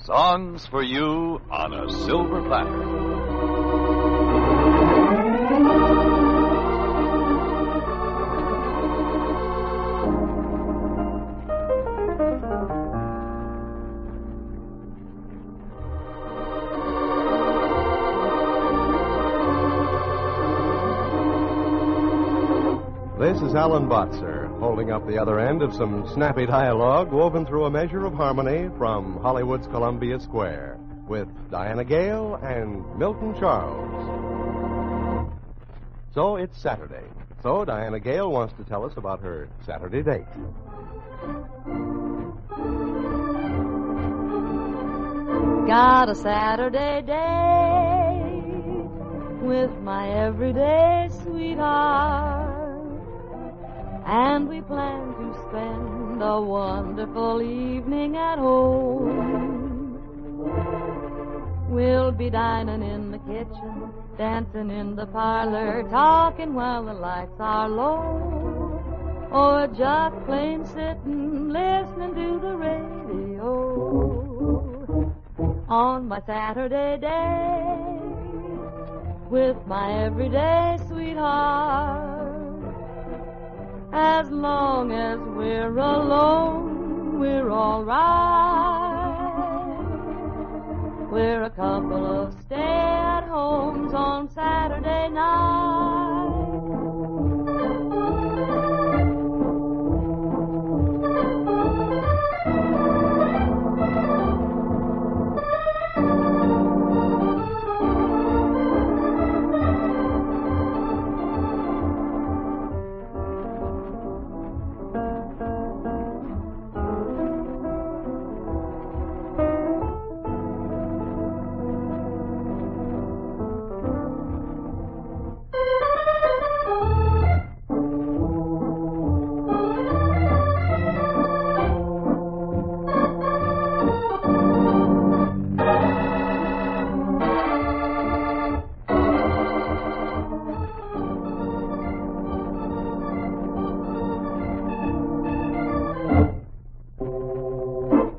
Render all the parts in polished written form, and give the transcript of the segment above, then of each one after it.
Songs for you on a silver platter. This is Alan Botzer, holding up the other end of some snappy dialogue woven through a measure of harmony from Hollywood's Columbia Square, with Diana Gayle and Milton Charles. So it's Saturday. So Diana Gayle wants to tell us about her Saturday date. Got a Saturday date with my everyday sweetheart. And we plan to spend a wonderful evening at home. We'll be dining in the kitchen, dancing in the parlor, talking while the lights are low, or just plain sitting, listening to the radio. On my Saturday day, with my everyday sweetheart. As long as we're alone, we're all right. We're a couple of stay-at-homes on Saturday night.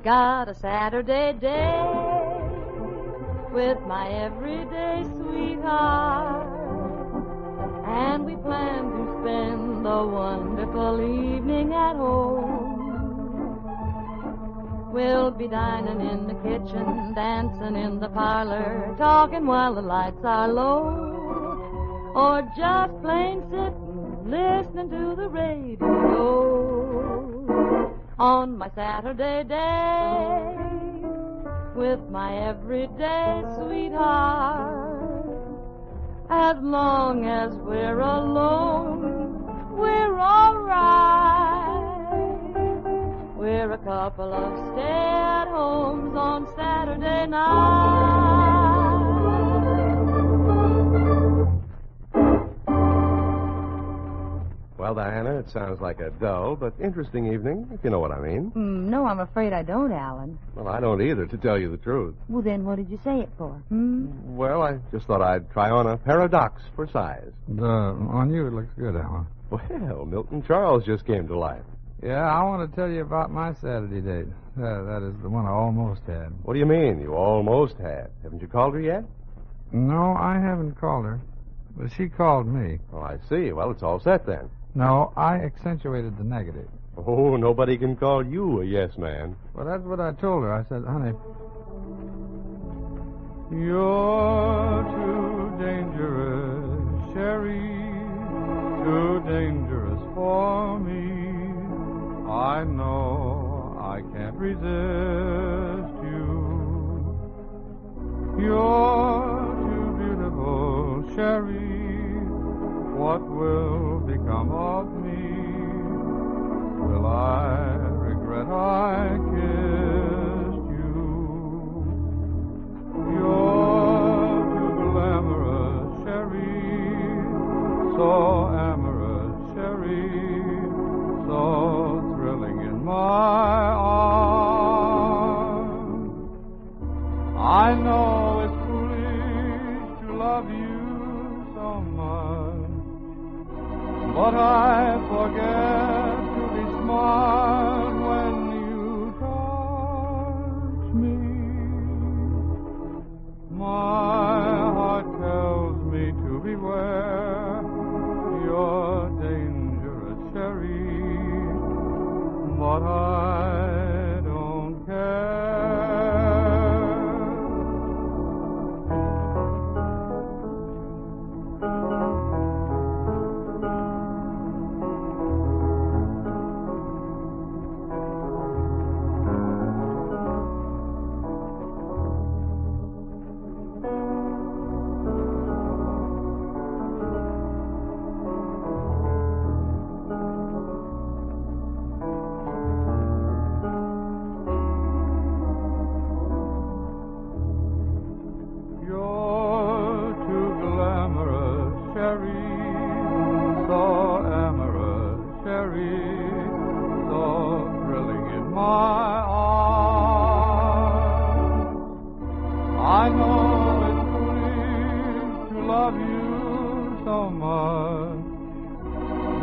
Got a Saturday day with my everyday sweetheart, and we plan to spend a wonderful evening at home. We'll be dining in the kitchen, dancing in the parlor, talking while the lights are low, or just plain sitting, listening to the radio. On my Saturday day, with my everyday sweetheart. As long as we're alone, we're all right. We're a couple of stay-at-homes on Saturday night. Well, Diana, it sounds like a dull but interesting evening, if you know what I mean. No, I'm afraid I don't, Alan. Well, I don't either, to tell you the truth. Well, then what did you say it for? Well, I just thought I'd try on a paradox for size. On you, it looks good, Alan. Well, Milton Charles just came to life. Yeah, I want to tell you about my Saturday date. That is the one I almost had. What do you mean, you almost had? Haven't you called her yet? No, I haven't called her. But she called me. Oh, I see. Well, it's all set then. No, I accentuated the negative. Oh, nobody can call you a yes man. Well, that's what I told her. I said, honey, you're too dangerous, Sherry, too dangerous for me. I know I can't resist you. You're too beautiful, Sherry. What will become of me? Will I regret I kissed you? You're too glamorous, Sherry, so amorous, Sherry, so thrilling in my arms. I know it's foolish to love you so much, but I forget to be smart when you touch me.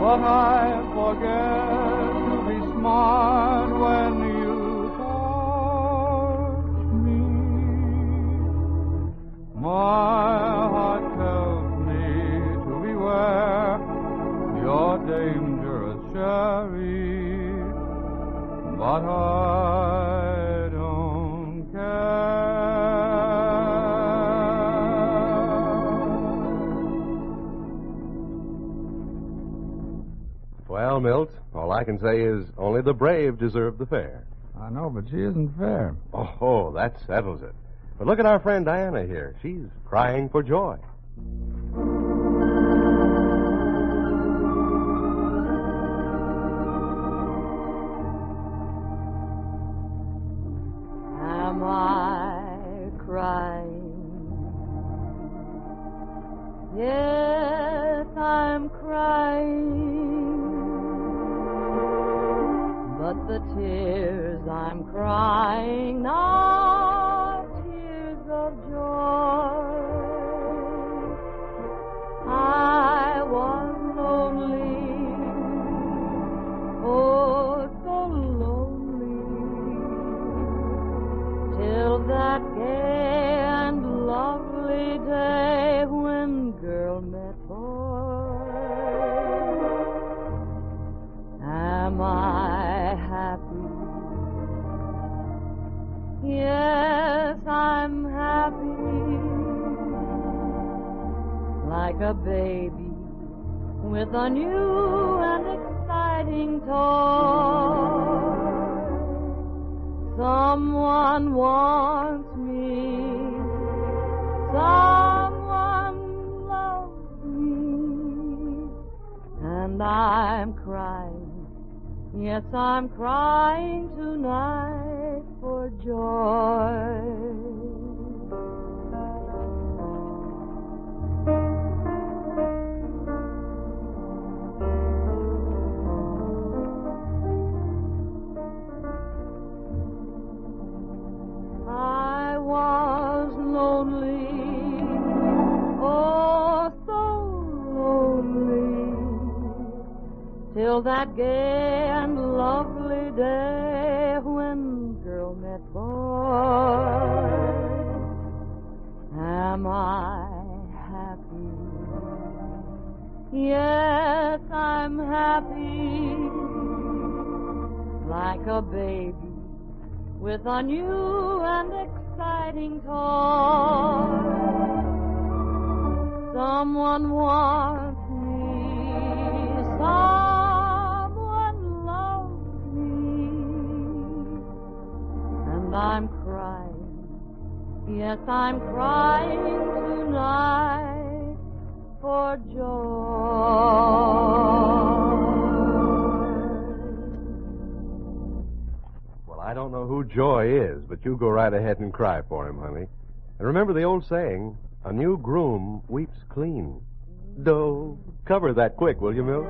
but I forget to be smart when you touch me. My heart tells me to beware your dangerous cherry, but I don't care. Well, Milt, all I can say is only the brave deserve the fair. I know, but she isn't fair. Oh, that settles it. But look at our friend Dyana here. She's crying for joy. Am I crying? Yes, I'm crying. But the tears I'm crying are tears of joy. I was lonely, oh, so lonely, till that gay and lovely day when girl met boy. Am I happy? Yes, I'm happy, like a baby with a new and exciting toy. Someone wants me, someone loves me, and I'm crying. Yes, I'm crying tonight for joy. I was lonely, oh, so lonely, till that gay and lovely day when girl met boy. Am I happy? Yes, I'm happy, like a baby with a new and exciting toy. Someone wants me, someone loves me, and I'm crying. Yes, I'm crying tonight for joy. I don't know who Joy is, but you go right ahead and cry for him, honey. And remember the old saying, a new groom weeps clean. Do cover that quick, will you, Milt?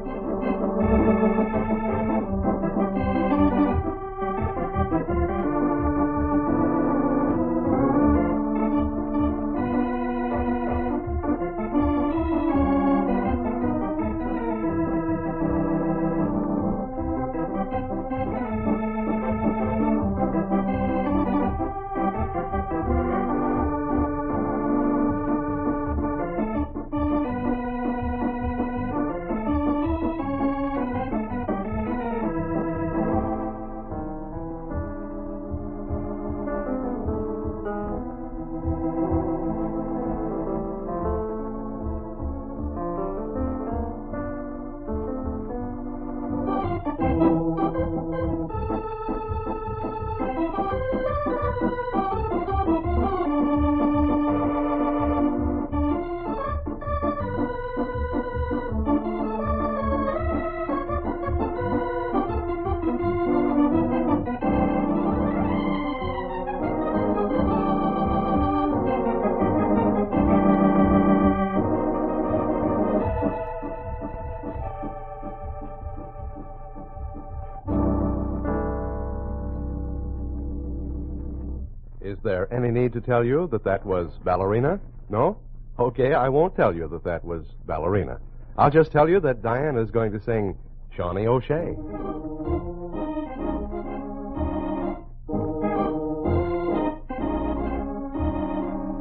Is there any need to tell you that that was Ballerina? No? Okay, I won't tell you that that was Ballerina. I'll just tell you that Diana's going to sing Shawnee O'Shea.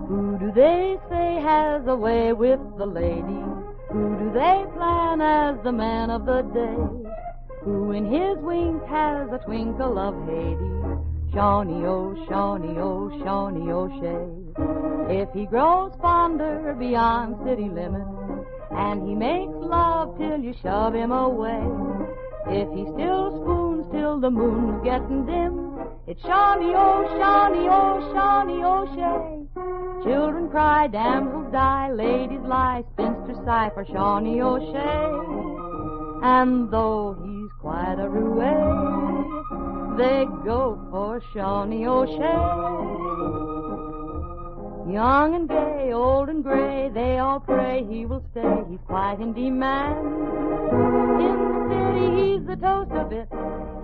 Who do they say has a way with the lady? Who do they plan as the man of the day? Who in his wink has a twinkle of Hades? Shawnee, oh, Shawnee, oh, Shawnee O'Shea. If he grows fonder beyond city limits, and he makes love till you shove him away, if he still spoons till the moon's getting dim, it's Shawnee, oh, Shawnee, oh, Shawnee O'Shea. Children cry, damsels die, ladies lie, spinsters sigh for Shawnee O'Shea. And though he's quite a roue, they go for Shawnee O'Shea. Young and gay, old and gray, they all pray he will stay. He's quite in demand. In the city, he's the toast of it.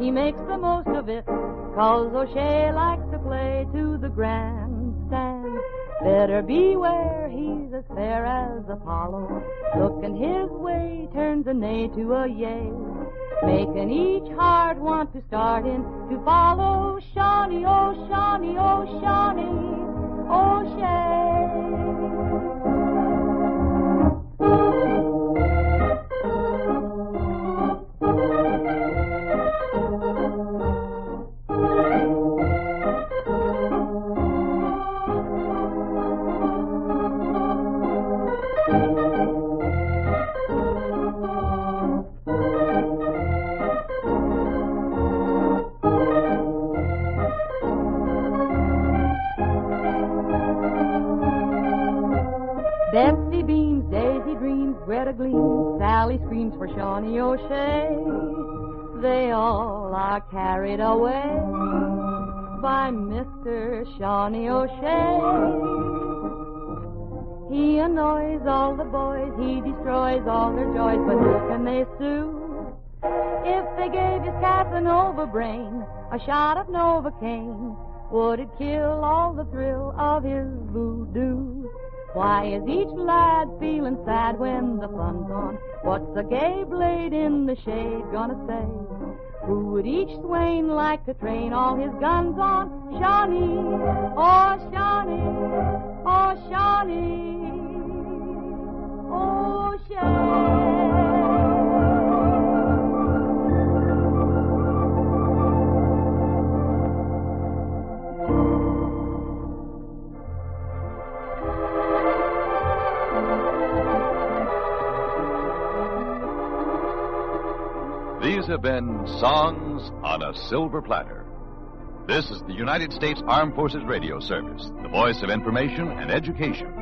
He makes the most of it, 'cause O'Shea likes to play to the grandstand. Better beware, he's as fair as Apollo. Looking his way turns a nay to a yea, making each heart want to start in to follow Shawnee, oh, Shawnee, oh, Shawnee O'Shea. Betsy beams, Daisy dreams, Greta gleams, Sally screams for Shawnee O'Shea. They all are carried away by Mr. Shawnee O'Shea. He annoys all the boys, he destroys all their joys, but who can they sue? If they gave his Casanova brain a shot of Novocaine, would it kill all the thrill of his voodoo? Why is each lad feeling sad when the fun's on? What's the gay blade in the shade gonna say? Who would each swain like to train all his guns on? Shawnee, oh Shawnee, oh Shawnee, oh Shawnee. These have been Songs on a Silver Platter. This is the United States Armed Forces Radio Service, the voice of information and education.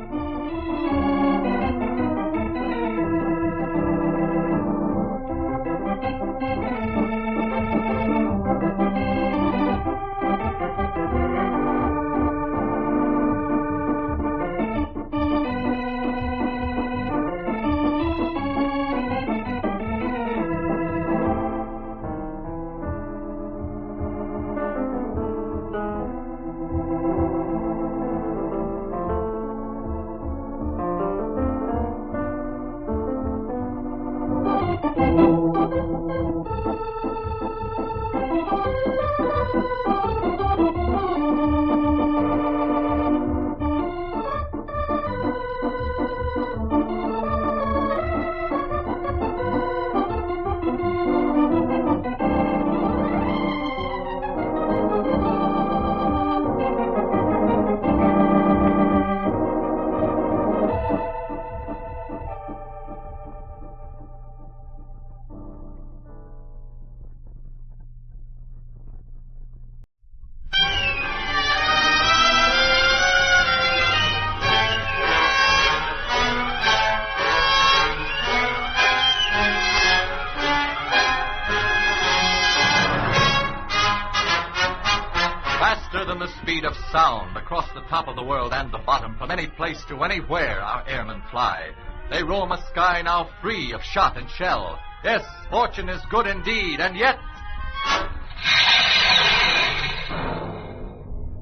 The speed of sound across the top of the world and the bottom, from any place to anywhere our airmen fly. They roam a sky now free of shot and shell. Yes, fortune is good indeed, and yet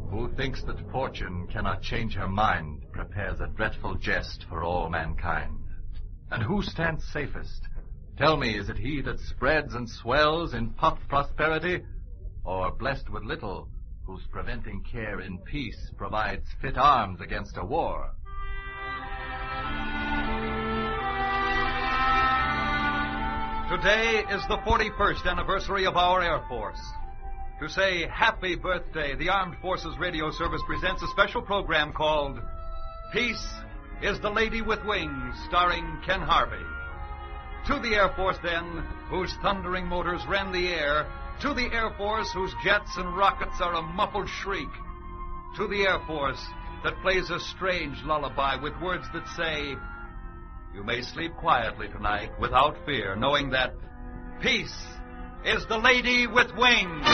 who thinks that fortune cannot change her mind prepares a dreadful jest for all mankind. And who stands safest? Tell me, is it he that spreads and swells in puffed prosperity, or blessed with little, whose preventing care in peace provides fit arms against a war? Today is the 41st anniversary of our Air Force. To say happy birthday, the Armed Forces Radio Service presents a special program called Peace is the Lady with Wings, starring Ken Harvey. To the Air Force, then, whose thundering motors rend the air. To the Air Force, whose jets and rockets are a muffled shriek. To the Air Force that plays a strange lullaby with words that say, you may sleep quietly tonight without fear, knowing that peace is the Lady with Wings.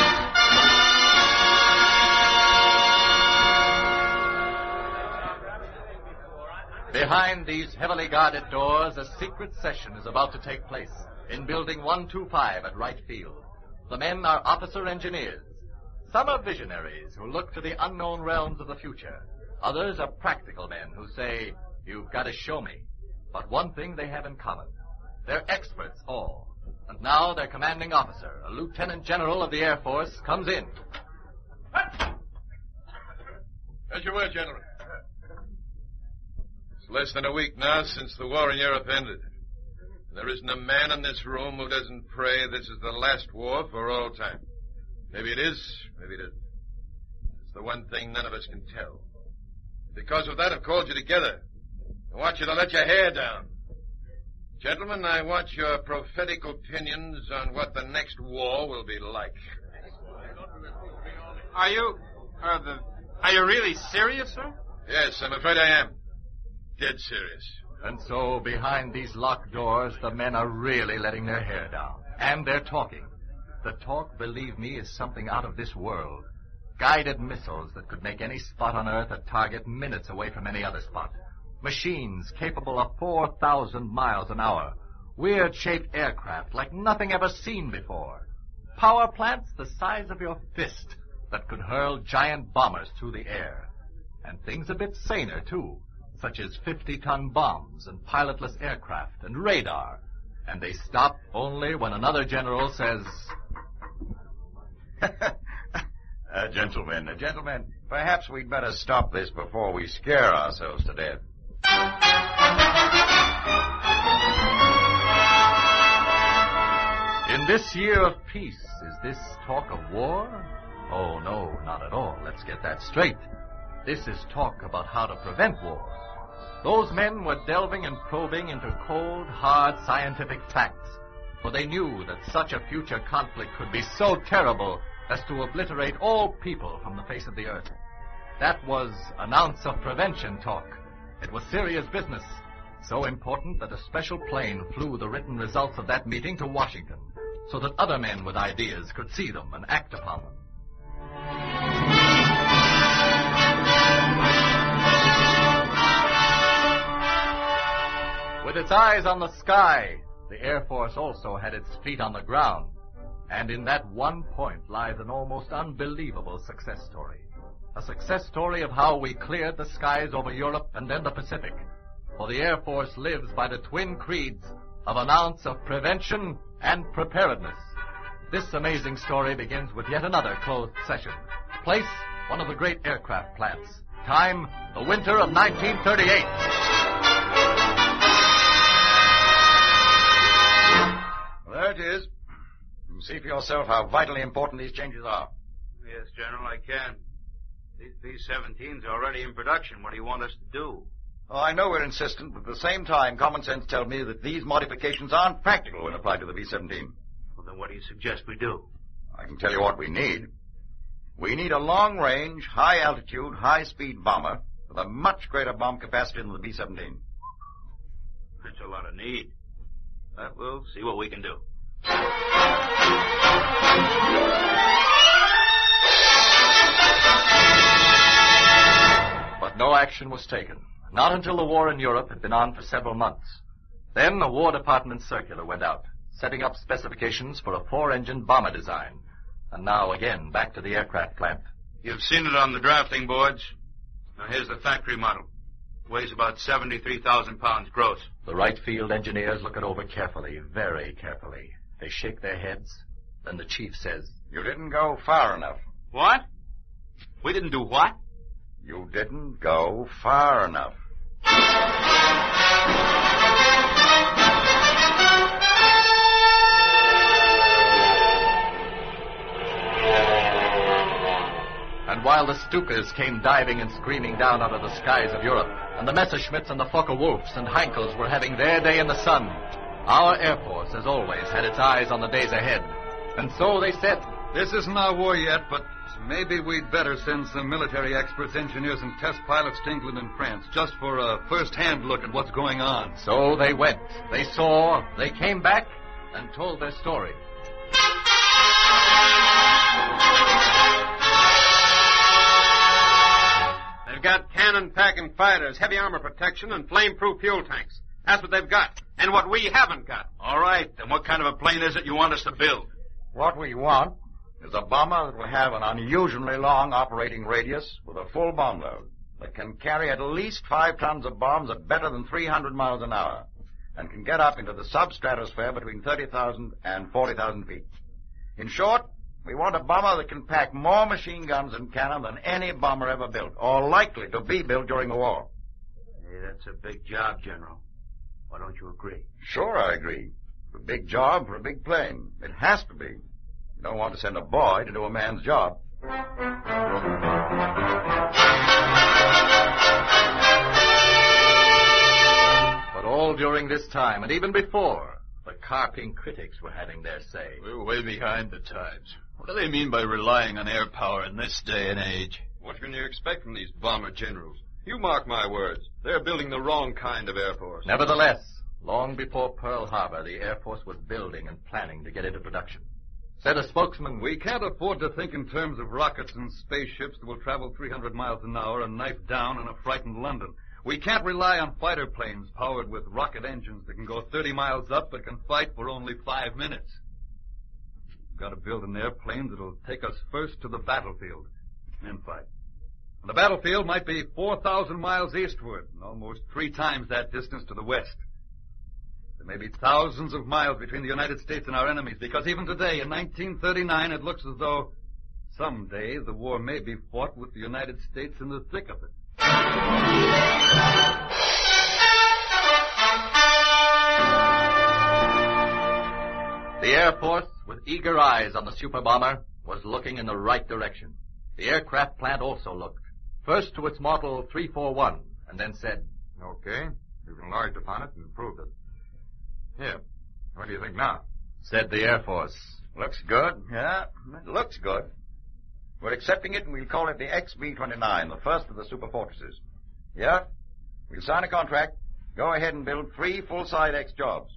Behind these heavily guarded doors, a secret session is about to take place in Building 125 at Wright Field. The men are officer engineers. Some are visionaries who look to the unknown realms of the future. Others are practical men who say, you've got to show me. But one thing they have in common. They're experts, all. And now their commanding officer, a lieutenant general of the Air Force, comes in. As you were, General. It's less than a week now since the war in Europe ended. There isn't a man in this room who doesn't pray this is the last war for all time. Maybe it is, maybe it isn't. It's the one thing none of us can tell. Because of that, I've called you together. I want you to let your hair down. Gentlemen, I want your prophetic opinions on what the next war will be like. Are you really serious, sir? Yes, I'm afraid I am. Dead serious. And so, behind these locked doors, the men are really letting their hair down. And they're talking. The talk, believe me, is something out of this world. Guided missiles that could make any spot on Earth a target minutes away from any other spot. Machines capable of 4,000 miles an hour. Weird-shaped aircraft like nothing ever seen before. Power plants the size of your fist that could hurl giant bombers through the air. And things a bit saner, too, such as 50-ton bombs and pilotless aircraft and radar. And they stop only when another general says... Gentlemen, perhaps we'd better stop this before we scare ourselves to death. In this year of peace, is this talk of war? Oh, no, not at all. Let's get that straight. This is talk about how to prevent war. Those men were delving and probing into cold, hard scientific facts, for they knew that such a future conflict could be so terrible as to obliterate all people from the face of the earth. That was an ounce of prevention talk. It was serious business, so important that a special plane flew the written results of that meeting to Washington, so that other men with ideas could see them and act upon them. With its eyes on the sky, the Air Force also had its feet on the ground. And in that one point lies an almost unbelievable success story. A success story of how we cleared the skies over Europe and then the Pacific. For the Air Force lives by the twin creeds of an ounce of prevention and preparedness. This amazing story begins with yet another closed session. Place, one of the great aircraft plants. Time, the winter of 1938. There it is. You can see for yourself how vitally important these changes are. Yes, General, I can. These B-17s are already in production. What do you want us to do? Oh, I know we're insistent, but at the same time, common sense tells me that these modifications aren't practical when applied to the B-17. Well, then what do you suggest we do? I can tell you what we need. We need a long-range, high-altitude, high-speed bomber with a much greater bomb capacity than the B-17. That's a lot of need. But we'll see what we can do. But no action was taken. Not until the war in Europe had been on for several months. Then the War Department circular went out, setting up specifications for a 4-engine bomber design. And now again, back to the aircraft plant. You've seen it on the drafting boards. Now here's the factory model. Weighs about 73,000 pounds gross. The right field engineers look it over carefully, very carefully. They shake their heads. Then the chief says, You didn't go far enough. What? We didn't do what? You didn't go far enough. And while the Stukas came diving and screaming down out of the skies of Europe, and the Messerschmitts and the Fokker-Wulfs and Heinkels were having their day in the sun, our Air Force, as always, had its eyes on the days ahead. And so they said, This isn't our war yet, but maybe we'd better send some military experts, engineers, and test pilots to England and France, just for a first-hand look at what's going on. So they went, they saw, they came back, and told their story. They've got cannon-packing fighters, heavy armor protection, and flame-proof fuel tanks. That's what they've got, and what we haven't got. All right, then what kind of a plane is it you want us to build? What we want is a bomber that will have an unusually long operating radius with a full bomb load that can carry at least 5 tons of bombs at better than 300 miles an hour and can get up into the substratosphere between 30,000 and 40,000 feet. In short, we want a bomber that can pack more machine guns and cannon than any bomber ever built, or likely to be built during the war. Hey, that's a big job, General. Why don't you agree? Sure, I agree. It's a big job for a big plane. It has to be. You don't want to send a boy to do a man's job. But all during this time, and even before, the carping critics were having their say. We're way behind the times. What do they mean by relying on air power in this day and age? What can you expect from these bomber generals? You mark my words. They're building the wrong kind of Air Force. Nevertheless, long before Pearl Harbor, the Air Force was building and planning to get into production. Said a spokesman, We can't afford to think in terms of rockets and spaceships that will travel 300 miles an hour and knife down in a frightened London. We can't rely on fighter planes powered with rocket engines that can go 30 miles up but can fight for only 5 minutes. We've got to build an airplane that'll take us first to the battlefield and then fight. And the battlefield might be 4,000 miles eastward and almost 3 times that distance to the west. There may be thousands of miles between the United States and our enemies, because even today, in 1939, it looks as though someday the war may be fought with the United States in the thick of it. The Air Force, with eager eyes on the super bomber, was looking in the right direction. The aircraft plant also looked, first to its model 341, and then said, Okay, you've enlarged upon it and improved it. Here, what do you think now? Said the Air Force. Looks good. Yeah, it looks good. We're accepting it, and we'll call it the XB-29, the first of the super fortresses. Yeah? We'll sign a contract, go ahead and build 3 full-size X jobs.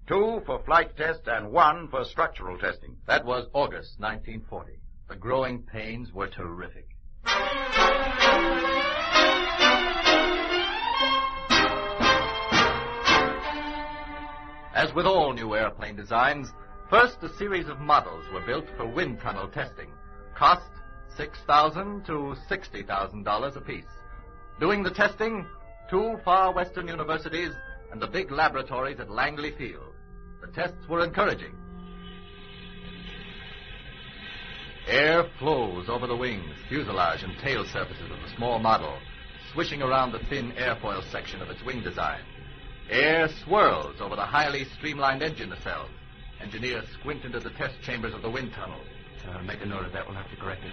2 for flight test and 1 for structural testing. That was August 1940. The growing pains were terrific. As with all new airplane designs, first a series of models were built for wind tunnel testing. Cost $6,000 to $60,000 apiece. Doing the testing, 2 far western universities and the big laboratories at Langley Field. The tests were encouraging. Air flows over the wings, fuselage, and tail surfaces of the small model, swishing around the thin airfoil section of its wing design. Air swirls over the highly streamlined engine nacelles. Engineers squint into the test chambers of the wind tunnel. Make a note of that. We'll have to correct it.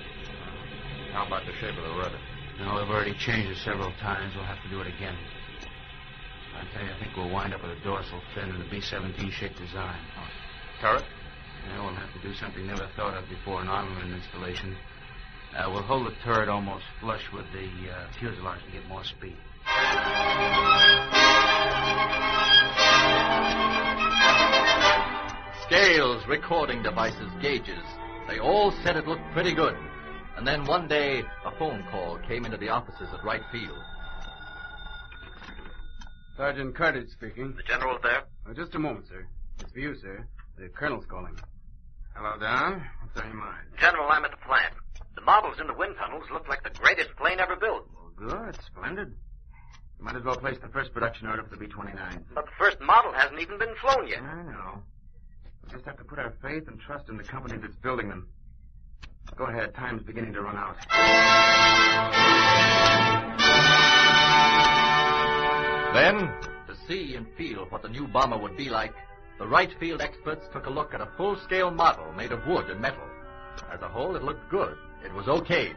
How about the shape of the rudder? No, we've already changed it several times. We'll have to do it again. I tell you, I think we'll wind up with a dorsal fin and a B-17 shaped design. Turret? Yeah, we'll have to do something never thought of before in armament installation. We'll hold the turret almost flush with the fuselage to get more speed. Scales, recording devices, gauges. They all said it looked pretty good. And then one day, a phone call came into the offices at Wright Field. Sergeant Cartage speaking. The general's there? Just a moment, sir. It's for you, sir. The colonel's calling. Hello, Don. What's on your mind? General, I'm at the plant. The models in the wind tunnels look like the greatest plane ever built. Well, good. Splendid. You might as well place the first production order for the B-29. But the first model hasn't even been flown yet. I know. We just have to put our faith and trust in the company that's building them. Go ahead. Time's beginning to run out. Then, to see and feel what the new bomber would be like, the Wright Field experts took a look at a full-scale model made of wood and metal. As a whole, it looked good. It was okay.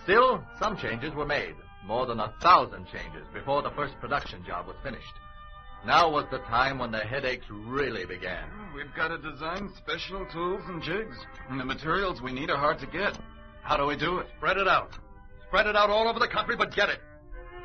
Still, some changes were made. More than 1,000 changes before the first production job was finished. Now was the time when the headaches really began. We've got to design special tools and jigs. And the materials we need are hard to get. How do we do it? Spread it out. Spread it out all over the country, but get it.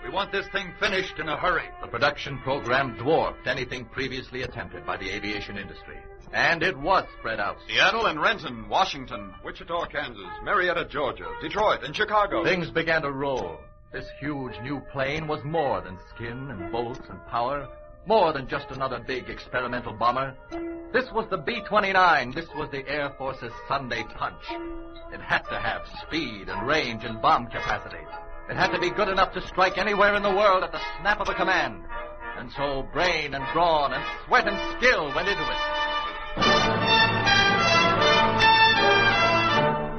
We want this thing finished in a hurry. The production program dwarfed anything previously attempted by the aviation industry. And it was spread out. Seattle and Renton, Washington, Wichita, Kansas, Marietta, Georgia, Detroit, and Chicago. Things began to roll. This huge new plane was more than skin and bolts and power, more than just another big experimental bomber. This was the B-29. This was the Air Force's Sunday punch. It had to have speed and range and bomb capacity. It had to be good enough to strike anywhere in the world at the snap of a command. And so brain and brawn and sweat and skill went into it.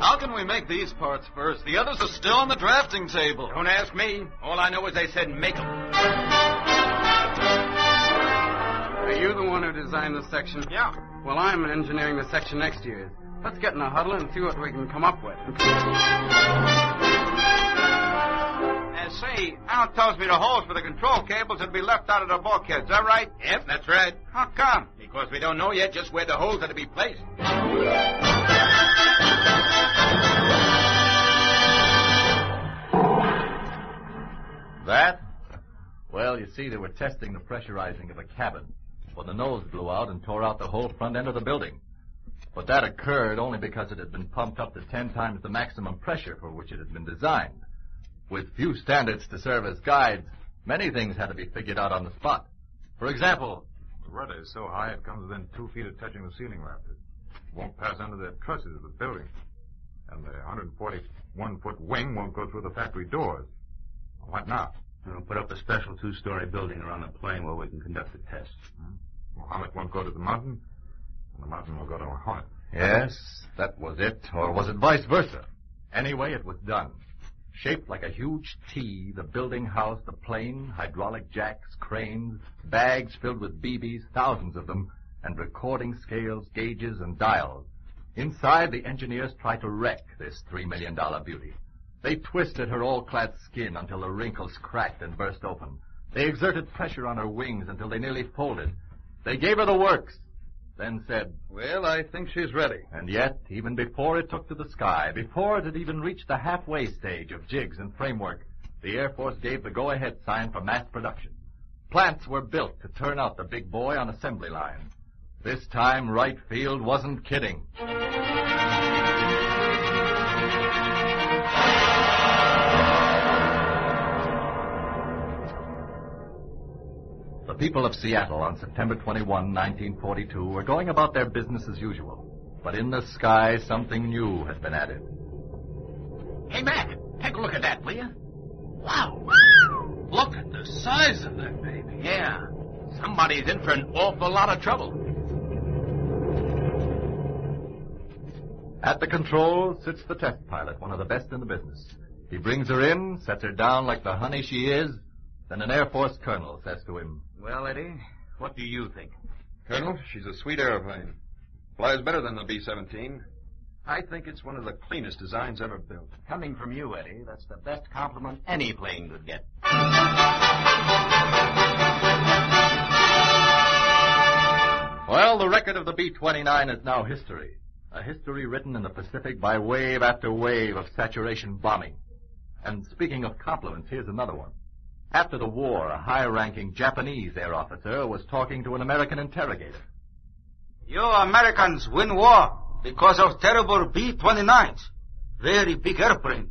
How can we make these parts first? The others are still on the drafting table. Don't ask me. All I know is they said make 'em. Are you the one who designed this section? Yeah. Well, I'm engineering the section next year. Let's get in a huddle and see what we can come up with. Say, Al tells me the holes for the control cables will be left out of the bulkhead. Is that right? Yep, that's right. How come? Because we don't know yet just where the holes are to be placed. That? Well, you see, they were testing the pressurizing of a cabin when the nose blew out and tore out the whole front end of the building. But that occurred only because it had been pumped up to 10 times the maximum pressure for which it had been designed. With few standards to serve as guides, many things had to be figured out on the spot. For example, the rudder is so high it comes within 2 feet of touching the ceiling rafters. It won't pass under the trusses of the building. And the 141-foot wing won't go through the factory doors. What now? We'll put up a special 2-story building around the plane where we can conduct the tests. Mohammed won't go to the mountain, and the mountain will go to a hornet. Yes, that was it. Or was it vice versa? Anyway, it was done. Shaped like a huge T, the building housed the plane, hydraulic jacks, cranes, bags filled with BBs, thousands of them, and recording scales, gauges, and dials. Inside, the engineers tried to wreck this $3 million beauty. They twisted her all-clad skin until the wrinkles cracked and burst open. They exerted pressure on her wings until they nearly folded. They gave her the works, then said, "Well, I think she's ready." And yet, even before it took to the sky, before it had even reached the halfway stage of jigs and framework, the Air Force gave the go-ahead sign for mass production. Plants were built to turn out the big boy on assembly lines. This time, Wright Field wasn't kidding. The people of Seattle on September 21, 1942, were going about their business as usual. But in the sky, something new had been added. Hey, Mac, take a look at that, will you? Wow. Look at the size of that baby. Yeah. Somebody's in for an awful lot of trouble. At the controls sits the test pilot, one of the best in the business. He brings her in, sets her down like the honey she is. Then an Air Force colonel says to him, "Well, Eddie, what do you think?" "Colonel, she's a sweet airplane. Flies better than the B-17. I think it's one of the cleanest designs ever built. Coming from you, Eddie, that's the best compliment any plane could get. Well, the record of the B-29 is now history. A history written in the Pacific by wave after wave of saturation bombing. And speaking of compliments, here's another one. After the war, a high-ranking Japanese air officer was talking to an American interrogator. "You Americans win war because of terrible B-29s. Very big airplane.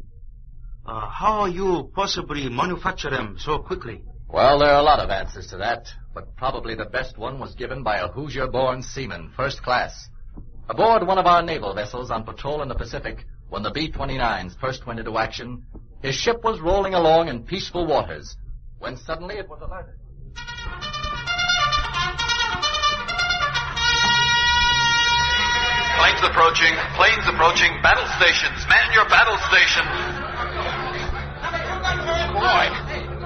How you possibly manufacture them so quickly?" Well, there are a lot of answers to that, but probably the best one was given by a Hoosier-born seaman, first class. Aboard one of our naval vessels on patrol in the Pacific, when the B-29s first went into action, his ship was rolling along in peaceful waters, when suddenly it was alerted. Planes approaching, battle stations, man your battle stations. Boy,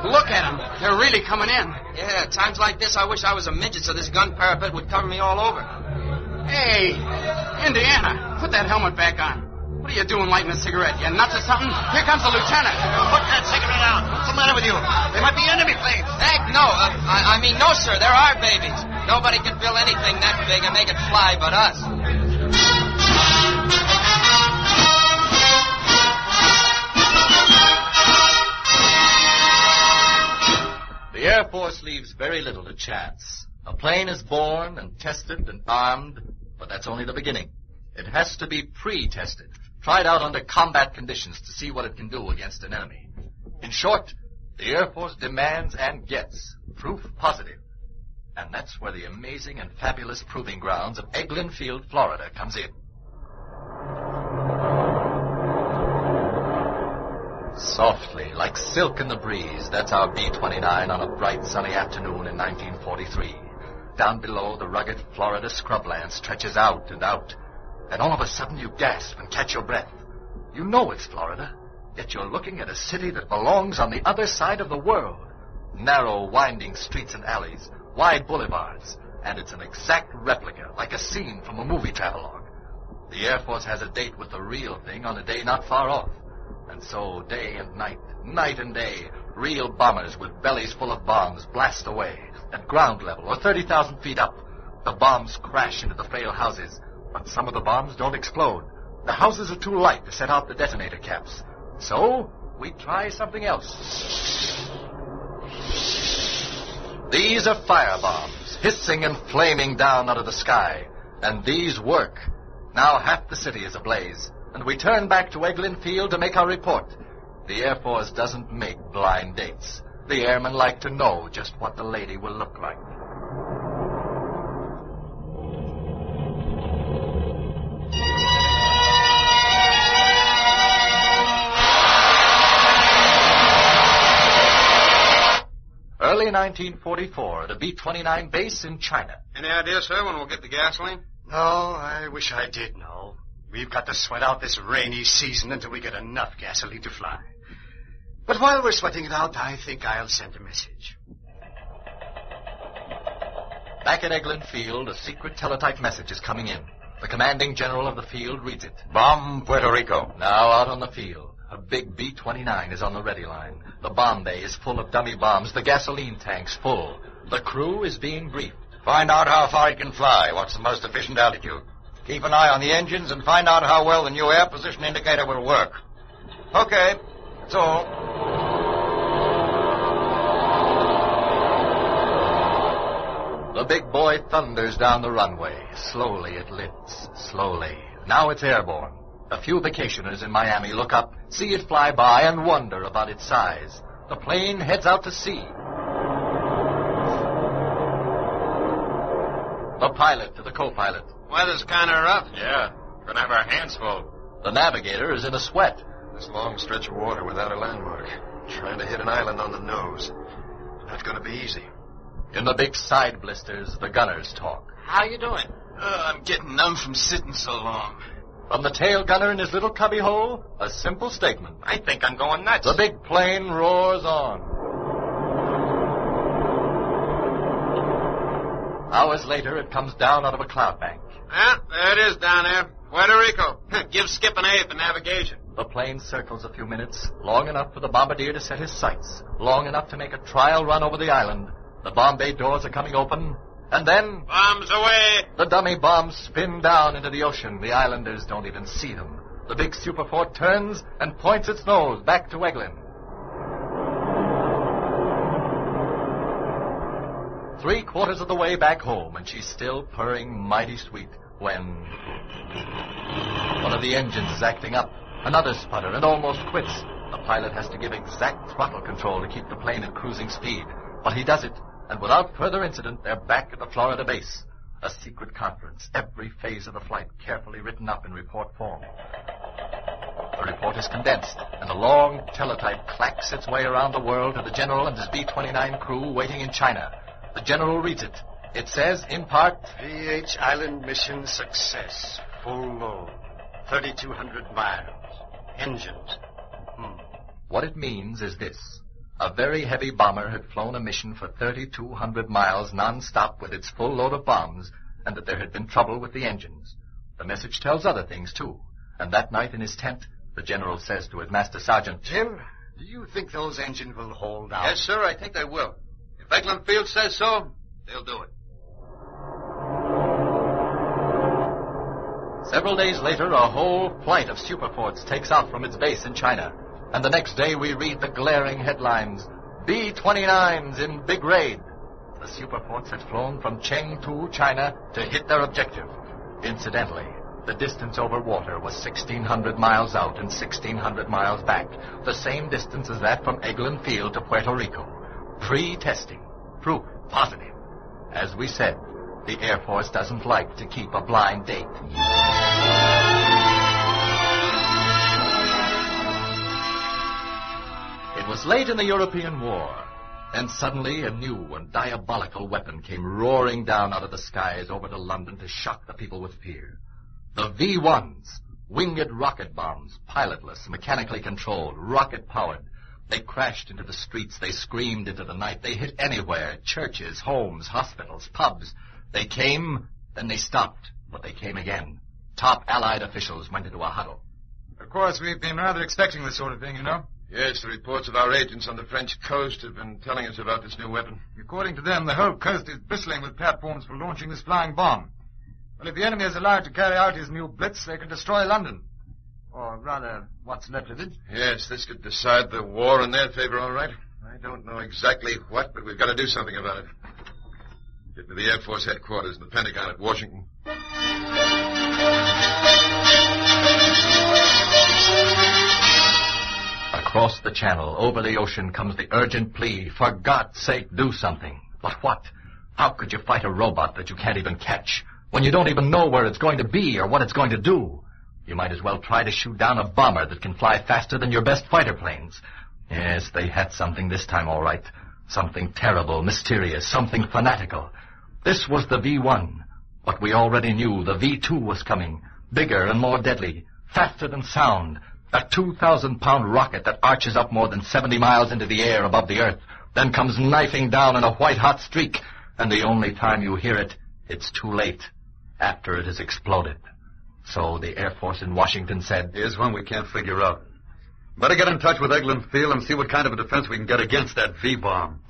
look at them. They're really coming in. Yeah, times like this, I wish I was a midget so this gun parapet would cover me all over. Hey, Indiana, put that helmet back on. What are you doing lighting a cigarette? You nuts or something? Here comes the lieutenant. Put that cigarette out. What's the matter with you? They might be enemy planes. Heck, no. I mean, no, sir. There are babies. Nobody can build anything that big and make it fly but us. The Air Force leaves very little to chance. A plane is born and tested and armed, but that's only the beginning. It has to be pre-tested, tried out under combat conditions to see what it can do against an enemy. In short, the Air Force demands and gets proof positive. And that's where the amazing and fabulous proving grounds of Eglin Field, Florida, comes in. Softly, like silk in the breeze, that's our B-29 on a bright, sunny afternoon in 1943. Down below, the rugged Florida scrubland stretches out and out. And all of a sudden, you gasp and catch your breath. You know it's Florida, yet you're looking at a city that belongs on the other side of the world. Narrow, winding streets and alleys, wide boulevards, and it's an exact replica, like a scene from a movie travelogue. The Air Force has a date with the real thing on a day not far off. And so, day and night, night and day, real bombers with bellies full of bombs blast away at ground level or 30,000 feet up. The bombs crash into the frail houses, but some of the bombs don't explode. The houses are too light to set out the detonator caps. So, we try something else. These are fire bombs, hissing and flaming down out of the sky. And these work. Now half the city is ablaze. And we turn back to Eglin Field to make our report. The Air Force doesn't make blind dates. The airmen like to know just what the lady will look like. Early 1944 at a B-29 base in China. Any idea, sir, when we'll get the gasoline? No, I wish I did know. We've got to sweat out this rainy season until we get enough gasoline to fly. But while we're sweating it out, I think I'll send a message. Back at Eglin Field, a secret teletype message is coming in. The commanding general of the field reads it. Bomb Puerto Rico. Now out on the field, a big B-29 is on the ready line. The bomb bay is full of dummy bombs, the gasoline tank's full. The crew is being briefed. Find out how far it can fly. What's the most efficient altitude? Keep an eye on the engines and find out how well the new air position indicator will work. Okay, that's all. The big boy thunders down the runway. Slowly it lifts, slowly. Now it's airborne. A few vacationers in Miami look up, see it fly by, and wonder about its size. The plane heads out to sea. The pilot to the co-pilot. Weather's kind of rough. Yeah, gonna have our hands full. The navigator is in a sweat. This long stretch of water without a landmark. Trying to hit an island on the nose. Not gonna be easy. In the big side blisters, the gunners talk. How you doing? I'm getting numb from sitting so long. From the tail gunner in his little cubby hole, a simple statement. I think I'm going nuts. The big plane roars on. Hours later, it comes down out of a cloud bank. Yeah, there it is down there. Puerto Rico. Give Skip an A for navigation. The plane circles a few minutes, long enough for the bombardier to set his sights, long enough to make a trial run over the island. The bomb bay doors are coming open, and then... Bombs away! The dummy bombs spin down into the ocean. The islanders don't even see them. The big Super 4 turns and points its nose back to Eglin. 3/4 of the way back home, and she's still purring mighty sweet when one of the engines is acting up. Another sputter and almost quits. The pilot has to give exact throttle control to keep the plane at cruising speed. But he does it, and without further incident, they're back at the Florida base. A secret conference, every phase of the flight carefully written up in report form. The report is condensed, and a long teletype clacks its way around the world to the General and his B-29 crew waiting in China. The General reads it. It says, in part, VH Island mission success. Full load. 3,200 miles. Engines. What it means is this. A very heavy bomber had flown a mission for 3,200 miles non-stop with its full load of bombs, and that there had been trouble with the engines. The message tells other things, too. And that night in his tent, the General says to his Master Sergeant, Jim, do you think those engines will hold out? Yes, sir, I think they will. If Eglin Field says so, they'll do it. Several days later, a whole flight of superforts takes off from its base in China. And the next day we read the glaring headlines, B-29s in big raid. The superforts had flown from Chengdu, China, to hit their objective. Incidentally, the distance over water was 1,600 miles out and 1,600 miles back, the same distance as that from Eglin Field to Puerto Rico. Pre-testing. Proof positive. As we said, the Air Force doesn't like to keep a blind date. It was late in the European War, and suddenly a new and diabolical weapon came roaring down out of the skies over to London to shock the people with fear. The V-1s, winged rocket bombs, pilotless, mechanically controlled, rocket-powered. They crashed into the streets, they screamed into the night, they hit anywhere, churches, homes, hospitals, pubs. They came, then they stopped, but they came again. Top Allied officials went into a huddle. Of course, we've been rather expecting this sort of thing, you know. Yes, the reports of our agents on the French coast have been telling us about this new weapon. According to them, the whole coast is bristling with platforms for launching this flying bomb. Well, if the enemy is allowed to carry out his new blitz, they can destroy London. Or rather, what's left of it. Yes, this could decide the war in their favor, all right. I don't know exactly what, but we've got to do something about it. Get to the Air Force headquarters in the Pentagon at Washington. Across the channel, over the ocean, comes the urgent plea, for God's sake, do something. But what? How could you fight a robot that you can't even catch, when you don't even know where it's going to be or what it's going to do? You might as well try to shoot down a bomber that can fly faster than your best fighter planes. Yes, they had something this time, all right. Something terrible, mysterious, something fanatical. This was the V-1. But we already knew the V-2 was coming, bigger and more deadly, faster than sound. A 2,000-pound rocket that arches up more than 70 miles into the air above the earth, then comes knifing down in a white-hot streak, and the only time you hear it, it's too late, after it has exploded. So the Air Force in Washington said, Here's one we can't figure out. Better get in touch with Eglin Field and see what kind of a defense we can get against that V-bomb.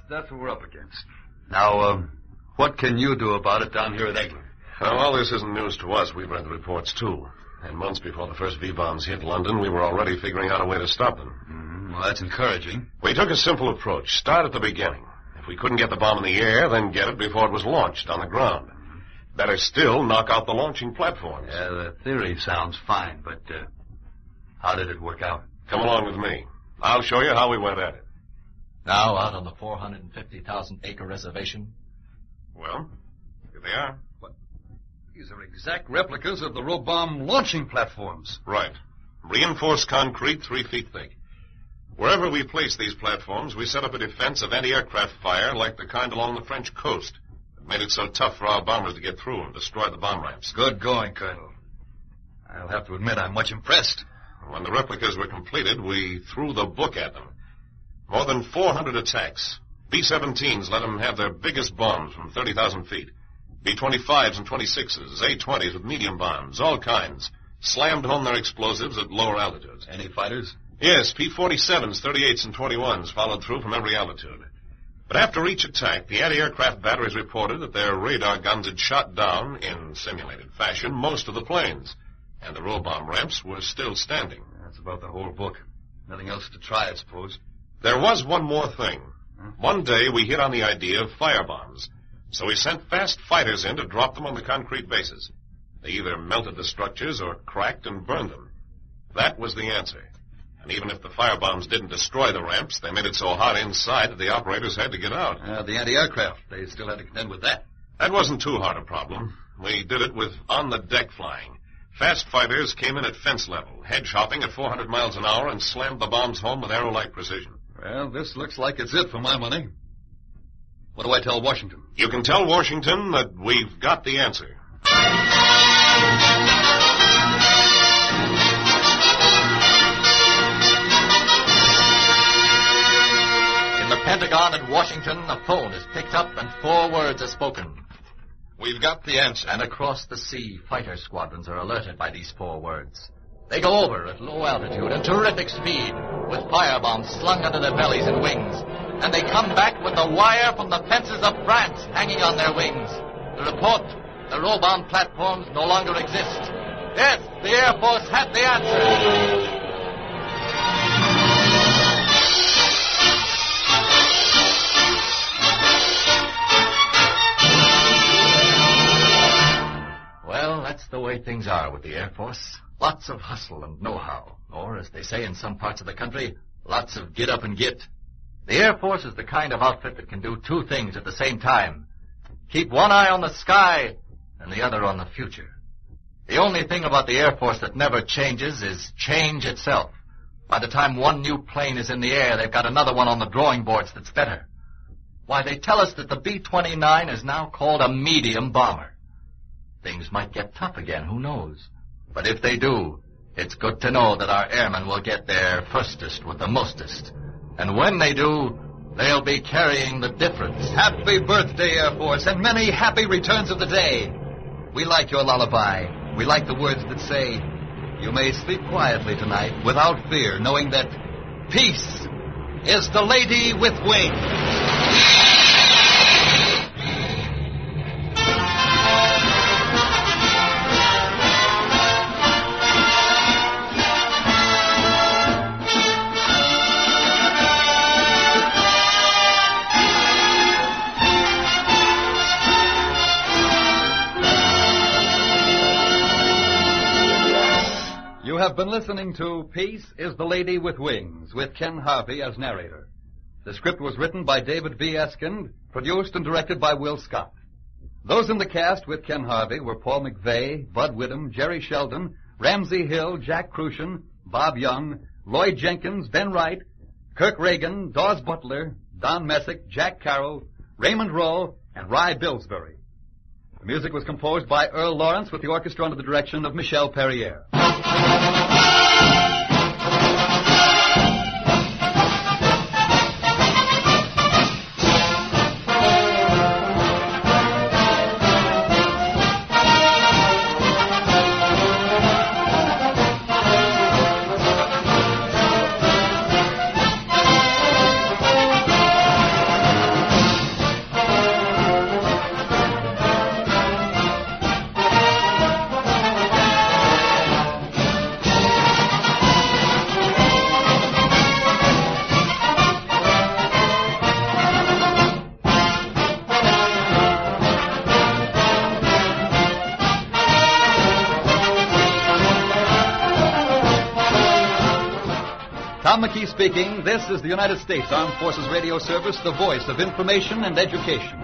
That's what we're up against. Now, what can you do about it down here at Eglin? Well, all this isn't news to us. We've read the reports, too. And months before the first V-bombs hit London, we were already figuring out a way to stop them. Well, that's encouraging. We took a simple approach. Start at the beginning. If we couldn't get the bomb in the air, then get it before it was launched on the ground. Better still, knock out the launching platforms. Yeah, the theory sounds fine, but how did it work out? Come along with me. I'll show you how we went at it. Now out on the 450,000-acre reservation. Well, here they are. What? These are exact replicas of the row-bomb launching platforms. Right. Reinforced concrete 3 feet thick. Wherever we place these platforms, we set up a defense of anti-aircraft fire like the kind along the French coast. It made it so tough for our bombers to get through and destroy the bomb ramps. Good going, Colonel. I'll have to admit I'm much impressed. When the replicas were completed, we threw the book at them. More than 400 attacks. B-17s let them have their biggest bombs from 30,000 feet. B-25s and 26s, A-20s with medium bombs, all kinds. Slammed home their explosives at lower altitudes. Any fighters? Yes, P-47s, 38s, and 21s followed through from every altitude. But after each attack, the anti-aircraft batteries reported that their radar guns had shot down, in simulated fashion, most of the planes. And the row bomb ramps were still standing. That's about the whole book. Nothing else to try, I suppose. There was one more thing. One day we hit on the idea of firebombs, so we sent fast fighters in to drop them on the concrete bases. They either melted the structures or cracked and burned them. That was the answer. And even if the firebombs didn't destroy the ramps, they made it so hot inside that the operators had to get out. The anti-aircraft, they still had to contend with that. That wasn't too hard a problem. We did it with on-the-deck flying. Fast fighters came in at fence level, hedge-hopping at 400 miles an hour, and slammed the bombs home with arrow-like precision. Well, this looks like it's it for my money. What do I tell Washington? You can tell Washington that we've got the answer. In the Pentagon at Washington, a phone is picked up and 4 words are spoken. We've got the answer. And across the sea, fighter squadrons are alerted by these 4 words. They go over at low altitude and terrific speed, with firebombs slung under their bellies and wings. And they come back with the wire from the fences of France hanging on their wings. The report, the row-bound platforms no longer exist. Yes, the Air Force had the answer. Well, that's the way things are with the Air Force. Lots of hustle and know-how. Or, as they say in some parts of the country, lots of get up and get. The Air Force is the kind of outfit that can do 2 things at the same time. Keep one eye on the sky and the other on the future. The only thing about the Air Force that never changes is change itself. By the time one new plane is in the air, they've got another one on the drawing boards that's better. Why, they tell us that the B-29 is now called a medium bomber. Things might get tough again, who knows? But if they do, it's good to know that our airmen will get there firstest with the mostest. And when they do, they'll be carrying the difference. Happy birthday, Air Force, and many happy returns of the day. We like your lullaby. We like the words that say, you may sleep quietly tonight without fear, knowing that peace is the lady with wings. You have been listening to Peace is the Lady with Wings, with Ken Harvey as narrator. The script was written by David B. Eskind, produced and directed by Will Scott. Those in the cast with Ken Harvey were Paul McVeigh, Bud Whittam, Jerry Sheldon, Ramsey Hill, Jack Crucian, Bob Young, Lloyd Jenkins, Ben Wright, Kirk Reagan, Dawes Butler, Don Messick, Jack Carroll, Raymond Rowe, and Rye Billsbury. The music was composed by Earl Lawrence with the orchestra under the direction of Michel Perrier. Tom McKee speaking. This is the United States Armed Forces Radio Service, the voice of information and education.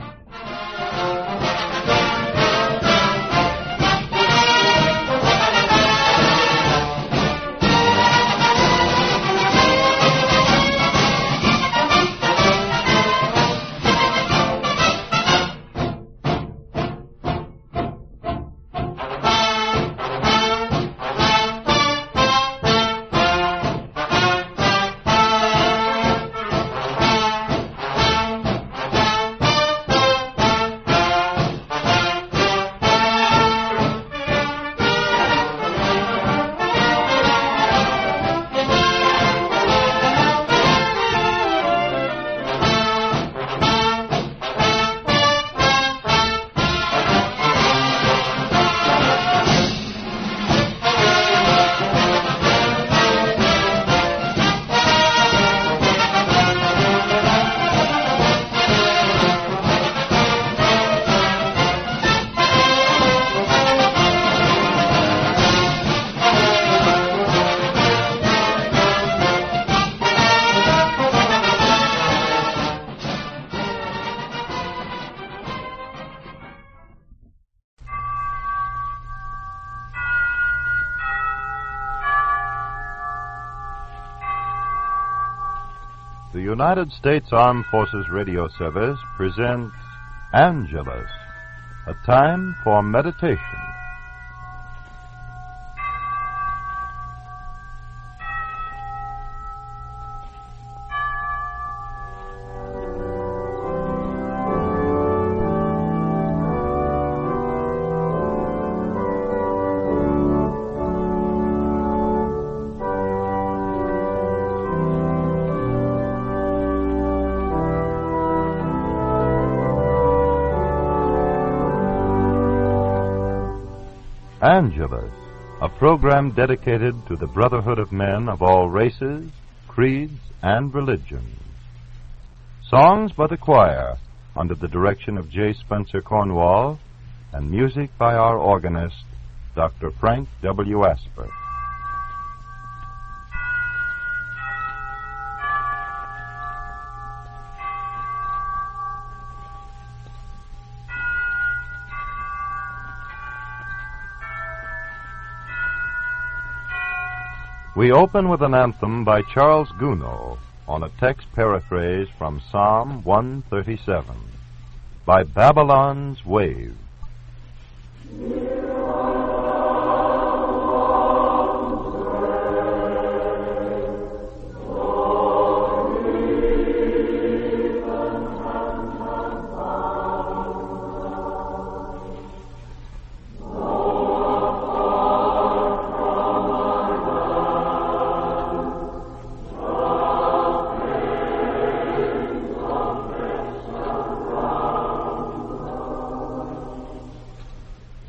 The United States Armed Forces Radio Service presents Angelus, a time for meditation. Angelus, a program dedicated to the brotherhood of men of all races, creeds, and religions. Songs by the choir under the direction of J. Spencer Cornwall, and music by our organist, Dr. Frank W. Asper. We open with an anthem by Charles Gounod on a text paraphrase from Psalm 137 by Babylon's Wave.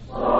Oh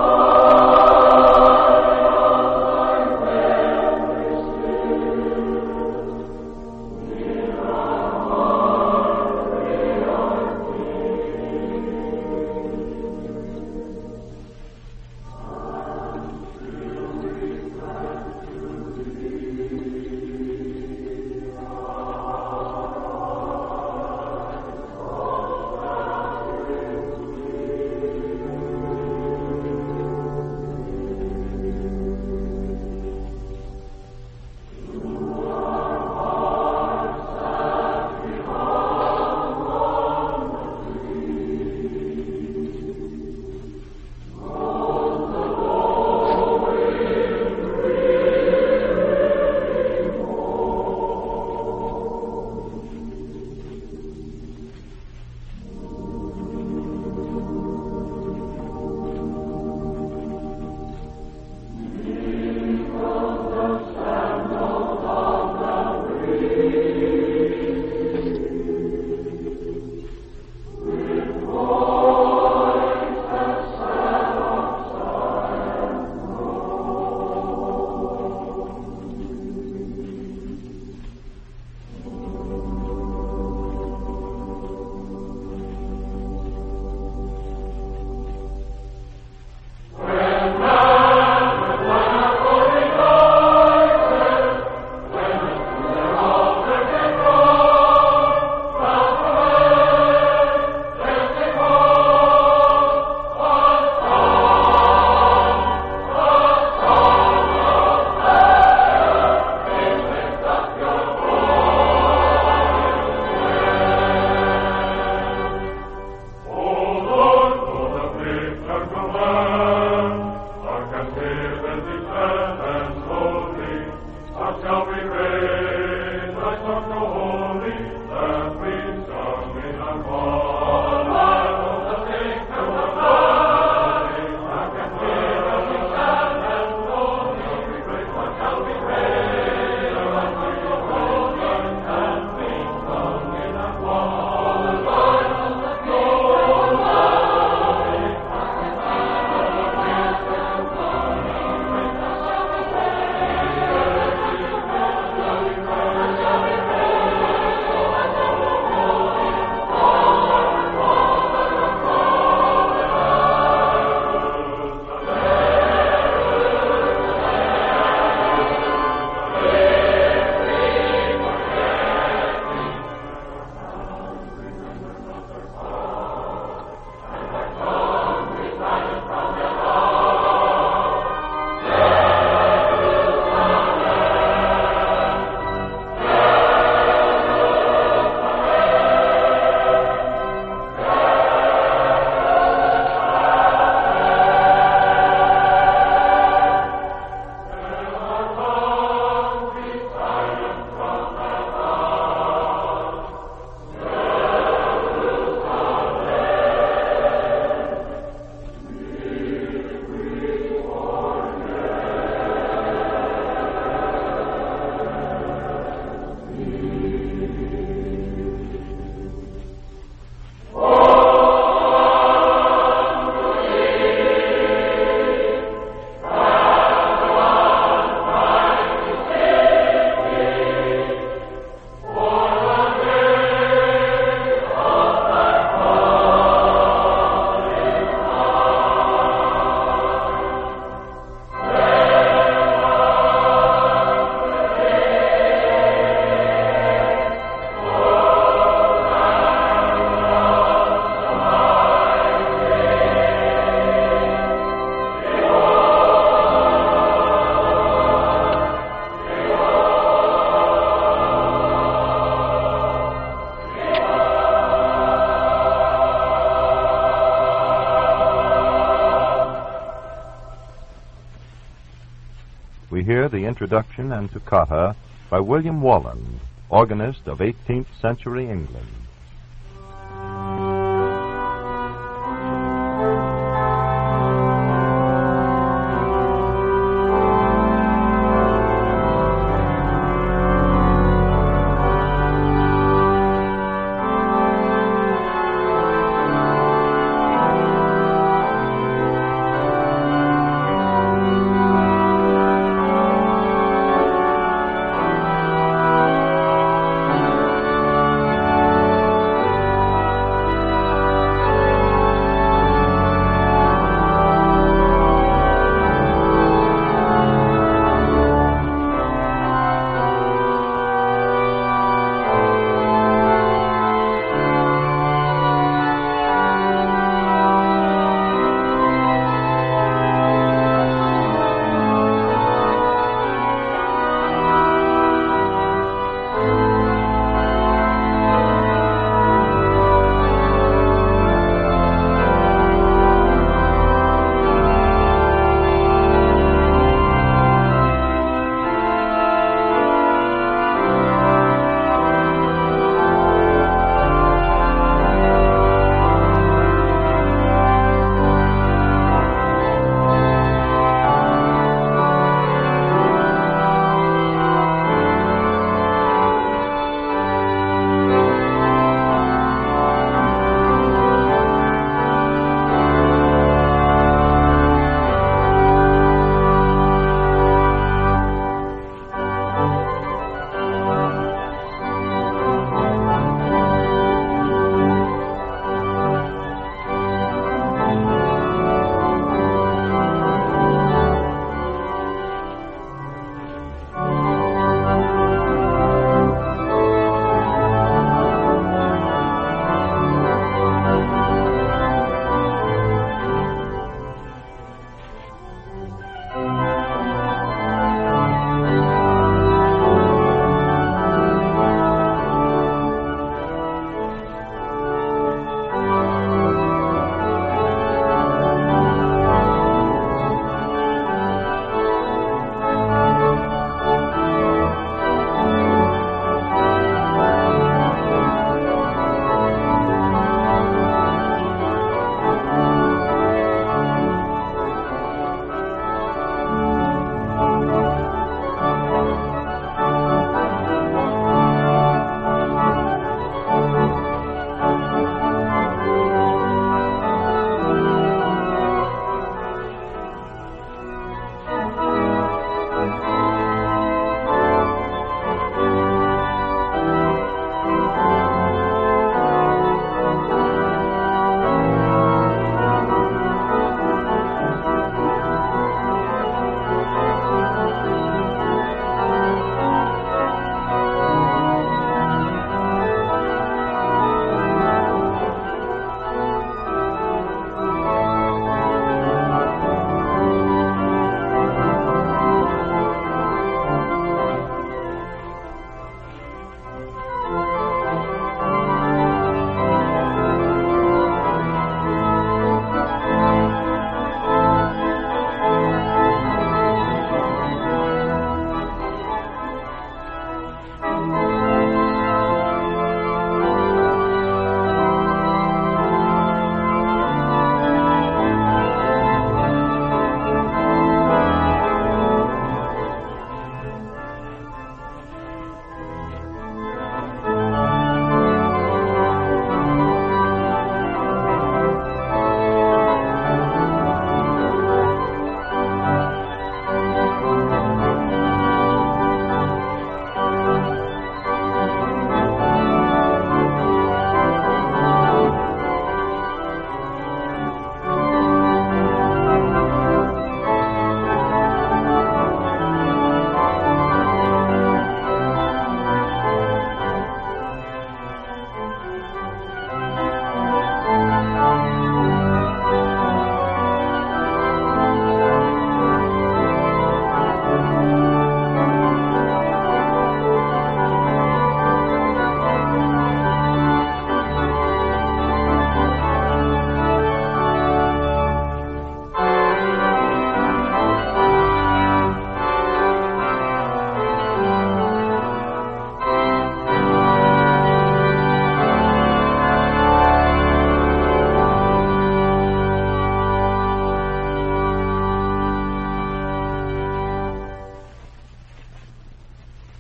we hear the introduction and toccata by William Walland, organist of 18th century England.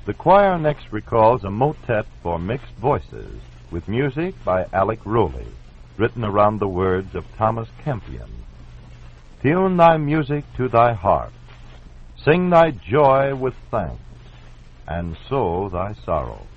The choir next recalls a motet for mixed voices with music by Alec Rowley, written around the words of Thomas Campion. Tune thy music to thy heart, sing thy joy with thanks, and so thy sorrows.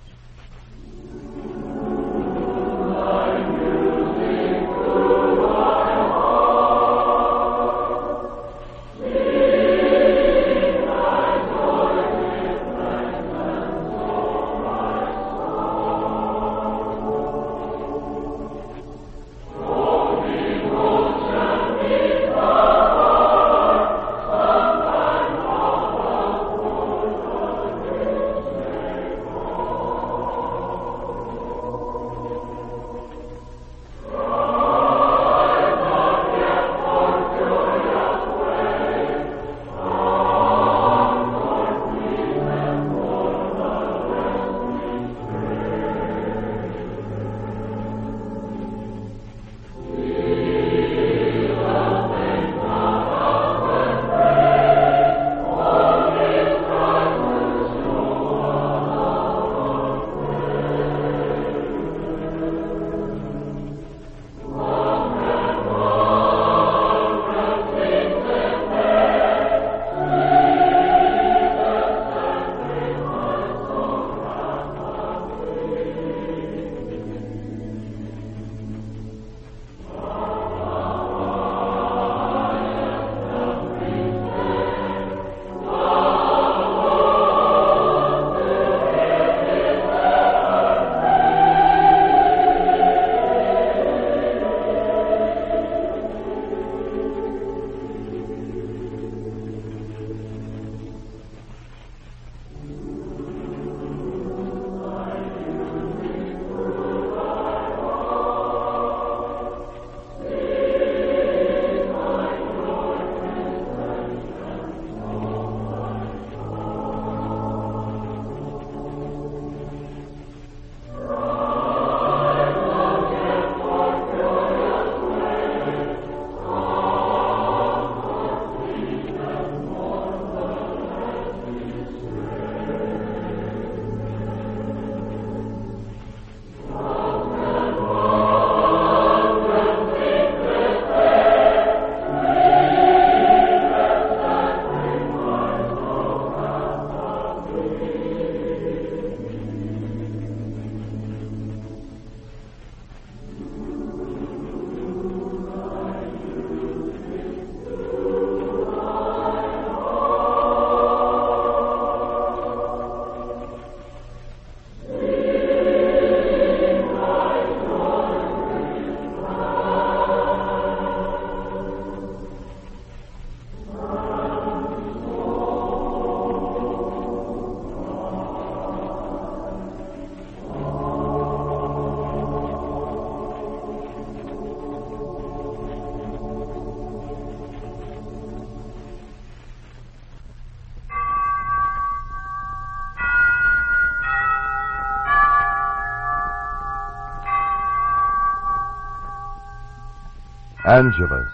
Angelus,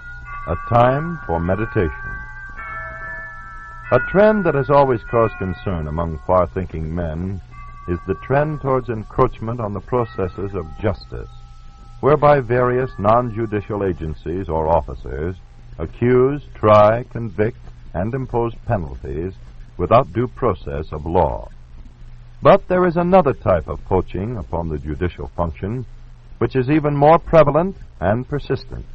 a time for meditation. A trend that has always caused concern among far-thinking men is the trend towards encroachment on the processes of justice, whereby various non-judicial agencies or officers accuse, try, convict, and impose penalties without due process of law. But there is another type of poaching upon the judicial function which is even more prevalent and persistent.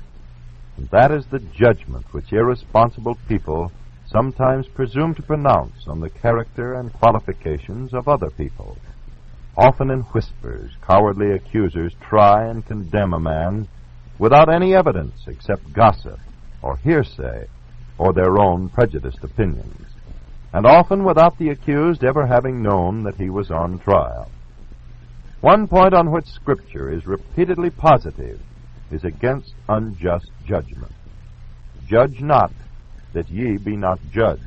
And that is the judgment which irresponsible people sometimes presume to pronounce on the character and qualifications of other people. Often in whispers, cowardly accusers try and condemn a man without any evidence except gossip or hearsay or their own prejudiced opinions, and often without the accused ever having known that he was on trial. One point on which Scripture is repeatedly positive is against unjust judgment. Judge not, that ye be not judged.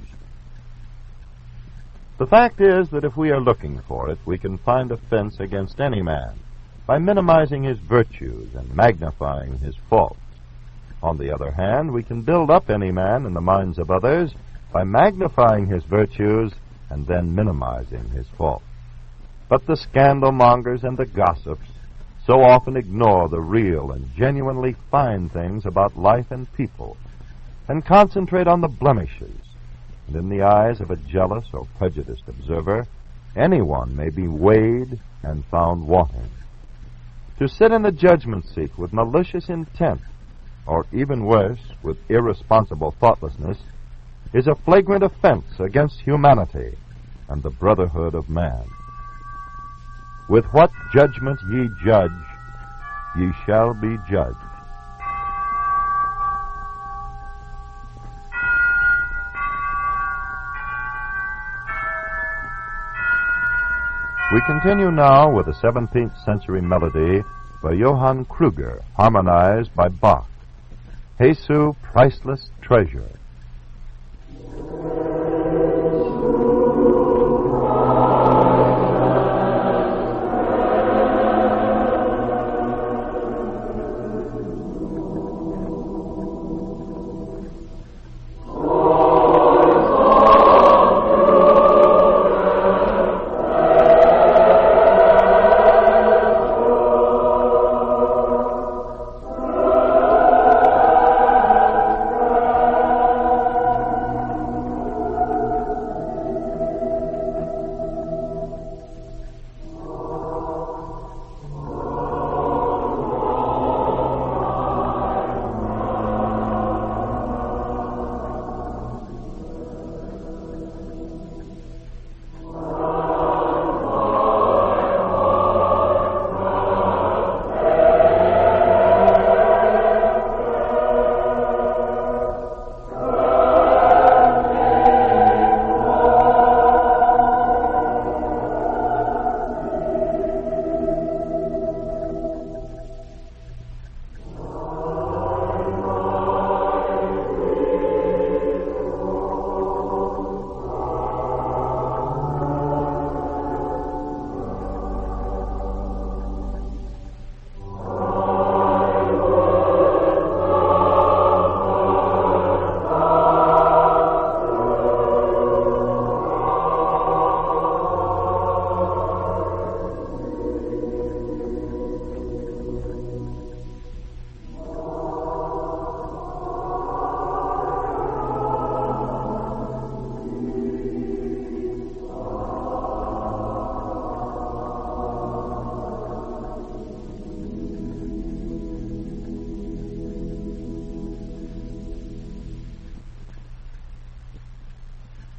The fact is that if we are looking for it, we can find offense against any man by minimizing his virtues and magnifying his faults. On the other hand, we can build up any man in the minds of others by magnifying his virtues and then minimizing his fault. But the scandal-mongers and the gossips so often ignore the real and genuinely fine things about life and people and concentrate on the blemishes. And in the eyes of a jealous or prejudiced observer, anyone may be weighed and found wanting. To sit in the judgment seat with malicious intent, or even worse, with irresponsible thoughtlessness, is a flagrant offense against humanity and the brotherhood of man. With what judgment ye judge, ye shall be judged. We continue now with a 17th century melody by Johann Kruger, harmonized by Bach. Jesu, Priceless Treasure.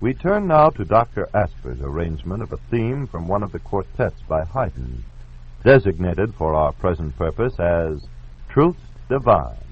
We turn now to Dr. Asper's arrangement of a theme from one of the quartets by Haydn, designated for our present purpose as Truth Divine.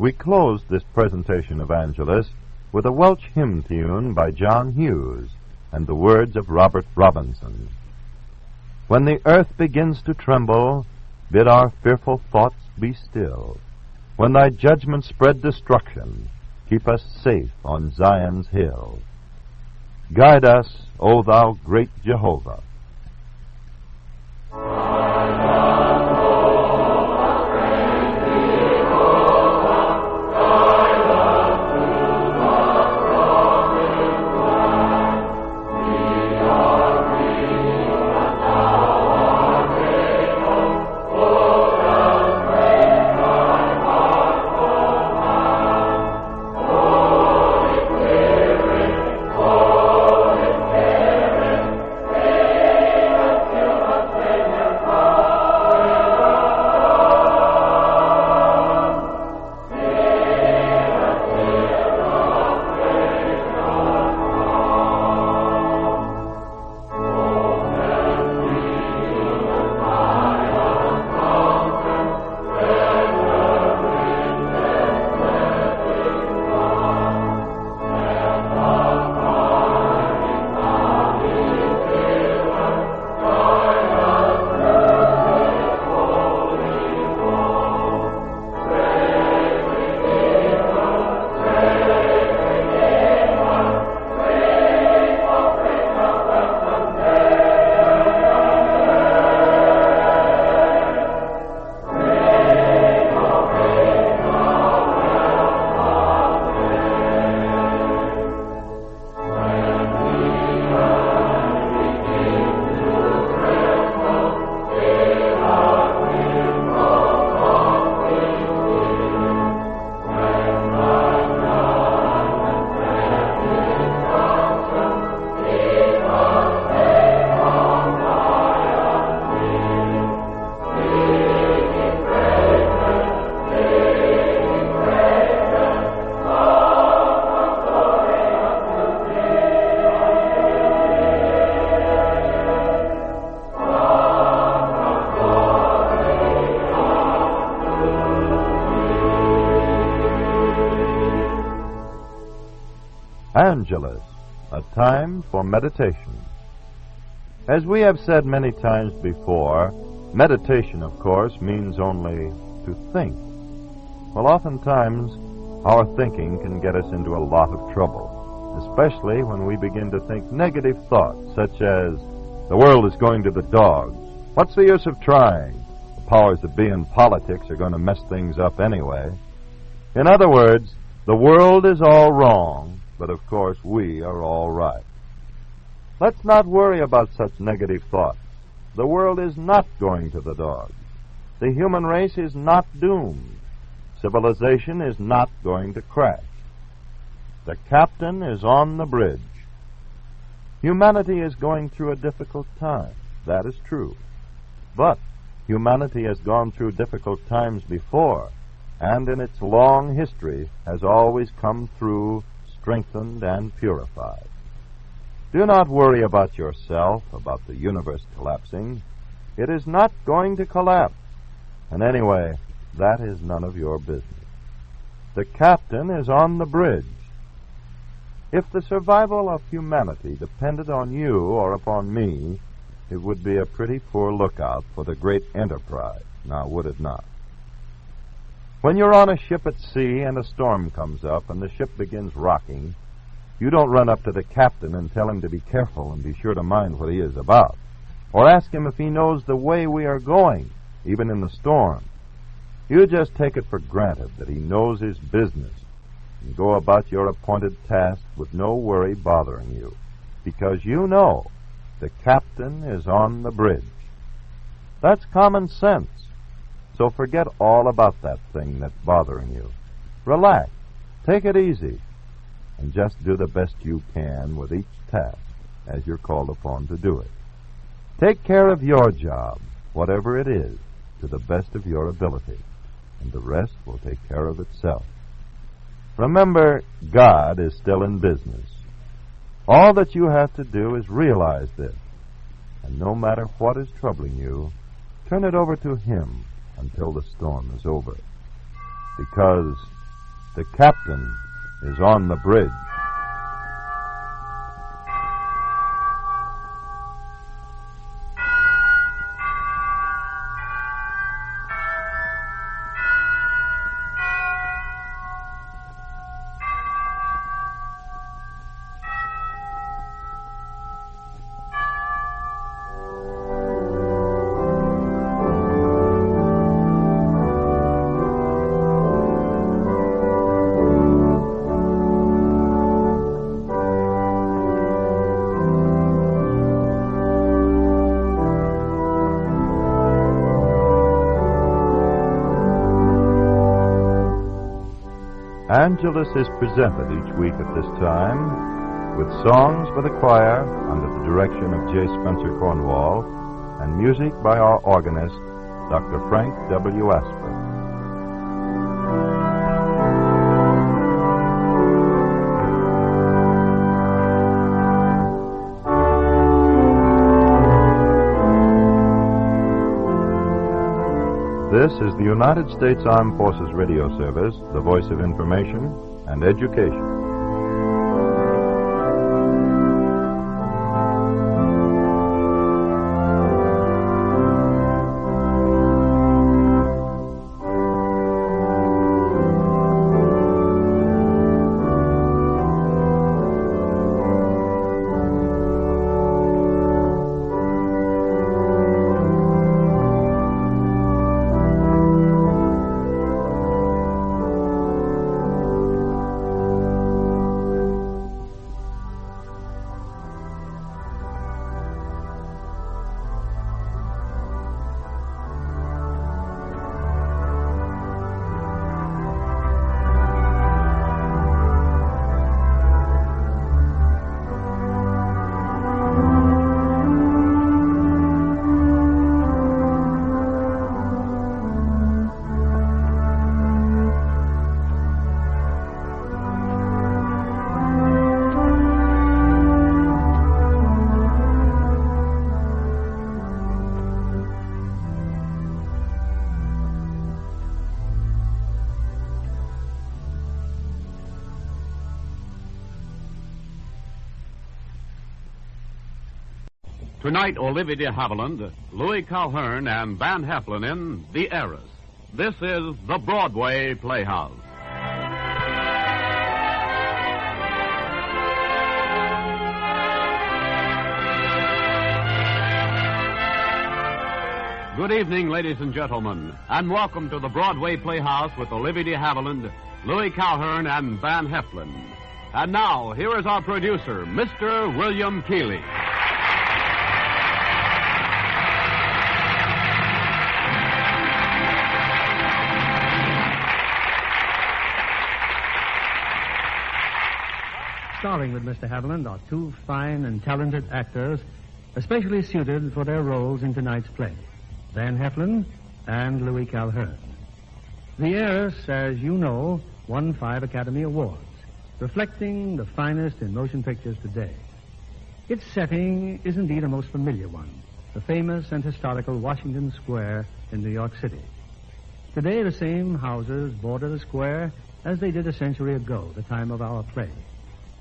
We closed this presentation of Angelus with a Welsh hymn tune by John Hughes and the words of Robert Robinson. When the earth begins to tremble, bid our fearful thoughts be still. When thy judgment spread destruction, keep us safe on Zion's hill. Guide us, O thou great Jehovah. Angelus, a time for meditation. As we have said many times before, meditation, of course, means only to think. Well, oftentimes, our thinking can get us into a lot of trouble, especially when we begin to think negative thoughts, such as, the world is going to the dogs. What's the use of trying? The powers that be in politics are going to mess things up anyway. In other words, the world is all wrong, but of course we are all right. Let's not worry about such negative thoughts. The world is not going to the dogs. The human race is not doomed. Civilization is not going to crash. The captain is on the bridge. Humanity is going through a difficult time. That is true. But humanity has gone through difficult times before, and in its long history has always come through strengthened and purified. Do not worry about yourself, about the universe collapsing. It is not going to collapse. And anyway, that is none of your business. The captain is on the bridge. If the survival of humanity depended on you or upon me, it would be a pretty poor lookout for the great enterprise, now would it not? When you're on a ship at sea and a storm comes up and the ship begins rocking, you don't run up to the captain and tell him to be careful and be sure to mind what he is about, or ask him if he knows the way we are going, even in the storm. You just take it for granted that he knows his business and go about your appointed task with no worry bothering you, because you know the captain is on the bridge. That's common sense. So forget all about that thing that's bothering you. Relax, take it easy, and just do the best you can with each task as you're called upon to do it. Take care of your job, whatever it is, to the best of your ability, and the rest will take care of itself. Remember, God is still in business. All that you have to do is realize this, and no matter what is troubling you, turn it over to Him until the storm is over, because The captain is on the bridge. Angelus is presented each week at this time with songs for the choir under the direction of J. Spencer Cornwall and music by our organist, Dr. Frank W. Asper. This is the United States Armed Forces Radio Service, the voice of information and education. Tonight, Olivia Dehavilland, Louis Calhern, and Van Heflin in The Heiress. This is the Broadway Playhouse. Good evening, ladies and gentlemen, and welcome to the Broadway Playhouse with Olivia Dehavilland, Louis Calhern, and Van Heflin. And now, here is our producer, Mr. William Keeley. Starring with Mr. Haviland are two fine and talented actors, especially suited for their roles in tonight's play, Van Heflin and Louis Calhern. The Heiress, as you know, won 5 Academy Awards, reflecting the finest in motion pictures today. Its setting is indeed a most familiar one, the famous and historical Washington Square in New York City. Today, the same houses border the square as they did a century ago, the time of our play.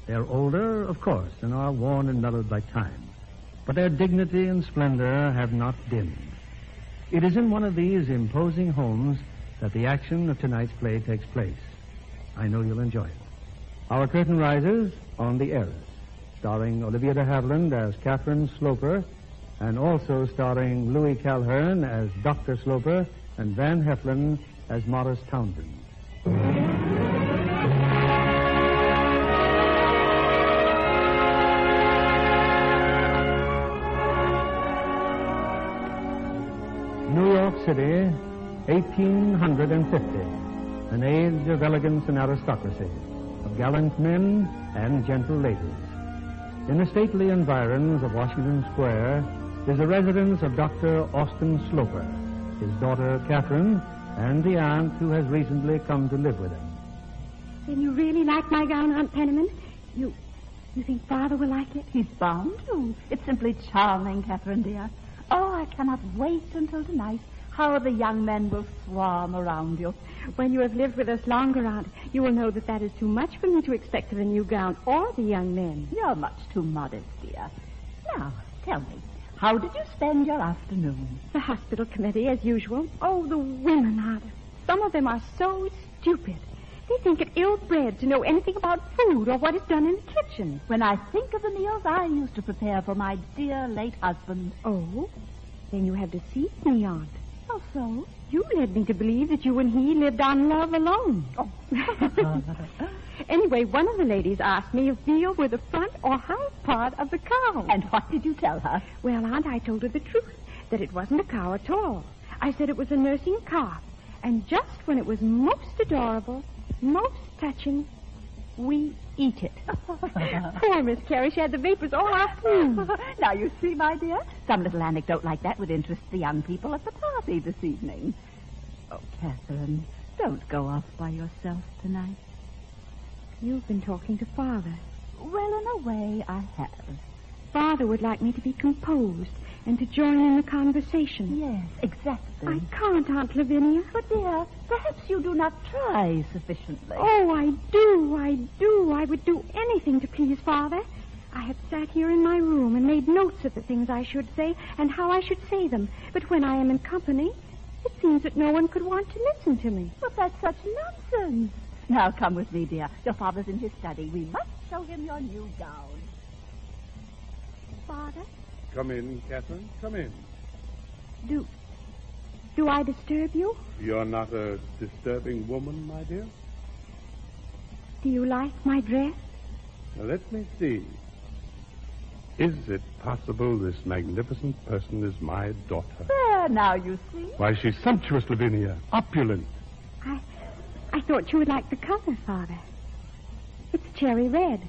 They're older, of course, and are worn and mellowed by time. But their dignity and splendor have not dimmed. It is in one of these imposing homes that the action of tonight's play takes place. I know you'll enjoy it. Our curtain rises on The Heiress, starring Olivia de Havilland as Catherine Sloper, and also starring Louis Calhern as Dr. Sloper and Van Heflin as Morris Townsend. New York City, 1850, an age of elegance and aristocracy, of gallant men and gentle ladies. In the stately environs of Washington Square is the residence of Dr. Austin Sloper, his daughter Catherine, and the aunt who has recently come to live with him. Then you really like my gown, Aunt Penniman? You think Father will like it? He's bound to. It's simply charming, Catherine, dear. Oh, I cannot wait until tonight. How the young men will swarm around you. When you have lived with us longer, Aunt, you will know that that is too much for me to expect of the new gown or the young men. You're much too modest, dear. Now, tell me, how did you spend your afternoon? The hospital committee, as usual. Oh, the women, Aunt. Some of them are so stupid. They think it ill-bred to know anything about food or what is done in the kitchen. When I think of the meals I used to prepare for my dear late husband. Oh? Then you have deceived me, Aunt. How so? You led me to believe that you and he lived on love alone. Oh. Anyway, one of the ladies asked me if veal were the front or hind part of the cow. And what did you tell her? Well, Aunt, I told her the truth, that it wasn't a cow at all. I said it was a nursing calf. And just when it was most adorable, most touching, we eat it. Poor Miss Carey, she had the vapors all afternoon. Now, you see, my dear, some little anecdote like that would interest the young people at the party this evening. Oh, Catherine, don't go off by yourself tonight. You've been talking to Father. Well, in a way, I have. Father would like me to be composed and to join in the conversation. Yes, exactly. I can't, Aunt Lavinia. But, dear, perhaps you do not try sufficiently. Oh, I do. I would do anything to please Father. I have sat here in my room and made notes of the things I should say and how I should say them. But when I am in company, it seems that no one could want to listen to me. But that's such nonsense. Now, come with me, dear. Your father's in his study. We must show him your new gown. Father? Come in, Catherine. Come in. Do I disturb you? You're not a disturbing woman, my dear. Do you like my dress? Now, let me see. Is it possible this magnificent person is my daughter? There, now you see. Why, she's sumptuous, Lavinia. Opulent. I thought you would like the color, Father. It's cherry red.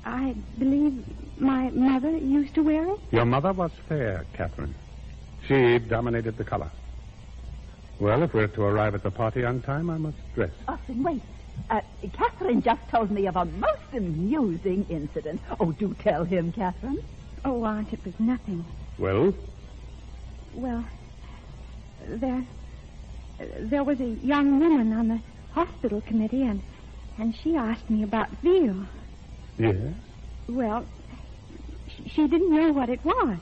I believe my mother used to wear it. Your mother was fair, Catherine. She dominated the color. Well, if we're to arrive at the party on time, I must dress. Austin, wait. Catherine just told me of a most amusing incident. Oh, do tell him, Catherine. Oh, Aunt, it was nothing. Well? Well, there was a young woman on the hospital committee, and she asked me about veal. Yes? Well, she didn't know what it was.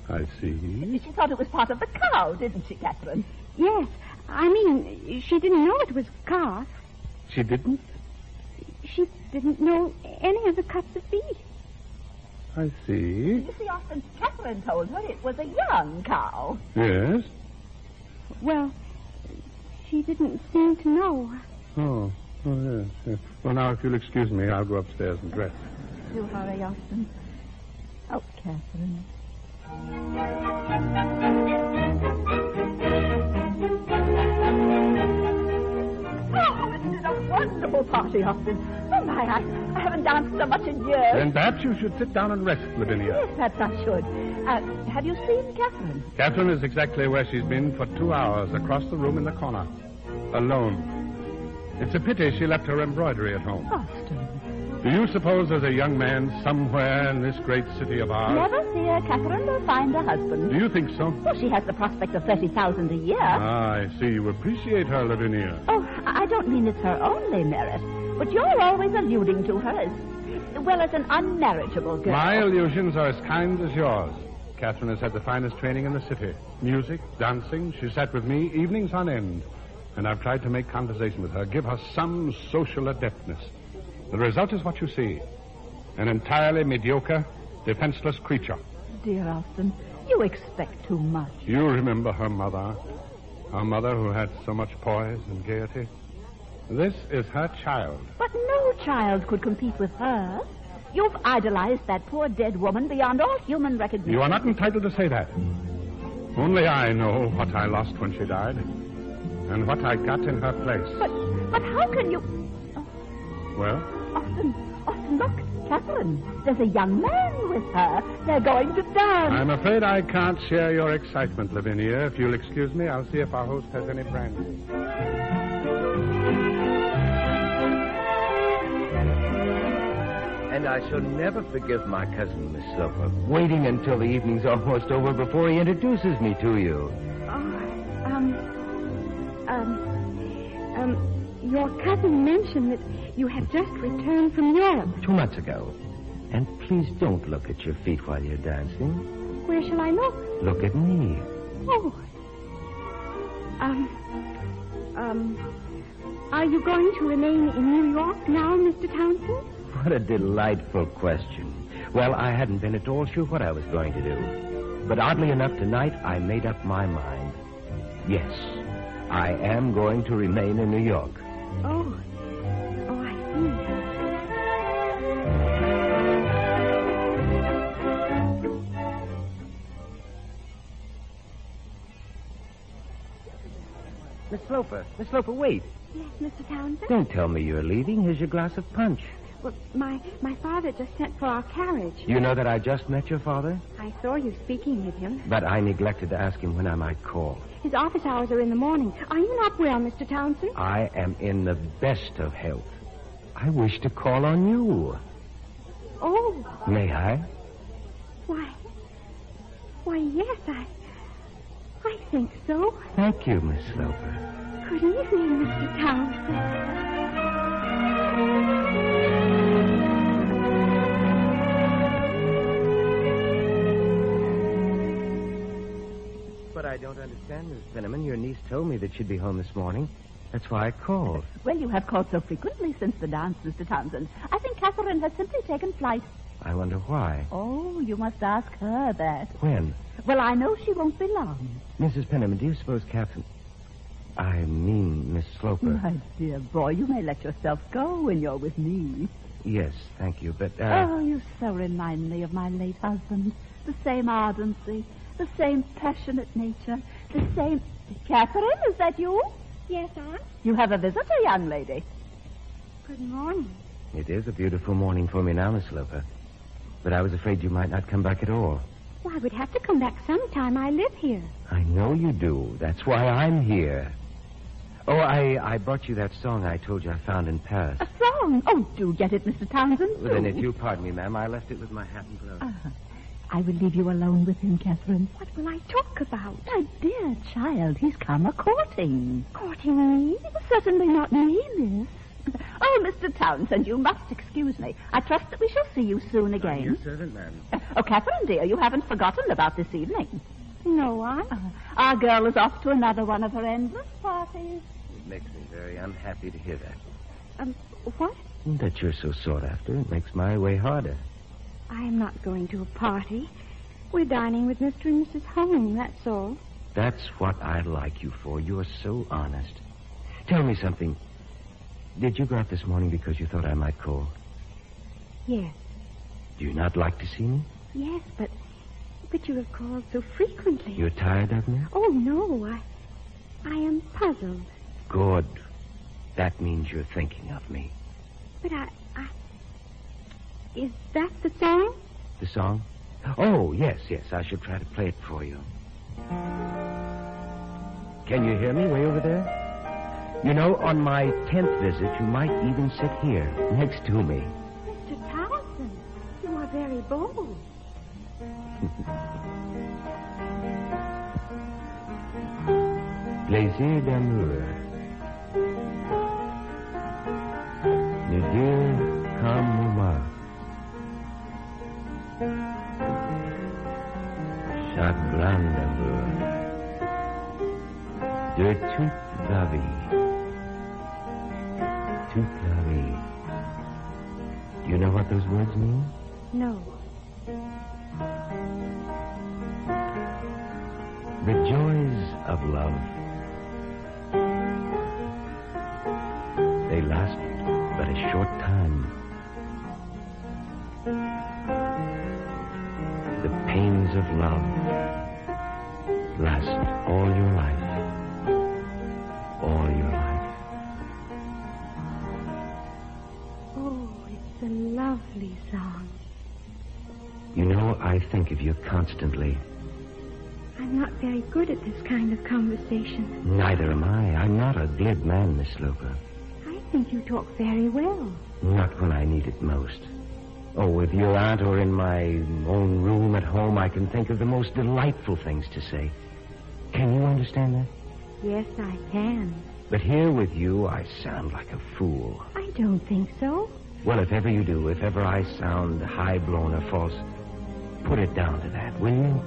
I see. She thought it was part of the cow, didn't she, Catherine? Yes. I mean, she didn't know it was calf. She didn't? She didn't know any of the cuts of beef. I see. You see, Austin, Catherine told her it was a young cow. Yes? Well, she didn't seem to know. Oh, yes. Well, now, if you'll excuse me, I'll go upstairs and dress. Do hurry, Austin. Oh, Catherine. Oh, isn't it a wonderful party, Austin? Oh, my, I haven't danced so much in years. Then perhaps you should sit down and rest, Lavinia. Yes, perhaps I should. Have you seen Catherine? Catherine is exactly where she's been for 2 hours, across the room in the corner. Alone. It's a pity she left her embroidery at home. Austin. Do you suppose there's a young man somewhere in this great city of ours? Never fear, Catherine will find a husband. Do you think so? Well, she has the prospect of $30,000 a year. Ah, I see. You appreciate her, Lavinia. Oh, I don't mean it's her only merit, but you're always alluding to her as an unmarriageable girl. My illusions are as kind as yours. Catherine has had the finest training in the city. Music, dancing. She sat with me evenings on end. And I've tried to make conversation with her, give her some social adeptness. The result is what you see. An entirely mediocre, defenseless creature. Dear Austin, you expect too much. You remember her mother. Her mother who had so much poise and gaiety. This is her child. But no child could compete with her. You've idolized that poor dead woman beyond all human recognition. You are not entitled to say that. Only I know what I lost when she died. And what I got in her place. But how can you... Oh. Well? Austin, look, Catherine. There's a young man with her. They're going to dance. I'm afraid I can't share your excitement, Lavinia. If you'll excuse me, I'll see if our host has any brandy. And I shall never forgive my cousin, Miss Silver, waiting until the evening's almost over before he introduces me to you. Your cousin mentioned that you had just returned from Europe. 2 months ago. And please don't look at your feet while you're dancing. Where shall I look? Look at me. Oh. Are you going to remain in New York now, Mr. Townsend? What a delightful question. Well, I hadn't been at all sure what I was going to do. But oddly enough, tonight I made up my mind. Yes, I am going to remain in New York. Oh, I see. Miss Sloper, wait. Yes, Mr. Townsend? Don't tell me you're leaving. Here's your glass of punch. Well, my father just sent for our carriage. You know that I just met your father? I saw you speaking with him. But I neglected to ask him when I might call. His office hours are in the morning. Are you not well, Mr. Townsend? I am in the best of health. I wish to call on you. Oh. May I? Why, yes, I think so. Thank you, Miss Sloper. Good evening, Mr. Townsend. But I don't understand, Miss Penniman. Your niece told me that she'd be home this morning. That's why I called. Well, you have called so frequently since the dance, Mr. Townsend. I think Catherine has simply taken flight. I wonder why. Oh, you must ask her that. When? Well, I know she won't be long. Mrs. Penniman, do you suppose Catherine... I mean, Miss Sloper. My dear boy, you may let yourself go when you're with me. Yes, thank you, but... Oh, you so remind me of my late husband. The same ardency, the same passionate nature, the same... Catherine, is that you? Yes, Aunt. You have a visitor, young lady. Good morning. It is a beautiful morning for me now, Miss Sloper. But I was afraid you might not come back at all. Well, I would have to come back sometime. I live here. I know you do. That's why I'm here. Oh, I brought you that song I told you I found in Paris. A song? Oh, do get it, Mr. Townsend. Well, then, if you'll pardon me, ma'am, I left it with my hat and gloves. I will leave you alone with him, Catherine. What will I talk about? My dear child, he's come a-courting. Courting me? Certainly not me, miss. Oh, Mr. Townsend, you must excuse me. I trust that we shall see you soon again. Your servant, ma'am. Oh, Catherine, dear, you haven't forgotten about this evening. No, Aunt. Our girl is off to another one of her endless parties. It makes me very unhappy to hear that. What? That you're so sought after. It makes my way harder. I am not going to a party. We're dining with Mr. and Mrs. Home, that's all. That's what I like you for. You're so honest. Tell me something. Did you go out this morning because you thought I might call? Yes. Do you not like to see me? Yes, but you have called so frequently. You're tired of me? Oh, no. I am puzzled. Good. That means you're thinking of me. But Is that the song? The song? Oh, yes. I shall try to play it for you. Can you hear me way over there? You know, on my 10th visit, you might even sit here, next to me. Mr. Townsend, you are very bold. Plaisir d'amour. Ne Dieu comme moi. Chagrin d'amour. De toute la vie. Toute la vie. Do you know what those words mean? No. The joys of love. They last but a short time. The pains of love last all your life. All your life. Oh, it's a lovely song. You know, I think of you constantly. I'm not very good at this kind of conversation. Neither am I. I'm not a glib man, Miss Sloper. I think you talk very well. Not when I need it most. Oh, with your aunt or in my own room at home, I can think of the most delightful things to say. Can you understand that? Yes, I can. But here with you, I sound like a fool. I don't think so. Well, if ever you do, if ever I sound high-blown or false, put it down to that, will you?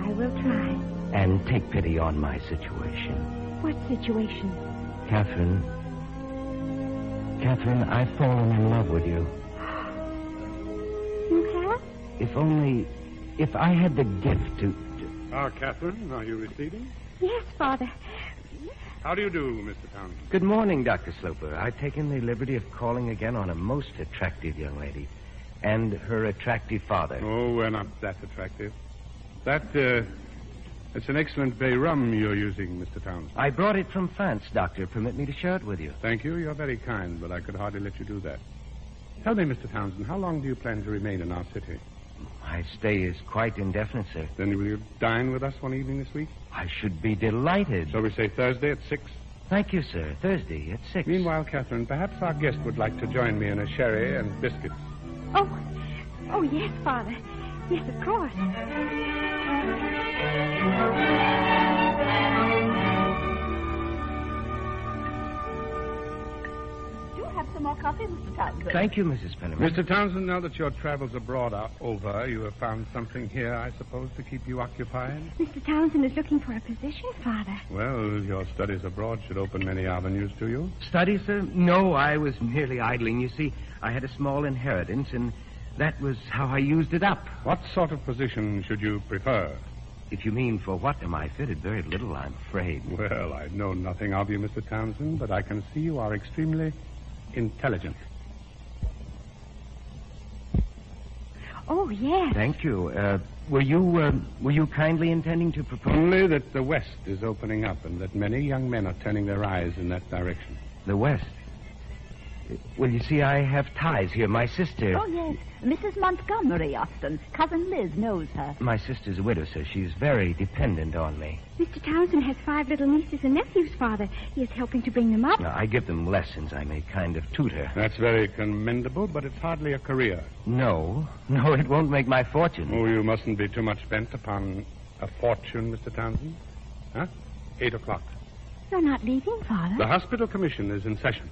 I will try. And take pity on my situation. What situation? Catherine, I've fallen in love with you. You have? If I had the gift to... Catherine, are you receding? Yes, Father. How do you do, Mr. Townsend? Good morning, Dr. Sloper. I've taken the liberty of calling again on a most attractive young lady. And her attractive father. Oh, we're not that attractive. It's an excellent bay rum you're using, Mr. Townsend. I brought it from France, Doctor. Permit me to share it with you. Thank you. You're very kind, but I could hardly let you do that. Tell me, Mr. Townsend, how long do you plan to remain in our city? My stay is quite indefinite, sir. Then will you dine with us one evening this week? I should be delighted. Shall we say Thursday at 6? Thank you, sir. Thursday at 6. Meanwhile, Catherine, perhaps our guest would like to join me in a sherry and biscuits. Oh, yes, Father. Yes, of course. Do have some more coffee, Mr. Townsend? Thank you, Mrs. Penniman. Mr. Townsend, now that your travels abroad are over, you have found something here, I suppose, to keep you occupied? Mr. Townsend is looking for a position, Father. Well, your studies abroad should open many avenues to you. Studies, sir? No, I was merely idling. You see, I had a small inheritance, and that was how I used it up. What sort of position should you prefer? If you mean for what am I fitted, very little, I'm afraid. Well, I know nothing of you, Mr. Townsend, but I can see you are extremely intelligent. Oh, yes. Thank you. Were you kindly intending to propose? Only that the West is opening up and that many young men are turning their eyes in that direction. The West? Well, you see, I have ties here. My sister... Oh, yes. Mrs. Montgomery Austin. Cousin Liz knows her. My sister's a widow, sir. She's very dependent on me. Mr. Townsend has 5 little nieces and nephews, Father. He is helping to bring them up. Now, I give them lessons. I'm a kind of tutor. That's very commendable, but it's hardly a career. No, it won't make my fortune. Oh, you mustn't be too much bent upon a fortune, Mr. Townsend. Huh? 8 o'clock. You're not leaving, Father? The hospital commission is in session.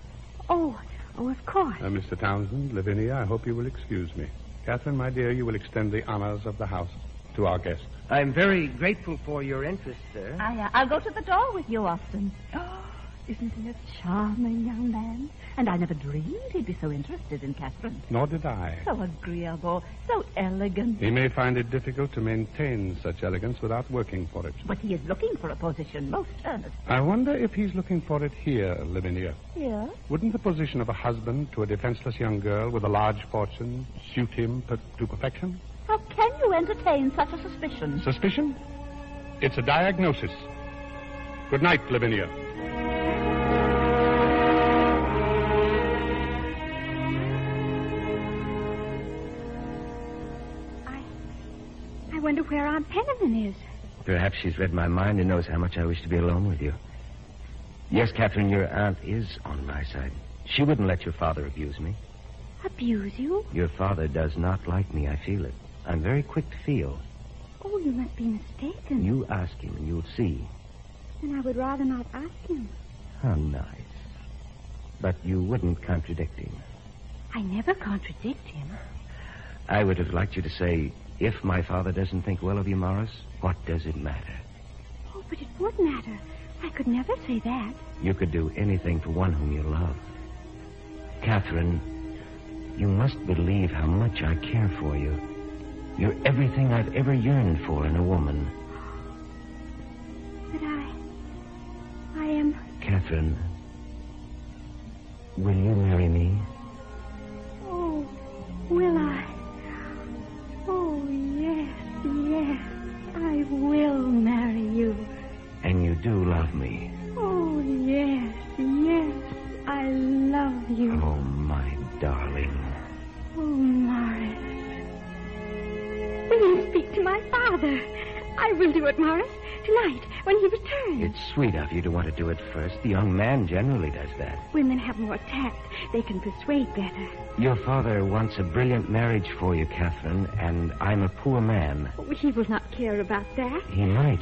Oh, of course. Mr. Townsend, Lavinia, I hope you will excuse me. Catherine, my dear, you will extend the honors of the house to our guest. I'm very grateful for your interest, sir. I'll go to the door with you, Austin. Oh, isn't he a charming young man? And I never dreamed he'd be so interested in Catherine. Nor did I. So agreeable, so elegant. He may find it difficult to maintain such elegance without working for it. But he is looking for a position, most earnestly. I wonder if he's looking for it here, Lavinia. Here? Wouldn't the position of a husband to a defenseless young girl with a large fortune suit him to perfection? How can you entertain such a suspicion? Suspicion? It's a diagnosis. Good night, Lavinia. I wonder where Aunt Penniman is. Perhaps she's read my mind and knows how much I wish to be alone with you. Yes, Catherine, your aunt is on my side. She wouldn't let your father abuse me. Abuse you? Your father does not like me, I feel it. I'm very quick to feel. Oh, you must be mistaken. You ask him and you'll see. Then I would rather not ask him. How nice. But you wouldn't contradict him. I never contradict him. I would have liked you to say, if my father doesn't think well of you, Morris, what does it matter? Oh, but it would matter. I could never say that. You could do anything for one whom you love. Catherine, you must believe how much I care for you. You're everything I've ever yearned for in a woman. But I am... Catherine, will you marry me? Oh, will I? Oh, yes, I will marry you. And you do love me? Oh, yes, I love you. Oh, my darling. Oh, Morris. Will you speak to my father? I will do it, Morris. Tonight, when he returns. It's sweet of you to want to do it first. The young man generally does that. Women have more tact. They can persuade better. Your father wants a brilliant marriage for you, Catherine, and I'm a poor man. Oh, he will not care about that. He might.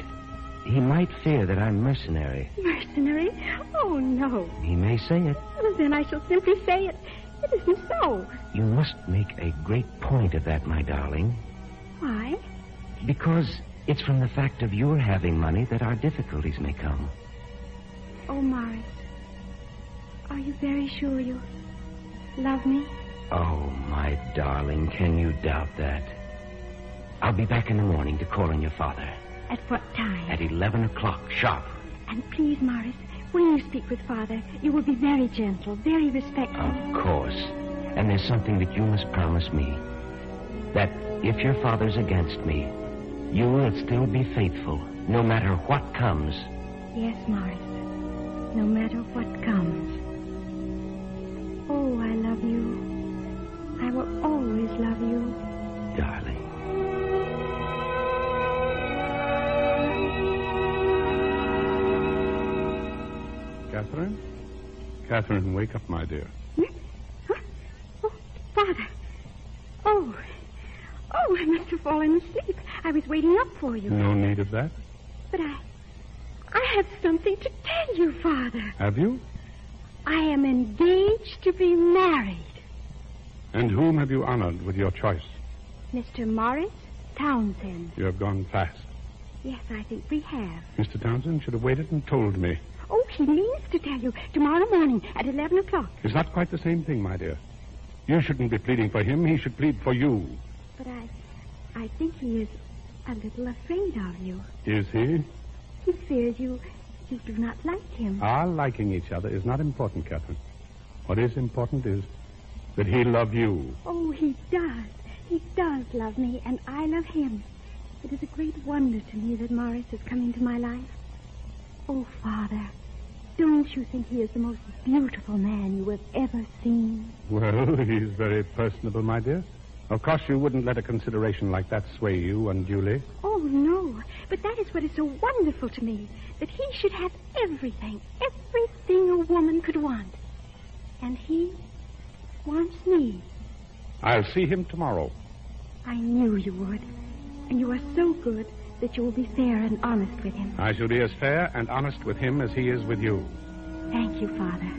He might fear that I'm mercenary. Mercenary? Oh, no. He may say it. Well, then I shall simply say it. It isn't so. You must make a great point of that, my darling. Why? Because it's from the fact of your having money that our difficulties may come. Oh, Morris. Are you very sure you love me? Oh, my darling, can you doubt that? I'll be back in the morning to call on your father. At what time? At 11 o'clock, sharp. And please, Morris, when you speak with Father, you will be very gentle, very respectful. Of course. And there's something that you must promise me. That if your father's against me, you will still be faithful, no matter what comes. Yes, Morris. No matter what comes. Oh, I love you. I will always love you. Darling. Catherine? Catherine, wake up, my dear. Huh? Oh, Father. Oh, I must have fallen asleep. I was waiting up for you. No need of that. But I have something to tell you, Father. Have you? I am engaged to be married. And whom have you honored with your choice? Mr. Morris Townsend. You have gone fast. Yes, I think we have. Mr. Townsend should have waited and told me. Oh, he means to tell you tomorrow morning at 11 o'clock. It's not quite the same thing, my dear. You shouldn't be pleading for him. He should plead for you. But I think he is a little afraid of you. Is he? He fears you do not like him. Our liking each other is not important, Catherine. What is important is that he love you. Oh, he does. He does love me, and I love him. It is a great wonder to me that Morris has come into my life. Oh, Father, don't you think he is the most beautiful man you have ever seen? Well, he's very personable, my dear. Of course, you wouldn't let a consideration like that sway you unduly. Oh, no. But that is what is so wonderful to me, that he should have everything a woman could want. And he wants me. I'll see him tomorrow. I knew you would. And you are so good that you will be fair and honest with him. I shall be as fair and honest with him as he is with you. Thank you, Father.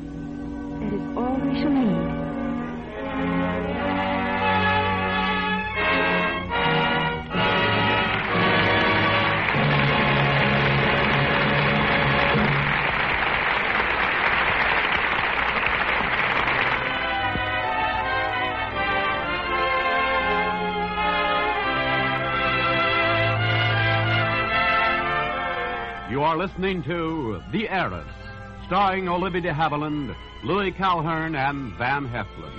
That is all we shall need. You are listening to The Heiress, starring Olivia Dehavilland, Louis Calhern, and Van Heflin.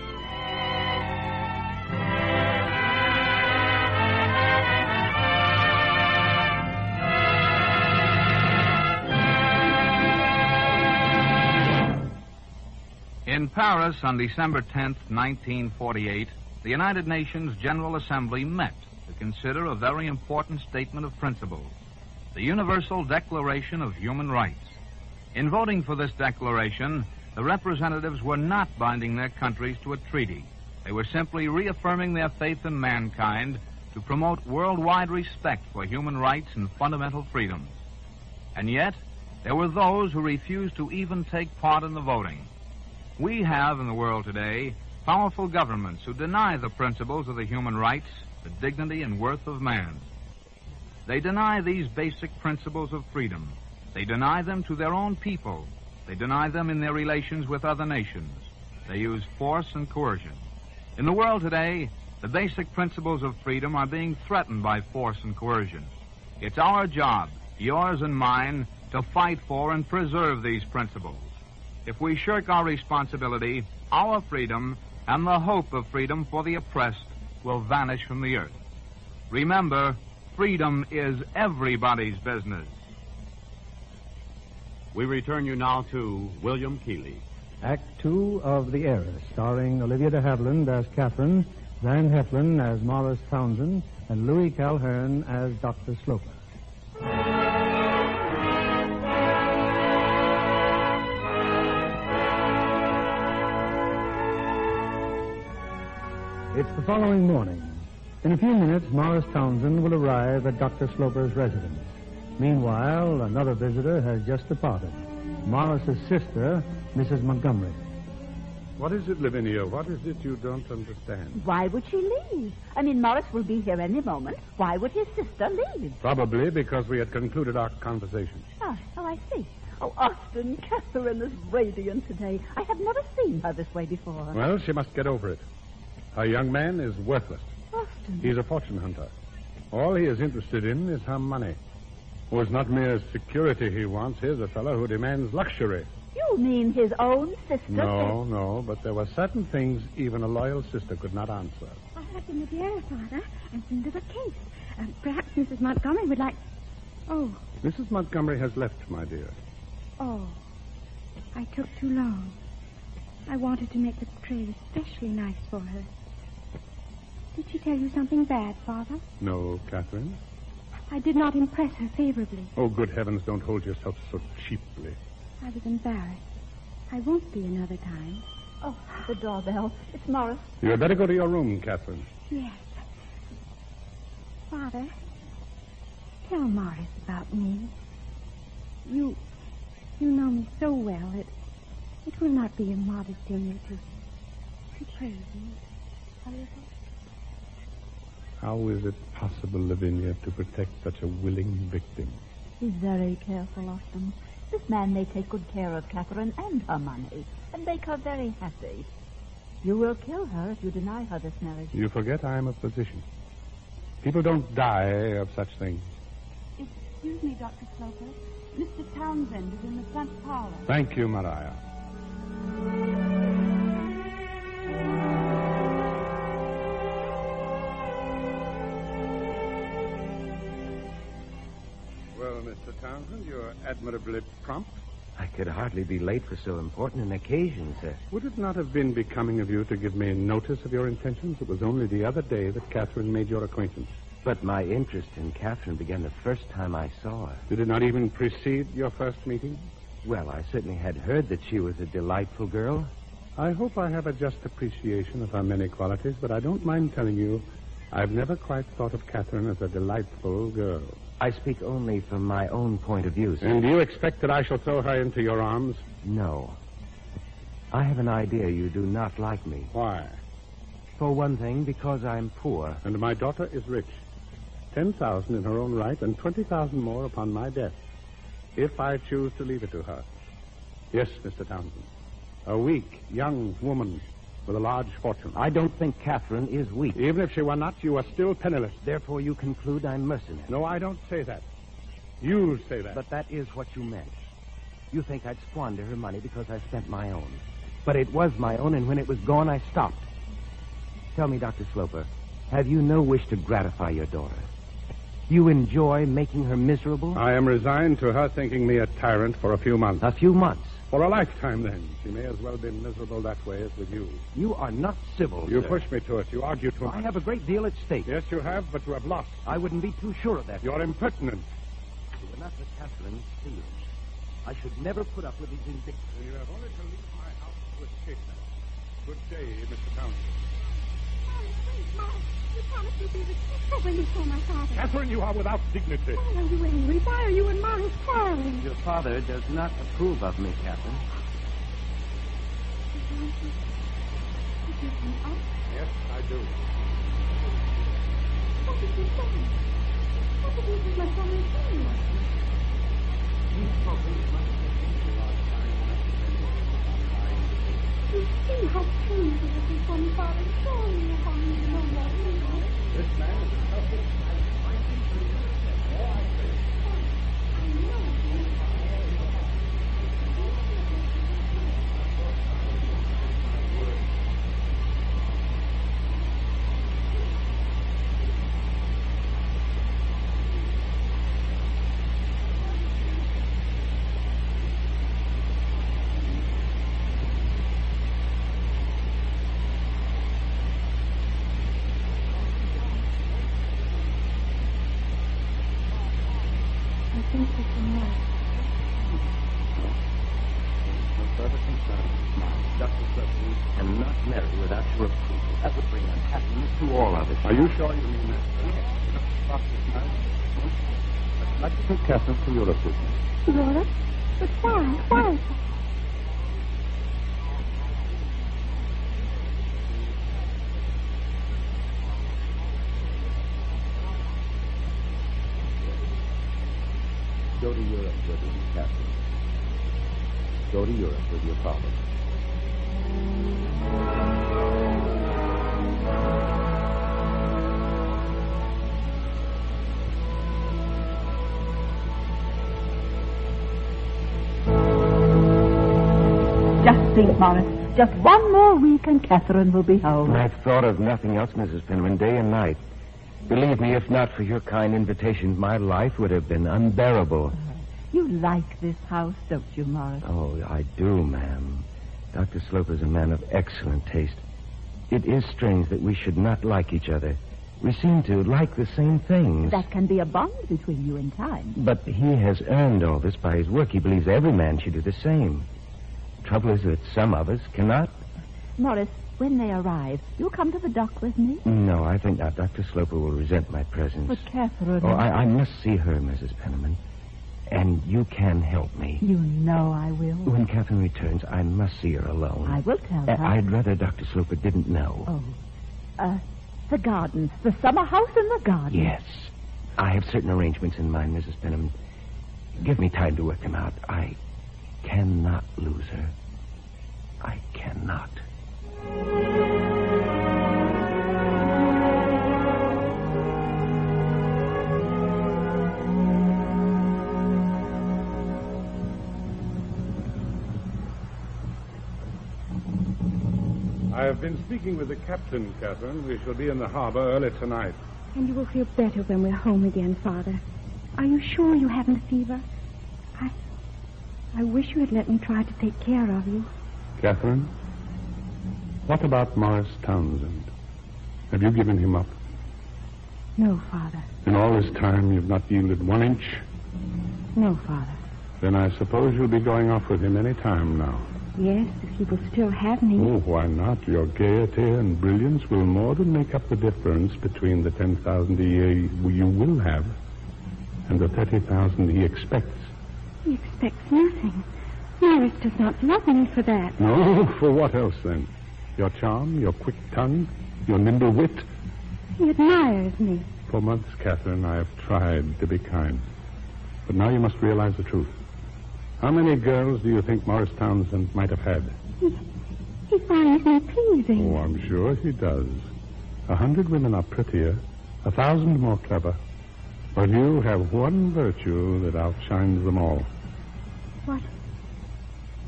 In Paris on December 10th, 1948, the United Nations General Assembly met to consider a very important statement of principles. The Universal Declaration of Human Rights. In voting for this declaration, the representatives were not binding their countries to a treaty. They were simply reaffirming their faith in mankind to promote worldwide respect for human rights and fundamental freedoms. And yet, there were those who refused to even take part in the voting. We have in the world today powerful governments who deny the principles of the human rights, the dignity and worth of man. They deny these basic principles of freedom. They deny them to their own people. They deny them in their relations with other nations. They use force and coercion. In the world today, the basic principles of freedom are being threatened by force and coercion. It's our job, yours and mine, to fight for and preserve these principles. If we shirk our responsibility, our freedom and the hope of freedom for the oppressed will vanish from the earth. Remember, freedom is everybody's business. We return you now to William Keighley. Act 2 of The Heiress, starring Olivia de Havilland as Catherine, Van Heflin as Morris Townsend, and Louis Calhern as Dr. Sloper. It's the following morning. In a few minutes, Morris Townsend will arrive at Dr. Sloper's residence. Meanwhile, another visitor has just departed. Morris's sister, Mrs. Montgomery. What is it, Lavinia? What is it you don't understand? Why would she leave? I mean, Morris will be here any moment. Why would his sister leave? Probably because we had concluded our conversation. Oh, I see. Oh, Austin, Catherine is radiant today. I have never seen her this way before. Well, she must get over it. Her young man is worthless. Austin. He's a fortune hunter. All he is interested in is her money. Oh, it's not mere security he wants. Here's a fellow who demands luxury. You mean his own sister? No, but there were certain things even a loyal sister could not answer. I have them with the air, Father, and some little case. Perhaps Mrs. Montgomery would like... Oh. Mrs. Montgomery has left, my dear. Oh. I took too long. I wanted to make the tray especially nice for her. Did she tell you something bad, Father? No, Catherine. I did not impress her favorably. Oh, good heavens, don't hold yourself so cheaply. I was embarrassed. I won't be another time. Oh, the doorbell. It's Morris. You had better go to your room, Catherine. Yes. Father, tell Morris about me. You know me so well. It will not be immodest in you to praise me a little. How is it possible, Lavinia, to protect such a willing victim? Be very careful, Austin. This man may take good care of Catherine and her money and make her very happy. You will kill her if you deny her this marriage. You forget I am a physician. People don't die of such things. Excuse me, Dr. Sloper. Mr. Townsend is in the front parlor. Thank you, Maria. Well, Mr. Townsend, you're admirably prompt. I could hardly be late for so important an occasion, sir. Would it not have been becoming of you to give me notice of your intentions? It was only the other day that Catherine made your acquaintance. But my interest in Catherine began the first time I saw her. Did it not even precede your first meeting? Well, I certainly had heard that she was a delightful girl. I hope I have a just appreciation of her many qualities, but I don't mind telling you I've never quite thought of Catherine as a delightful girl. I speak only from my own point of view, sir. And do you expect that I shall throw her into your arms? No. I have an idea you do not like me. Why? For one thing, because I'm poor. And my daughter is rich. 10,000 in her own right and 20,000 more upon my death, if I choose to leave it to her. Yes, Mr. Townsend. A weak, young woman with a large fortune. I don't think Catherine is weak. Even if she were not, you are still penniless. Therefore, you conclude I'm mercenary. No, I don't say that. You say that. But that is what you meant. You think I'd squander her money because I spent my own. But it was my own, and when it was gone, I stopped. Tell me, Dr. Sloper, have you no wish to gratify your daughter? You enjoy making her miserable? I am resigned to her thinking me a tyrant for a few months. A few months? For a lifetime, then. She may as well be miserable that way as with you. You are not civil, You sir. push me to it. You argue too much. I have a great deal at stake. Yes, you have, but you have lost. I wouldn't be too sure of that. You're impertinent. You were not let Catherine steal. I should never put up with these indictments. You have only to leave my house to escape them. Good day, Mr. Townsend. You promised you'd be respectful when you saw my father. Catherine, you are without dignity. Why are you angry? Why are you and Morris quarreling? Your father does not approve of me, Catherine. Yes, I do. What have you done? What have you done, my father? You see how changed it has become, Father. Surely you're going to know more evil. This man is a selfish, fighting for you. All I say. I know. Are you sure you mean that? Yes. Stop this marriage. I'd like to take Catherine to Europe with me. Europe? But why? Why? Go to Europe with him, Catherine. Go to Europe with your father. Just think, Morris. Just one more week and Catherine will be home. I've thought of nothing else, Mrs. Penman, day and night. Believe me, if not for your kind invitation, my life would have been unbearable. You like this house, don't you, Morris? Oh, I do, ma'am. Dr. Sloper's a man of excellent taste. It is strange that we should not like each other. We seem to like the same things. That can be a bond between you in time. But he has earned all this by his work. He believes every man should do the same. The trouble is that some of us cannot. Morris, when they arrive, you'll come to the dock with me? No, I think not. Dr. Sloper will resent my presence. But Catherine... Oh, I must see her, Mrs. Penniman. And you can help me. You know I will. When Catherine returns, I must see her alone. I will tell her. I'd rather Dr. Sloper didn't know. Oh. The gardens. The summer house in the garden. Yes. I have certain arrangements in mind, Mrs. Penniman. Give me time to work them out. I cannot lose her. I cannot. I have been speaking with the captain, Catherine. We shall be in the harbor early tonight. And you will feel better when we're home again, Father. Are you sure you haven't a fever? I wish you had let me try to take care of you. Catherine, what about Morris Townsend? Have you given him up? No, Father. In all this time, you've not yielded 1 inch? No, Father. Then I suppose you'll be going off with him any time now. Yes, if he will still have me. Oh, why not? Your gaiety and brilliance will more than make up the difference between the 10,000 a year you will have and the 30,000 he expects. He expects nothing. Morris does not love me for that. No, for what else then? Your charm, your quick tongue, your nimble wit? He admires me. For months, Catherine, I have tried to be kind. But now you must realize the truth. How many girls do you think Morris Townsend might have had? He finds me pleasing. Oh, I'm sure he does. 100 women are prettier, 1,000 more clever. But you have one virtue that outshines them all.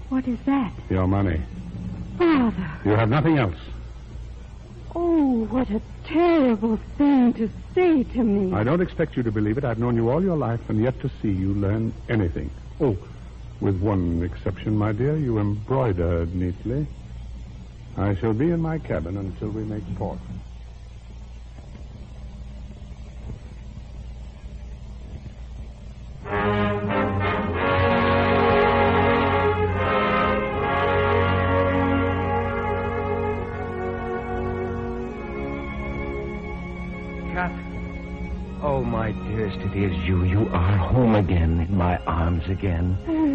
What is that? Your money. Father. You have nothing else. Oh, what a terrible thing to say to me. I don't expect you to believe it. I've known you all your life and yet to see you learn anything. Oh, with one exception, my dear. You embroider neatly. I shall be in my cabin until we make port. Oh, my dearest, it is you. You are home again, in my arms again. Oh,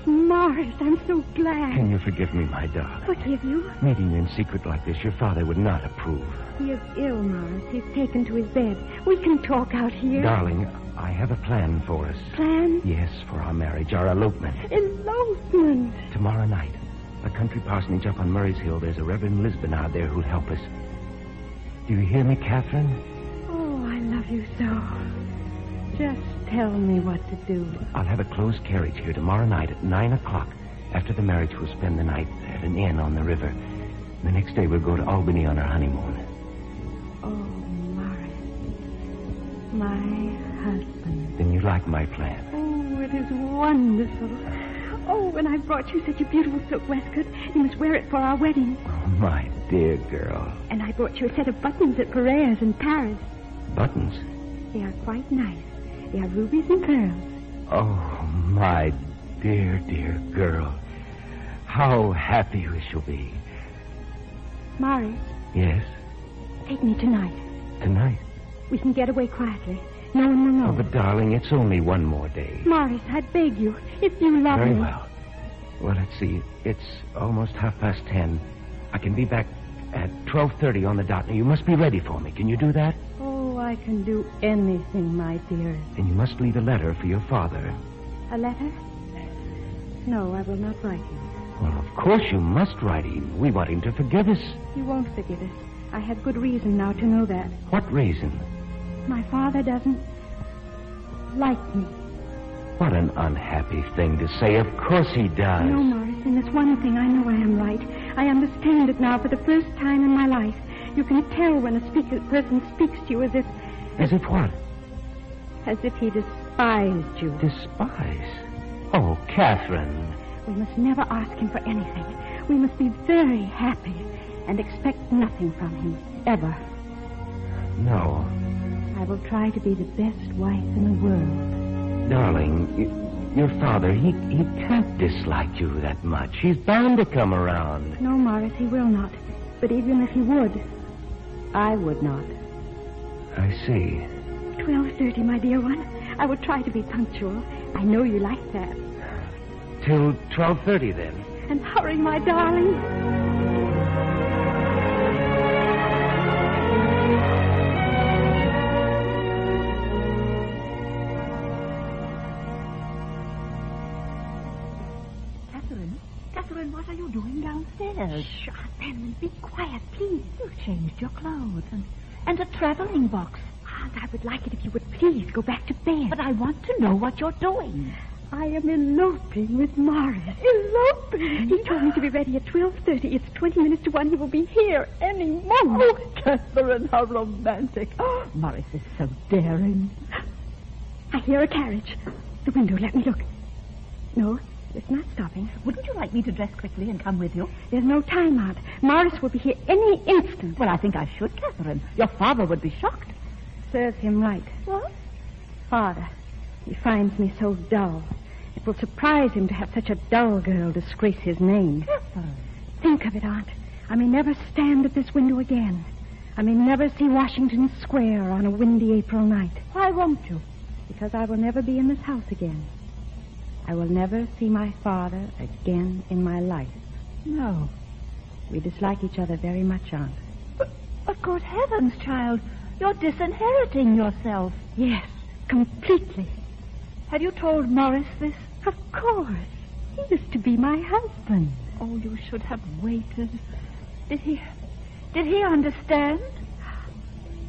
Morris, I'm so glad. Can you forgive me, my darling? Forgive you? Meeting you in secret like this, your father would not approve. He is ill, Morris. He's taken to his bed. We can talk out here. Darling, I have a plan for us. Plan? Yes, for our marriage, our elopement. Elopement? Tomorrow night, a country parsonage up on Murray's Hill. There's a Reverend Lisbonard there who'll help us. Do you hear me, Catherine? I love you so. Just tell me what to do. I'll have a closed carriage here tomorrow night at 9 o'clock. After the marriage, we'll spend the night at an inn on the river. The next day, we'll go to Albany on our honeymoon. Oh, Morris. My husband. Then you like my plan? Oh, it is wonderful. Oh, and I brought you such a beautiful silk waistcoat. You must wear it for our wedding. Oh, my dear girl. And I brought you a set of buttons at Pereira's in Paris. Buttons? They are quite nice. They are rubies and pearls. Oh, my dear, dear girl. How happy we shall be. Morris. Yes? Take me tonight. Tonight? We can get away quietly. No one will know. Oh, but, darling, it's only one more day. Morris, I beg you, if you love me. Very well. Well, let's see. It's almost 10:30. I can be back at 12:30 on the dot. Now, you must be ready for me. Can you do that? Oh, I can do anything, my dear. And you must leave a letter for your father. A letter? No, I will not write him. Well, of course you must write him. We want him to forgive us. He won't forgive us. I have good reason now to know that. What reason? My father doesn't like me. What an unhappy thing to say. Of course he does. No, Morris, in this one thing I know I am right. I understand it now for the first time in my life. You can tell when a person speaks to you as if... As if what? As if he despised you. Despise? Oh, Catherine. We must never ask him for anything. We must be very happy and expect nothing from him, ever. No. I will try to be the best wife in the world. Darling, your father, he can't dislike you that much. He's bound to come around. No, Morris, he will not. But even if he would, I would not. I see. 12:30, my dear one. I will try to be punctual. I know you like that. Till 12:30, then. And hurry, my darling. Catherine, what are you doing downstairs? Shh, Aunt, be quiet, please. You've changed your clothes and a traveling box. Aunt, I would like it if you would please go back to bed. But I want to know what you're doing. I am eloping with Morris. Eloping? He told me to be ready at 12:30. It's 20 minutes to 1. He will be here any moment. Oh, Catherine, how romantic. Oh, Morris is so daring. I hear a carriage. The window, let me look. No, it's not stopping. Wouldn't you like me to dress quickly and come with you? There's no time, Aunt. Morris will be here any instant. Well, I think I should, Catherine. Your father would be shocked. Serves him right. What? Father. He finds me so dull. It will surprise him to have such a dull girl disgrace his name. Catherine. Think of it, Aunt. I may never stand at this window again. I may never see Washington Square on a windy April night. Why won't you? Because I will never be in this house again. I will never see my father again in my life. No. We dislike each other very much, Aunt. But good heavens, child, you're disinheriting yourself. Yes, completely. Have you told Morris this? Of course. He is to be my husband. Oh, you should have waited. Did he understand?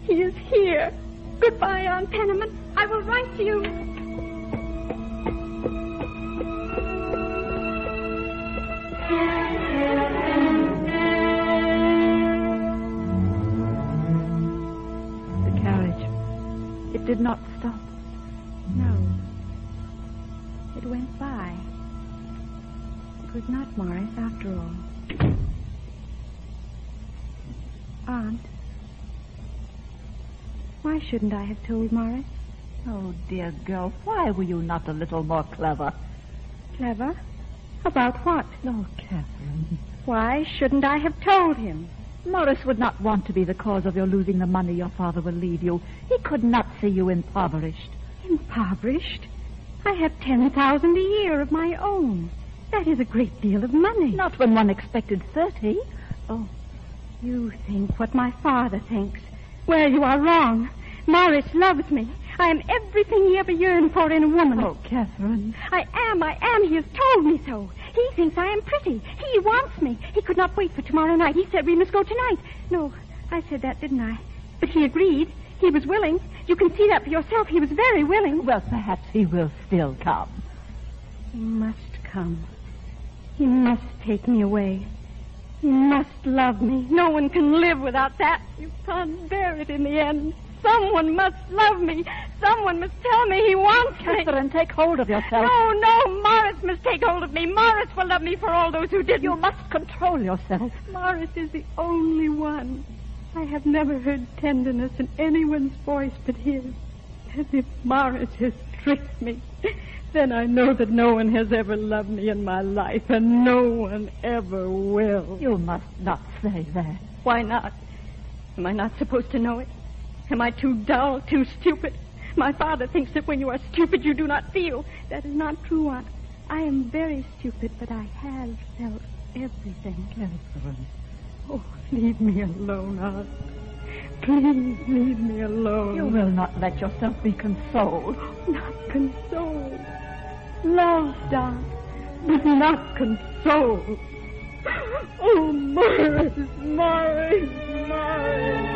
He is here. Goodbye, Aunt Penniman. I will write to you. The carriage. It did not stop. No. It went by. It was not Morris after all. Aunt, why shouldn't I have told Morris? Oh, dear girl, why were you not a little more clever? Clever? About what? Oh, Catherine. Why shouldn't I have told him? Morris would not want to be the cause of your losing the money your father will leave you. He could not see you impoverished. Impoverished? I have 10,000 a year of my own. That is a great deal of money. Not when one expected 30. Oh, you think what my father thinks. Well, you are wrong. Morris loves me. I am everything he ever yearned for in a woman. Oh, Catherine. I am. He has told me so. He thinks I am pretty. He wants me. He could not wait for tomorrow night. He said we must go tonight. No, I said that, didn't I? But he agreed. He was willing. You can see that for yourself. He was very willing. Well, perhaps he will still come. He must come. He must take me away. He must love me. No one can live without that. You can't bear it in the end. Someone must love me. Someone must tell me he wants me. Catherine, take hold of yourself. No, Morris must take hold of me. Morris will love me for all those who didn't. You must control yourself. Morris is the only one. I have never heard tenderness in anyone's voice but his. As if Morris has tricked me. Then I know that no one has ever loved me in my life, and no one ever will. You must not say that. Why not? Am I not supposed to know it? Am I too dull, too stupid? My father thinks that when you are stupid, you do not feel. That is not true, Aunt. I am very stupid, but I have felt everything. Catherine. Oh, leave me alone, Aunt. Please leave me alone. You will not let yourself be consoled. Not consoled. Loved, Aunt, but not consoled. Oh, Morris, Morris, Morris.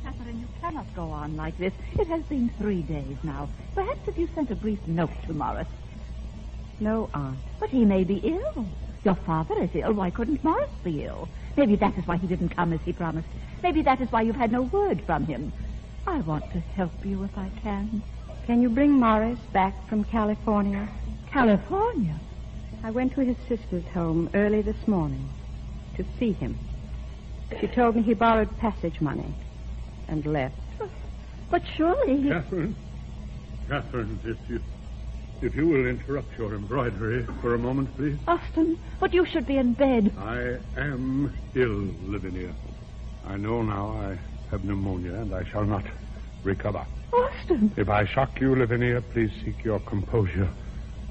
Catherine, you cannot go on like this. It has been 3 days now. Perhaps if you sent a brief note to Morris. No, Aunt. But he may be ill. Your father is ill. Why couldn't Morris be ill? Maybe that is why he didn't come as he promised. Maybe that is why you've had no word from him. I want to help you if I can. Can you bring Morris back from California? California? I went to his sister's home early this morning to see him. She told me he borrowed passage money and left. But surely he... Catherine, if you will interrupt your embroidery for a moment, please. Austin, but you should be in bed. I am ill, Lavinia. I know now I have pneumonia, and I shall not recover. Austin! If I shock you, Lavinia, please seek your composure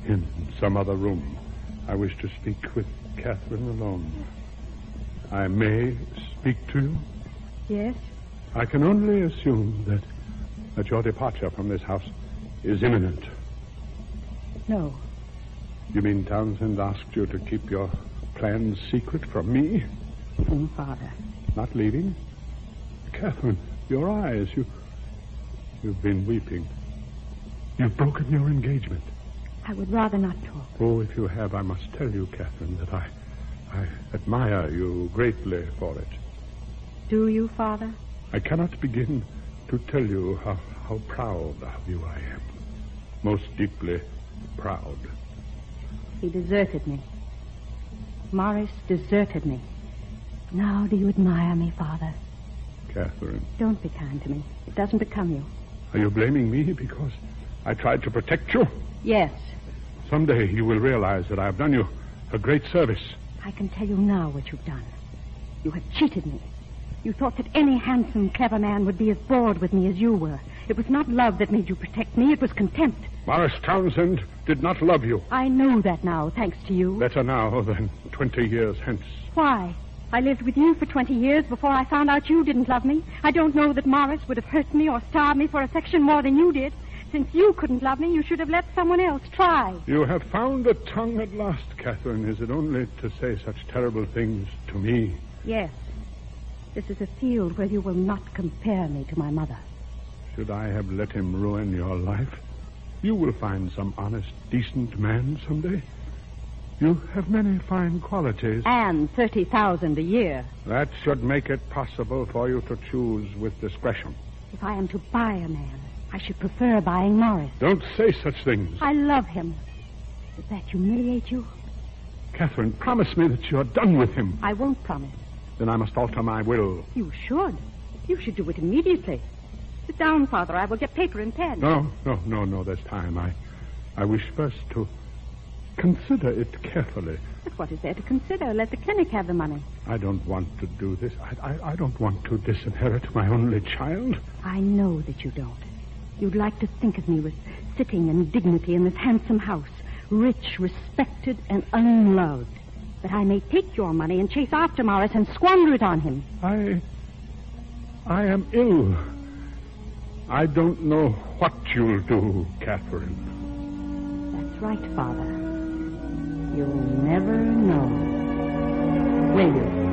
in some other room. I wish to speak with Catherine alone. I may speak to you? Yes? I can only assume that your departure from this house is imminent. No. You mean Townsend asked you to keep your plans secret from me? Father. Not leaving? Catherine, your eyes, you've been weeping. You've broken your engagement. I would rather not talk. Oh, if you have, I must tell you, Catherine, that I admire you greatly for it. Do you, Father? I cannot begin to tell you how proud of you I am. Most deeply proud. He deserted me. Morris deserted me. Now do you admire me, Father? Catherine. Don't be kind to me. It doesn't become you. Are you blaming me because I tried to protect you? Yes. Someday you will realize that I have done you a great service. I can tell you now what you've done. You have cheated me. You thought that any handsome, clever man would be as bored with me as you were. It was not love that made you protect me. It was contempt. Morris Townsend did not love you. I know that now, thanks to you. Better now than 20 years hence. Why? I lived with you for 20 years before I found out you didn't love me. I don't know that Morris would have hurt me or starved me for affection more than you did. Since you couldn't love me, you should have let someone else try. You have found a tongue at last, Catherine. Is it only to say such terrible things to me? Yes. This is a field where you will not compare me to my mother. Should I have let him ruin your life? You will find some honest, decent man someday. You have many fine qualities. And 30,000 a year. That should make it possible for you to choose with discretion. If I am to buy a man, I should prefer buying Morris. Don't say such things. I love him. Does that humiliate you? Catherine, promise me that you're done with him. I won't promise. Then I must alter my will. You should. You should do it immediately. Sit down, Father. I will get paper and pen. No, there's time. I wish first to consider it carefully. But what is there to consider? Let the clinic have the money. I don't want to do this. I don't want to disinherit my only child. I know that you don't. You'd like to think of me with sitting in dignity in this handsome house, rich, respected, and unloved. That I may take your money and chase after Morris and squander it on him. I am ill. I don't know what you'll do, Catherine. That's right, Father. You'll never know. Will you?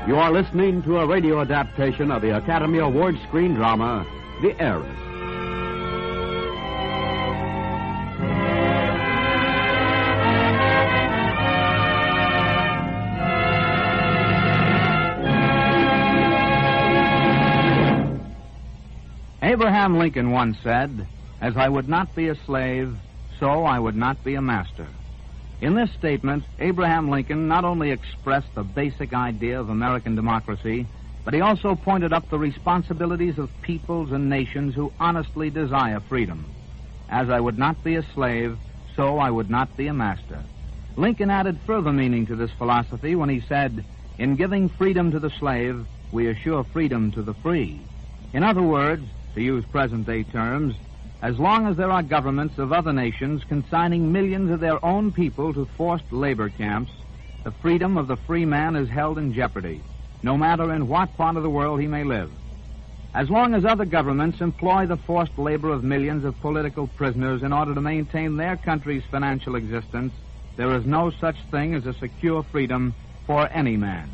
You are listening to a radio adaptation of the Academy Award screen drama, The Heiress. Abraham Lincoln once said, "As I would not be a slave, so I would not be a master." In this statement, Abraham Lincoln not only expressed the basic idea of American democracy, but he also pointed up the responsibilities of peoples and nations who honestly desire freedom. As I would not be a slave, so I would not be a master. Lincoln added further meaning to this philosophy when he said, "In giving freedom to the slave, we assure freedom to the free." In other words, to use present-day terms, as long as there are governments of other nations consigning millions of their own people to forced labor camps, the freedom of the free man is held in jeopardy, no matter in what part of the world he may live. As long as other governments employ the forced labor of millions of political prisoners in order to maintain their country's financial existence, there is no such thing as a secure freedom for any man.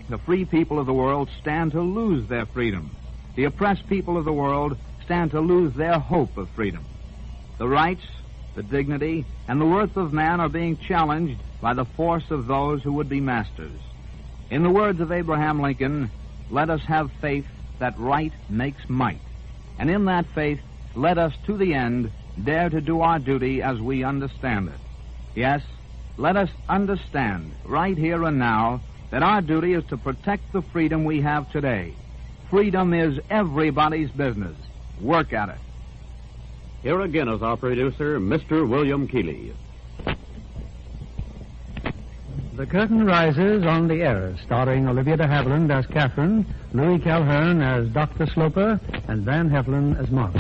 The free people of the world stand to lose their freedom. The oppressed people of the world stand to lose their hope of freedom. The rights, the dignity, and the worth of man are being challenged by the force of those who would be masters. In the words of Abraham Lincoln, let us have faith that right makes might. And in that faith, let us to the end dare to do our duty as we understand it. Yes, let us understand right here and now that our duty is to protect the freedom we have today. Freedom is everybody's business. Work at it. Here again is our producer, Mr. William Keeley. The curtain rises on The Heiress, starring Olivia de Havilland as Catherine, Louis Calhern as Dr. Sloper, and Van Heflin as Mark.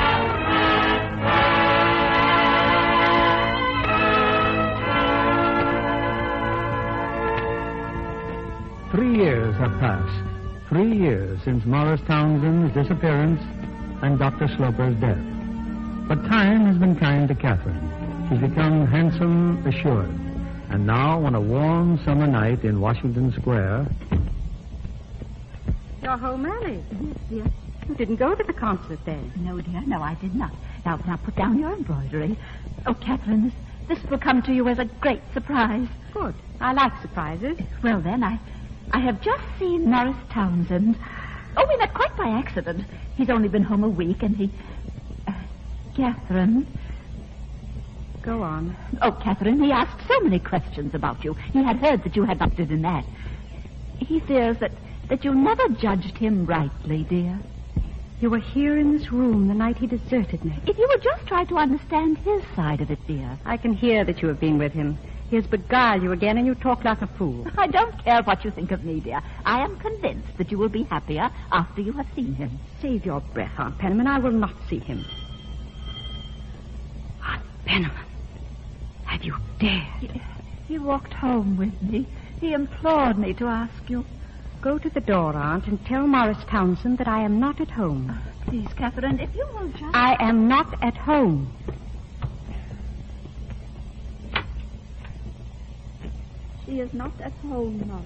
Three years have passed. 3 years since Morris Townsend's disappearance and Dr. Sloper's death. But time has been kind to Catherine. She's become handsome, assured. And now, on a warm summer night in Washington Square... You're home early. Yes, dear. You didn't go to the concert then? No, dear, no, I did not. Now put down your embroidery. Oh, Catherine, this will come to you as a great surprise. Good. I like surprises. Well, then, I have just seen Morris Townsend. Oh, we met quite by accident. He's only been home a week, and he... Catherine... Go on. Oh, Catherine, he asked so many questions about you. He had heard that you had not done that. He fears that you never judged him rightly, dear. You were here in this room the night he deserted me. If you would just try to understand his side of it, dear. I can hear that you have been with him. He has beguiled you again, and you talk like a fool. I don't care what you think of me, dear. I am convinced that you will be happier after you have seen him. Save your breath, Aunt Penniman. I will not see him. Aunt Penniman. Have you dared? He walked home with me. He implored me to ask you. Go to the door, Aunt, and tell Morris Townsend that I am not at home. Please, Catherine, if you will just... I am not at home. She is not at home, Morris.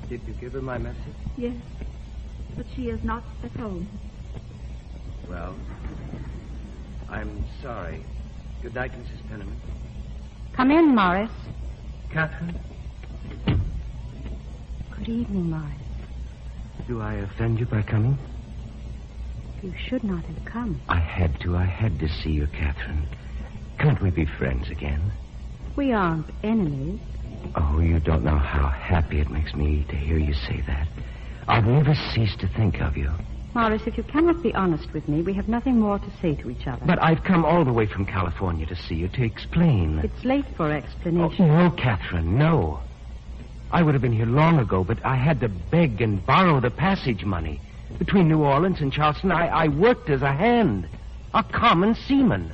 Did you give her my message? Yes, but she is not at home. Well, I'm sorry. Good night, Mrs. Penniman. Come in, Morris. Catherine? Good evening, Morris. Do I offend you by coming? You should not have come. I had to. I had to see you, Catherine. Can't we be friends again? We aren't enemies. Oh, you don't know how happy it makes me to hear you say that. I've never ceased to think of you. Morris, if you cannot be honest with me, we have nothing more to say to each other. But I've come all the way from California to see you, to explain. It's late for explanation. Oh, no, Catherine, no. I would have been here long ago, but I had to beg and borrow the passage money. Between New Orleans and Charleston, I worked as a hand, a common seaman.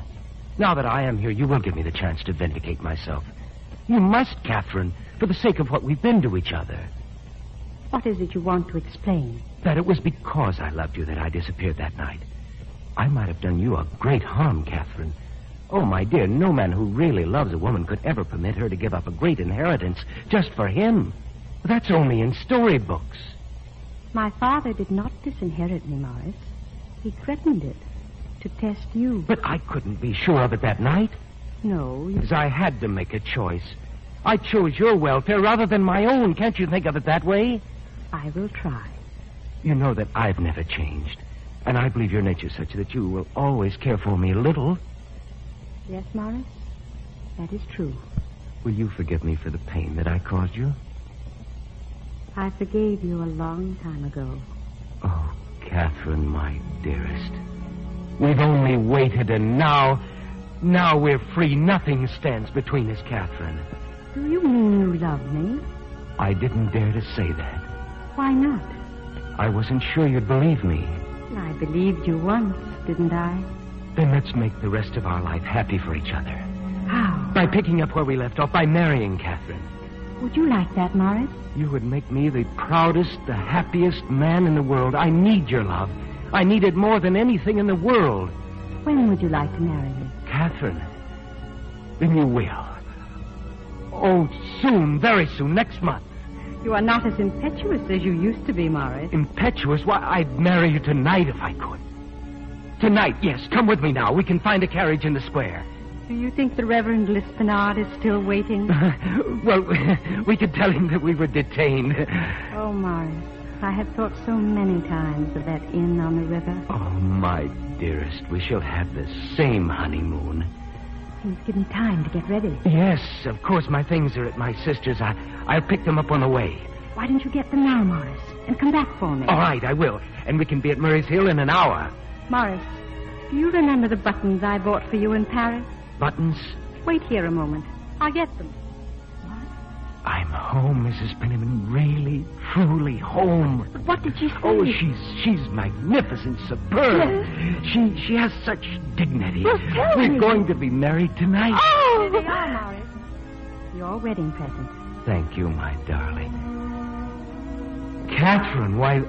Now that I am here, you will give me the chance to vindicate myself. You must, Catherine, for the sake of what we've been to each other. What is it you want to explain? That it was because I loved you that I disappeared that night. I might have done you a great harm, Catherine. Oh, my dear, no man who really loves a woman could ever permit her to give up a great inheritance just for him. That's only in storybooks. My father did not disinherit me, Morris. He threatened it to test you. But I couldn't be sure of it that night. No, Because I had to make a choice. I chose your welfare rather than my own. Can't you think of it that way? I will try. You know that I've never changed. And I believe your nature's such that you will always care for me a little. Yes, Morris, that is true. Will you forgive me for the pain that I caused you? I forgave you a long time ago. Oh, Catherine, my dearest. We've only waited, and now we're free. Nothing stands between us, Catherine. Do you mean you love me? I didn't dare to say that. Why not? I wasn't sure you'd believe me. I believed you once, didn't I? Then let's make the rest of our life happy for each other. How? By picking up where we left off, by marrying Catherine. Would you like that, Morris? You would make me the proudest, the happiest man in the world. I need your love. I need it more than anything in the world. When would you like to marry me? Catherine, then you will. Oh, soon, very soon, next month. You are not as impetuous as you used to be, Morris. Impetuous? Why, I'd marry you tonight if I could. Tonight, yes. Come with me now. We can find a carriage in the square. Do you think the Reverend Lispinard is still waiting? Well, we could tell him that we were detained. Oh, Morris, I have thought so many times of that inn on the river. Oh, my dearest, we shall have the same honeymoon. Please give me time to get ready. Yes, of course, my things are at my sister's. I'll pick them up on the way. Why don't you get them now, Morris, and come back for me? All right, I will. And we can be at Murray's Hill in an hour. Morris, do you remember the buttons I bought for you in Paris? Buttons? Wait here a moment. I'll get them. I'm home, Mrs. Penniman. Really, truly home. But what did she say? Oh, she's magnificent, superb. Yes. She has such dignity. Well, tell We're me. going to be married tonight. Oh! Here they are, Morris. Your wedding present. Thank you, my darling. Catherine, why,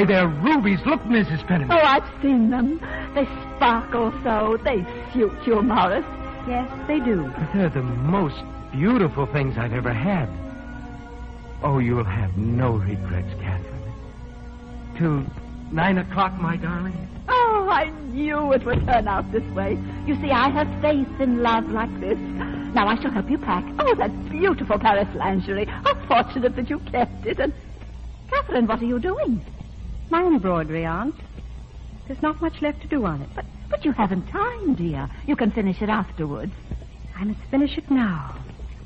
they're rubies. Look, Mrs. Penniman. Oh, I've seen them. They sparkle so. They suit you, Morris. Yes, they do. They're the most beautiful things I've ever had. Oh, you'll have no regrets, Catherine. Till 9 o'clock, my darling. Oh, I knew it would turn out this way. You see, I have faith in love like this. Now I shall help you pack. Oh, that beautiful Paris lingerie. How fortunate that you kept it. And, Catherine, what are you doing? My embroidery, Aunt. There's not much left to do on it. But you haven't time, dear. You can finish it afterwards. I must finish it now,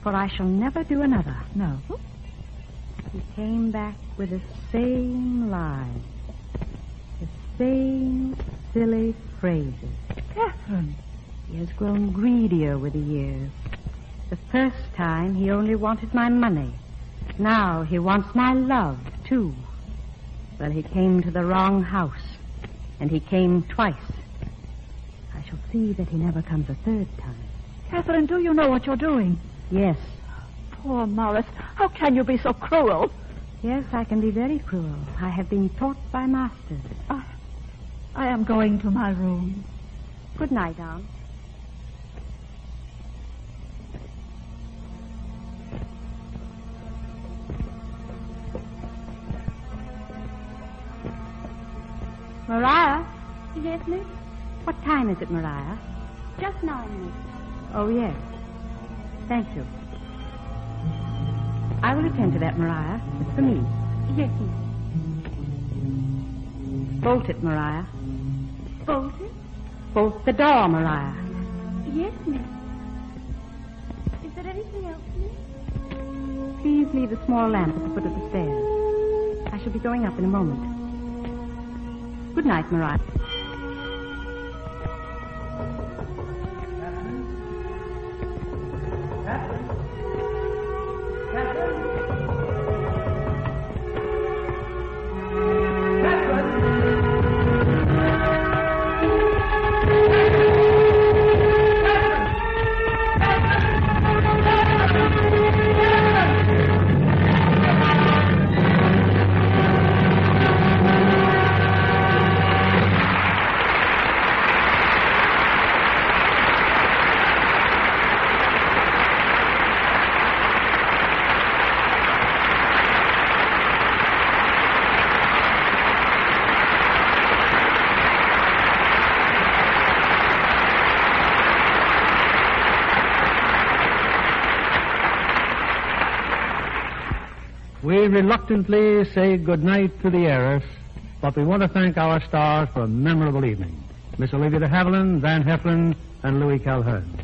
for I shall never do another. No? He came back with the same line, the same silly phrases. Catherine. He has grown greedier with the years. The first time he only wanted my money. Now he wants my love, too. Well, he came to the wrong house, and he came twice. I shall see that he never comes a third time. Catherine, do you know what you're doing? Yes. Poor Morris. How can you be so cruel? Yes, I can be very cruel. I have been taught by masters. I am going to my room. Good night, Aunt. Mariah? Yes, miss? What time is it, Mariah? Just 9 minutes. Oh, yes. Thank you. I will attend to that, Mariah. It's for me. Yes, miss. Bolt it, Mariah. Bolt it? Bolt the door, Mariah. Yes, miss. Is there anything else, miss? Please leave the small lamp at the foot of the stairs. I shall be going up in a moment. Good night, Mariah. We reluctantly say goodnight to the heiress But we want to thank our stars for a memorable evening. Miss Olivia Dehavilland, Van Heflin, and Louis Calhern.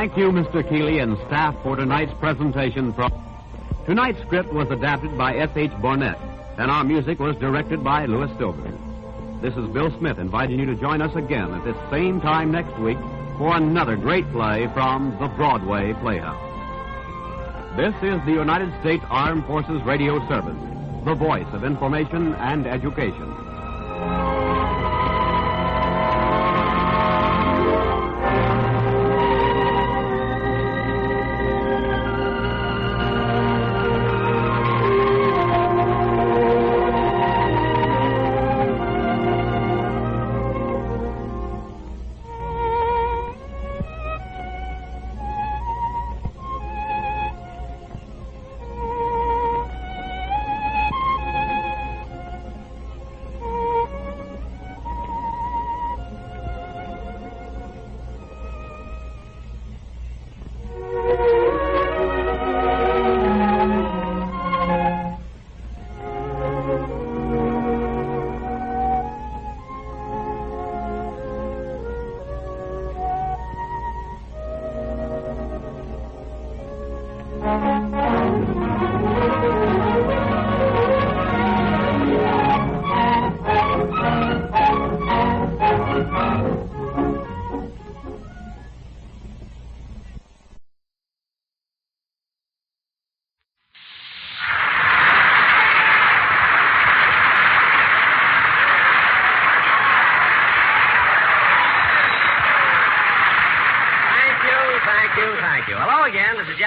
Thank you, Mr. Keeley and staff, for tonight's presentation. Tonight's script was adapted by S.H. Barnett, and our music was directed by Louis Silver. This is Bill Smith inviting you to join us again at this same time next week for another great play from the Broadway Playhouse. This is the United States Armed Forces Radio Service, the voice of information and education.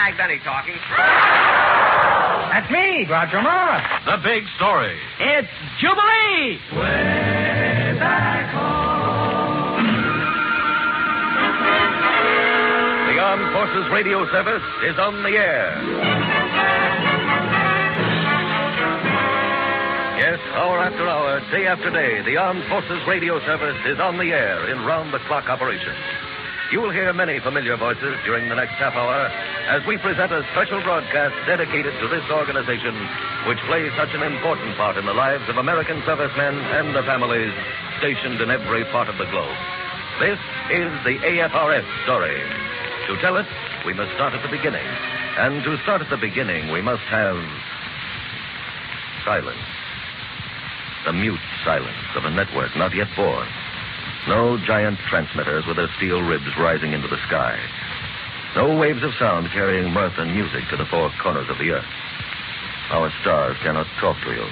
Jack Benny talking. That's me, Roger Moore. The big story. It's Jubilee. Way back home. The Armed Forces Radio Service is on the air. Yes, hour after hour, day after day, the Armed Forces Radio Service is on the air in round-the-clock operation. You will hear many familiar voices during the next half hour as we present a special broadcast dedicated to this organization, which plays such an important part in the lives of American servicemen and their families stationed in every part of the globe. This is the AFRS story. To tell it, we must start at the beginning. And to start at the beginning, we must have silence. The mute silence of a network not yet born. No giant transmitters with their steel ribs rising into the sky. No waves of sound carrying mirth and music to the four corners of the earth. Our stars cannot talk to you.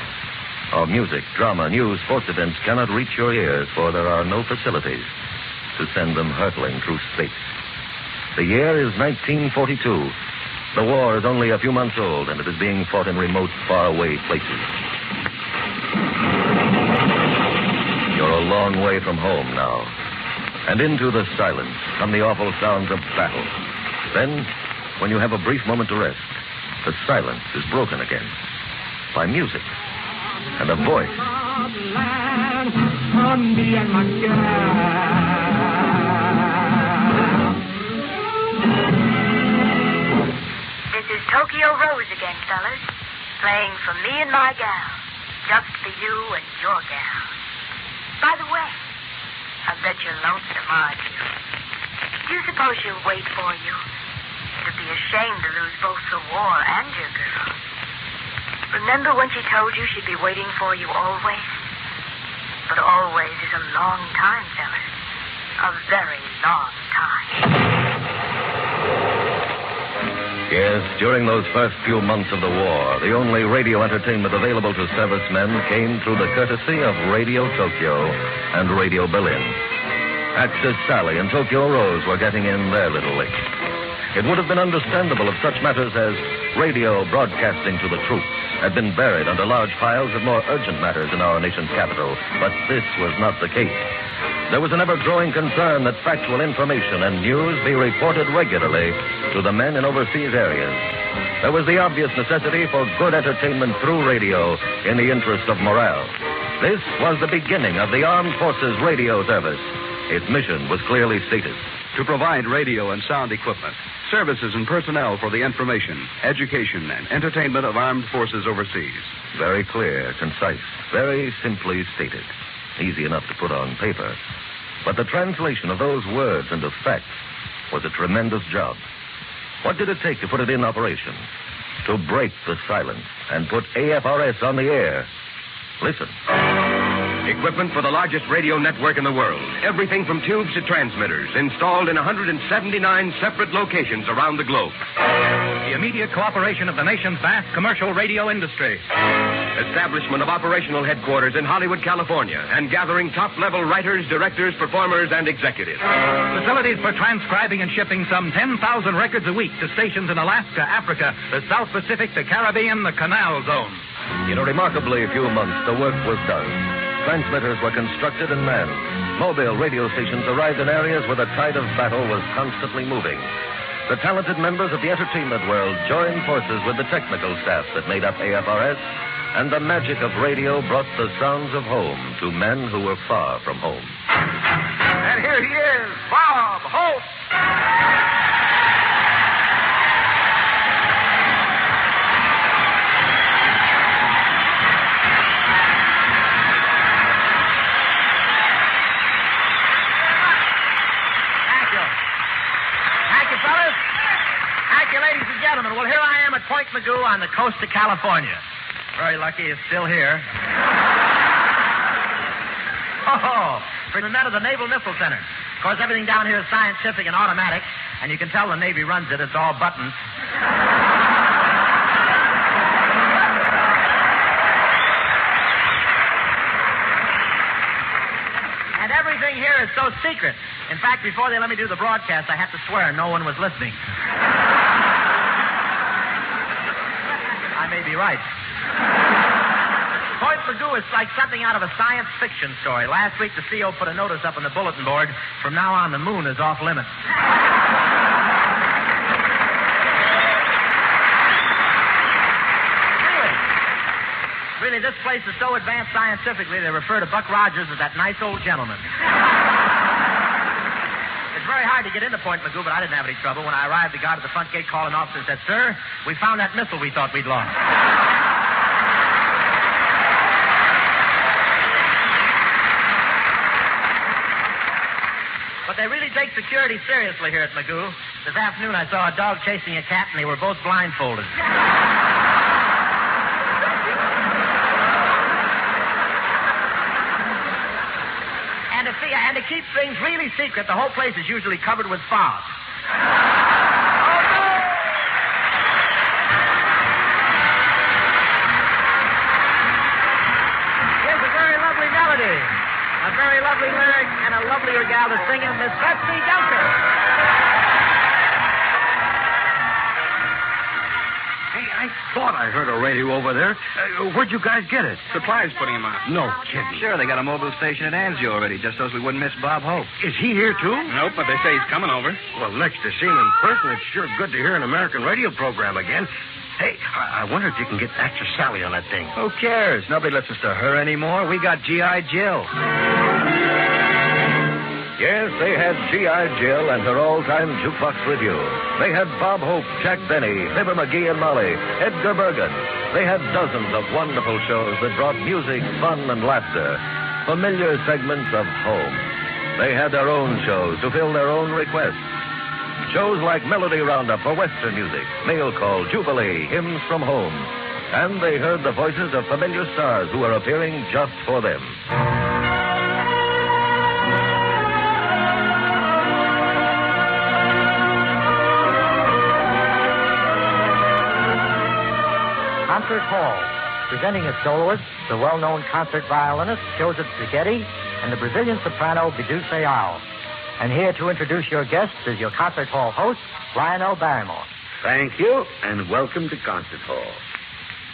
Our music, drama, news, sports events cannot reach your ears, for there are no facilities to send them hurtling through space. The year is 1942. The war is only a few months old, and it is being fought in remote, faraway places. You're a long way from home now. And into the silence come the awful sounds of battle. Then, when you have a brief moment to rest, the silence is broken again by music and a voice. This is Tokyo Rose again, fellas. Playing for me and my gal. Just for you and your gal. By the way, I bet you're lonesome, aren't you? Do you suppose she'll wait for you? It'd be a shame to lose both the war and your girl. Remember when she told you she'd be waiting for you always? But always is a long time, fellas. A very long time. Yes, during those first few months of the war, the only radio entertainment available to servicemen came through the courtesy of Radio Tokyo and Radio Berlin. Actress Sally and Tokyo Rose were getting in their little lick. It would have been understandable if such matters as radio broadcasting to the troops had been buried under large piles of more urgent matters in our nation's capital, but this was not the case. There was an ever-growing concern that factual information and news be reported regularly to the men in overseas areas. There was the obvious necessity for good entertainment through radio in the interest of morale. This was the beginning of the Armed Forces Radio Service. Its mission was clearly stated. To provide radio and sound equipment, services and personnel for the information, education, and entertainment of armed forces overseas. Very clear, concise, very simply stated. Easy enough to put on paper. But the translation of those words into facts was a tremendous job. What did it take to put it in operation? To break the silence and put AFRS on the air. Listen. Equipment for the largest radio network in the world. Everything from tubes to transmitters, installed in 179 separate locations around the globe. The immediate cooperation of the nation's vast commercial radio industry. Establishment of operational headquarters in Hollywood, California, and gathering top-level writers, directors, performers, and executives. Facilities for transcribing and shipping some 10,000 records a week to stations in Alaska, Africa, the South Pacific, the Caribbean, the Canal Zone. In a remarkably few months, the work was done. Transmitters were constructed and manned. Mobile radio stations arrived in areas where the tide of battle was constantly moving. The talented members of the entertainment world joined forces with the technical staff that made up AFRS, and the magic of radio brought the sounds of home to men who were far from home. And here he is, Bob Hope. Ladies and gentlemen, well, here I am at Point Magoo on the coast of California. Very lucky it's still here. Oh, for the men of the Naval Missile Center. Of course, everything down here is scientific and automatic, and you can tell the Navy runs it. It's all buttons. And everything here is so secret. In fact, before they let me do the broadcast, I had to swear no one was listening. I may be right. Point Magoo is like something out of a science fiction story. Last week, the CO put a notice up on the bulletin board. From now on, the moon is off limits. Really, this place is so advanced scientifically, they refer to Buck Rogers as that nice old gentleman. It's very hard to get into Point Magoo, but I didn't have any trouble. When I arrived, the guard at the front gate called an officer and said, "Sir, we found that missile we thought we'd lost." But they really take security seriously here at Magoo. This afternoon, I saw a dog chasing a cat, and they were both blindfolded. And to keep things really secret, the whole place is usually covered with fog. Here's a very lovely melody, a very lovely lyric, and a lovelier gal to sing it, Miss Betsy Duncan. I thought I heard a radio over there. Where'd you guys get it? Supplies putting him out. No kidding. Sure, they got a mobile station at Anzio already, just so as we wouldn't miss Bob Hope. Is he here, too? Nope, but they say he's coming over. Well, next to seeing him in person, it's sure good to hear an American radio program again. Hey, I wonder if you can get Actress Sally on that thing. Who cares? Nobody listens to her anymore. We got G.I. Jill. Yes, they had G.I. Jill and her all-time jukebox review. They had Bob Hope, Jack Benny, Fibber McGee and Molly, Edgar Bergen. They had dozens of wonderful shows that brought music, fun, and laughter. Familiar segments of home. They had their own shows to fill their own requests. Shows like Melody Roundup for Western music, Mail Call, Jubilee, Hymns from Home. And they heard the voices of familiar stars who were appearing just for them. Concert Hall, presenting its soloists, the well-known concert violinist Joseph Spaghetti and the Brazilian soprano Bidu Sayal. And here to introduce your guests is your Concert Hall host, Lionel Barrymore. Thank you, and welcome to Concert Hall.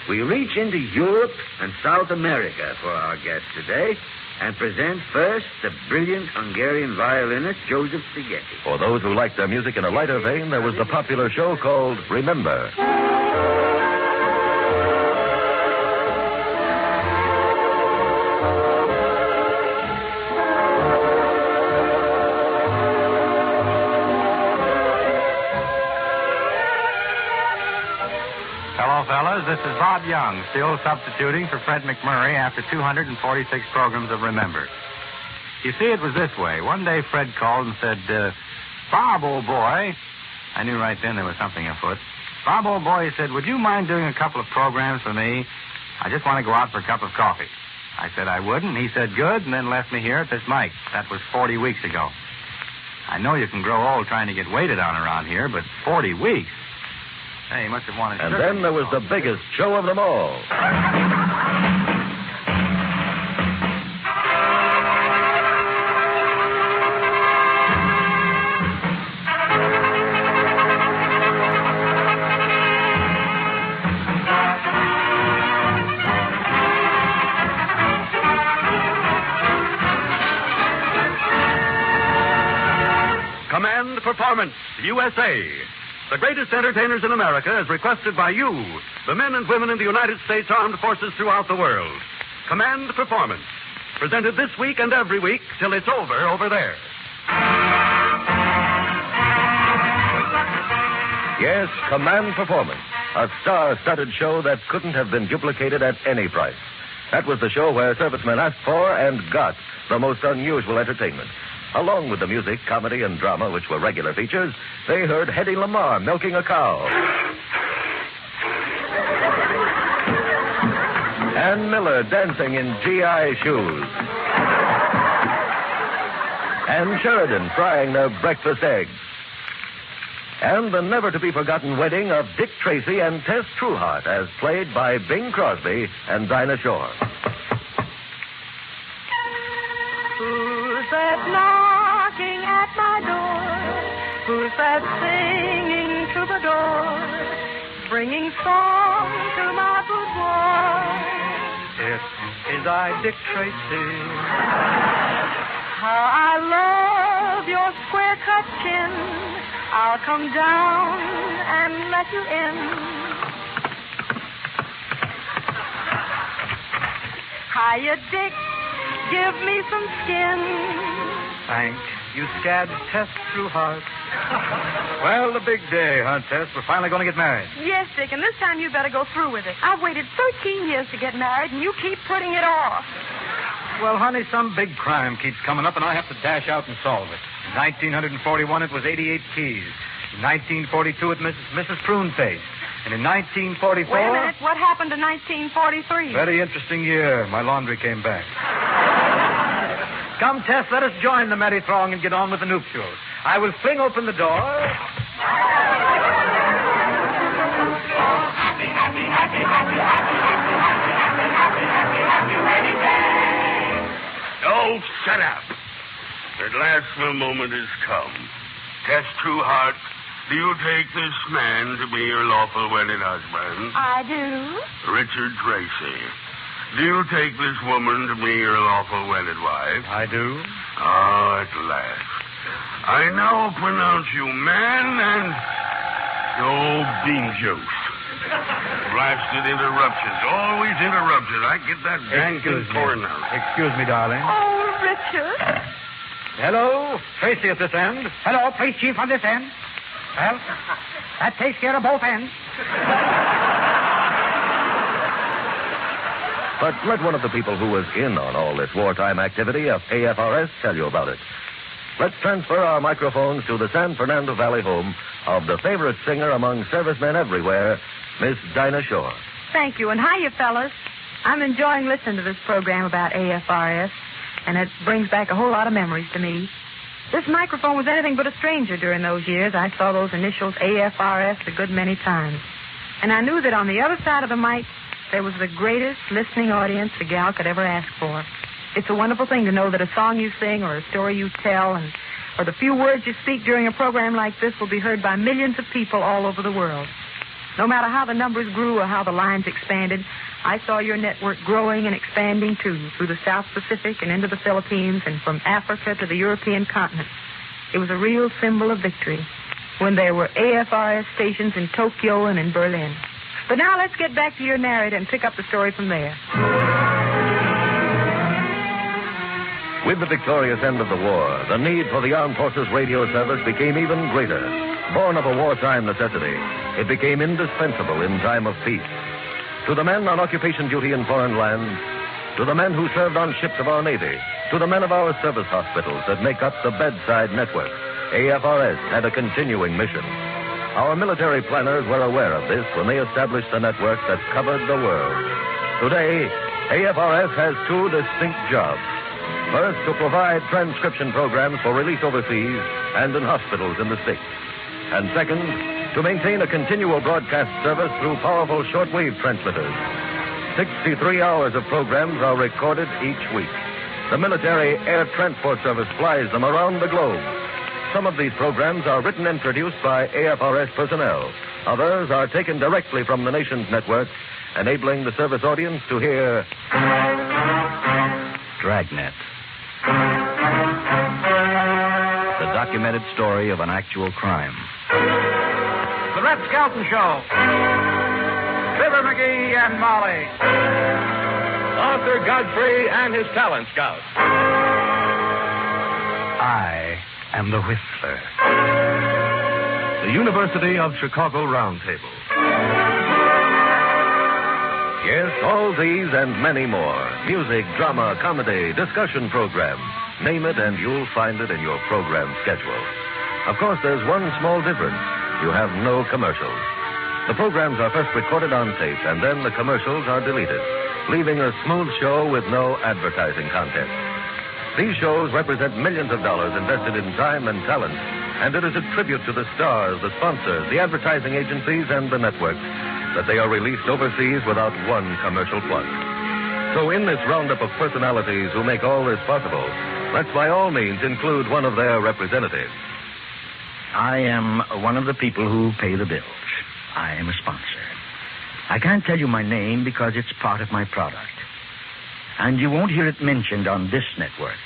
We reach into Europe and South America for our guest today and present first the brilliant Hungarian violinist Joseph Spaghetti. For those who like their music in a lighter vein, there was the popular show called Remember. Fellas, this is Bob Young, still substituting for Fred McMurray after 246 programs of Remember. You see, it was this way. One day Fred called and said, Bob, old boy. I knew right then there was something afoot. Bob, old boy, he said, would you mind doing a couple of programs for me? I just want to go out for a cup of coffee. I said I wouldn't. He said, good, and then left me here at this mic. That was 40 weeks ago. I know you can grow old trying to get waited on around here, but 40 weeks? Hey, he must have wanted... And then there was the biggest show of them all. Command Performance, USA. The greatest entertainers in America, as requested by you, the men and women in the United States Armed Forces throughout the world. Command Performance, presented this week and every week till it's over there. Yes, Command Performance, a star-studded show that couldn't have been duplicated at any price. That was the show where servicemen asked for and got the most unusual entertainment. Along with the music, comedy, and drama, which were regular features, they heard Hedy Lamarr milking a cow. Ann Miller dancing in GI shoes. And Sheridan frying their breakfast eggs. And the never-to-be-forgotten wedding of Dick Tracy and Tess Trueheart, as played by Bing Crosby and Dinah Shore. Who's that knocking at my door? Who's that singing to the door? Bringing song to my boudoir? It is I, Dick Tracy. How I love your square-cut chin. I'll come down and let you in. Hiya, Dick. Give me some skin. Thank you, Scad Tess Trueheart. Well, the big day, huh, Tess? We're finally going to get married. Yes, Dick, and this time you better go through with it. I've waited 13 years to get married, and you keep putting it off. Well, honey, some big crime keeps coming up, and I have to dash out and solve it. In 1941, it was 88 keys. In 1942, it Mrs. Pruneface. And in 1944... Wait a minute. What happened to 1943? Very interesting year. My laundry came back. Come, Tess, let us join the merry throng and get on with the nuptials. I will fling open the door. Happy, happy, happy, happy, happy, happy, happy, happy, happy, happy wedding day. Oh, shut up. At last the moment has come. Tess Trueheart, do you take this man to be your lawful wedded husband? I do. Richard Tracy, do you take this woman to be your lawful wedded wife? I do. Oh, at last. I now pronounce you man and... Oh, bean juice. Blasted interruptions. Always interruptions. I get that dang corn out. Excuse me, darling. Oh, Richard. Hello, Tracy at this end. Hello, police chief on this end. Well, that takes care of both ends. But let one of the people who was in on all this wartime activity of AFRS tell you about it. let's transfer our microphones to the San Fernando Valley home of the favorite singer among servicemen everywhere, Miss Dinah Shore. Thank you, and hiya, fellas. I'm enjoying listening to this program about AFRS, and it brings back a whole lot of memories to me. This microphone was anything but a stranger during those years. I saw those initials AFRS a good many times. And I knew that on the other side of the mic, there was the greatest listening audience a gal could ever ask for. It's a wonderful thing to know that a song you sing or a story you tell or the few words you speak during a program like this will be heard by millions of people all over the world. No matter how the numbers grew or how the lines expanded, I saw your network growing and expanding, too, through the South Pacific and into the Philippines and from Africa to the European continent. It was a real symbol of victory when there were AFRS stations in Tokyo and in Berlin. But now let's get back to your narrator and pick up the story from there. With the victorious end of the war, the need for the Armed Forces radio service became even greater. Born of a wartime necessity, it became indispensable in time of peace. To the men on occupation duty in foreign lands, to the men who served on ships of our Navy, to the men of our service hospitals that make up the bedside network, AFRS had a continuing mission. Our military planners were aware of this when they established a network that covered the world. Today, AFRS has two distinct jobs. First, to provide transcription programs for release overseas and in hospitals in the States. And second, to maintain a continual broadcast service through powerful shortwave transmitters. 63 hours of programs are recorded each week. The military air transport service flies them around the globe. Some of these programs are written and produced by AFRS personnel. Others are taken directly from the nation's network, enabling the service audience to hear Dragnet. The documented story of an actual crime. The Red Skelton Show. Fibber McGee and Molly. Arthur Godfrey and his talent scout. I am the Whistler. The University of Chicago Roundtable. Yes, all these and many more. Music, drama, comedy, discussion programs. Name it and you'll find it in your program schedule. Of course, there's one small difference. You have no commercials. The programs are first recorded on tape, and then the commercials are deleted, leaving a smooth show with no advertising content. These shows represent millions of dollars invested in time and talent, and it is a tribute to the stars, the sponsors, the advertising agencies, and the networks that they are released overseas without one commercial plug. So in this roundup of personalities who make all this possible, let's by all means include one of their representatives. I am one of the people who pay the bills. I am a sponsor. I can't tell you my name because it's part of my product. And you won't hear it mentioned on this network.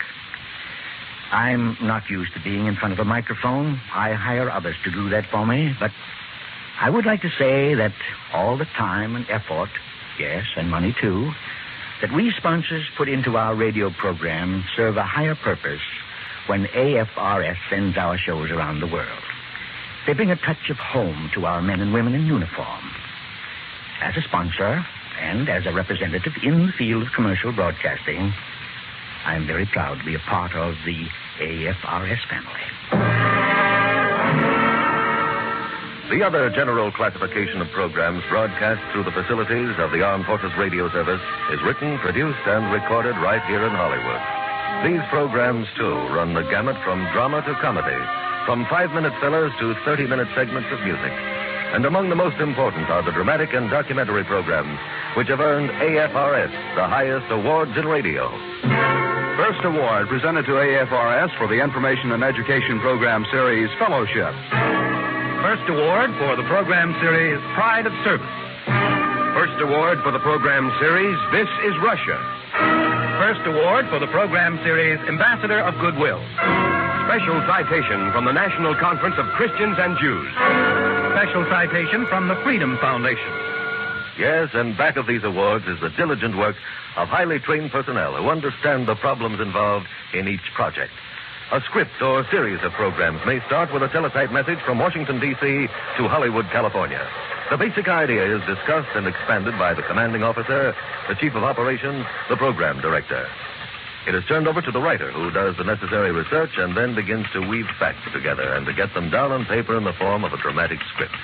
I'm not used to being in front of a microphone. I hire others to do that for me, but I would like to say that all the time and effort, yes, and money too, that we sponsors put into our radio program serve a higher purpose when AFRS sends our shows around the world. They bring a touch of home to our men and women in uniform. As a sponsor and as a representative in the field of commercial broadcasting, I'm very proud to be a part of the AFRS family. The other general classification of programs broadcast through the facilities of the Armed Forces Radio Service is written, produced, and recorded right here in Hollywood. These programs, too, run the gamut from drama to comedy, from 5-minute fillers to 30-minute segments of music. And among the most important are the dramatic and documentary programs, which have earned AFRS the highest awards in radio. First award presented to AFRS for the Information and Education Program Series Fellowship. First award for the program series Pride of Service. First award for the program series This is Russia. First award for the program series Ambassador of Goodwill. Special citation from the National Conference of Christians and Jews. Special citation from the Freedom Foundation. Yes, and back of these awards is the diligent work of highly trained personnel who understand the problems involved in each project. A script or series of programs may start with a teletype message from Washington, D.C. to Hollywood, California. The basic idea is discussed and expanded by the commanding officer, the chief of operations, the program director. It is turned over to the writer, who does the necessary research and then begins to weave facts together and to get them down on paper in the form of a dramatic script.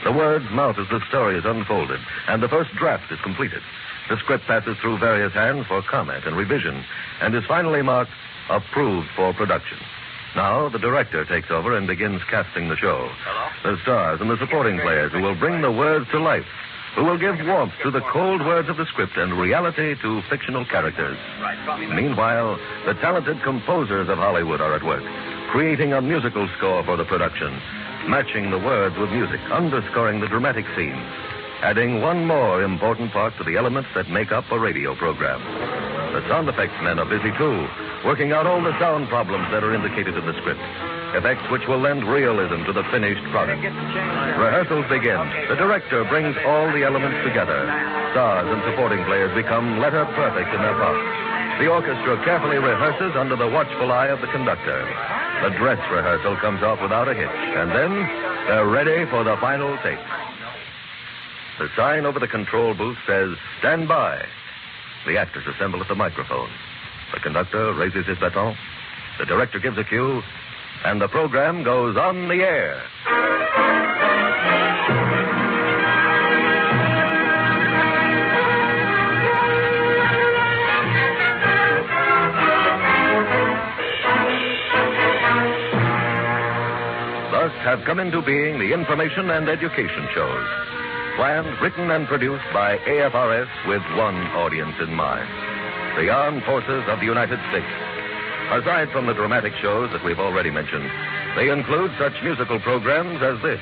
The words mount as the story is unfolded, and the first draft is completed. The script passes through various hands for comment and revision, and is finally marked approved for production. Now, the director takes over and begins casting the show. The stars and the supporting players who will bring the words to life, who will give warmth to the cold words of the script and reality to fictional characters. Meanwhile, the talented composers of Hollywood are at work, creating a musical score for the production, matching the words with music, underscoring the dramatic scenes, adding one more important part to the elements that make up a radio program. The sound effects men are busy, too, working out all the sound problems that are indicated in the script, effects which will lend realism to the finished product. Rehearsals begin. The director brings all the elements together. Stars and supporting players become letter perfect in their parts. The orchestra carefully rehearses under the watchful eye of the conductor. The dress rehearsal comes off without a hitch, and then they're ready for the final take. The sign over the control booth says, "Stand by." The actors assemble at the microphone. The conductor raises his baton. The director gives a cue, and the program goes on the air. Thus have come into being the information and education shows, planned, written, and produced by AFRS with one audience in mind: the Armed Forces of the United States. Aside from the dramatic shows that we've already mentioned, they include such musical programs as this.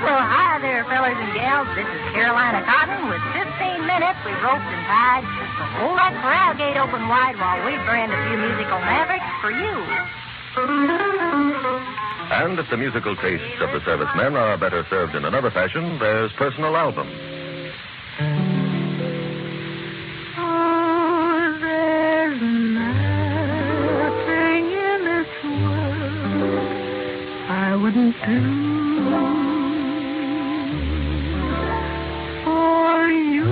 Well, hi there, fellas and gals. This is Carolina Cotton. With 15 minutes, we've roped and tied. So hold that corral gate open wide while we brand a few musical mavericks for you. And if the musical tastes of the servicemen are better served in another fashion, there's personal albums. Oh, there's nothing in this world I wouldn't do for you.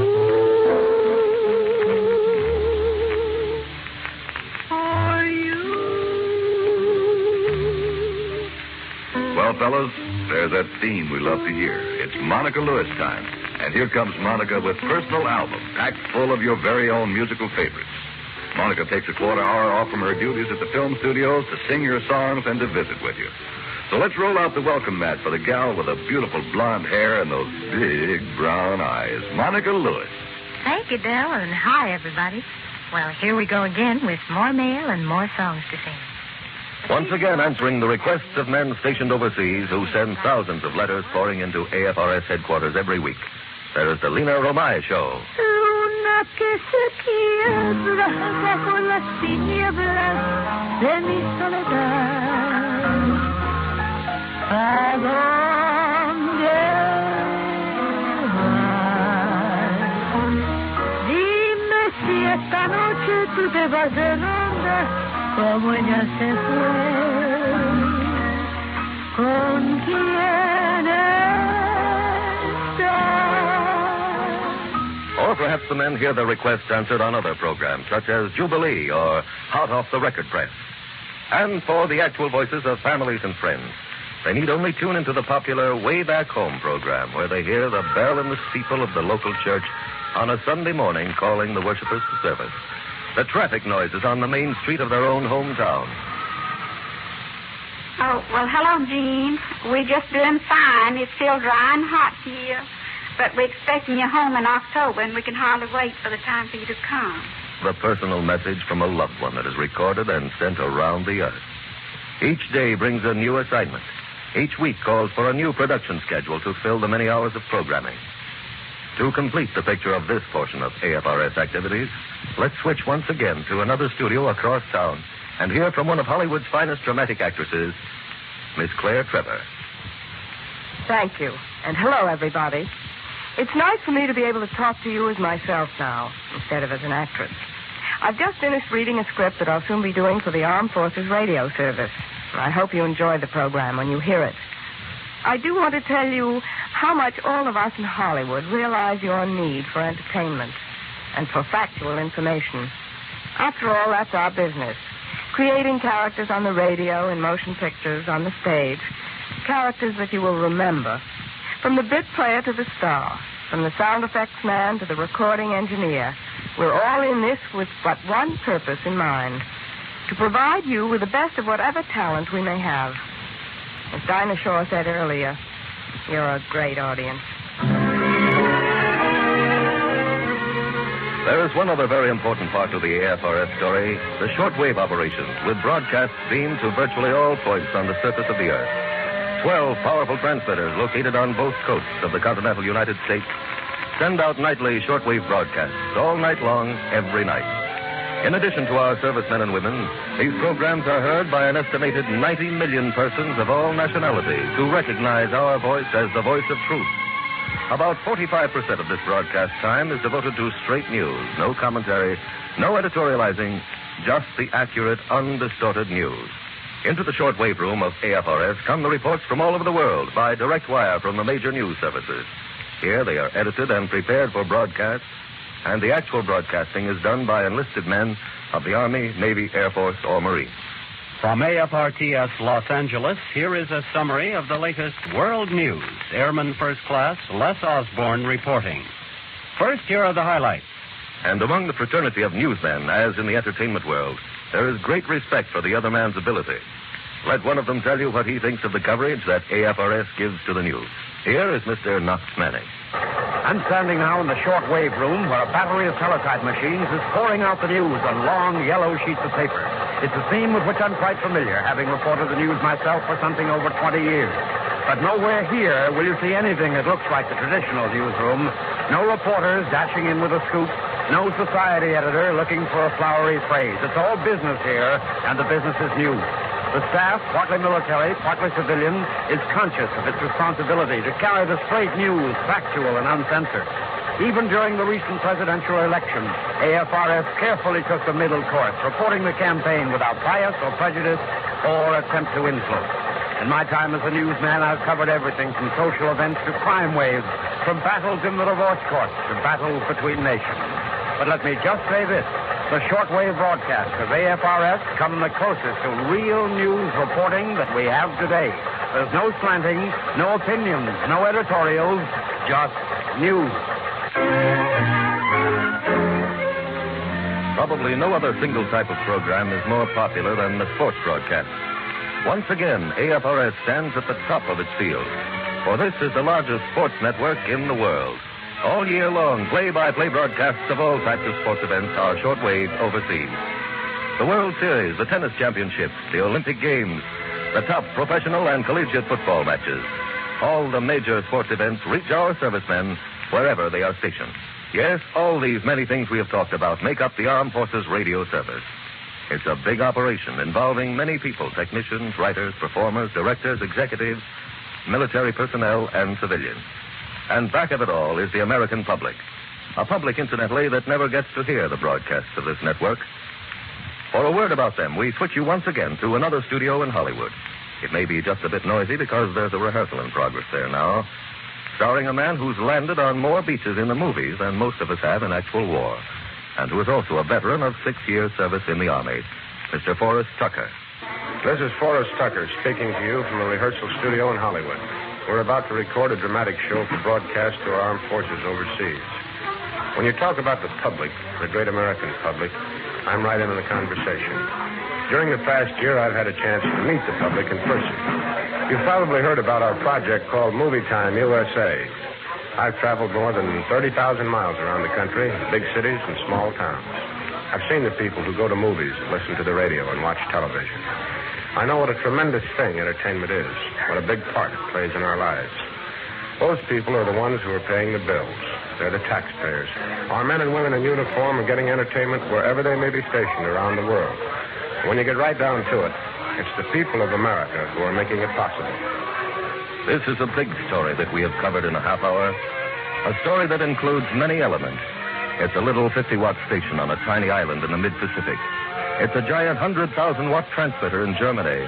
Well, fellas, there's that theme we love to hear. It's Monica Lewis time. And here comes Monica with personal album, packed full of your very own musical favorites. Monica takes a quarter hour off from her duties at the film studios to sing your songs and to visit with you. So let's roll out the welcome mat for the gal with the beautiful blonde hair and those big brown eyes, Monica Lewis. Thank you, Del, and hi, everybody. Well, here we go again with more mail and more songs to sing. Once again, answering the requests of men stationed overseas who send thousands of letters pouring into AFRS headquarters every week. There is the Lena Romay Show. Luna que se quiebra bajo las tinieblas de mi soledad. ¿A dónde vas? Dime si esta noche tú te vas de ronda como ella se fue. ¿Con quién está? Or perhaps the men hear their requests answered on other programs, such as Jubilee or Hot Off the Record Press. And for the actual voices of families and friends, they need only tune into the popular Way Back Home program, where they hear the bell in the steeple of the local church on a Sunday morning calling the worshipers to service. The traffic noises on the main street of their own hometown. Oh, well, hello, Gene. We're just doing fine. It's still dry and hot here. But we're expecting you home in October, and we can hardly wait for the time for you to come. The personal message from a loved one that is recorded and sent around the earth. Each day brings a new assignment. Each week calls for a new production schedule to fill the many hours of programming. To complete the picture of this portion of AFRS activities, let's switch once again to another studio across town and hear from one of Hollywood's finest dramatic actresses, Miss Claire Trevor. Thank you. And hello, everybody. It's nice for me to be able to talk to you as myself now, instead of as an actress. I've just finished reading a script that I'll soon be doing for the Armed Forces radio service. I hope you enjoy the program when you hear it. I do want to tell you how much all of us in Hollywood realize your need for entertainment and for factual information. After all, that's our business. Creating characters on the radio, in motion pictures, on the stage. Characters that you will remember. From the bit player to the star. From the sound effects man to the recording engineer. We're all in this with but one purpose in mind. To provide you with the best of whatever talent we may have. As Dinah Shaw said earlier, you're a great audience. There is one other very important part to the AFRS story, the shortwave operations, with broadcasts beamed to virtually all points on the surface of the Earth. 12 powerful transmitters located on both coasts of the continental United States send out nightly shortwave broadcasts, all night long, every night. In addition to our servicemen and women, these programs are heard by an estimated 90 million persons of all nationalities who recognize our voice as the voice of truth. About 45% of this broadcast time is devoted to straight news, no commentary, no editorializing, just the accurate, undistorted news. Into the shortwave room of AFRS come the reports from all over the world by direct wire from the major news services. Here they are edited and prepared for broadcast, and the actual broadcasting is done by enlisted men of the Army, Navy, Air Force, or Marine. From AFRTS Los Angeles, here is a summary of the latest world news. Airman First Class Les Osborne reporting. First, here are the highlights. And among the fraternity of newsmen, as in the entertainment world, there is great respect for the other man's ability. Let one of them tell you what he thinks of the coverage that AFRS gives to the news. Here is Mr. Knox Manning. I'm standing now in the shortwave room where a battery of teletype machines is pouring out the news on long yellow sheets of paper. It's a theme with which I'm quite familiar, having reported the news myself for something over 20 years. But nowhere here will you see anything that looks like the traditional newsroom. No reporters dashing in with a scoop. No society editor looking for a flowery phrase. It's all business here, and the business is news. The staff, partly military, partly civilian, is conscious of its responsibility to carry the straight news, factual and uncensored. Even during the recent presidential election, AFRS carefully took the middle course, reporting the campaign without bias or prejudice or attempt to influence. In my time as a newsman, I've covered everything from social events to crime waves, from battles in the divorce courts to battles between nations. But let me just say this. The shortwave broadcasts of AFRS come the closest to real news reporting that we have today. There's no slanting, no opinions, no editorials, just news. Probably no other single type of program is more popular than the sports broadcast. Once again, AFRS stands at the top of its field, for this is the largest sports network in the world. All year long, play-by-play broadcasts of all types of sports events are shortwave overseas. The World Series, the tennis championships, the Olympic Games, the top professional and collegiate football matches. All the major sports events reach our servicemen wherever they are stationed. Yes, all these many things we have talked about make up the Armed Forces Radio Service. It's a big operation involving many people, technicians, writers, performers, directors, executives, military personnel, and civilians. And back of it all is the American public. A public, incidentally, that never gets to hear the broadcasts of this network. For a word about them, we switch you once again to another studio in Hollywood. It may be just a bit noisy because there's a rehearsal in progress there now, starring a man who's landed on more beaches in the movies than most of us have in actual war, and who is also a veteran of 6 years' service in the Army, Mr. Forrest Tucker. This is Forrest Tucker speaking to you from a rehearsal studio in Hollywood. We're about to record a dramatic show for broadcast to our armed forces overseas. When you talk about the public, the great American public, I'm right into the conversation. During the past year, I've had a chance to meet the public in person. You've probably heard about our project called Movie Time USA. I've traveled more than 30,000 miles around the country, big cities and small towns. I've seen the people who go to movies and listen to the radio and watch television. I know what a tremendous thing entertainment is, what a big part it plays in our lives. Those people are the ones who are paying the bills. They're the taxpayers. Our men and women in uniform are getting entertainment wherever they may be stationed around the world. When you get right down to it, it's the people of America who are making it possible. This is a big story that we have covered in a half hour. A story that includes many elements. It's a little 50-watt station on a tiny island in the mid-Pacific. It's a giant 100,000-watt transmitter in Germany.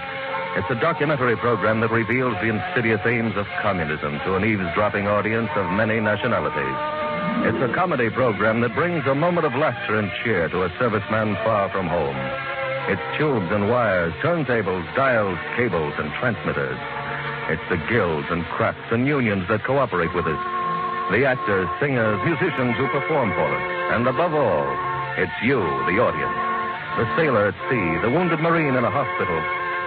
It's a documentary program that reveals the insidious aims of communism to an eavesdropping audience of many nationalities. It's a comedy program that brings a moment of laughter and cheer to a serviceman far from home. It's tubes and wires, turntables, dials, cables, and transmitters. It's the guilds and crafts and unions that cooperate with us. The actors, singers, musicians who perform for us. And above all, it's you, the audience. The sailor at sea, the wounded Marine in a hospital,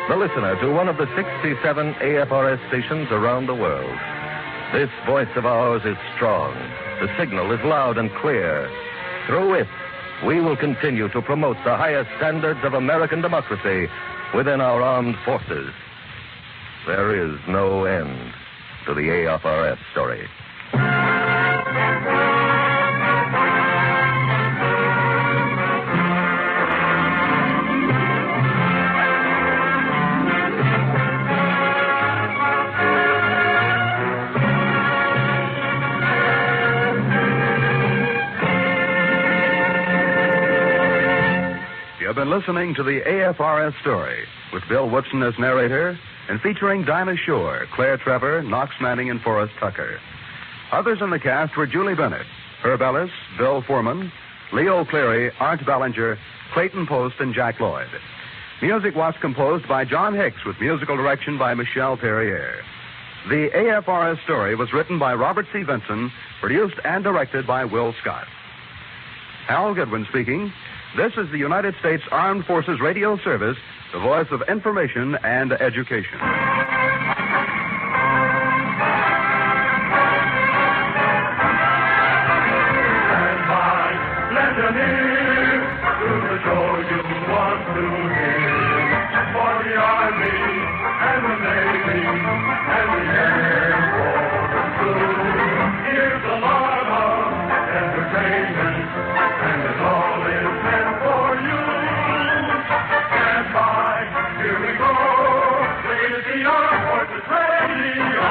the listener to one of the 67 AFRS stations around the world. This voice of ours is strong. The signal is loud and clear. Through it, we will continue to promote the highest standards of American democracy within our armed forces. There is no end to the AFRS story. You've been listening to the AFRS Story with Bill Woodson as narrator and featuring Dinah Shore, Claire Trevor, Knox Manning, and Forrest Tucker. Others in the cast were Julie Bennett, Herb Ellis, Bill Foreman, Leo Cleary, Art Ballinger, Clayton Post, and Jack Lloyd. Music was composed by John Hicks with musical direction by Michelle Perrier. The AFRS Story was written by Robert C. Vinson, produced and directed by Will Scott. Hal Goodwin speaking. This is the United States Armed Forces Radio Service, the voice of information and education. Stand by, lend an ear to the show you want to hear. For the Army and the Navy and the Air Force too. Here's a lot of entertainment, and it all is meant for you. Stand by, here we go. This is the Armed Forces Radio.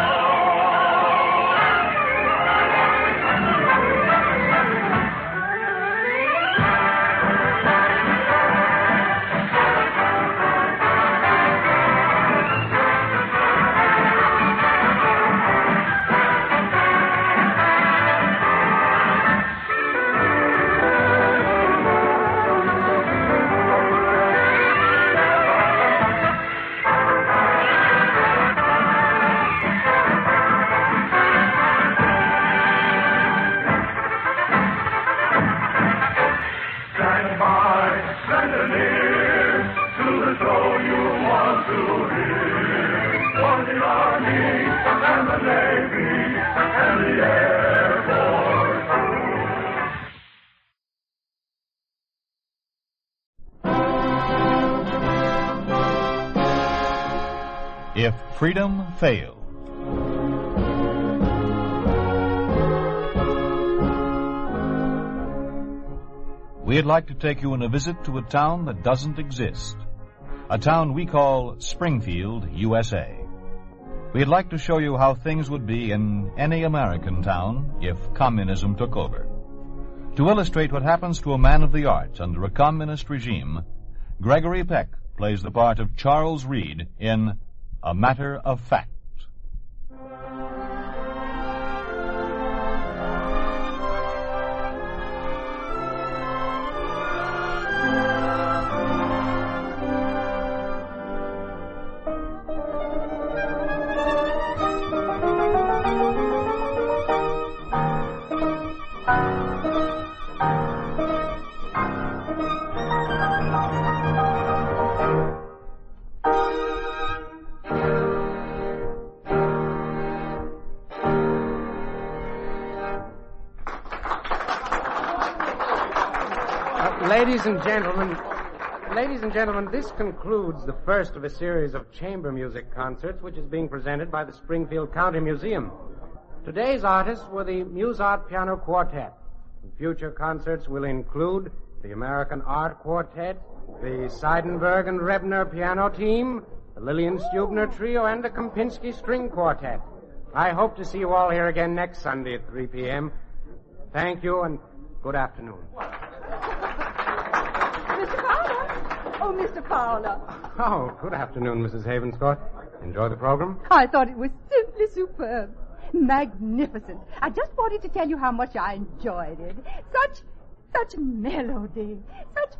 If freedom failed. We'd like to take you on a visit to a town that doesn't exist. A town we call Springfield, USA. We'd like to show you how things would be in any American town if communism took over. To illustrate what happens to a man of the arts under a communist regime, Gregory Peck plays the part of Charles Reed in A Matter of Fact. Ladies and gentlemen, this concludes the first of a series of chamber music concerts which is being presented by the Springfield County Museum. Today's artists were the Muse-Art Piano Quartet. Future concerts will include the American Art Quartet, the Seidenberg and Rebner Piano Team, the Lillian Stubner Trio, and the Kempinski String Quartet. I hope to see you all here again next Sunday at 3 p.m. Thank you, and good afternoon. Oh, Mr. Fowler. Oh, good afternoon, Mrs. Havenscourt. Enjoy the program? I thought it was simply superb. Magnificent. I just wanted to tell you how much I enjoyed it. Such melody. Such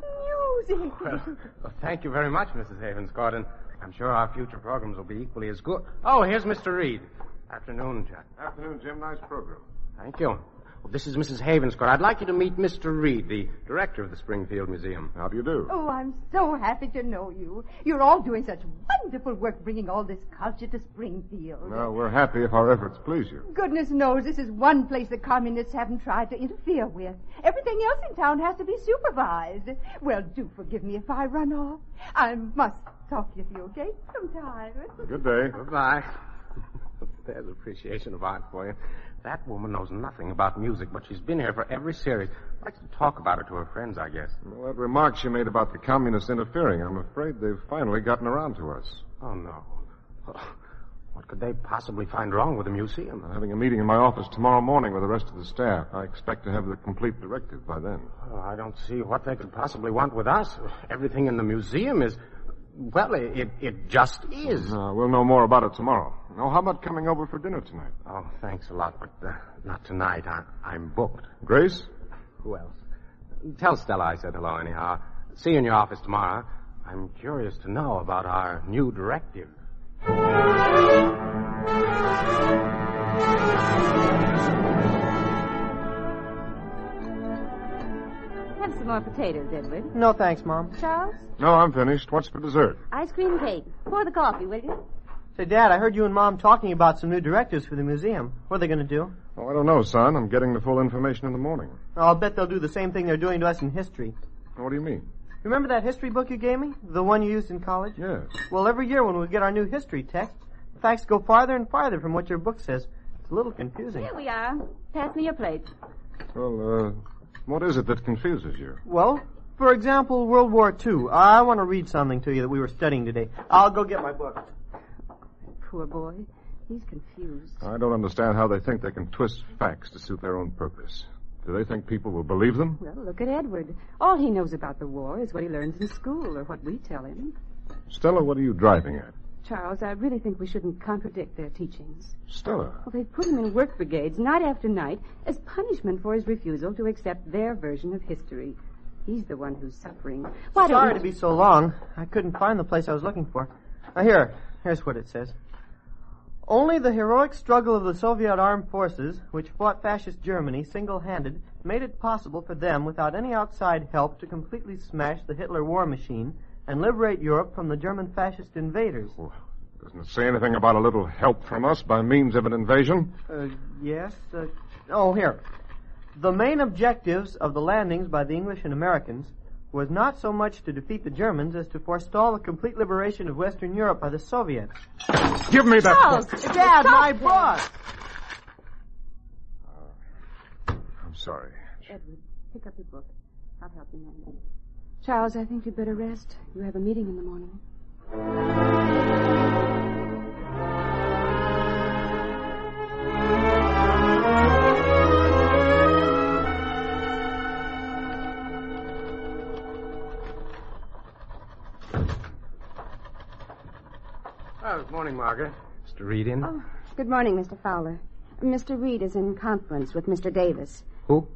music. Well, thank you very much, Mrs. Havenscourt, and I'm sure our future programs will be equally as good. Oh, here's Mr. Reed. Afternoon, Jack. Afternoon, Jim. Nice program. Thank you. Well, this is Mrs. Havenscourt. I'd like you to meet Mr. Reed, the director of the Springfield Museum. How do you do? Oh, I'm so happy to know you. You're all doing such wonderful work bringing all this culture to Springfield. Well, we're happy if our efforts please you. Goodness knows this is one place the communists haven't tried to interfere with. Everything else in town has to be supervised. Well, do forgive me if I run off. I must talk to you, okay? Sometime. Good day. Goodbye. There's appreciation of art for you. That woman knows nothing about music, but she's been here for every series. Likes to talk about it to her friends, I guess. Well, that remark she made about the communists interfering, I'm afraid they've finally gotten around to us. Oh, no. What could they possibly find wrong with the museum? I'm having a meeting in my office tomorrow morning with the rest of the staff. I expect to have the complete directive by then. Oh, I don't see what they could possibly want with us. Everything in the museum is... Well, it just is. We'll know more about it tomorrow. Now, how about coming over for dinner tonight? Oh, thanks a lot, but not tonight. I'm booked. Grace? Who else? Tell Stella I said hello anyhow. See you in your office tomorrow. I'm curious to know about our new directive. Have some more potatoes, Edward. No, thanks, Mom. Charles? No, I'm finished. What's for dessert? Ice cream cake. Pour the coffee, will you? Say, Dad, I heard you and Mom talking about some new directives for the museum. What are they going to do? Oh, I don't know, son. I'm getting the full information in the morning. I'll bet they'll do the same thing they're doing to us in history. What do you mean? Remember that history book you gave me? The one you used in college? Yes. Well, every year when we get our new history text, the facts go farther and farther from what your book says. It's a little confusing. Here we are. Pass me your plate. Well, what is it that confuses you? Well, for example, World War II. I want to read something to you that we were studying today. I'll go get my book. Poor boy. He's confused. I don't understand how they think they can twist facts to suit their own purpose. Do they think people will believe them? Well, look at Edward. All he knows about the war is what he learns in school or what we tell him. Stella, what are you driving at? Charles, I really think we shouldn't contradict their teachings. Stella? Well, they put him in work brigades night after night as punishment for his refusal to accept their version of history. He's the one who's suffering. Sorry to be so long. I couldn't find the place I was looking for. Now, here's what it says. Only the heroic struggle of the Soviet armed forces, which fought fascist Germany single-handed, made it possible for them, without any outside help, to completely smash the Hitler war machine and liberate Europe from the German fascist invaders. Well, doesn't it say anything about a little help from us by means of an invasion? Yes. Here. The main objectives of the landings by the English and Americans was not so much to defeat the Germans as to forestall the complete liberation of Western Europe by the Soviets. Give me that Charles, book. Dad, my book! I'm sorry. Edward, pick up your book. I'll help you now. Charles, I think you'd better rest. You have a meeting in the morning. Good morning, Margaret. Mr. Reed in? Oh, good morning, Mr. Fowler. Mr. Reed is in conference with Mr. Davis. Who?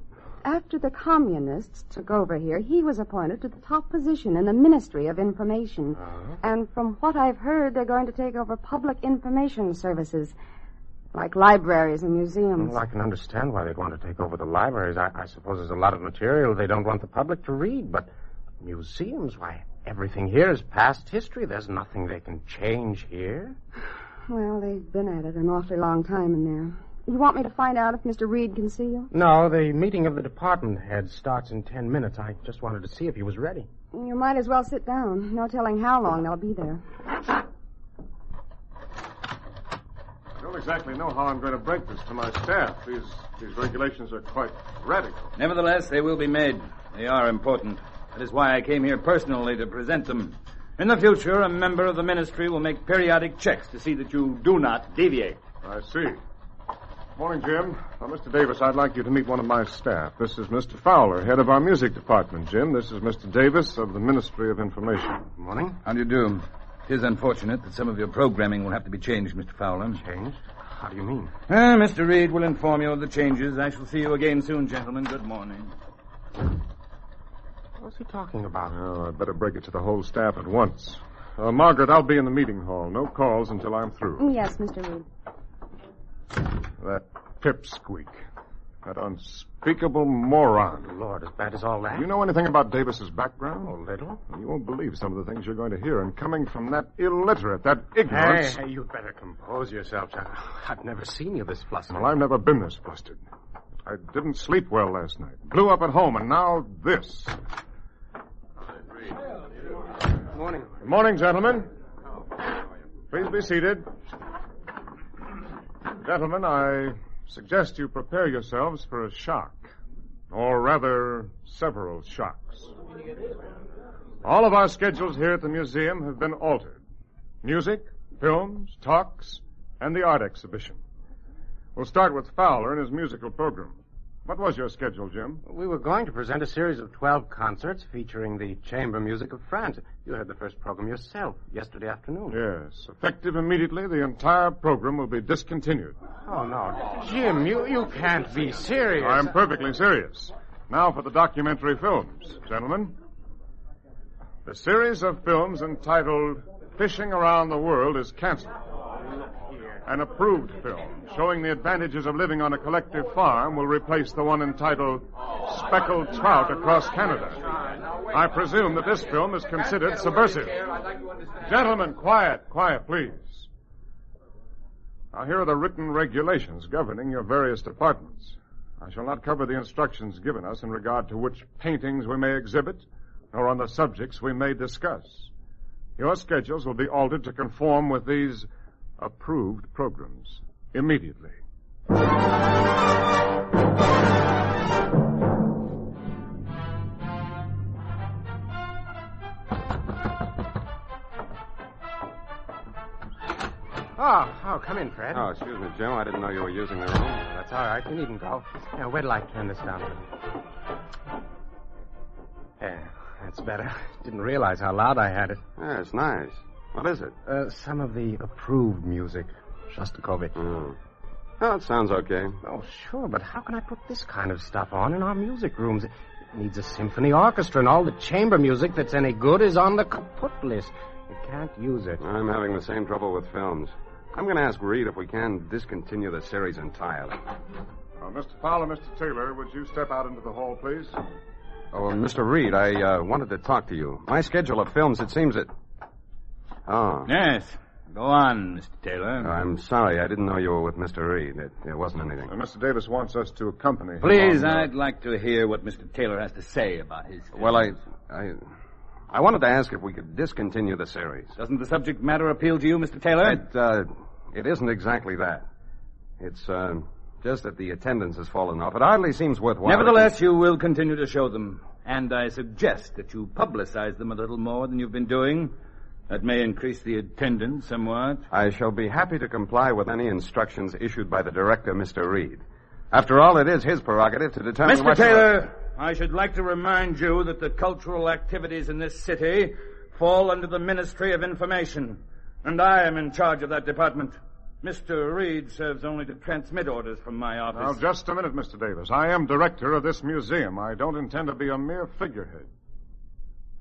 After the communists took over here, he was appointed to the top position in the Ministry of Information. And from what I've heard, they're going to take over public information services, like libraries and museums. Well, I can understand why they'd want to take over the libraries. I suppose there's a lot of material they don't want the public to read, but museums, why, everything here is past history. There's nothing they can change here. Well, they've been at it an awfully long time in there. You want me to find out if Mr. Reed can see you? No, the meeting of the department heads starts in 10 minutes. I just wanted to see if he was ready. You might as well sit down. No telling how long they'll be there. I don't exactly know how I'm going to break this to my staff. These regulations are quite radical. Nevertheless, they will be made. They are important. That is why I came here personally to present them. In the future, a member of the ministry will make periodic checks to see that you do not deviate. I see. Morning, Jim. Now, Mr. Davis, I'd like you to meet one of my staff. This is Mr. Fowler, head of our music department, Jim. This is Mr. Davis of the Ministry of Information. Morning. How do you do? It is unfortunate that some of your programming will have to be changed, Mr. Fowler. Changed? How do you mean? Mr. Reed will inform you of the changes. I shall see you again soon, gentlemen. Good morning. What's he talking about? Oh, I'd better break it to the whole staff at once. Margaret, I'll be in the meeting hall. No calls until I'm through. Yes, Mr. Reed. That pipsqueak. That unspeakable moron. Lord, as bad as all that? You know anything about Davis's background? A little. You won't believe some of the things you're going to hear. And coming from that illiterate, that ignorance... Hey, you'd better compose yourself, John. I've never seen you this flustered. Well, I've never been this flustered. I didn't sleep well last night. Blew up at home, and now this. Good morning. Good morning, gentlemen. Please be seated. Gentlemen, I suggest you prepare yourselves for a shock. Or rather, several shocks. All of our schedules here at the museum have been altered. Music, films, talks, and the art exhibition. We'll start with Fowler and his musical program. What was your schedule, Jim? We were going to present a series of 12 concerts featuring the chamber music of France. You had the first program yourself yesterday afternoon. Yes. Effective immediately, the entire program will be discontinued. Oh, no. Jim, you can't be serious. I'm perfectly serious. Now for the documentary films, gentlemen. The series of films entitled Fishing Around the World is canceled. An approved film showing the advantages of living on a collective farm will replace the one entitled Speckled Trout Across Canada. I presume that this film is considered subversive. Gentlemen, quiet, please. Now, here are the written regulations governing your various departments. I shall not cover the instructions given us in regard to which paintings we may exhibit, nor on the subjects we may discuss. Your schedules will be altered to conform with these approved programs immediately. Oh, come in, Fred. Oh, excuse me, Jim. I didn't know you were using the room. That's all right. You needn't go. Now, where till I turn this down? Yeah, that's better. Didn't realize how loud I had it. Yeah, it's nice. What is it? Some of the approved music. Shostakovich. Oh, it sounds okay. Oh, sure, but how can I put this kind of stuff on in our music rooms? It needs a symphony orchestra, and all the chamber music that's any good is on the kaput list. You can't use it. I'm having the same trouble with films. I'm going to ask Reed if we can discontinue the series entirely. Mr. Fowler, Mr. Taylor, would you step out into the hall, please? Oh, Mr. Reed, I wanted to talk to you. My schedule of films, it seems that... Oh. Yes. Go on, Mr. Taylor. I'm sorry. I didn't know you were with Mr. Reed. It wasn't anything. Mr. Davis wants us to accompany him. Please, I'd like to hear what Mr. Taylor has to say about his... Well, I wanted to ask if we could discontinue the series. Doesn't the subject matter appeal to you, Mr. Taylor? It isn't exactly that. It's, just that the attendance has fallen off. It hardly seems worthwhile. Nevertheless, you will continue to show them. And I suggest that you publicize them a little more than you've been doing. That may increase the attendance somewhat. I shall be happy to comply with any instructions issued by the director, Mr. Reed. After all, it is his prerogative to determine... Mr. Taylor, I should like to remind you that the cultural activities in this city fall under the Ministry of Information, and I am in charge of that department. Mr. Reed serves only to transmit orders from my office. Now, just a minute, Mr. Davis. I am director of this museum. I don't intend to be a mere figurehead.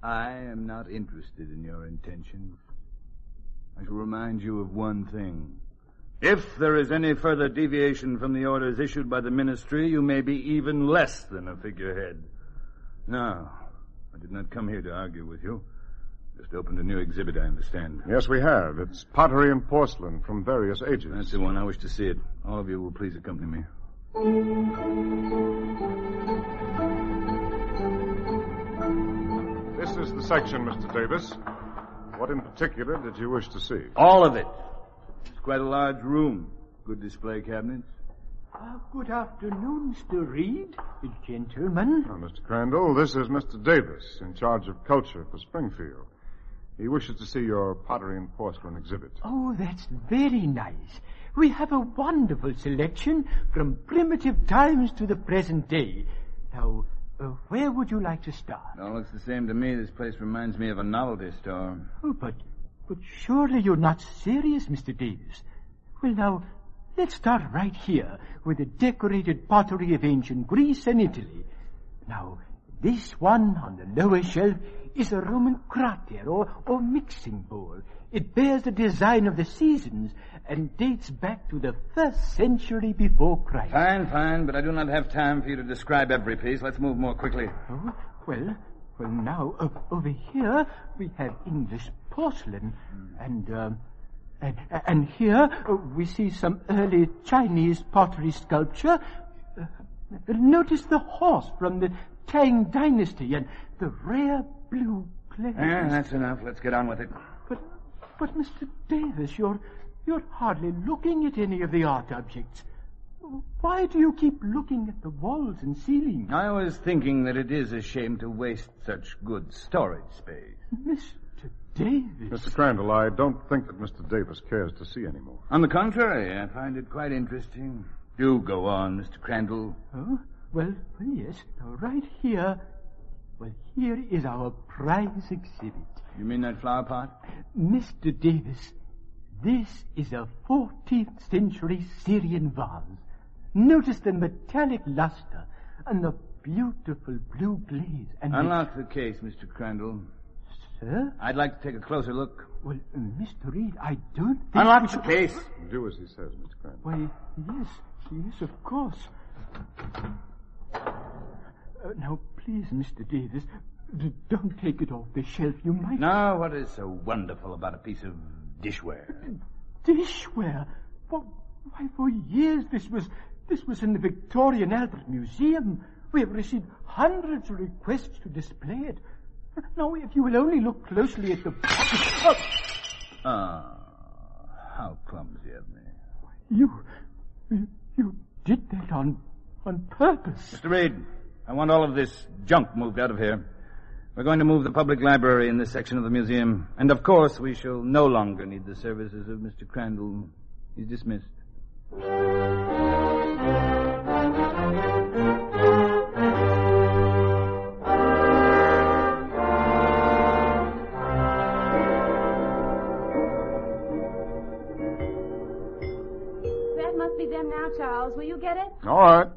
I am not interested in your intentions. I shall remind you of one thing. If there is any further deviation from the orders issued by the ministry, you may be even less than a figurehead. Now, I did not come here to argue with you. Just opened a new exhibit, I understand. Yes, we have. It's pottery and porcelain from various ages. That's the one. I wish to see it. All of you will please accompany me. This is the section, Mr. Davis. What in particular did you wish to see? All of it. It's quite a large room. Good display cabinets. Good afternoon, Mr. Reed. Gentlemen. Mr. Crandall, this is Mr. Davis, in charge of culture for Springfield. He wishes to see your pottery and porcelain exhibit. Oh, that's very nice. We have a wonderful selection from primitive times to the present day. Now, where would you like to start? It all looks the same to me. This place reminds me of a novelty store. Oh, but surely you're not serious, Mr. Davis. Well, now, let's start right here with the decorated pottery of ancient Greece and Italy. Now, this one on the lower shelf is a Roman crater or mixing bowl. It bears the design of the seasons and dates back to the 1st century before Christ. Fine, but I do not have time for you to describe every piece. Let's move more quickly. Oh, well, now, over here we have English porcelain, and here we see some early Chinese pottery sculpture. Notice the horse from the Tang Dynasty and the rare blue clay. That's enough. Let's get on with it. But Mr. Davis, you're hardly looking at any of the art objects. Why do you keep looking at the walls and ceiling? I was thinking that it is a shame to waste such good storage space. Mr. Davis. Mr. Crandall, I don't think that Mr. Davis cares to see anymore. On the contrary, I find it quite interesting. Do go on, Mr. Crandall. Oh, well, yes. Now, right here. Well, here is our prize exhibit. You mean that flower pot? Mr. Davis, this is a 14th century Syrian vase. Notice the metallic luster and the beautiful blue glaze. And unlock the case, Mr. Crandall. Sir? I'd like to take a closer look. Well, Mr. Reed, I don't think... Unlock the case. Do as he says, Mr. Crandall. Why, yes, of course. Now, please, Mr. Davis, don't take it off the shelf. You might... Now, what is so wonderful about a piece of dishware? Dishware? Why, for years this was in the Victorian Albert Museum. We have received hundreds of requests to display it. Now, if you will only look closely at the... how clumsy of me. You did that on purpose. Mr. Reed, I want all of this junk moved out of here. We're going to move the public library in this section of the museum. And, of course, we shall no longer need the services of Mr. Crandall. He's dismissed. That must be them now, Charles. Will you get it? All right.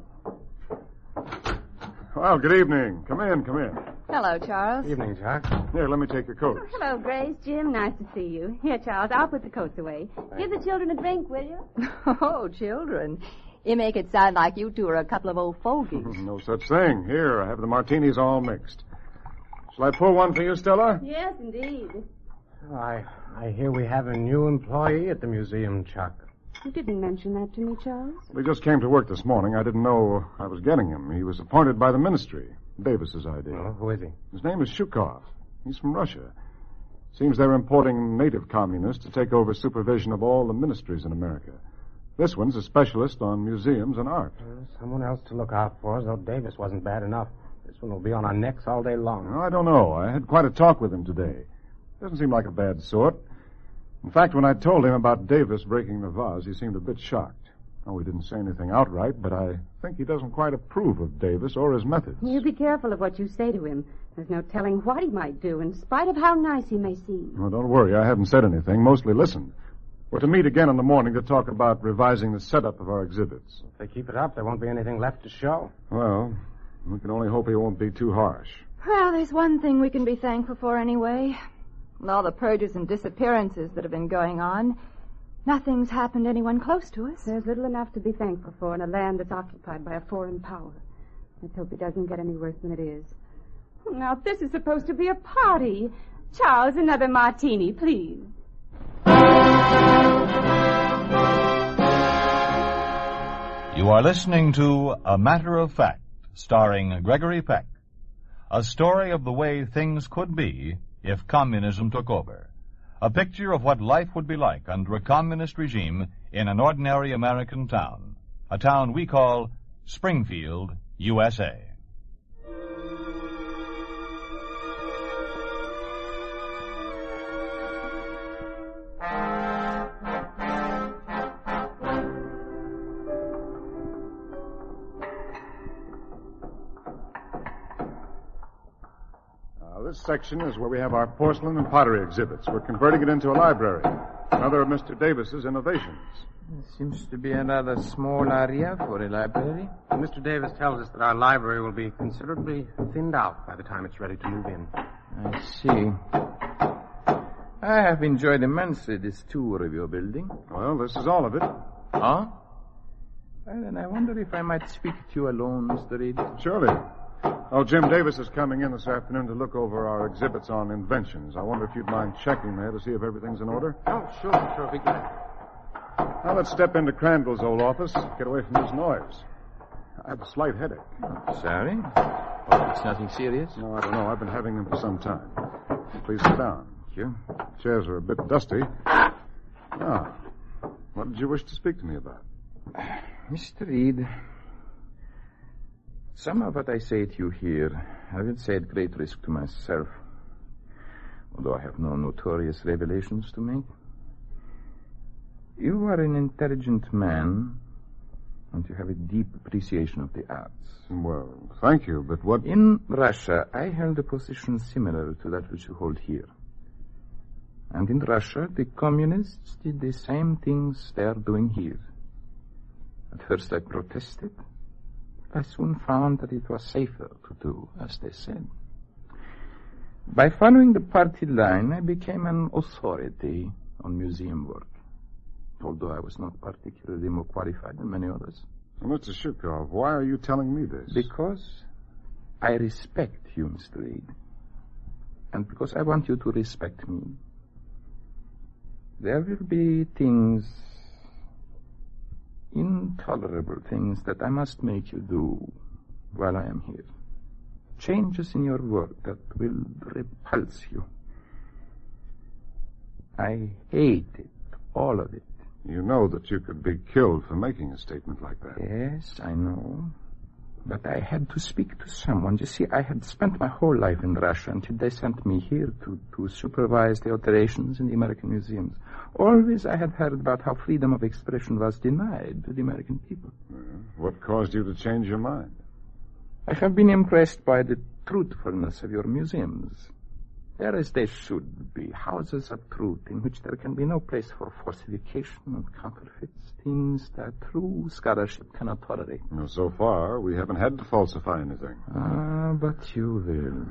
Well, good evening. Come in. Hello, Charles. Evening, Jack. Here, let me take your coat. Hello, Grace. Jim, nice to see you. Here, Charles, I'll put the coats away. Give the children a drink, will you? Oh, children. You make it sound like you two are a couple of old fogies. No such thing. Here, I have the martinis all mixed. Shall I pour one for you, Stella? Yes, indeed. I hear we have a new employee at the museum, Chuck. You didn't mention that to me, Charles. He just came to work this morning. I didn't know I was getting him. He was appointed by the ministry. Davis's idea. Oh, who is he? His name is Shukov. He's from Russia. Seems they're importing native communists to take over supervision of all the ministries in America. This one's a specialist on museums and art. Someone else to look out for, though Davis wasn't bad enough. This one will be on our necks all day long. I don't know. I had quite a talk with him today. Doesn't seem like a bad sort. In fact, when I told him about Davis breaking the vase, he seemed a bit shocked. Oh, he didn't say anything outright, but I think he doesn't quite approve of Davis or his methods. You be careful of what you say to him. There's no telling what he might do, in spite of how nice he may seem. Oh, don't worry. I haven't said anything, mostly listened. We're to meet again in the morning to talk about revising the setup of our exhibits. If they keep it up, there won't be anything left to show. Well, we can only hope he won't be too harsh. Well, there's one thing we can be thankful for anyway. With all the purges and disappearances that have been going on, nothing's happened to anyone close to us. There's little enough to be thankful for in a land that's occupied by a foreign power. Let's hope it doesn't get any worse than it is. Now, this is supposed to be a party. Charles, another martini, please. You are listening to A Matter of Fact, starring Gregory Peck. A story of the way things could be if communism took over. A picture of what life would be like under a communist regime in an ordinary American town. A town we call Springfield, USA. This section is where we have our porcelain and pottery exhibits. We're converting it into a library. Another of Mr. Davis's innovations. Seems to be a rather small area for a library. Mr. Davis tells us that our library will be considerably thinned out by the time it's ready to move in. I see. I have enjoyed immensely this tour of your building. Well, this is all of it. Huh? Well, then I wonder if I might speak to you alone, Mr. Reed. Surely. Oh, Jim Davis is coming in this afternoon to look over our exhibits on inventions. I wonder if you'd mind checking there to see if everything's in order. Oh, sure, be glad. Now let's step into Crandall's old office, get away from this noise. I have a slight headache. Sorry? Hope it's nothing serious? No, I don't know. I've been having them for some time. Please sit down. Thank you. Chairs are a bit dusty. Ah, what did you wish to speak to me about? Mr. Reed, some of what I say to you here, I will say at great risk to myself, although I have no notorious revelations to make. You are an intelligent man, and you have a deep appreciation of the arts. Well, thank you, but what... In Russia, I held a position similar to that which you hold here. And in Russia, the communists did the same things they are doing here. At first I protested. I soon found that it was safer to do as they said. By following the party line, I became an authority on museum work, although I was not particularly more qualified than many others. Well, Mr. Shukov, why are you telling me this? Because I respect you, Mr. Reed. And because I want you to respect me. There will be things, intolerable things, that I must make you do while I am here. Changes in your work that will repulse you. I hate it, all of it. You know that you could be killed for making a statement like that. Yes, I know. But I had to speak to someone. You see, I had spent my whole life in Russia until they sent me here to supervise the alterations in the American museums. Always I had heard about how freedom of expression was denied to the American people. What caused you to change your mind? I have been impressed by the truthfulness of your museums. There as they should be, houses of truth in which there can be no place for falsification and counterfeits, things that true scholarship cannot tolerate. No, so far, we haven't had to falsify anything. Ah, but you will.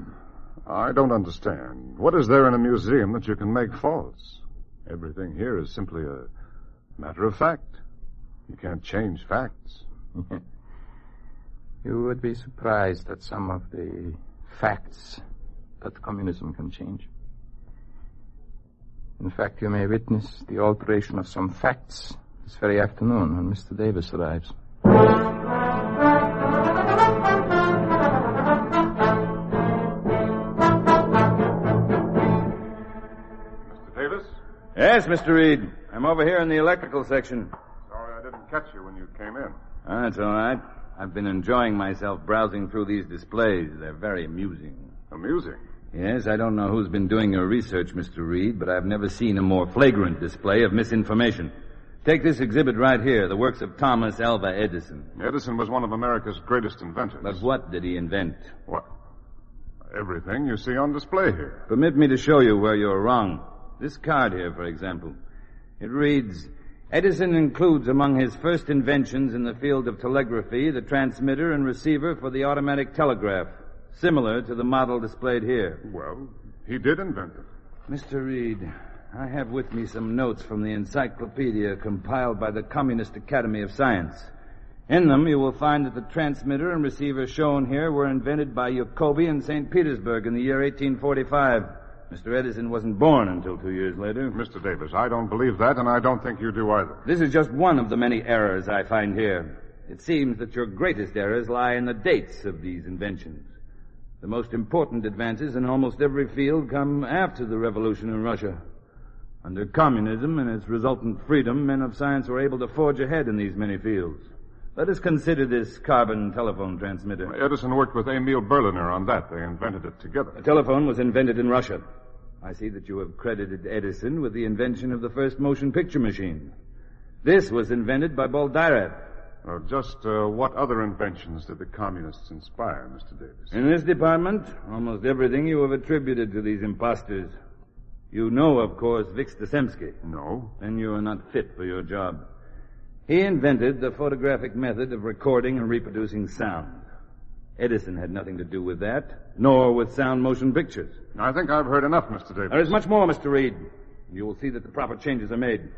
I don't understand. What is there in a museum that you can make false? Everything here is simply a matter of fact. You can't change facts. You would be surprised at some of the facts that communism can change. In fact, you may witness the alteration of some facts this very afternoon when Mr. Davis arrives. Mr. Davis? Yes, Mr. Reed. I'm over here in the electrical section. Sorry I didn't catch you when you came in. That's all right. I've been enjoying myself browsing through these displays. They're very amusing. Amusing? Yes, I don't know who's been doing your research, Mr. Reed, but I've never seen a more flagrant display of misinformation. Take this exhibit right here, the works of Thomas Alva Edison. Edison was one of America's greatest inventors. But what did he invent? What? Everything you see on display here. Permit me to show you where you're wrong. This card here, for example. It reads, Edison includes among his first inventions in the field of telegraphy the transmitter and receiver for the automatic telegraph, similar to the model displayed here. Well, he did invent it. Mr. Reed, I have with me some notes from the encyclopedia compiled by the Communist Academy of Science. In them, you will find that the transmitter and receiver shown here were invented by Jacobi in St. Petersburg in the year 1845. Mr. Edison wasn't born until 2 years later. Mr. Davis, I don't believe that, and I don't think you do either. This is just one of the many errors I find here. It seems that your greatest errors lie in the dates of these inventions. The most important advances in almost every field come after the revolution in Russia. Under communism and its resultant freedom, men of science were able to forge ahead in these many fields. Let us consider this carbon telephone transmitter. Edison worked with Emil Berliner on that. They invented it together. The telephone was invented in Russia. I see that you have credited Edison with the invention of the first motion picture machine. This was invented by Ballplayers. Just what other inventions did the communists inspire, Mr. Davis? In this department, almost everything you have attributed to these imposters. You know, of course, Vix Desemsky. No. Then you are not fit for your job. He invented the photographic method of recording and reproducing sound. Edison had nothing to do with that, nor with sound motion pictures. I think I've heard enough, Mr. Davis. There is much more, Mr. Reed. You will see that the proper changes are made.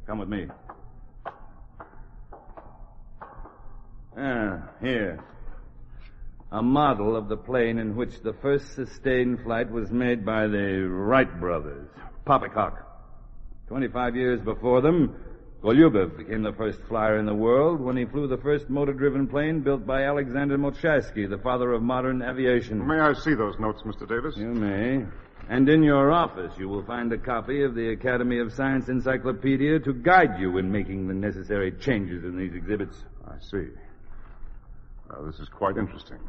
Come with me. Here. A model of the plane in which the first sustained flight was made by the Wright brothers, Poppycock. 25 years before them, Golubev became the first flyer in the world when he flew the first motor-driven plane built by Alexander Motshasky, the father of modern aviation. May I see those notes, Mr. Davis? You may. And in your office, you will find a copy of the Academy of Science Encyclopedia to guide you in making the necessary changes in these exhibits. I see. Well, this is quite interesting.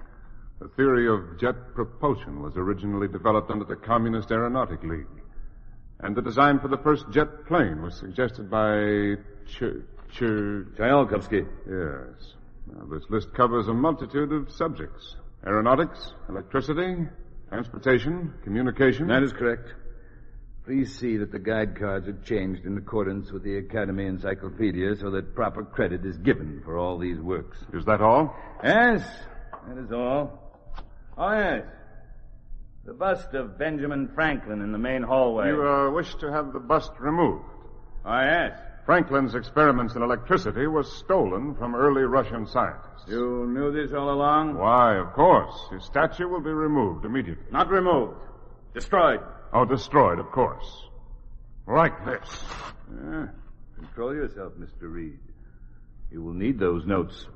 The theory of jet propulsion was originally developed under the Communist Aeronautic League. And the design for the first jet plane was suggested by Tsiolkovsky. Yes. Now, this list covers a multitude of subjects. Aeronautics, electricity, transportation, communication. That is correct. Please see that the guide cards are changed in accordance with the Academy Encyclopedia so that proper credit is given for all these works. Is that all? Yes, that is all. Oh, yes. The bust of Benjamin Franklin in the main hallway. You wish to have the bust removed? Oh, yes. Franklin's experiments in electricity were stolen from early Russian scientists. You knew this all along? Why, of course. His statue will be removed immediately. Not removed. Destroyed. Oh, destroyed, of course. Like this. Control yourself, Mr. Reed. You will need those notes.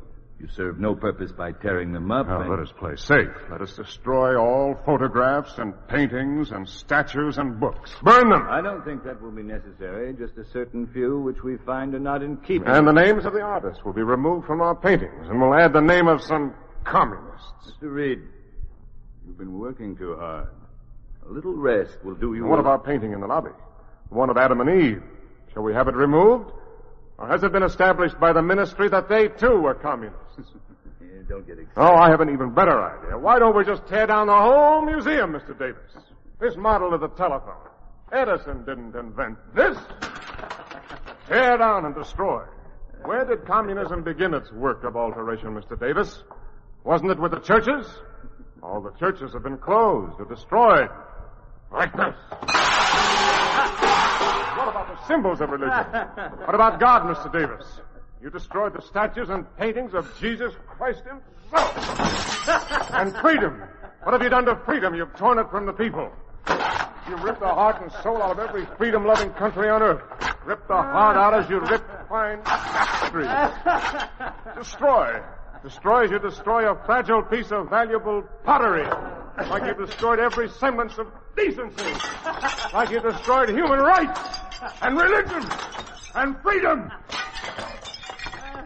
You serve no purpose by tearing them up. Now, let us play safe. Let us destroy all photographs and paintings and statues and books. Burn them! I don't think that will be necessary. Just a certain few which we find are not in keeping. And the names of the artists will be removed from our paintings, and we'll add the name of some communists. Mr. Reed, you've been working too hard. A little rest will do you. What of our painting in the lobby? The one of Adam and Eve. Shall we have it removed? Or has it been established by the ministry that they, too, were communists? Don't get excited. Oh, I have an even better idea. Why don't we just tear down the whole museum, Mr. Davis? This model of the telephone. Edison didn't invent this. Tear down and destroy. Where did communism begin its work of alteration, Mr. Davis? Wasn't it with the churches? All the churches have been closed or destroyed. Like this. What about the symbols of religion? What about God, Mr. Davis? You destroyed the statues and paintings of Jesus Christ himself. And freedom. What have you done to freedom? You've torn it from the people. You've ripped the heart and soul out of every freedom-loving country on earth. Ripped the heart out as you rip fine tapestry. Destroy. Destroy as you destroy a fragile piece of valuable pottery. Like you destroyed every semblance of decency. Like you destroyed human rights and religion and freedom.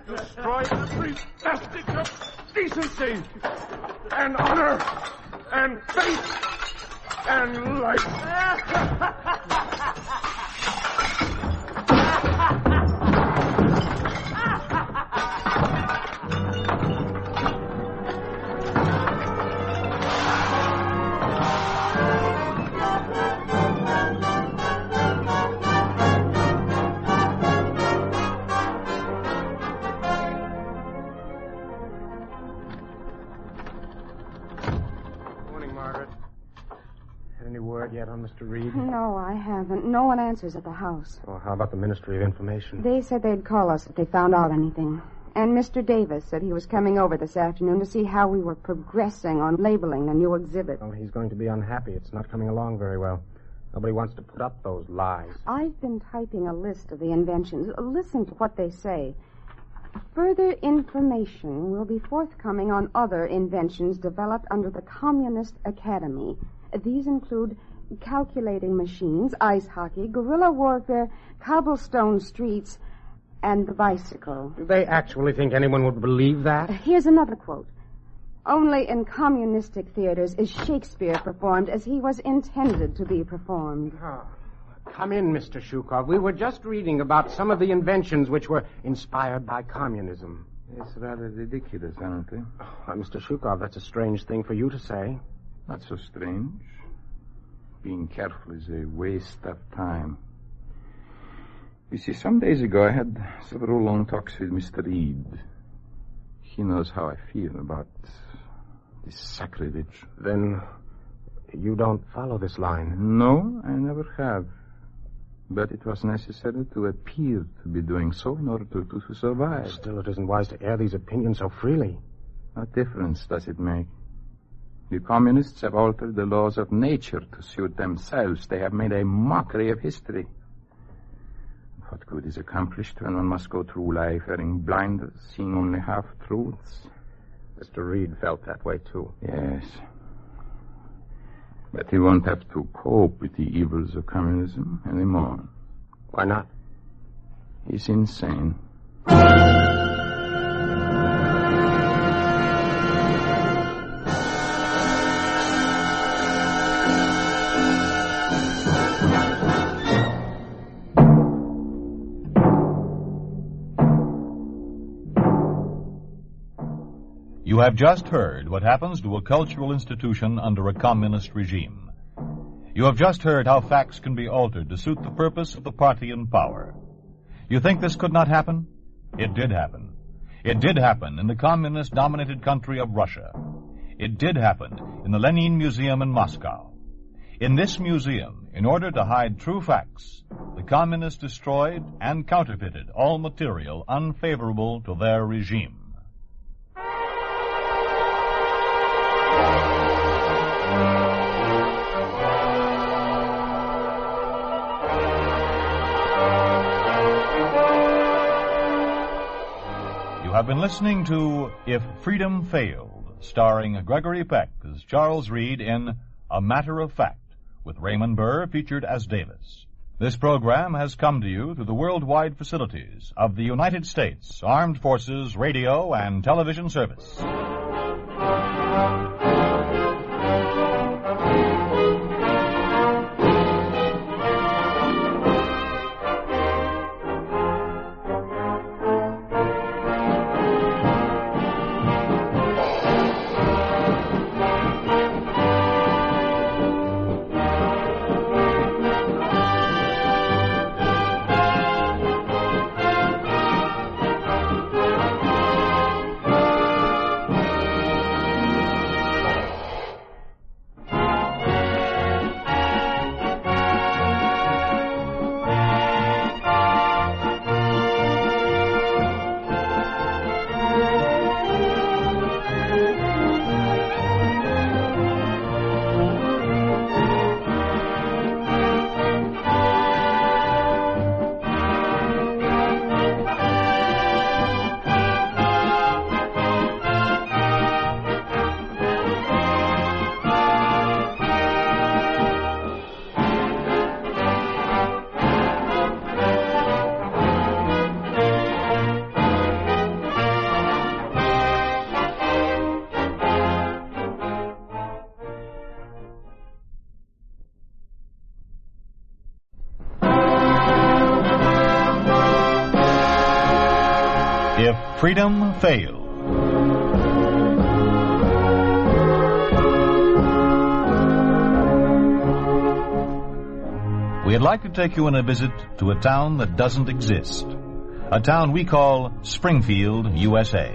Destroy every vestige of decency and honor and faith and life. Yet on Mr. Reed? No, I haven't. No one answers at the house. Well, how about the Ministry of Information? They said they'd call us if they found out anything. And Mr. Davis said he was coming over this afternoon to see how we were progressing on labeling the new exhibit. Well, he's going to be unhappy. It's not coming along very well. Nobody wants to put up those lies. I've been typing a list of the inventions. Listen to what they say. Further information will be forthcoming on other inventions developed under the Communist Academy. These include calculating machines, ice hockey, guerrilla warfare, cobblestone streets, and the bicycle. Do they actually think anyone would believe that? Here's another quote. Only in communistic theaters is Shakespeare performed as he was intended to be performed. Oh. Come in, Mr. Shukov. We were just reading about some of the inventions which were inspired by communism. It's rather ridiculous, aren't they? Mr. Shukov, that's a strange thing for you to say. Not so strange. Being careful is a waste of time. You see, some days ago I had several long talks with Mr. Reed. He knows how I feel about this sacrilege. Then you don't follow this line? No, I never have. But it was necessary to appear to be doing so in order to survive. Still, it isn't wise to air these opinions so freely. What difference does it make? The communists have altered the laws of nature to suit themselves. They have made a mockery of history. What good is accomplished when one must go through life wearing blinders, seeing only half-truths? Mr. Reed felt that way, too. Yes. But he won't have to cope with the evils of communism anymore. Why not? He's insane. You have just heard what happens to a cultural institution under a communist regime. You have just heard how facts can be altered to suit the purpose of the party in power. You think this could not happen? It did happen. It did happen in the communist-dominated country of Russia. It did happen in the Lenin Museum in Moscow. In this museum, in order to hide true facts, the communists destroyed and counterfeited all material unfavorable to their regime. You have been listening to If Freedom Failed, starring Gregory Peck as Charles Reed in A Matter of Fact, with Raymond Burr featured as Davis. This program has come to you through the worldwide facilities of the United States Armed Forces Radio and Television Service. If Freedom Failed. We'd like to take you on a visit to a town that doesn't exist. A town we call Springfield, USA.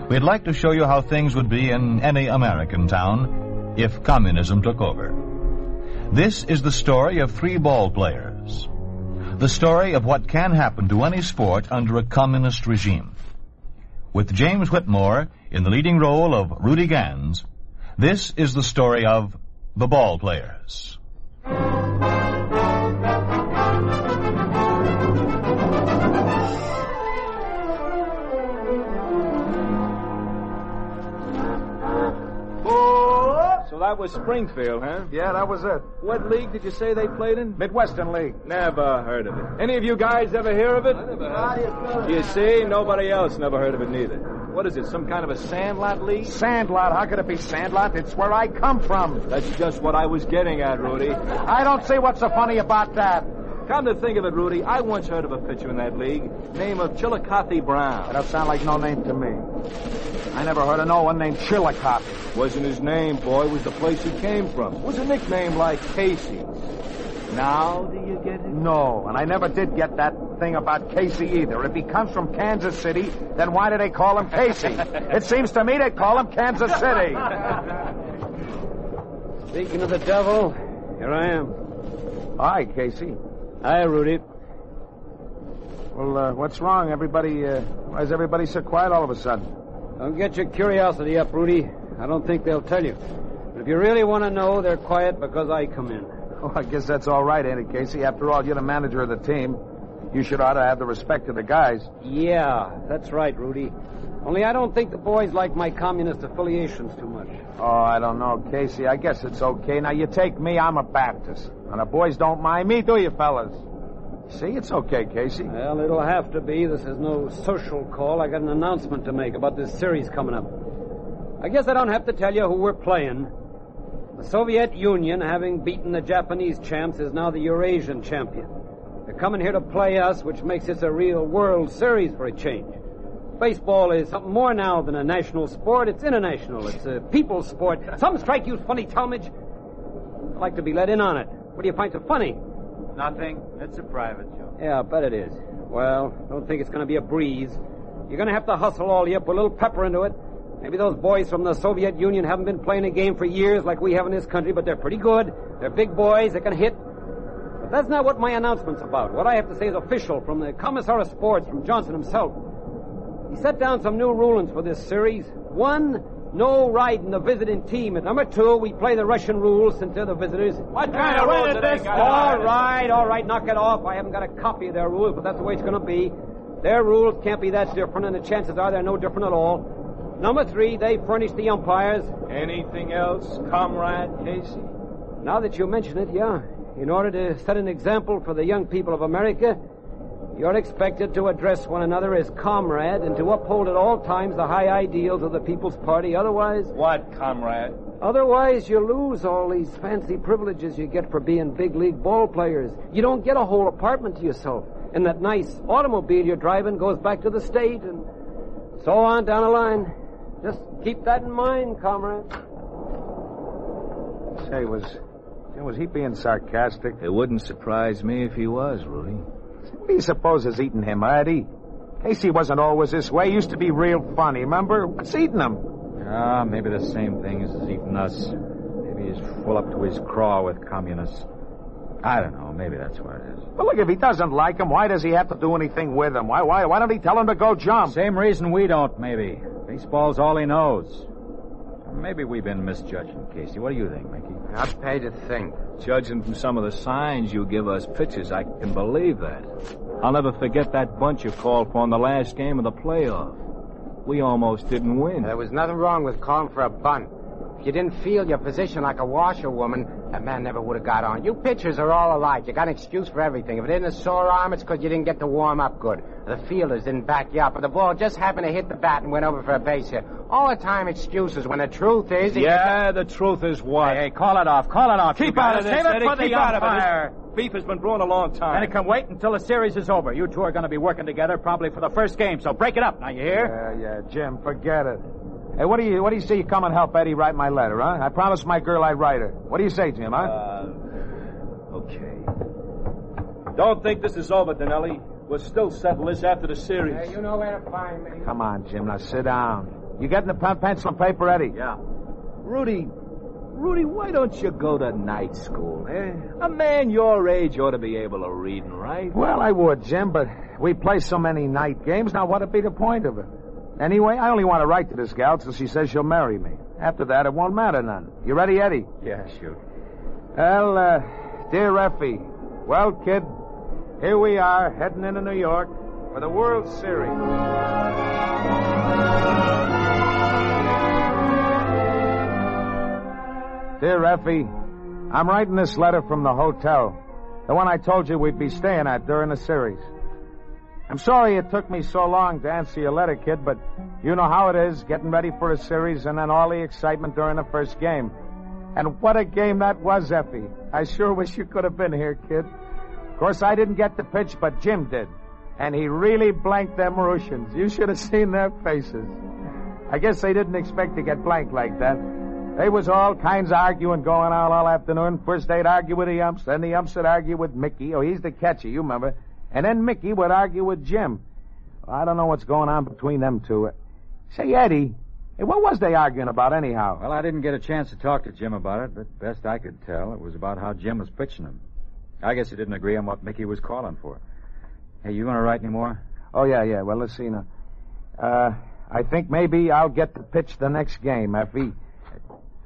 We'd like to show you how things would be in any American town if communism took over. This is the story of three ball players. The story of what can happen to any sport under a communist regime. With James Whitmore in the leading role of Rudy Gans, this is the story of the Ballplayers. So that was Springfield, huh? Yeah, that was it. What league did you say they played in? Midwestern League. Never heard of it. Any of you guys ever hear of it? You see, nobody else never heard of it neither. What is it, some kind of a sandlot league? Sandlot? How could it be sandlot? It's where I come from. That's just what I was getting at, Rudy. I don't see what's so funny about that. Come to think of it, Rudy, I once heard of a pitcher in that league, name of Chillicothe Brown. That don't sound like no name to me. I never heard of no one named Chillicothe. Wasn't his name, boy. It was the place he came from. It was a nickname like Casey. Now do you get it? No, and I never did get that thing about Casey either. If he comes from Kansas City, then why do they call him Casey? It seems to me they call him Kansas City. Speaking of the devil, here I am. Hi, Casey. Hi, Rudy. Well, what's wrong? Why is everybody so quiet all of a sudden? Don't get your curiosity up, Rudy. I don't think they'll tell you. But if you really want to know, they're quiet because I come in. Oh, I guess that's all right, ain't it, Casey? After all, you're the manager of the team. You should ought to have the respect of the guys. Yeah, that's right, Rudy. Only I don't think the boys like my communist affiliations too much. Oh, I don't know, Casey. I guess it's okay. Now, you take me, I'm a Baptist. And the boys don't mind me, do you, fellas? See, it's okay, Casey. Well, it'll have to be. This is no social call. I got an announcement to make about this series coming up. I guess I don't have to tell you who we're playing. The Soviet Union, having beaten the Japanese champs, is now the Eurasian champion. They're coming here to play us, which makes this a real World Series for a change. Baseball is something more now than a national sport. It's international. It's a people's sport. Something strike you funny, Talmadge? I'd like to be let in on it. What do you find so funny? Nothing. It's a private joke. Yeah, I bet it is. Well, don't think it's going to be a breeze. You're going to have to hustle all you, put a little pepper into it. Maybe those boys from the Soviet Union haven't been playing a game for years like we have in this country, but they're pretty good. They're big boys. They can hit. But that's not what my announcement's about. What I have to say is official from the Commissar of Sports, from Johnson himself. He set down some new rulings for this series. 1, no riding the visiting team. And number 2, we play the Russian rules since they're the visitors. What kind of rules are they got? All right, knock it off. I haven't got a copy of their rules, but that's the way it's going to be. Their rules can't be that different, and the chances are they're no different at all. Number 3, they furnish the umpires. Anything else, Comrade Casey? Now that you mention it, yeah. In order to set an example for the young people of America, you're expected to address one another as comrade and to uphold at all times the high ideals of the People's Party. Otherwise... What, comrade? Otherwise, you lose all these fancy privileges you get for being big league ball players. You don't get a whole apartment to yourself. And that nice automobile you're driving goes back to the state, and so on down the line. Just keep that in mind, comrade. Say, was he being sarcastic? It wouldn't surprise me if he was, Rudy. What do you suppose is eating him, Eddie? Casey wasn't always this way. He used to be real funny, remember? What's eating him? Ah, maybe the same thing as is eating us. Maybe he's full up to his craw with communists. I don't know. Maybe that's what it is. Well, look, if he doesn't like him, why does he have to do anything with him? Why don't he tell him to go jump? Same reason we don't, maybe. Baseball's all he knows. Maybe we've been misjudging Casey. What do you think, Mickey? I'd pay to think. Judging from some of the signs you give us pitches, I can believe that. I'll never forget that bunch you called for in the last game of the playoff. We almost didn't win. There was nothing wrong with calling for a bunt. If you didn't feel your position like a washerwoman, that man never would have got on. You pitchers are all alike. You got an excuse for everything. If it isn't a sore arm, it's because you didn't get to warm up good. The fielders didn't back you up, or the ball just happened to hit the bat and went over for a base hit. All the time excuses when the truth is... The truth is what? Hey, call it off. Call it off. Keep out of this, Eddie. Keep out of it. Beef has been brewing a long time. And it can wait until the series is over. You two are going to be working together probably for the first game, so break it up. Now, you hear? Yeah, Jim, forget it. Hey, what do you say you come and help Eddie write my letter, huh? I promised my girl I'd write her. What do you say, Jim, huh? Okay. Don't think this is over, Dinelli. We'll still settle this after the series. Yeah, you know where to find me. Come on, Jim, now sit down. You getting the pencil and paper ready? Yeah. Rudy, why don't you go to night school, eh? A man your age ought to be able to read and write. Well, I would, Jim, but we play so many night games. Now, what'd be the point of it? Anyway, I only want to write to this gal till she says she'll marry me. After that, it won't matter none. You ready, Eddie? Yeah, sure. Well, dear Effie, well, kid, here we are, heading into New York for the World Series. Dear Effie, I'm writing this letter from the hotel, the one I told you we'd be staying at during the series. I'm sorry it took me so long to answer your letter, kid, but you know how it is, getting ready for a series and then all the excitement during the first game. And what a game that was, Effie. I sure wish you could have been here, kid. Of course, I didn't get the pitch, but Jim did. And he really blanked them Russians. You should have seen their faces. I guess they didn't expect to get blanked like that. There was all kinds of arguing going on all afternoon. First they'd argue with the umps, then the umps would argue with Mickey. Oh, he's the catcher, you remember. And then Mickey would argue with Jim. Well, I don't know what's going on between them two. Say, Eddie, hey, what was they arguing about anyhow? Well, I didn't get a chance to talk to Jim about it, but best I could tell, it was about how Jim was pitching him. I guess he didn't agree on what Mickey was calling for. Hey, you want to write any more? Oh, yeah. Well, let's see now. I think maybe I'll get to pitch the next game, Effie.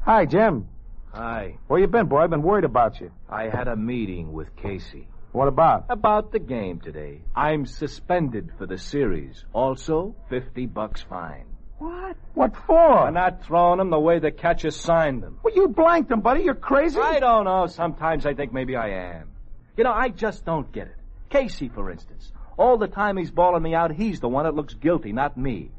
Hi, Jim. Hi. Where you been, boy? I've been worried about you. I had a meeting with Casey. What about? About the game today. I'm suspended for the series. Also, $50 fine. What? What for? For not throwing them the way the catcher signed them. Well, you blanked them, buddy. You're crazy. I don't know. Sometimes I think maybe I am. You know, I just don't get it. Casey, for instance. All the time he's bawling me out, he's the one that looks guilty, not me.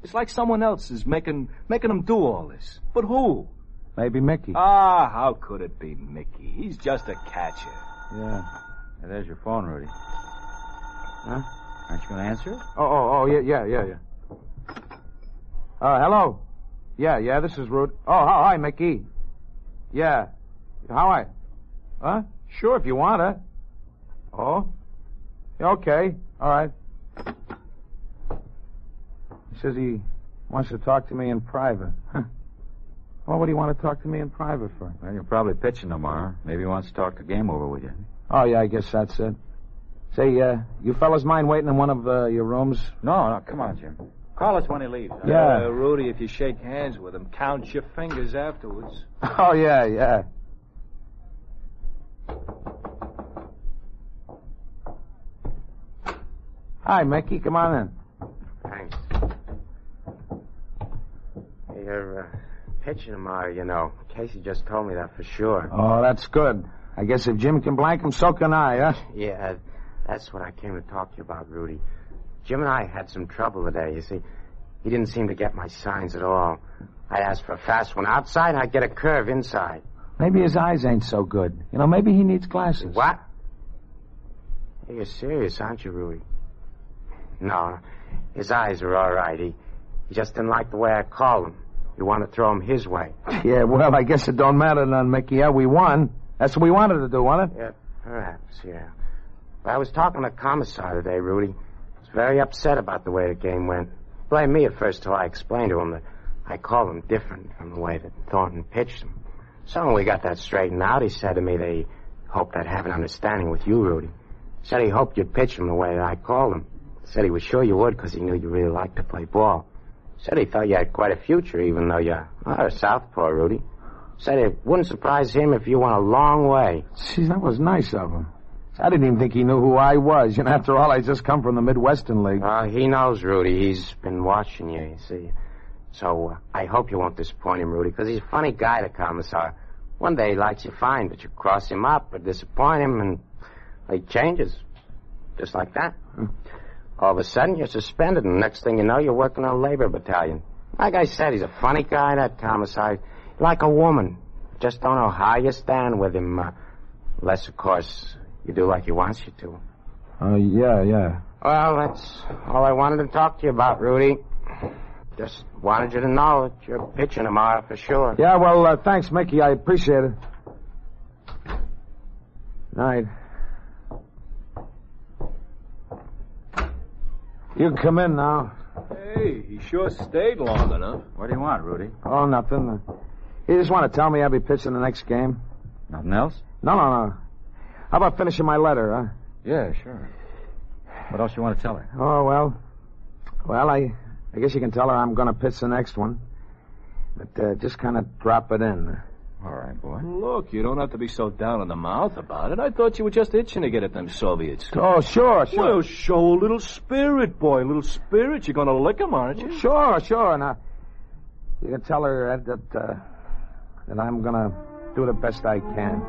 It's like someone else is making him do all this. But who? Maybe Mickey. Ah, how could it be Mickey? He's just a catcher. Yeah. There's your phone, Rudy. Huh? Aren't you going to answer it? Oh, yeah. Hello? Yeah, this is Rudy. Oh, hi, Mickey. Yeah. How I? Huh? Sure, if you want to. Oh? Okay. All right. He says he wants to talk to me in private. Huh. Well, what do you want to talk to me in private for? Well, you're probably pitching tomorrow. Maybe he wants to talk the game over with you. Oh, yeah, I guess that's it. Say, you fellas mind waiting in one of your rooms? No, come on, Jim. Call us when he leaves. Huh? Yeah. Rudy, if you shake hands with him, count your fingers afterwards. Oh, yeah. Hi, Mickey. Come on in. Thanks. You're pitching tomorrow, you know. Casey just told me that for sure. Oh, that's good. I guess if Jim can blank him, so can I, huh? Yeah, that's what I came to talk to you about, Rudy. Jim and I had some trouble today, you see. He didn't seem to get my signs at all. I asked for a fast one outside, I'd get a curve inside. Maybe his eyes ain't so good. You know, maybe he needs glasses. What? Hey, you're serious, aren't you, Rudy? No, his eyes are all right. He just didn't like the way I called him. He wanted to throw him his way. Yeah, well, I guess it don't matter none, Mickey. Yeah, we won. That's what we wanted to do, wasn't it? Yeah, perhaps, yeah. But I was talking to Commissar today, Rudy. He was very upset about the way the game went. Blamed me at first till I explained to him that I called him different from the way that Thornton pitched him. So when we got that straightened out, he said to me that he hoped I'd have an understanding with you, Rudy. Said he hoped you'd pitch him the way that I called him. Said he was sure you would because he knew you really liked to play ball. Said he thought you had quite a future, even though you're not a southpaw, Rudy. Said it wouldn't surprise him if you went a long way. Gee, that was nice of him. I didn't even think he knew who I was. You know, after all, I just come from the Midwestern League. He knows, Rudy. He's been watching you see. So I hope you won't disappoint him, Rudy, because he's a funny guy, the Commissar. One day he likes you fine, but you cross him up or disappoint him, and he changes. Just like that. All of a sudden, you're suspended, and next thing you know, you're working on a labor battalion. Like I said, he's a funny guy, that Commissar. Like a woman. Just don't know how you stand with him. Unless, of course, you do like he wants you to. Oh, yeah. Well, that's all I wanted to talk to you about, Rudy. Just wanted you to know that you're pitching tomorrow for sure. Yeah, well, thanks, Mickey. I appreciate it. Night. You can come in now. Hey, he sure stayed long enough. What do you want, Rudy? Oh, nothing. You just want to tell me I'll be pitching the next game? Nothing else? No. How about finishing my letter, huh? Yeah, sure. What else you want to tell her? Oh, well, I guess you can tell her I'm going to pitch the next one. But just kind of drop it in. All right, boy. Look, you don't have to be so down in the mouth about it. I thought you were just itching to get at them Soviets. Oh, sure. Well, show a little spirit, boy. A little spirit. You're going to lick them, aren't you? Sure. Now, you can tell her that I'm going to do the best I can.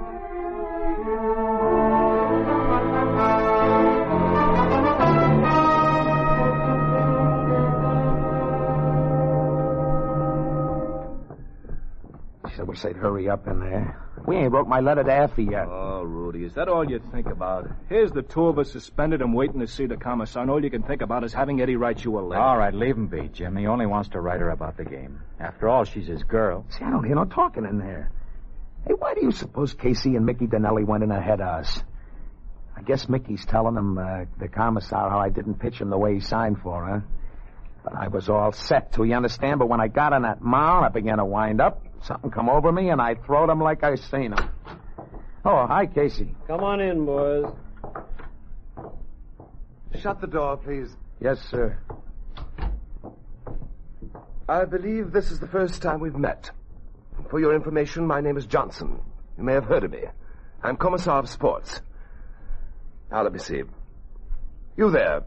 I wish they'd hurry up in there. We ain't wrote my letter to Effie yet. Oh, Rudy, is that all you think about? Here's the two of us suspended and waiting to see the commissar, and all you can think about is having Eddie write you a letter. All right, leave him be, Jim. He only wants to write her about the game. After all, she's his girl. See, I don't hear no talking in there. Hey, why do you suppose Casey and Mickey Donnelly went in ahead of us? I guess Mickey's telling him, the commissar, how I didn't pitch him the way he signed for, huh? But I was all set to, you understand? But when I got on that mound, I began to wind up. Something come over me, and I throwed him like I seen him. Oh, hi, Casey. Come on in, boys. Shut the door, please. Yes, sir. I believe this is the first time we've met. For your information, my name is Johnson. You may have heard of me. I'm Commissar of Sports. Now, let me see. You there.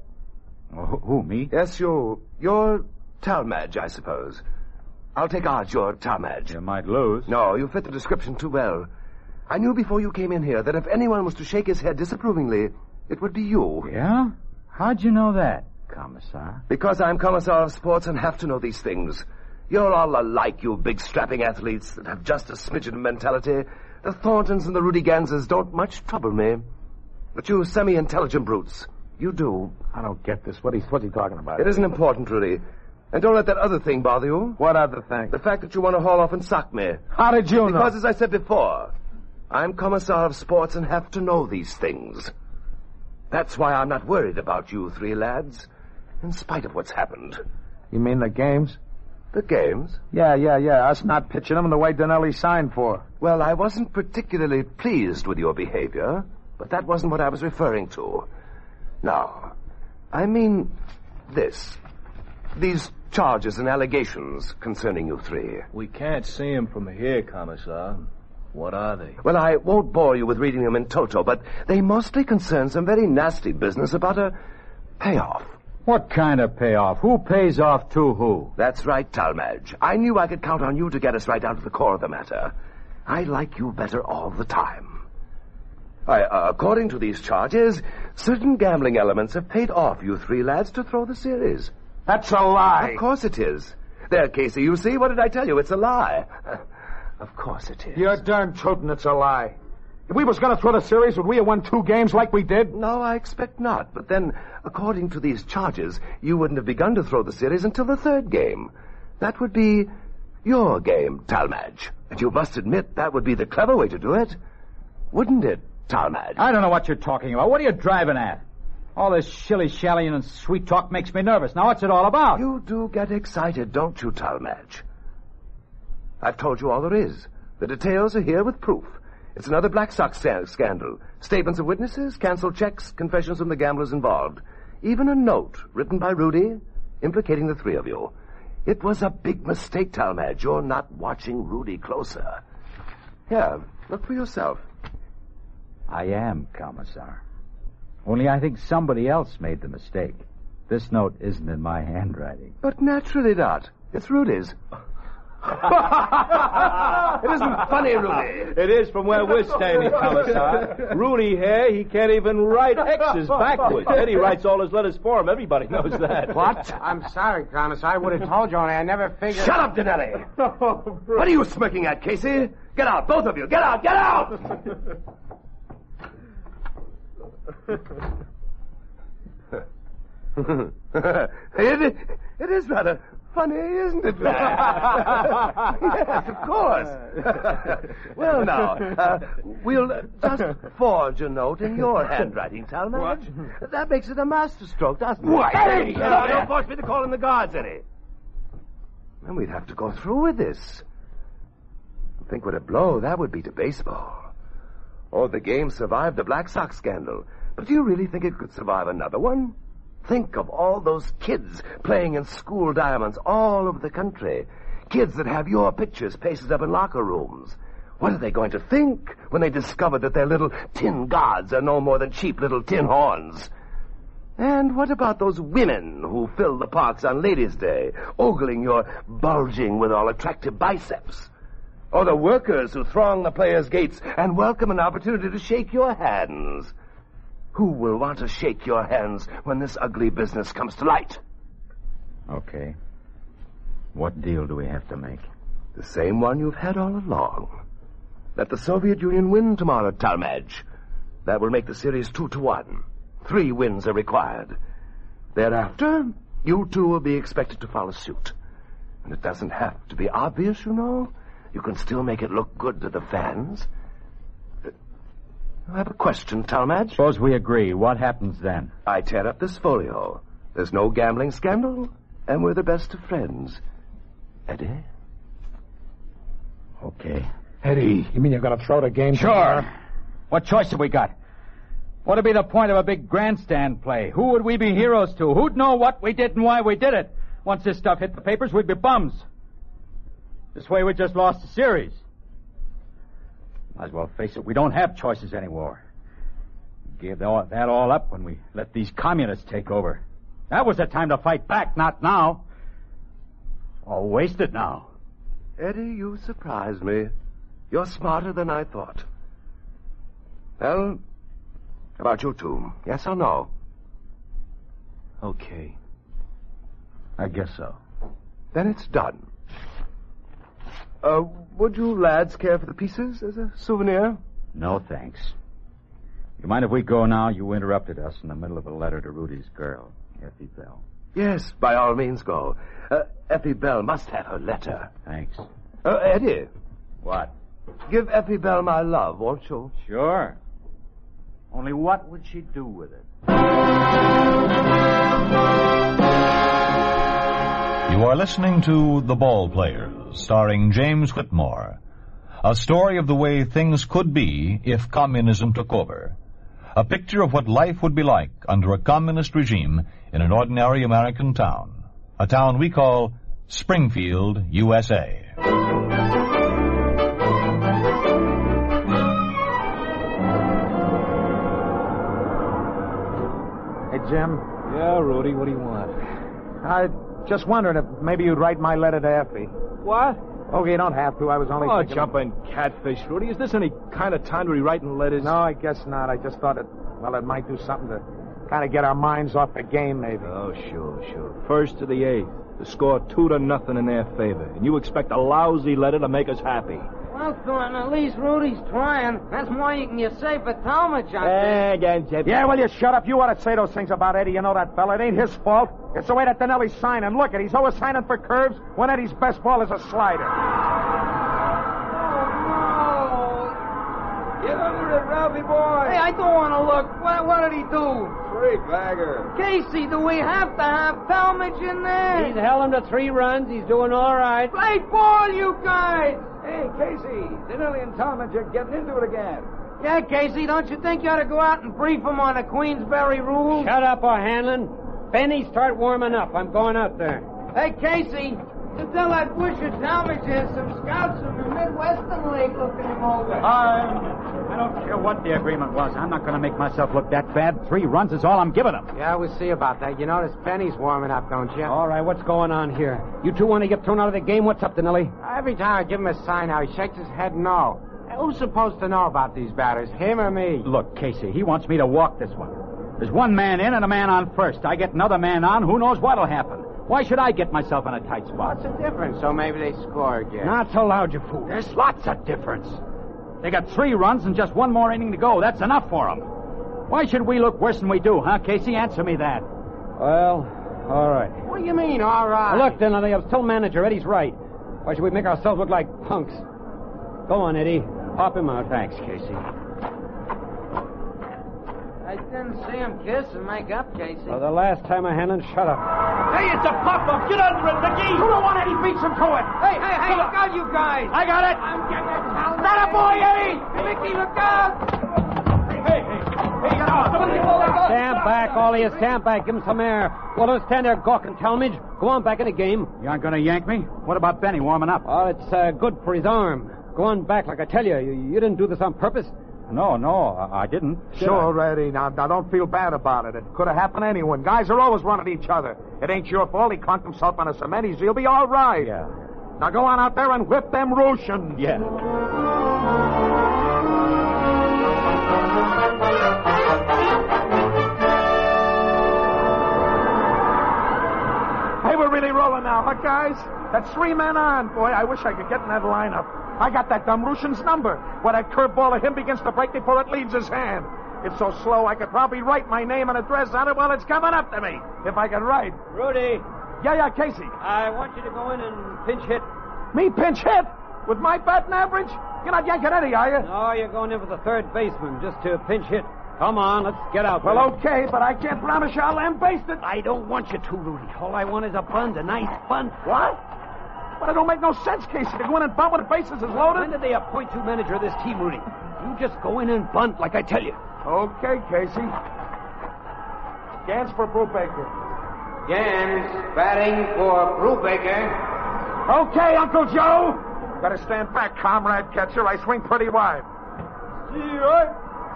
Who, me? Yes, you. You're Talmadge, I suppose. I'll take odds you're Talmadge. You might lose. No, you fit the description too well. I knew before you came in here that if anyone was to shake his head disapprovingly, it would be you. Yeah? How'd you know that, Commissar? Because I'm Commissar of Sports and have to know these things. You're all alike, you big strapping athletes that have just a smidgen of mentality. The Thorntons and the Rudy Ganses don't much trouble me. But you semi-intelligent brutes, you do. I don't get this. What's he talking about? It isn't important, Rudy. And don't let that other thing bother you. What other thing? The fact that you want to haul off and sock me. How did you know? Because, as I said before, I'm Commissar of Sports and have to know these things. That's why I'm not worried about you three lads, in spite of what's happened. You mean the games? The games? Yeah. Us not pitching them the way Donnelly signed for. Well, I wasn't particularly pleased with your behavior, but that wasn't what I was referring to. No. I mean this. These charges and allegations concerning you three. We can't see him from here, Commissar. What are they? Well, I won't bore you with reading them in toto, but they mostly concern some very nasty business about a payoff. What kind of payoff? Who pays off to who? That's right, Talmadge. I knew I could count on you to get us right down to the core of the matter. I like you better all the time. According to these charges, certain gambling elements have paid off you three lads to throw the series. That's a lie. Of course it is. There, Casey, you see? What did I tell you? It's a lie. Of course it is. You're darn tootin' it's a lie. If we was going to throw the series, would we have won 2 games like we did? No, I expect not. But then, according to these charges, you wouldn't have begun to throw the series until the 3rd game. That would be your game, Talmadge. And you must admit that would be the clever way to do it. Wouldn't it, Talmadge? I don't know what you're talking about. What are you driving at? All this shilly-shallying and sweet talk makes me nervous. Now, what's it all about? You do get excited, don't you, Talmadge? I've told you all there is. The details are here with proof. It's another Black Sox scandal. Statements of witnesses, canceled checks, confessions from the gamblers involved. Even a note written by Rudy implicating the 3 of you. It was a big mistake, Talmadge. You're not watching Rudy closer. Here, look for yourself. I am, Commissar. Only I think somebody else made the mistake. This note isn't in my handwriting. But naturally not. It's Rudy's. It isn't funny, Rudy. It is from where we're standing, Commissar. Rudy here, he can't even write X's backwards. Eddie writes all his letters for him. Everybody knows that. What? I'm sorry, Commissar. I would have told you, only I never figured... Shut up, Donnelly. What are you smirking at, Casey? Get out, both of you. Get out, get out! It is rather funny, isn't it, lad? Yes, of course. Well, now, we'll just forge a note in your handwriting, Talmadge. That makes it a masterstroke, doesn't it? Why? Hey, don't force me to call in the guards, Eddie. Then we'd have to go through with this. Think what a blow that would be to baseball. Oh, the game survived the Black Sox scandal. But do you really think it could survive another one? Think of all those kids playing in school diamonds all over the country. Kids that have your pictures pasted up in locker rooms. What are they going to think when they discover that their little tin gods are no more than cheap little tin horns? And what about those women who fill the parks on Ladies' Day, ogling your bulging with all attractive biceps? Or the workers who throng the players' gates and welcome an opportunity to shake your hands? Who will want to shake your hands when this ugly business comes to light? Okay. What deal do we have to make? The same one you've had all along. Let the Soviet Union win tomorrow, Talmadge. That will make the series 2-1. 3 wins are required. Thereafter, you two will be expected to follow suit. And it doesn't have to be obvious, you know. You can still make it look good to the fans. I have a question, Talmadge. Suppose we agree. What happens then? I tear up this folio. There's no gambling scandal, and we're the best of friends. Eddie? Okay. Eddie, you mean you're going to throw the game? Sure. What choice have we got? What would be the point of a big grandstand play? Who would we be heroes to? Who'd know what we did and why we did it? Once this stuff hit the papers, we'd be bums. This way, we just lost the series. Might as well face it, we don't have choices anymore. We gave that all up when we let these communists take over. That was the time to fight back, not now. All wasted now. Eddie, you surprise me. You're smarter than I thought. Well, how about you two? Yes or no? Okay. I guess so. Then it's done. Would you lads care for the pieces as a souvenir? No, thanks. You mind if we go now? You interrupted us in the middle of a letter to Rudy's girl, Effie Bell. Yes, by all means go. Effie Bell must have her letter. Thanks. Eddie. What? Give Effie Bell my love, won't you? Sure. Only what would she do with it? You are listening to The Ballplayers, starring James Whitmore. A story of the way things could be if communism took over. A picture of what life would be like under a communist regime in an ordinary American town. A town we call Springfield, USA. Hey, Jim. Yeah, Rudy, what do you want? I just wondering if maybe you'd write my letter to Effie. What? Oh, you don't have to. I was only thinking... jumping catfish, Rudy. Is this any kind of time to be writing letters? No, I guess not. I just thought it might do something to kind of get our minds off the game, maybe. Oh, sure. 1st to the 8th. The score 2-0 in their favor. And you expect a lousy letter to make us happy. Well, Thornton, at least Rudy's trying. That's more you can say for Talmadge, Yeah, well, you shut up. You ought to say those things about Eddie. You know that fella. It ain't his fault. It's the way that Danelli's signing. Look, he's always signing for curves when Eddie's best ball is a slider. Give him to Ralphie boy. Hey, I don't want to look. What did he do? Freak bagger. Casey, do we have to have Talmadge in there? He's held him to 3 runs. He's doing all right. Play ball, you guys. Hey, Casey, Dinelli and Talmadge are getting into it again. Yeah, Casey, don't you think you ought to go out and brief them on the Queensberry rules? Shut up, O'Hanlon. Benny, start warming up. I'm going out there. Hey, Casey, to tell that Busher Talmadge there's some scouts from the Midwestern League looking him over. I don't care what the agreement was. I'm not going to make myself look that bad. 3 runs is all I'm giving him. Yeah, we'll see about that. You notice Benny's warming up, don't you? All right, what's going on here? You two want to get thrown out of the game? What's up, Danelli? Every time I give him a sign now, he shakes his head no. Who's supposed to know about these batters, him or me? Look, Casey, he wants me to walk this one. There's 1 man in and a man on first. I get another man on, who knows what'll happen. Why should I get myself in a tight spot? What's the difference? So maybe they score again. Not so loud, you fool. There's lots of difference. They got 3 runs and just 1 more inning to go. That's enough for them. Why should we look worse than we do, huh, Casey? Answer me that. Well, all right. What do you mean, all right? Look, Danelli, I was told manager Eddie's right. Why should we make ourselves look like punks? Go on, Eddie. Pop him out. Thanks, Casey. I didn't see him kiss and make up, Casey. For the last time, O'Hanlon, shut up. Hey, it's a pop-up. Get under it, Mickey. You don't want Eddie beats him to it. Hey, look out, you guys. I got it. I'm getting it, Talmadge. That a boy, Eddie. Mickey, look out. Stand back, all of you. Stand back. Give him some air. Well, don't stand there gawking, Talmadge. Go on back in the game. You aren't going to yank me? What about Benny warming up? Oh, it's good for his arm. Go on back like I tell you. You didn't do this on purpose. No, I didn't. Sure, Eddie. Now, don't feel bad about it. It could have happened to anyone. Guys are always running each other. It ain't your fault. He conked himself on a cement. He'll be all right. Yeah. Now go on out there and whip them Russians. Yeah. Hey, we're really rolling now, huh, guys? That's 3 men on. Boy, I wish I could get in that lineup. I got that dumb Russian's number. Where that curveball of him begins to break before it leaves his hand. It's so slow I could probably write my name and address on it while it's coming up to me. If I could write. Rudy. Yeah, Casey. I want you to go in and pinch hit. Me pinch hit? With my batting average? You're not yanking Eddie, are you? No, you're going in for the third baseman just to pinch hit. Come on, let's get out there. Well, okay, but I can't promise you I'll lambaste it. I don't want you to, Rudy. All I want is a bunt, a nice bunt. What? But it don't make no sense, Casey, to go in and bunt when the bases is loaded. When did they appoint you manager of this team, Rudy? You just go in and bunt like I tell you. Okay, Casey. Gans for Brubaker. Gans batting for Brubaker. Okay, Uncle Joe. Better stand back, comrade catcher. I swing pretty wide.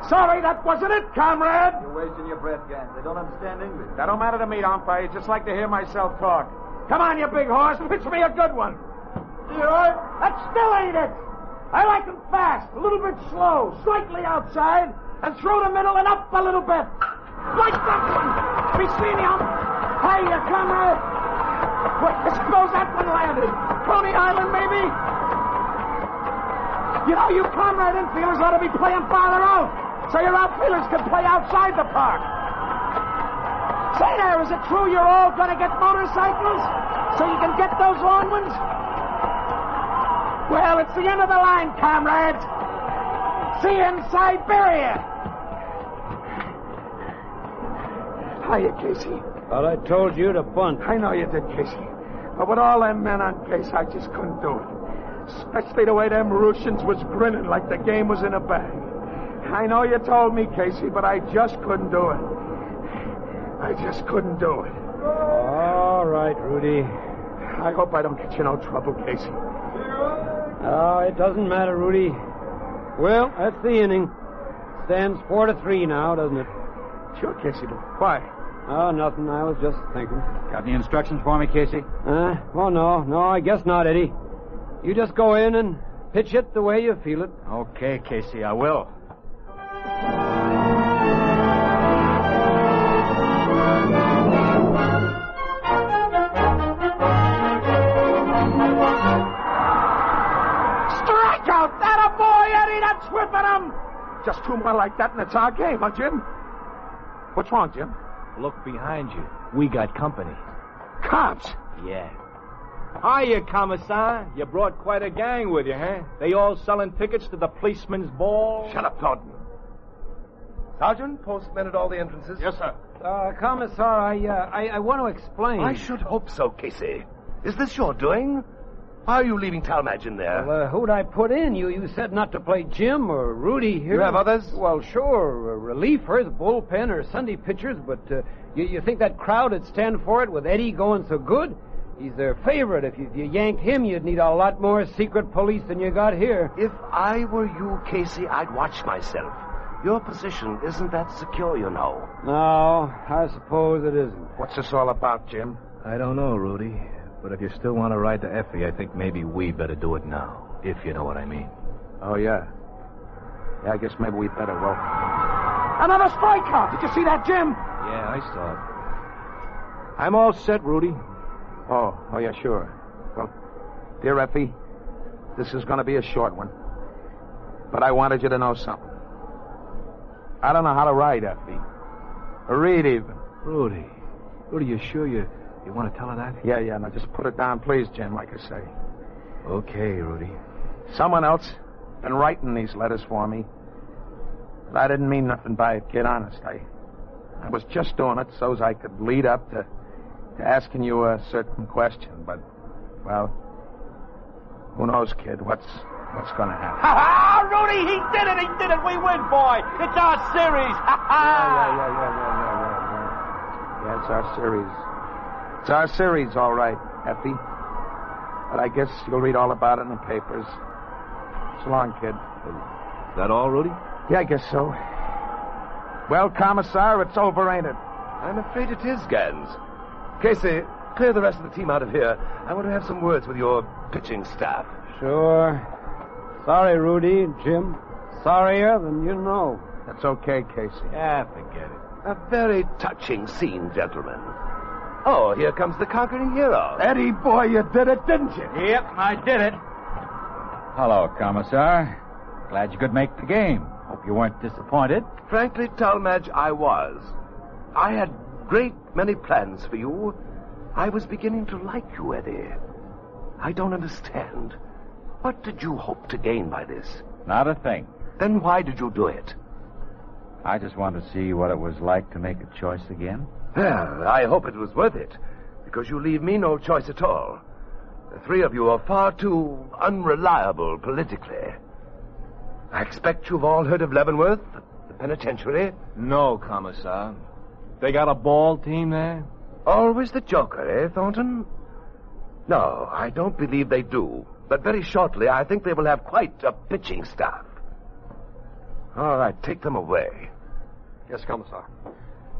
Sorry, that wasn't it, comrade. You're wasting your breath, Gans. They don't understand English. That don't matter to me, umpire. Just like to hear myself talk. Come on, you big horse. Pitch me a good one. That still ain't it. I like them fast, a little bit slow, slightly outside, and through the middle and up a little bit. Like that one. We see me on. Hey, comrade. What, suppose that one landed. Coney Island, maybe? You know, you comrade infielders ought to be playing farther out, so your outfielders can play outside the park. Say there, is it true you're all going to get motorcycles so you can get those long ones? Well, it's the end of the line, comrades. See you in Siberia. Hiya, Casey. Well, I told you to bunt. I know you did, Casey. But with all them men on base, I just couldn't do it. Especially the way them Russians was grinning like the game was in a bag. I know you told me, Casey, but I just couldn't do it. I just couldn't do it. All right, Rudy. I hope I don't get you no trouble, Casey. Oh, it doesn't matter, Rudy. Well, that's the inning. Stands 4-3 now, doesn't it? Sure, Casey, but why? Oh, nothing. I was just thinking. Got any instructions for me, Casey? Well, no, I guess not, Eddie. You just go in and pitch it the way you feel it. Okay, Casey, I will. Strikeout! That a boy, Eddie! That's whipping him! Just two more like that and it's our game, huh, Jim? What's wrong, Jim? Look behind you. We got company. Cops? Yeah. Hiya, Commissar. You brought quite a gang with you, huh? They all selling tickets to the policeman's ball? Shut up, Thornton. Sergeant, postmen at all the entrances? Yes, sir. Commissar, I want to explain. I should hope so, Casey. Is this your doing? Why are you leaving Talmadge in there? Well, who'd I put in? You said not to play Jim or Rudy here. You have others? Well, sure. Relievers, bullpen, or Sunday pitchers, but you think that crowd would stand for it with Eddie going so good? He's their favorite. If you yanked him, you'd need a lot more secret police than you got here. If I were you, Casey, I'd watch myself. Your position isn't that secure, you know. No, I suppose it isn't. What's this all about, Jim? I don't know, Rudy. But if you still want to ride to Effie, I think maybe we better do it now, if you know what I mean. Oh, yeah. Yeah, I guess maybe we better. Well, another strikeout. Did you see that, Jim? Yeah, I saw it. I'm all set, Rudy. Oh, yeah, sure. Well, dear Effie, this is going to be a short one. But I wanted you to know something. I don't know how to ride, Effie. Or read, even. Rudy, you sure you want to tell her that? Yeah. Now, just put it down, please, Jim, like I say. Okay, Rudy. Someone else been writing these letters for me. But I didn't mean nothing by it, kid, honest. I was just doing it so's I could lead up to asking you a certain question. But, well, who knows, kid, what's going to happen. Ha-ha! Rudy, he did it! We win, boy! It's our series! Ha-ha! Yeah, it's our series. It's our series, all right, Effie. But I guess you'll read all about it in the papers. So long, kid. Is that all, Rudy? Yeah, I guess so. Well, Commissar, it's over, ain't it? I'm afraid it is, Gans. Casey, clear the rest of the team out of here. I want to have some words with your pitching staff. Sure. Sorry, Rudy, Jim. Sorrier than you know. That's okay, Casey. Yeah, forget it. A very touching scene, gentlemen. Oh, here comes the conquering hero. Eddie, boy, you did it, didn't you? Yep, I did it. Hello, Commissar. Glad you could make the game. Hope you weren't disappointed. Frankly, Talmadge, I was. I had great many plans for you. I was beginning to like you, Eddie. I don't understand. What did you hope to gain by this? Not a thing. Then why did you do it? I just wanted to see what it was like to make a choice again. Well, I hope it was worth it, because you leave me no choice at all. The three of you are far too unreliable politically. I expect you've all heard of Leavenworth, the penitentiary. No, Commissar. They got a ball team there? Always the joker, eh, Thornton? No, I don't believe they do. But very shortly, I think they will have quite a pitching staff. All right, take them away. Yes, Commissar.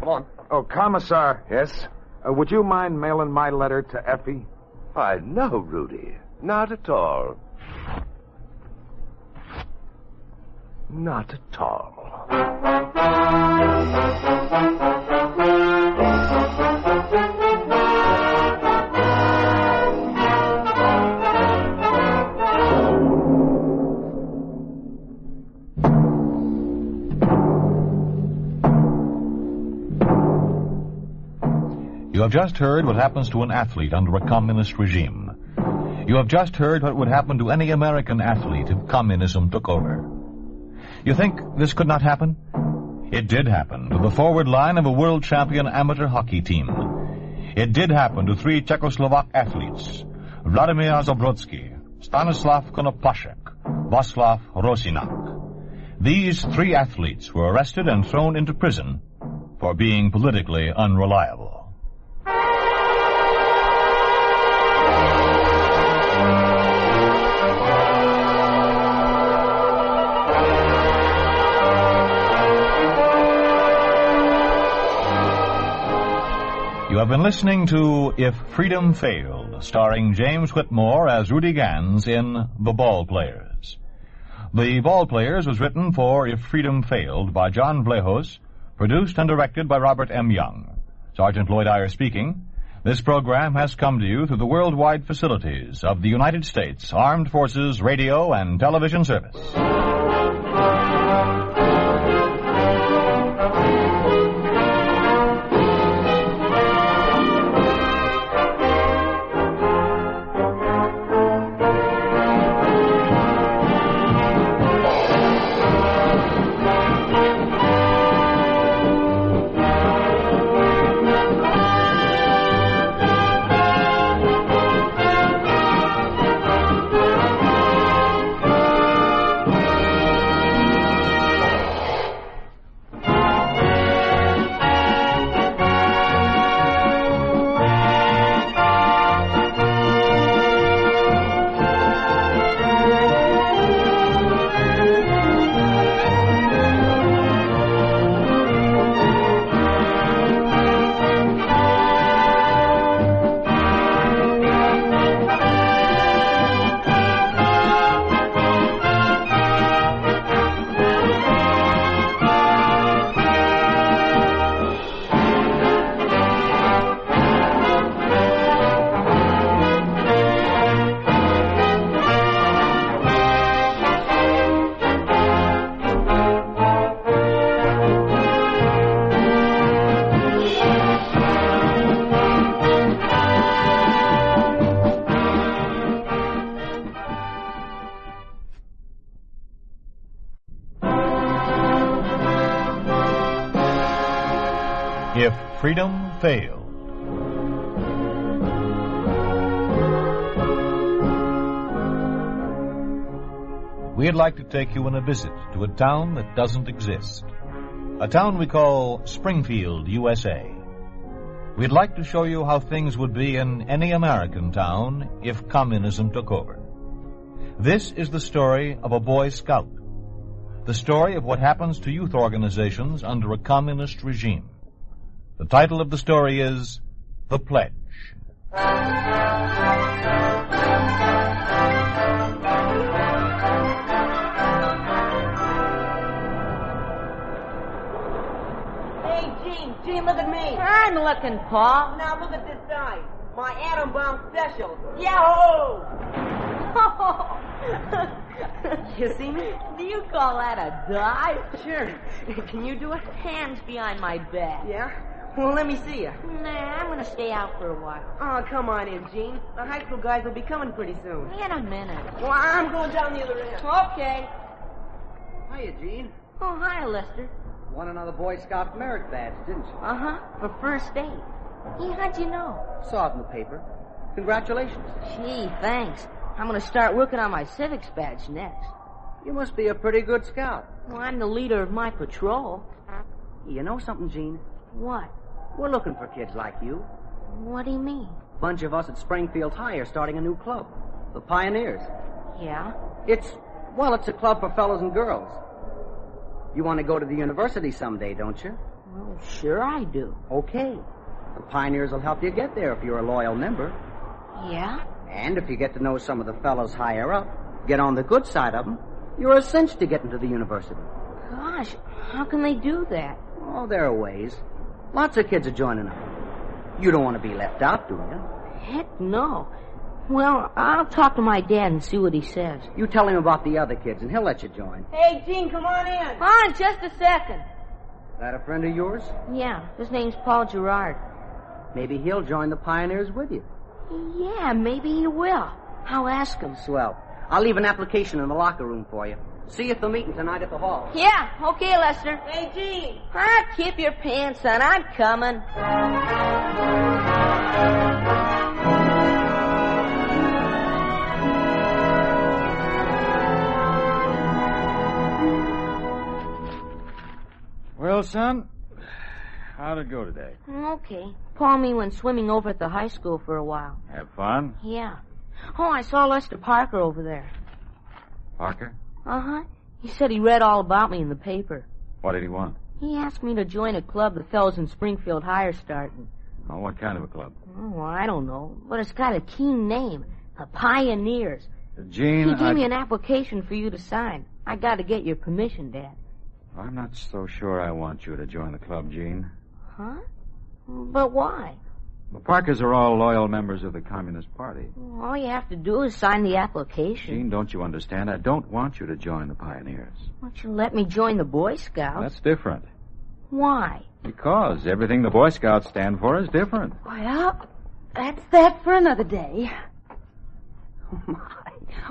Come on. Oh, Commissar. Yes? Would you mind mailing my letter to Effie? Why, no, Rudy. Not at all. Not at all. You have just heard what happens to an athlete under a communist regime. You have just heard what would happen to any American athlete if communism took over. You think this could not happen? It did happen to the forward line of a world champion amateur hockey team. It did happen to 3 Czechoslovak athletes, Vladimir Zabrodsky, Stanislav Konopashek, Václav Rosinak. These 3 athletes were arrested and thrown into prison for being politically unreliable. You have been listening to If Freedom Failed, starring James Whitmore as Rudy Gans in The Ballplayers. The Ballplayers was written for If Freedom Failed by John Playhouse, produced and directed by Robert M. Young. Sergeant Lloyd Eyre speaking. This program has come to you through the worldwide facilities of the United States Armed Forces Radio and Television Service. If Freedom Failed. We'd like to take you on a visit to a town that doesn't exist. A town we call Springfield, USA. We'd like to show you how things would be in any American town if communism took over. This is the story of a Boy Scout. The story of what happens to youth organizations under a communist regime. The title of the story is The Pledge. Hey, Gene, look at me. I'm looking, Paul. Now look at this side. My atom bomb special. Yahoo! You see me? Do you call that a dive? Sure. Can you do it? Hands behind my back. Yeah? Well, let me see you. Nah, I'm going to stay out for a while. Oh, come on in, Gene. The high school guys will be coming pretty soon. In a minute. Well, I'm going down the other end. Okay. Hiya, Gene. Oh, hi, Lester. Won another Boy Scout merit badge, didn't you? Uh-huh. For first aid. Hey, how'd you know? Saw it in the paper. Congratulations. Gee, thanks. I'm going to start working on my civics badge next. You must be a pretty good scout. Well, I'm the leader of my patrol. You know something, Gene? What? We're looking for kids like you. What do you mean? A bunch of us at Springfield High are starting a new club. The Pioneers. Yeah? It's a club for fellows and girls. You want to go to the university someday, don't you? Well, sure I do. Okay. The Pioneers will help you get there if you're a loyal member. Yeah? And if you get to know some of the fellows higher up, get on the good side of them, you're a cinch to get into the university. Gosh, how can they do that? Oh, there are ways. Lots of kids are joining up. You don't want to be left out, do you? Heck no. Well, I'll talk to my dad and see what he says. You tell him about the other kids, and he'll let you join. Hey, Gene, come on in. On, just a second. That a friend of yours? Yeah, his name's Paul Gerard. Maybe he'll join the Pioneers with you. Yeah, maybe he will. I'll ask him. Swell. I'll leave an application in the locker room for you. See you at the meeting tonight at the hall. Yeah, okay, Lester. Hey, Gene. Keep your pants on. I'm coming. Well, son, how'd it go today? Okay. Paul and me went swimming over at the high school for a while. Have fun? Yeah. Oh, I saw Lester Parker over there. Parker? Uh-huh. He said he read all about me in the paper. What did he want? He asked me to join a club the fellows in Springfield High are starting. Oh, what kind of a club? Oh, I don't know. But it's got a keen name. The Pioneers. Gene, He gave me an application for you to sign. I got to get your permission, Dad. I'm not so sure I want you to join the club, Gene. Huh? But why? The Parkers are all loyal members of the Communist Party. All you have to do is sign the application. Gene, don't you understand? I don't want you to join the Pioneers. Why don't you let me join the Boy Scouts? That's different. Why? Because everything the Boy Scouts stand for is different. Well, that's that for another day. Oh, my.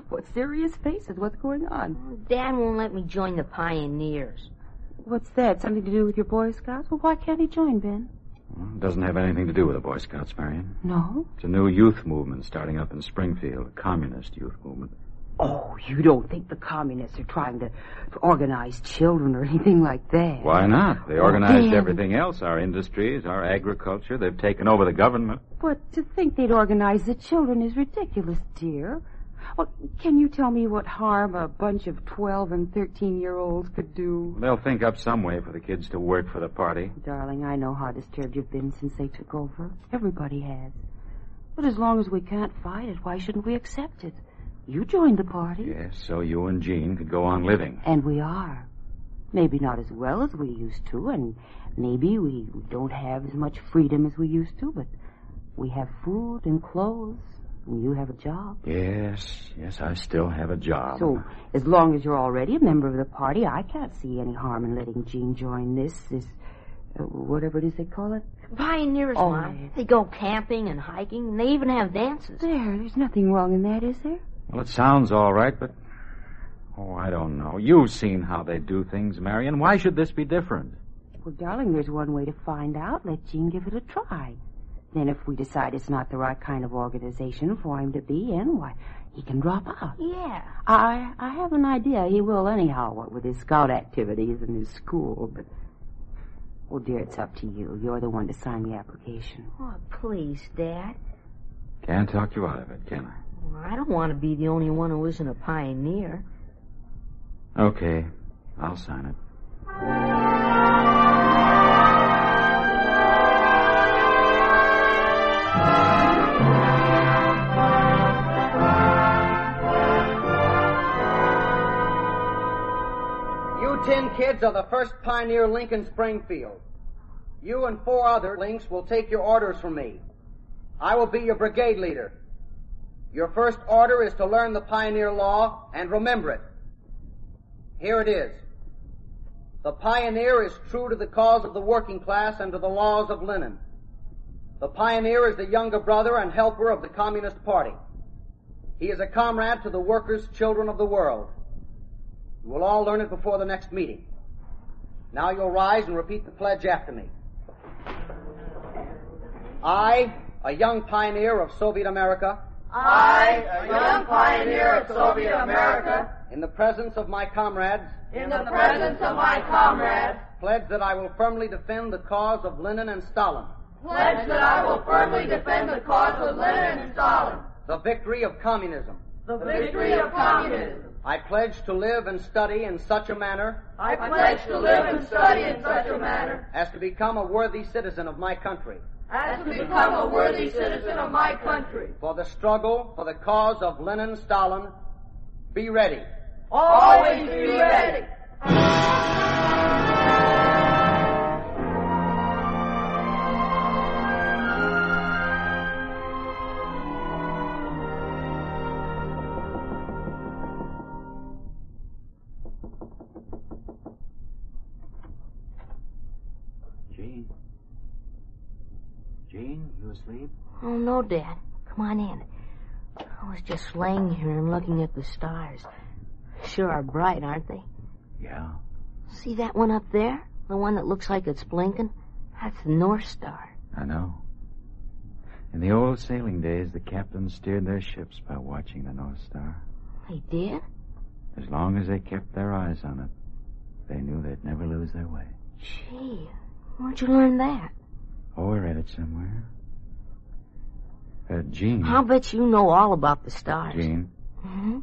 What serious faces. What's going on? Dad won't let me join the Pioneers. What's that? Something to do with your Boy Scouts? Well, why can't he join, Ben? Well, it doesn't have anything to do with the Boy Scouts, Marion. No? It's a new youth movement starting up in Springfield, a communist youth movement. Oh, you don't think the communists are trying to organize children or anything like that? Why not? They organized everything else, our industries, our agriculture. They've taken over the government. But to think they'd organize the children is ridiculous, dear. Well, can you tell me what harm a bunch of 12 and 13-year-olds could do? They'll think up some way for the kids to work for the party. Darling, I know how disturbed you've been since they took over. Everybody has. But as long as we can't fight it, why shouldn't we accept it? You joined the party. Yes, so you and Jean could go on living. And we are. Maybe not as well as we used to, and maybe we don't have as much freedom as we used to, but we have food and clothes, and you have a job. Yes, I still have a job. So, as long as you're already a member of the party, I can't see any harm in letting Jean join this whatever it is they call it. Pioneers, Mom. They go camping and hiking, and they even have dances. There's nothing wrong in that, is there? Well, it sounds all right, but... Oh, I don't know. You've seen how they do things, Marion. Why should this be different? Well, darling, there's one way to find out. Let Jean give it a try. Then if we decide it's not the right kind of organization for him to be in, why, he can drop out. Yeah. I have an idea he will anyhow, what with his scout activities and his school, but... Oh, dear, it's up to you. You're the one to sign the application. Oh, please, Dad. Can't talk you out of it, can I? Well, I don't want to be the only one who isn't a pioneer. Okay, I'll sign it. You 10 kids are the first Pioneer Link in Springfield. You and 4 other links will take your orders from me. I will be your brigade leader. Your first order is to learn the pioneer law and remember it. Here it is. The pioneer is true to the cause of the working class and to the laws of linen. The pioneer is the younger brother and helper of the Communist Party. He is a comrade to the workers' children of the world. You will all learn it before the next meeting. Now you'll rise and repeat the pledge after me. I, a young pioneer of Soviet America. I, a young pioneer of Soviet America. In the presence of my comrades. In the presence of my comrades. Pledge that I will firmly defend the cause of Lenin and Stalin. Pledge that I will firmly defend the cause of Lenin and Stalin. The victory of communism. The victory of communism. I pledge to live and study in such a manner. I pledge to live and study in such a manner. As to become a worthy citizen of my country. As to become a worthy citizen of my country. For the struggle for the cause of Lenin and Stalin, be ready. Always be ready. Jane, you asleep? Oh, no, Dad. Come on in. I was just laying here and looking at the stars. Sure are bright, aren't they? Yeah. See that one up there? The one that looks like it's blinking? That's the North Star. I know. In the old sailing days, the captains steered their ships by watching the North Star. They did? As long as they kept their eyes on it, they knew they'd never lose their way. Gee, where'd you learn that? Oh, I read it somewhere. Jean. I'll bet you know all about the stars. Jean. Mm-hmm.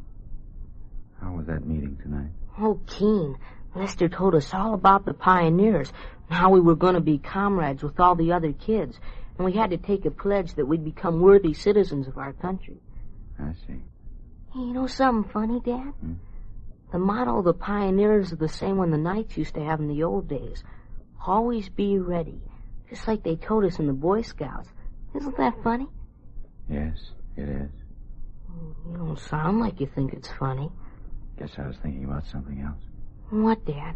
How was that meeting tonight? Oh, keen. Lester told us all about the pioneers and how we were going to be comrades with all the other kids. And we had to take a pledge that we'd become worthy citizens of our country. I see. Hey, you know something funny, Dad? Hmm? The motto of the pioneers is the same one the Knights used to have in the old days. Always be ready. Just like they told us in the Boy Scouts. Isn't that funny? Yes, it is. You don't sound like you think it's funny. Guess I was thinking about something else. What, Dad?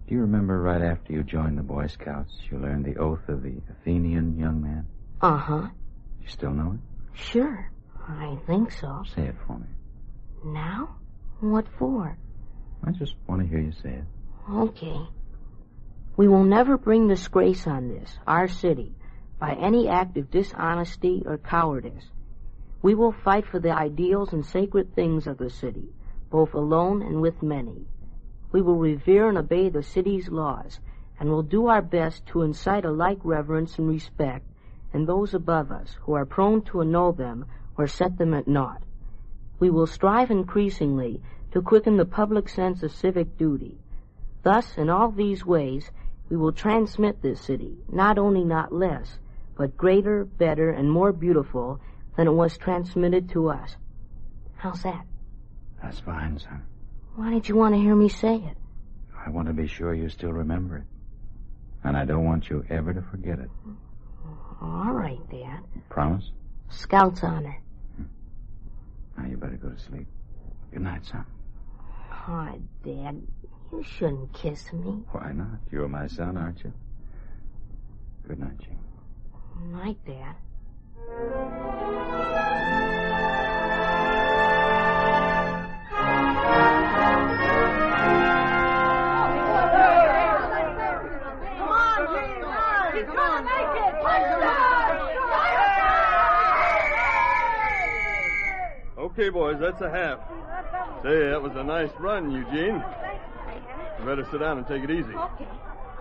Do you remember right after you joined the Boy Scouts, you learned the oath of the Athenian young man? Uh-huh. You still know it? Sure. I think so. Say it for me. Now? What for? I just want to hear you say it. Okay. We will never bring disgrace on this, our city, by any act of dishonesty or cowardice. We will fight for the ideals and sacred things of the city, both alone and with many. We will revere and obey the city's laws, and will do our best to incite a like reverence and respect in those above us who are prone to annul them or set them at naught. We will strive increasingly to quicken the public sense of civic duty. Thus, in all these ways, we will transmit this city, not only not less, but greater, better, and more beautiful than it was transmitted to us. How's that? That's fine, son. Why did you want to hear me say it? I want to be sure you still remember it. And I don't want you ever to forget it. All right, Dad. Promise? Scout's honor. Now you better go to sleep. Good night, son. Oh, Dad, you shouldn't kiss me. Why not? You're my son, aren't you? Good night, Jane. Good night, Dad. Come on, Gene! He's gonna make it! Okay, boys, that's a half. Say, that was a nice run, Eugene. You better sit down and take it easy. Okay.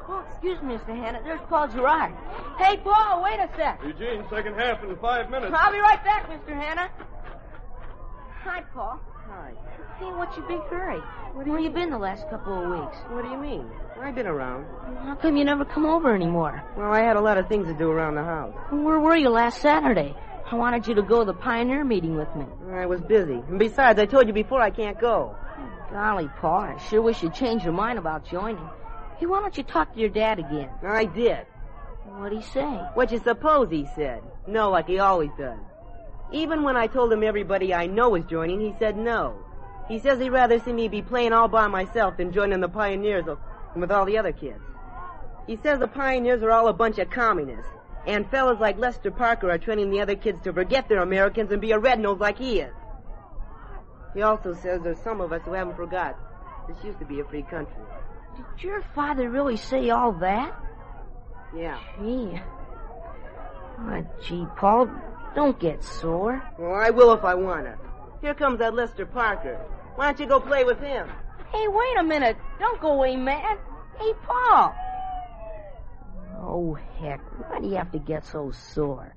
Oh, excuse me, Mr. Hanna. There's Paul Gerard. Hey, Paul, wait a sec. Eugene, second half in 5 minutes. I'll be right back, Mr. Hanna. Hi, Paul. Hi. Hey, what's your big hurry? Where you been the last couple of weeks? What do you mean? I've been around. How come you never come over anymore? Well, I had a lot of things to do around the house. Where were you last Saturday? I wanted you to go to the Pioneer meeting with me. I was busy. And besides, I told you before I can't go. Golly, Paul, I sure wish you'd change your mind about joining. Hey, why don't you talk to your dad again? I did. What'd he say? What you suppose he said? No, like he always does. Even when I told him everybody I know is joining, he said no. He says he'd rather see me be playing all by myself than joining the Pioneers with all the other kids. He says the Pioneers are all a bunch of communists, and fellas like Lester Parker are training the other kids to forget they're Americans and be a red-nose like he is. He also says there's some of us who haven't forgot. This used to be a free country. Did your father really say all that? Yeah. Gee. Oh, gee, Paul, don't get sore. Well, I will if I want to. Here comes that Lester Parker. Why don't you go play with him? Hey, wait a minute. Don't go away, man. Hey, Paul. Oh, heck. Why do you have to get so sore?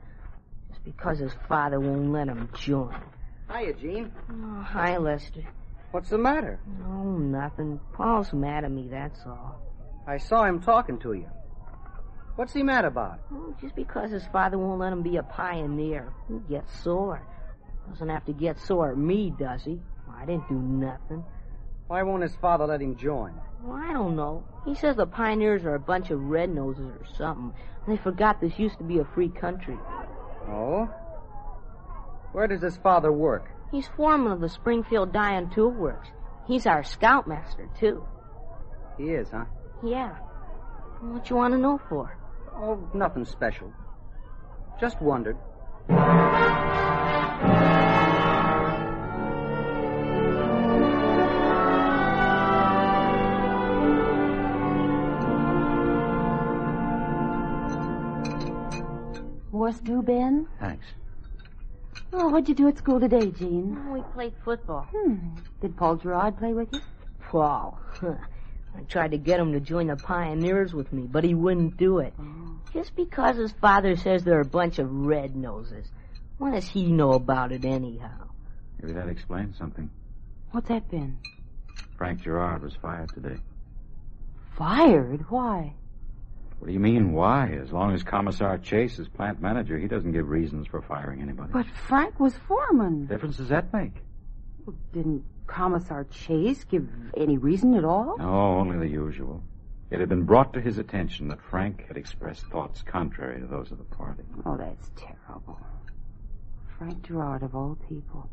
Just because his father won't let him join. Hiya, Gene. Oh, hi, Lester. What's the matter? Oh, nothing. Paul's mad at me, that's all. I saw him talking to you. What's he mad about? Oh, just because his father won't let him be a pioneer. He gets sore. Doesn't have to get sore at me, does he? I didn't do nothing. Why won't his father let him join? Well, I don't know. He says the pioneers are a bunch of red noses or something. And they forgot this used to be a free country. Oh? Where does his father work? He's foreman of the Springfield Dye and Tool Works. He's our scoutmaster, too. He is, huh? Yeah. What you want to know for? Oh, nothing special. Just wondered. Horse due, Ben? Thanks. Oh, what'd you do at school today, Jean? Oh, we played football. Did Paul Gerard play with you? Paul. I tried to get him to join the Pioneers with me, but he wouldn't do it. Just because his father says they're a bunch of red noses. What does he know about it anyhow? Maybe that explains something. What's that, Ben? Frank Gerard was fired today. Fired? Why? What do you mean, why? As long as Commissar Chase is plant manager, he doesn't give reasons for firing anybody. But Frank was foreman. What difference does that make? Well, didn't Commissar Chase give any reason at all? No, only the usual. It had been brought to his attention that Frank had expressed thoughts contrary to those of the party. Oh, that's terrible. Frank Gerard, of all people.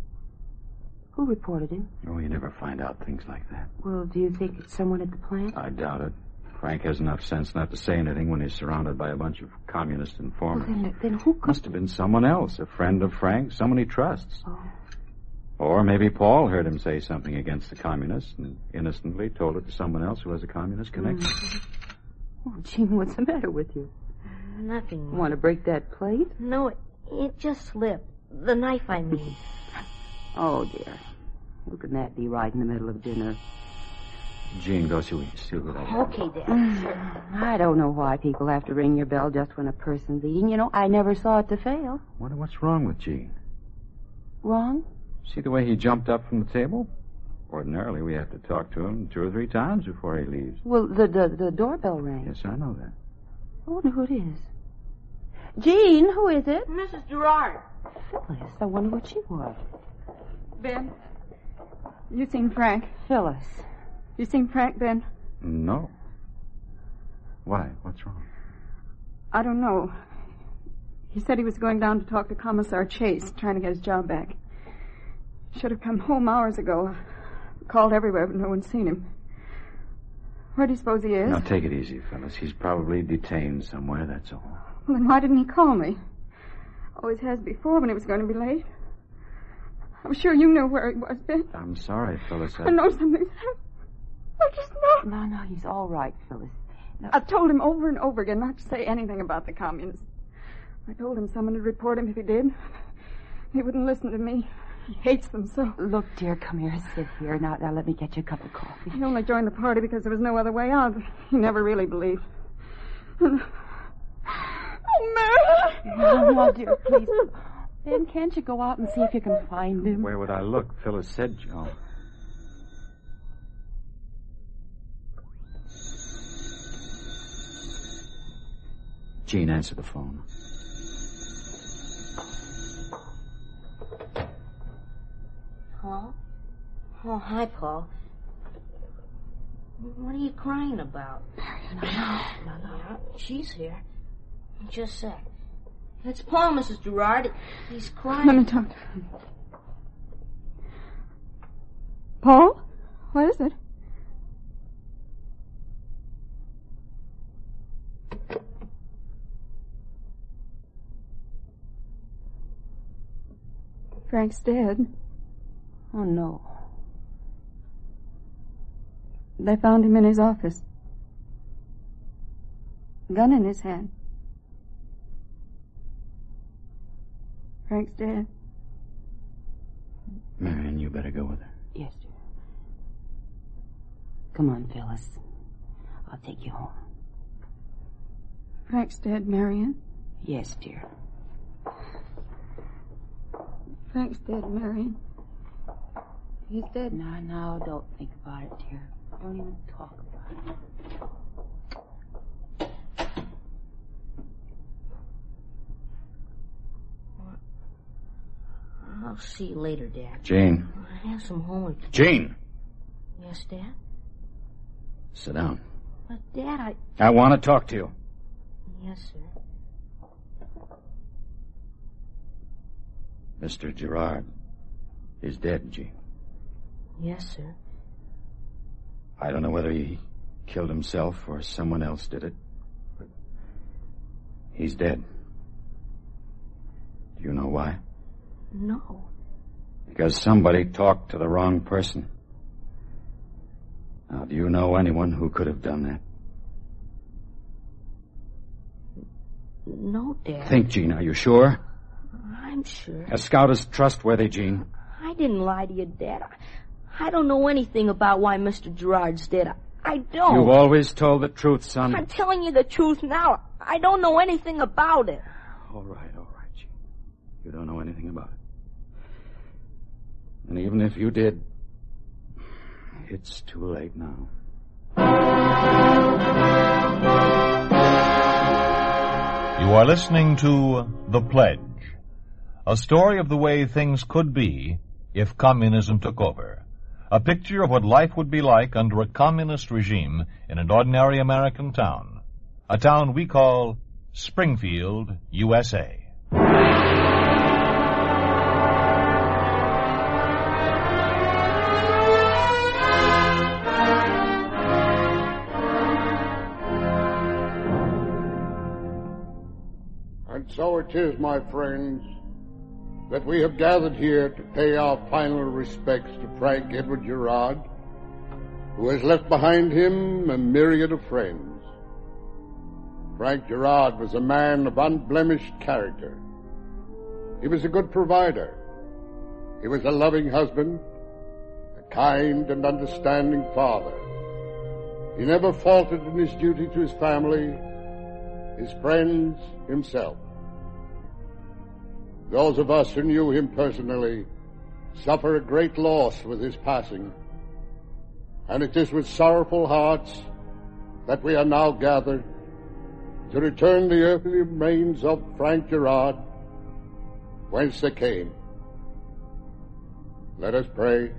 Who reported him? Oh, you never find out things like that. Well, do you think it's someone at the plant? I doubt it. Frank has enough sense not to say anything when he's surrounded by a bunch of communist informers. Well, then who could... Must have been someone else, a friend of Frank's, someone he trusts. Oh. Or maybe Paul heard him say something against the communists and innocently told it to someone else who has a communist connection. Oh, Jean, what's the matter with you? Nothing. Want to break that plate? No, it just slipped. The knife, I mean. Oh, dear. Who can that be right in the middle of dinner? Jean, go see what I Okay, Dad. I don't know why people have to ring your bell just when a person's eating. You know, I never saw it to fail. Wonder what's wrong with Jean. Wrong? See the way he jumped up from the table? Ordinarily, we have to talk to him 2 or 3 times before he leaves. Well, the doorbell rang. Yes, I know that. I wonder who it is. Jean, who is it? Mrs. Gerard. Phyllis. I wonder what she was. Ben, you seen Frank? Phyllis. You seen Frank, Ben? No. Why? What's wrong? I don't know. He said he was going down to talk to Commissar Chase, trying to get his job back. Should have come home hours ago. Called everywhere, but no one's seen him. Where do you suppose he is? Now, take it easy, Phyllis. He's probably detained somewhere, that's all. Well, then why didn't he call me? Always has before when he was going to be late. I'm sure you knew where he was, Ben. I'm sorry, Phyllis. I know something's happened. I just know. No, he's all right, Phyllis. No. I've told him over and over again not to say anything about the communists. I told him someone would report him if he did. He wouldn't listen to me. He hates them so. Look, dear, come here. Sit here. Now let me get you a cup of coffee. He only joined the party because there was no other way out. He never really believed. Oh, Mary! No, dear, please. Ben, can't you go out and see if you can find him? Where would I look? Phyllis said, Joe. Jean, answer the phone. Hello? Oh, hi, Paul. What are you crying about? No. Yeah, she's here. Just a sec. It's Paul, Mrs. Gerard. He's crying. Let me talk to him. Paul? What is it? Frank's dead. Oh, no. They found him in his office. Gun in his hand. Frank's dead. Marion, you better go with her. Yes, dear. Come on, Phyllis. I'll take you home. Frank's dead, Marion. Yes, dear. Frank's dead, Marion. He's dead. No, don't think about it, dear. Don't even talk about it. I'll see you later, Dad. Jane. I have some homework. Jane! Yes, Dad? Sit down. But, Dad, I want to talk to you. Yes, sir. Mr. Gerard is dead, Jane. Yes, sir. I don't know whether he killed himself or someone else did it, but he's dead. Do you know why? No. Because somebody talked to the wrong person. Now, do you know anyone who could have done that? No, Dad. Think, Gene. Are you sure? I'm sure. A scout is trustworthy, Gene. I didn't lie to you, Dad. I don't know anything about why Mr. Gerard's dead. I don't. You've always told the truth, son. I'm telling you the truth now. I don't know anything about it. All right, Gene. You don't know anything about it. And even if you did, it's too late now. You are listening to The Pledge, a story of the way things could be if communism took over. A picture of what life would be like under a communist regime in an ordinary American town. A town we call Springfield, USA. And so it is, my friends, that we have gathered here to pay our final respects to Frank Edward Gerard, who has left behind him a myriad of friends. Frank Gerard was a man of unblemished character. He was a good provider. He was a loving husband, a kind and understanding father. He never faltered in his duty to his family, his friends, himself. Those of us who knew him personally suffer a great loss with his passing, and it is with sorrowful hearts that we are now gathered to return the earthly remains of Frank Gerard whence they came. Let us pray.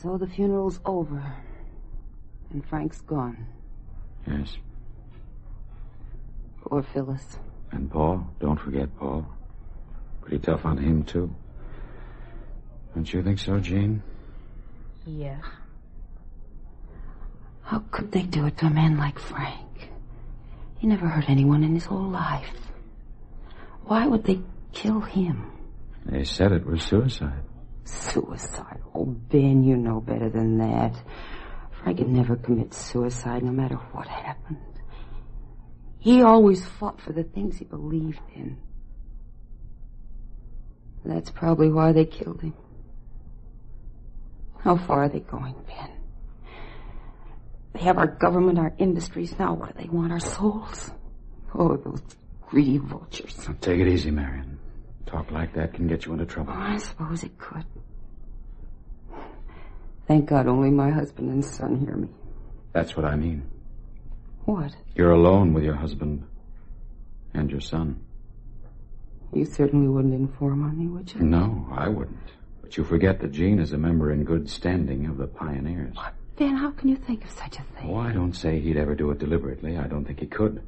So the funeral's over, and Frank's gone. Yes. Poor Phyllis. And Paul. Don't forget Paul. Pretty tough on him, too. Don't you think so, Jean? Yeah. How could they do it to a man like Frank? He never hurt anyone in his whole life. Why would they kill him? They said it was suicide. Suicide? Oh, Ben, you know better than that. Frank would never commit suicide, no matter what happened. He always fought for the things he believed in. That's probably why they killed him. How far are they going, Ben? They have our government, our industries. Now what do they want? Our souls? Oh, those greedy vultures. Now, take it easy, Marion. Talk like that can get you into trouble. Oh, I suppose it could. Thank God only my husband and son hear me. That's what I mean. What? You're alone with your husband and your son. You certainly wouldn't inform on me, would you? No, I wouldn't. But you forget that Jean is a member in good standing of the Pioneers. Ben, how can you think of such a thing? Oh, I don't say he'd ever do it deliberately. I don't think he could.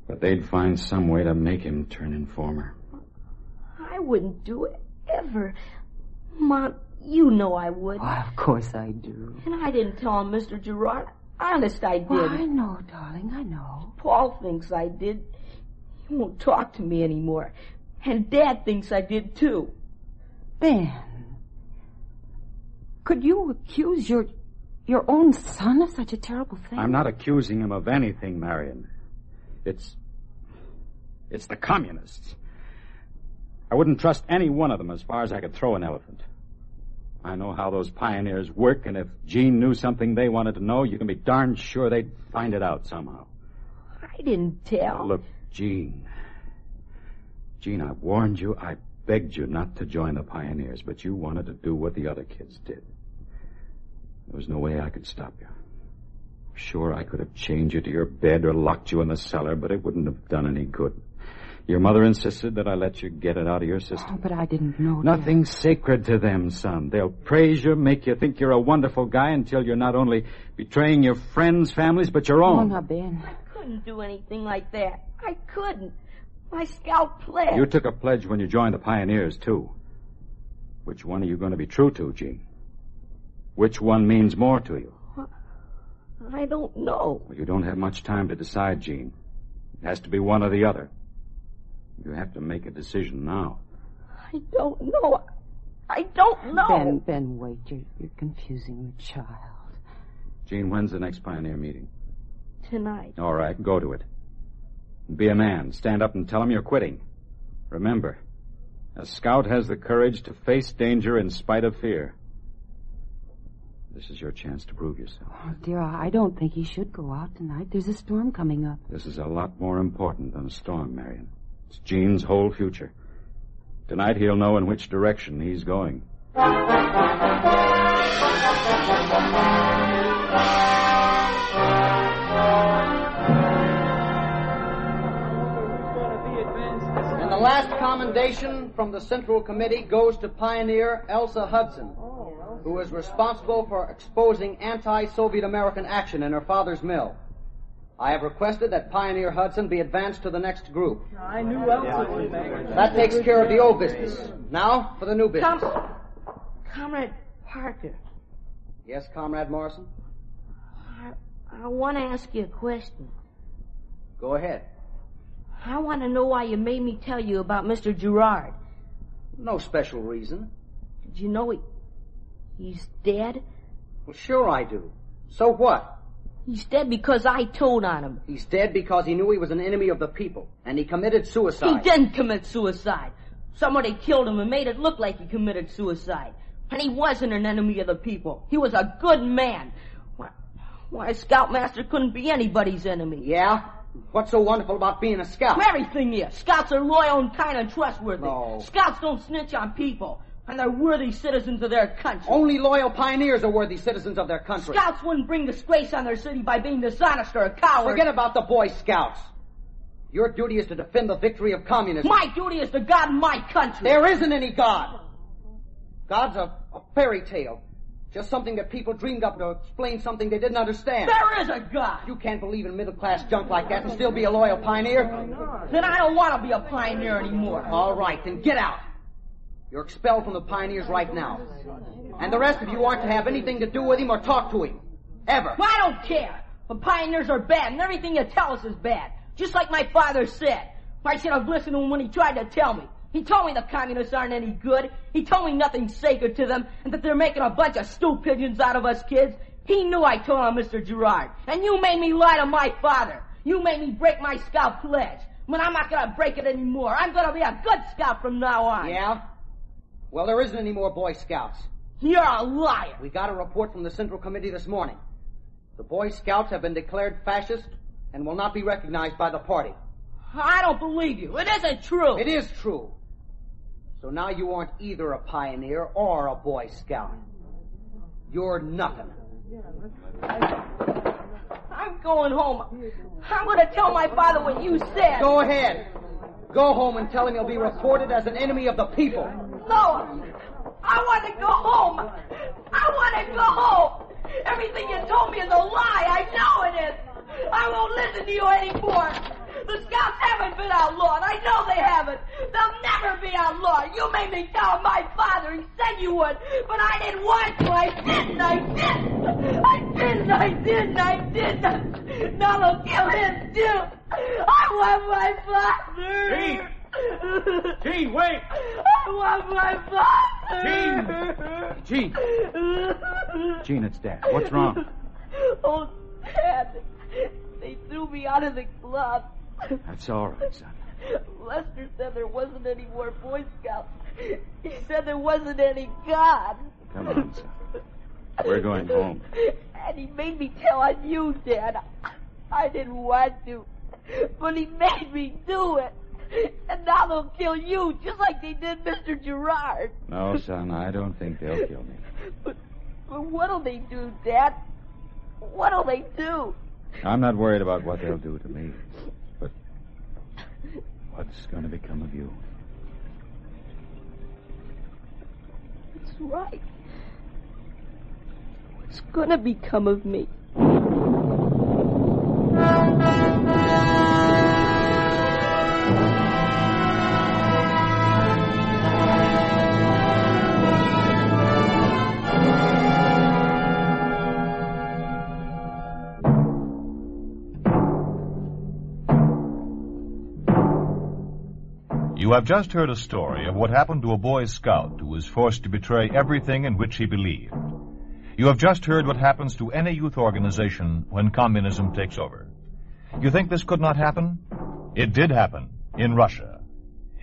But they'd find some way to make him turn informer. I wouldn't do it, ever. Mom, you know I would. Why, of course I do. And I didn't tell him, Mr. Gerard. Honest, I didn't. Well, I know, darling, I know. Paul thinks I did. He won't talk to me anymore. And Dad thinks I did, too. Ben, could you accuse your own son of such a terrible thing? I'm not accusing him of anything, Marion. It's the communists. I wouldn't trust any one of them as far as I could throw an elephant. I know how those pioneers work, and if Jean knew something they wanted to know, you can be darn sure they'd find it out somehow. I didn't tell. Look, Jean, I warned you, I begged you not to join the Pioneers, but you wanted to do what the other kids did. There was no way I could stop you. Sure, I could have chained you to your bed or locked you in the cellar, but it wouldn't have done any good. Your mother insisted that I let you get it out of your system. Oh, but I didn't know. Nothing's sacred to them, son. They'll praise you, make you think you're a wonderful guy until you're not only betraying your friends' families, but your own. Oh, now, Ben. I couldn't do anything like that. I couldn't. My scout pledge. You took a pledge when you joined the Pioneers, too. Which one are you going to be true to, Jean? Which one means more to you? I don't know. Well, you don't have much time to decide, Jean. It has to be one or the other. You have to make a decision now. I don't know. I don't know. Ben, wait. You're confusing the child. Jean, when's the next Pioneer meeting? Tonight. All right, go to it. Be a man. Stand up and tell them you're quitting. Remember, a scout has the courage to face danger in spite of fear. This is your chance to prove yourself. Oh, dear, I don't think he should go out tonight. There's a storm coming up. This is a lot more important than a storm, Marion. It's Jean's whole future. Tonight he'll know in which direction he's going. And the last commendation from the Central Committee goes to Pioneer Elsa Hudson, who is responsible for exposing anti-Soviet American action in her father's mill. I have requested that Pioneer Hudson be advanced to the next group. I knew Elsa would make it. That takes care of the old business. Now for the new business. Comrade Parker. Yes, Comrade Morrison? I want to ask you a question. Go ahead. I want to know why you made me tell you about Mr. Gerard. No special reason. Did you know he's dead? Well, sure I do. So what? He's dead because I told on him. He's dead because he knew he was an enemy of the people, and he committed suicide. He didn't commit suicide. Somebody killed him and made it look like he committed suicide. And he wasn't an enemy of the people. He was a good man. Why, a scoutmaster couldn't be anybody's enemy. Yeah? What's so wonderful about being a scout? Everything is. Scouts are loyal and kind and trustworthy. No. Scouts don't snitch on people. And they're worthy citizens of their country. Only loyal pioneers are worthy citizens of their country. Scouts wouldn't bring disgrace on their city by being dishonest or a coward. Forget about the Boy Scouts. Your duty is to defend the victory of communism. My duty is to God my country. There isn't any God. God's a fairy tale. Just something that people dreamed up to explain something they didn't understand. There is a God. You can't believe in middle-class junk like that and still be a loyal pioneer? Then I don't want to be a pioneer anymore. All right, then get out. You're expelled from the Pioneers right now. And the rest of you aren't to have anything to do with him or talk to him. Ever. I don't care. The Pioneers are bad, and everything you tell us is bad. Just like my father said. I should have listened to him when he tried to tell me. He told me the communists aren't any good. He told me nothing's sacred to them, and that they're making a bunch of stool pigeons out of us kids. He knew I told on Mr. Gerard. And you made me lie to my father. You made me break my scout pledge. But I'm not going to break it anymore. I'm going to be a good scout from now on. Yeah? Well, there isn't any more Boy Scouts. You're a liar. We got a report from the Central Committee this morning. The Boy Scouts have been declared fascist and will not be recognized by the party. I don't believe you. It isn't true. It is true. So now you aren't either a pioneer or a Boy Scout. You're nothing. I'm going home. I'm going to tell my father what you said. Go ahead. Go home and tell him he'll be reported as an enemy of the people. No, I want to go home. I want to go home. Everything you told me is a lie. I know it is. I won't listen to you anymore. The Scouts haven't been outlawed. I know they haven't. They'll never be outlawed. You made me tell my father. He said you would. But I didn't want to. I didn't. Now they'll kill him, too. I want my father. Gene, wait. I want my father. Gene, it's Dad. What's wrong? Oh, Dad. They threw me out of the club. That's all right, son. Lester said there wasn't any more Boy Scouts. He said there wasn't any God. Come on, son. We're going home. And he made me tell on you, Dad. I didn't want to, but he made me do it. And now they'll kill you, just like they did Mr. Gerard. No, son, I don't think they'll kill me. But what'll they do, Dad? What'll they do? I'm not worried about what they'll do to me. But what's going to become of you? That's right. What's going to become of me? You have just heard a story of what happened to a Boy Scout who was forced to betray everything in which he believed. You have just heard what happens to any youth organization when communism takes over. You think this could not happen? It did happen in Russia.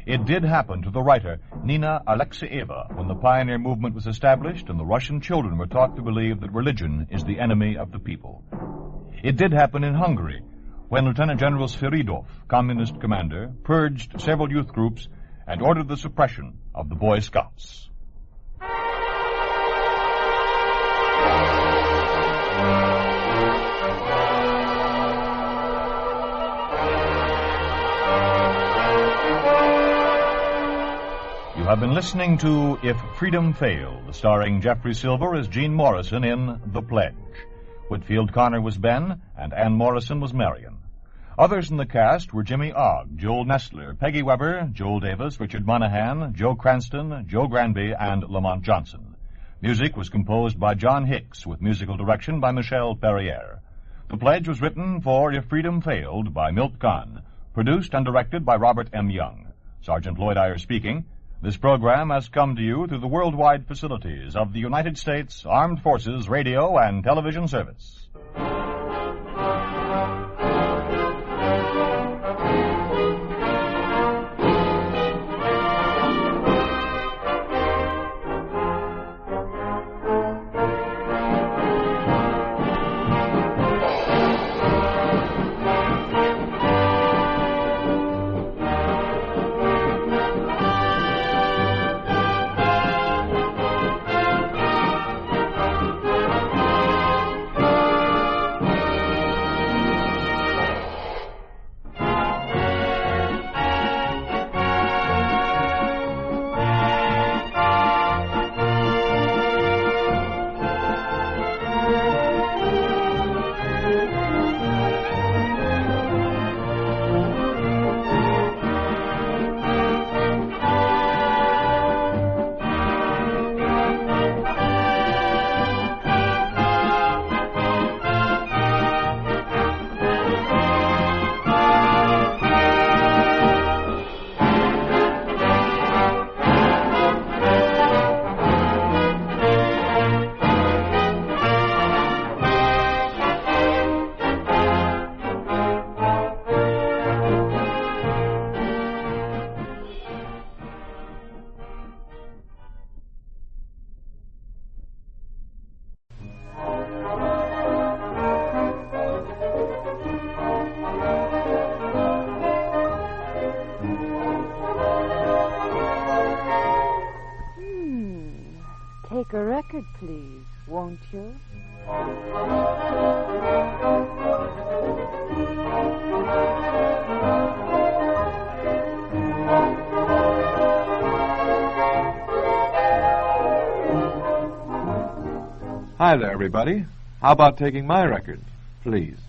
It did happen to the writer Nina Alexeyeva when the pioneer movement was established and the Russian children were taught to believe that religion is the enemy of the people. It did happen in Hungary when Lieutenant General Sviridov, communist commander, purged several youth groups and ordered the suppression of the Boy Scouts. You have been listening to If Freedom Failed, starring Jeffrey Silver as Gene Morrison in The Pledge. Whitfield Connor was Ben, and Ann Morrison was Marion. Others in the cast were Jimmy Ogg, Joel Nestler, Peggy Weber, Joel Davis, Richard Monahan, Joe Cranston, Joe Granby, and Lamont Johnson. Music was composed by John Hicks, with musical direction by Michel Perrier. The Pledge was written for If Freedom Failed by Milt Kahn, produced and directed by Robert M. Young. Sergeant Lloyd Iyer speaking. This program has come to you through the worldwide facilities of the United States Armed Forces Radio and Television Service. Take a record, please, won't you? Hi there, everybody. How about taking my record, please?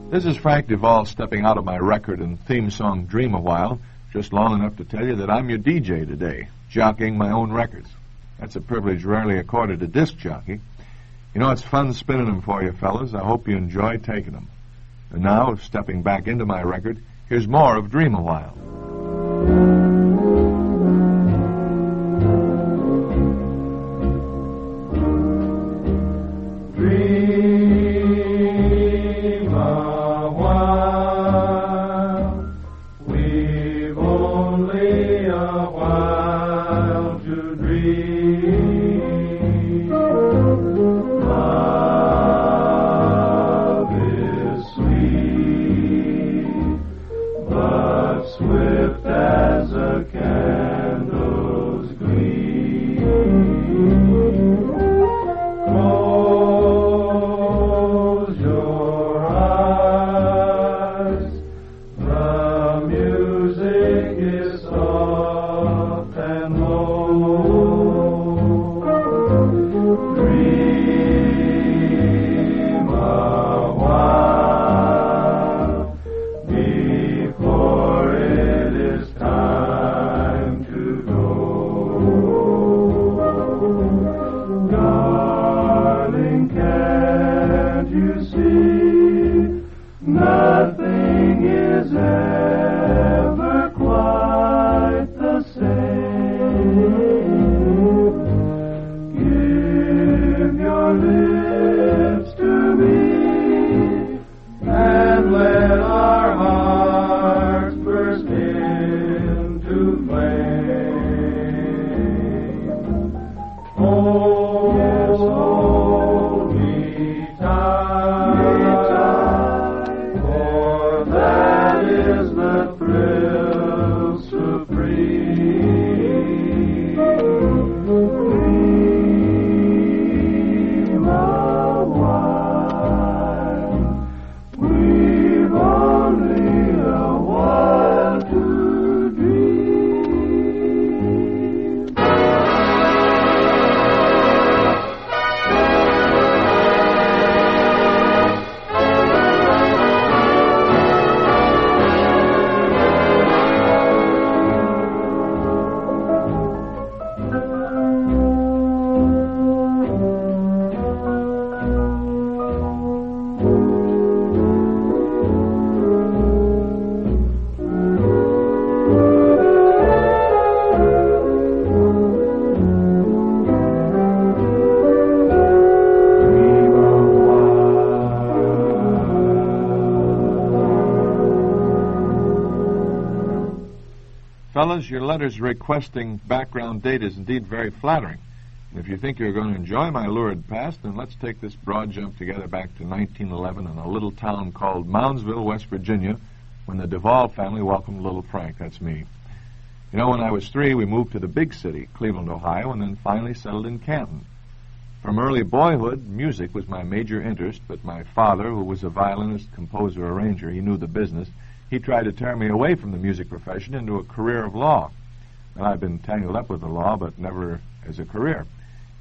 This is Frank Devol stepping out of my record and theme song Dream a While, just long enough to tell you that I'm your DJ today, jockeying my own records. That's a privilege rarely accorded to disc jockey. You know, it's fun spinning them for you, fellas. I hope you enjoy taking them. And now, stepping back into my record, here's more of Dream a While. Fellas, your letters requesting background data is indeed very flattering. And if you think you're going to enjoy my lurid past, then let's take this broad jump together back to 1911 in a little town called Moundsville, West Virginia, when the Devol family welcomed little Frank. That's me. You know, when I was 3, we moved to the big city, Cleveland, Ohio, and then finally settled in Canton. From early boyhood, music was my major interest, but my father, who was a violinist, composer, arranger, he knew the business. He tried to tear me away from the music profession into a career of law. And I've been tangled up with the law, but never as a career.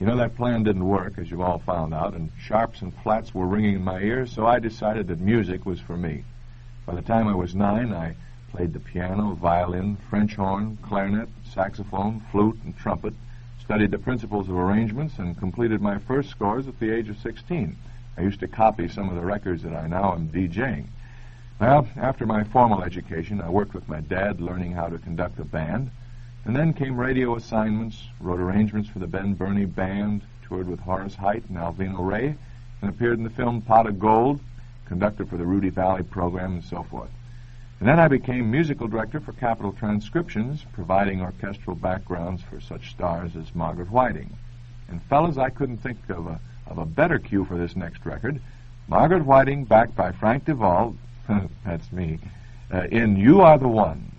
You know, that plan didn't work, as you've all found out, and sharps and flats were ringing in my ears, so I decided that music was for me. By the time I was 9, I played the piano, violin, French horn, clarinet, saxophone, flute, and trumpet, studied the principles of arrangements, and completed my first scores at the age of 16. I used to copy some of the records that I now am DJing. Well, after my formal education, I worked with my dad learning how to conduct a band, and then came radio assignments, wrote arrangements for the Ben Burney Band, toured with Horace Heidt and Alvino Ray, and appeared in the film Pot of Gold, conductor for the Rudy Valley program, and so forth. And then I became musical director for Capitol Transcriptions, providing orchestral backgrounds for such stars as Margaret Whiting. And fellas, I couldn't think of a better cue for this next record. Margaret Whiting, backed by Frank Devol, that's me, in You Are the One.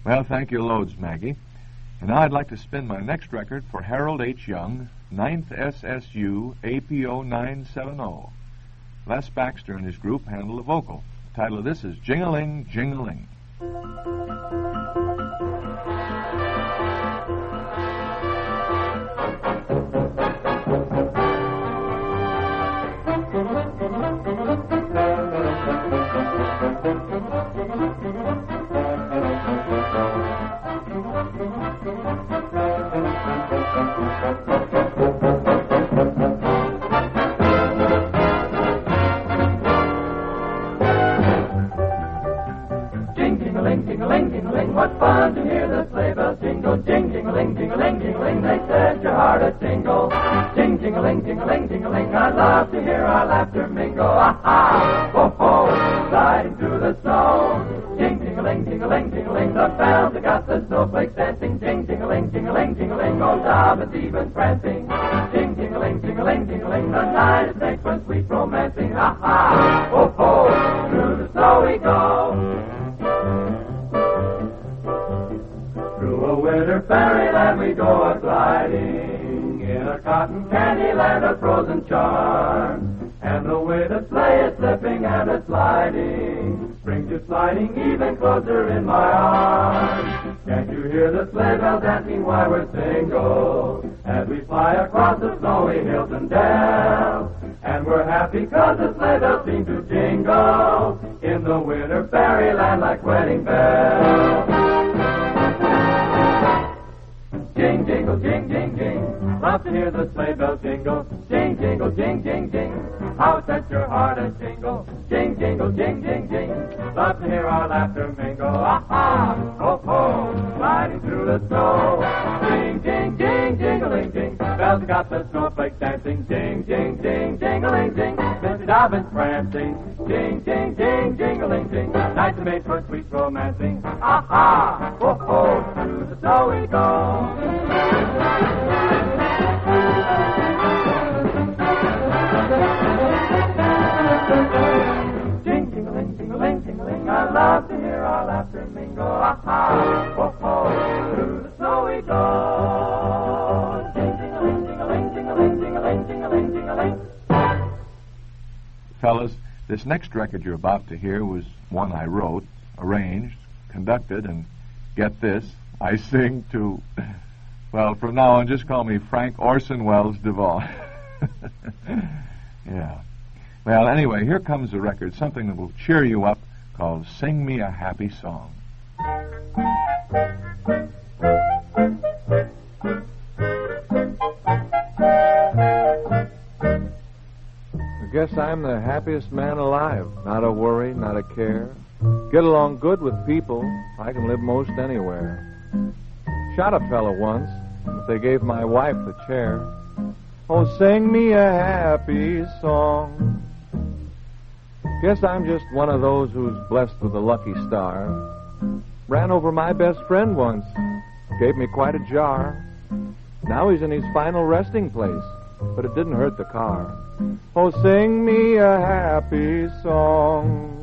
Well, thank you loads, Maggie. And now I'd like to spin my next record for Harold H. Young, 9th SSU, APO 970. Les Baxter and his group handle the vocal. The title of this is Jing-a-Ling, Jing-a-Ling. What fun to hear the sleigh bells jingle, jing, jing-a-ling, jing-a-ling, jing-a-ling, they set your heart a tingle. Jing, jing-a-ling, jing-a-ling, jing-a-ling, I love to hear our laughter mingle. Ah-ha, ho-ho, sliding through the snow. Jing, jing-a-ling, jing-a-ling, jing-a-ling, the bells that got the snowflakes dancing. Jing, jing-a-ling, jing-a-ling, jing-a-ling, old Dobbin's even prancing. Jing, jing-a-ling, jing-a-ling, jing-a-ling, the night is makes for sweet romancing. Ha-ha, ho-ho, through the snow we go. Winter fairyland we go a-gliding, in a cotton candy land of frozen charm. And the way the sleigh is slipping and a sliding brings you sliding even closer in my arms. Can't you hear the sleigh bells dancing while we're single, as we fly across the snowy hills and dales? And we're happy 'cause the sleigh bells seem to jingle in the winter fairyland like wedding bells. Jing, jingle, jing, jing, jing. Love to hear the sleigh bells jingle. Jing, jingle, jing, jing, jing. How it sets your heart a tingle. Jing, jingle, jing, jing, jing. Love to hear our laughter mingle. Ah-ha, ho-ho, sliding through the snow. Jing, jing, jing, jingling, jing. Bells got the snowflakes dancing. Jing, jing, jing, jingling, jing. Mr. Dobbin's prancing. Jing, jing, jing, jingling, jing. Nights are made for sweet romancing. Ah-ha, ho-ho, through the snow we go. Jing, jing-a-ling, jing-a-ling, jing-a-ling, I love to hear our laughter mingle. Ah-ha, ho-ho, through the snow we go. Jing, jing-a-ling, jing-a-ling, jing-a-ling, jing-a-ling, jing-a-ling, jing-a-ling. Fellas, this next record you're about to hear was one I wrote, arranged, conducted, and get this, I sing to... Well, from now on, just call me Frank Orson Welles Devol. Yeah. Well, anyway, here comes the record, something that will cheer you up, called Sing Me a Happy Song. I guess I'm the happiest man alive. Not a worry, not a care. Get along good with people. I can live most anywhere. Shot a fellow once, but they gave my wife the chair. Oh, sing me a happy song. Guess I'm just one of those who's blessed with a lucky star. Ran over my best friend once, gave me quite a jar. Now he's in his final resting place, but it didn't hurt the car. Oh, sing me a happy song.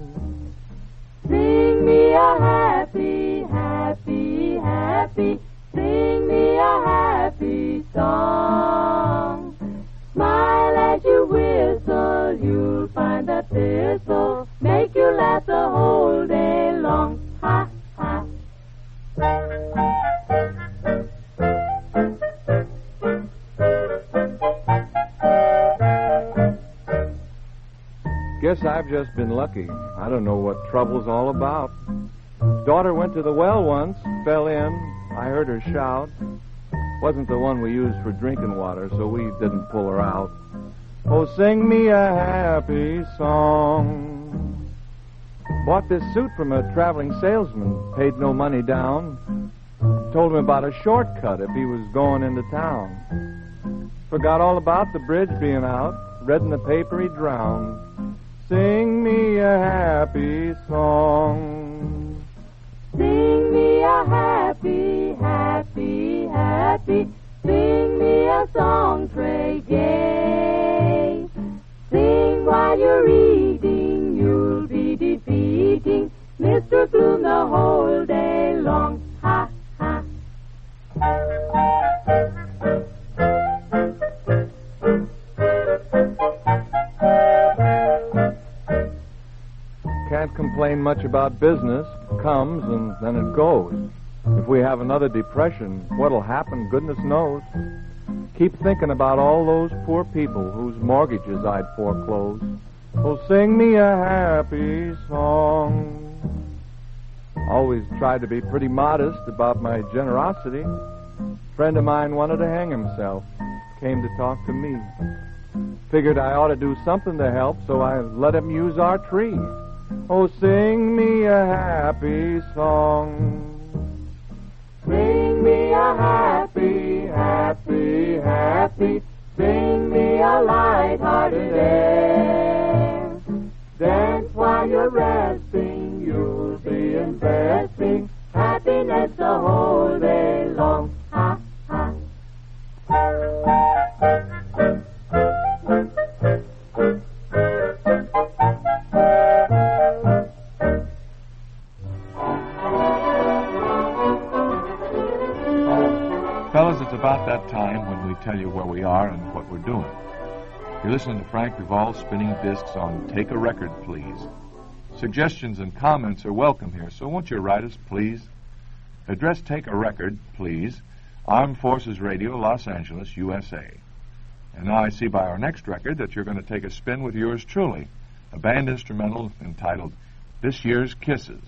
Sing me a happy, happy, happy. Sing me a happy song. Smile as you whistle, you'll find that this'll make you laugh the whole day long. Ha, ha. Guess I've just been lucky. I don't know what trouble's all about. Daughter went to the well once, fell in. I heard her shout. Wasn't the one we used for drinking water, so we didn't pull her out. Oh, sing me a happy song. Bought this suit from a traveling salesman, paid no money down. Told him about a shortcut if he was going into town. Forgot all about the bridge being out, read in the paper he drowned. Sing me a happy song. Sing me a happy, happy, happy. Sing me a song, Trey Gay. Sing while you're eating, you'll be defeating Mr. Gloom the whole day long. can't complain much about business. It comes and then it goes. If we have another depression, what'll happen, goodness knows. Keep thinking about all those poor people whose mortgages I'd foreclose. Oh, sing me a happy song. Always tried to be pretty modest about my generosity. Friend of mine wanted to hang himself. Came to talk to me. Figured I ought to do something to help, so I let him use our tree. Oh, sing me a happy song. Sing me a happy, happy, happy. Sing me a light-hearted air. Dance while you're resting, you'll be investing happiness the whole day long. Ha, ha. Fellas, it's about that time when we tell you where we are and what we're doing. You're listening to Frank Devol spinning discs on Take a Record, Please. Suggestions and comments are welcome here, so won't you write us, please? Address Take a Record, Please, Armed Forces Radio, Los Angeles, USA. And now I see by our next record that you're going to take a spin with yours truly, a band instrumental entitled This Year's Kisses.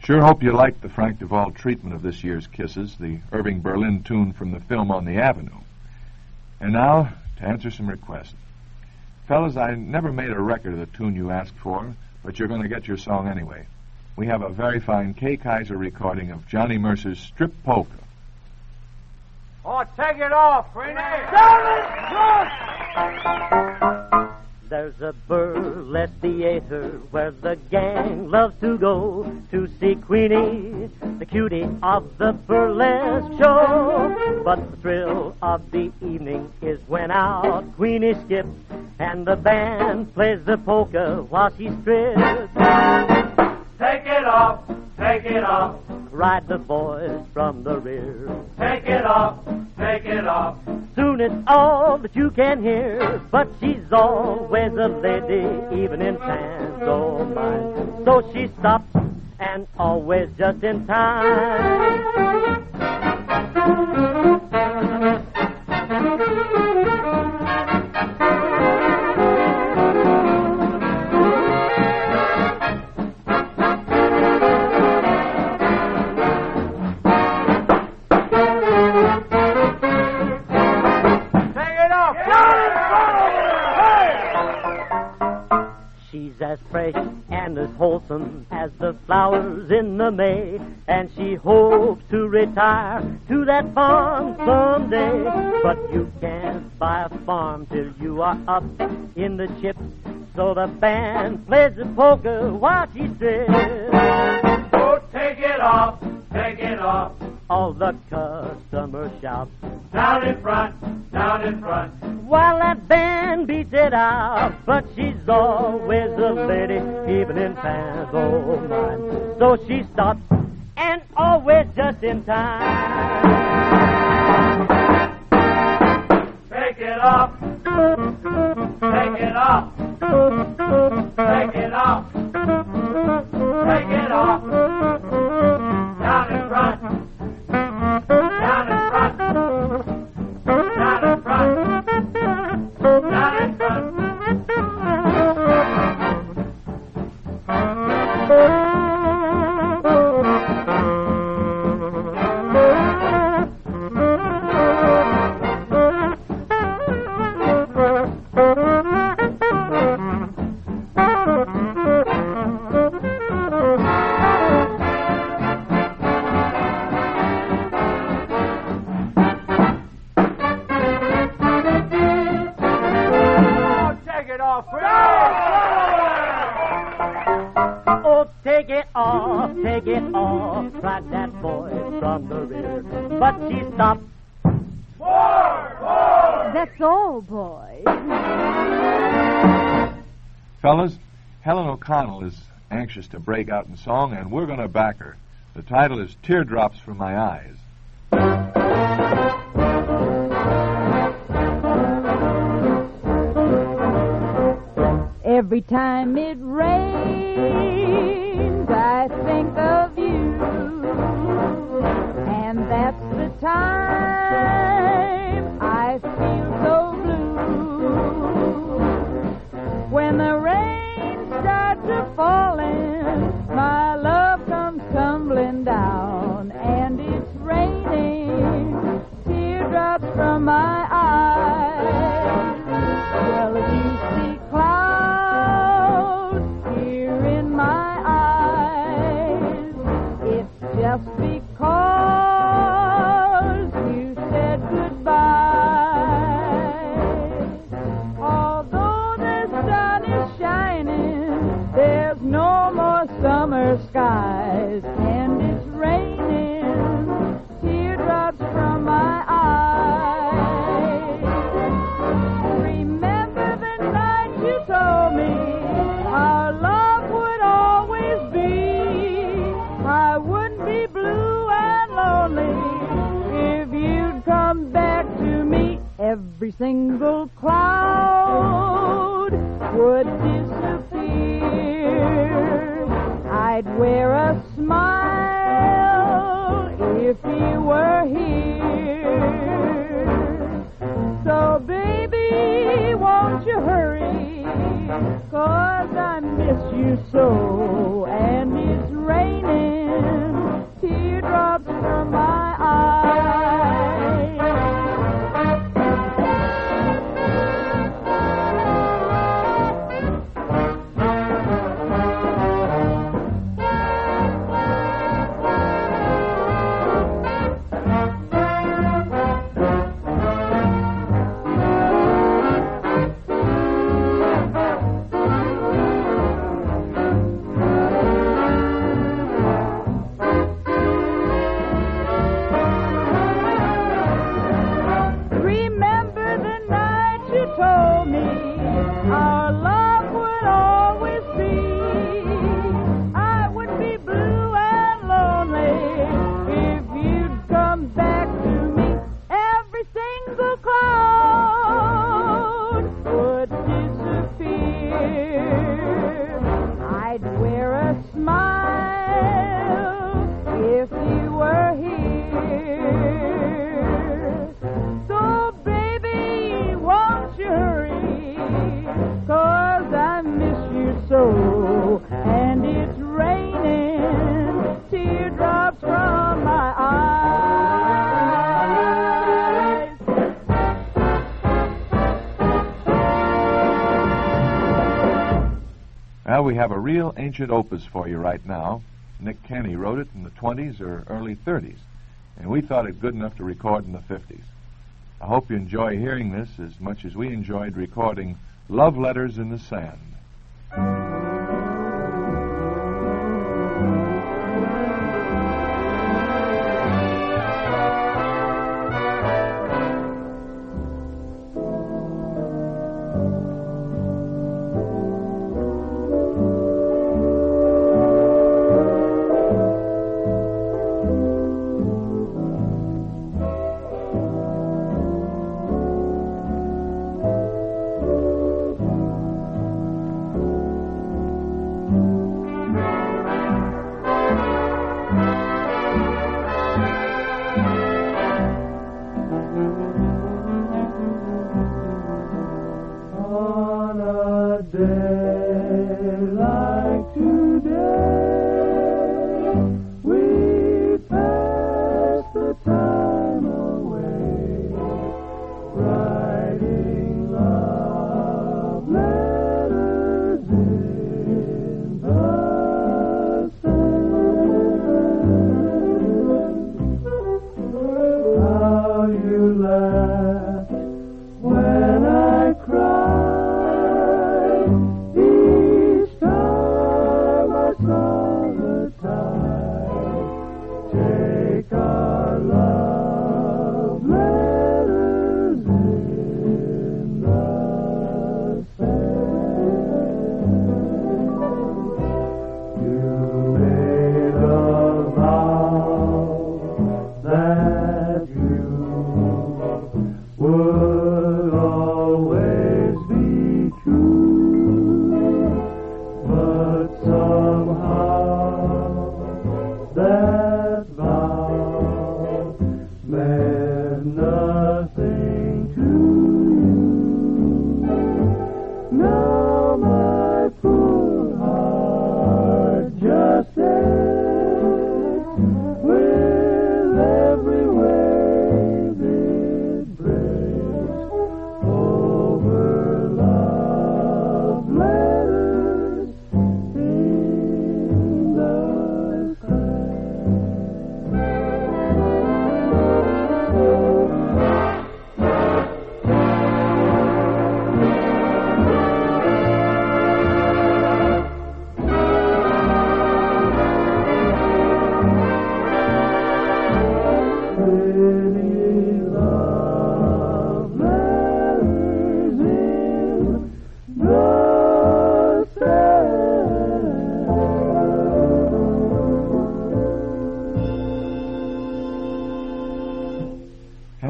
Sure hope you liked the Frank Devol treatment of this year's Kisses, the Irving Berlin tune from the film On the Avenue. And now, to answer some requests. Fellas, I never made a record of the tune you asked for, but you're going to get your song anyway. We have a very fine Kay Kaiser recording of Johnny Mercer's Strip Polka. Oh, take it off, Queenie! There's a burlesque theater where the gang loves to go to see Queenie, the cutie of the burlesque show. But the thrill of the evening is when out Queenie skips and the band plays the polka while she strips. Take it off, take it off. Ride the boys from the rear. Take it off, take it off. Soon it's all that you can hear, but she's always a lady, even in pantomime. So she stops and always just in time. As fresh and as wholesome as the flowers in the May, and she hopes to retire to that farm someday. But you can't buy a farm till you are up in the chips, so the band plays the polka while she strips. Oh, take it off, take it off. All the customers shout, down in front, down in front. While that band beats it out, but she's always a lady, even in pantomime. So she stops and always just in time. Take it off, take it off, take it off, take it off. Down in front, down in front, down in front. Down in front. Take it off, cried that boy from the rear. But she stopped. More! That's all, boys. Fellas, Helen O'Connell is anxious to break out in song, and we're going to back her. The title is Teardrops from My Eyes. Every time it rains, I think of you, and that's the time I feel so blue. When the rain starts a falling, my love comes tumbling down, and it's raining teardrops from my eyes. Well, you see clouds here in my eyes. It's just because you said goodbye. Although the sun is shining, there's no more summer skies, and it's raining teardrops from my eyes. Remember the night you told me our love would always be. I wouldn't be blue and lonely if you'd come back to me. Every single cloud would disappear. I'd wear a smile if you were here. So baby, won't you hurry, 'cause I miss you so, and it's raining teardrops from my eyes. Well, we have a real ancient opus for you right now. Nick Kenny wrote it in the 20s or early 30s, and we thought it good enough to record in the 50s. I hope you enjoy hearing this as much as we enjoyed recording Love Letters in the Sand.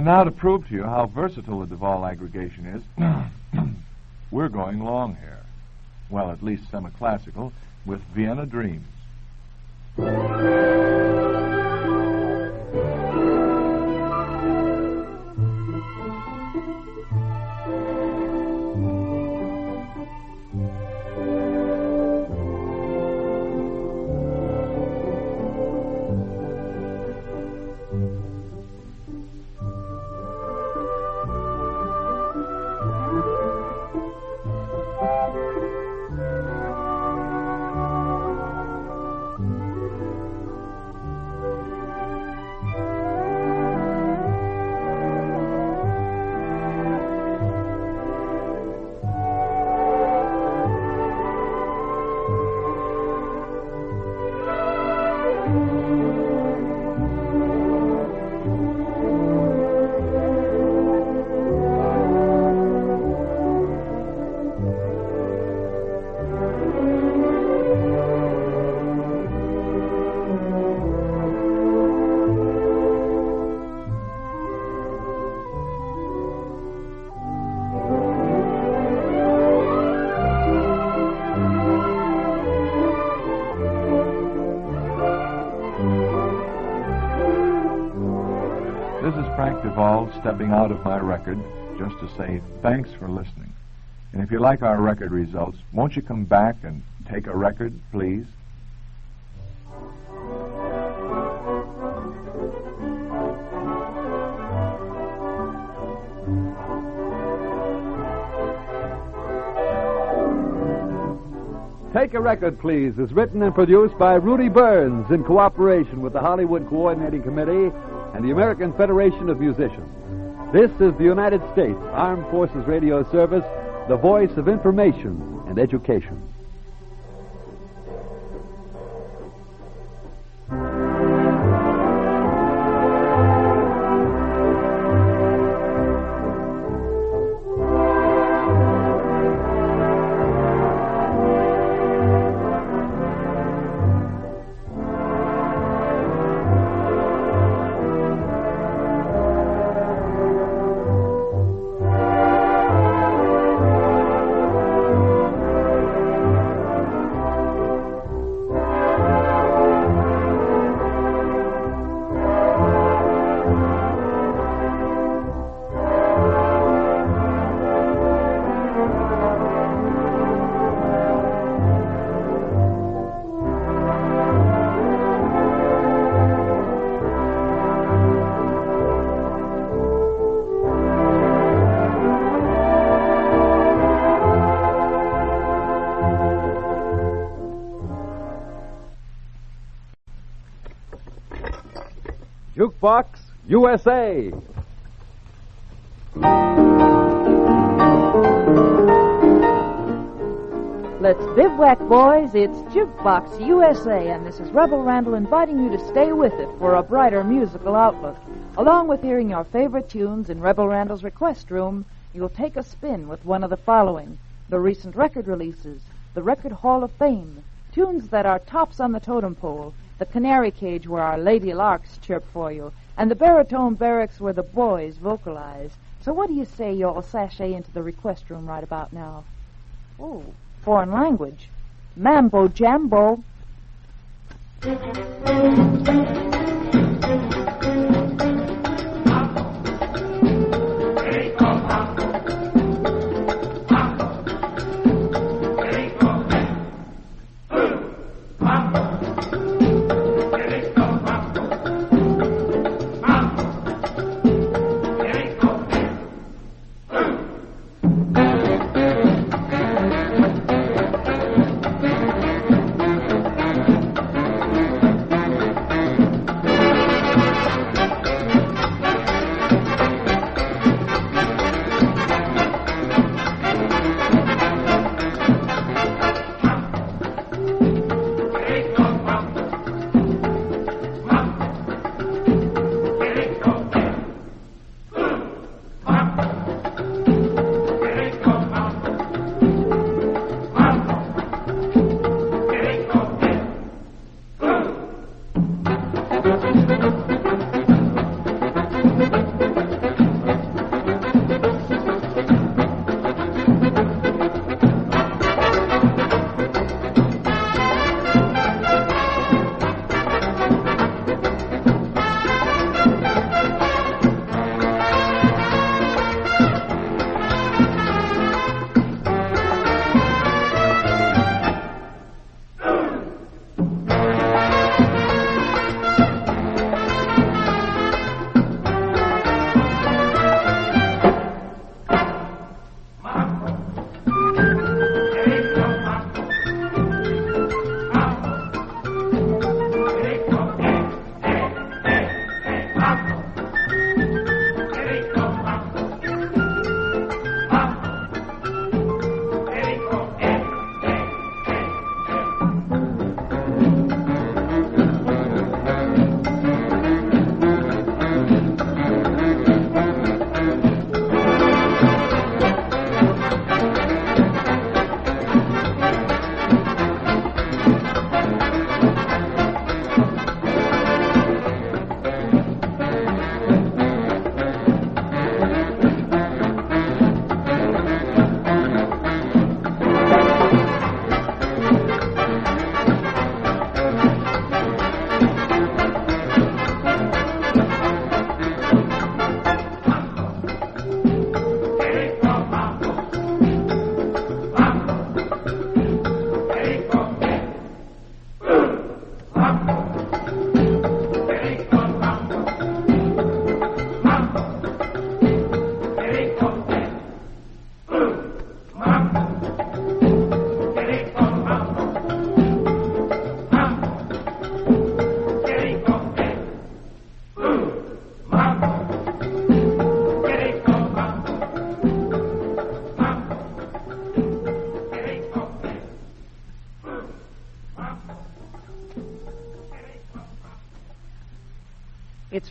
Now, to prove to you how versatile the Devol aggregation is, we're going long here. Well, at least semi-classical, with Vienna Dreams. Devol stepping out of my record just to say thanks for listening. And if you like our record results, won't you come back and take a record, please? Take a Record, Please is written and produced by Rudy Burns in cooperation with the Hollywood Coordinating Committee and the American Federation of Musicians. This is the United States Armed Forces Radio Service, the voice of information and education. Jukebox USA. Let's bivouac, boys. It's Jukebox USA, and this is Rebel Randall inviting you to stay with it for a brighter musical outlook. Along with hearing your favorite tunes in Rebel Randall's request room, you'll take a spin with one of the following: the recent record releases, the Record Hall of Fame, tunes that are tops on the totem pole, the canary cage where our lady larks chirp for you, and the baritone barracks where the boys vocalize. So what do you say you all sashay into the request room right about now? Oh, foreign language. Mambo Jambo.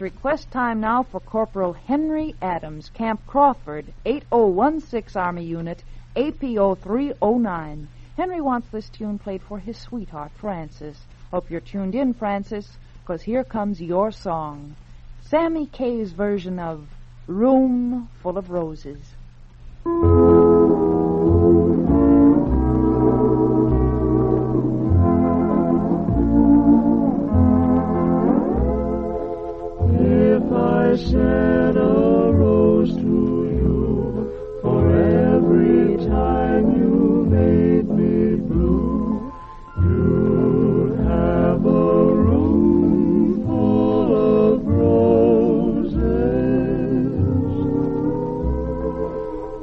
request time now for Corporal Henry Adams, Camp Crawford, 8016 Army Unit, APO 309. Henry wants this tune played for his sweetheart, Frances. Hope you're tuned in, Frances, because here comes your song. Sammy Kaye's version of Room Full of Roses. If I said a rose to you for every time you made me blue, you'd have a room full of roses.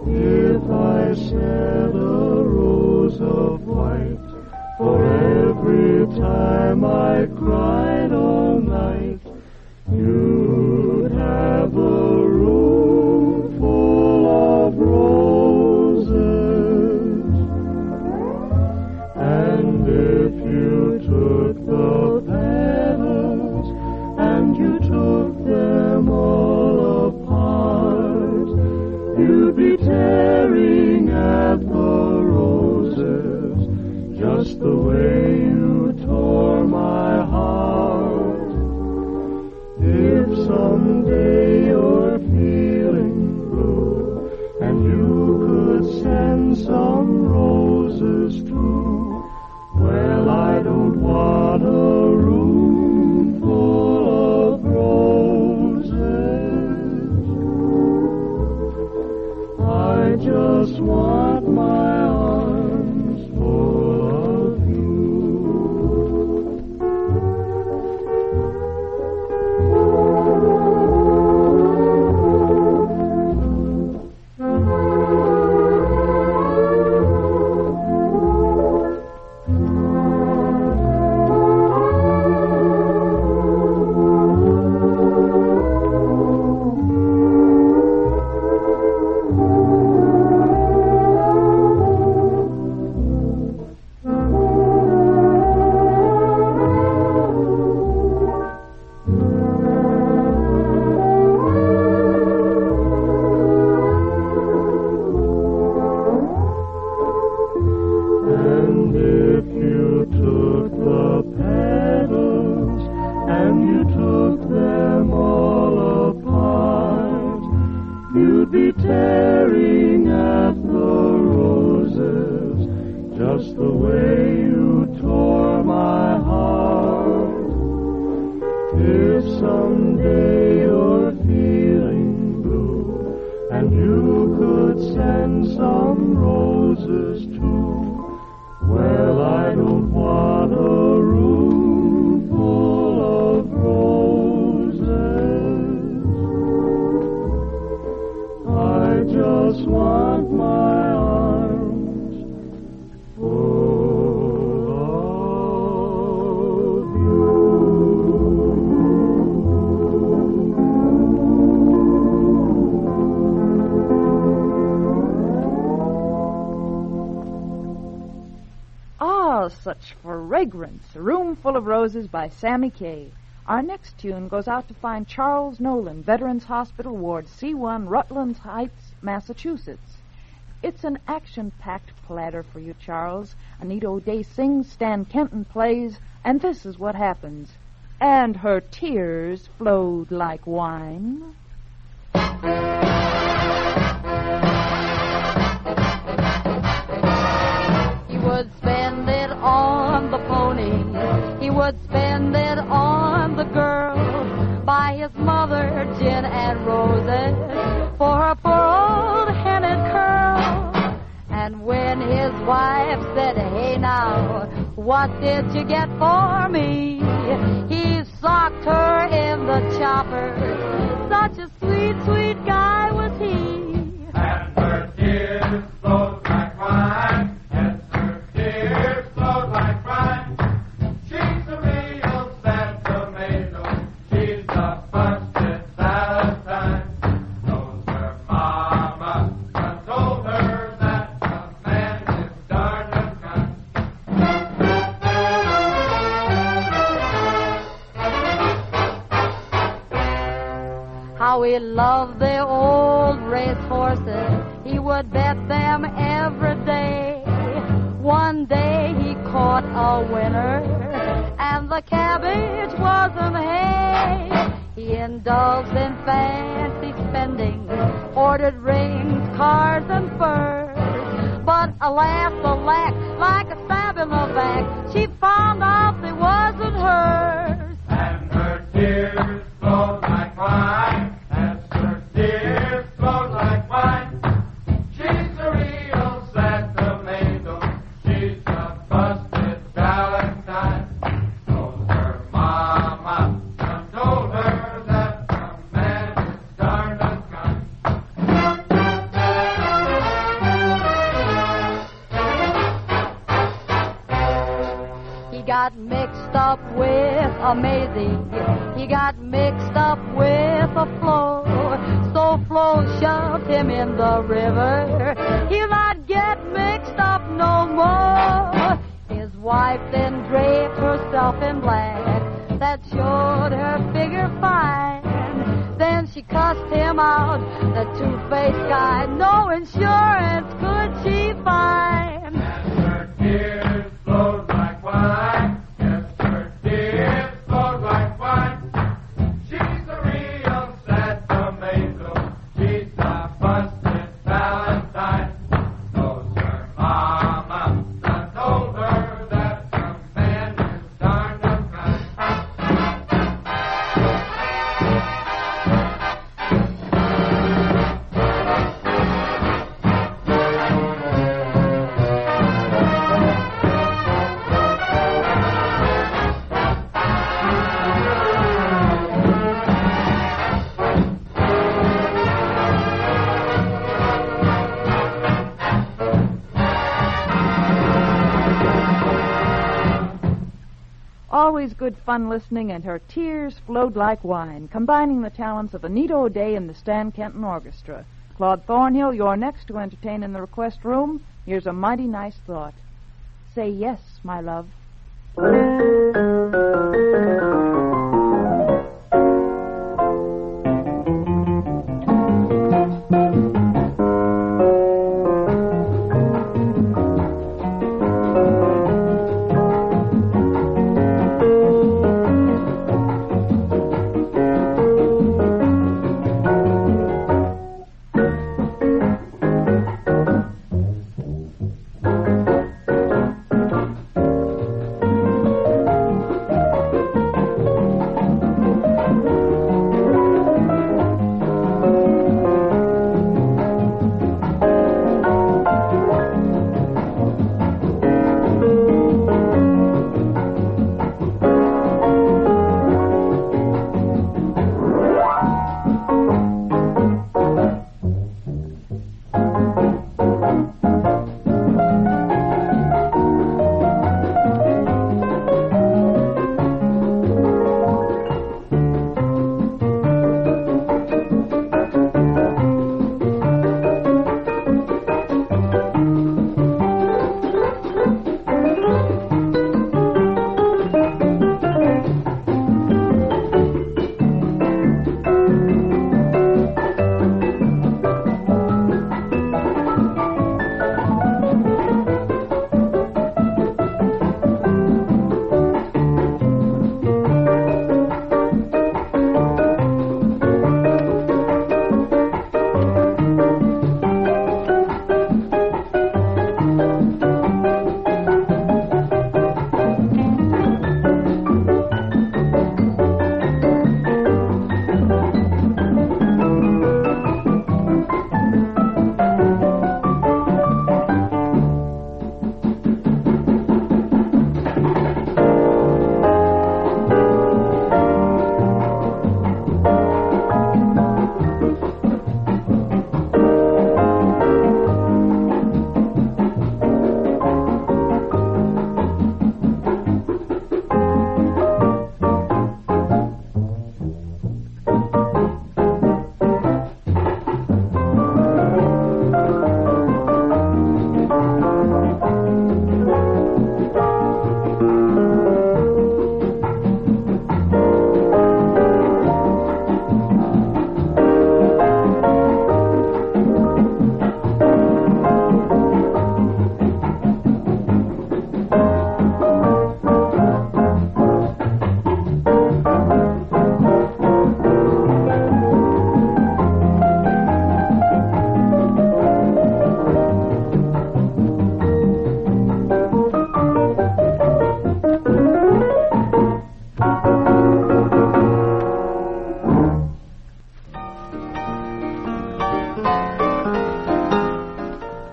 If I said a rose of white for every time I cried all night, you'd have a room full of roses. And if you took the petals and you took them all apart, you'd be tearing at the roses just the way you tore my heart. If someday you're feeling blue and you could send some roses too, well, I don't want a room full of roses. I just want my arms full of you. And if you took the petals and you took them all apart, you'd be tearing at the roses just the way you tore my heart. If someday you're feeling blue and you could send some roses too, well, I don't want a room full of roses. I just want my arms full of Ah, such fragrance. Room Full of Roses by Sammy Kaye. Our next tune goes out to find Charles Nolan, Veterans Hospital Ward C1, Rutland Heights, Massachusetts. It's an action-packed platter for you, Charles. Anita O'Day sings, Stan Kenton plays, and this is what happens. And her tears flowed like wine. He would spend it on the pony. He would spend it on the girl. Buy his mother gin and roses for her poor old headed curl. And when his wife said, hey now, what did you get for me? He socked her in the chopper. Such a sweet, sweet guy was he. And her tears flowed like wine. Yes, her tears flowed like wine. She's a real sad tomato. She's a busted Valentine. Knows her mama done told her that the man is darn unkind. how he loved the old race horses. He would bet them every day. One day he caught a winner, and the cabbage wasn't hay. He indulged in fancy spending, ordered rings, cars, and furs. But alas, alack, like a stab in the back, she found out it wasn't hers. And her tears flowed like wine, as her tears flowed like wine. She's a real sentimental, she's a busted Valentine. Told her mama, and told her that the man is darned unkind. He got mixed up with a Maisie. He got mixed up with a Flo. So Flo shoved him in the river. He'll not get mixed up no more. His wife then draped herself in black. That showed her figure fine. Then she cussed him out, the two-faced guy. No insurance could she find. Her tears flowed like wine. Yes, her tears flowed like wine. She's a real sentimental. She's a busted Valentine. Knows her mama done told her that the man is darned unkind. Always good fun listening, and her tears flowed like wine, combining the talents of Anita O'Day and the Stan Kenton Orchestra. Claude Thornhill, you're next to entertain in the request room. Here's a mighty nice thought. Say yes, my love.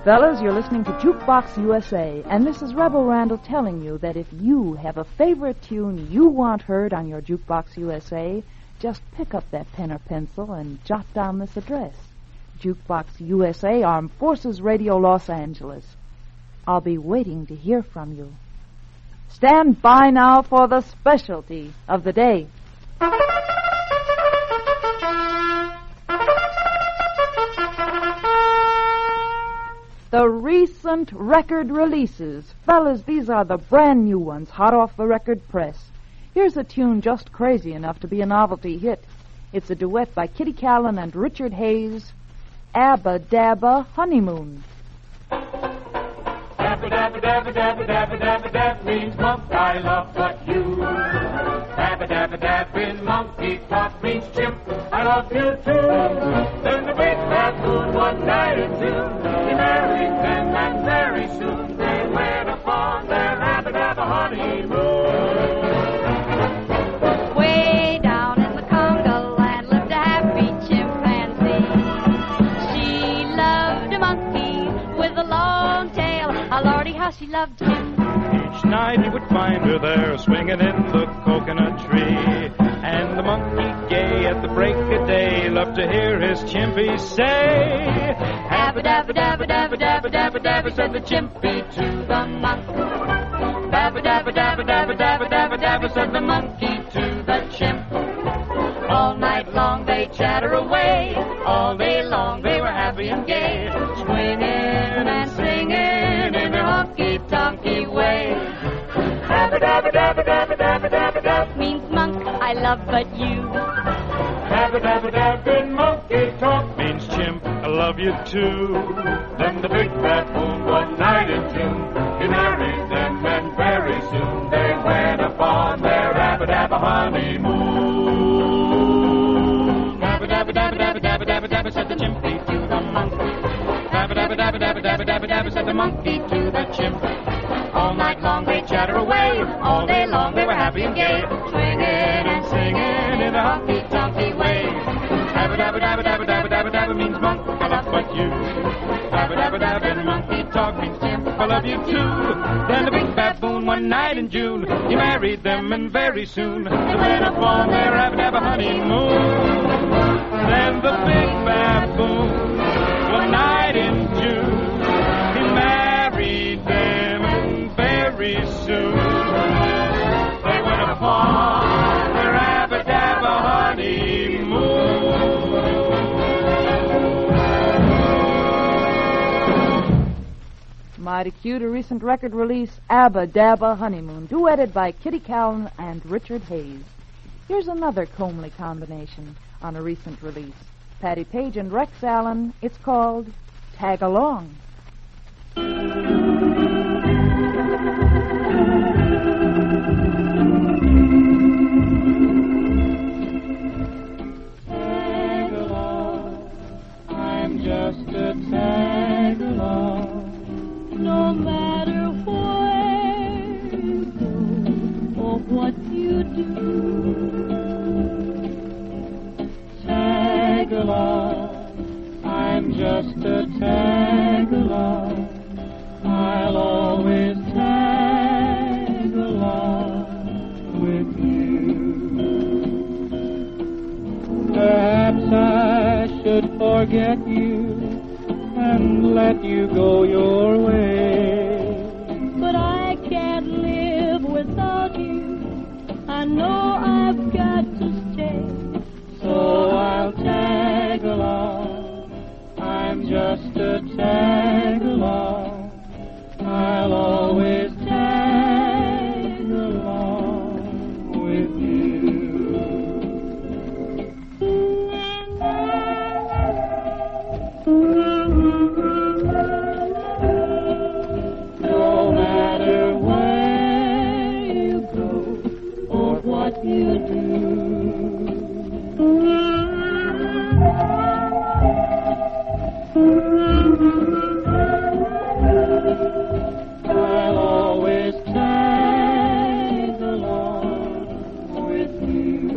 Fellas, you're listening to Jukebox USA, and this is Rebel Randall telling you that if you have a favorite tune you want heard on your Jukebox USA, just pick up that pen or pencil and jot down this address. Jukebox USA, Armed Forces Radio, Los Angeles. I'll be waiting to hear from you. Stand by now for the specialty of the day. The recent record releases. Fellas, these are the brand new ones, hot off the record press. Here's a tune just crazy enough to be a novelty hit. It's a duet by Kitty Callan and Richard Hayes, Abba Dabba Honeymoon. Dabba dabba dabba dabba dabba dabba dab means monk, I love but you. Dabba dabba dab in monkey talk means chimp, I love you too. Then the big baboon one night in June, he married them and very soon they went upon their dabba dabba honeymoon. Way down in the Congo land lived a happy chimpanzee. She loved a monkey with a long tail. Oh, Lordy, how she loved him. Each night he would find her there, swinging in the coconut tree. And the monkey, gay at the break of day, loved to hear his chimpy say, "Dabba dabba dabba dabba dabba dabba dabba," said the chimpy to the monk. "Dabba dabba dabba dabba dabba dabba dabba," said the monkey to the chimp. All night long they chatter away. All day long they were happy and gay, swinging and singing in their honky-tonky way. Dabba dabba dabba dabba dabba dabba dabba means monk, I love but you. Dabba dabba dabba in monkey talk means chimp, I love you too. Then the big baboon one night in June, he married them and very soon they went upon their dabba dabba honeymoon. Dabba dabba dabba dabba dabba dabba dabba, said the chimpy to the monkey. Dabba dabba dabba dabba dabba dabba dabba, said the monkey to the chimp. All night long they chatter away, all day long they were happy and gay, swinging and singing in a honky-tonky way. Dabba dabba dabba dabba dabba dabba dabba means monk, I love but you. Dabba dabba dabba in monkey talk means chimp, I love you too. Then the big baboon one night in June, he married them and very soon they went upon their dabba dabba honeymoon. Then the big baboon one night in June, he married them and very soon they went upon their dabba dabba honeymoon. Mighty cute, a recent record release, Abba Dabba Honeymoon, duetted by Kitty Callan and Richard Hayes. Here's another comely combination on a recent release. Patty Page and Rex Allen. It's called Tag Along. Tag along, I'm just a tag along. No matter where you go or what you do, tag along, I'm just a tag along. I'll always tag along with you. Perhaps I should forget you and let you go your way, but I can't live without you. I know I've got to stay, so I'll tag along. I'm just a tag along. I'll always tag along with you. No matter where you go or what you do, I'll always tag along with you.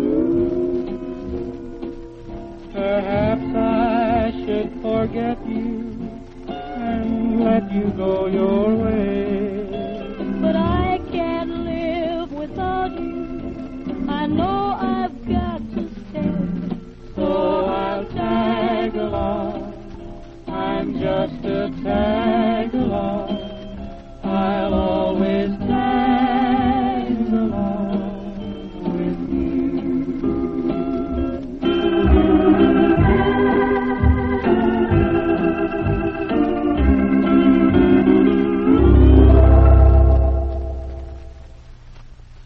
Perhaps I should forget you and you go your way. But I can't live without you. I know I've got to stay. So I'll tag along. I'm just a tag along. I'll always tag along with you.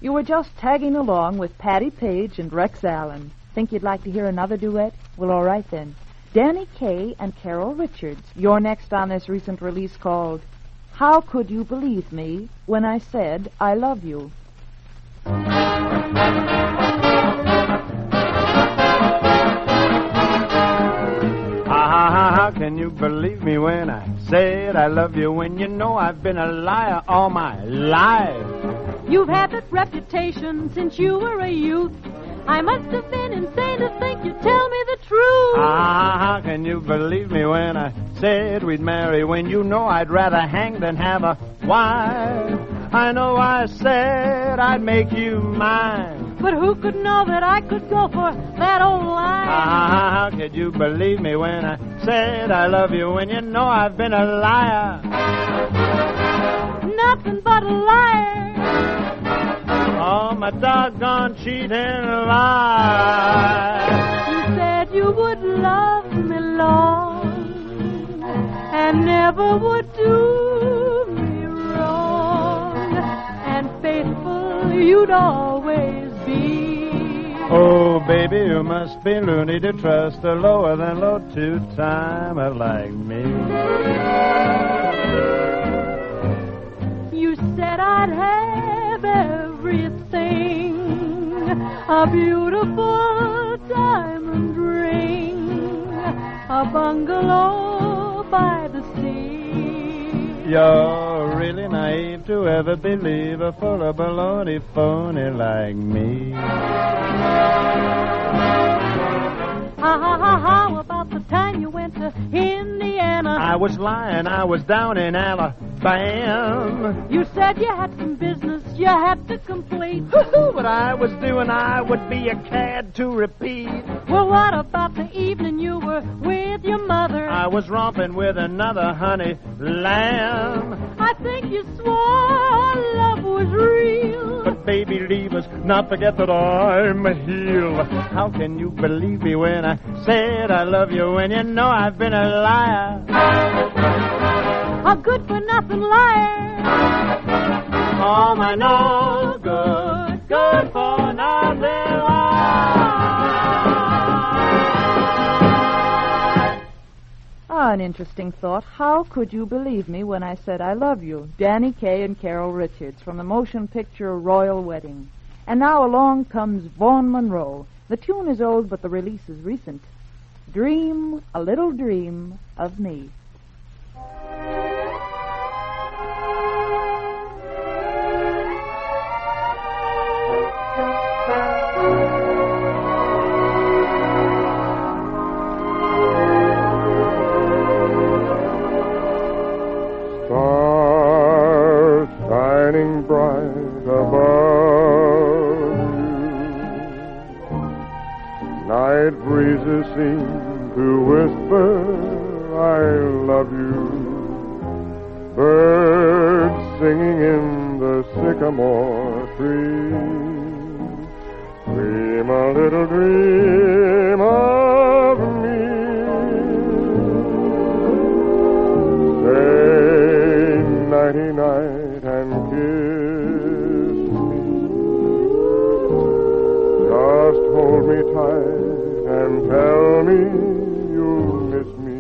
You were just tagging along with Patty Page and Rex Allen. Think you'd like to hear another duet? Well, all right then. Danny Kaye and Carroll Richards. You're next on this recent release called How Could You Believe Me When I Said I Love You? How can you believe me when I said I love you when you know I've been a liar all my life? You've had that reputation since you were a youth. I must have been insane to think you'd tell me the truth. How can you believe me when I said we'd marry when you know I'd rather hang than have a wife? I know I said I'd make you mine. But who could know that I could go for that old line? How could you believe me when I said I love you when you know I've been a liar? Nothing but a liar. Oh, my doggone cheating lie. You said you would love me long and never would do me wrong, and faithful you'd always be. Oh, baby, you must be loony to trust a lower than low two-timer like me. You said I'd have everything, a beautiful diamond ring, a bungalow by the sea. You're really naive to ever believe a full of baloney phony like me. How about the time you went to Indiana? I was lying, I was down in Alabama. You said you had some business you had to complete. What I was doing, I would be a cad to repeat. Well, what about the evening you were with your mother? I was romping with another honey lamb. I think you swore love was real. But baby, leave us, not forget that I'm a heel. How can you believe me when I said I love you when you know I've been a liar? A good-for-nothing liar. Oh, my no good, good-for-nothing liar. An interesting thought. How could you believe me when I said I love you? Danny Kaye and Carroll Richards from the motion picture Royal Wedding. And now along comes Vaughn Monroe. The tune is old, but the release is recent. Dream a little dream of me. Stars shining bright above you. Night breezes seem to whisper, I love you. Birds singing in the sycamore tree. Dream a little dream of me. Say nighty-night and kiss me. Just hold me tight and tell me you'll miss me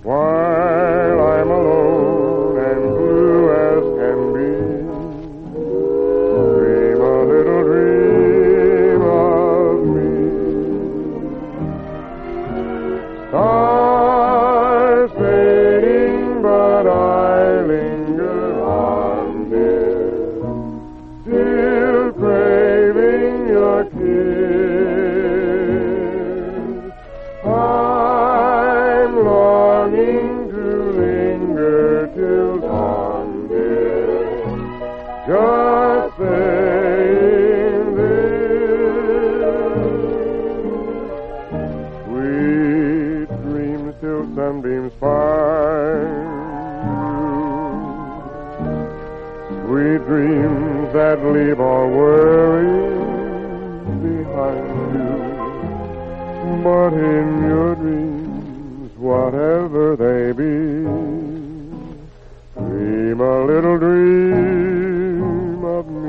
while I'm alone and blue as can be. Dream a little dream of me. Stars fading, but I linger on, dear, still craving your kiss. I'm longing to linger sunbeams find you. Sweet dreams that leave all worries behind you. But in your dreams, whatever they be, dream a little dream of me.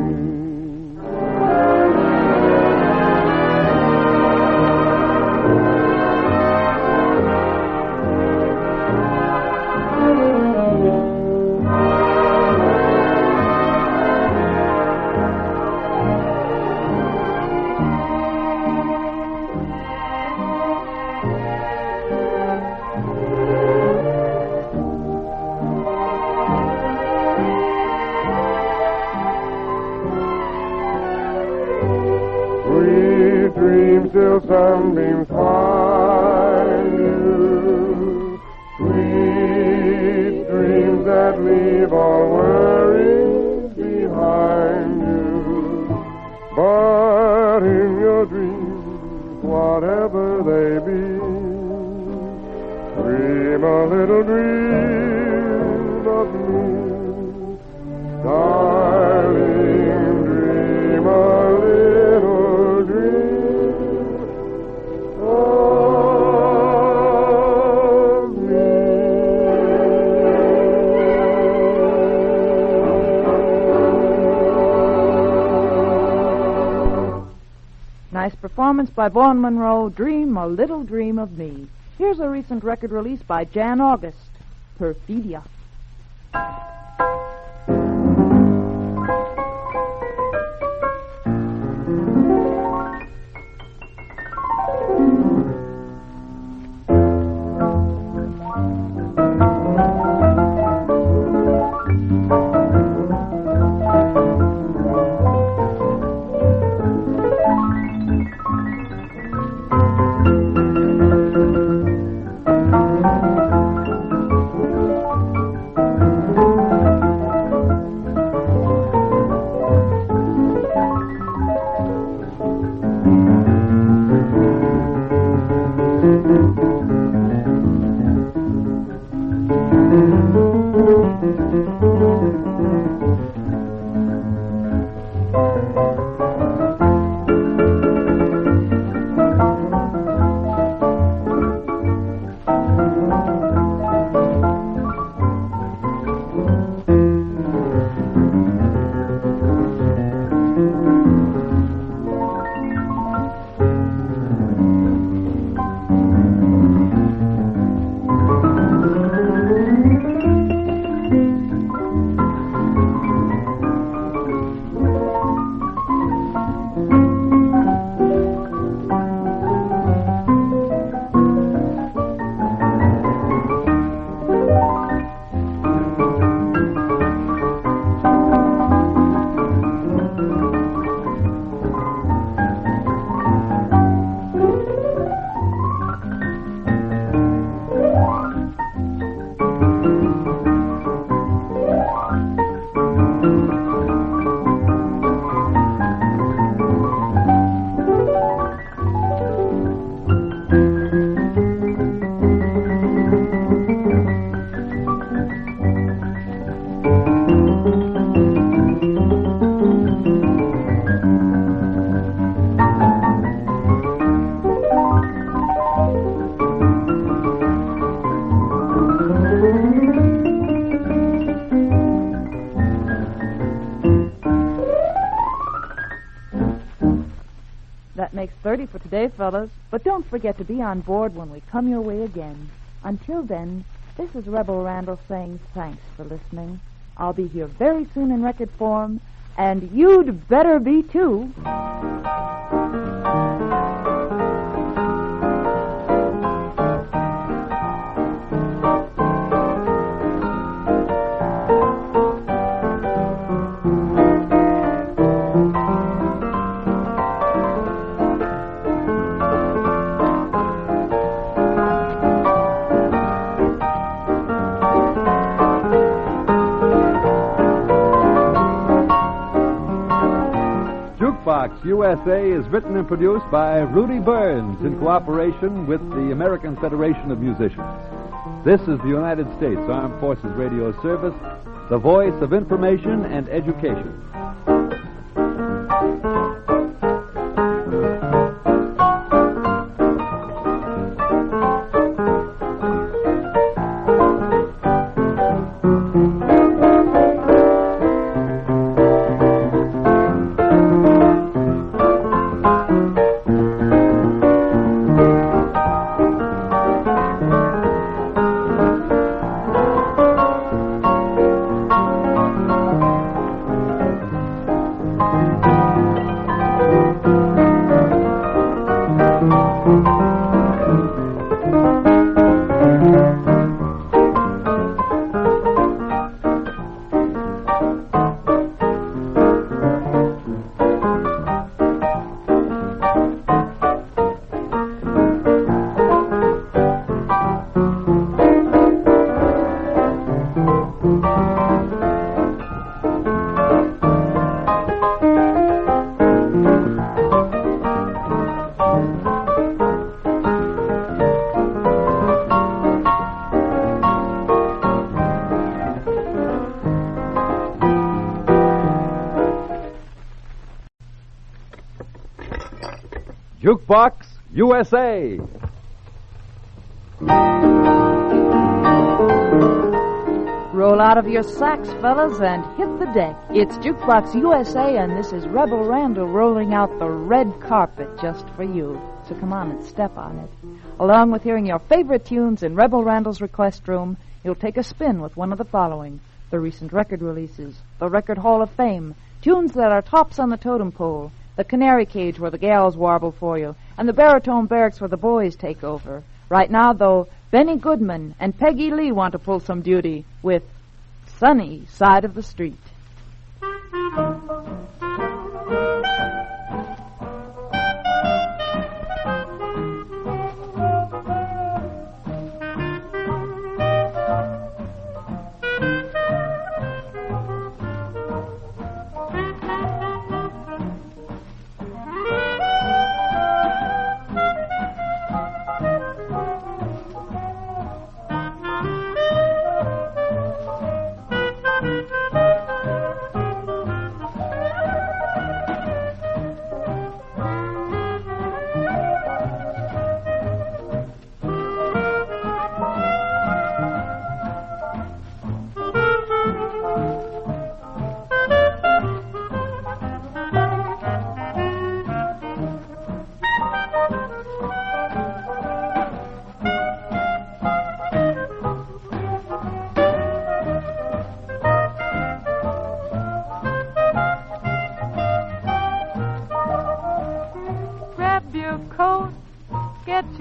Till sunbeams find you, sweet dreams that leave all worries behind you. But in your dreams, whatever they be, dream a little dream of me, darling. Dream a little dream. Nice performance by Vaughn Monroe, Dream a Little Dream of Me. Here's a recent record release by Jan August, Perfidia. Makes 30 for today, fellas. But don't forget to be on board when we come your way again. Until then, this is Rebel Randall saying thanks for listening. I'll be here very soon in record form, and you'd better be too. Jukebox USA is written and produced by Rudy Burns in cooperation with the American Federation of Musicians. This is the United States Armed Forces Radio Service, the voice of information and education. Jukebox USA. Roll out of your sacks, fellas, and hit the deck. It's Jukebox USA, and this is Rebel Randall rolling out the red carpet just for you. So come on and step on it. Along with hearing your favorite tunes in Rebel Randall's request room, you'll take a spin with one of the following: the recent record releases, the Record Hall of Fame, tunes that are tops on the totem pole, the canary cage where the gals warble for you, and the baritone barracks where the boys take over. Right now, though, Benny Goodman and Peggy Lee want to pull some duty with Sunny Side of the Street.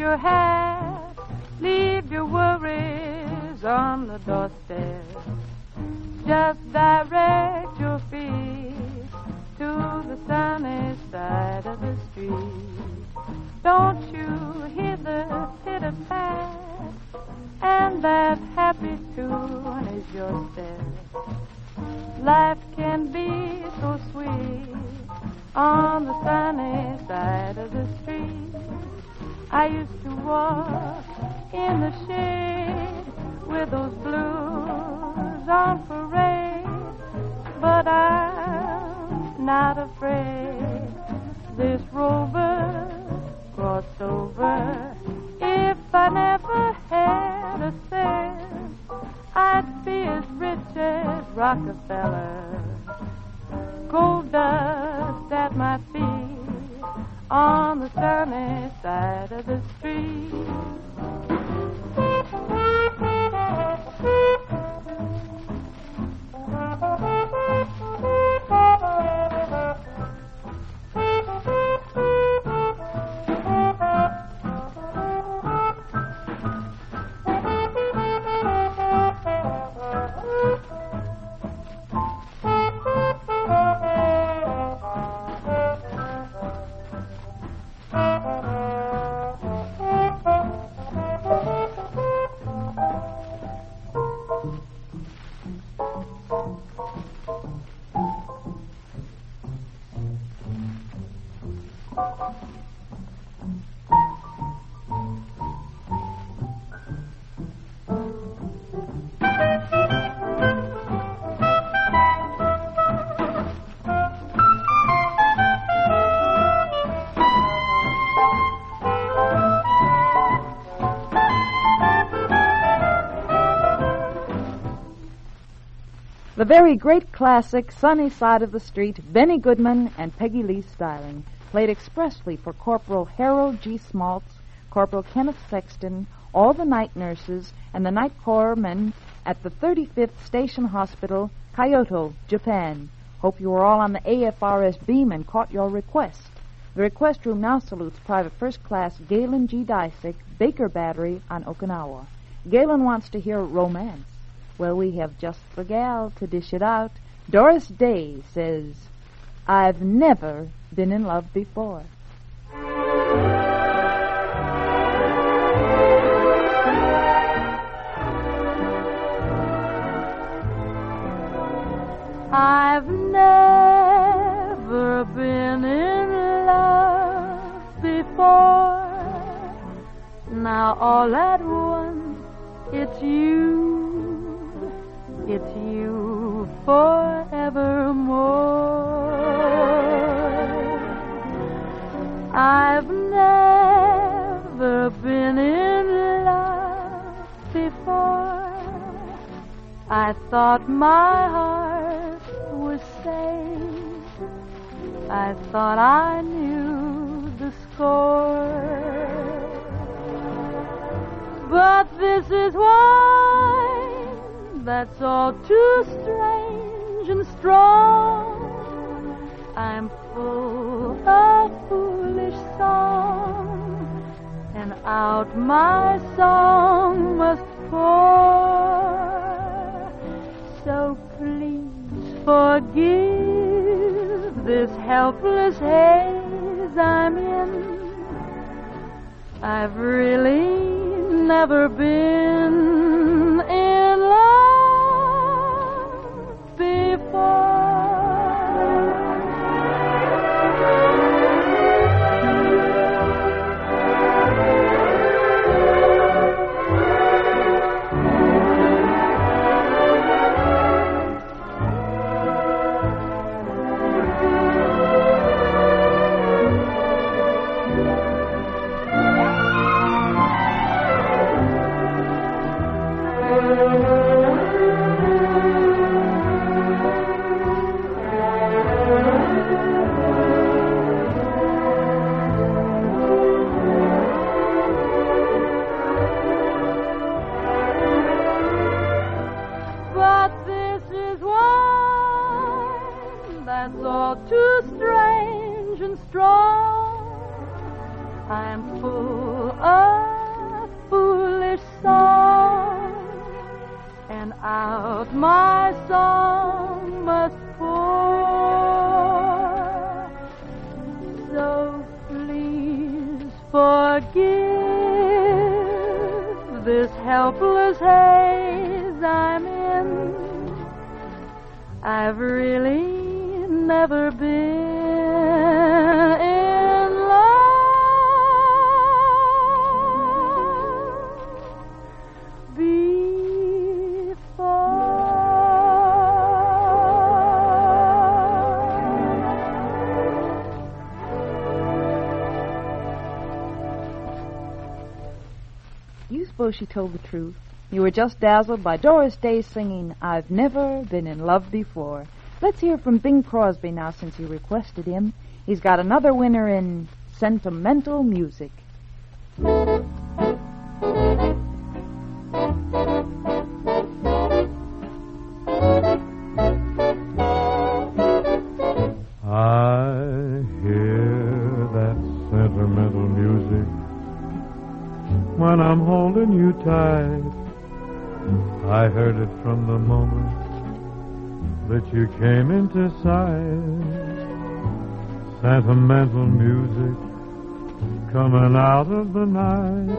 your hat, leave your worries on the doorstep. Just direct your feet to the sunny side of the street. Don't you hear the pitter-pat? And that happy tune is your step. Life can be so sweet on the sunny side of the street. I used to walk in the shade with those blues on parade, but I'm not afraid. This rover crossed over. If I never had a cent, I'd be as rich as Rockefeller. Gold dust at my feet on the sunny side of the street. The very great classic, Sunny Side of the Street, Benny Goodman and Peggy Lee Styling, played expressly for Corporal Harold G. Smaltz, Corporal Kenneth Sexton, all the night nurses, and the night corpsmen at the 35th Station Hospital, Kyoto, Japan. Hope you were all on the AFRS beam and caught your request. The request room now salutes Private First Class Galen G. Dysick, Baker Battery on Okinawa. Galen wants to hear romance. Well, we have just the gal to dish it out. Doris Day says, I've never been in love before. I've never been in love before. Now all at once it's you forevermore. I've never been in love before. I thought my heart was safe. I thought I knew the score. But this is wine that's all too strange and strong. I'm full of foolish song, and out my song must pour. So please forgive this helpless haze I'm in. I've really never been in love before. Helpless haze I'm in. I've really never been in love before. You suppose she told the truth? You were just dazzled by Doris Day singing, I've never been in love before. Let's hear from Bing Crosby now, since you requested him. He's got another winner in sentimental music. I hear that sentimental music when I'm holding you tight. I heard it from the moment that you came into sight. Sentimental music coming out of the night,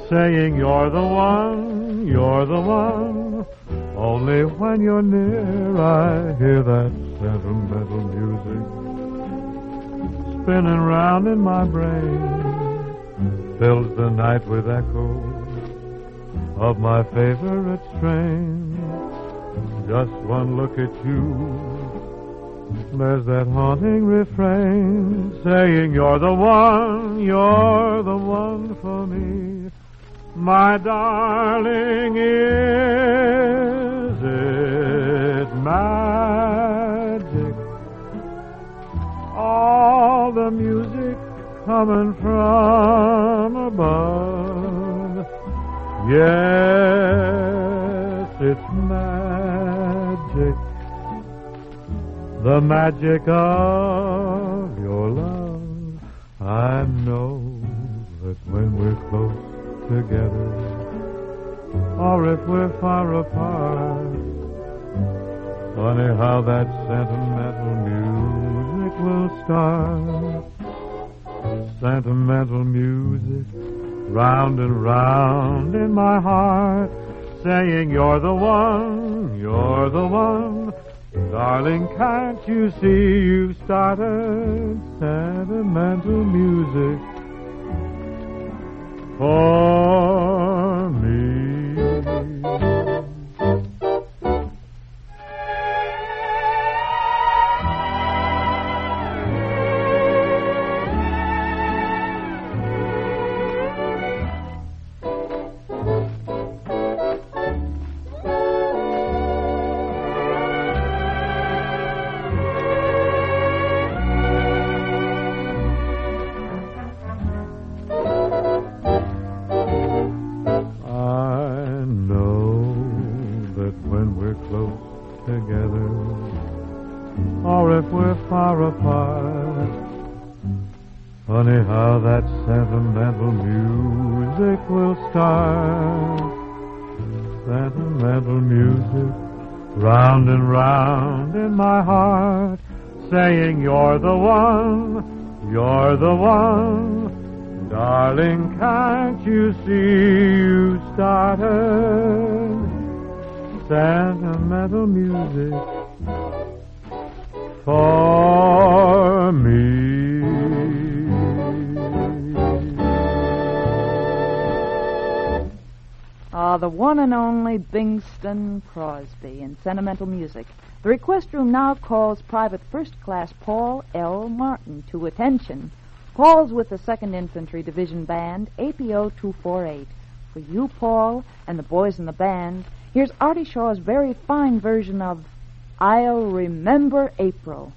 saying you're the one, you're the one. Only when you're near I hear that sentimental music spinning round in my brain, fills the night with echoes of my favorite strain. Just one look at you, there's that haunting refrain, saying you're the one for me. My darling, is it magic. All the music coming from above. Yes, it's magic. The magic of your love. I know that when we're close together, or if we're far apart, funny how that sentimental music will start. Sentimental music, round and round in my heart, saying you're the one, you're the one. Darling, can't you see you've started sentimental music for me? Funny how that sentimental music will start. Sentimental music, round and round in my heart, saying you're the one, you're the one. Darling, can't you see you started sentimental music for me? The one and only Bingston Crosby in sentimental music. The request room now calls Private First Class Paul L. Martin to attention. Paul's with the 2nd Infantry Division Band, APO 248. For you, Paul, and the boys in the band, here's Artie Shaw's very fine version of I'll Remember April.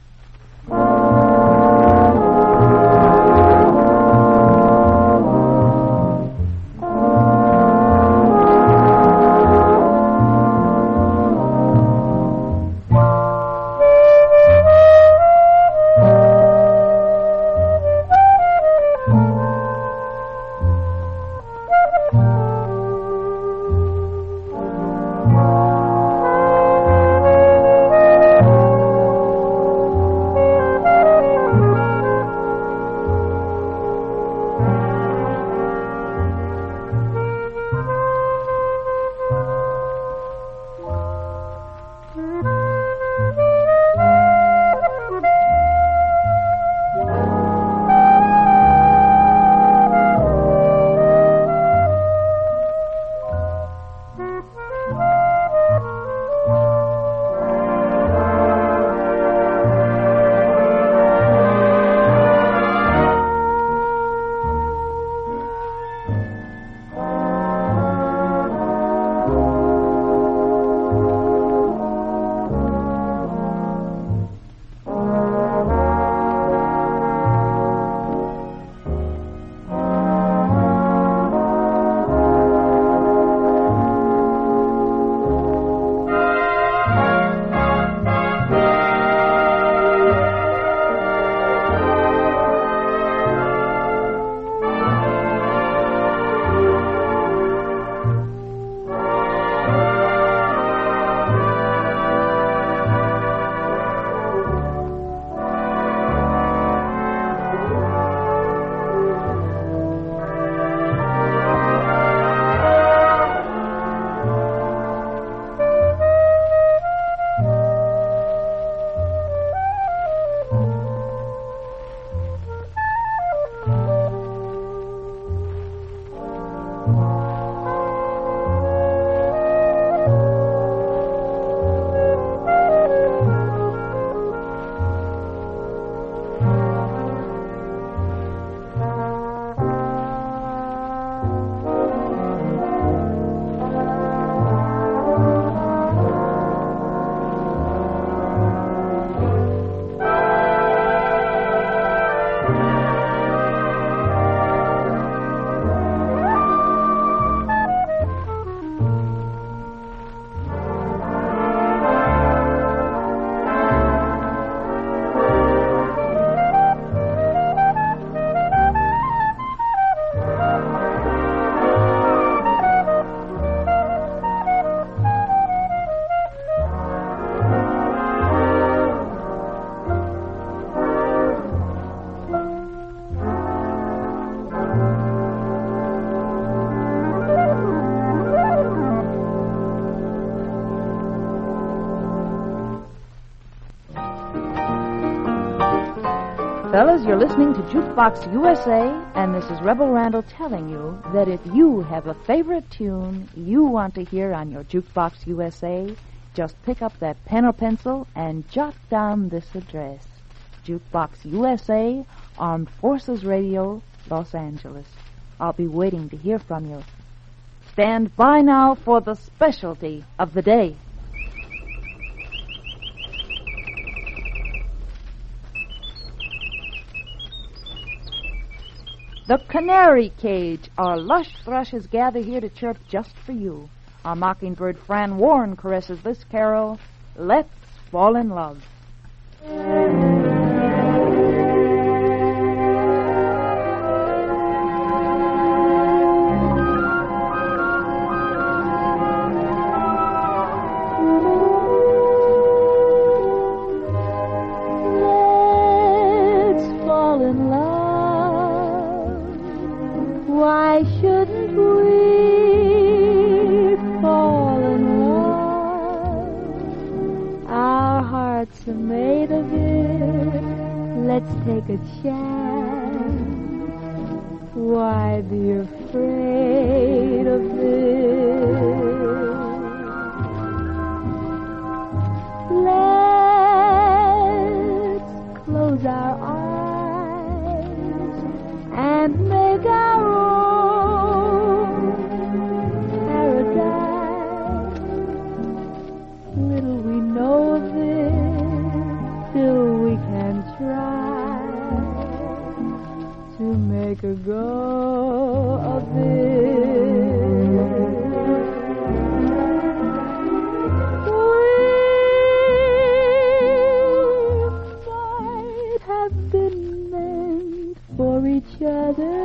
you're listening to Jukebox USA, and this is Rebel Randall telling you that if you have a favorite tune you want to hear on your Jukebox USA, just pick up that pen or pencil and jot down this address. Jukebox USA, Armed Forces Radio, Los Angeles. I'll be waiting to hear from you. Stand by now for the specialty of the day. The Canary Cage. Our lush thrushes gather here to chirp just for you. Our mockingbird Fran Warren caresses this carol, Let's Fall in Love. Why shouldn't we fall in love? Our hearts are made of it. Let's take a chance. Why be afraid of this? Let's close our eyes and make our own paradise. Little we know of it, still we can try to make a go of it. We might have been meant for each other.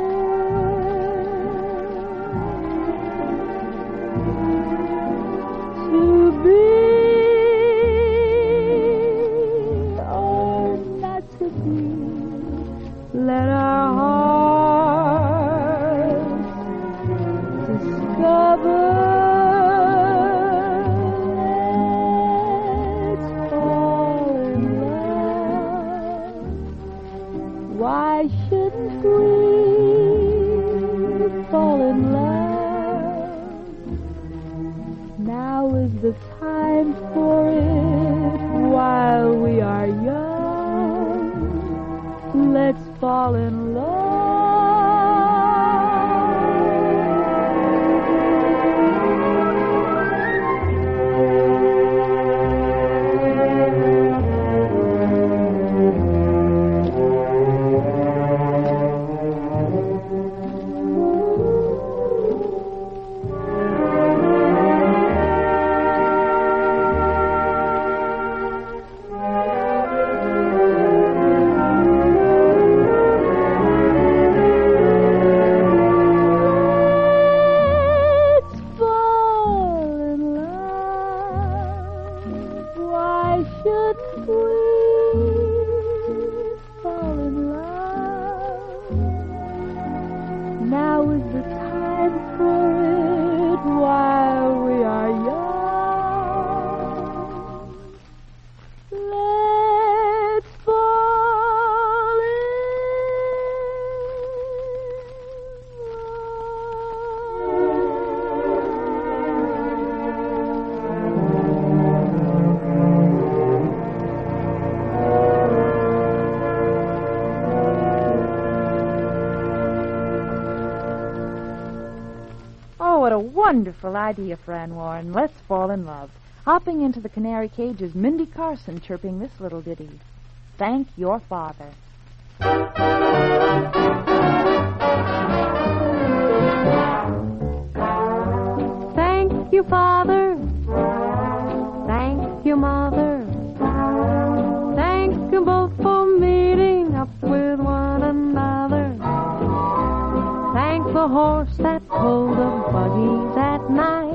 To be or not to be, let our hearts discover. Let's fall in love. Why shouldn't we fall in love? Now is the time for it while we are young. Let's fall in love. Wonderful idea, Fran Warren. Let's fall in love. Hopping into the canary cage is Mindy Carson chirping this little ditty. Thank your father. Thank you, Father. Thank you, Mother. Thank you both for meeting up with one another. Thank the horse that pulled the buggy that night.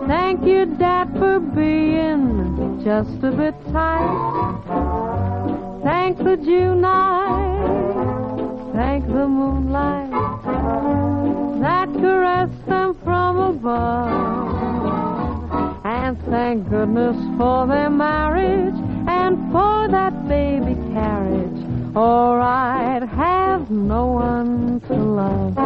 Thank you, Dad, for being just a bit tight. Thank the June night. Thank the moonlight that caressed them from above. And thank goodness for their marriage and for that baby carriage or I'd have no one to love.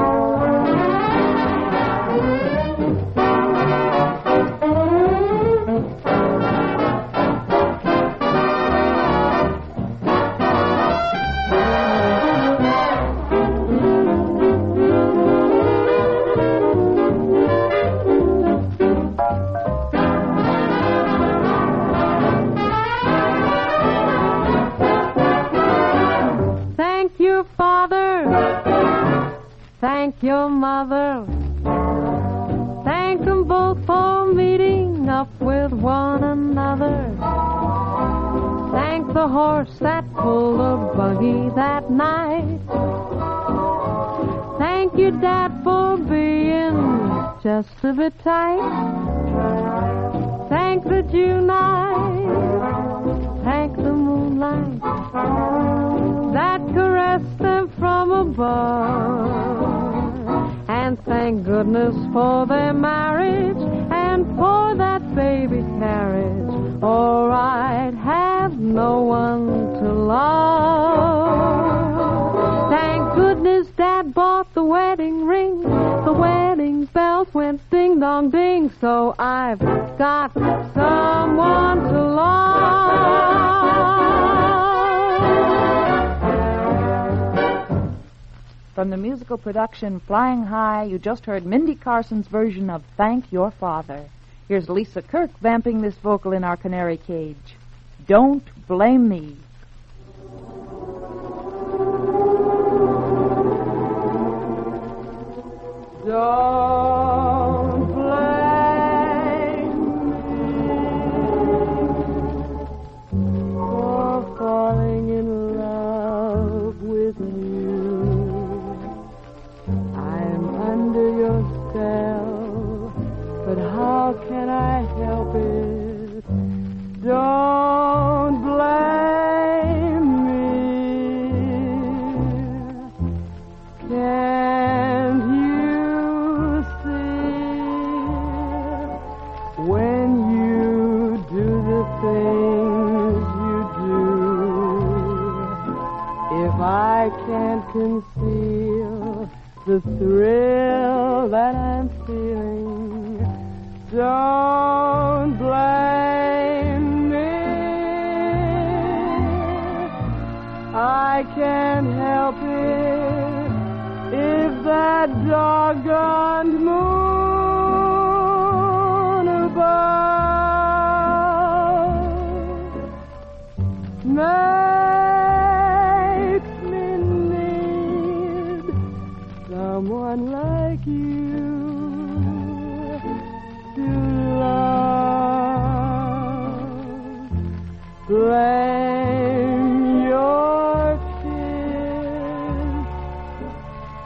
Thank your mother. Thank them both for meeting up with one another. Thank the horse that pulled the buggy that night. Thank you, Dad, for being just a bit tight. Thank the June night. Thank the moonlight that caressed them from above. And thank goodness for their marriage and for that baby carriage, or I'd have no one to love. Thank goodness Dad bought the wedding ring. The wedding bells went ding dong ding, so I've got someone to love. From the musical production Flying High, you just heard Mindy Carson's version of Thank Your Father. Here's Lisa Kirk vamping this vocal in our canary cage. Don't Blame Me. Don't blame me for falling in love with you. Under your spell, but how can I help it? Don't blame me. Can't you see when you do the things you do? If I can't conceal the thrill that I'm feeling, don't blame me. I can't help it if that doggone moon above makes me need someone like you to love. Blame your kiss,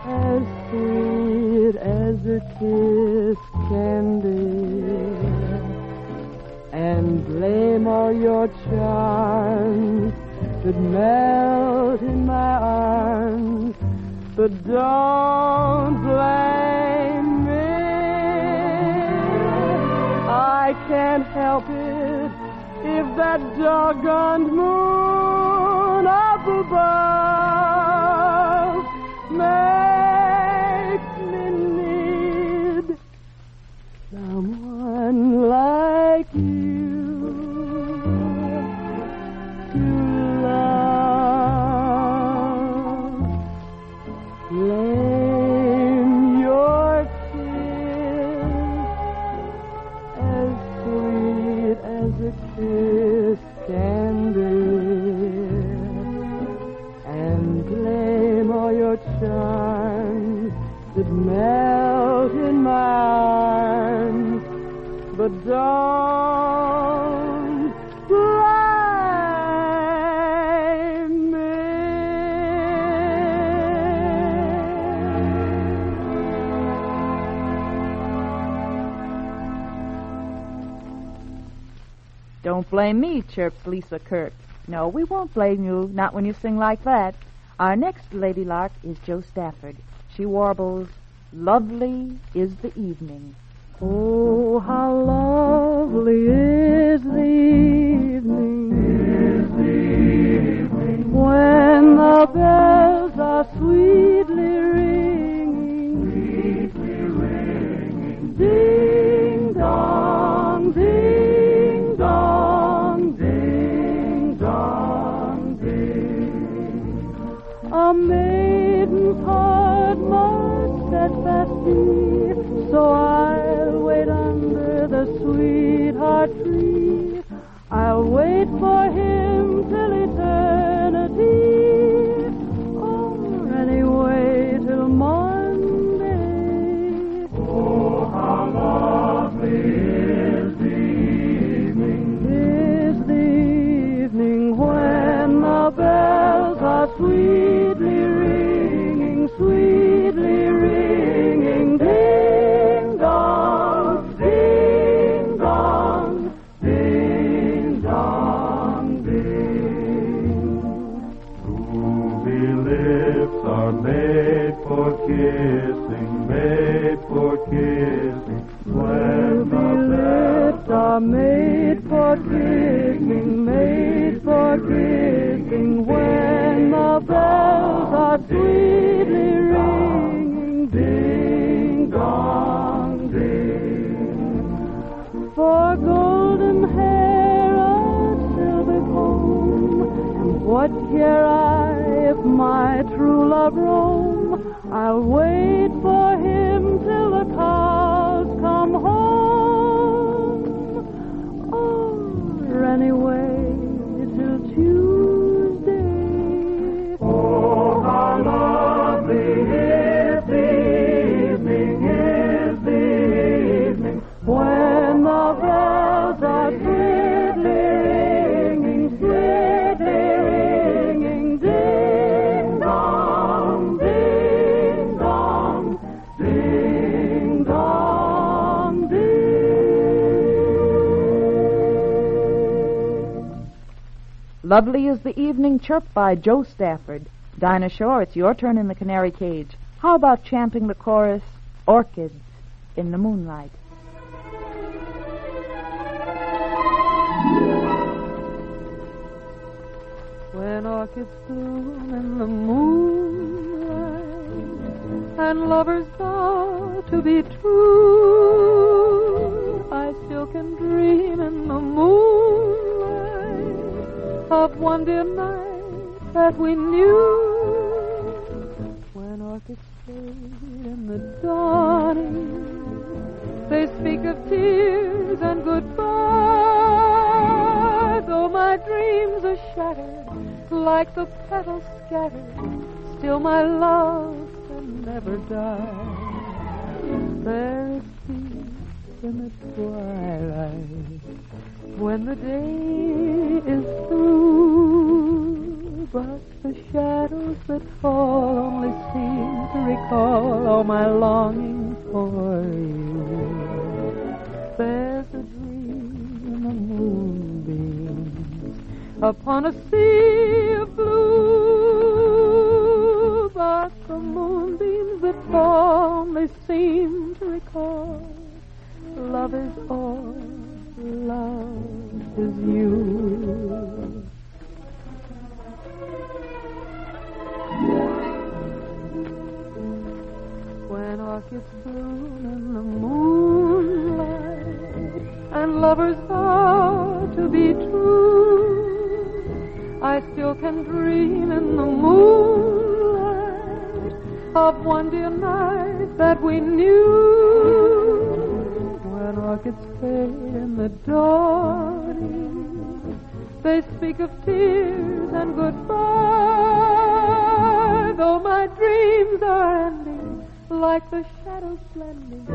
as sweet as a kiss can be, and blame all your charms that melt in my arms. But don't blame me. I can't help it if that doggone moon up above makes me need someone like you to love. Blame your kiss, as sweet as a kiss can be, and blame all your charms that melt in my arms, but don't blame me. Don't blame me, chirps Lisa Kirk. No, we won't blame you, not when you sing like that. Our next lady lark is Jo Stafford. She warbles, "Lovely is the evening." Oh, how lovely is the evening, when the So I'll wait under the sweetheart tree. I'll wait for him till eternity. Or anyway till Monday. Oh, how lovely is the evening. Is the evening when the bells are sweetly ringing, sweetly ringing. Ding dong, ding dong, ding dong, ding. Ruby lips are made for kissing, made for kissing. When the Lips are made for kissing, made for kissing. When the bells are sweetly ringing, ding dong, ding. For golden hair, a silver comb, what care I if my true love roam? I'll wait for him till the cows come home. Or anyway till Tuesday. Oh, how lovely is the evening, is the evening. When the bells are sweetly ringing, sweetly ringing. Ding dong, ding dong, ding dong, Lovely is the Evening Chirp by Joe Stafford. Dinah Shore, it's your turn in the canary cage. How about chanting the chorus, Orchids in the Moonlight? When orchids bloom in the moonlight and lovers vow to be true, I still can dream in the moonlight of one dear night that we knew. When orchids fade in the dawning, they speak of tears and goodbye. Though my dreams are shattered like the petals scattered, still my love can never die. There is peace in the twilight when the day is through, but the shadows that fall only seem to recall all my longing for you. There's a dream in the moonbeams upon a sea of blue, but the moonbeams that fall only seem to recall love is all, love is you. When orchids bloom in the moonlight and lovers vow to be true, I still can dream in the moonlight of one dear night that we knew. When orchids fade in the dawning, they speak of tears and goodbye. Though my dreams are ending like the shadows blending,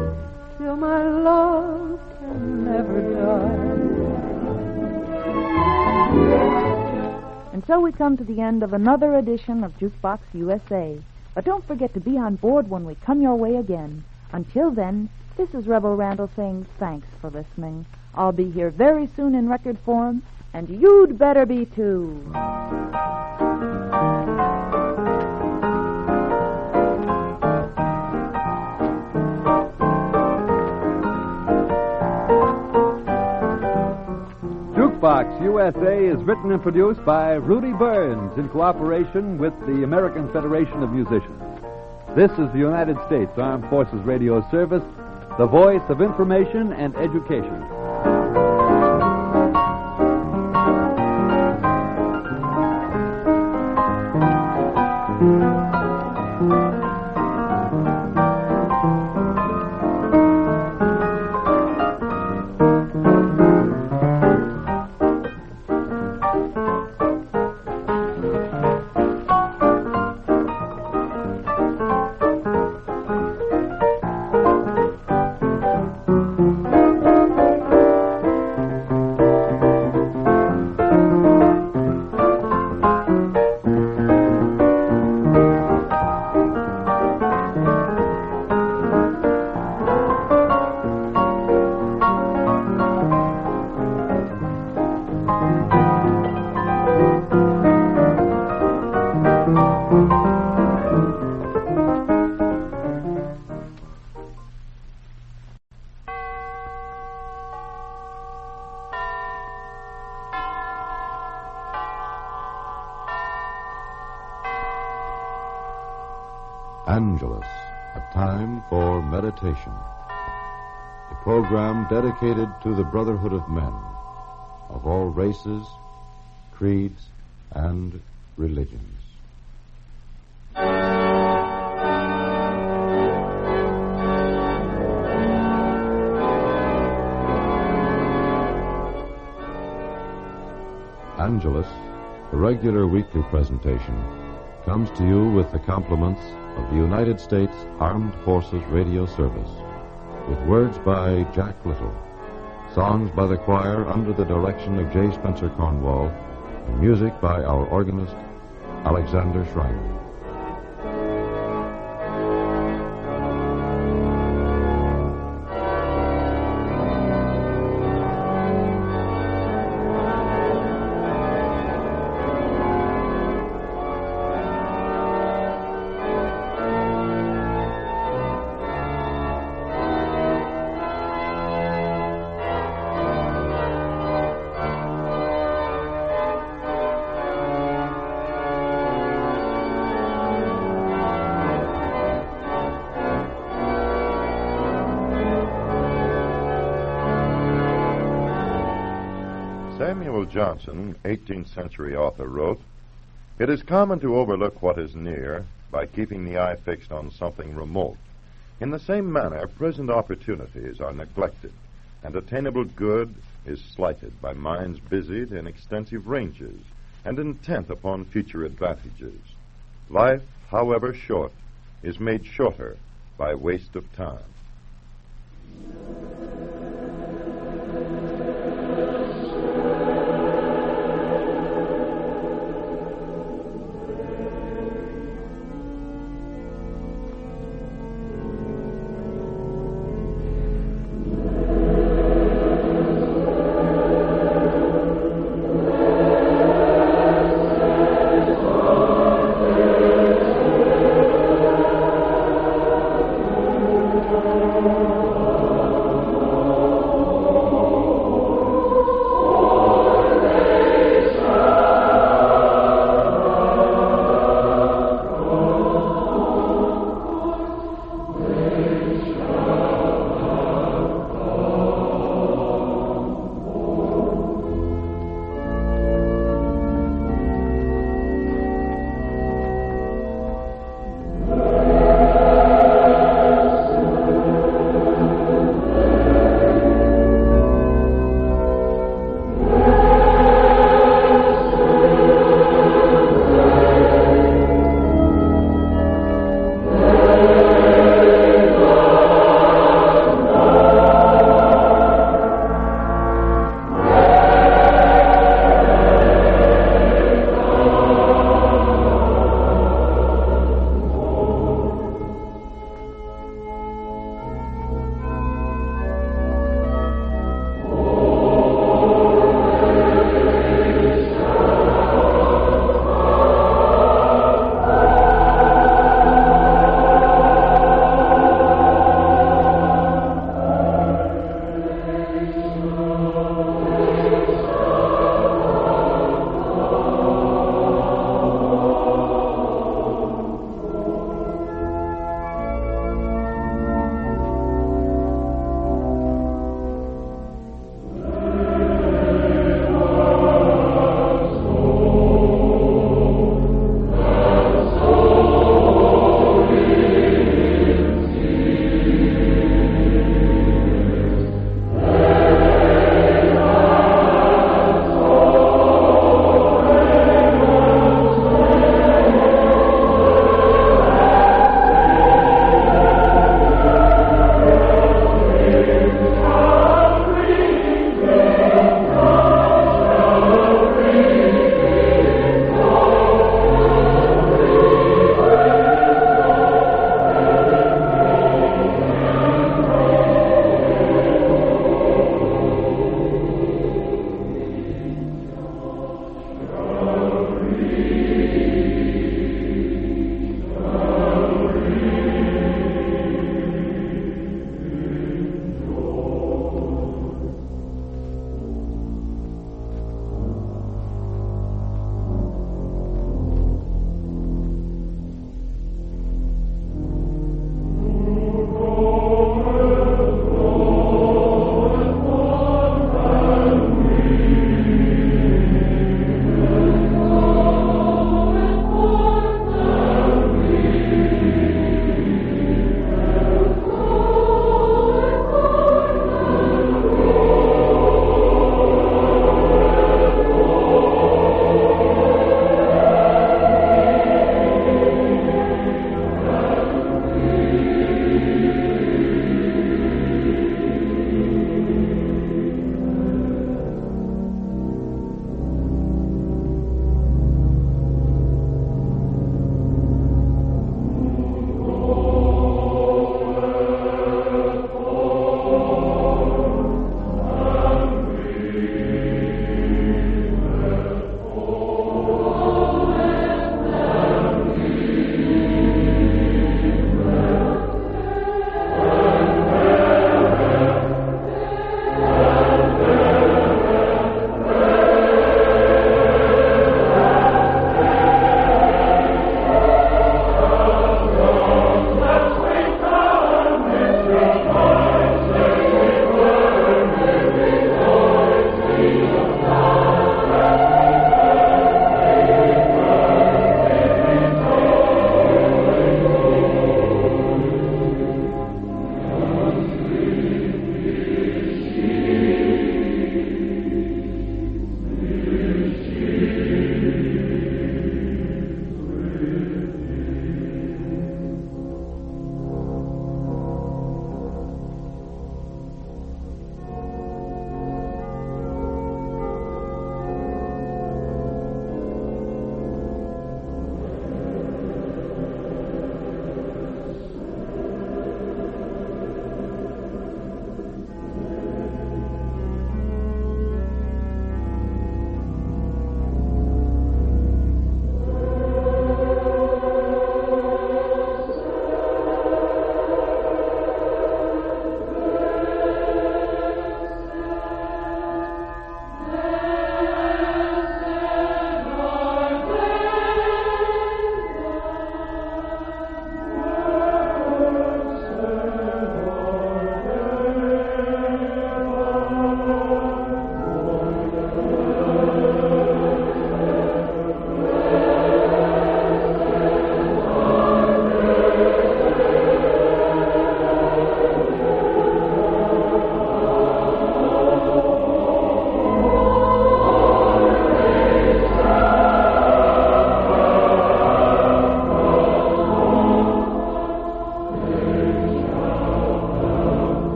still my love can never die. And so we come to the end of another edition of Jukebox USA. But don't forget to be on board when we come your way again. Until then, this is Rebel Randall saying thanks for listening. I'll be here very soon in record form, and you'd better be too. Jukebox USA is written and produced by Rudy Burns in cooperation with the American Federation of Musicians. This is the United States Armed Forces Radio Service, the voice of information and education. Angelus, a time for meditation. A program dedicated to the brotherhood of men, of all races, creeds, and religions. Angelus, a regular weekly presentation, comes to you with the compliments of the United States Armed Forces Radio Service, with words by Jack Little, songs by the choir under the direction of J. Spencer Cornwall, and music by our organist, Alexander Schreiner. Samuel Johnson, 18th century author, wrote, "It is common to overlook what is near by keeping the eye fixed on something remote. In the same manner, present opportunities are neglected, and attainable good is slighted by minds busied in extensive ranges and intent upon future advantages. Life, however short, is made shorter by waste of time."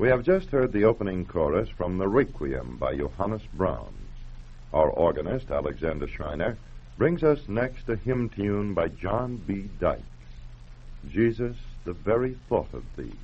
We have just heard the opening chorus from the Requiem by Johannes Brahms. Our organist, Alexander Schreiner, brings us next a hymn tune by John B. Dykes, Jesus, the Very Thought of Thee.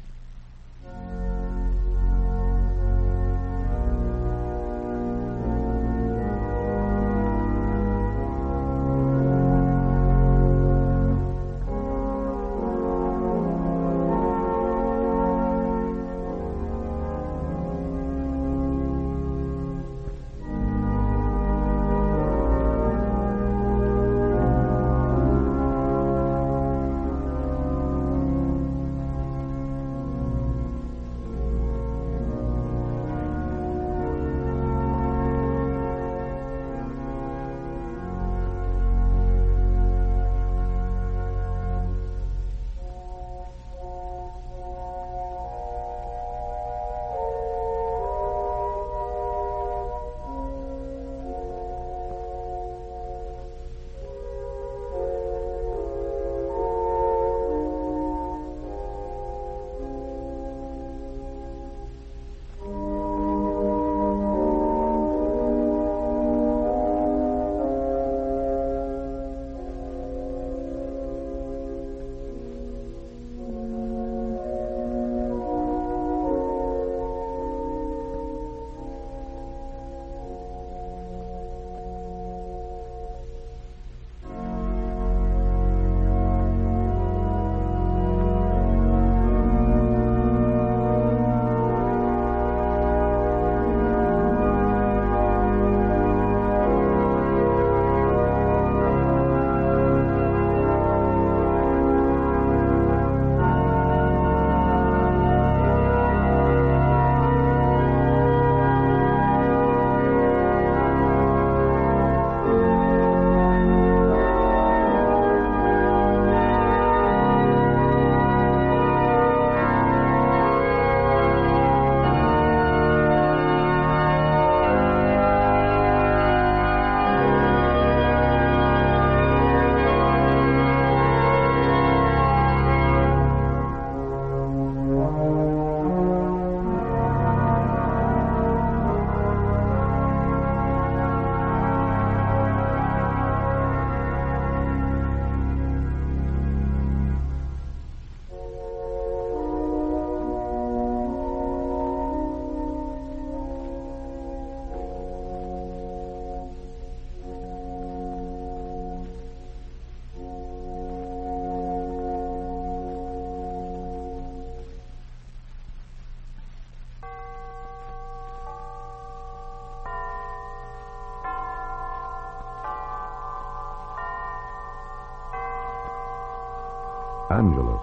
Angelus,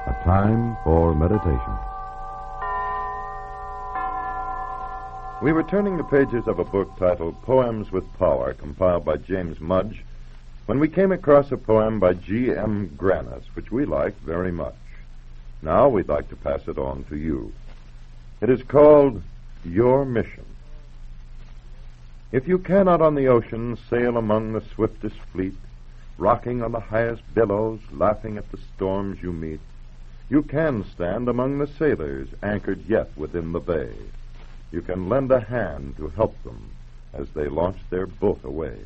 a time for meditation. We were turning the pages of a book titled Poems with Power, compiled by James Mudge, when we came across a poem by G.M. Grannis, which we liked very much. Now we'd like to pass it on to you. It is called Your Mission. If you cannot on the ocean sail among the swiftest fleet, rocking on the highest billows, laughing at the storms you meet, you can stand among the sailors anchored yet within the bay. You can lend a hand to help them as they launch their boat away.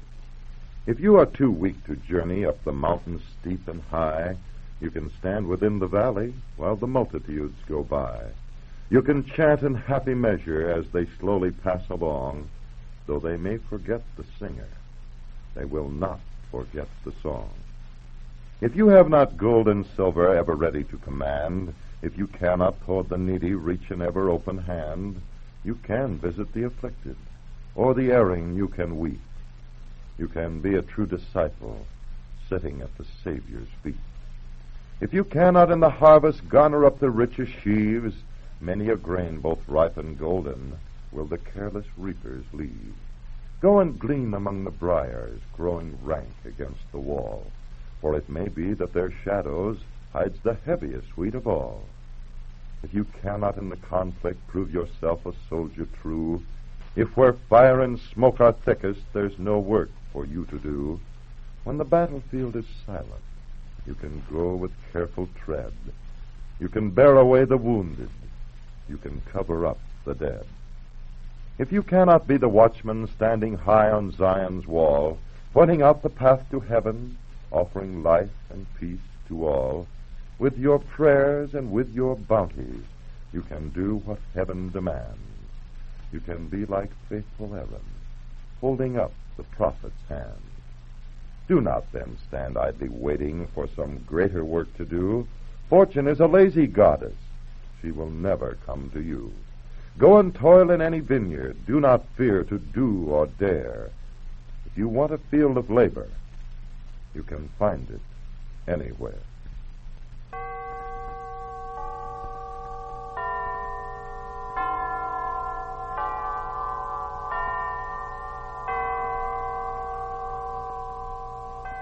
If you are too weak to journey up the mountains steep and high, you can stand within the valley while the multitudes go by. You can chant in happy measure as they slowly pass along, though they may forget the singer. They will not forget the song. If you have not gold and silver ever ready to command, if you cannot toward the needy reach an ever open hand, you can visit the afflicted, or the erring you can weep. You can be a true disciple, sitting at the Savior's feet. If you cannot in the harvest garner up the richest sheaves, many a grain both ripe and golden will the careless reapers leave. Go and glean among the briars, growing rank against the wall, for it may be that their shadows hides the heaviest wheat of all. If you cannot in the conflict prove yourself a soldier true, if where fire and smoke are thickest there's no work for you to do, when the battlefield is silent, you can go with careful tread. You can bear away the wounded. you can cover up the dead. If you cannot be the watchman standing high on Zion's wall, pointing out the path to heaven, offering life and peace to all, with your prayers and with your bounties, you can do what heaven demands. You can be like faithful Aaron, holding up the prophet's hand. Do not then stand idly waiting for some greater work to do. Fortune is a lazy goddess. She will never come to you. Go and toil in any vineyard. Do not fear to do or dare. If you want a field of labor, you can find it anywhere.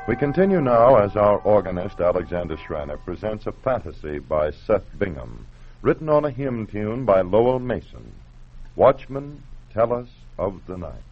We continue now as our organist, Alexander Schreiner, presents a fantasy by Seth Bingham, written on a hymn tune by Lowell Mason. Watchmen, tell us of the night.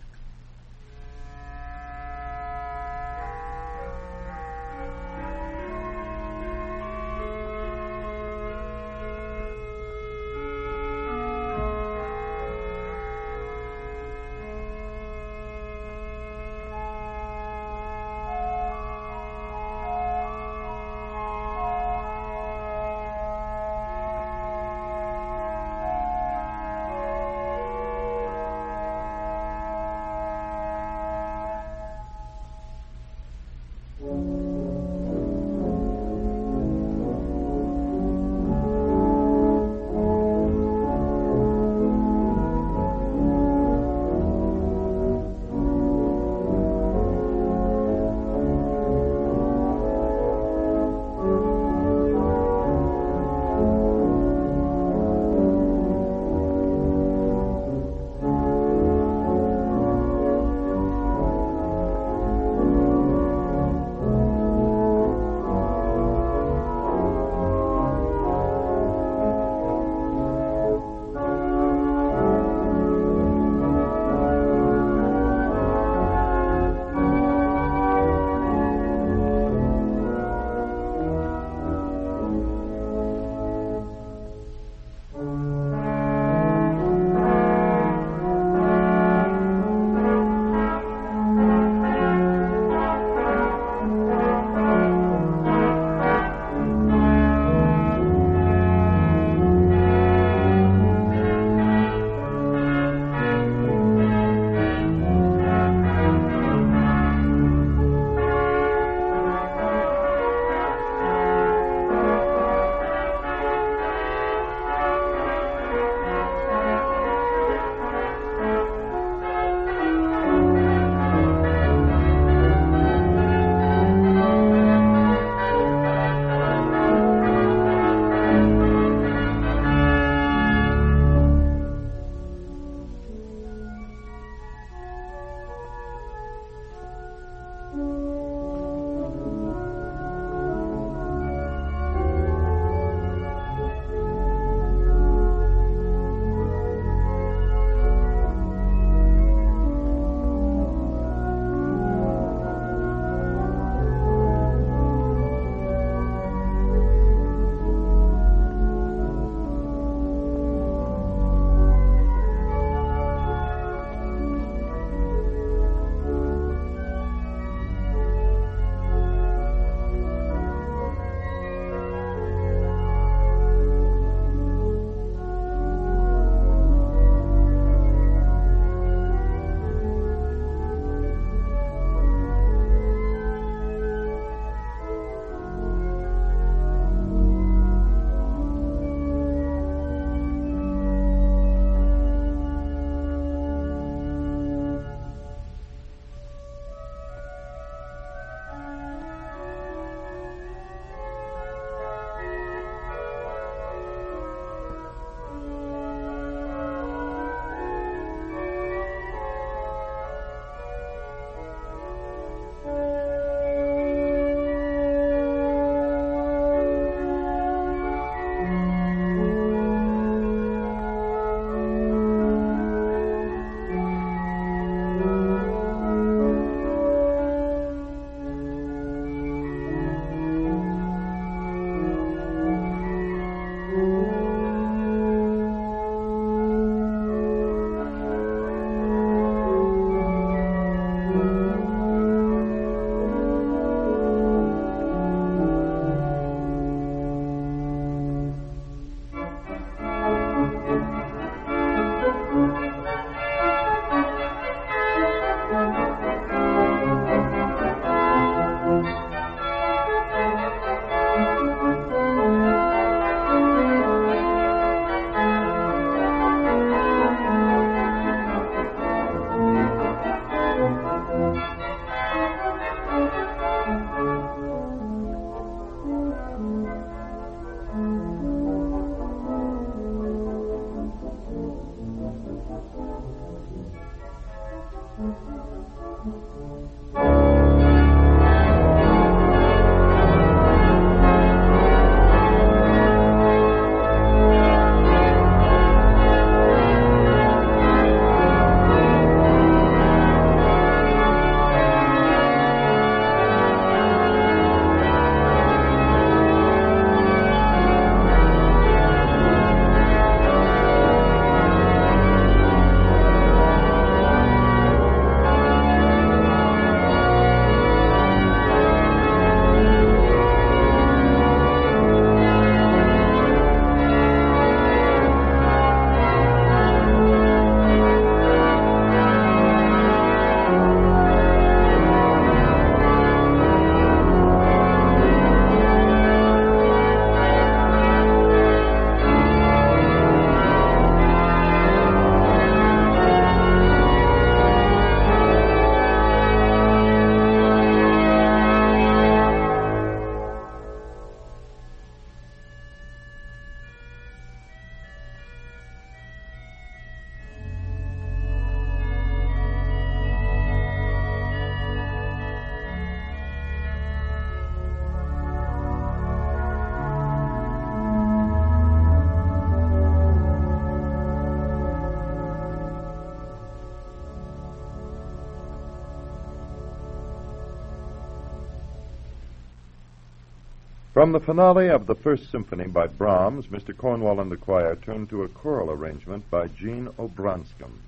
From the finale of the First Symphony by Brahms, Mr. Cornwall and the choir turned to a choral arrangement by Jean Obranscombe.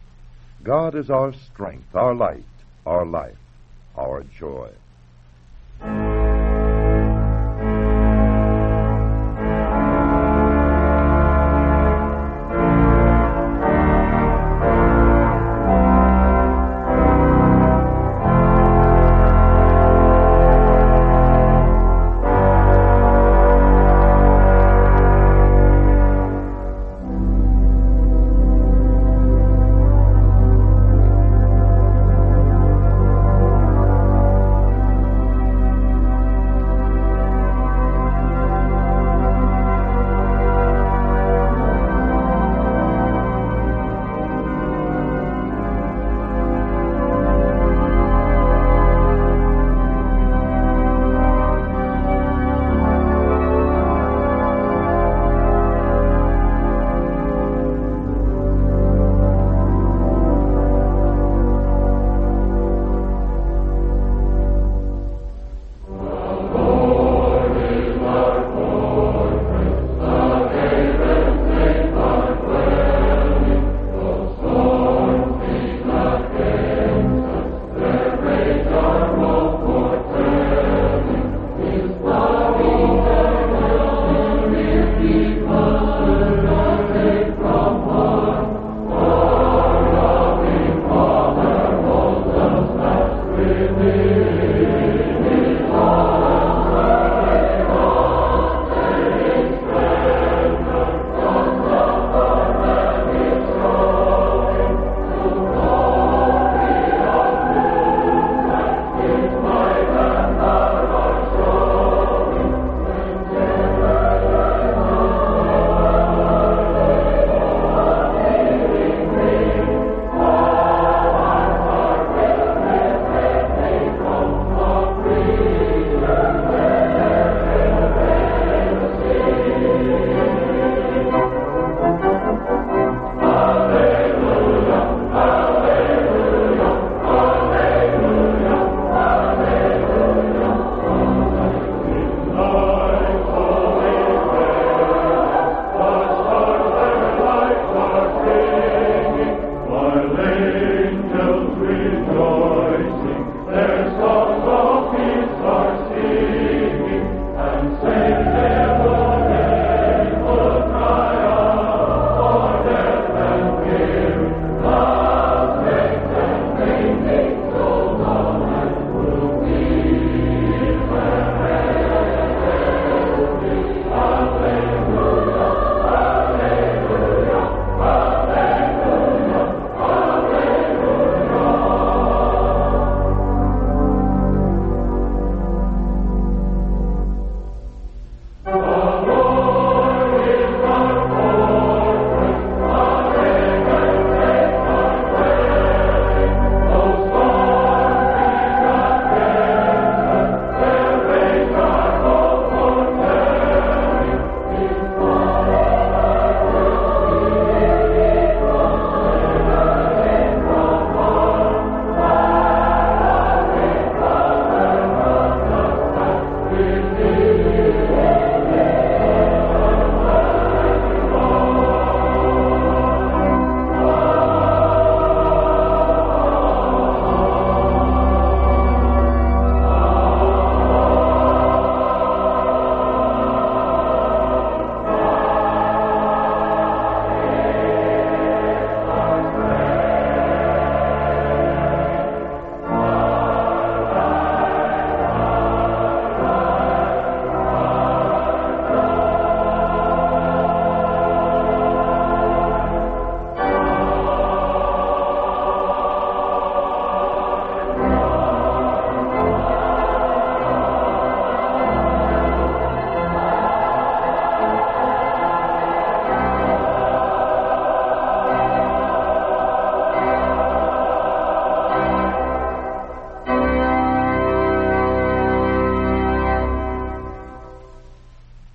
God is our strength, our light, our life, our joy.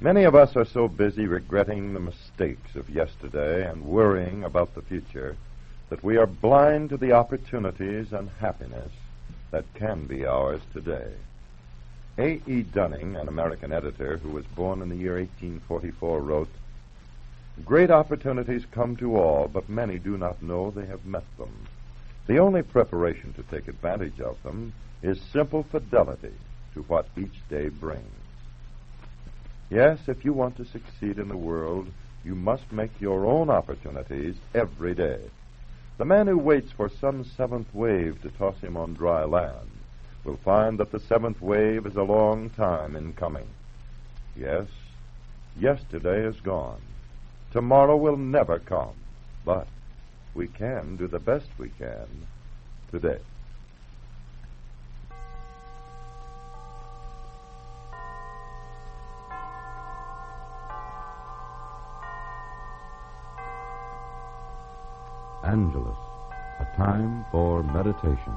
Many of us are so busy regretting the mistakes of yesterday and worrying about the future that we are blind to the opportunities and happiness that can be ours today. A.E. Dunning, an American editor who was born in the year 1844, wrote, "Great opportunities come to all, but many do not know they have met them. The only preparation to take advantage of them is simple fidelity to what each day brings." Yes, if you want to succeed in the world, you must make your own opportunities every day. The man who waits for some seventh wave to toss him on dry land will find that the seventh wave is a long time in coming. Yes, yesterday is gone. Tomorrow will never come, but we can do the best we can today. Angelus, a time for meditation.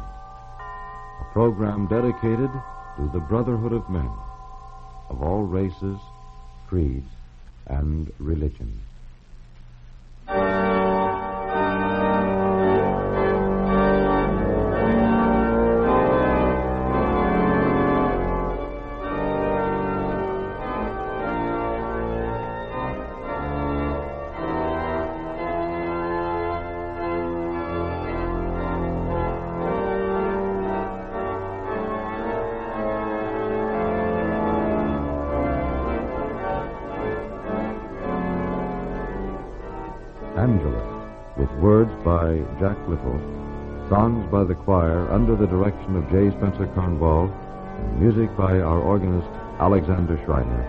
A program dedicated to the brotherhood of men, of all races, creeds, and religions. Angelus, with words by Jack Little, songs by the choir under the direction of J. Spencer Cornwall, and music by our organist Alexander Schreiner,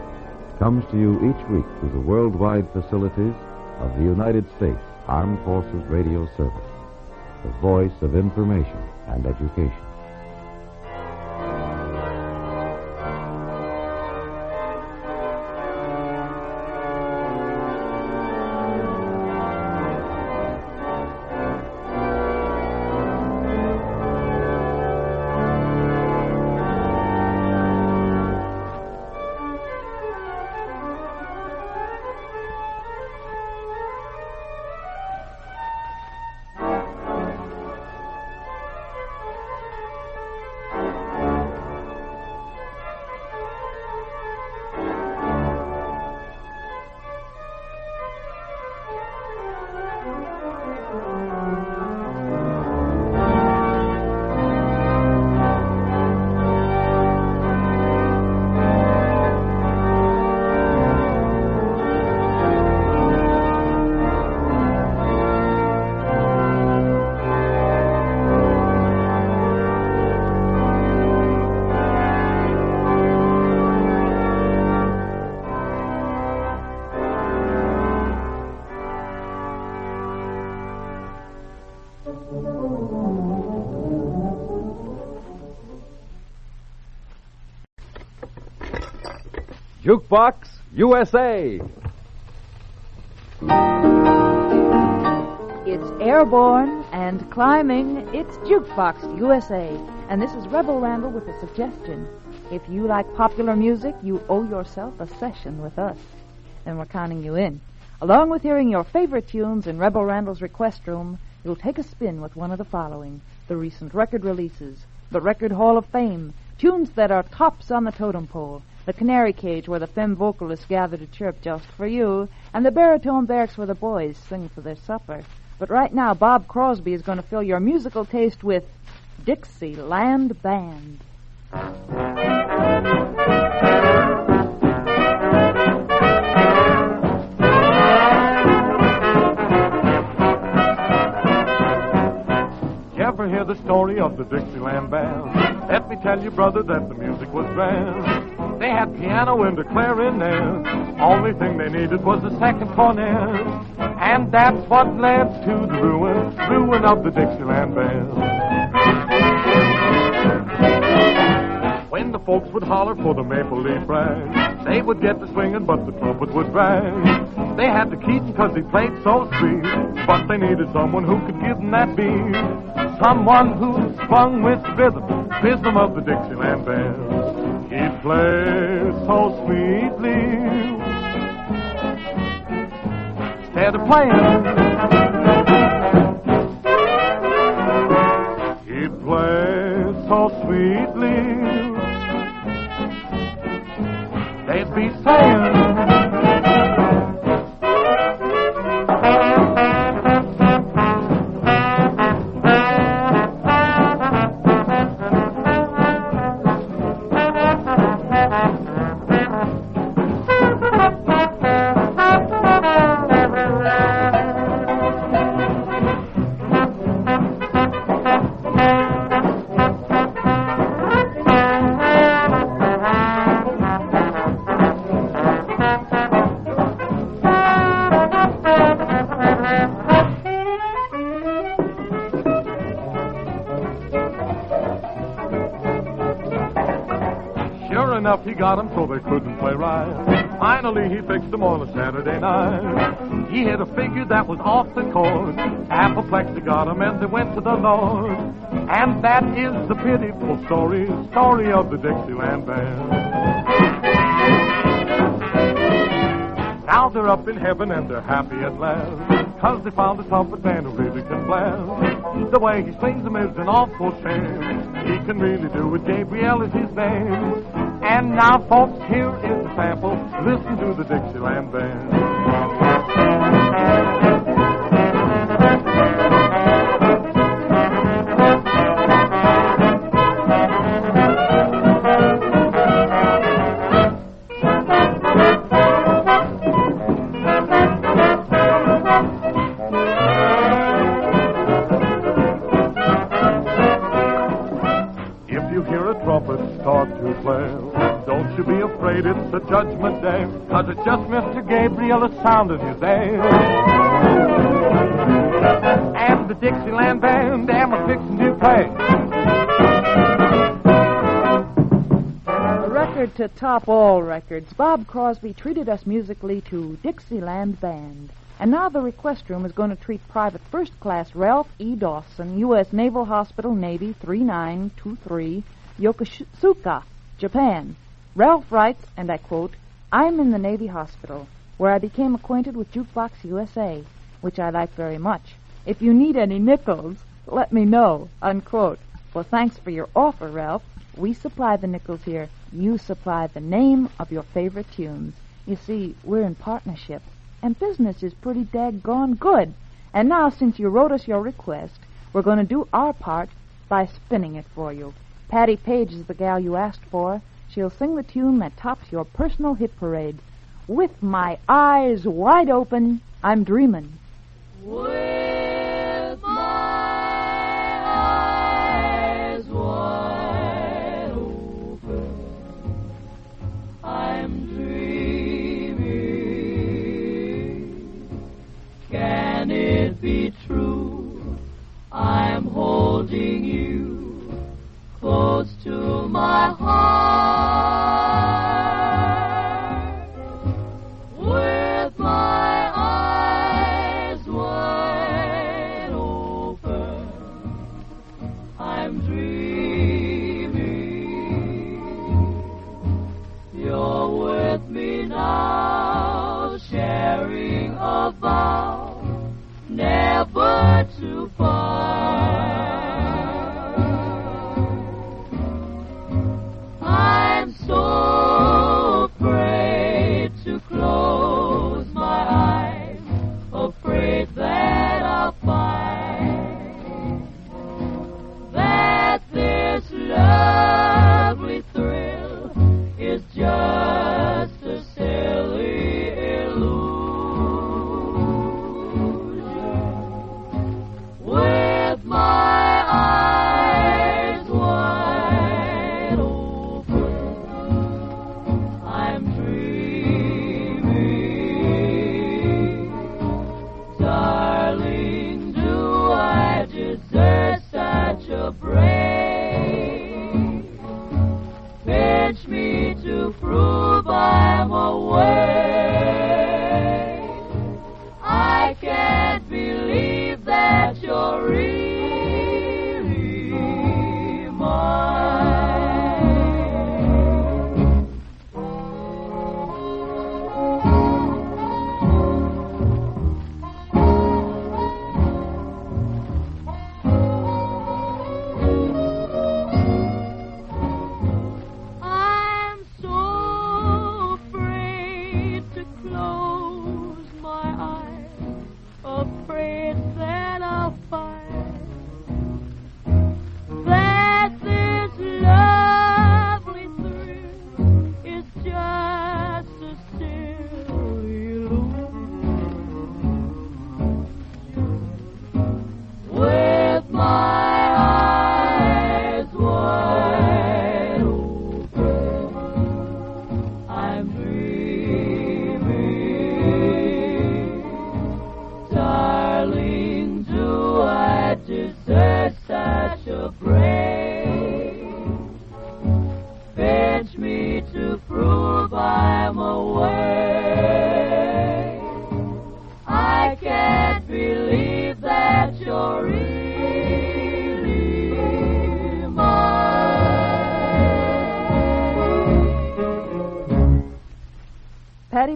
comes to you each week through the worldwide facilities of the United States Armed Forces Radio Service, the voice of information and education. Jukebox USA. It's airborne and climbing. It's Jukebox USA. And this is Rebel Randall with a suggestion. If you like popular music, you owe yourself a session with us. And we're counting you in. Along with hearing your favorite tunes in Rebel Randall's request room, you'll take a spin with one of the following: the recent record releases, the Record Hall of Fame, tunes that are tops on the totem pole, the canary cage where the femme vocalists gather to chirp just for you, and the baritone barracks where the boys sing for their supper. But right now, Bob Crosby is going to fill your musical taste with Dixieland Band. You ever hear the story of the Dixieland Band? Let me tell you, brother, that the music was grand. They had piano and a clarinet. Only thing they needed was a second cornet. And that's what led to the ruin of the Dixieland Band. When the folks would holler for the maple leaf rag, they would get to swinging, but the trumpet would drag. They had the Keaton 'cause he played so sweet, but they needed someone who could give them that beat. Someone who swung with rhythm of the Dixieland Band. He'd play so sweetly instead of playing. He'd play so sweetly, they'd be saying, he got them so they couldn't play right. Finally, he fixed them on a Saturday night. He hit a figure that was off the chord. Apoplexy got them and they went to the Lord. And that is the pitiful story of the Dixieland band. Now they're up in heaven and they're happy at last, 'cause they found a trumpet man who really can blast. The way he swings them is an awful shame. He can really do it. Gabriel is his name. And now, folks, here is the sample. Listen to the Dixieland band. If you hear a trumpet start to play, don't you be afraid, it's the judgment day, 'cause it's just Mr. Gabriel is sounding his day. And the Dixieland band am a fixing to play. A record to top all records. Bob Crosby treated us musically to Dixieland Band. And now the request room is going to treat Private First Class Ralph E. Dawson, U.S. Naval Hospital, Navy 3923, Yokosuka, Japan. Ralph writes, and I quote, "I'm in the Navy Hospital, where I became acquainted with Jukebox USA, which I like very much. If you need any nickels, let me know," unquote. Well, thanks for your offer, Ralph. We supply the nickels here. You supply the name of your favorite tunes. You see, we're in partnership, and business is pretty daggone good. And now, since you wrote us your request, we're going to do our part by spinning it for you. Patty Page is the gal you asked for. She'll sing the tune that tops your personal hit parade. With my eyes wide open, I'm dreamin'. With my eyes wide open, I'm dreaming. Can it be true? I'm holding you close to my heart. With my eyes wide open, I'm dreaming. You're with me now, sharing a vow never to part. I'm so afraid to close my eyes, afraid that I'll find that this lovely thrill is just a silly illusion.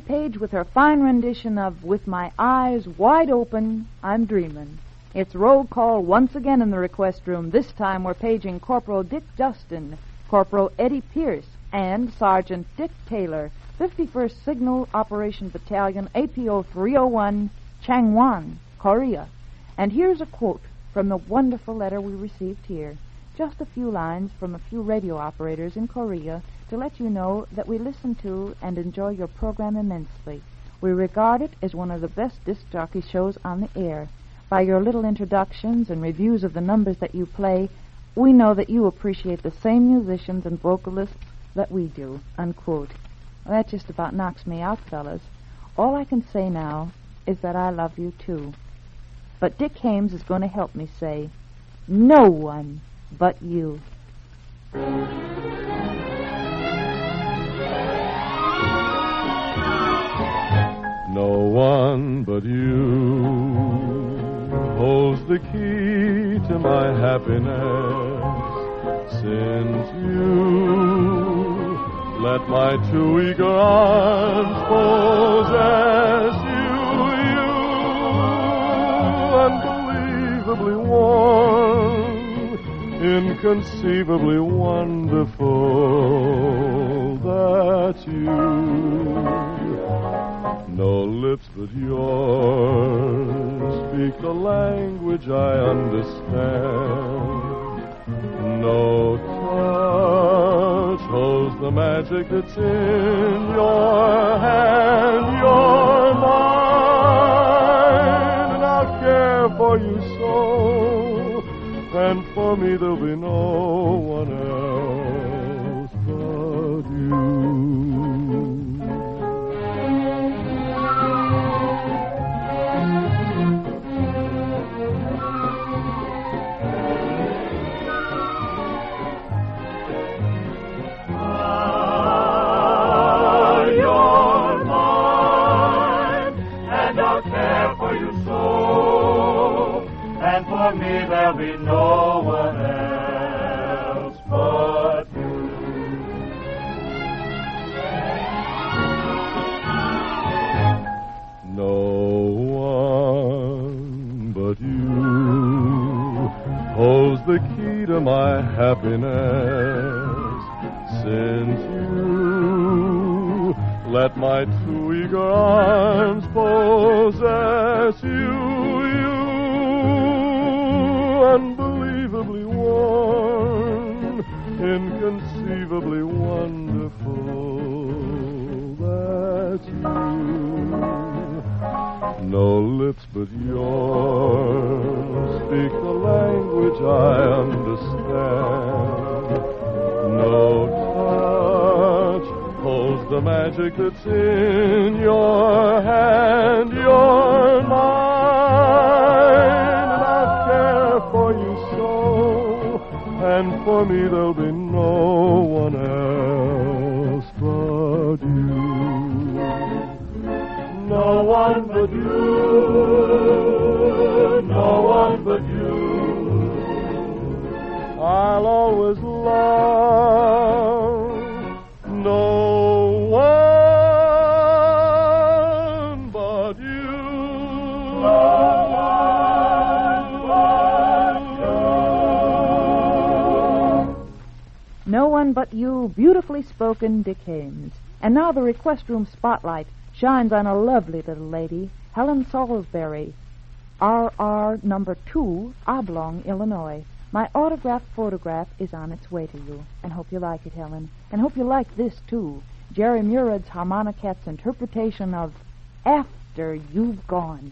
Page with her fine rendition of With My Eyes Wide Open, I'm Dreamin'. It's roll call once again in the request room. This time we're paging Corporal Dick Justin, Corporal Eddie Pierce, and Sergeant Dick Taylor, 51st Signal Operation Battalion, APO 301, Changwon, Korea. And here's a quote from the wonderful letter we received here. Just a few lines from a few radio operators in Korea to let you know that we listen to and enjoy your program immensely. We regard it as one of the best disc jockey shows on the air. By your little introductions and reviews of the numbers that you play, we know that you appreciate the same musicians and vocalists that we do, unquote. Well, that just about knocks me out, fellas. All I can say now is that I love you, too. But Dick Hames is going to help me say, no one but you. No one but you holds the key to my happiness. Since you let my two eager arms possess you, unbelievably warm, inconceivably wonderful, that's you. No lips but yours speak the language I understand. No touch holds the magic that's in your hand. You're mine, and I'll care for you so. And for me there'll be no one else but you. For me there'll be no one else but you. No one but you holds the key to my happiness. Since you let my two eager arms possess you, unbelievably warm, inconceivably wonderful, that's you. No lips but yours speak the language I understand. No touch holds the magic that's in your hand. You're mine, for you so, and for me there'll be no one else but you. No one but you, no one but you. I'll always love no one but you. No one but you, beautifully spoken, Dick Hames. And now the request room spotlight shines on a lovely little lady, Helen Salisbury, RR number 2, Oblong, Illinois. My autographed photograph is on its way to you, and hope you like it, Helen. And hope you like this, too, Jerry Murad's harmonicet's interpretation of After You've Gone.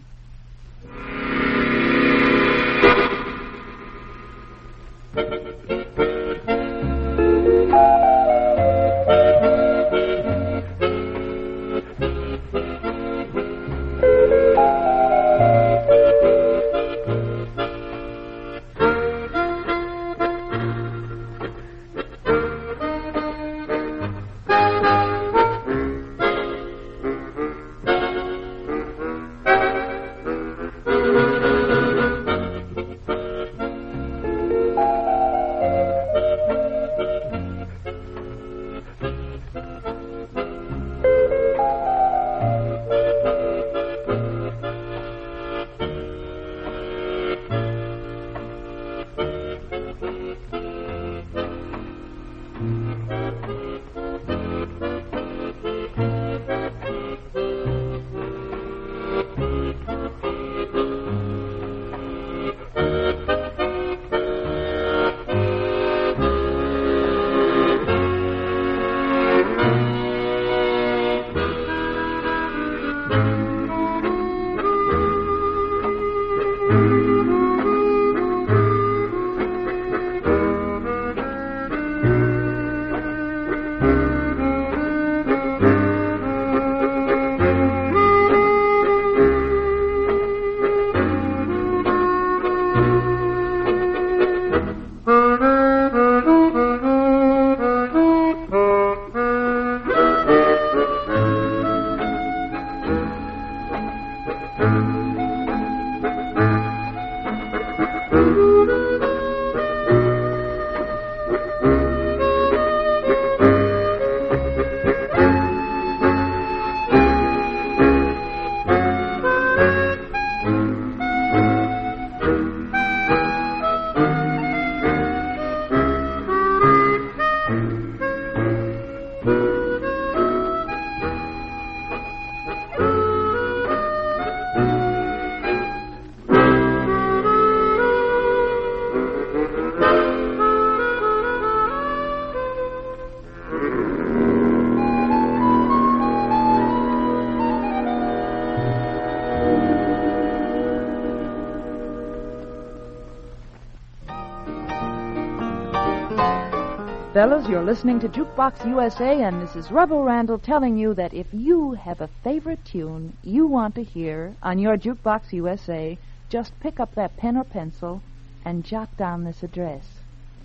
Fellas, you're listening to Jukebox USA, and this is Rebel Randall telling you that if you have a favorite tune you want to hear on your Jukebox USA, just pick up that pen or pencil and jot down this address.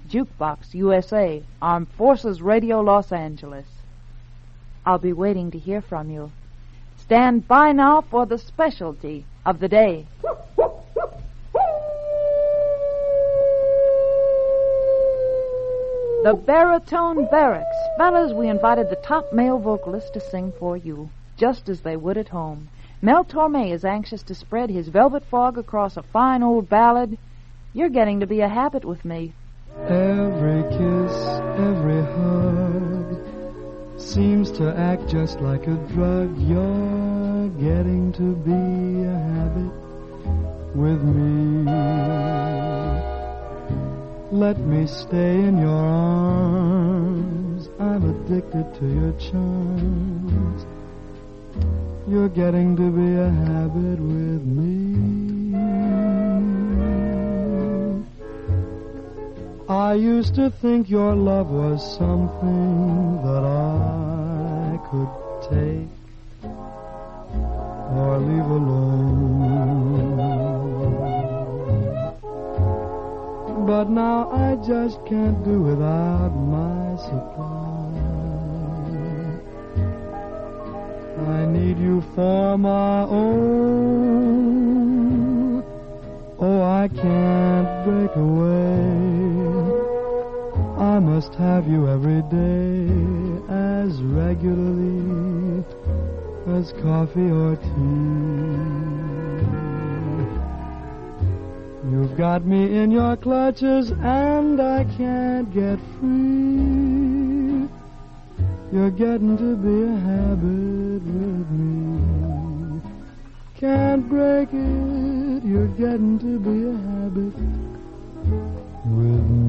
Jukebox USA, Armed Forces Radio, Los Angeles. I'll be waiting to hear from you. Stand by now for the specialty of the day. The Baritone Barracks. Fellas, we invited the top male vocalist to sing for you, just as they would at home. Mel Torme is anxious to spread his velvet fog across a fine old ballad. You're getting to be a habit with me. Every kiss, every hug seems to act just like a drug. You're getting to be a habit with me. Let me stay in your arms. I'm addicted to your charms. You're getting to be a habit with me. I used to think your love was something that I could take or leave alone. But now I just can't do without my supply. I need you for my own. Oh, I can't break away. I must have you every day, as regularly as coffee or tea. You've got me in your clutches and I can't get free. You're getting to be a habit with me. Can't break it. You're getting to be a habit with me.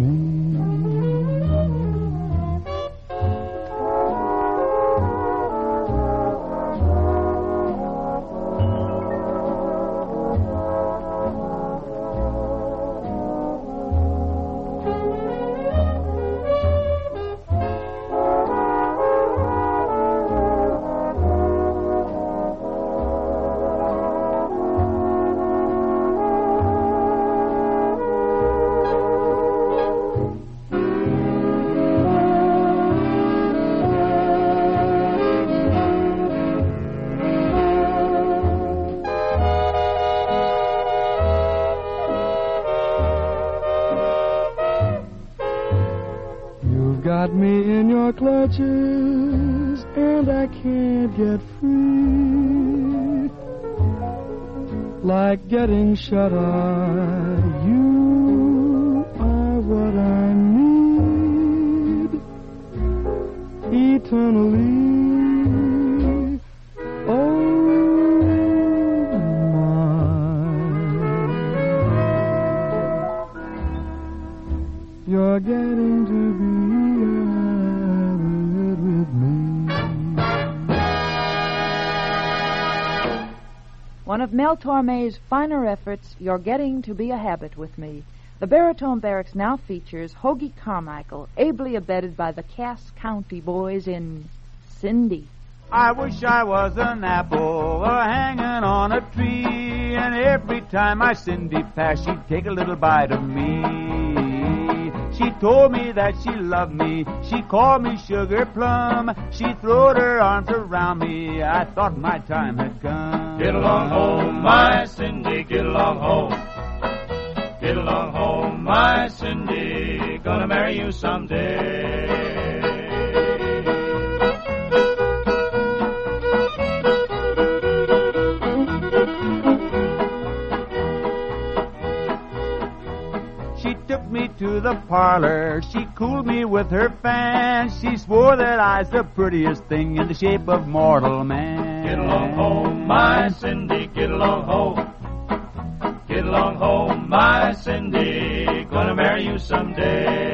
Got me in your clutches and I can't get free. Like getting shut eye, you are what I need eternally. Oh, my. You're getting to be one of Mel Torme's finer efforts, You're Getting to Be a Habit with Me. The Baritone Barracks now features Hoagie Carmichael, ably abetted by the Cass County Boys in Cindy. I wish I was an apple hanging on a tree, and every time my Cindy passed, she'd take a little bite of me. She told me that she loved me. She called me Sugar Plum. She throwed her arms around me. I thought my time had come. Get along home, my Cindy, get along home. Get along home, my Cindy, gonna marry you someday. She took me to the parlor, she cooled me with her fan. She swore that I's the prettiest thing in the shape of mortal man. Get along home, my Cindy, get along home. Get along home, my Cindy, gonna marry you someday.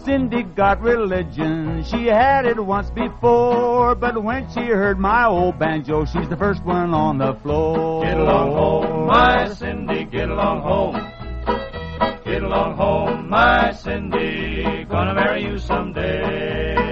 Cindy got religion, she had it once before, but when she heard my old banjo, she's the first one on the floor. Get along home, my Cindy, get along home. Get along home, my Cindy, gonna marry you someday.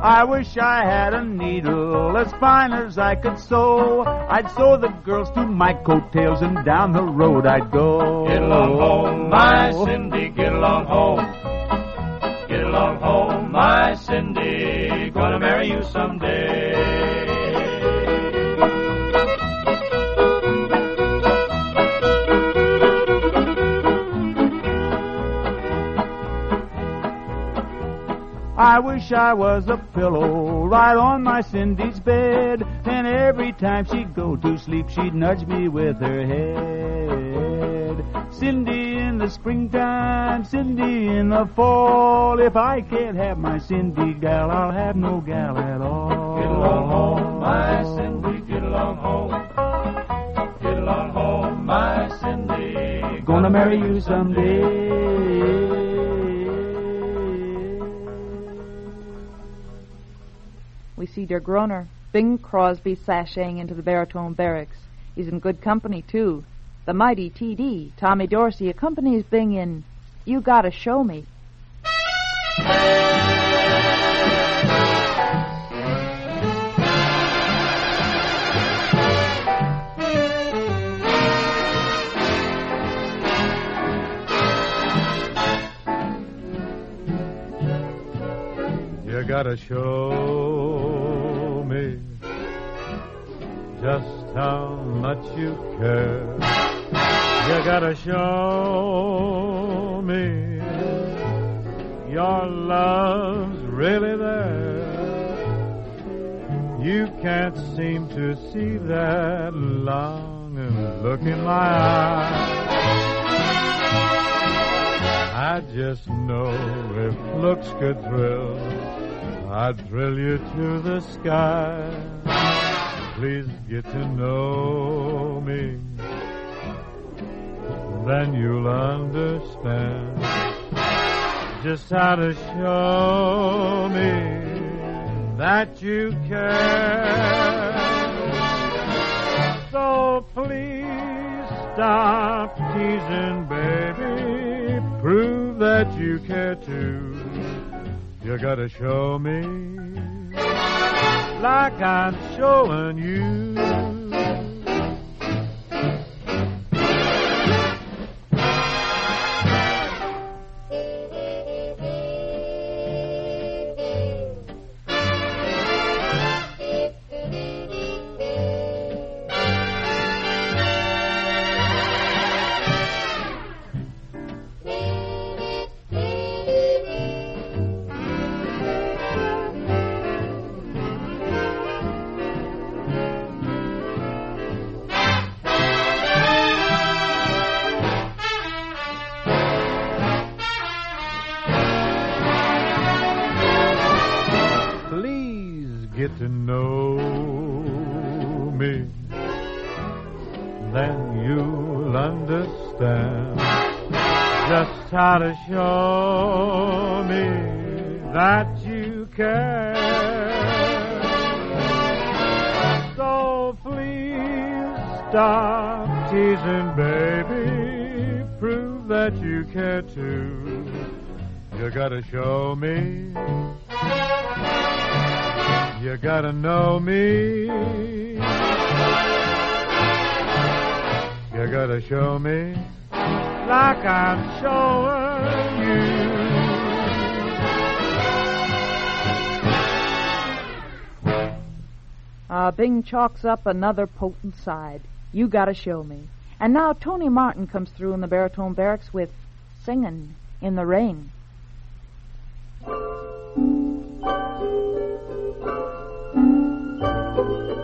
I wish I had a needle as fine as I could sew. I'd sew the girls to my coattails and down the road I'd go. Get along home, my Cindy, get along home. Get along home, my Cindy, gonna marry you someday. I wish I was a pillow right on my Cindy's bed, and every time she'd go to sleep, she'd nudge me with her head. Cindy in the springtime, Cindy in the fall. If I can't have my Cindy gal, I'll have no gal at all. Get along home, my Cindy, get along home. Get along home, my Cindy, gonna marry you someday. We see Der Groner, Bing Crosby, sashaying into the baritone barracks. He's in good company, too. The mighty T.D., Tommy Dorsey, accompanies Bing in You Gotta Show Me. You gotta show me just how much you care. You gotta show me your love's really there. You can't seem to see that longing look in my eye. I just know if looks could thrill, I'd thrill you to the sky. Please get to know me, then you'll understand just how to show me that you care. So please stop teasing, baby. Prove that you care too. You gotta show me like I'm showing you. Get to know me, then you'll understand just how to show me that you care. So please stop teasing, baby. Prove that you care too. You gotta show me. You gotta know me. You gotta show me like I'm showing Bing chalks up another potent side. You gotta show me. And now Tony Martin comes through in the baritone barracks with Singin' in the Rain.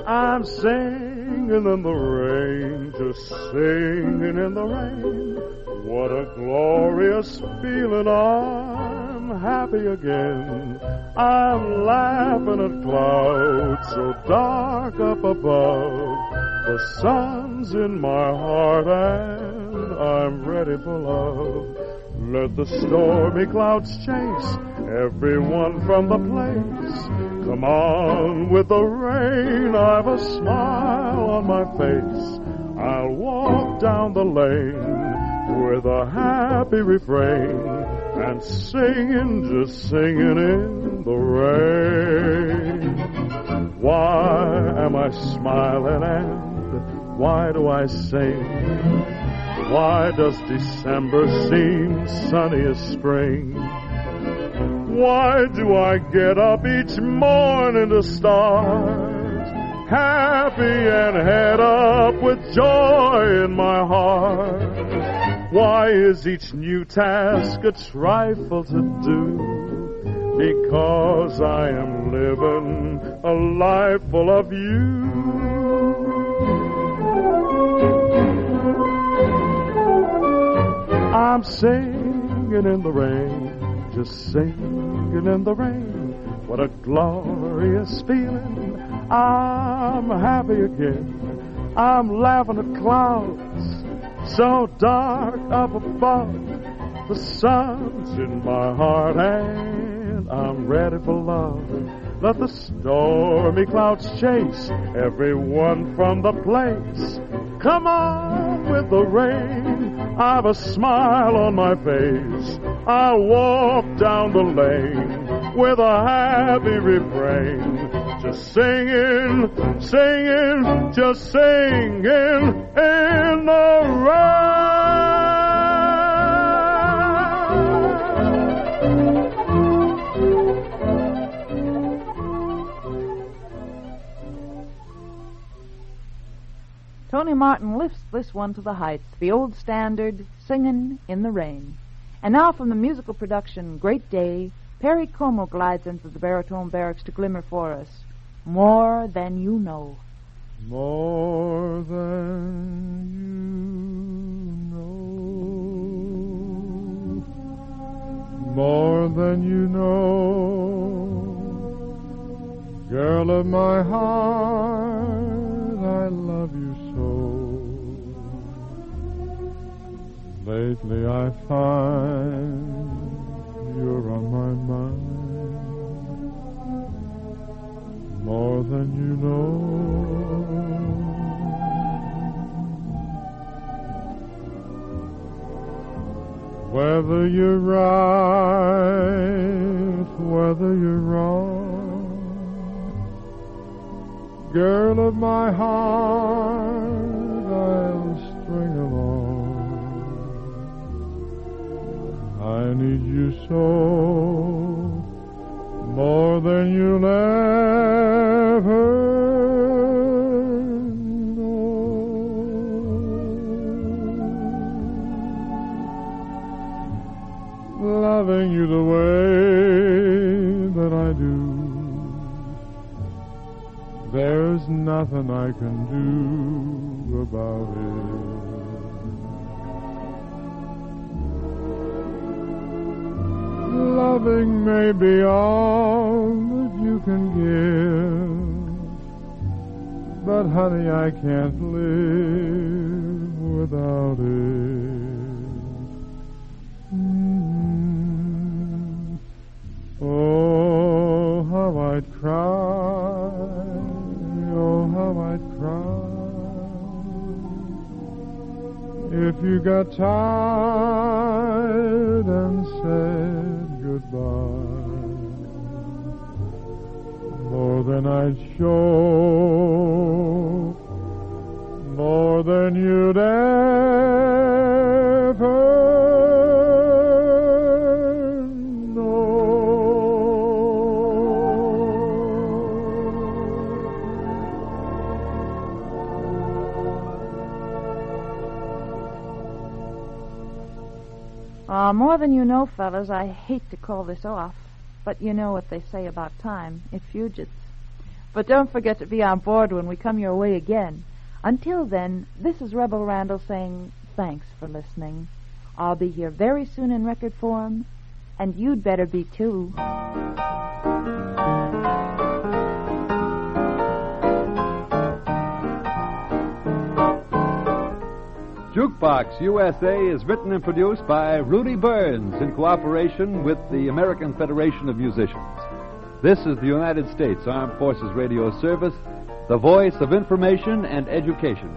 I'm singing in the rain, just singing in the rain. What a glorious feeling, I'm happy again. I'm laughing at clouds so dark up above. The sun's in my heart and I'm ready for love. Let the stormy clouds chase everyone from the place. Come on with the rain, I've a smile on my face. I'll walk down the lane with a happy refrain and singing, just singing in the rain. Why am I smiling and why do I sing? Why does December seem sunny as spring? Why do I get up each morning to start happy and head up with joy in my heart? Why is each new task a trifle to do? Because I am living a life full of you. I'm singing in the rain, just singing in the rain. What a glorious feeling, I'm happy again. I'm laughing at clouds so dark up above. The sun's in my heart and I'm ready for love. Let the stormy clouds chase everyone from the place. Come on with the rain, I've a smile on my face. I'll walk down the lane with a happy refrain. Just singing, singing, just singing in the rain. Tony Martin lifts this one to the heights, the old standard, Singin' in the Rain. And now from the musical production, Great Day, Perry Como glides into the baritone barracks to glimmer for us, More Than You Know. More than you know, more than you know, girl of my heart, I love you so. Lately I find you're on my mind, more than you know. Whether you're right, whether you're wrong, girl of my heart, I'll string along. I need you so, more than you'll ever loving you the way that I do, there's nothing I can do about it. Loving may be all that you can give, but honey, I can't live without it. Oh, how I'd cry, oh, how I'd cry, if you got tired and said goodbye, more than I'd show, more than you'd ever Now, more than you know, fellas, I hate to call this off, but you know what they say about time. It fugits. But don't forget to be on board when we come your way again. Until then, this is Rebel Randall saying thanks for listening. I'll be here very soon in record form, and you'd better be too. Jukebox USA is written and produced by Rudy Burns in cooperation with the American Federation of Musicians. This is the United States Armed Forces Radio Service, the voice of information and education.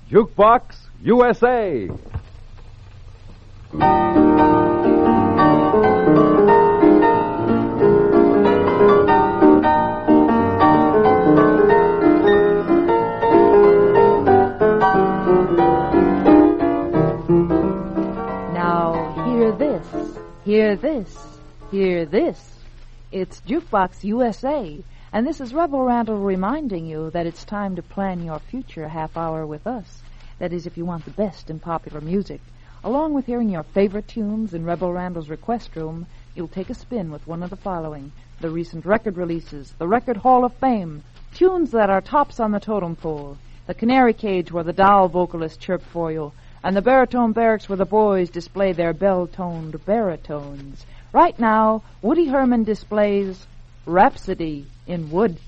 Jukebox USA. Now, hear this, hear this, hear this. It's Jukebox USA, and this is Rebel Randall reminding you that it's time to plan your future half hour with us. That is, if you want the best in popular music. Along with hearing your favorite tunes in Rebel Randall's request room, you'll take a spin with one of the following: the recent record releases, the Record Hall of Fame, tunes that are tops on the totem pole, the canary cage where the doll vocalists chirp for you, and the baritone barracks where the boys display their bell-toned baritones. Right now, Woody Herman displays Rhapsody in Wood.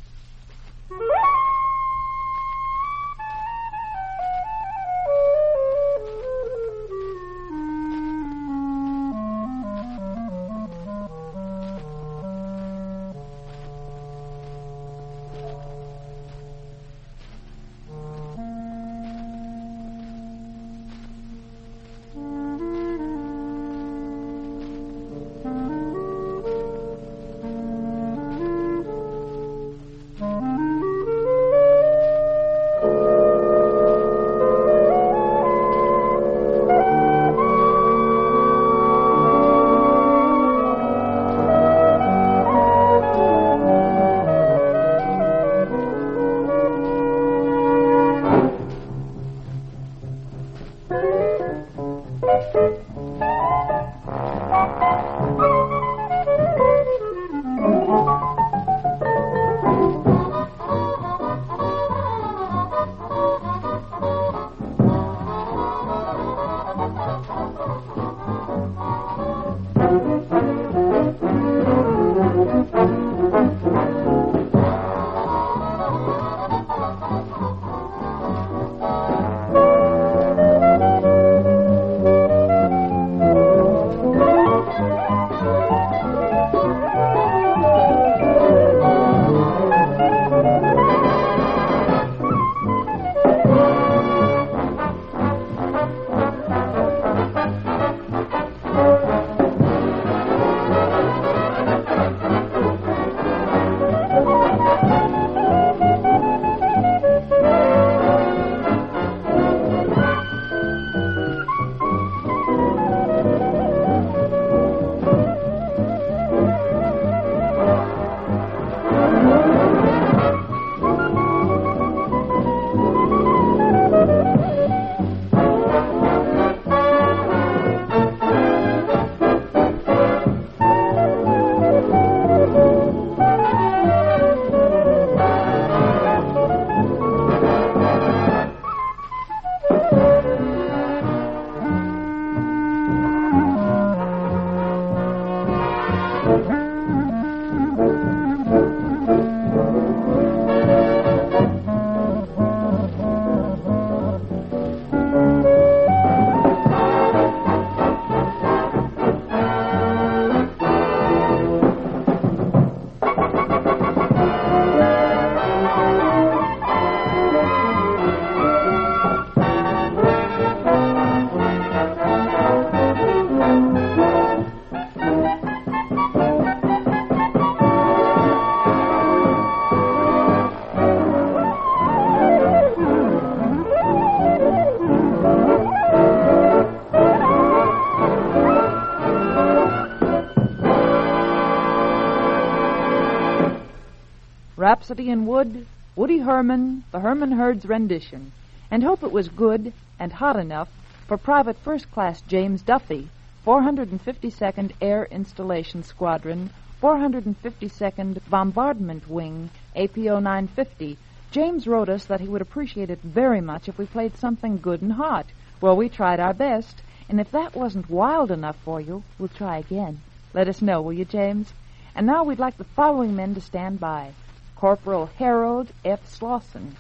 Rhapsody in Wood, Woody Herman, the Herman Herd's rendition, and hope it was good and hot enough for Private First Class James Duffy, 452nd Air Installation Squadron, 452nd Bombardment Wing, APO 950. James wrote us that he would appreciate it very much if we played something good and hot. Well, we tried our best, and if that wasn't wild enough for you, we'll try again. Let us know, will you, James? And now we'd like the following men to stand by. Corporal Harold F. Slauson,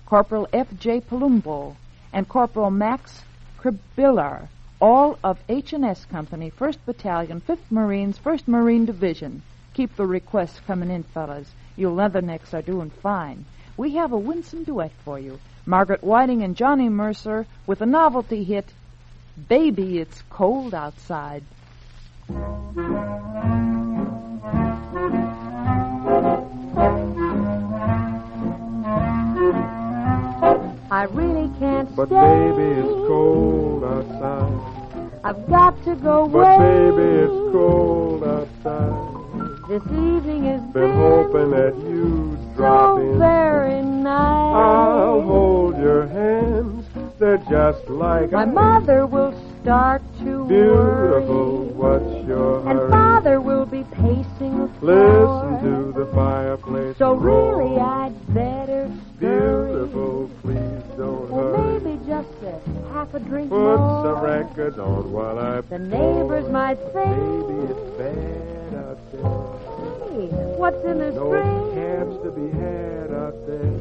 Corporal F. J. Palumbo, and Corporal Max Kribillar, all of H&S Company, 1st Battalion, 5th Marines, 1st Marine Division. Keep the requests coming in, fellas. You leathernecks are doing fine. We have a winsome duet for you. Margaret Whiting and Johnny Mercer with a novelty hit, Baby, It's Cold Outside. I really can't But stay. baby, it's cold outside. I've got to go away. But baby, it's cold outside. This evening has Been hoping that you'd drop so in. very nice. I'll hold your hands. They're just like My ice. mother will start to Beautiful, worry, what's your and hurry? father will be pacing the Listen floor. to the fireplace So roar. really, I'd better scurry. Beautiful, please don't Or hurry. maybe just a half a drink Put more. some records on while I The neighbors might think, Baby, it's bad out there. hey, what's in this No drink? cabs to be had out there.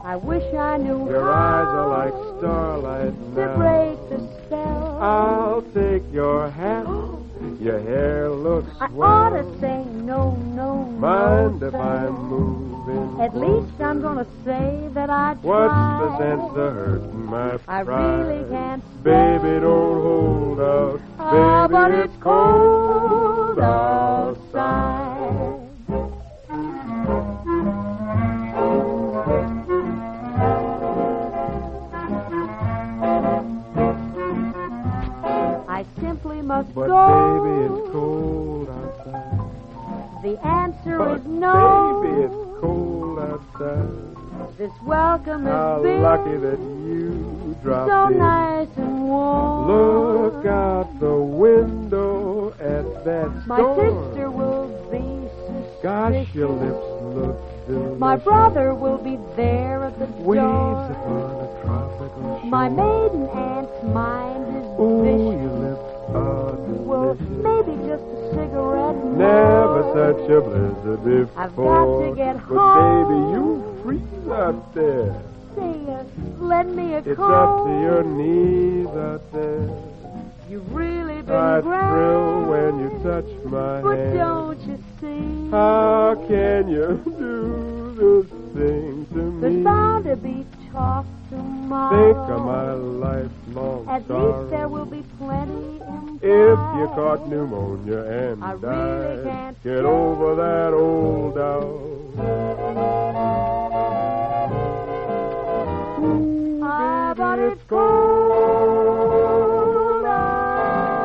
I wish I knew Your how eyes are like starlight to now. break the spell. I'll take your hat. Your hair looks I swell. ought to say no, no, Mind no, if sir. I move in? At least I'm gonna say that I tried. What's the sense of hurting my I pride? really can't Baby, don't hold out. Ah, Baby, but it's it's cold cold outside. I simply must But go. baby, it's cold outside. The answer But is no. baby, it's cold outside. This welcome How has been lucky that you dropped so in. nice and warm. Look out the window at that My storm. sister will be suspicious. Gosh, your lips look delicious. My brother will be there at the Waves door. upon a tropical shore. My maiden aunt's mind is Ooh, vicious. your lips are Well, delicious. maybe just a cigarette more. Never such a blizzard before. I've got to get but home. baby, you freeze out there. Say, lend me a It's coat. up to your knees out there. You've really been I grand. thrill when you touch my But hand. don't you see? How can you do this thing to There's me? bound to be talk tomorrow. Think of my lifelong At sorrow. least there will be plenty in If time. you caught pneumonia and I really died, can't get over that old Ah, but Baby, it's cold outside.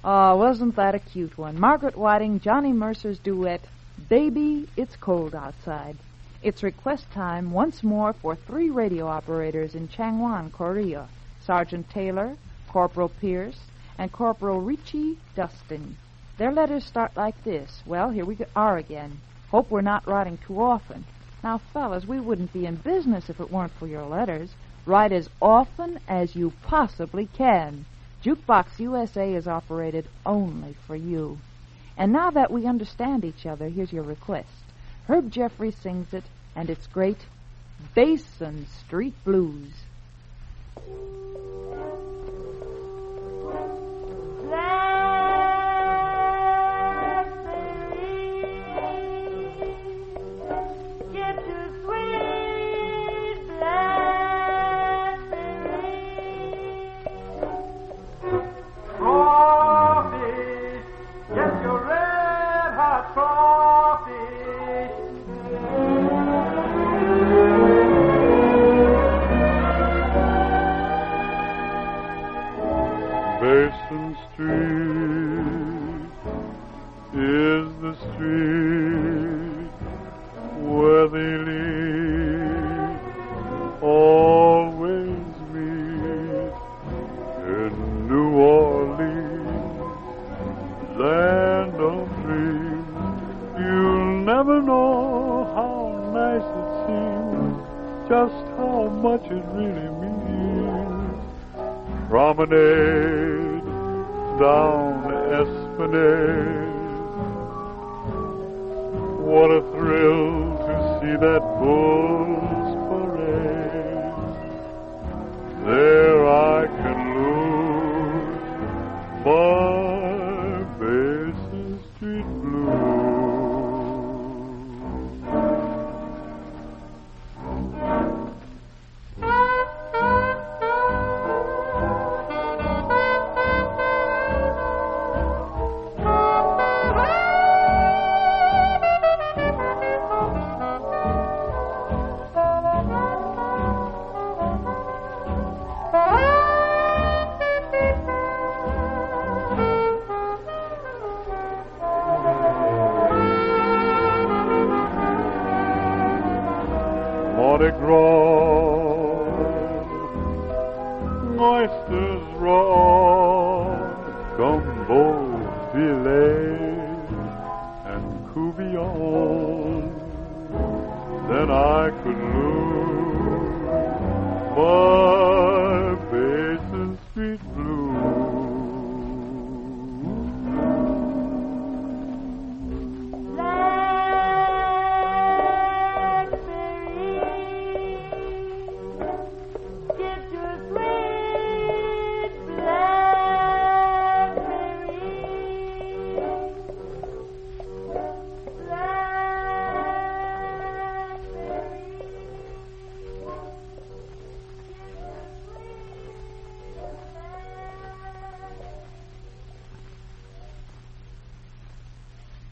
Oh, wasn't that a cute one? Margaret Whiting, Johnny Mercer's duet, Baby, It's Cold Outside. It's request time once more for 3 radio operators in Changwon, Korea. Sergeant Taylor, Corporal Pierce, and Corporal Richie Dustin. Their letters start like this. Well, here we are again. Hope we're not writing too often. Now, fellas, we wouldn't be in business if it weren't for your letters. Write as often as you possibly can. Jukebox USA is operated only for you. And now that we understand each other, here's your request. Herb Jeffrey sings it, and it's great. Basin Street Blues. Coffee, get your red hot coffee. just how much it really means. Promenade down Esplanade. What a thrill to see that bull's parade. There I can lose my Basin Street blues. Mardi Gras, oysters raw, gumbo filet, and coubillon. Then I could lose my Basin Street blues.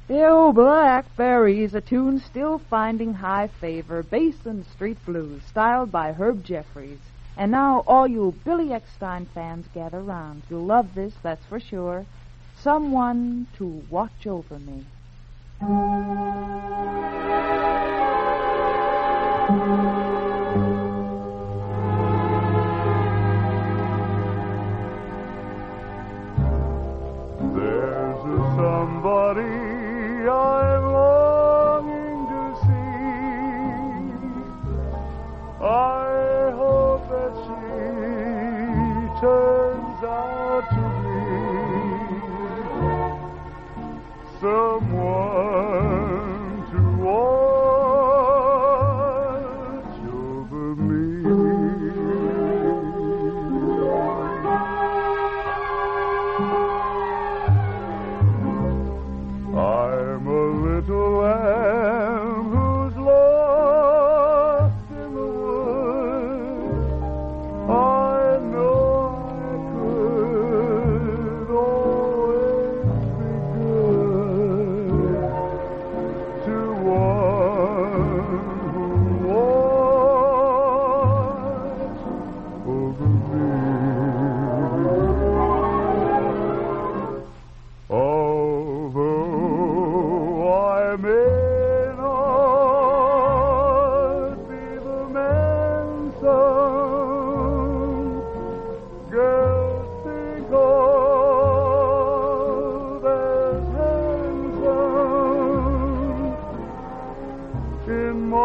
Oh, Blackberries, a tune still finding high favor, Basin Street Blues, styled by Herb Jeffries. And now all you Billy Eckstein fans gather round. You'll love this, that's for sure. Someone to Watch Over Me. There's somebody I'm longing to see. I hope that she turns out to be someone to watch over me. I'm a little lamb who's lost in the woods. I know I could always be good to one who watch over me. Although I may not be the man some girls think of as handsome, in my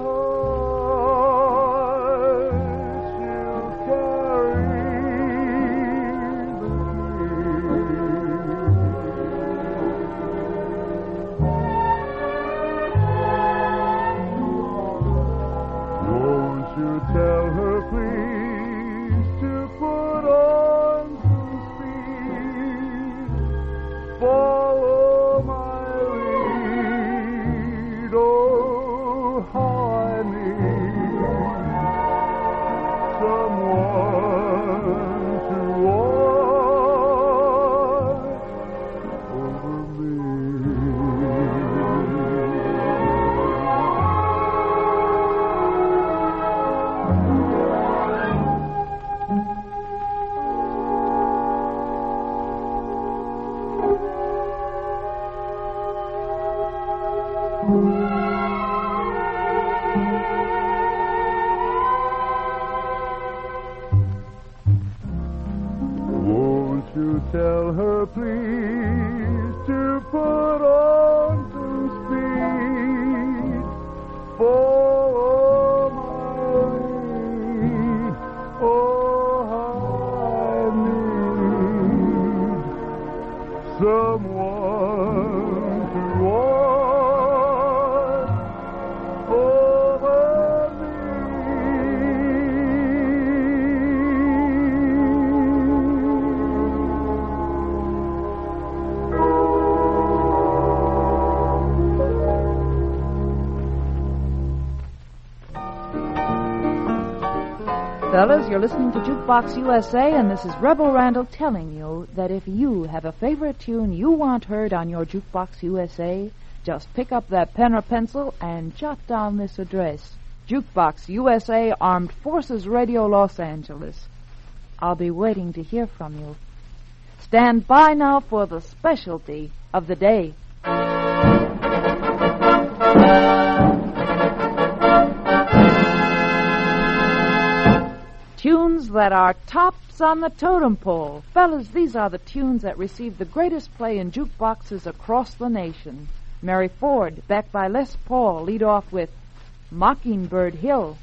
heart she'll carry the Won't you tell her, please, to put on some speed? Follow my lead. Oh, how I need someone to watch over me. Won't you tell her, please, to put on some speed? Follow Fellas, you're listening to Jukebox USA, and this is Rebel Randall telling you that if you have a favorite tune you want heard on your Jukebox USA, just pick up that pen or pencil and jot down this address. Jukebox USA, Armed Forces Radio, Los Angeles. I'll be waiting to hear from you. Stand by now for the specialty of the day. Tunes that are tops on the totem pole. Fellas, these are the tunes that received the greatest play in jukeboxes across the nation. Mary Ford, backed by Les Paul, lead off with Mockingbird Hill.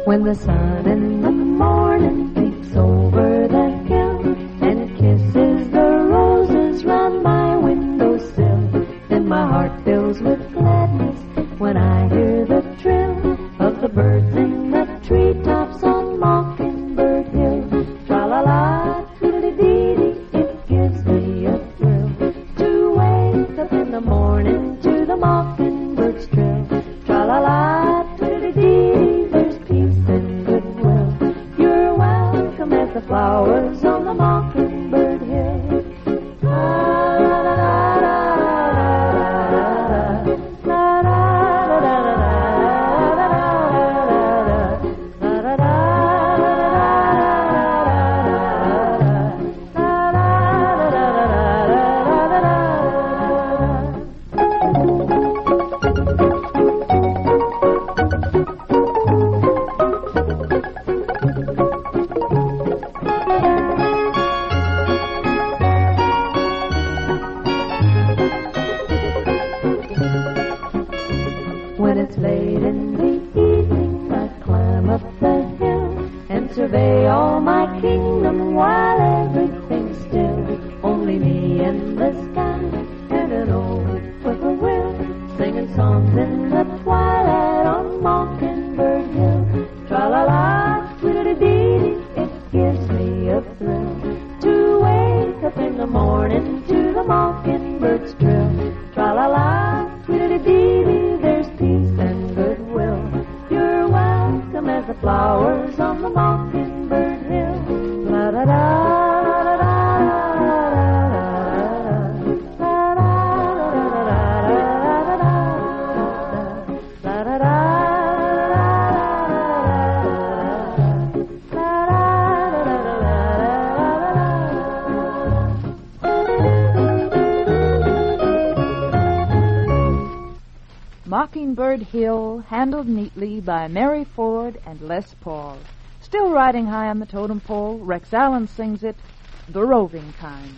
When the sun in the morning peeps over the hill and kisses the roses round my windowsill, then my heart fills with gladness when I hear the trill of the birds in the treetops on Mockingbird Hill. Tra-la-la, tweedledee-dee, it gives me a thrill to wake up in the morning to the mockingbird's trill. Tra-la-la, tweedledee-dee, there's peace and goodwill. You're welcome as the flowers on the Mockingbird Hill. When it's late in the evening, I climb up the hill and survey all my kingdom while everything's still. Only me and the sky and an old whippoorwill singing songs in the twilight on Mockingbird Hill. Tra-la-la, tweedledee-dee, it gives me a thrill to wake up in the morning to the mockingbird's trill. Tra-la-la, tweedledee-dee, there's peace and goodwill. You're welcome as the flowers on the Mockingbird Hill. Mockingbird Hill, handled neatly by Mary Ford and Les Paul. Still riding high on the totem pole, Rex Allen sings it, The Roving Kind.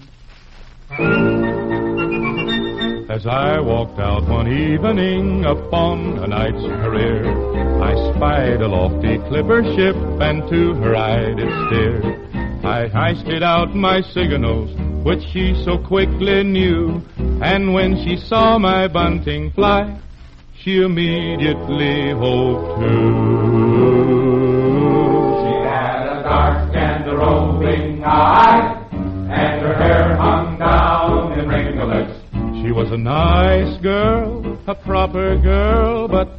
As I walked out one evening upon a knight's career, I spied a lofty clipper ship, and to her I did steer. I hoisted out my signals, which she so quickly knew, and when she saw my bunting fly, she immediately hove to. She had a dark and a roving eye, and her hair hung down in ringlets. She was a nice girl, a proper girl, but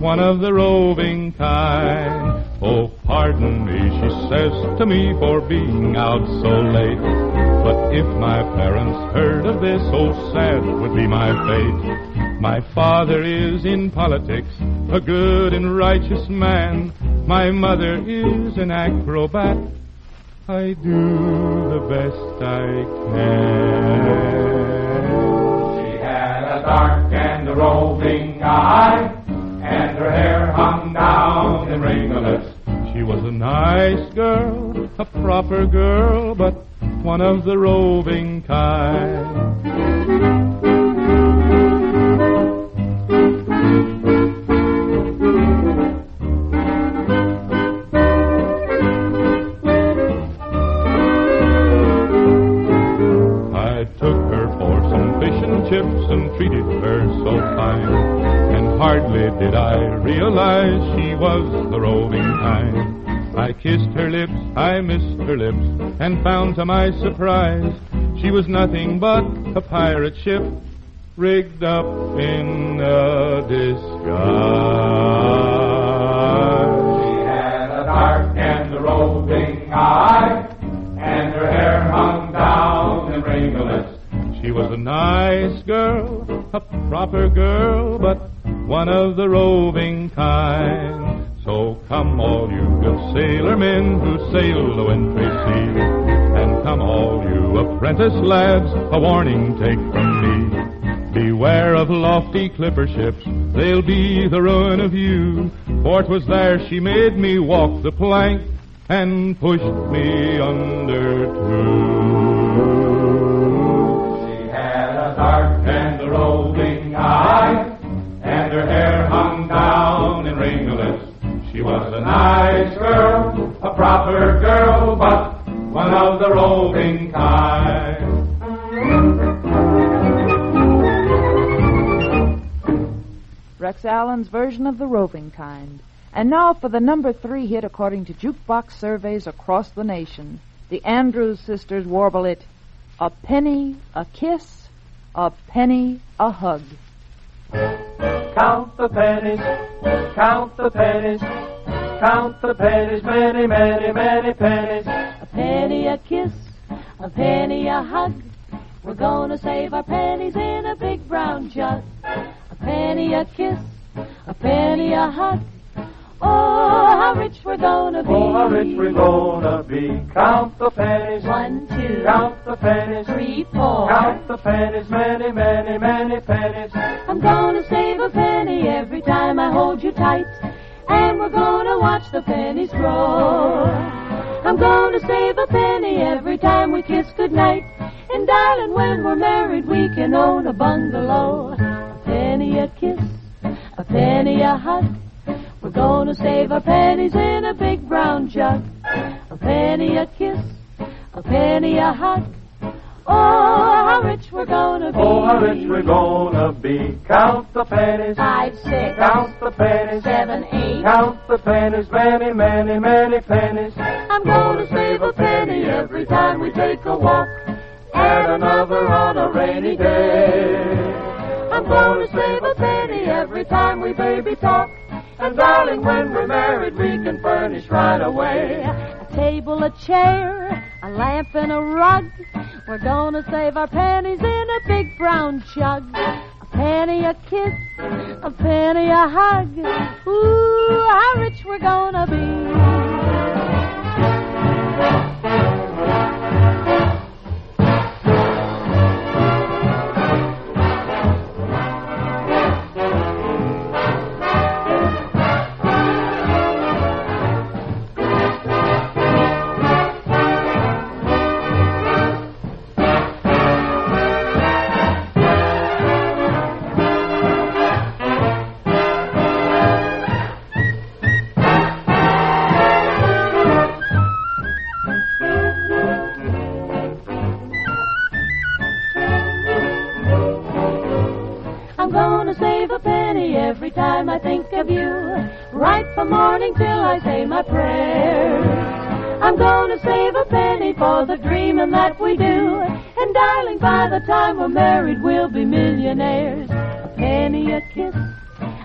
one of the roving kind. Oh, pardon me, she says to me, for being out so late. But if my parents heard of this, oh, sad would be my fate. My father is in politics, a good and righteous man. My mother is an acrobat. I do the best I can. She had a dark and a roving eye, and her hair hung down in ringlets. She was a nice girl, a proper girl, but one of the roving kind. Chips and treated her so fine, and hardly did I realize she was the roving kind. I kissed her lips, I missed her lips, and found to my surprise She was nothing but a pirate ship rigged up in a disguise. She had a dark and a roving eye, and her hair hung down in ringlets. She was a nice girl, a proper girl, but one of the roving kind. So come all you good sailormen who sail the wintry sea, and come all you apprentice lads, a warning take from me. Beware of lofty clipper ships, they'll be the ruin of you. For 'twas there she made me walk the plank and pushed me under too. She had a dark and a roving eye, and her hair hung down in ringlets. She was a nice girl, a proper girl, but one of the roving kind. Rex Allen's version of the roving kind. And now for the number 3 hit according to Jukebox surveys across the nation. The Andrews sisters warble it, a penny, a kiss, a penny, a hug. Count the pennies, count the pennies, count the pennies, many, many, many pennies. A penny a kiss, a penny a hug. We're gonna save our pennies in a big brown jug. A penny a kiss, a penny a hug. Oh, how rich we're gonna be. Oh, how rich we're gonna be. Count the pennies. 1, 2. Count the pennies. 3, 4. Count the pennies, many, many, many pennies. I'm gonna save a penny every time I hold you tight. And we're gonna watch the pennies grow. I'm gonna save a penny every time we kiss goodnight. And darling, when we're married, we can own a bungalow. A penny a kiss, a penny a hug. We're gonna save our pennies in a big brown jug. A penny a kiss, a penny a hug. Oh, how rich we're gonna be. Oh, how rich we're gonna be. Count the pennies. 5, 6. Count the pennies. 7, 8. Count the pennies, many, many, many pennies. I'm gonna save a penny every time we take a walk. And another on a rainy day. I'm gonna save a penny every time we baby talk. And darling, when we're married, we can furnish right away. A table, a chair, a lamp and a rug. We're gonna save our pennies in a big brown jug. A penny a kiss, a penny a hug. Ooh, how rich we're gonna be. Every time I think of you, right from morning till I say my prayers. I'm gonna save a penny for the dreaming that we do. And darling, by the time we're married, we'll be millionaires. A penny a kiss,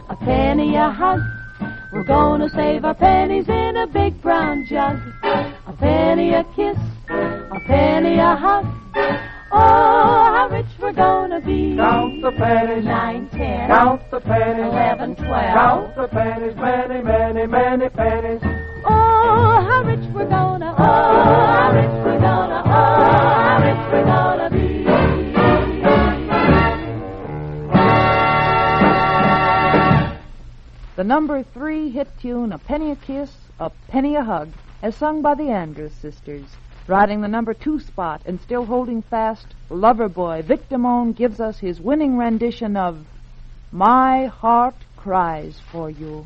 a penny a hug. We're gonna save our pennies in a big brown jug. A penny a kiss, a penny a hug. Oh, how rich we're gonna be. Count the pennies. 9, 10. Count the pennies. 11, 12. Count the pennies, many, many, many pennies. Oh, how rich we're gonna. Oh, how rich we're gonna. Oh, how rich we're gonna be. The number 3 hit tune, A Penny a Kiss, A Penny a Hug, as sung by the Andrews sisters. Riding the number 2 spot and still holding fast, Loverboy Vic Damone gives us his winning rendition of My Heart Cries for You.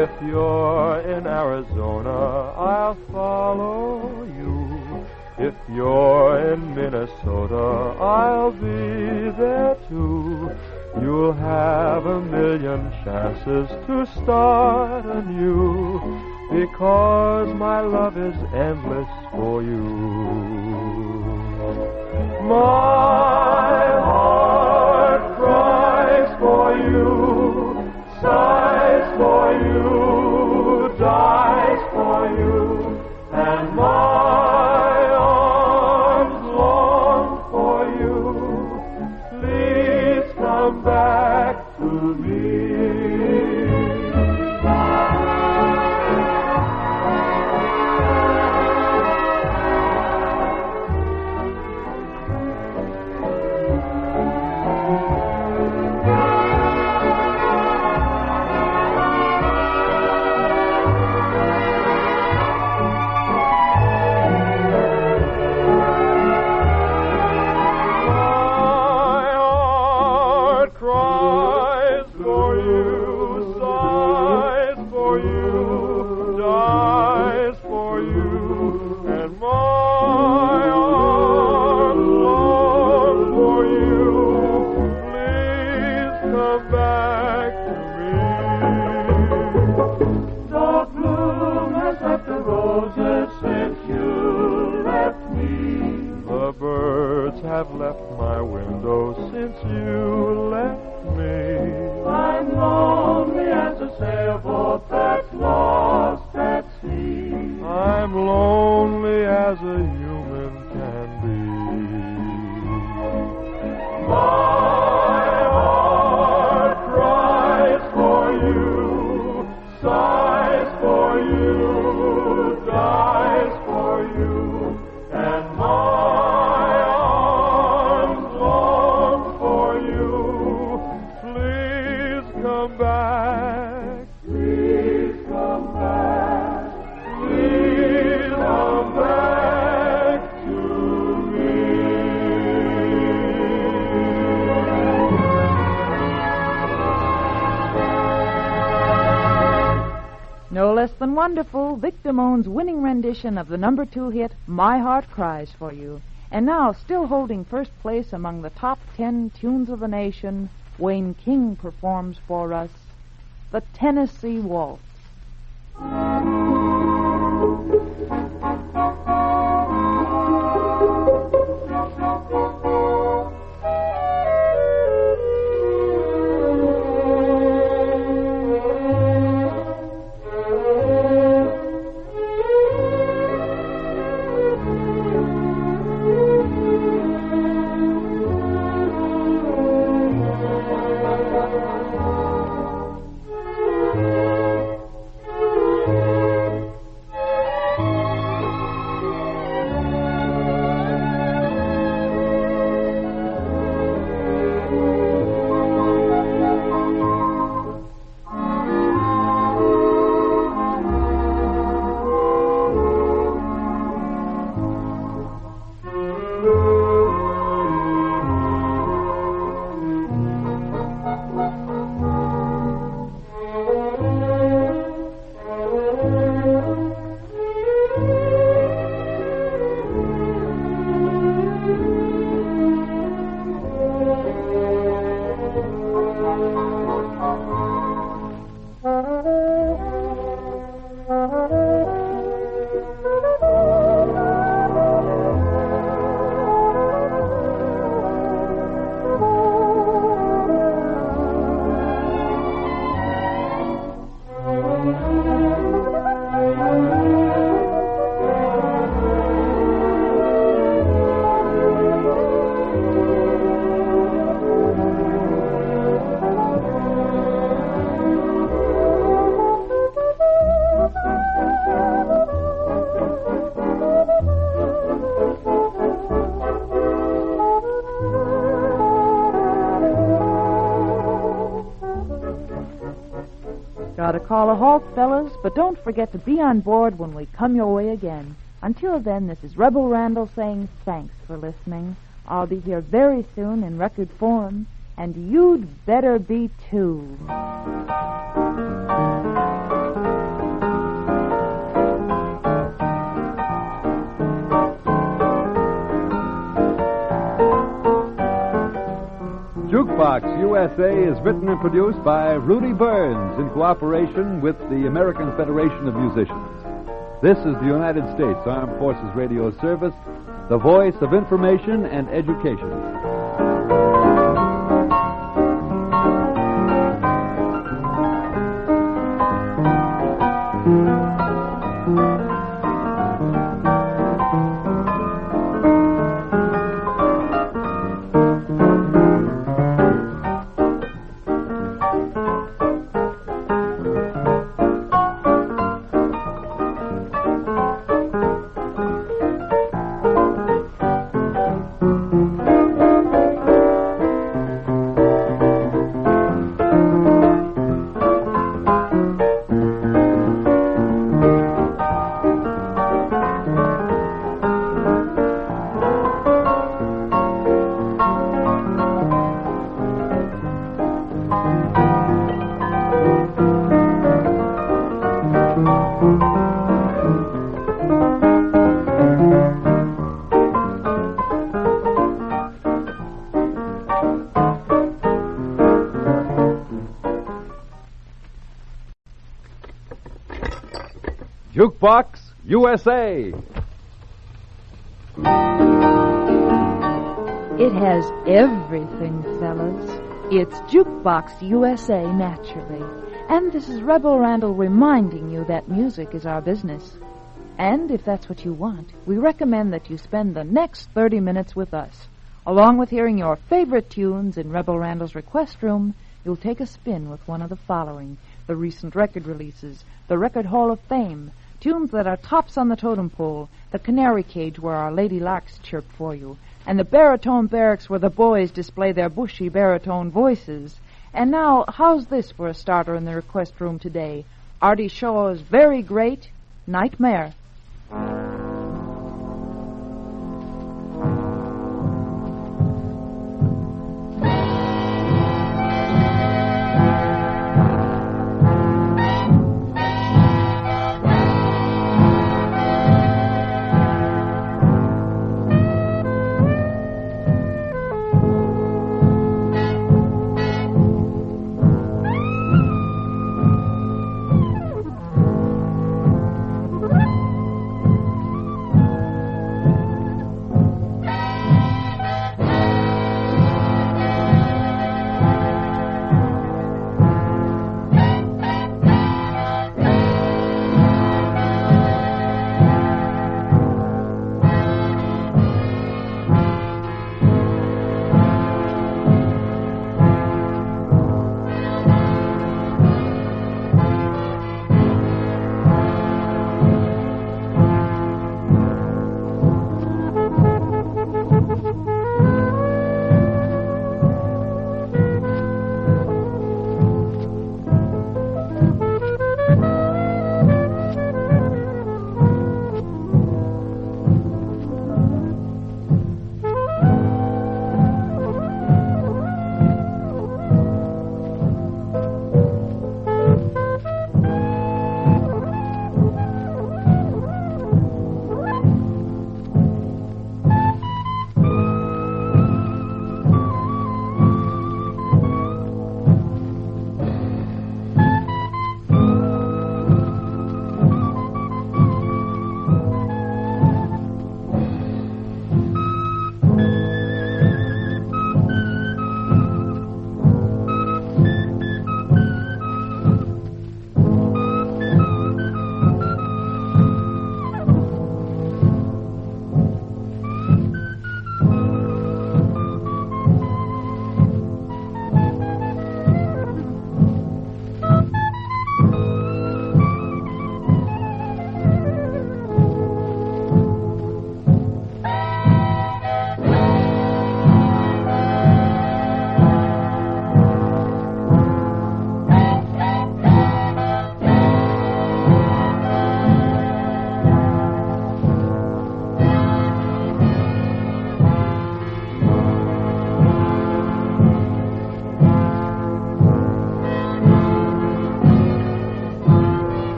If you're in Arizona, I'll follow you. If you're in Minnesota, I'll be there too. You'll have a million chances to start anew. because my love is endless for you. My heart cries for you, sighs for you, dies for you, and my arms long for you. Please come back to me. Have left my window since you left me. I'm lonely as a sailboat that's lost at sea. I'm lonely as a human can be. My heart cries for you, sighs for you, dies for you, and my no less than wonderful, Vic Damone's winning rendition of the number 2 hit, My Heart Cries for You. And now, still holding first place among the top 10 tunes of the nation, Wayne King performs for us the Tennessee Waltz. Gotta call a halt, fellas, but don't forget to be on board when we come your way again. Until then, this is Rebel Randall saying thanks for listening. I'll be here very soon in record form, and you'd better be too. Jukebox Jukebox USA is written and produced by Rudy Burns in cooperation with the American Federation of Musicians. This is the United States Armed Forces Radio Service, the voice of information and education. Jukebox USA. It has everything, fellas. It's Jukebox USA, naturally. And this is Rebel Randall reminding you that music is our business. And if that's what you want, we recommend that you spend the next 30 minutes with us. Along with hearing your favorite tunes in Rebel Randall's request room, you'll take a spin with one of the following: the recent record releases, the Record Hall of Fame, tunes that are tops on the totem pole, the canary cage where our lady larks chirp for you, and the baritone barracks where the boys display their bushy baritone voices. And now, how's this for a starter in the request room today? Artie Shaw's very great Nightmare.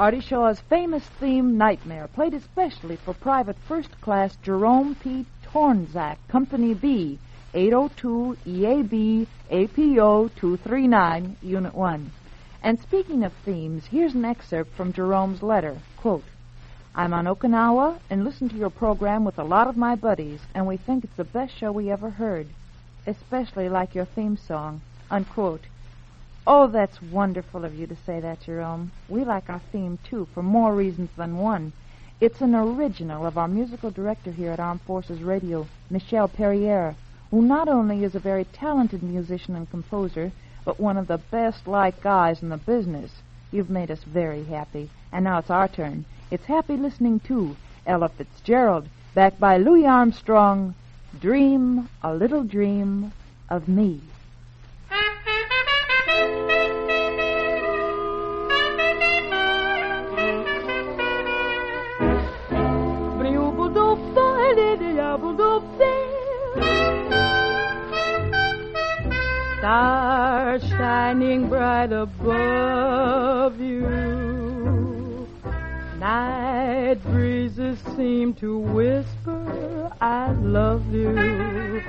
Artie Shaw's famous theme, Nightmare, played especially for Private First Class Jerome P. Tornzak, Company B, 802 EAB APO 239, Unit 1. And speaking of themes, here's an excerpt from Jerome's letter. Quote, I'm on Okinawa and listen to your program with a lot of my buddies, and we think it's the best show we ever heard. Especially like your theme song. Unquote. Oh, that's wonderful of you to say that, Jerome. We like our theme, too, for more reasons than one. It's an original of our musical director here at Armed Forces Radio, Michel Perrier, who not only is a very talented musician and composer, but one of the best-liked guys in the business. You've made us very happy. And now it's our turn. It's happy listening to Ella Fitzgerald, backed by Louis Armstrong, Dream a Little Dream of Me. Stars shining bright above you. Night breezes seem to whisper, I love you.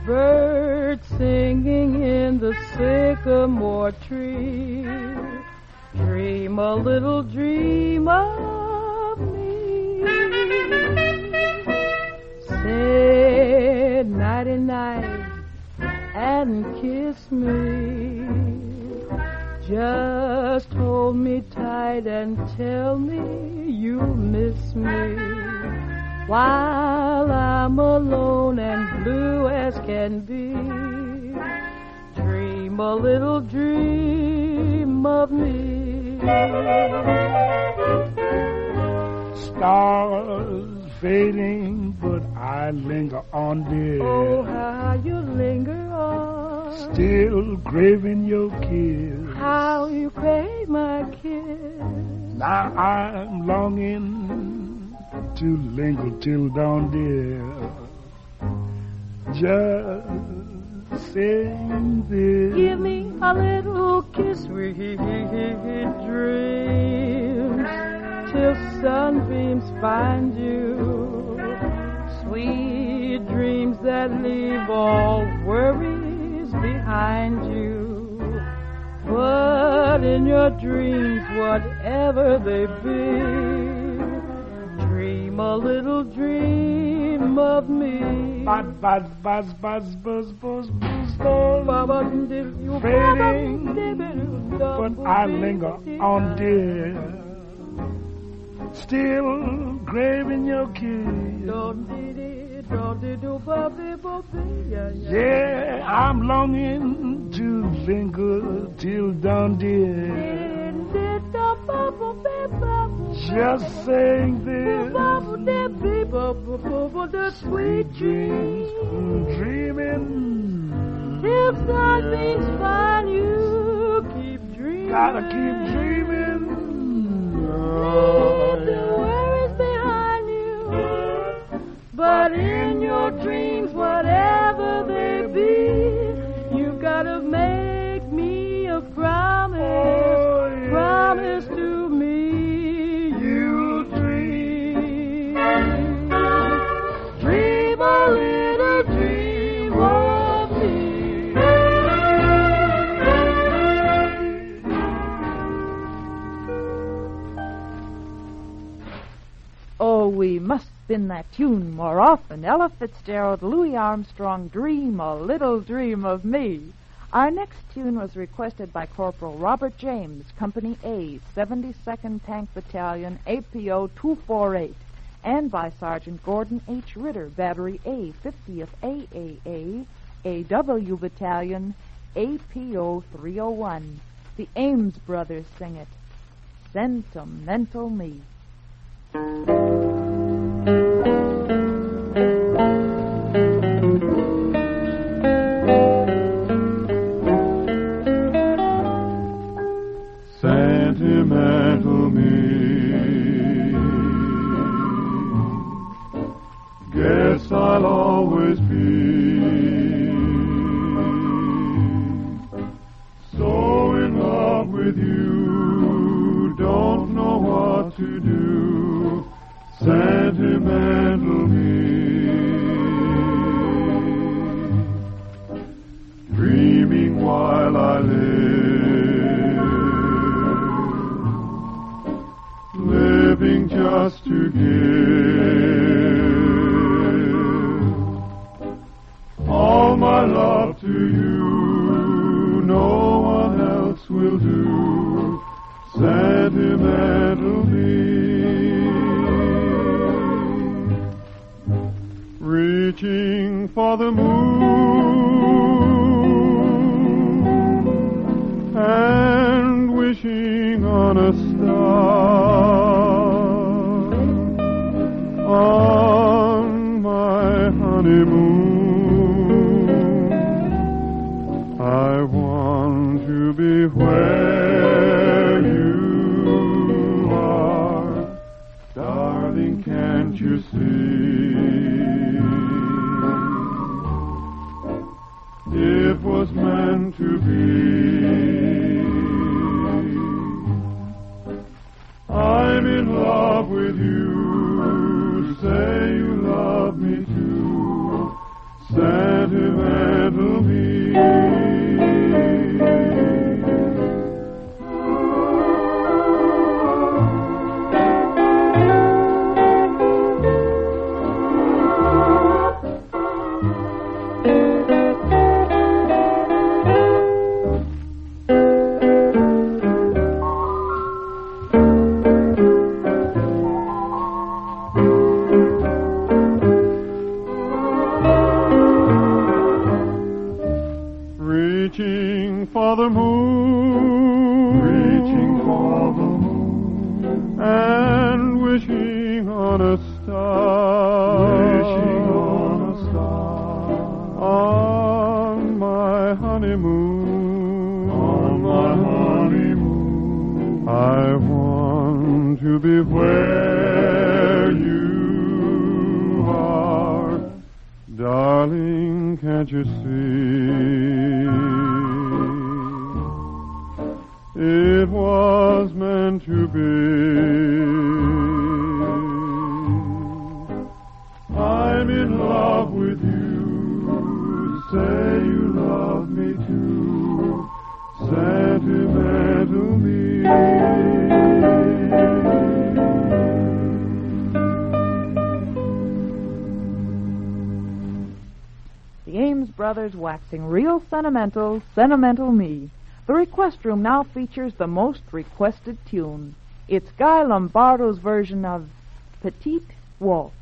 Birds singing in the sycamore tree. Dream a little dream of me. Say nighty-night and kiss me. Just hold me tight and tell me you miss me. While I'm alone and blue as can be, dream a little dream of me. Stars fading, but I linger on, dear. Oh, how you linger on. Still craving your kiss. How you crave my kiss. Now I'm longing to linger till dawn, dear. Just sing this. Give me a little kiss, sweet dreams, till sunbeams find you. Sweet dreams that leave all worries behind you. But in your dreams, whatever they be, dream a little dream of me. Buzz, buzz, buzz, buzz, buzz, buzz, buzz, fading, but I linger on, dear. Still craving your kiss. Yeah, I'm longing to linger till dawn, dear. Just saying this. The sweet dreams, dreaming. Till sunbeams find you, keep dreaming. Gotta keep dreaming. Leave the worries behind you. But in your dreams, whatever they be, you gotta make me a promise. Oh, yeah. Promise to me you'll dream. Dream a little dream of me. Oh, we must spin that tune more often. Ella Fitzgerald, Louis Armstrong, Dream a Little Dream of Me. Our next tune was requested by Corporal Robert James, Company A, 72nd Tank Battalion, APO 248, and by Sergeant Gordon H. Ritter, Battery A, 50th AAA, AW Battalion, APO 301. The Ames brothers sing it. Sentimental Me. Sentimental me, guess I'll always be so in love with you, don't know why. sentimental me. Dreaming while I live, living just to give all my love to you. No one else will do. Sentimental me. Reaching for the moon and wishing on a star on my honeymoon. I want to be where you are, darling, can't you see? It was meant to be. I'm in love with you. Say you love me too. Sentimental me. Reaching for the moon, reaching for the moon, and wishing on a star, wishing on a star, on my honeymoon, on my honeymoon. I want to be where you are, darling, can't you see? It was meant to be. I'm in love with you. Say you love me too. Sentimental me. The Ames brothers waxing real sentimental, Sentimental Me. The request room now features the most requested tune. It's Guy Lombardo's version of Petite Waltz.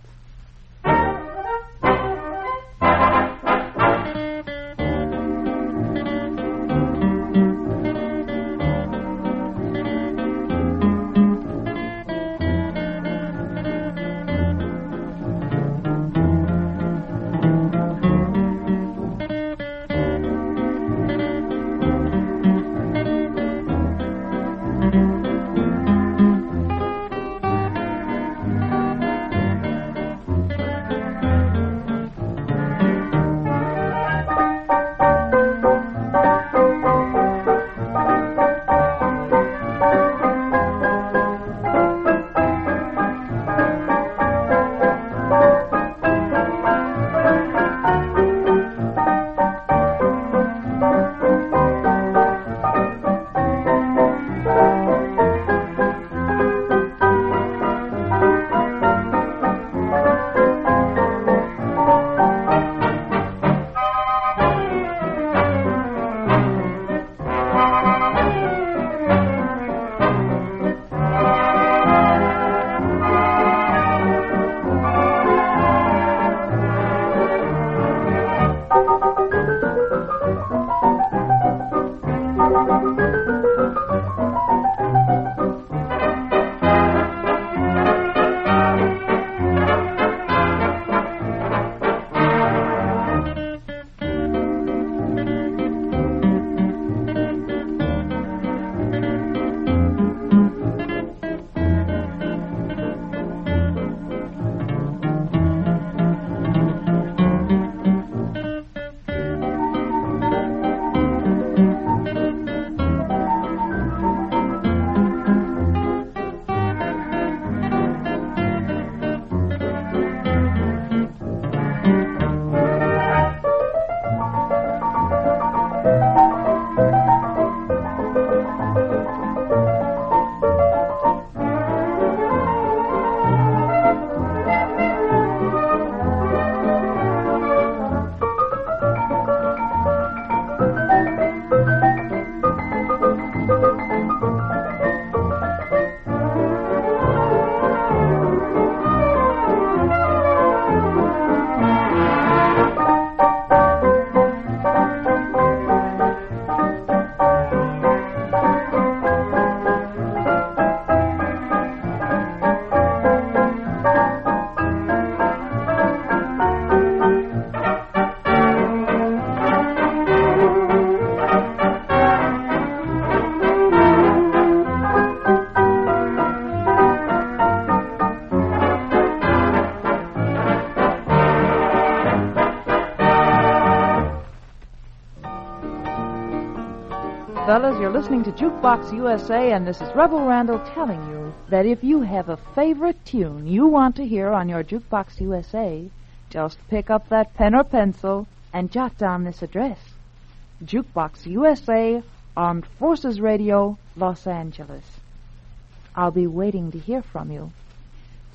fellas. You're listening to Jukebox USA, and this is Rebel Randall telling you that if you have a favorite tune you want to hear on your Jukebox USA, just pick up that pen or pencil and jot down this address. Jukebox USA, Armed Forces Radio, Los Angeles. I'll be waiting to hear from you.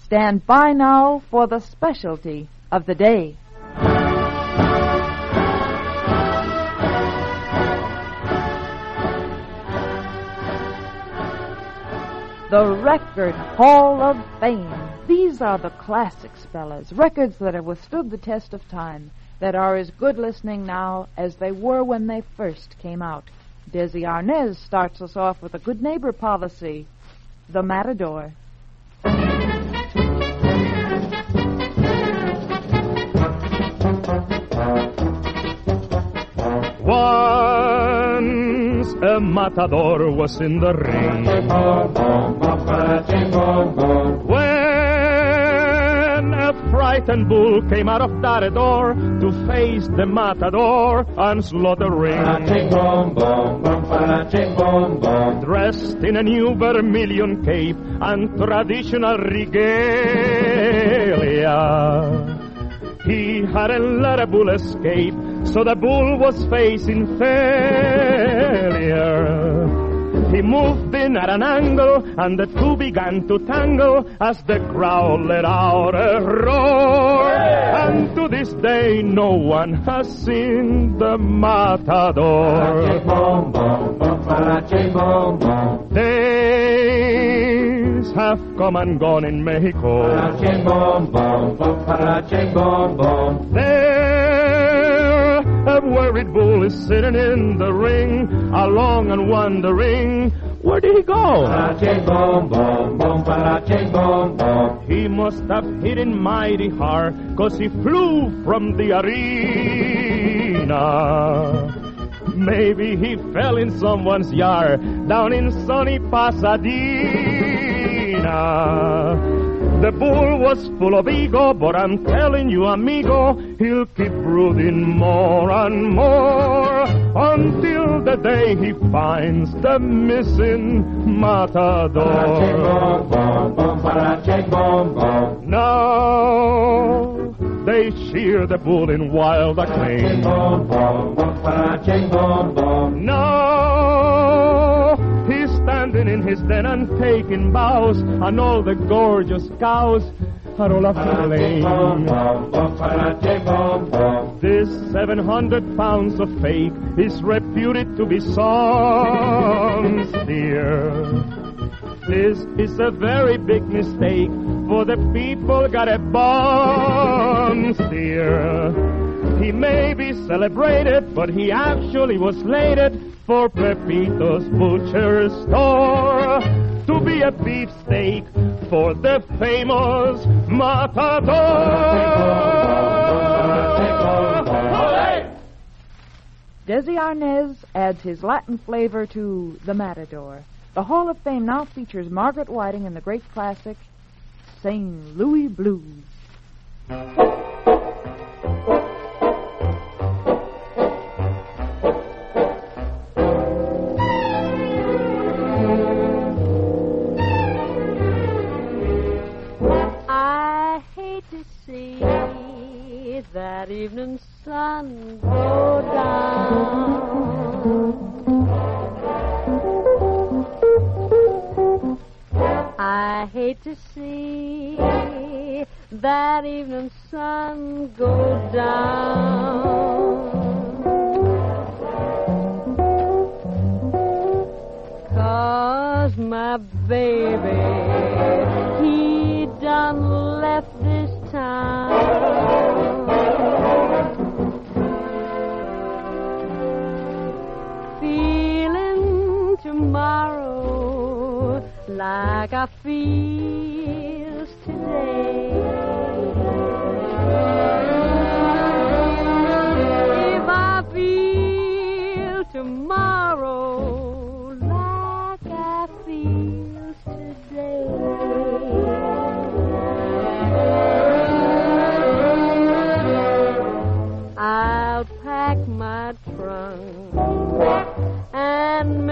Stand by now for the specialty of the day. The Record Hall of Fame. These are the classics, fellas. Records that have withstood the test of time, that are as good listening now as they were when they first came out. Desi Arnaz starts us off with a good neighbor policy. The Matador. Once a matador was in the ring, when a frightened bull came out of that door to face the matador and slaughtering. Dressed in a new vermilion cape and traditional regalia, he hadn't let a bull escape, so the bull was facing failure. He moved in at an angle, and the two began to tangle as the crowd let out a roar. And to this day, no one has seen the matador. Days have come and gone in Mexico. There, a worried bull is sitting in the ring, along and wondering, where did he go? He must have hit it mighty hard, 'cause he flew from the arena. Maybe he fell in someone's yard down in sunny Pasadena. The bull was full of ego, but I'm telling you, amigo, he'll keep brooding more and more until the day he finds the missing matador. Now they shear the bull in wild acclaim. Now he's standing in his den and taking bows, and all the gorgeous cows are all aflame. This 700 pounds of fake is reputed to be some steer. This is a very big mistake, for the people got a bum steer. He may be celebrated, but he actually was slated for Pepito's butcher store to be a beefsteak for the famous matador. Desi Arnaz adds his Latin flavor to the Matador. The Hall of Fame now features Margaret Whiting in the great classic St. Louis Blues. I hate to see that evening sun go down. I hate to see that evening sun go down. 'Cause my baby, he done left this town. Feeling tomorrow like I feel today. If I feel tomorrow like I feel today, I'll pack my trunk and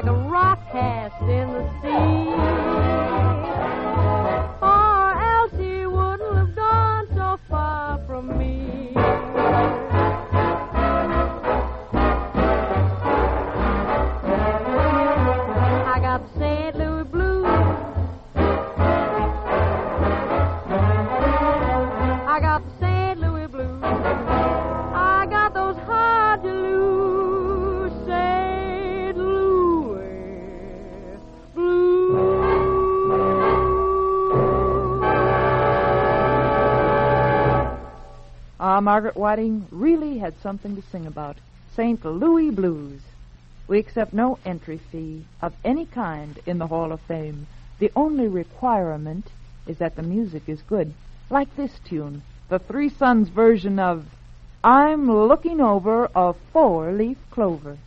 like a rock cast in the sea. Or else she wouldn't have gone so far from me. I got the St. Louis blues. I got the St. Louis blues. I got those hard to lose St. Louis blues. Margaret Whiting really had something to sing about. St. Louis blues. We accept no entry fee of any kind in the Hall of Fame. The only requirement is that the music is good. Like this tune, the Three Sons version of I'm Looking Over a Four-Leaf Clover.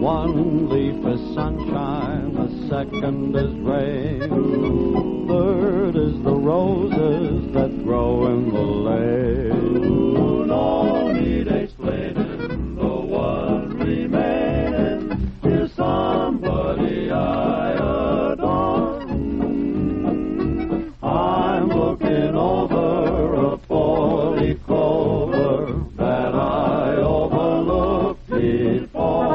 One leaf is sunshine, the second is rain, third is the roses that grow in the lane. No need explaining, the one remaining is somebody I adore. I'm looking over a four-leaf clover that I overlooked before.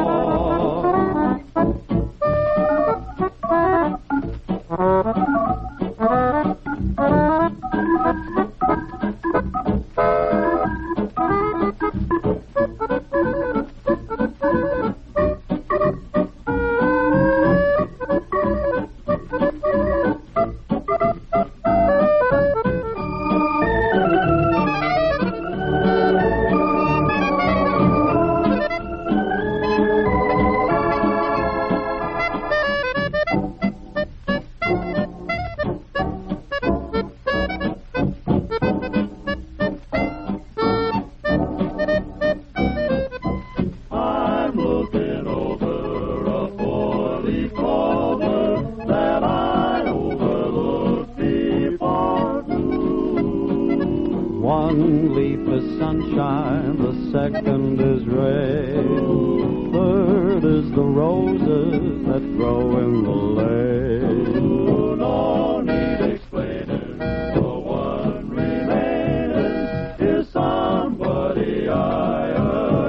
One leaf is sunshine, the second is rain, third is the roses that grow in the lane. No need explaining, the one remaining is somebody I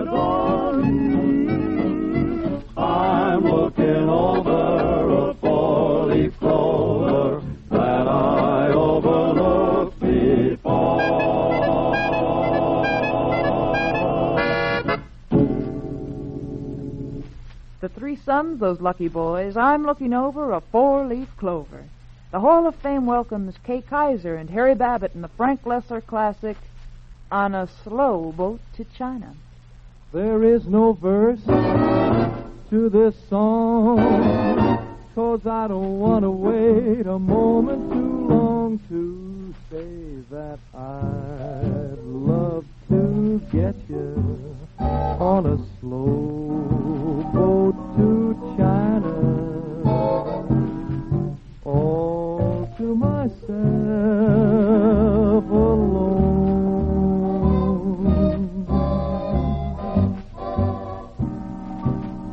adore. I'm looking over a four-leaf clover that I overlooked before. The Three Sons, those lucky boys, I'm looking over a four-leaf clover. The Hall of Fame welcomes Kay Kaiser and Harry Babbitt in the Frank Loesser classic, On a Slow Boat to China. There is no verse to this song, 'cause I don't want to wait a moment too long to say that I'd love to get you on a slow boat to China, all to myself alone.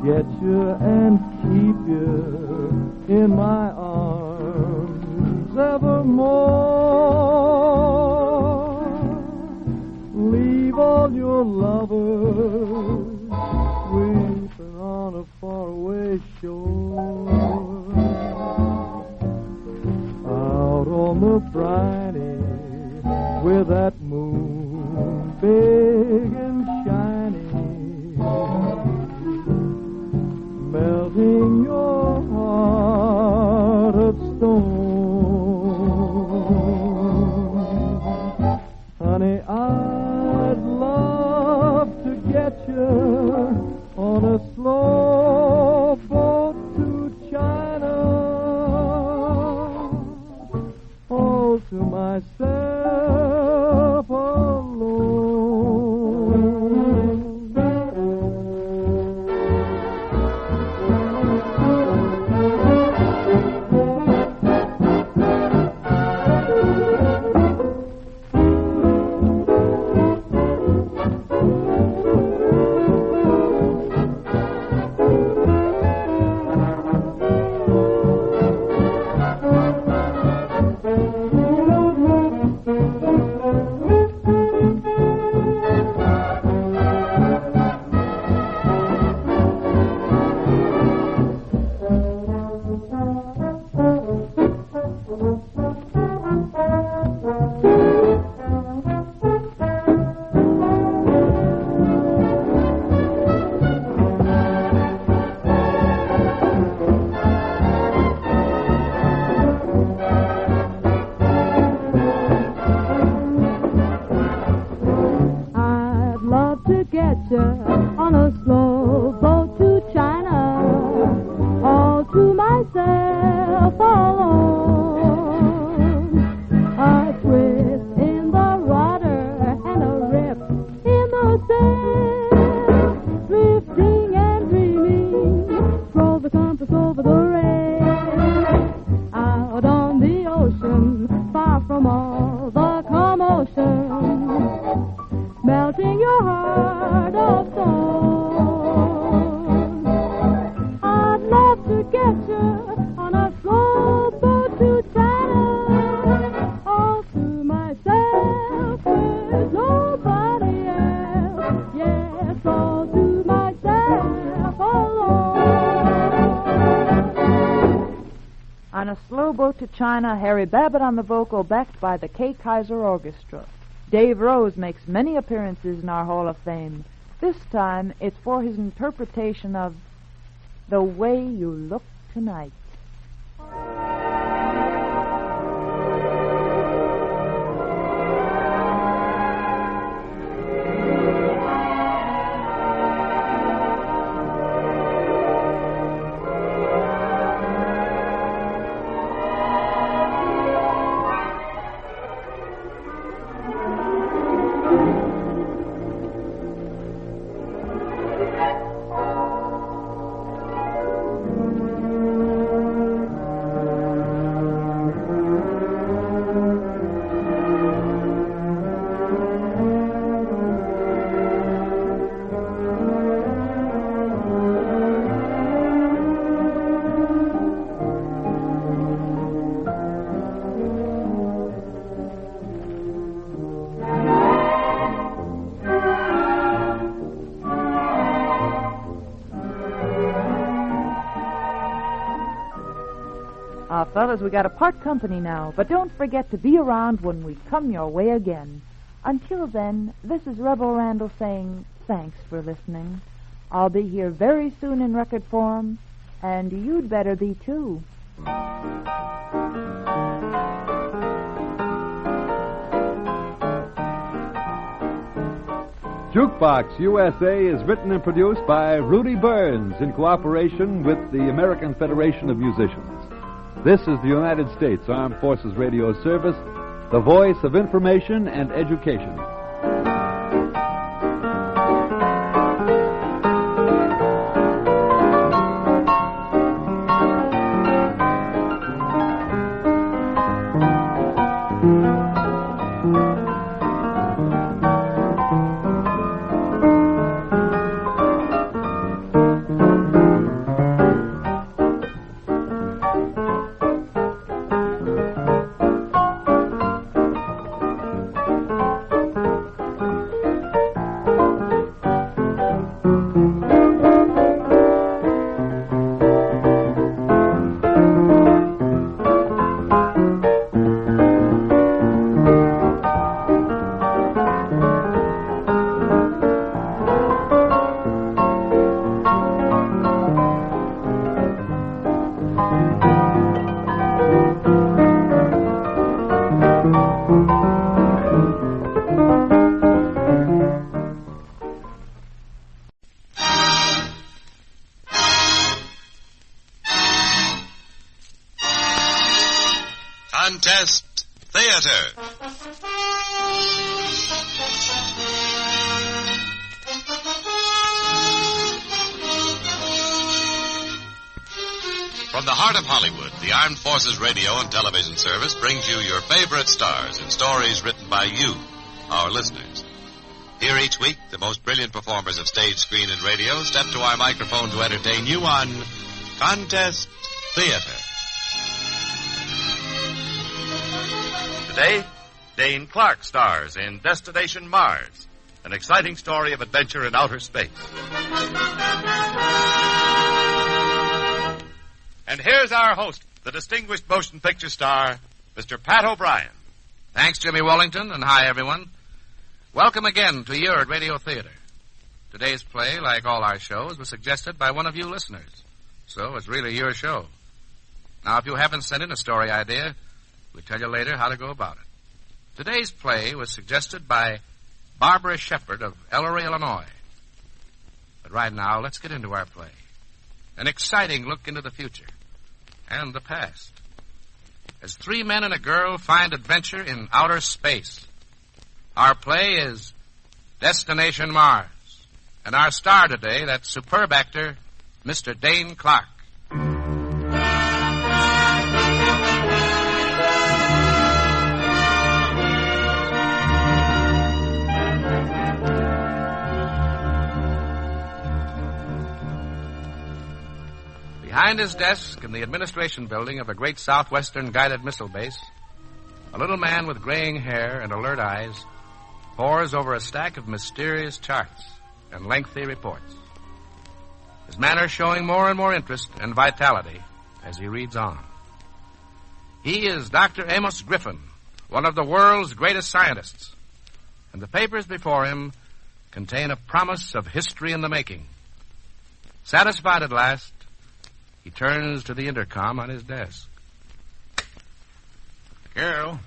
Get you and keep you in my arms evermore. Leave all your lovers, sweet surfing on a faraway shore. Out on the briny with that moon big and shiny, melting your heart of stone. Honey, I'd love to get you on a slow boat to China, all to myself China, Harry Babbitt on the vocal, backed by the K. Kaiser Orchestra. Dave Rose makes many appearances in our Hall of Fame. This time, it's for his interpretation of The Way You Look Tonight. Fellas, we got a part company now, but don't forget to be around when we come your way again. Until then, this is Rebel Randall saying thanks for listening. I'll be here very soon in record form, and you'd better be too. Jukebox USA is written and produced by Rudy Burns in cooperation with the American Federation of Musicians. This is the United States Armed Forces Radio Service, the voice of information and education. Theater. From the heart of Hollywood, the Armed Forces Radio and Television Service brings you your favorite stars in stories written by you, our listeners. Here each week, the most brilliant performers of stage, screen, and radio step to our microphone to entertain you on Contest Theater. Today, Dane Clark stars in Destination Mars, an exciting story of adventure in outer space. And here's our host, the distinguished motion picture star, Mr. Pat O'Brien. Thanks, Jimmy Wallington, and hi, everyone. Welcome again to your Radio Theater. Today's play, like all our shows, was suggested by one of you listeners. So it's really your show. Now, if you haven't sent in a story idea, we'll tell you later how to go about it. Today's play was suggested by Barbara Shepard of Ellery, Illinois. But right now, let's get into our play. An exciting look into the future and the past. As three men and a girl find adventure in outer space. Our play is Destination Mars. And our star today, that superb actor, Mr. Dane Clark. Behind his desk in the administration building of a great southwestern guided missile base, a little man with graying hair and alert eyes pores over a stack of mysterious charts and lengthy reports. His manner showing more and more interest and vitality as he reads on. He is Dr. Amos Griffin, one of the world's greatest scientists, and the papers before him contain a promise of history in the making. Satisfied at last, he turns to the intercom on his desk. Carroll?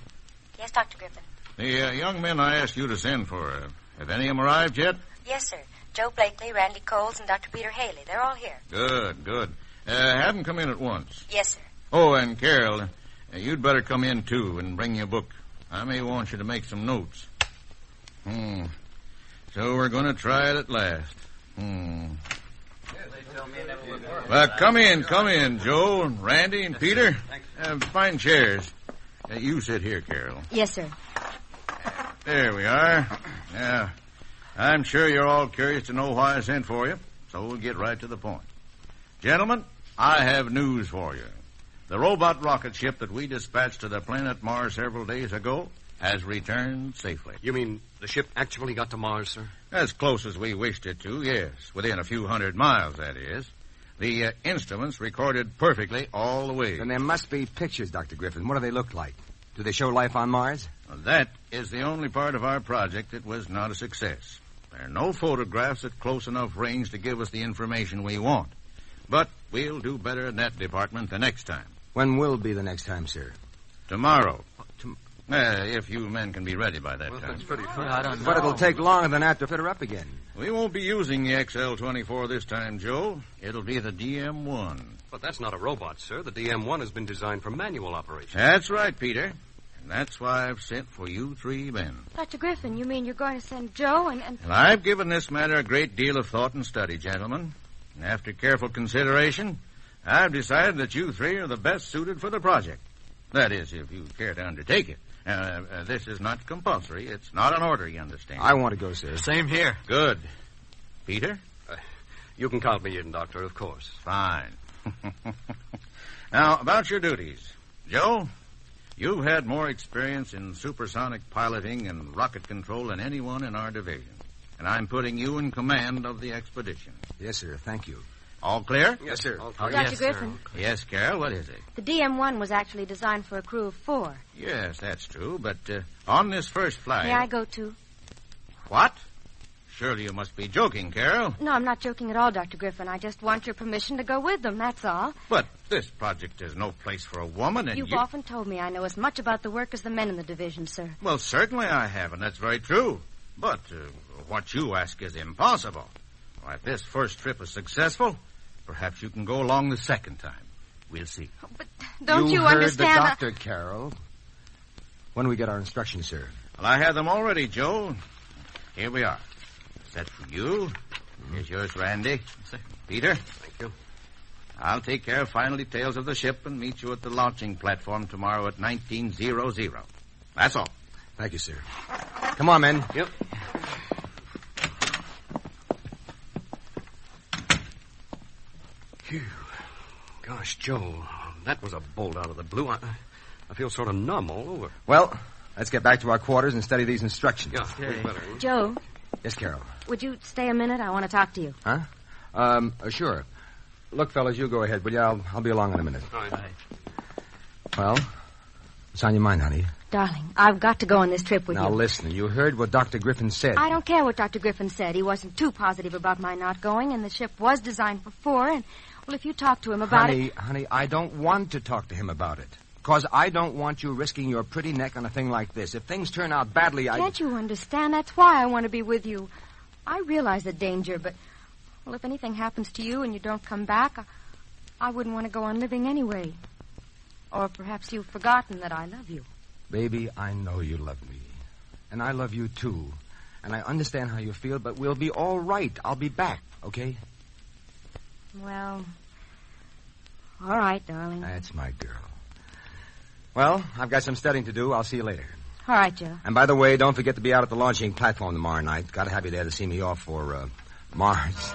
Yes, Dr. Griffin. The young men I asked you to send for, have any of them arrived yet? Yes, sir. Joe Blakely, Randy Coles, and Dr. Peter Haley. They're all here. Good. Have them come in at once. Yes, sir. Oh, and Carroll, you'd better come in, too, and bring your book. I may want you to make some notes. So we're going to try it at last. Well, come in, Joe, and Randy, and Peter. Find chairs. You sit here, Carroll. Yes, sir. There we are. Now, I'm sure you're all curious to know why I sent for you, so we'll get right to the point. Gentlemen, I have news for you. The robot rocket ship that we dispatched to the planet Mars several days ago has returned safely. You mean the ship actually got to Mars, sir? As close as we wished it to, yes. Within a few hundred miles, that is. The instruments recorded perfectly all the way. Then there must be pictures, Dr. Griffin. What do they look like? Do they show life on Mars? Well, that is the only part of our project that was not a success. There are no photographs at close enough range to give us the information we want. But we'll do better in that department the next time. When will be the next time, sir? Tomorrow. If you men can be ready by that time. That's pretty fun. I don't know. But it'll take longer than that to fit her up again. We won't be using the XL-24 this time, Joe. It'll be the DM-1. But that's not a robot, sir. The DM-1 has been designed for manual operation. That's right, Peter. And that's why I've sent for you three men. Dr. Griffin, you mean you're going to send Joe and... Well, I've given this matter a great deal of thought and study, gentlemen. And after careful consideration, I've decided that you three are the best suited for the project. That is, if you care to undertake it. This is not compulsory. It's not an order, you understand. I want to go, sir. Same here. Good. Peter? You can count me in, Doctor, of course. Fine. Now, about your duties. Joe, you've had more experience in supersonic piloting and rocket control than anyone in our division. And I'm putting you in command of the expedition. Yes, sir. Thank you. All clear? Yes, sir. Dr. Griffin. Yes, Carroll, what is it? The DM-1 was actually designed for a crew of 4. Yes, that's true, but on this first flight... May I go, too? What? Surely you must be joking, Carroll. No, I'm not joking at all, Dr. Griffin. I just want your permission to go with them, that's all. But this project is no place for a woman, and You've often told me I know as much about the work as the men in the division, sir. Well, certainly I have, and that's very true. But what you ask is impossible. Well, if this first trip is successful... Perhaps you can go along the second time. We'll see. But don't you understand? The doctor, Carroll. When do we get our instructions, sir? Well, I have them all ready, Joe. Here we are. Set for you. Here's yours, Randy. Peter. Thank you. I'll take care of final details of the ship and meet you at the launching platform tomorrow at 1900. That's all. Thank you, sir. Come on, men. Yep. Phew. Gosh, Joe, that was a bolt out of the blue. I feel sort of numb all over. Well, let's get back to our quarters and study these instructions. Yeah, Okay. better. Joe, Yes, Carroll. would you stay a minute? I want to talk to you. Huh? Sure. Look, fellas, you go ahead, will you? I'll be along in a minute. All right. Well, what's on your mind, honey? Darling, I've got to go on this trip with Now, you. listen, you heard what Dr. Griffin said. I don't care what Dr. Griffin said. He wasn't too positive about my not going, and the ship was designed for 4, and, well, if you talk to him about it... Honey, I don't want to talk to him about it. Because I don't want you risking your pretty neck on a thing like this. If things turn out badly, Can't you understand? That's why I want to be with you. I realize the danger, but, well, if anything happens to you and you don't come back, I wouldn't want to go on living anyway. Or perhaps you've forgotten that I love you. Baby, I know you love me. And I love you, too. And I understand how you feel, but we'll be all right. I'll be back, okay? Well, all right, darling. That's my girl. Well, I've got some studying to do. I'll see you later. All right, Joe. And by the way, don't forget to be out at the launching platform tomorrow night. Got to have you there to see me off for, Mars.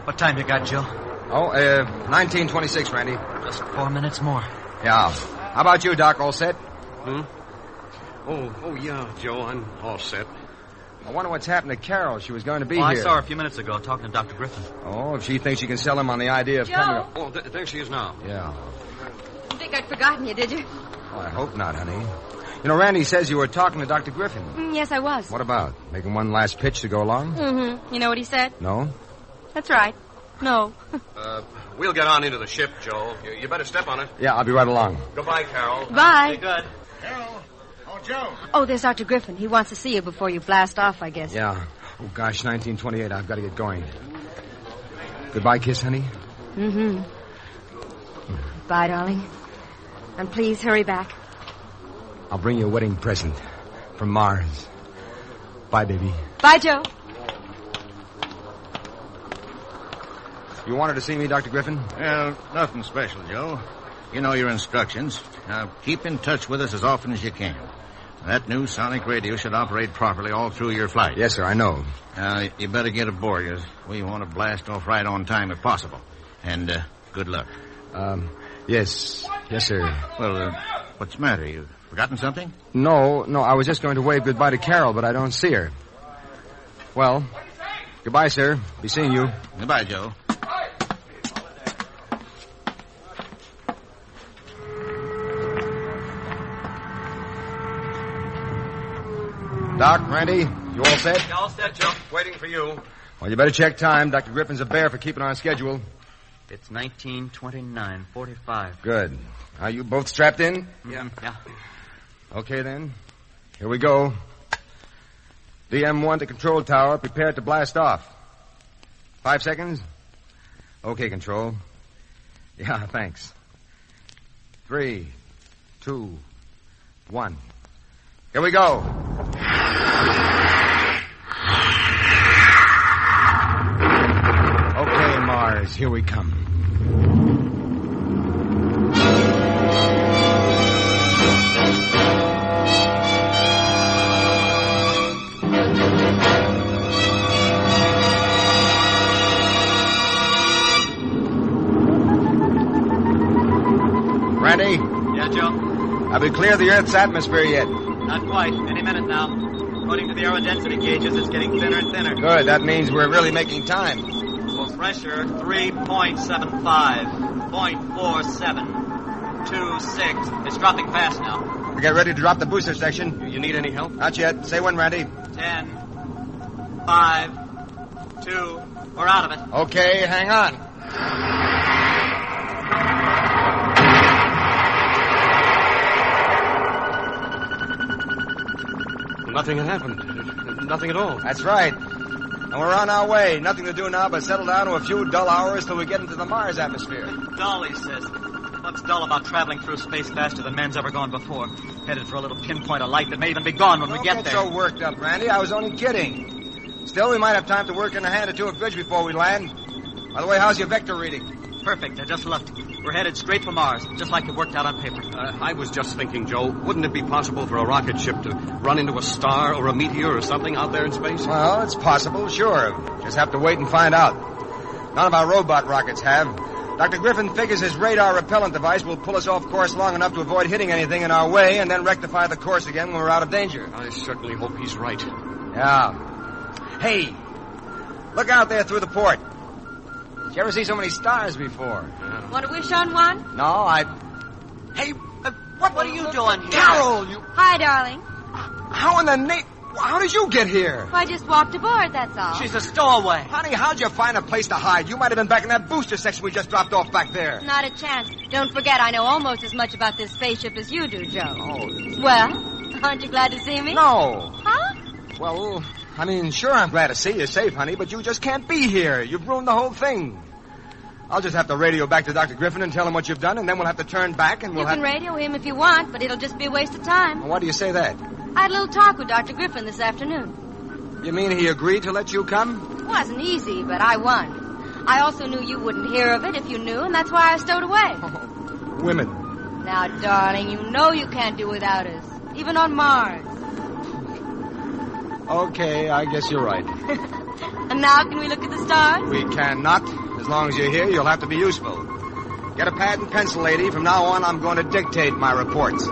What time you got, Joe? 1926, Randy. Just 4 minutes more. Yeah. How about you, Doc? All set? Oh, yeah, Joe, I'm all set. I wonder what's happened to Carroll. She was going to be Oh, here. I saw her a few minutes ago talking to Dr. Griffin. Oh, if she thinks she can sell him on the idea of Joe! coming up. Oh, there she is now. Yeah. You think I'd forgotten you, did you? Oh, I hope not, honey. You know, Randy says you were talking to Dr. Griffin. Yes, I was. What about? Making one last pitch to go along? Mm-hmm. You know what he said? No? That's right. No. We'll get on into the ship, Joe. You better step on it. Yeah, I'll be right along. Goodbye, Carroll. Bye. Stay good. Carroll. Oh, Joe. Oh, there's Dr. Griffin. He wants to see you before you blast off, I guess. Yeah. Oh, gosh, 1928. I've got to get going. Goodbye, kiss, honey. Mm-hmm. Bye, darling. And please hurry back. I'll bring you a wedding present from Mars. Bye, baby. Bye, Joe. You wanted to see me, Dr. Griffin? Well, nothing special, Joe. You know your instructions. Now, keep in touch with us as often as you can. That new sonic radio should operate properly all through your flight. Yes, sir, I know. You better get aboard, as we want to blast off right on time if possible. And, good luck. Yes. Yes, sir. Well, what's the matter? You forgotten something? No, I was just going to wave goodbye to Carroll, but I don't see her. Well, goodbye, sir. Be seeing you. Goodbye, Joe. Doc, Randy, you all set? Yeah, all set, Joe. Waiting for you. Well, you better check time. Dr. Griffin's a bear for keeping on schedule. It's 19:29:45. Good. Are you both strapped in? Yeah. Okay, then. Here we go. DM-1 to control tower. Prepare to blast off. 5 seconds. Okay, control. Yeah, thanks. 3, 2, 1. Here we go. Okay, Mars, here we come. Randy? Yeah, Joe? Have we cleared the Earth's atmosphere yet? Not quite. Any minute now. According to the aerodensity gauges, it's getting thinner and thinner. Good. That means we're really making time. Full pressure, 3.75. 0.47. 26. It's dropping fast now. Get ready to drop the booster section. You need any help? Not yet. Say when, Randy. 10, 5, 2, we're out of it. Okay, hang on. Nothing had happened. Nothing at all. That's right. And we're on our way. Nothing to do now but settle down to a few dull hours till we get into the Mars atmosphere. Dull, he says. What's dull about traveling through space faster than man's ever gone before? Headed for a little pinpoint of light that may even be gone when we get there. Don't get so worked up, Randy. I was only kidding. Still, we might have time to work in a hand or two at bridge before we land. By the way, how's your vector reading? Perfect. I just looked. We're headed straight for Mars, just like it worked out on paper. I was just thinking, Joe, wouldn't it be possible for a rocket ship to run into a star or a meteor or something out there in space? Well, it's possible, sure. Just have to wait and find out. None of our robot rockets have. Dr. Griffin figures his radar repellent device will pull us off course long enough to avoid hitting anything in our way and then rectify the course again when we're out of danger. I certainly hope he's right. Yeah. Hey, look out there through the port. Did you ever see so many stars before? Want to wish on one? No, Hey, what are you doing here? Carroll, you... Hi, darling. How in the name... How did you get here? Well, I just walked aboard, that's all. She's a stowaway. Honey, how'd you find a place to hide? You might have been back in that booster section we just dropped off back there. Not a chance. Don't forget, I know almost as much about this spaceship as you do, Joe. Oh. Well, aren't you glad to see me? No. Huh? Well, I mean, sure, I'm glad to see you safe, honey, but you just can't be here. You've ruined the whole thing. I'll just have to radio back to Dr. Griffin and tell him what you've done, and then we'll have to turn back and You can radio him if you want, but it'll just be a waste of time. Why do you say that? I had a little talk with Dr. Griffin this afternoon. You mean he agreed to let you come? It wasn't easy, but I won. I also knew you wouldn't hear of it if you knew, and that's why I stowed away. Women. Now, darling, you know you can't do without us, even on Mars. Okay, I guess you're right. And now can we look at the stars? We cannot. As long as you're here, you'll have to be useful. Get a pad and pencil, lady. From now on, I'm going to dictate my reports.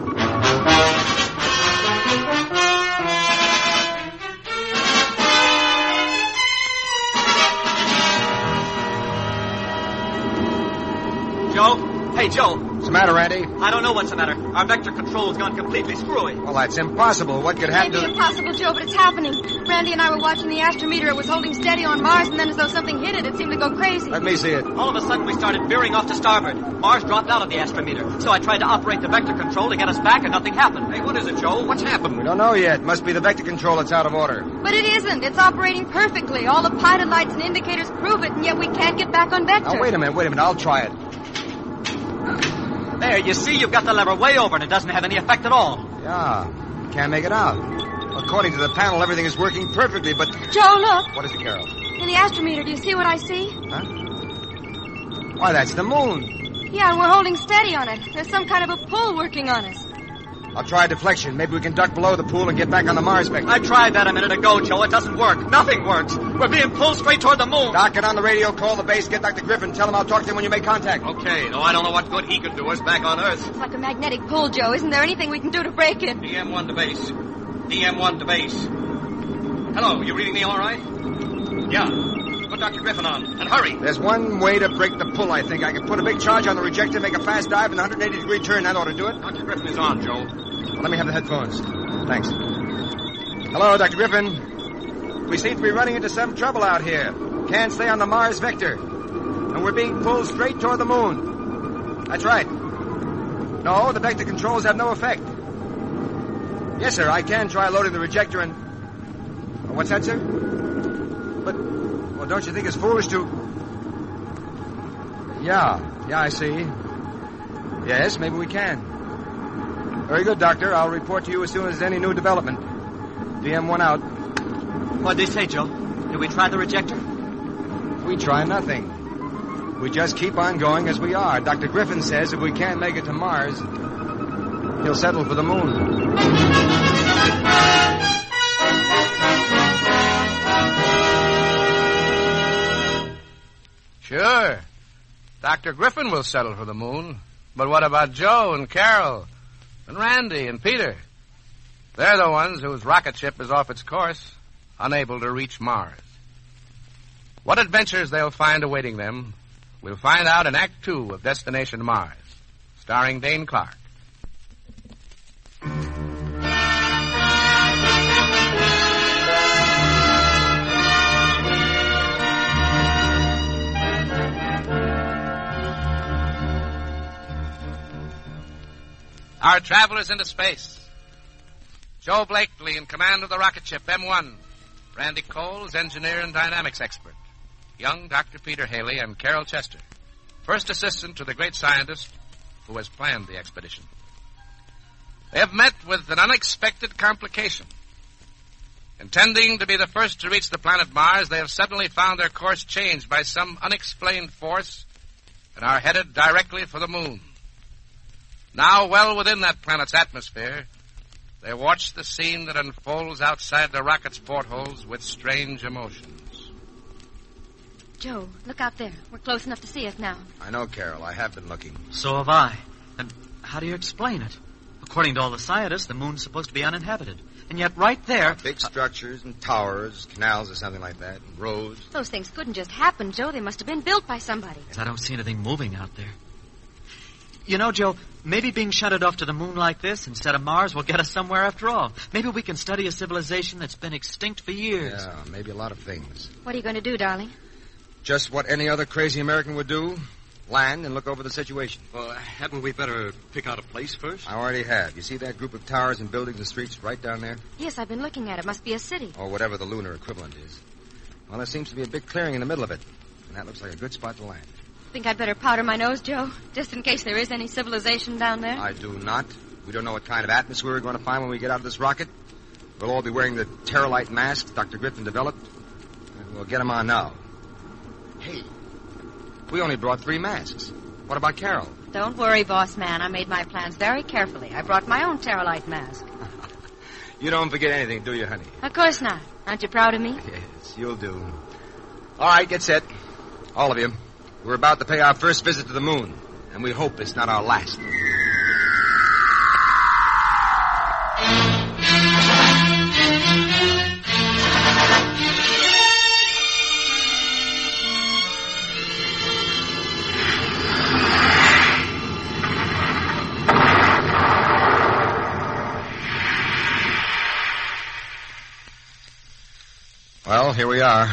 Joe? Hey, Joe. What's the matter, Randy? I don't know what's the matter. Our vector control has gone completely screwy. Well, that's impossible. What could happen Maybe impossible, Joe, but it's happening. Randy and I were watching the astrometer. It was holding steady on Mars, and then as though something hit it, it seemed to go crazy. Let me see it. All of a sudden, we started veering off to starboard. Mars dropped out of the astrometer. So I tried to operate the vector control to get us back, and nothing happened. Hey, what is it, Joe? What's happened? We don't know yet. Must be the vector control that's out of order. But it isn't. It's operating perfectly. All the pilot lights and indicators prove it, and yet we can't get back on vector. Now, wait a minute. I'll try it. There, you see, you've got the lever way over, and it doesn't have any effect at all. Yeah, can't make it out. According to the panel, everything is working perfectly, but... Joe, look. What is it, Carroll? In the astrometer, do you see what I see? Huh? Why, that's the moon. Yeah, and we're holding steady on it. There's some kind of a pull working on us. I'll try deflection. Maybe we can duck below the pool and get back on the Mars vector. I tried that a minute ago, Joe. It doesn't work. Nothing works. We're being pulled straight toward the moon. Doc, get on the radio, call the base, get Dr. Griffin. Tell him I'll talk to him when you make contact. Okay, though I don't know what good he can do us back on Earth. It's like a magnetic pull, Joe. Isn't there anything we can do to break it? DM1 to base. DM1 to base. Hello, you reading me all right? Yeah. Put Dr. Griffin on, and hurry. There's one way to break the pull, I think. I can put a big charge on the rejector, make a fast dive, and a 180-degree turn. That ought to do it. Dr. Griffin is on, Joe. Well, let me have the headphones. Thanks. Hello, Dr. Griffin. We seem to be running into some trouble out here. Can't stay on the Mars vector. And we're being pulled straight toward the moon. That's right. No, the vector controls have no effect. Yes, sir, I can try loading the rejector and... What's that, sir? But, well, don't you think it's foolish to... Yeah, I see. Yes, maybe we can. Very good, Doctor. I'll report to you as soon as there's any new development. DM1 out. What'd they say, Joe? Did we try the rejector? We try nothing. We just keep on going as we are. Dr. Griffin says if we can't make it to Mars, he'll settle for the moon. Sure. Dr. Griffin will settle for the moon. But what about Joe and Carroll and Randy and Peter? They're the ones whose rocket ship is off its course, unable to reach Mars. What adventures they'll find awaiting them, we'll find out in Act 2 of Destination Mars, starring Dane Clark. Our travelers into space. Joe Blakely in command of the rocket ship M1. Randy Coles, engineer and dynamics expert. Young Dr. Peter Haley and Carroll Chester, first assistant to the great scientist who has planned the expedition. They have met with an unexpected complication. Intending to be the first to reach the planet Mars, they have suddenly found their course changed by some unexplained force and are headed directly for the moon. Now, well within that planet's atmosphere, they watch the scene that unfolds outside the rocket's portholes with strange emotions. Joe, look out there. We're close enough to see it now. I know, Carroll. I have been looking. So have I. And how do you explain it? According to all the scientists, the moon's supposed to be uninhabited. And yet right there... Big structures and towers, canals or something like that, and roads. Those things couldn't just happen, Joe. They must have been built by somebody. I don't see anything moving out there. You know, Joe, maybe being shunted off to the moon like this instead of Mars will get us somewhere after all. Maybe we can study a civilization that's been extinct for years. Yeah, maybe a lot of things. What are you going to do, darling? Just what any other crazy American would do. Land and look over the situation. Well, hadn't we better pick out a place first? I already have. You see that group of towers and buildings and streets right down there? Yes, I've been looking at it. Must be a city. Or whatever the lunar equivalent is. Well, there seems to be a big clearing in the middle of it. And that looks like a good spot to land. Think I'd better powder my nose, Joe? Just in case there is any civilization down there? I do not. We don't know what kind of atmosphere we're going to find when we get out of this rocket. We'll all be wearing the Terralite masks Dr. Griffin developed. And we'll get them on now. Hey, we only brought 3 masks. What about Carroll? Don't worry, boss man. I made my plans very carefully. I brought my own Terralite mask. You don't forget anything, do you, honey? Of course not. Aren't you proud of me? Yes, you'll do. All right, get set. All of you. We're about to pay our first visit to the moon, and we hope it's not our last. Well, here we are.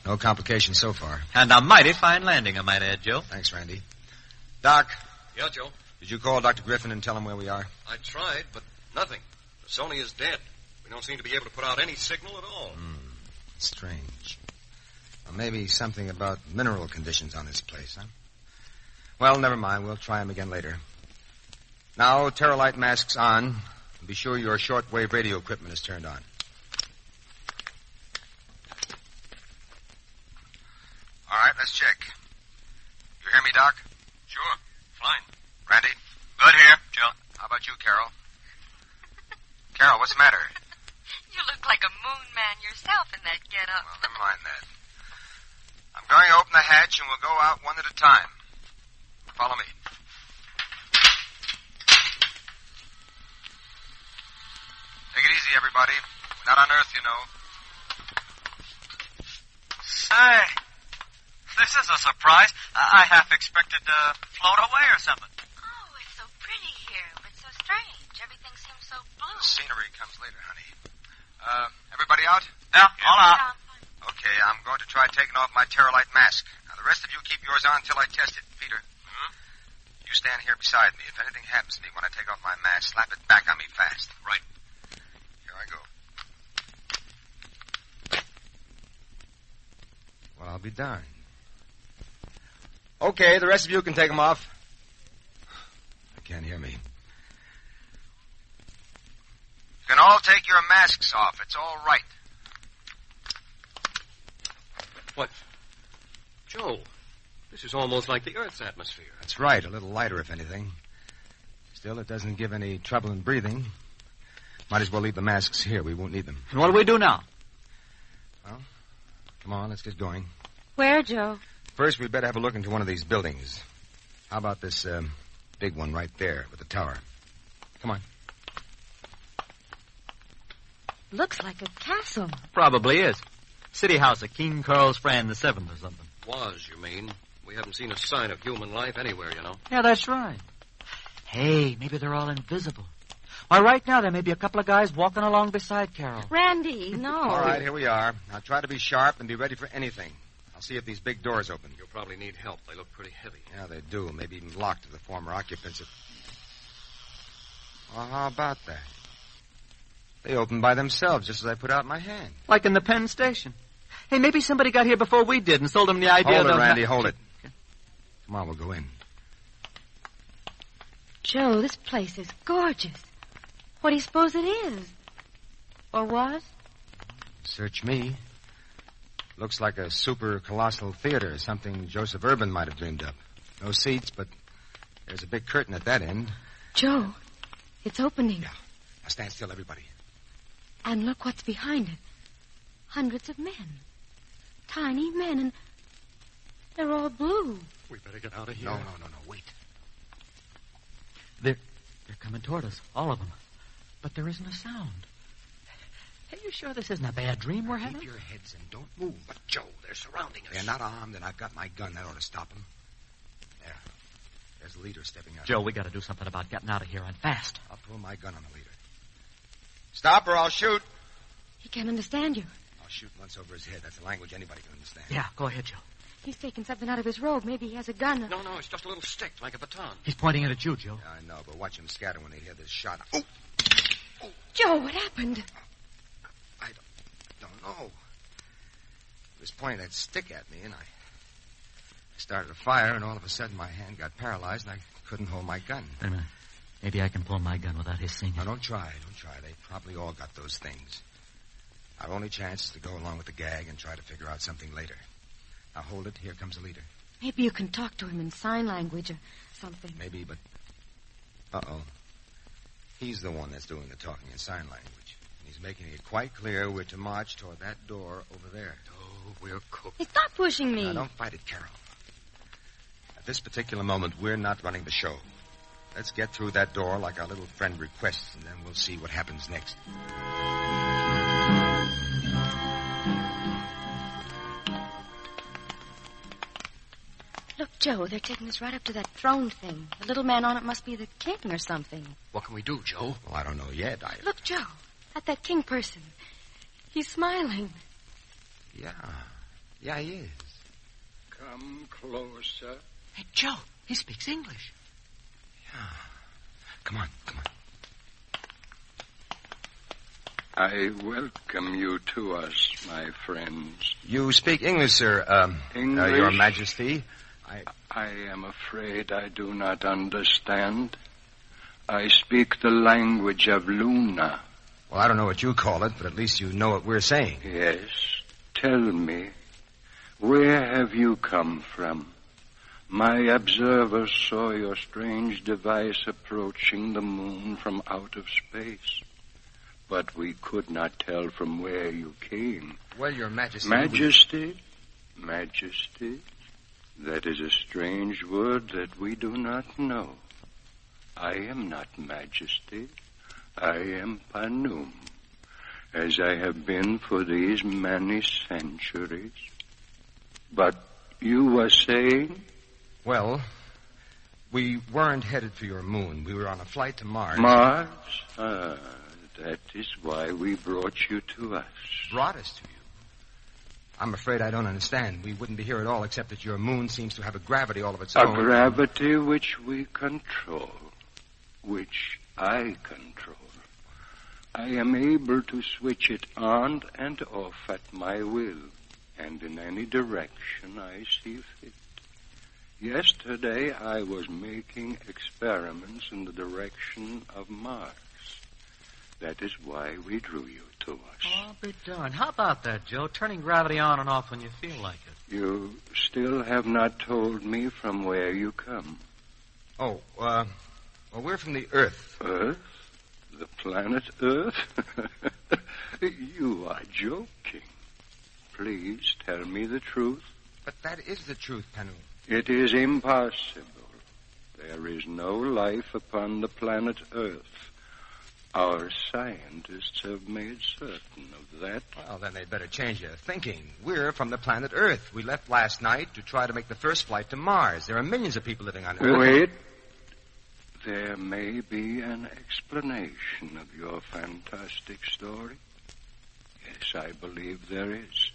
No complications so far. And a mighty fine landing, I might add, Joe. Thanks, Randy. Doc. Yeah, Joe? Did you call Dr. Griffin and tell him where we are? I tried, but nothing. The Sony is dead. We don't seem to be able to put out any signal at all. Strange. Well, maybe something about mineral conditions on this place, huh? Well, never mind. We'll try them again later. Now, Terralite masks on. Be sure your shortwave radio equipment is turned on. All right, let's check. You hear me, Doc? Sure. Fine. Randy? Good here, Joe. How about you, Carroll? Carroll, what's the matter? You look like a moon man yourself in that getup. Well, never mind that. I'm going to open the hatch and we'll go out one at a time. Follow me. Take it easy, everybody. We're not on Earth, you know. Say, this is a surprise. I half expected to float away or something. Oh, it's so pretty here, but so strange. Everything seems so blue. The scenery comes later, honey. Everybody out? Yeah, all out. Okay, I'm going to try taking off my Terralite mask. Now, the rest of you keep yours on until I test it. Peter, you stand here beside me. If anything happens to me when I take off my mask, slap it back on me fast. Right. Here I go. Well, I'll be darned. Okay, the rest of you can take them off. I can't hear me. You can all take your masks off. It's all right. What? Joe, this is almost like the Earth's atmosphere. That's right. A little lighter, if anything. Still, it doesn't give any trouble in breathing. Might as well leave the masks here. We won't need them. And what do we do now? Well, come on, let's get going. Where, Joe? First, we'd better have a look into one of these buildings. How about this big one right there with the tower? Come on. Looks like a castle. Probably is. City house of King Carl's friend, the 7th or something. Was, you mean? We haven't seen a sign of human life anywhere, you know. Yeah, that's right. Hey, maybe they're all invisible. Why, right now there may be a couple of guys walking along beside Carroll. Randy, no. All right, here we are. Now try to be sharp and be ready for anything. I'll see if these big doors open. You'll probably need help. They look pretty heavy. Yeah, they do. Maybe even locked to the former occupants of... Well, how about that? They opened by themselves just as I put out my hand. Like in the Penn Station. Hey, maybe somebody got here before we did and sold them the idea Hold it, that... Randy, hold it. Come on, we'll go in. Joe, this place is gorgeous. What do you suppose it is? Or was? Search me. Looks like a super colossal theater, something Joseph Urban might have dreamed up. No seats, but there's a big curtain at that end. Joe, it's opening. Yeah. Now stand still, everybody. And look what's behind it. Hundreds of men. Tiny men, and they're all blue. We better get out of here. No, wait. They're coming toward us, all of them. But there isn't a sound. Hey, you sure this isn't a bad dream we're having? Keep your heads and don't move. But, Joe, they're surrounding us. They're not armed, and I've got my gun. That ought to stop them. There. There's the leader stepping out. Joe, we got to do something about getting out of here, and fast. I'll pull my gun on the leader. Stop or I'll shoot. He can't understand you. I'll shoot once over his head. That's a language anybody can understand. Yeah, go ahead, Joe. He's taking something out of his robe. Maybe he has a gun. No, it's just a little stick, like a baton. He's pointing it at you, Joe. Yeah, I know, but watch him scatter when they hear this shot. Oh! Joe, what happened? I don't know. He was pointing that stick at me, and I started to fire, and all of a sudden my hand got paralyzed, and I couldn't hold my gun. Wait a minute. Maybe I can pull my gun without his seeing it. No, don't try. They probably all got those things. Our only chance is to go along with the gag and try to figure out something later. Now hold it. Here comes the leader. Maybe you can talk to him in sign language or something. Maybe, but... Uh-oh. He's the one that's doing the talking in sign language. And he's making it quite clear we're to march toward that door over there. Oh, we're cooked. Hey, stop pushing me. Now, don't fight it, Carroll. At this particular moment, we're not running the show. Let's get through that door like our little friend requests, and then we'll see what happens next. Look, Joe, they're taking us right up to that throne thing. The little man on it must be the king or something. What can we do, Joe? Well, I don't know yet. Look, Joe, at that king person. He's smiling. Yeah, he is. Come closer. Hey, Joe, he speaks English. Yeah. Come on. I welcome you to us, my friends. You speak English, sir. English? Your Majesty. I am afraid I do not understand. I speak the language of Luna. Well, I don't know what you call it, but at least you know what we're saying. Yes. Tell me, where have you come from? My observers saw your strange device approaching the moon from out of space. But we could not tell from where you came. Well, Your Majesty... Majesty? That is a strange word that we do not know. I am not Majesty. I am Panum, as I have been for these many centuries. But you were saying... Well, we weren't headed for your moon. We were on a flight to Mars. Mars? That is why we brought you to us. Brought us to you? I'm afraid I don't understand. We wouldn't be here at all except that your moon seems to have a gravity all of its own. A gravity which we control, which I control. I am able to switch it on and off at my will, and in any direction I see fit. Yesterday, I was making experiments in the direction of Mars. That is why we drew you to us. Oh, be darned. How about that, Joe? Turning gravity on and off when you feel like it. You still have not told me from where you come. Oh, well, we're from the Earth. Earth? The planet Earth? You are joking. Please tell me the truth. But that is the truth, Panu. It is impossible. There is no life upon the planet Earth. Our scientists have made certain of that. Well, then they'd better change their thinking. We're from the planet Earth. We left last night to try to make the first flight to Mars. There are millions of people living on Earth. Wait. There may be an explanation of your fantastic story. Yes, I believe there is.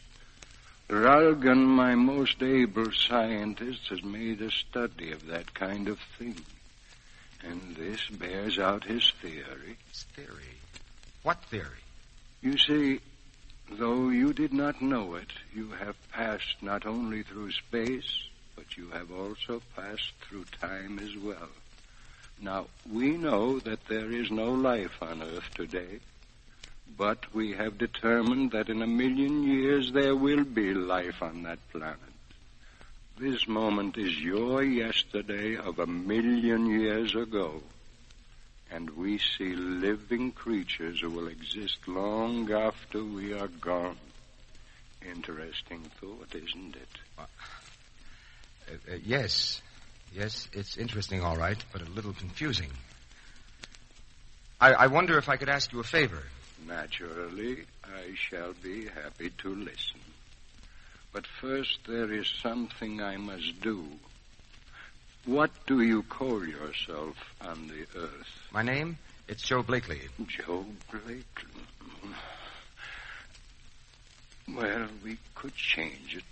Ralgan, my most able scientist, has made a study of that kind of thing. And this bears out his theory. His theory? What theory? You see, though you did not know it, you have passed not only through space, but you have also passed through time as well. Now, we know that there is no life on Earth today, but we have determined that in 1,000,000 years there will be life on that planet. This moment is your yesterday of 1,000,000 years ago, and we see living creatures who will exist long after we are gone. Interesting thought, isn't it? Yes. Yes, it's interesting, all right, but a little confusing. I wonder if I could ask you a favor. Naturally, I shall be happy to listen. But first, there is something I must do. What do you call yourself on the Earth? My name? It's Joe Blakely. Joe Blakely? Well, we could change it.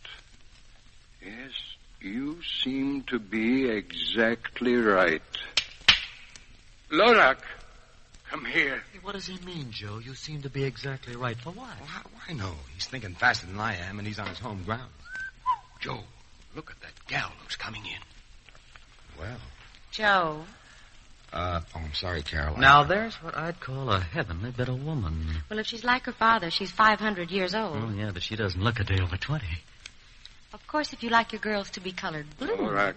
Yes, you seem to be exactly right. Lorak, come here. Hey, what does he mean, Joe? You seem to be exactly right. For what? Well, I know. He's thinking faster than I am, and he's on his home ground. Joe, look at that gal who's coming in. Well. Joe. I'm sorry, Carroll. Now, there's what I'd call a heavenly bit of woman. Well, if she's like her father, she's 500 years old. Oh, yeah, but she doesn't look a day over 20. Of course, if you like your girls to be colored blue. Lorak,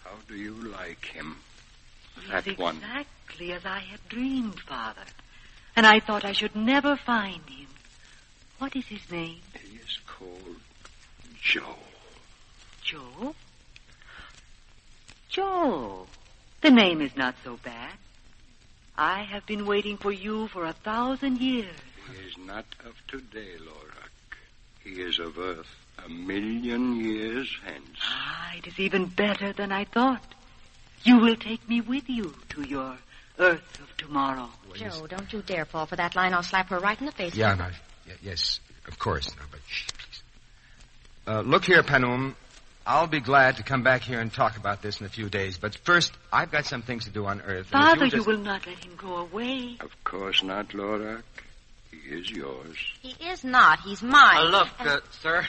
how do you like him? That He's one. Exactly as I had dreamed, Father. And I thought I should never find him. What is his name? He is called Joe. Joe? Joe. The name is not so bad. I have been waiting for you for 1,000 years. He is not of today, Lorak. He is of Earth 1,000,000 years hence. Ah, it is even better than I thought. You will take me with you to your Earth of tomorrow. Joe, don't you dare fall for that line. I'll slap her right in the face. Yeah, no, yes, of course. No, but shh, please. Look here, Panum. I'll be glad to come back here and talk about this in a few days. But first, I've got some things to do on Earth. Father, you will not let him go away. Of course not, Lorak. He is yours. He is not. He's mine. Look, sir,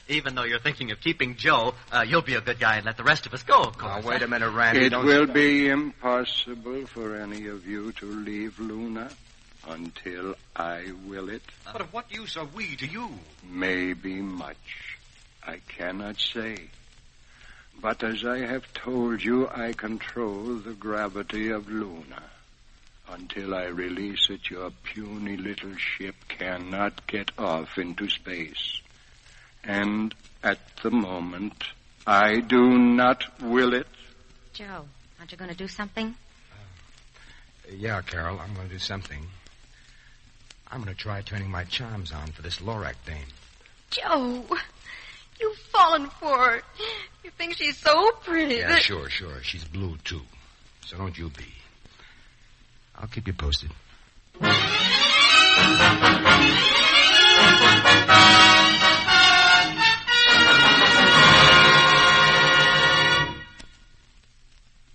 even though you're thinking of keeping Joe, you'll be a good guy and let the rest of us go, of course. Now, wait a minute, Randy. It will be impossible for any of you to leave Luna until I will it. But of what use are we to you? Maybe much. I cannot say. But as I have told you, I control the gravity of Luna. Until I release it, your puny little ship cannot get off into space. And at the moment, I do not will it. Joe, aren't you going to do something? Yeah, Carroll, I'm going to do something. I'm going to try turning my charms on for this Lorak dame. Joe, you've fallen for her. You think she's so pretty. Yeah, sure. She's blue, too. So don't you be. I'll keep you posted.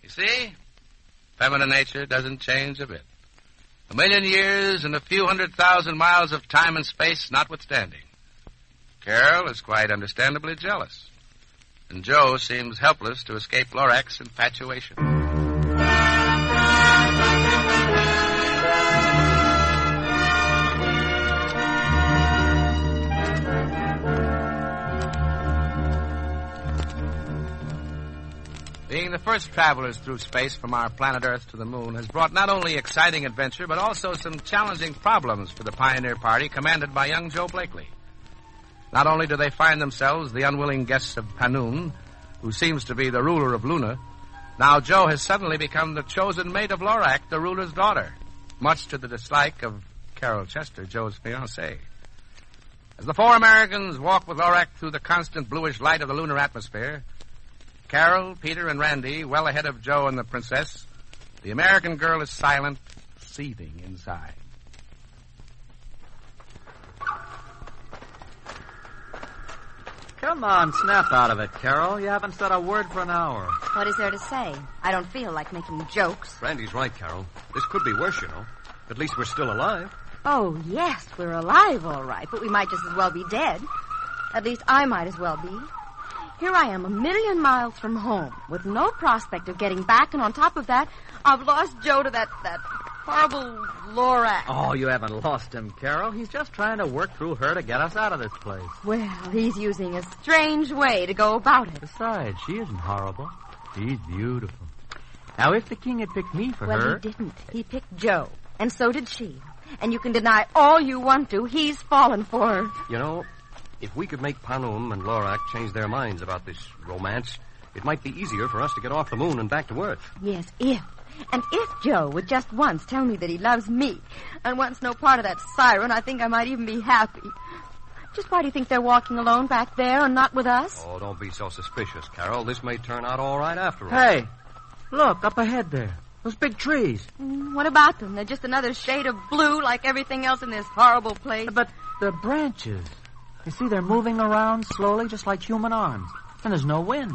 You see? Feminine nature doesn't change a bit. 1,000,000 years and a few 100,000 miles of time and space notwithstanding. Carroll is quite understandably jealous. And Joe seems helpless to escape Lorak's infatuation. Being the first travelers through space from our planet Earth to the moon has brought not only exciting adventure, but also some challenging problems for the pioneer party commanded by young Joe Blakely. Not only do they find themselves the unwilling guests of Panun, who seems to be the ruler of Luna, now Joe has suddenly become the chosen mate of Lorak, the ruler's daughter, much to the dislike of Carroll Chester, Joe's fiancée. As the four Americans walk with Lorak through the constant bluish light of the lunar atmosphere, Carroll, Peter, and Randy, well ahead of Joe and the princess, the American girl is silent, seething inside. Come on, snap out of it, Carroll. You haven't said a word for an hour. What is there to say? I don't feel like making jokes. Randy's right, Carroll. This could be worse, you know. At least we're still alive. Oh, yes, we're alive, all right, but we might just as well be dead. At least I might as well be. Here I am, 1,000,000 miles from home, with no prospect of getting back, and on top of that, I've lost Joe to that horrible Lorak. Oh, you haven't lost him, Carroll. He's just trying to work through her to get us out of this place. Well, he's using a strange way to go about it. Besides, she isn't horrible. She's beautiful. Now, if the king had picked me for her... Well, he didn't. He picked Joe, and so did she. And you can deny all you want to. He's fallen for her. You know, if we could make Panum and Lorak change their minds about this romance, it might be easier for us to get off the moon and back to Earth. Yes, if. And if Joe would just once tell me that he loves me and wants no part of that siren, I think I might even be happy. Just why do you think they're walking alone back there and not with us? Oh, don't be so suspicious, Carroll. This may turn out all right after all. Hey, look, up ahead there. Those big trees. What about them? They're just another shade of blue like everything else in this horrible place. But the branches. You see, they're moving around slowly, just like human arms. And there's no wind.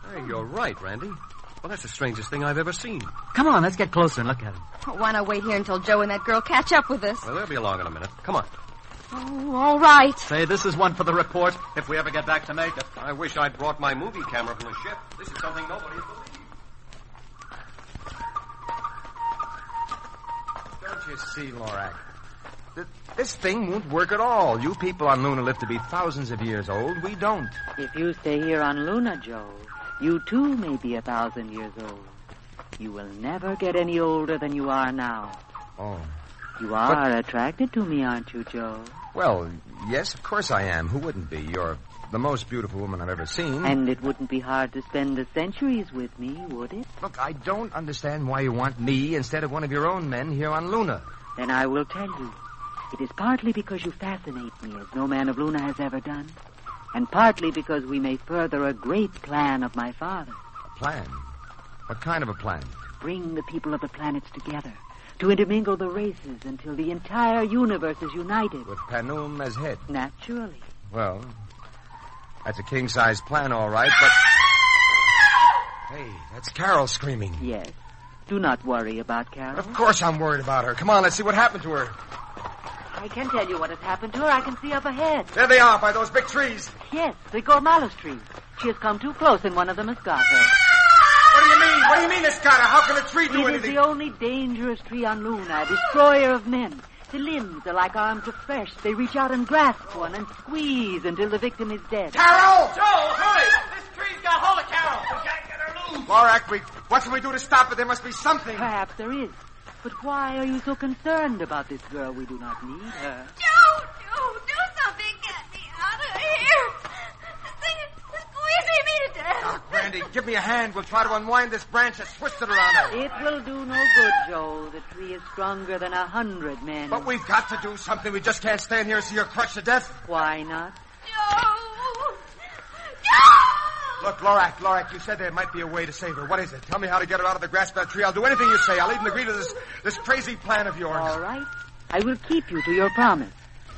Hey, you're right, Randy. Well, that's the strangest thing I've ever seen. Come on, let's get closer and look at them. Why not wait here until Joe and that girl catch up with us? Well, they'll be along in a minute. Come on. Oh, all right. Say, this is one for the report, if we ever get back to make it. I wish I'd brought my movie camera from the ship. This is something nobody will believe. Don't you see, Lorak? This thing won't work at all. You people on Luna live to be thousands of years old. We don't. If you stay here on Luna, Joe, you too may be 1,000 years old. You will never get any older than you are now. Oh. You are attracted to me, aren't you, Joe? Well, yes, of course I am. Who wouldn't be? You're the most beautiful woman I've ever seen. And it wouldn't be hard to spend the centuries with me, would it? Look, I don't understand why you want me instead of one of your own men here on Luna. Then I will tell you. It is partly because you fascinate me as no man of Luna has ever done, and partly because we may further a great plan of my father. A plan? What kind of a plan? Bring the people of the planets together, to intermingle the races until the entire universe is united. With Panum as head? Naturally. Well, that's a king-size plan, all right, but... Hey, that's Carroll screaming. Yes. Do not worry about Carroll. Of course I'm worried about her. Come on, let's see what happened to her. I can tell you what has happened to her. I can see up ahead. There they are, by those big trees. Yes, the gormalus trees. She has come too close, and one of them has got her. What do you mean? What do you mean it's got her? How can a tree do anything? It is the only dangerous tree on Luna, a destroyer of men. The limbs are like arms of flesh. They reach out and grasp one and squeeze until the victim is dead. Carroll! Joe, hurry! This tree's got hold of Carroll. We gotta get her loose. Lorak, what can we do to stop it? There must be something. Perhaps there is. But why are you so concerned about this girl? We do not need her. Joe, do something. Get me out of here. This thing is squeezing me to death. Oh, Randy, give me a hand. We'll try to unwind this branch that's twisted around her. It will do no good, Joe. The tree is stronger than 100 men. But we've got to do something. We just can't stand here and see her crushed to death. Why not? Joe! Look, Lorak, you said there might be a way to save her. What is it? Tell me how to get her out of the grasp of that tree. I'll do anything you say. I'll even agree to this crazy plan of yours. All right. I will keep you to your promise.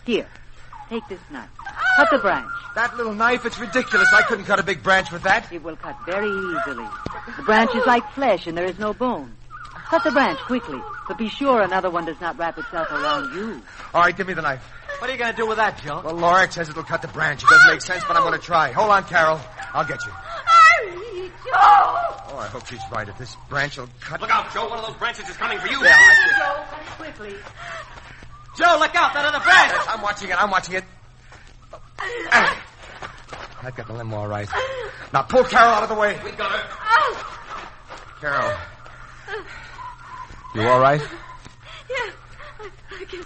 Here, take this knife. Cut the branch. That little knife, it's ridiculous. I couldn't cut a big branch with that. It will cut very easily. The branch is like flesh and there is no bone. Cut the branch quickly, but be sure another one does not wrap itself around you. All right, give me the knife. What are you going to do with that, Joe? Well, Lorak says it'll cut the branch. It doesn't make sense, but I'm going to try. Hold on, Carroll. I'll get you. Hurry, Joe! Oh, I hope she's right. If this branch will cut... Look out, Joe. One of those branches is coming for you. Yeah, I see. Joe, come quickly. Joe, look out. That other branch. Yes, I'm watching it. I've got the limb all right. Now pull Carroll out of the way. We got her. Carroll. You all right? Yeah. I guess.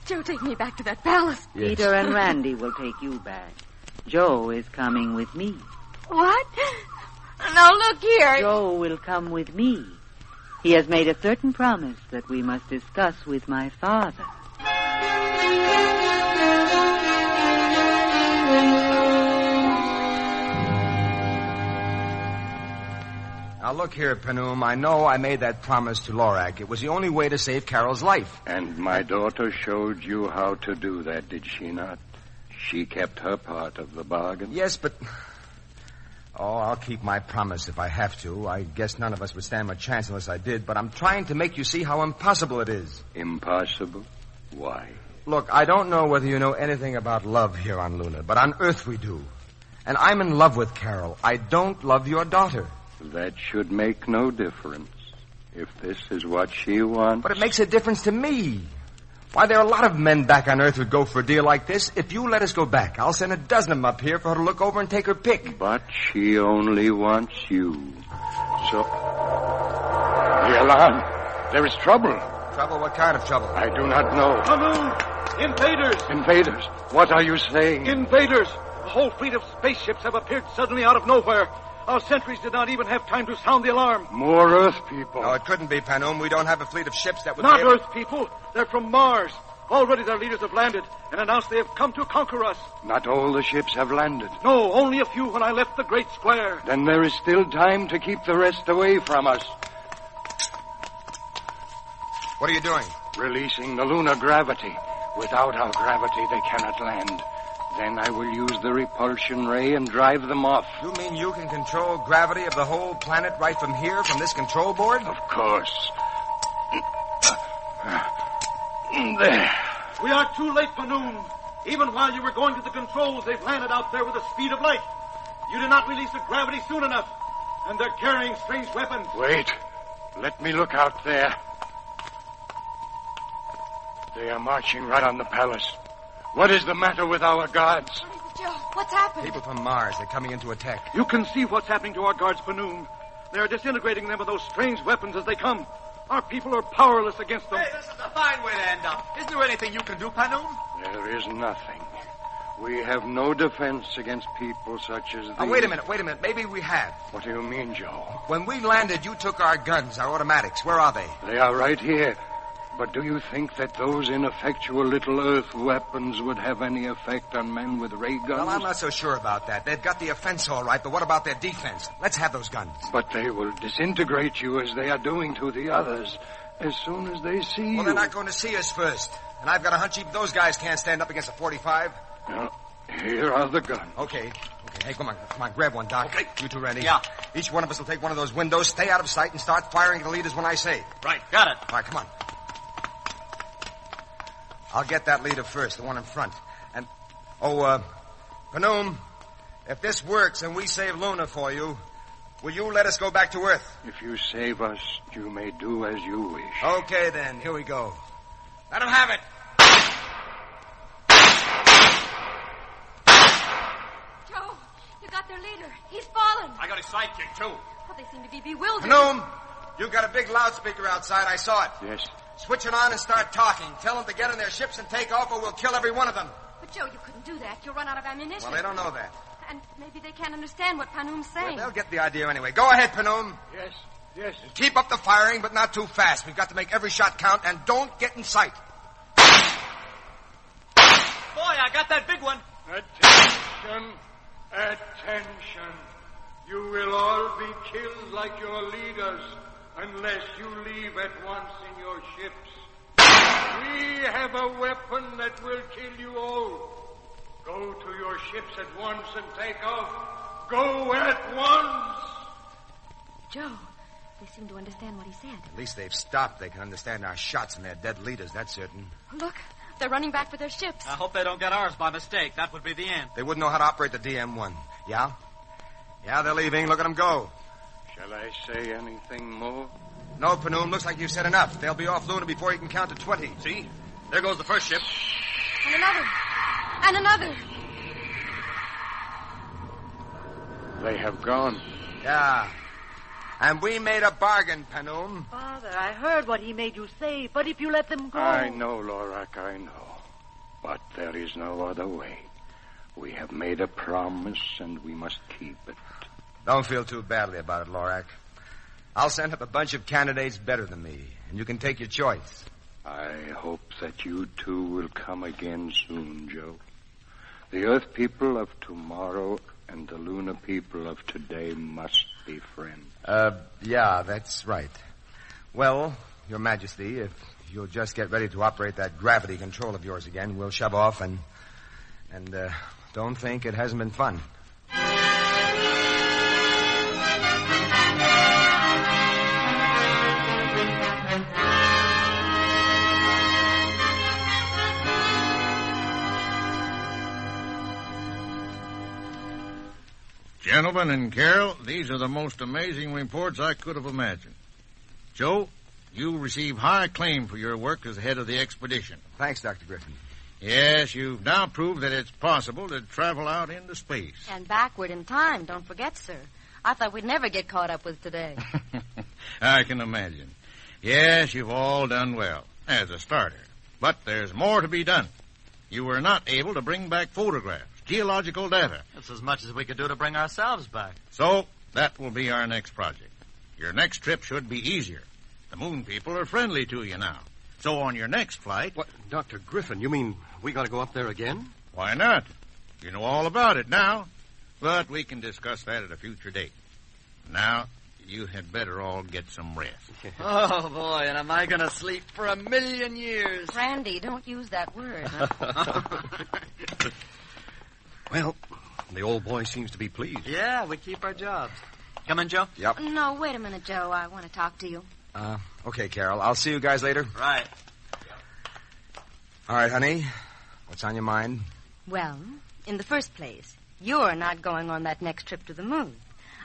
Joe, take me back to that palace. Yes. Peter and Randy will take you back. Joe is coming with me. What? Now look here. Joe will come with me. He has made a certain promise that we must discuss with my father. Now, look here, Panum. I know I made that promise to Lorak. It was the only way to save Carroll's life. And my daughter showed you how to do that, did she not? She kept her part of the bargain. Yes, but Oh, I'll keep my promise if I have to. I guess none of us would stand much chance unless I did, but I'm trying to make you see how impossible it is. Impossible? Why? Look, I don't know whether you know anything about love here on Luna, but on Earth we do. And I'm in love with Carroll. I don't love your daughter. That should make no difference. If this is what she wants... But it makes a difference to me. Why, there are a lot of men back on Earth who'd go for a deal like this. If you let us go back, I'll send a dozen of them up here for her to look over and take her pick. But she only wants you. So... The alarm. There is trouble. Trouble? What kind of trouble? I do not know. Panoon! Invaders! Invaders? What are you saying? Invaders! A whole fleet of spaceships have appeared suddenly out of nowhere. Our sentries did not even have time to sound the alarm. More Earth people. No, it couldn't be, Panoom. We don't have a fleet of ships that would Not be able... Earth people. They're from Mars. Already their leaders have landed and announced they have come to conquer us. Not all the ships have landed. No, only a few when I left the Great Square. Then there is still time to keep the rest away from us. What are you doing? Releasing the lunar gravity. Without our gravity, they cannot land. Then I will use the repulsion ray and drive them off. You mean you can control gravity of the whole planet right from here, from this control board? Of course. There. We are too late, Panoon. Even while you were going to the controls, they've landed out there with the speed of light. You did not release the gravity soon enough, and they're carrying strange weapons. Wait. Let me look out there. They are marching right on the palace. What is the matter with our guards? Joe, what's happened? People from Mars. They're coming in to attack. You can see what's happening to our guards, Panoon. They're disintegrating them with those strange weapons as they come. Our people are powerless against them. Hey, this is a fine way to end up. Isn't there anything you can do, Panoon? There is nothing. We have no defense against people such as these. Wait a minute. Maybe we have. What do you mean, Joe? When we landed, you took our guns, our automatics. Where are they? They are right here. But do you think that those ineffectual little Earth weapons would have any effect on men with ray guns? Well, I'm not so sure about that. They've got the offense all right, but what about their defense? Let's have those guns. But they will disintegrate you as they are doing to the others as soon as they see you. Well, they're not going to see us first. And I've got a hunch even those guys can't stand up against a 45. Well, here are the guns. Okay. Hey, come on, grab one, Doc. Okay. You two ready? Yeah. Each one of us will take one of those windows, stay out of sight, and start firing at the leaders when I say. Right, got it. All right, come on. I'll get that leader first, the one in front. And, Panoom, if this works and we save Luna for you, will you let us go back to Earth? If you save us, you may do as you wish. Okay, then. Here we go. Let him have it. Joe, you got their leader. He's fallen. I got his sidekick, too. Oh, they seem to be bewildered. Panoom, you got a big loudspeaker outside. I saw it. Yes. Switch it on and start talking. Tell them to get in their ships and take off or we'll kill every one of them. But, Joe, you couldn't do that. You'll run out of ammunition. Well, they don't know that. And maybe they can't understand what Panoom's saying. Well, they'll get the idea anyway. Go ahead, Panoom. Yes. And keep up the firing, but not too fast. We've got to make every shot count, and don't get in sight. Boy, I got that big one. Attention. You will all be killed like your leaders unless you leave at once in your ships. We have a weapon that will kill you all. Go to your ships at once and take off. Go at once. Joe, they seem to understand what he said. At least they've stopped. They can understand our shots and their dead leaders, that's certain. Look, they're running back for their ships. I hope they don't get ours by mistake. That would be the end. They wouldn't know how to operate the DM-1. Yeah? Yeah, they're leaving. Look at them go. Shall I say anything more? No, Panoom. Looks like you've said enough. They'll be off Luna before you can count to 20. See? There goes the first ship. And another. And another. They have gone. Yeah. And we made a bargain, Panoom. Father, I heard what he made you say, but if you let them go... I know, Lorak, I know. But there is no other way. We have made a promise, and we must keep it. Don't feel too badly about it, Lorak. I'll send up a bunch of candidates better than me, and you can take your choice. I hope that you two will come again soon, Joe. The Earth people of tomorrow and the Luna people of today must be friends. Yeah, that's right. Well, Your Majesty, if you'll just get ready to operate that gravity control of yours again, we'll shove off and don't think it hasn't been fun. Gentlemen and Carroll, these are the most amazing reports I could have imagined. Joe, you receive high acclaim for your work as head of the expedition. Thanks, Dr. Griffin. Yes, you've now proved that it's possible to travel out into space. And backward in time, don't forget, sir. I thought we'd never get caught up with today. I can imagine. Yes, you've all done well, as a starter. But there's more to be done. You were not able to bring back photographs, geological data. That's as much as we could do to bring ourselves back. So, that will be our next project. Your next trip should be easier. The moon people are friendly to you now. So on your next flight... What, Dr. Griffin, you mean we got to go up there again? Why not? You know all about it now. But we can discuss that at a future date. Now, you had better all get some rest. Oh, boy, and am I going to sleep for 1,000,000 years? Randy, don't use that word. Huh? Well, the old boy seems to be pleased. Yeah, we keep our jobs. Come in, Joe? Yep. No, wait a minute, Joe. I want to talk to you. Okay, Carroll. I'll see you guys later. Right. All right, honey. What's on your mind? Well, in the first place, you're not going on that next trip to the moon.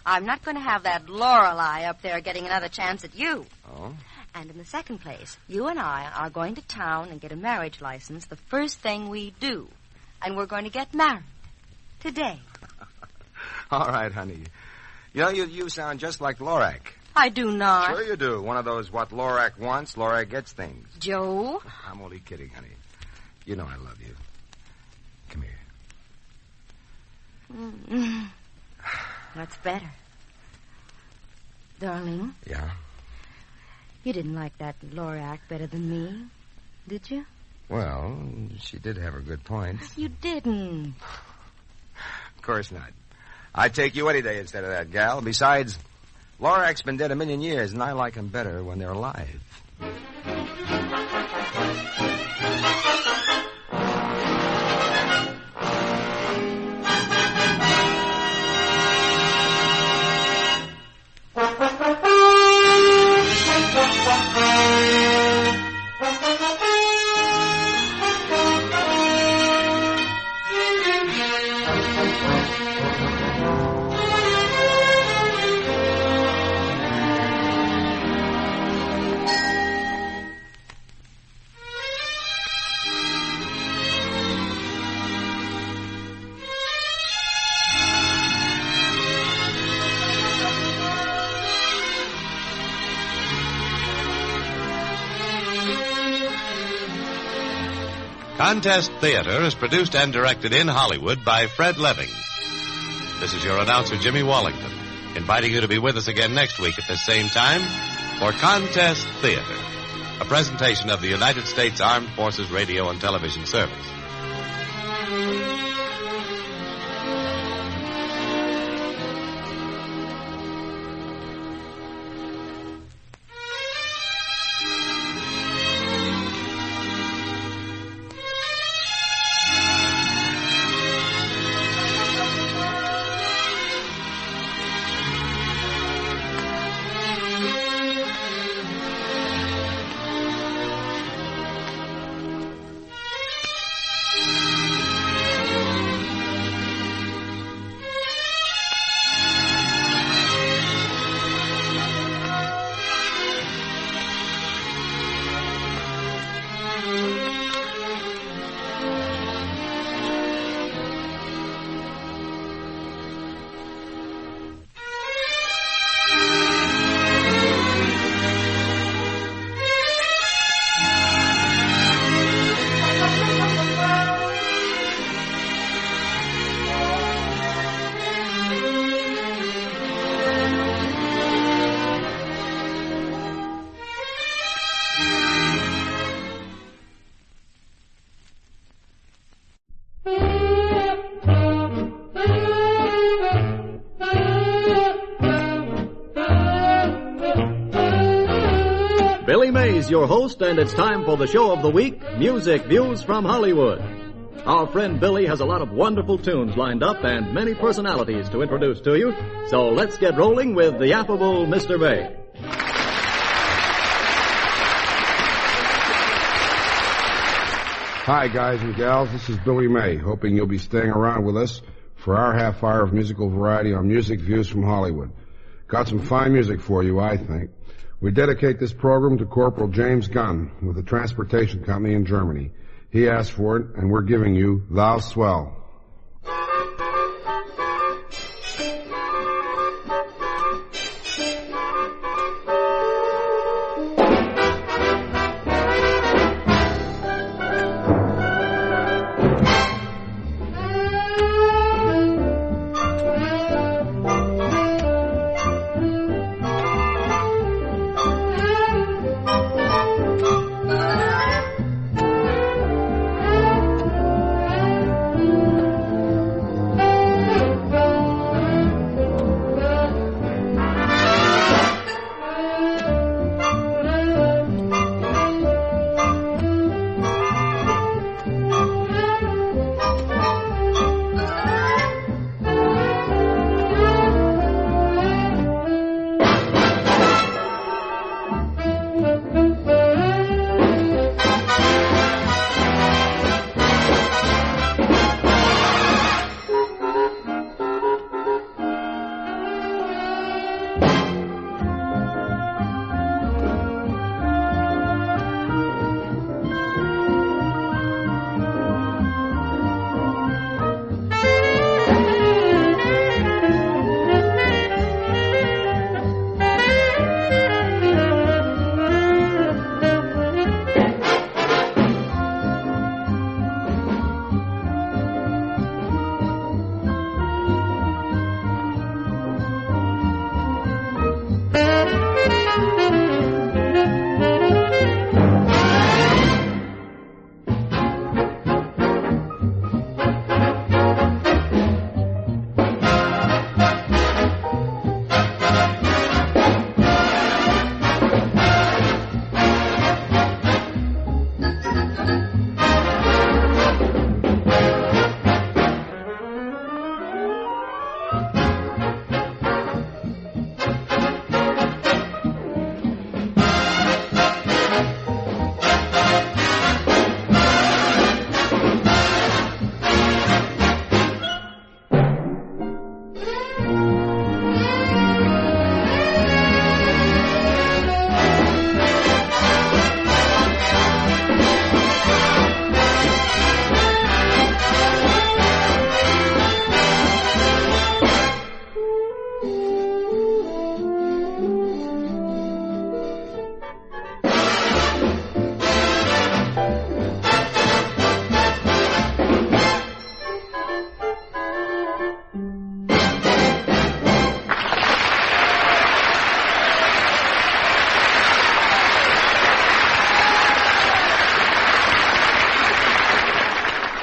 I'm not going to have that Lorelei up there getting another chance at you. Oh? And in the second place, you and I are going to town and get a marriage license the first thing we do. And we're going to get married. Today. All right, honey. You know, you sound just like Lorak. I do not. Sure you do. One of those what Lorak wants, Lorak gets things. Joe? I'm only kidding, honey. You know I love you. Come here. That's better. Darling? Yeah? You didn't like that Lorak better than me, did you? Well, she did have her good points. You didn't. Of course not. I'd take you any day instead of that gal. Besides, Lorak's been dead 1,000,000 years, and I like them better when they're alive. Contest Theater is produced and directed in Hollywood by Fred Leving. This is your announcer, Jimmy Wallington, inviting you to be with us again next week at the same time for Contest Theater, a presentation of the United States Armed Forces Radio and Television Service. Billy Mays, your host, and it's time for the show of the week, Music Views from Hollywood. Our friend Billy has a lot of wonderful tunes lined up and many personalities to introduce to you, so let's get rolling with the affable Mr. May. Hi, guys and gals. This is Billy May, hoping you'll be staying around with us for our half hour of musical variety on Music Views from Hollywood. Got some fine music for you, I think. We dedicate this program to Corporal James Gunn with the Transportation Company in Germany. He asked for it, and we're giving you Thou Swell.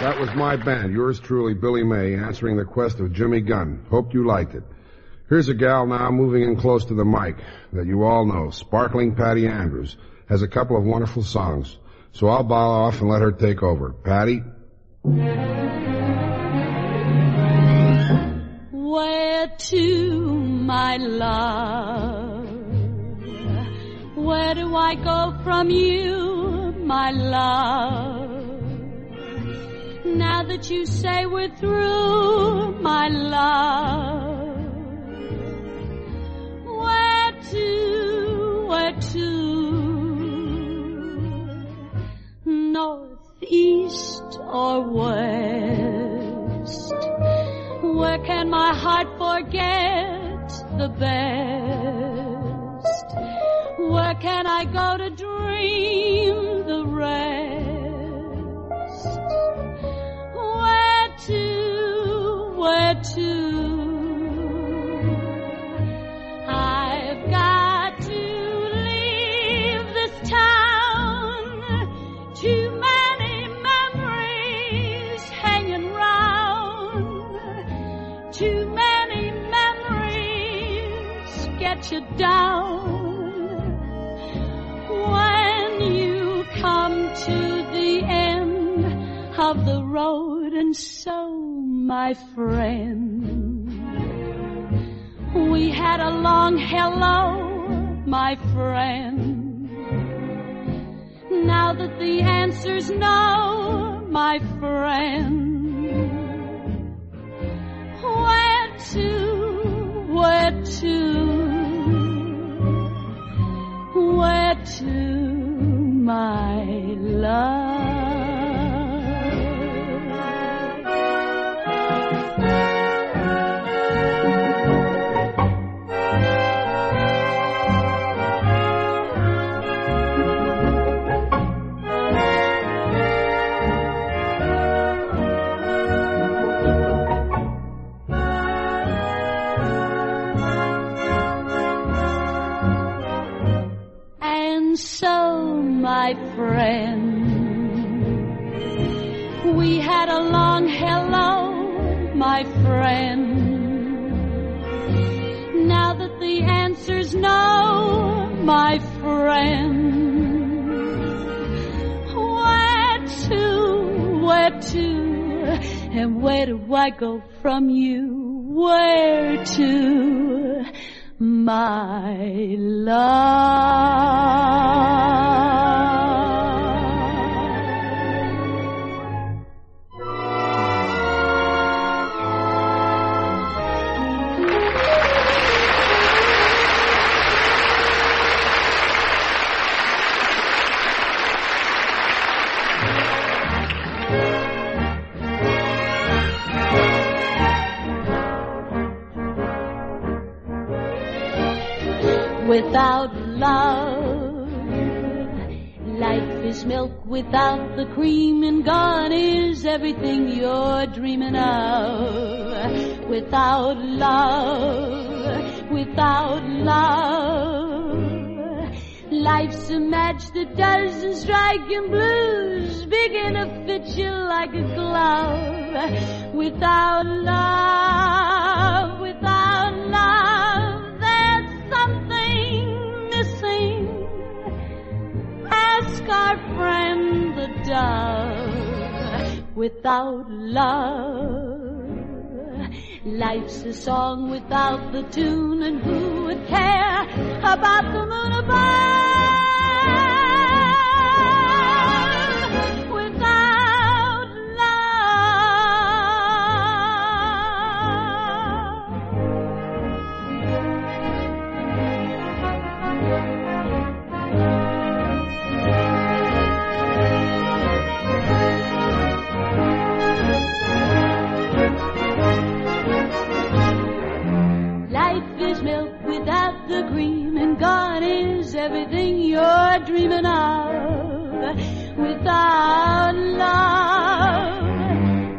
That was my band, yours truly, Billy May, answering the quest of Jimmy Gunn. Hoped you liked it. Here's a gal now moving in close to the mic that you all know, Sparkling Patty Andrews, has a couple of wonderful songs. So I'll bow off and let her take over. Patty? Where to, my love? Where do I go from you, my love? Now that you say we're through, my love. Where to, where to? North, east, or west? Where can my heart forget the best? Where can I go to dream the rest? Where to? I've got to leave this town. Too many memories hanging round. Too many memories get you down. When you come to the end of the road, and so, my friend, we had a long hello, my friend. Now that the answer's no, my friend, my love? My friend, we had a long hello, my friend. Now that the answer's no, my friend, where to, and where do I go from you? Where to, my love? Without love, life is milk without the cream, and gone is everything you're dreaming of. Without love, life's a match that doesn't strike, and blues begin to fit you like a glove. Without love, ask our friend the dove. Without love, life's a song without the tune, and who would care about the moon above? Without without the cream, and gone is everything you're dreaming of. Without love,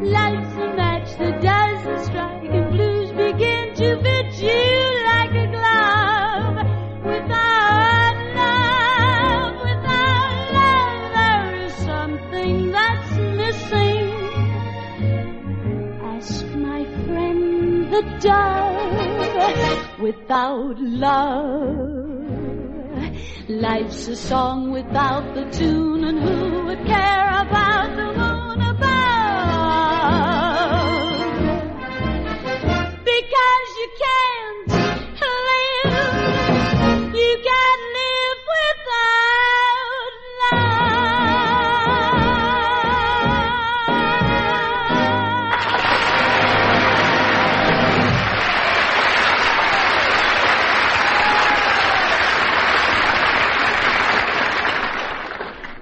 life's a match that doesn't strike, and blues begin to fit you like a glove. Without love, there is something that's missing. Ask my friend the dove. Without love, life's a song without the tune, and who would care about the moon above? Because you can't live, you can't live without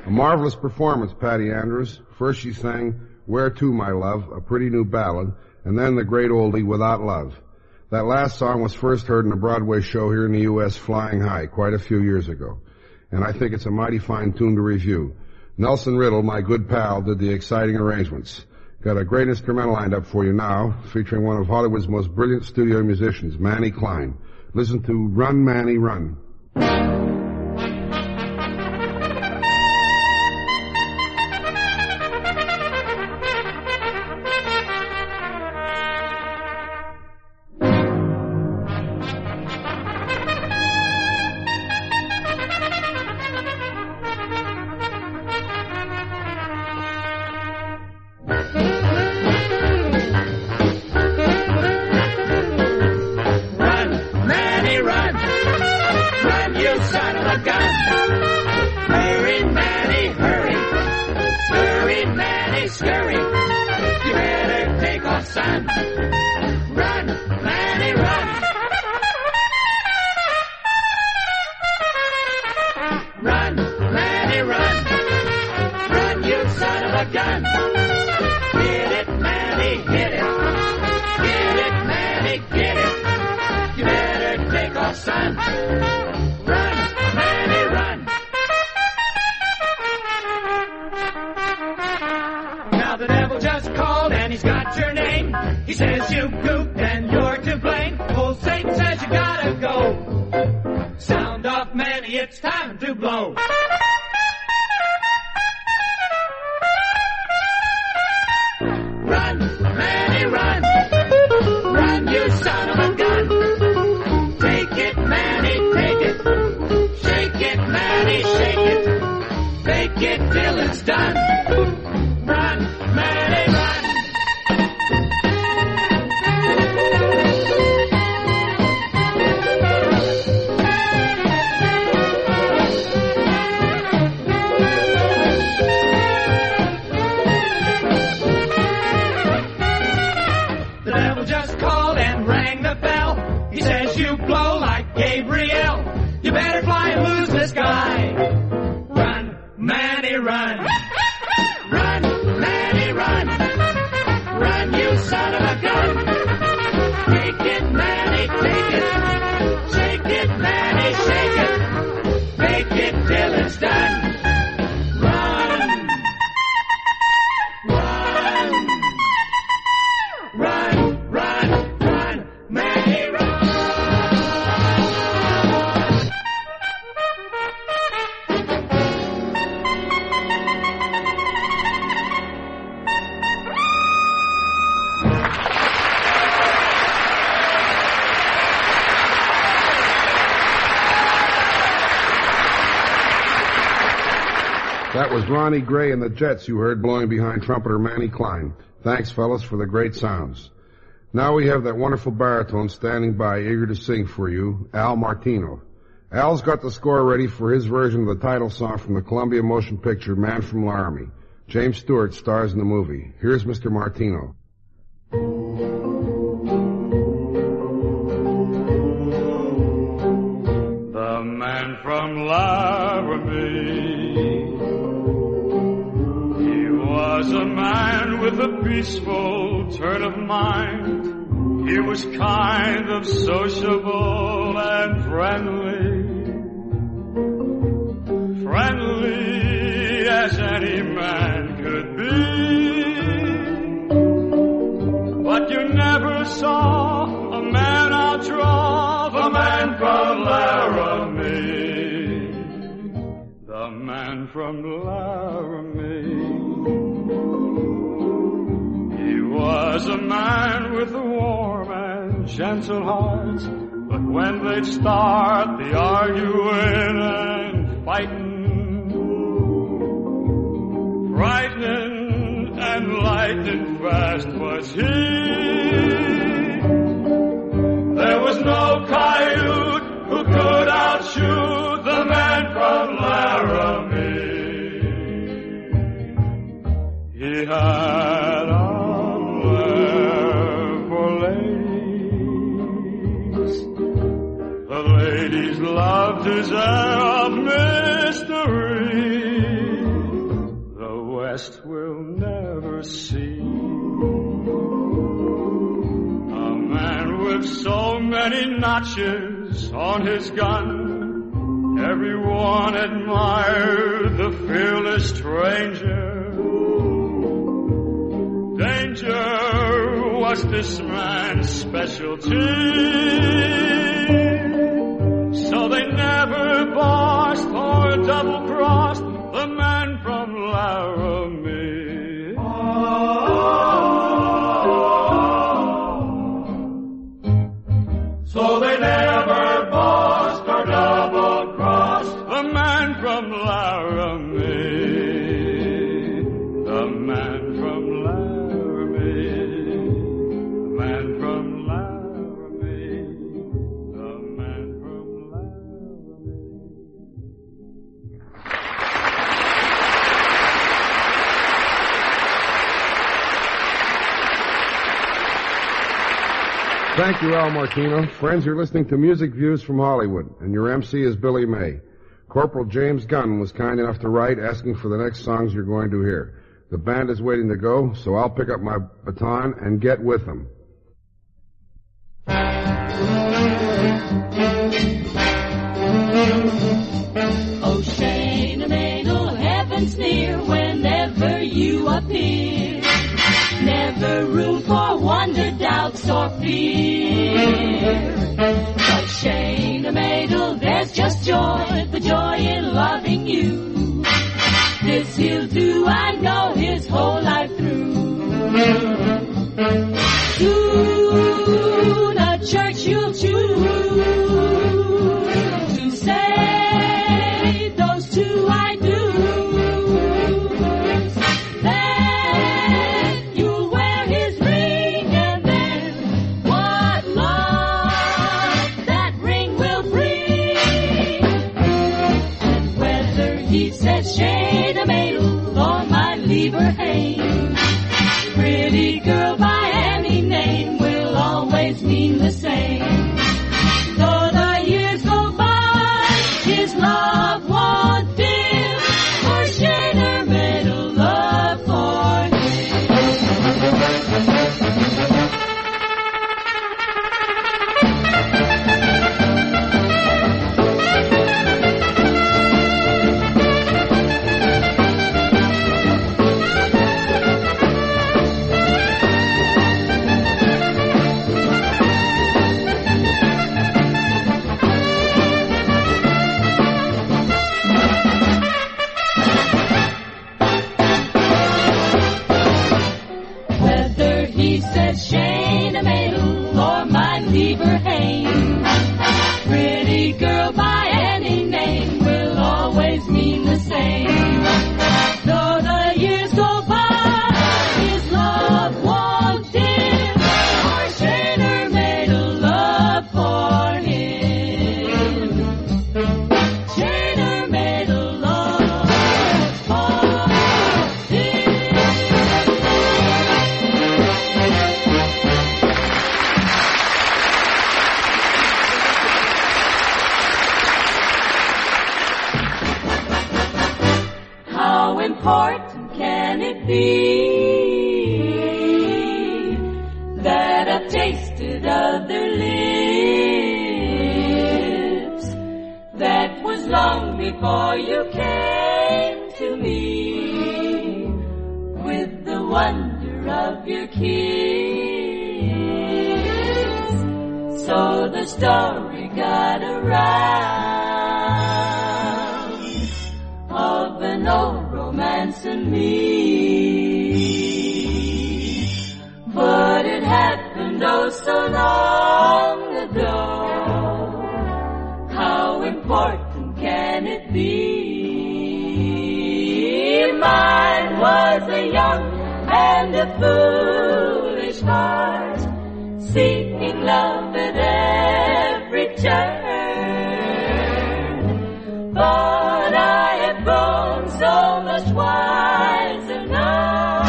A marvelous performance, Patty Andrews. First she sang Where To, My Love, a pretty new ballad, and then the great oldie Without Love. That last song was first heard in a Broadway show here in the U.S., Flying High, quite a few years ago. And I think it's a mighty fine tune to review. Nelson Riddle, my good pal, did the exciting arrangements. Got a great instrumental lined up for you now, featuring one of Hollywood's most brilliant studio musicians, Manny Klein. Listen to Run, Manny, Run. Run, Manny, run. Run, you it's time to blow. Run, Manny, run. Run, you son of a gun. Take it, Manny, take it. Shake it, Manny, shake it. Fake it till it's done. Run, Manny, run. The devil just called and rang the bell. He says you blow like Gabriel. You better fly and lose the sky. Run, Manny, run. Run, Manny, run. Run, you son of a gun. Take it, Manny, take it. Shake it, Manny, shake it. Fake it till it's done. Run. Run. Run, run, run, Manny, run. That was Ronnie Gray and the Jets you heard blowing behind trumpeter Manny Klein. Thanks, fellas, for the great sounds. Now we have that wonderful baritone standing by, eager to sing for you, Al Martino. Al's got the score ready for his version of the title song from the Columbia motion picture Man from Laramie. James Stewart stars in the movie. Here's Mr. Martino. The man from Laramie, he was a man with a peaceful turn of mind. He was kind of sociable and friendly as any man could be. But you never saw a man outdraw the man from Laramie. The man from Laramie. He was a man with a warm and gentle heart, but when they'd start the arguing and fighting, frightening and lightning fast was he. There was no coyote who could outshoot the man from Laramie. He had a flair for ladies. The ladies loved his air of mystery. The West will never see a man with so many notches on his gun. Everyone admired the fearless stranger. Danger was this man's specialty. So they never bossed or double-crossed the man from Laramie. So they never bossed or double-crossed the man from Laramie. The man from Laramie. The man from Laramie. The man from Laramie. Thank you, Al Martino. Friends, you're listening to Music Views from Hollywood, and your MC is Billy May. Corporal James Gunn was kind enough to write asking for the next songs you're going to hear. The band is waiting to go, so I'll pick up my baton and get with them. Oh, Shane-a-Maidle, heaven's near whenever you appear. Never room for wonder, doubts, or fear. But Shane-a-Maidle, there's just joy, the joy always mean the same. Though the years go by, his love won't dim, for Shaner made a love for Shane, a maidel, or my lieber hang. Pretty girl by any name will always mean the same. Though the years go by, his love won't dim, for Shaner made a love for him. Shaner made a love for him. How important can it be that I've tasted other lips? That was long before you came to me with the wonder of your kiss. So the story got around of an old romance in me. But it happened oh so long ago. How important can it be? Mine was a young and a foolish heart, seeking love at every turn. But I have grown so much wiser now.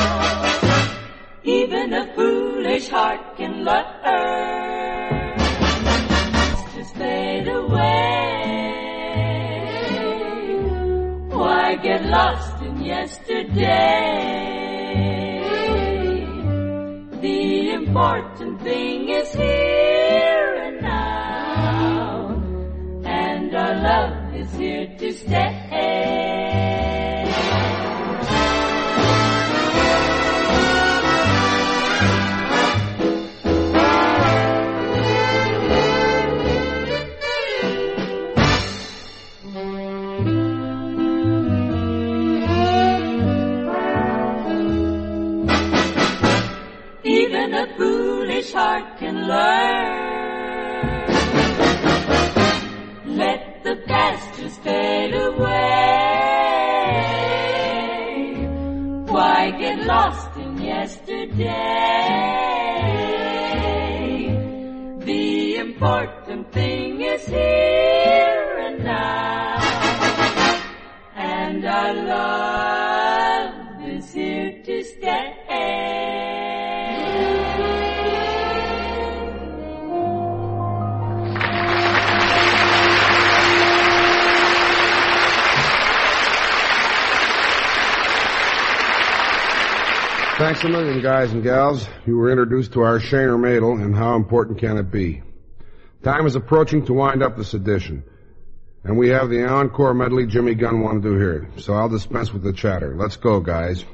Even a foolish heart can learn. Just fade away. Why get lost in yesterday? The important thing is here and now, and our love is here to stay. Even a foolish heart can learn. Let the past just fade away. Why get lost in yesterday? The important thing is here and now, and our love is here to stay. Thanks a million, guys and gals. You were introduced to our Shaner Madel, and how important can it be? Time is approaching to wind up this edition. And we have the encore medley Jimmy Gunn wanted to hear. So I'll dispense with the chatter. Let's go, guys.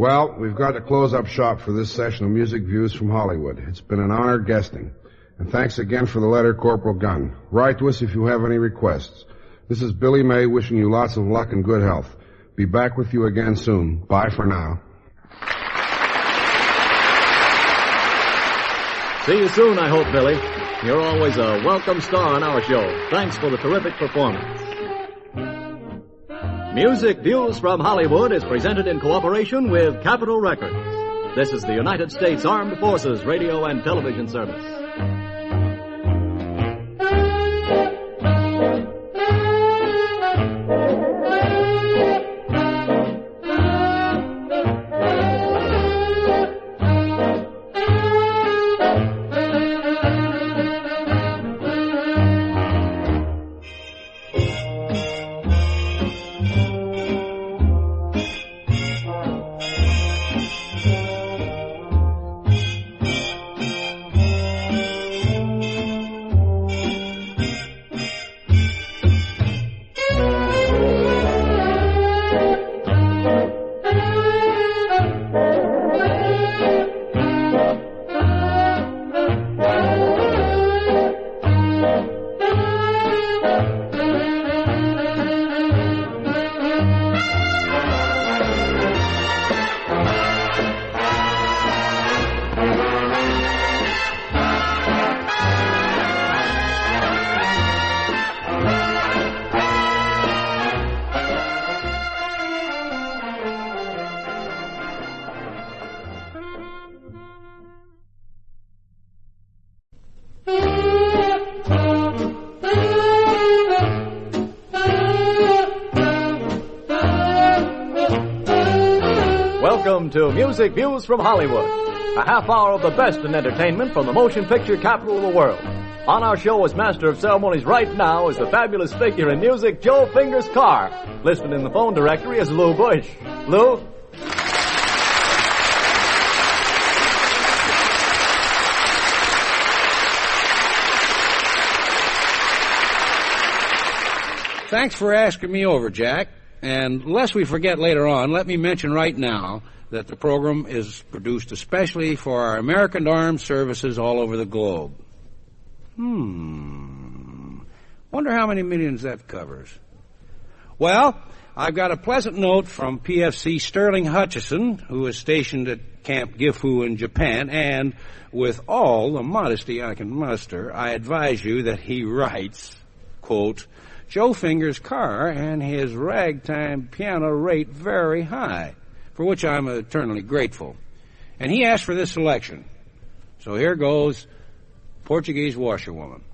Well, we've got to close up shop for this session of Music Views from Hollywood. It's been an honor guesting. And thanks again for the letter, Corporal Gunn. Write to us if you have any requests. This is Billy May wishing you lots of luck and good health. Be back with you again soon. Bye for now. See you soon, I hope, Billy. You're always a welcome star on our show. Thanks for the terrific performance. Music Views from Hollywood is presented in cooperation with Capitol Records. This is the United States Armed Forces Radio and Television Service. Welcome to Music Views from Hollywood, a half hour of the best in entertainment from the motion picture capital of the world. On our show as master of ceremonies right now is the fabulous figure in music, Joe Fingers Carr, listed in the phone directory as Lou Bush. Lou? Thanks for asking me over, Jack. And lest we forget later on, let me mention right now that the program is produced especially for our American Armed Services all over the globe. Wonder how many millions that covers. Well, I've got a pleasant note from PFC Sterling Hutchison, who is stationed at Camp Gifu in Japan, and with all the modesty I can muster, I advise you that he writes, quote, Joe Fingers Carr and his ragtime piano rate very high, for which I'm eternally grateful. And he asked for this selection. So here goes Portuguese Washerwoman.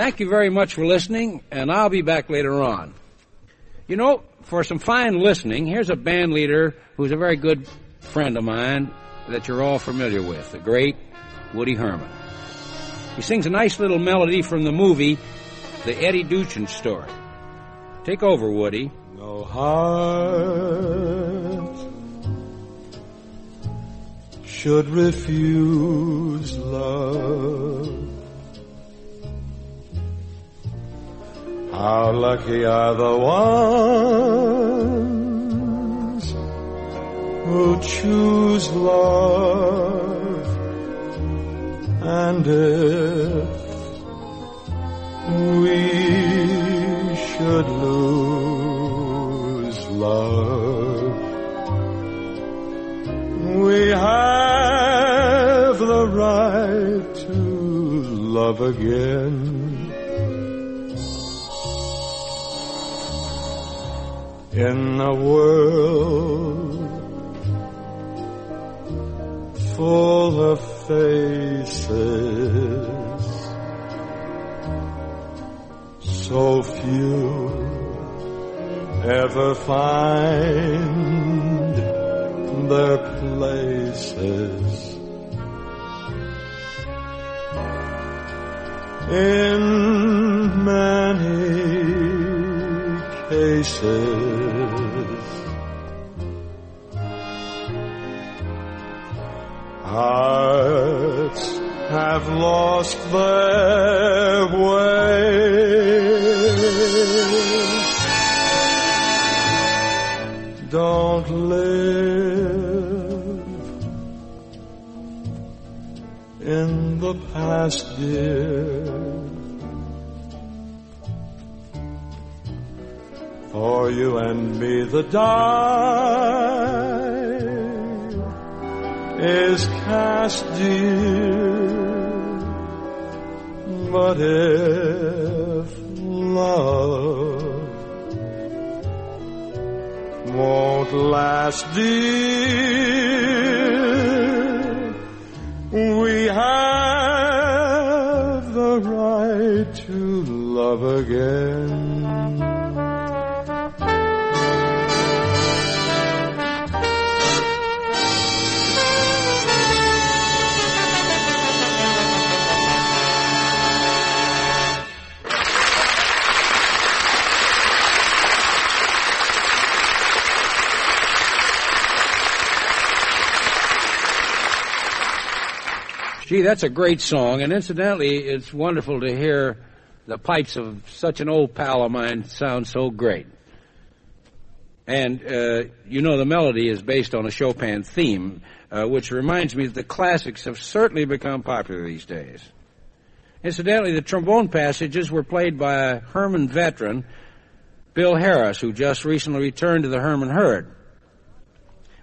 Thank you very much for listening, and I'll be back later on. You know, for some fine listening, here's a band leader who's a very good friend of mine that you're all familiar with, the great Woody Herman. He sings a nice little melody from the movie The Eddie Duchin Story. Take over, Woody. No heart should refuse love. How lucky are the ones who choose love, and if we should lose love, we have the right to love again. In a world full of faces, so few ever find their places. In many cases, hearts have lost their way. Don't live in the past, dear, for you and me the die is cast, dear. But if love won't last, dear, we have the right to love again. Gee, that's a great song, and incidentally, it's wonderful to hear the pipes of such an old pal of mine sound so great. And, you know, the melody is based on a Chopin theme, which reminds me that the classics have certainly become popular these days. Incidentally, the trombone passages were played by a Herman veteran, Bill Heiress, who just recently returned to the Herman herd.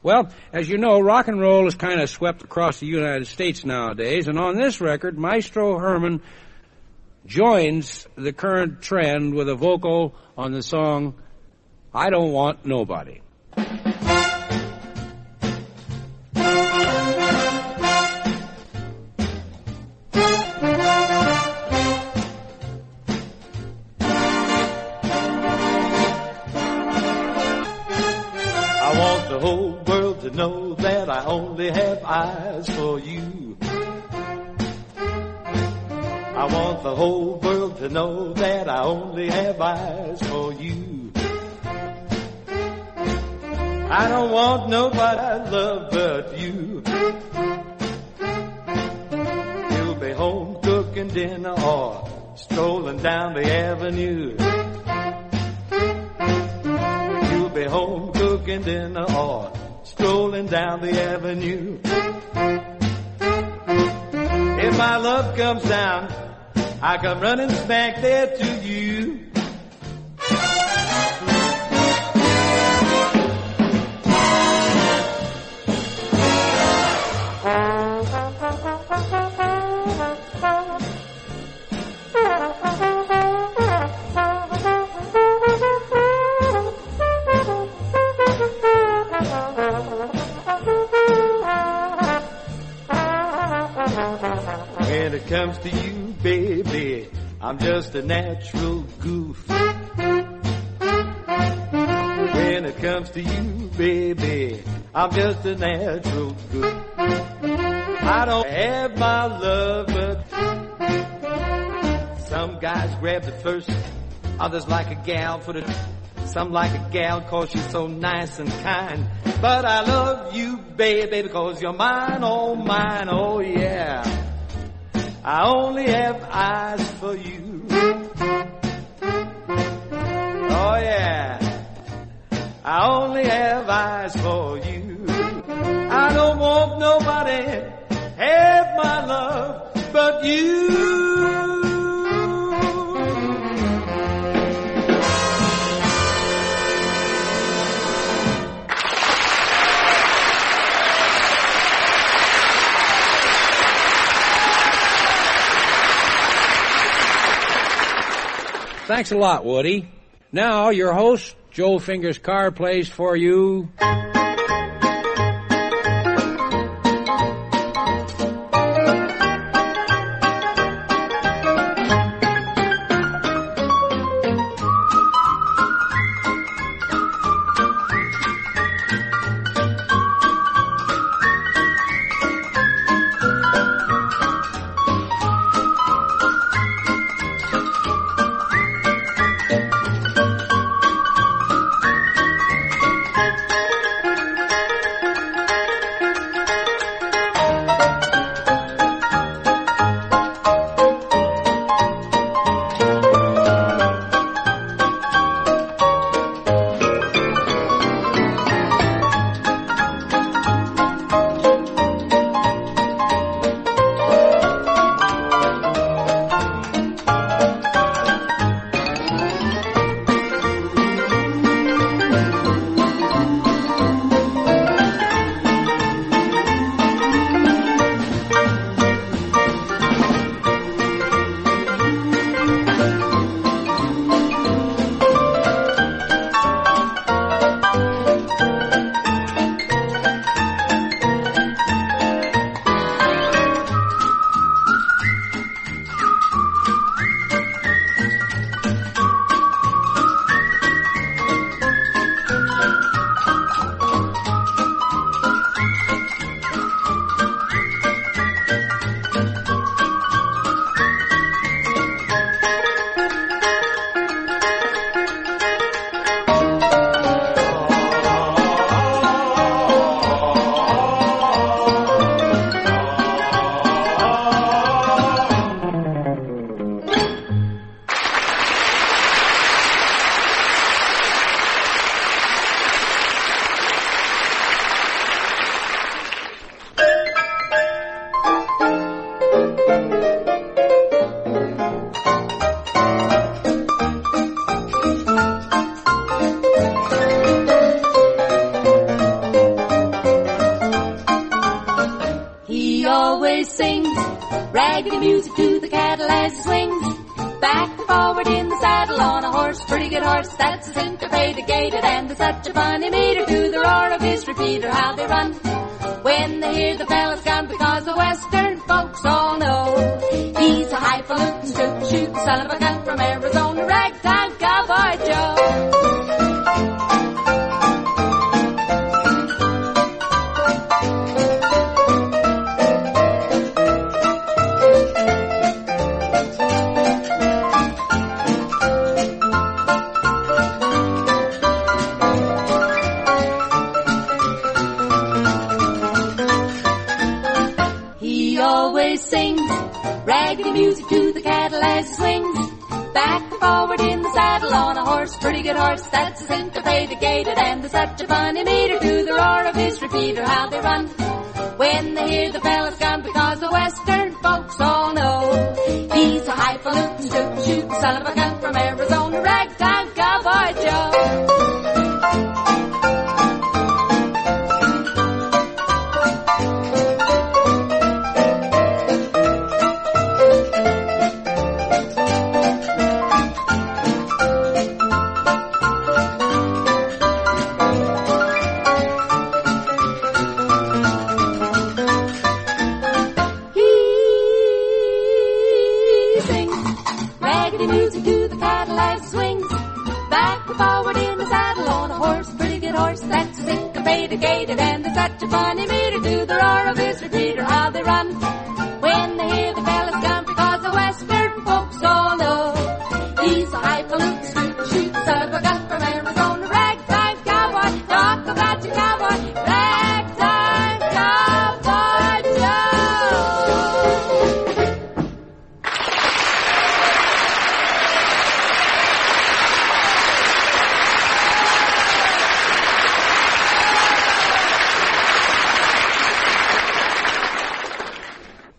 Well, as you know, rock and roll is kind of swept across the United States nowadays, and on this record, Maestro Herman joins the current trend with a vocal on the song, I Don't Want Nobody. I want the whole world to know that I only have eyes for you. I want the whole world to know that I only have eyes for you. I don't want nobody I love but you. You'll be home cooking dinner or strolling down the avenue. You'll be home cooking dinner or strolling down the avenue. If my love comes down, I come running back there to you. When it comes to you, baby, I'm just a natural goof. When it comes to you, baby, I'm just a natural goof. I don't have my love, but some guys grab it first, others like a gal for the... Some like a gal 'cause she's so nice and kind. But I love you, baby, because you're mine, oh yeah. I only have eyes for you. Oh yeah. I only have eyes for you. I don't want nobody have my love but you. Thanks a lot, Woody. Now, your host, Joe Fingers Carr, plays for you... raggedy music to the cattle as he swings. Back and forward in the saddle on a horse, pretty good horse, that's a syncopated, and there's such a funny meter to the roar of his repeater, how they run when they hear the fellas come, because the western folks all know he's a highfalutin, shoot son of a gun from Arizona, ragtime cowboy Joe. Raggedy music to the cattle as he swings. Back and forward in the saddle on a horse, pretty good horse, that's a syncopated, and there's such a funny meter to the roar of his repeater, how they run when they hear the fellas come, because the western folks all know he's a highfalutin, shoot son of a gun from Arizona, ragtime cowboy Joe. raggedy music to the Cadillac swings. Back and forward in the saddle on a horse, pretty good horse that's syncopated, gated, and there's such a funny meter to the roar of his repeater. How they run when they hear the fellas come, because the western folks all know he's a highfalutin, scoot, shoot, son of a gun from Arizona. Ragtime cowboy, talk about your cowboy. Ragtime cowboy Joe.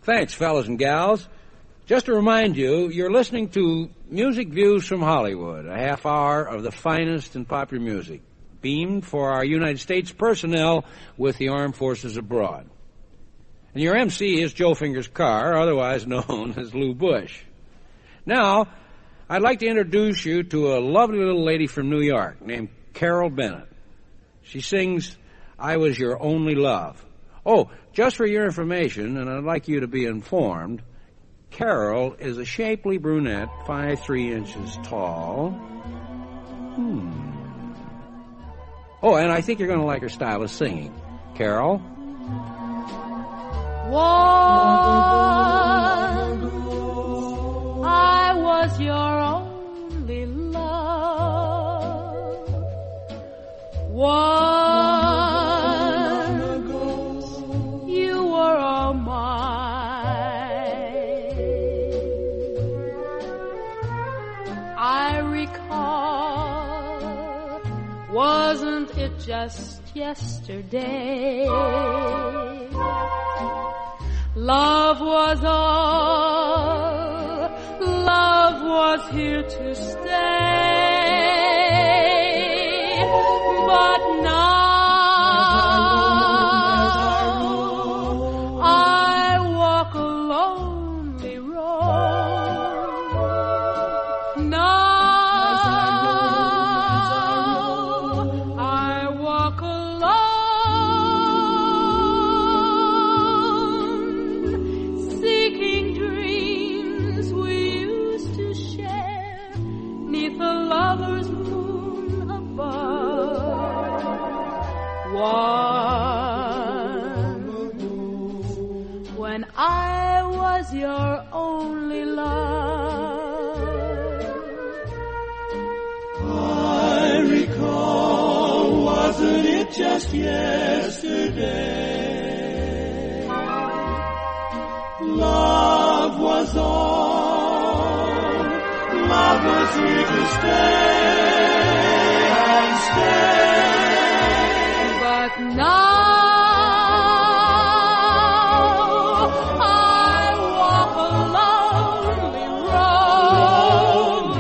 Thanks, fellas and gals. Just to remind you, you're listening to Music Views from Hollywood, a half hour of the finest in popular music, beamed for our United States personnel with the armed forces abroad. And your MC is Joe Fingers Carr, otherwise known as Lou Bush. Now, I'd like to introduce you to a lovely little lady from New York named Carroll Bennett. She sings, I Was Your Only Love. Oh, just for your information, and I'd like you to be informed, Carroll is a shapely brunette, 5'3" inches tall. Oh, and I think you're going to like her style of singing. Carroll? Once I was your only love. Once you were all mine. I recall, wasn't it just yesterday? Love was all, love was here to stay. But now I walk a lonely road. Now I walk alone, seeking dreams we used to share 'neath a lover's moon above. Once, when I was your only love, I recall, wasn't it just yesterday? Love was all, love was here to stay and stay. but now I walk a lonely road.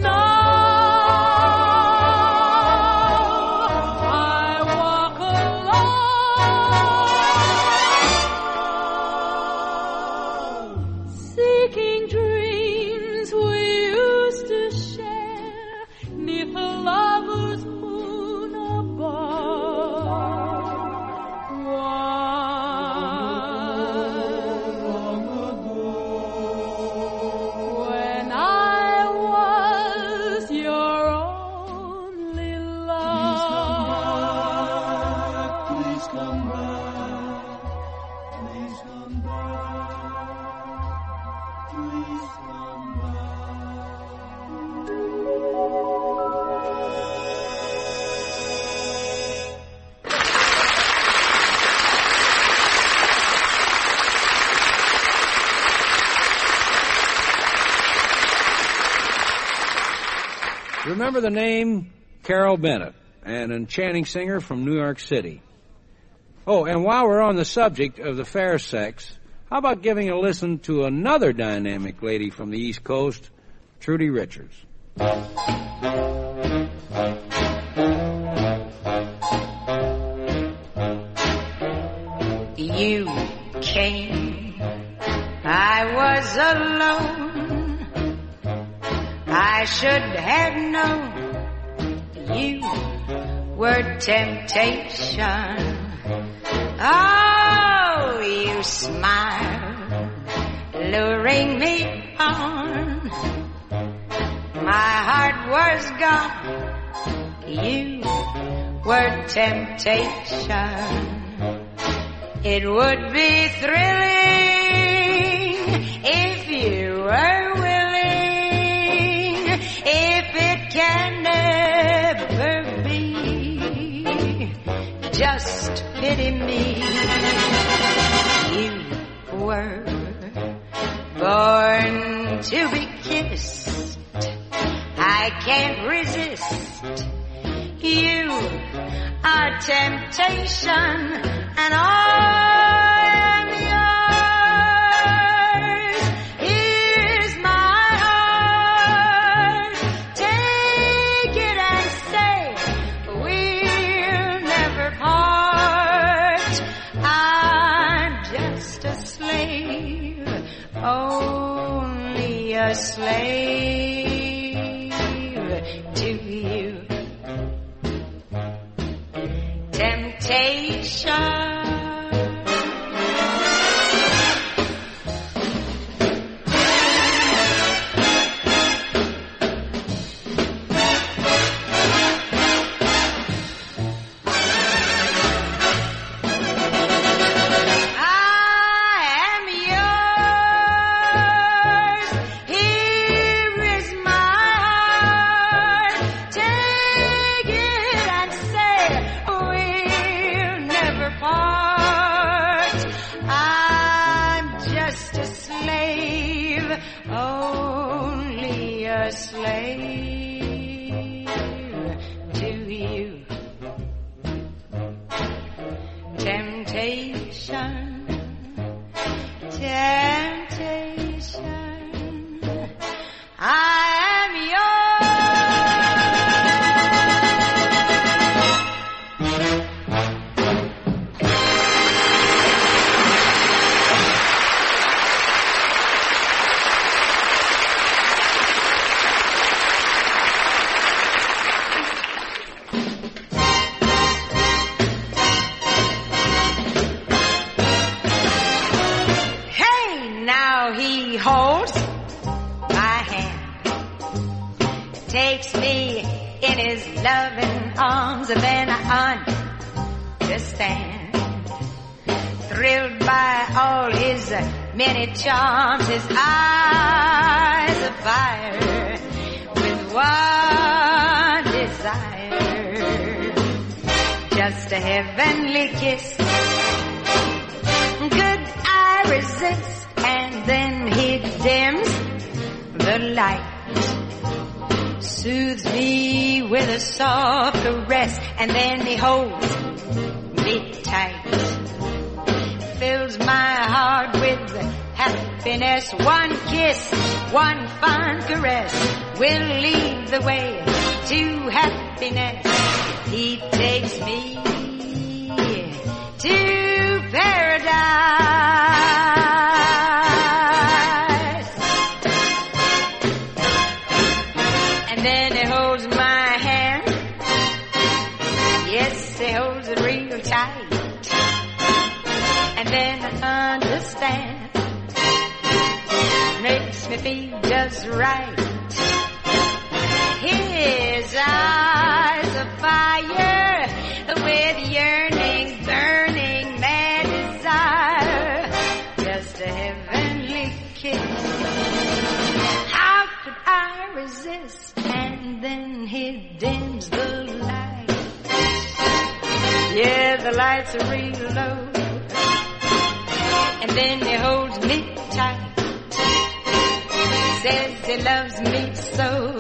Now I walk alone, seeking dreams we used to share 'neath a lover's moon above. Long ago, when I was your only love. Please come back, please come back, please come Remember the name Carroll Bennett, an enchanting singer from New York City. Oh, and while we're on the subject of the fair sex, how about giving a listen to another dynamic lady from the East Coast, Trudy Richards. You came, I was alone. I should have known you were temptation. Oh, you smiled, luring me on. was gone, you were temptation. It would be thrilling if you were willing, if it can never be. Just pity me. You were born to be kissed. I can't resist. You are temptation, and I am yours. Here's my heart. Take it and say we'll never part. I'm just a slave, only a slave to you. Temptation. Takes me in his loving arms, and then I understand. Thrilled by all his many charms, his eyes of fire, with one desire, just a heavenly kiss. Could I resist? And then he dims the light, soothes me with a soft caress, and then he holds me tight, fills my heart with happiness. One kiss, one fond caress will lead the way to happiness. He takes me to paradise. Then he holds my hand. Yes, he holds it real tight. And then I understand. Makes me feel just right. His eyes of fire, with yearning, burning, mad desire. Just a heavenly kiss. How could I resist? And then he dims the lights. Yeah, the lights are real low. And then he holds me tight. Says he loves me so.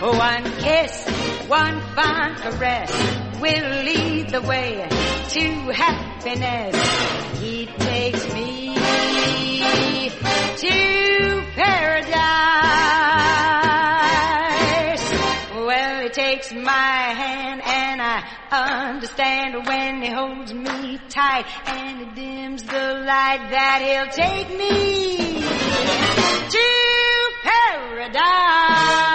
One kiss, one fond caress will lead the way to happiness. He takes me to paradise. Well, he takes my hand, and I understand when he holds me tight, and he dims the light, that he'll take me to paradise.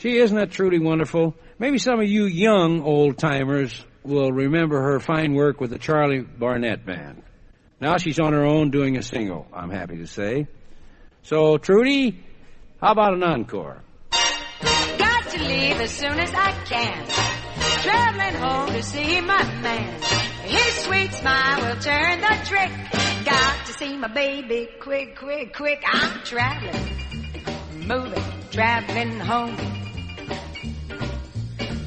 Gee, isn't that truly wonderful? Maybe some of you young old-timers will remember her fine work with the Charlie Barnett Band. Now she's on her own doing a single, I'm happy to say. So, Trudy, how about an encore? Got to leave as soon as I can. Traveling home to see my man. His sweet smile will turn the trick. Got to see my baby quick, quick, quick. I'm traveling, moving, traveling home.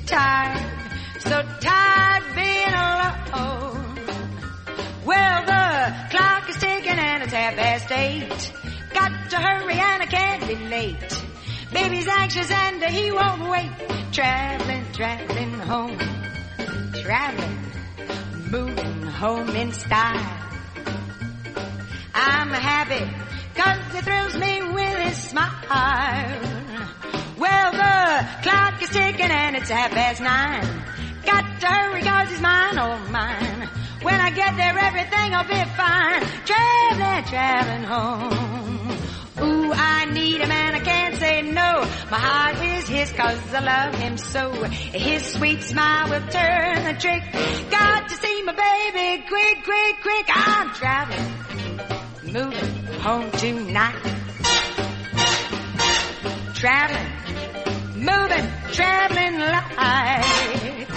Tired, so tired being alone. Well, the clock is ticking and it's 8:30. Got to hurry and I can't be late. Baby's anxious and he won't wait. Traveling, traveling home. Traveling, moving home in style. I'm happy 'cause he thrills me with his smile. Well, the clock is ticking and it's 9:30. Got to hurry 'cause he's mine, oh mine. When I get there, everything'll be fine. Traveling, traveling home. Ooh, I need him and I can't say no. My heart is his 'cause I love him so. His sweet smile will turn the trick. Got to see my baby quick, quick, quick. I'm traveling, moving home tonight. Traveling, moving, traveling light.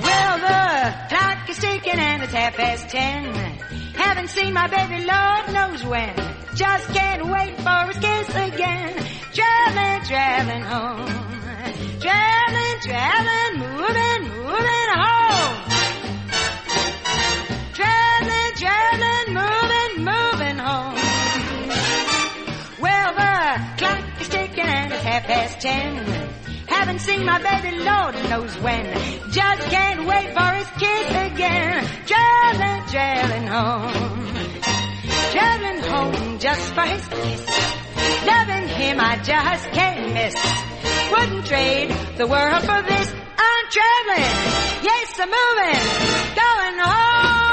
Well, the clock is ticking and it's 10:30. Haven't seen my baby, Lord knows when. Just can't wait for his kiss again. Traveling, traveling home. Traveling, traveling, moving, moving home. Traveling, traveling, moving, moving home. Well, the clock is ticking and it's 10:30. Haven't seen my baby, Lord knows when. Just can't wait for his kiss again. Traveling, traveling home. Traveling home just for his kiss. Loving him I just can't miss. Wouldn't trade the world for this. I'm traveling, yes I'm moving, going home.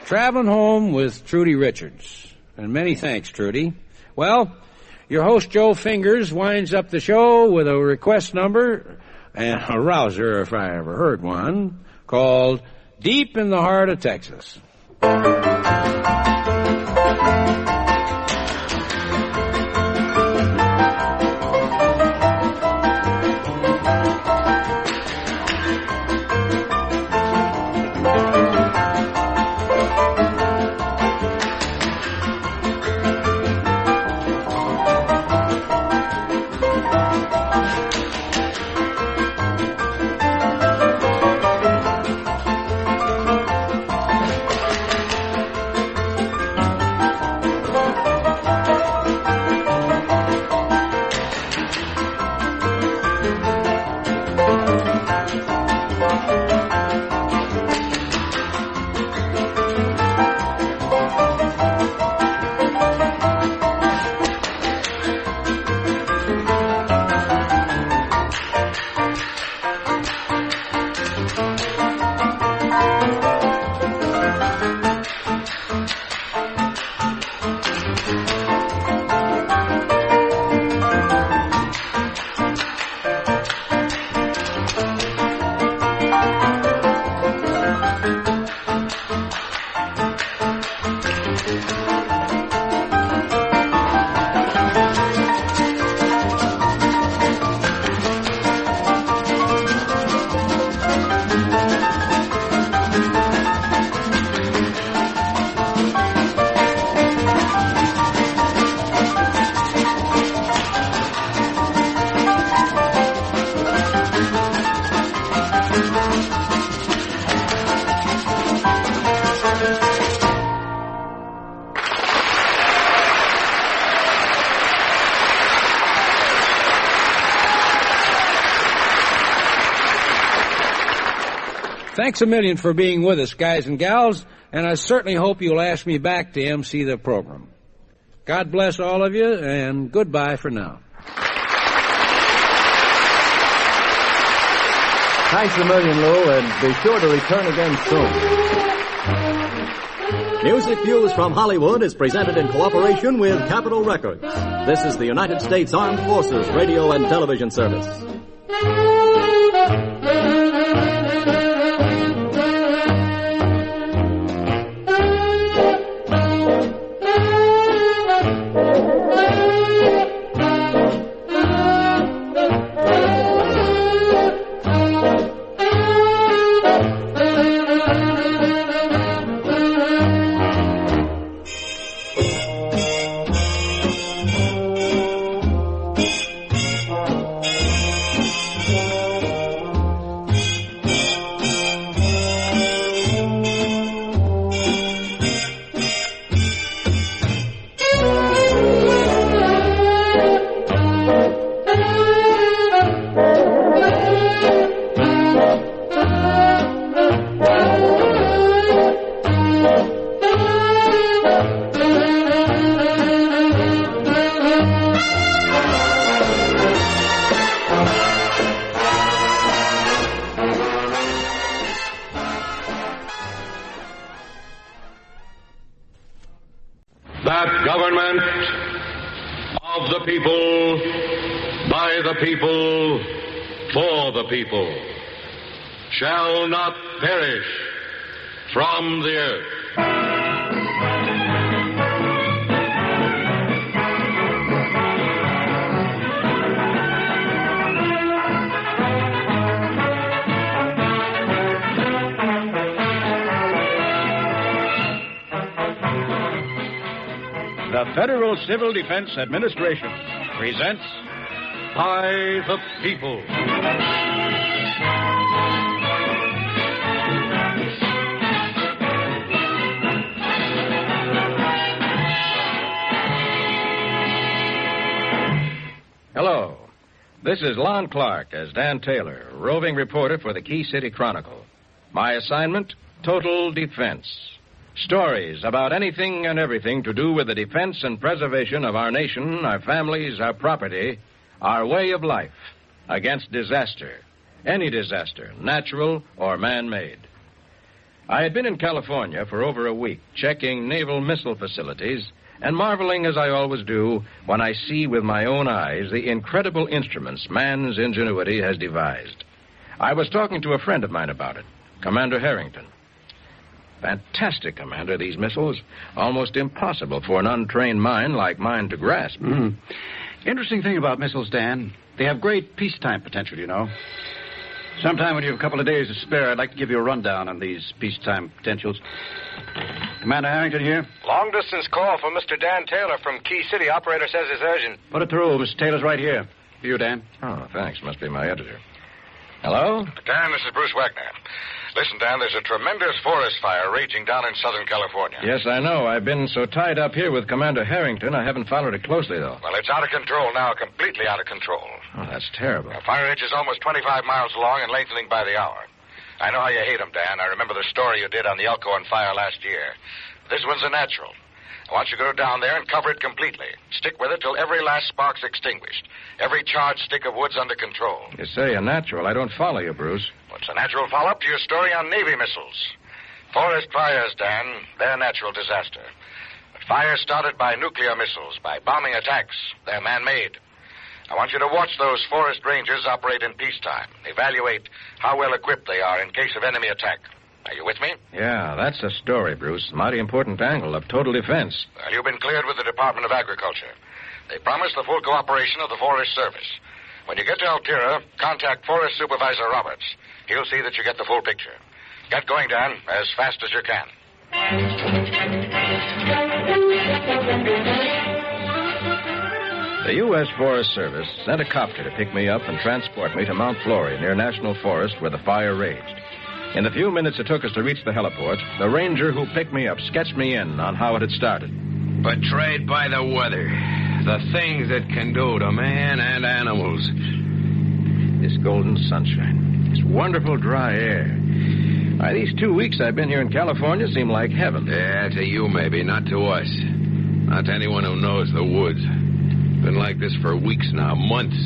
Traveling Home with Trudy Richards. And many thanks, Trudy. Well, your host, Joe Fingers, winds up the show with a request number, and a rouser if I ever heard one, called Deep in the Heart of Texas. Thanks a million for being with us, guys and gals, and I certainly hope you'll ask me back to MC the program. God bless all of you, and goodbye for now. Thanks a million, Lou, and be sure to return again soon. Music Views from Hollywood is presented in cooperation with Capitol Records. This is the United States Armed Forces Radio and Television Service. That government of the people, by the people, for the people, shall not perish from the earth. The Federal Civil Defense Administration presents By the People. Hello. This is Lon Clark as Dan Taylor, roving reporter for the Key City Chronicle. My assignment, total defense. Stories about anything and everything to do with the defense and preservation of our nation, our families, our property, our way of life against disaster. Any disaster, natural or man-made. I had been in California for over a week, checking naval missile facilities and marveling, as I always do, when I see with my own eyes the incredible instruments man's ingenuity has devised. I was talking to a friend of mine about it, Commander Harrington. Fantastic, Commander, these missiles. Almost impossible for an untrained mind like mine to grasp. Mm-hmm. Interesting thing about missiles, Dan, they have great peacetime potential, you know. Sometime when you have a couple of days to spare, I'd like to give you a rundown on these peacetime potentials. Commander Harrington here. Long-distance call from Mr. Dan Taylor from Key City. Operator says it's urgent. Put it through. Mr. Taylor's right here. For you, Dan. Oh, thanks. Must be my editor. Hello? Dan, this is Bruce Wagner. Listen, Dan, there's a tremendous forest fire raging down in Southern California. Yes, I know. I've been so tied up here with Commander Harrington, I haven't followed it closely, though. Well, it's out of control now, completely out of control. Oh, that's terrible. The fire edge is almost 25 miles long and lengthening by the hour. I know how you hate them, Dan. I remember the story you did on the Elko on fire last year. This one's a natural. I want you to go down there and cover it completely. Stick with it till every last spark's extinguished. Every charged stick of wood's under control. You say a natural. I don't follow you, Bruce. What's a natural follow-up to your story on Navy missiles? Forest fires, Dan, they're natural disaster. But fires started by nuclear missiles, by bombing attacks, they're man-made. I want you to watch those forest rangers operate in peacetime. Evaluate how well equipped they are in case of enemy attack. Are you with me? Yeah, that's a story, Bruce. Mighty important angle of total defense. Well, you've been cleared with the Department of Agriculture. They promise the full cooperation of the Forest Service. When you get to Altira, contact Forest Supervisor Roberts. He'll see that you get the full picture. Get going, Dan, as fast as you can. The U.S. Forest Service sent a copter to pick me up and transport me to Mount Flory, near National Forest, where the fire raged. In the few minutes it took us to reach the heliport, the ranger who picked me up sketched me in on how it had started. Betrayed by the weather, the things it can do to man and animals. This golden sunshine, this wonderful dry air. Why, these 2 weeks I've been here in California seem like heaven. Yeah, to you maybe, not to us. Not to anyone who knows the woods. Been like this for weeks now, months.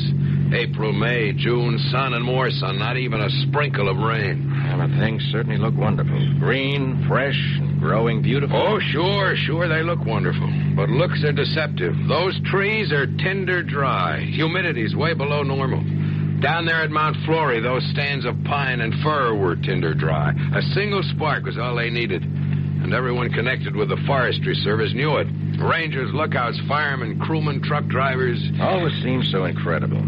April, May, June, sun and more sun, not even a sprinkle of rain. Well, the things certainly look wonderful. Green, fresh, and growing beautiful. Oh, sure, they look wonderful. But looks are deceptive. Those trees are tinder dry. Humidity's way below normal. Down there at Mount Flory, those stands of pine and fir were tinder dry. A single spark was all they needed. And everyone connected with the Forestry Service knew it. Rangers, lookouts, firemen, crewmen, truck drivers. All this seems so incredible.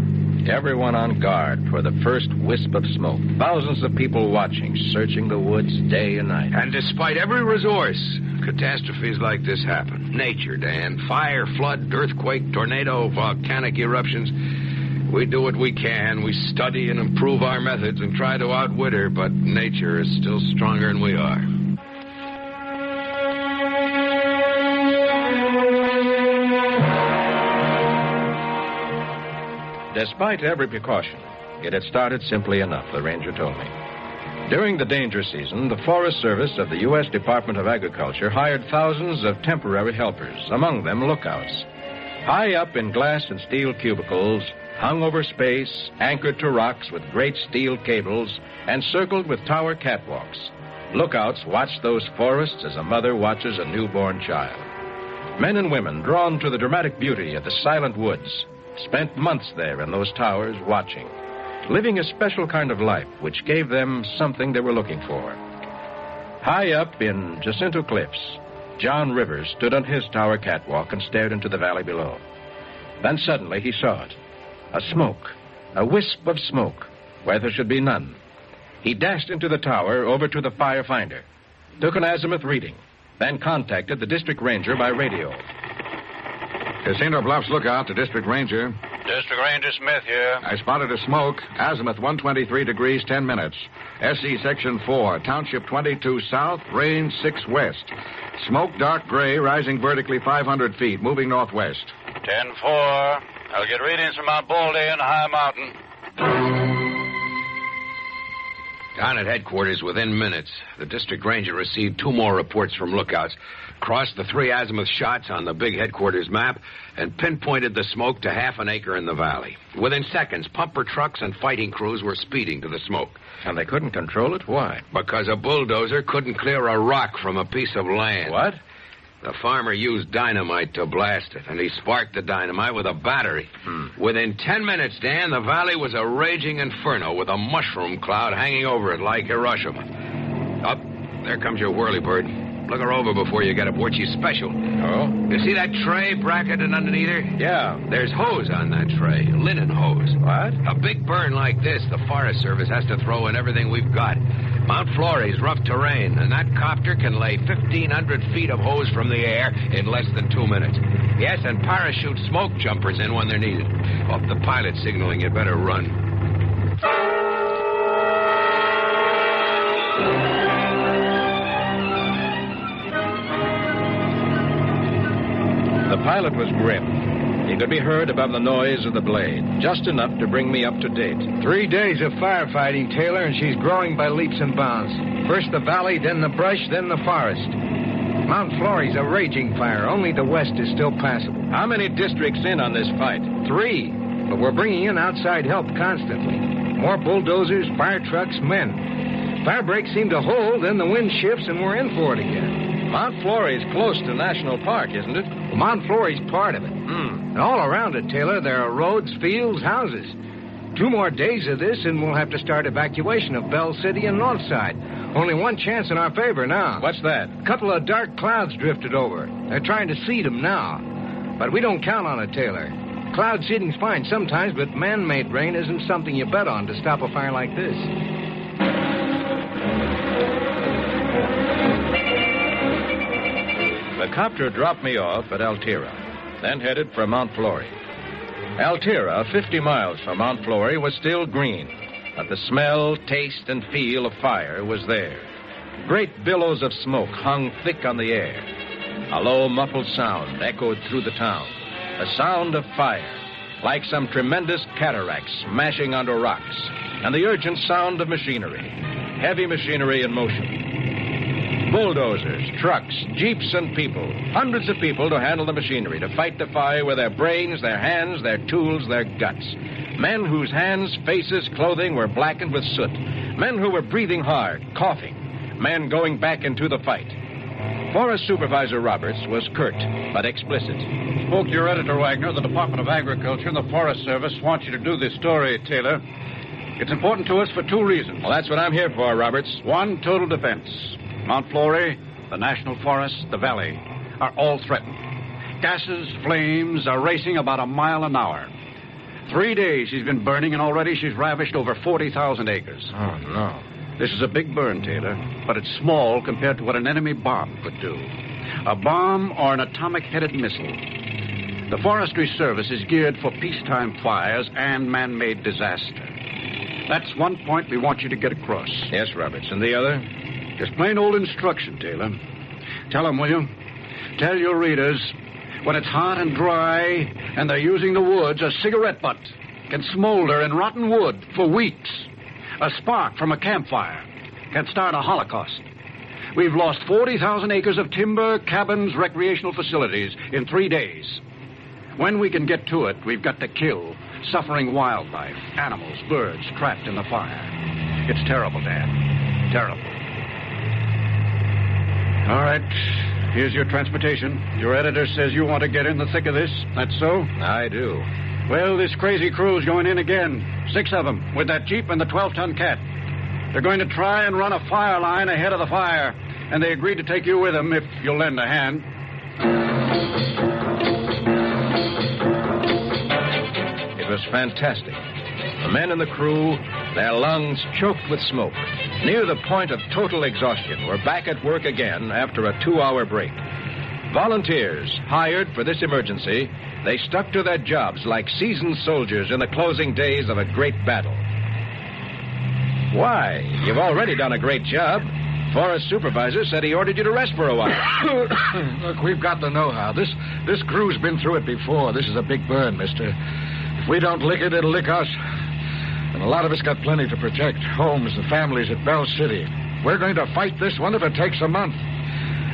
Everyone on guard for the first wisp of smoke. Thousands of people watching, searching the woods day and night. And despite every resource, catastrophes like this happen. Nature, Dan. Fire, flood, earthquake, tornado, volcanic eruptions. We do what we can. We study and improve our methods and try to outwit her, but nature is still stronger than we are. Despite every precaution, it had started simply enough, the ranger told me. During the danger season, the Forest Service of the U.S. Department of Agriculture hired thousands of temporary helpers, among them lookouts. High up in glass and steel cubicles, hung over space, anchored to rocks with great steel cables, and circled with tower catwalks, lookouts watched those forests as a mother watches a newborn child. Men and women drawn to the dramatic beauty of the silent woods spent months there in those towers watching, living a special kind of life which gave them something they were looking for. High up in Jacinto Cliffs, John Rivers stood on his tower catwalk and stared into the valley below. Then suddenly he saw it. A smoke, a wisp of smoke, where there should be none. He dashed into the tower over to the firefinder, took an azimuth reading, then contacted the district ranger by radio. Jacinto Bluffs lookout to District Ranger. District Ranger Smith here. I spotted a smoke. Azimuth 123 degrees, 10 minutes. SC Section 4, Township 22 south, range 6 west. Smoke dark gray, rising vertically 500 feet, moving northwest. 10-4. I'll get readings from Mount Baldy and High Mountain. Down at headquarters within minutes, the district ranger received 2 more reports from lookouts, crossed the 3 azimuth shots on the big headquarters map, and pinpointed the smoke to half an acre in the valley. Within seconds, pumper trucks and fighting crews were speeding to the smoke. And they couldn't control it? Why? Because a bulldozer couldn't clear a rock from a piece of land. What? The farmer used dynamite to blast it, and he sparked the dynamite with a battery. Within 10 minutes, Dan, the valley was a raging inferno with a mushroom cloud hanging over it like Hiroshima. Up, there comes your whirlybird. Look her over before you get aboard. She's special. Oh? You see that tray bracketed underneath her? Yeah. There's hose on that tray. Linen hose. What? A big burn like this, the Forest Service has to throw in everything we've got. Mount Flory's rough terrain, and that copter can lay 1,500 feet of hose from the air in less than 2 minutes. Yes, and parachute smoke jumpers in when they're needed. Off the pilot signaling, you better run. The pilot was grim. He could be heard above the noise of the blade, just enough to bring me up to date. 3 days of firefighting, Taylor, and she's growing by leaps and bounds. First the valley, then the brush, then the forest. Mount Flory's a raging fire. Only the west is still passable. How many districts in on this fight? 3. But we're bringing in outside help constantly. More bulldozers, fire trucks, men. Fire breaks seem to hold, then the wind shifts, and we're in for it again. Mount Flory's close to National Park, isn't it? Well, Mount Flory's part of it. And all around it, Taylor, there are roads, fields, houses. 2 more days of this, and we'll have to start evacuation of Bell City and Northside. Only one chance in our favor now. What's that? A couple of dark clouds drifted over. They're trying to seed them now. But we don't count on it, Taylor. Cloud seeding's fine sometimes, but man-made rain isn't something you bet on to stop a fire like this. The copter dropped me off at Altira, then headed for Mount Flory. Altira, 50 miles from Mount Flory, was still green, but the smell, taste, and feel of fire was there. Great billows of smoke hung thick on the air. A low, muffled sound echoed through the town, a sound of fire, like some tremendous cataract smashing onto rocks, and the urgent sound of machinery, heavy machinery in motion. Bulldozers, trucks, jeeps, and people. Hundreds of people to handle the machinery, to fight the fire with their brains, their hands, their tools, their guts. Men whose hands, faces, clothing were blackened with soot. Men who were breathing hard, coughing. Men going back into the fight. Forest Supervisor Roberts was curt, but explicit. Spoke to your editor, Wagner. The Department of Agriculture and the Forest Service want you to do this story, Taylor. It's important to us for two reasons. Well, that's what I'm here for, Roberts. One, total defense. Mount Flory, the National Forest, the Valley are all threatened. Gases, flames are racing about a mile an hour. 3 days she's been burning, and already she's ravished over 40,000 acres. Oh, no. This is a big burn, Taylor, but it's small compared to what an enemy bomb could do. A bomb or an atomic-headed missile. The Forestry Service is geared for peacetime fires and man-made disaster. That's one point we want you to get across. Yes, Roberts. And the other? Just plain old instruction, Taylor. Tell them, will you? Tell your readers, when it's hot and dry and they're using the woods, a cigarette butt can smolder in rotten wood for weeks. A spark from a campfire can start a holocaust. We've lost 40,000 acres of timber, cabins, recreational facilities in 3 days. When we can get to it, we've got to kill suffering wildlife, animals, birds trapped in the fire. It's terrible, Dan. Terrible. All right. Here's your transportation. Your editor says you want to get in the thick of this. That's so? I do. Well, this crazy crew's going in again. 6 of them, with that Jeep and the 12-ton cat. They're going to try and run a fire line ahead of the fire, and they agreed to take you with them if you'll lend a hand. It was fantastic. The men in the crew, their lungs choked with smoke, near the point of total exhaustion, were back at work again after a 2-hour break. Volunteers, hired for this emergency, they stuck to their jobs like seasoned soldiers in the closing days of a great battle. Why? You've already done a great job. Forest Supervisor said he ordered you to rest for a while. Look, we've got the know-how. This crew's been through it before. This is a big burn, mister. If we don't lick it, it'll lick us. And a lot of us got plenty to protect. Homes and families at Bell City. We're going to fight this one if it takes a month.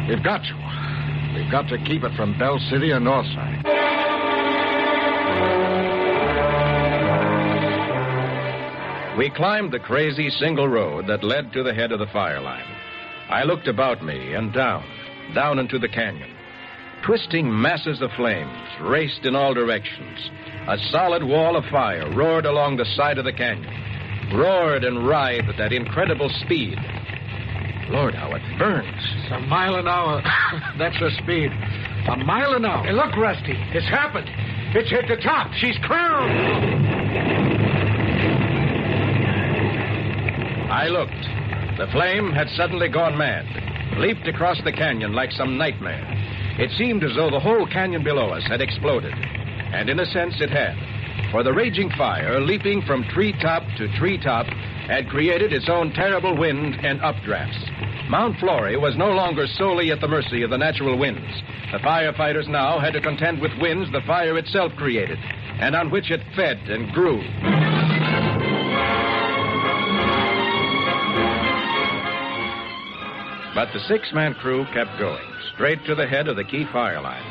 We've got to. We've got to keep it from Bell City and Northside. We climbed the crazy single road that led to the head of the fire line. I looked about me and down into the canyon. Twisting masses of flames raced in all directions. A solid wall of fire roared along the side of the canyon. Roared and writhed at incredible speed. Lord, how it burns. It's a mile an hour. That's the speed. A mile an hour. Hey, look, Rusty. It's happened. It's hit the top. She's crowned. I looked. The flame had suddenly gone mad, leaped across the canyon like some nightmare. It seemed as though the whole canyon below us had exploded. And in a sense it had. For the raging fire, leaping from treetop to treetop, had created its own terrible wind and updrafts. Mount Flory was no longer solely at the mercy of the natural winds. The firefighters now had to contend with winds the fire itself created, and on which it fed and grew. But the 6-man crew kept going, straight to the head of the key fire line.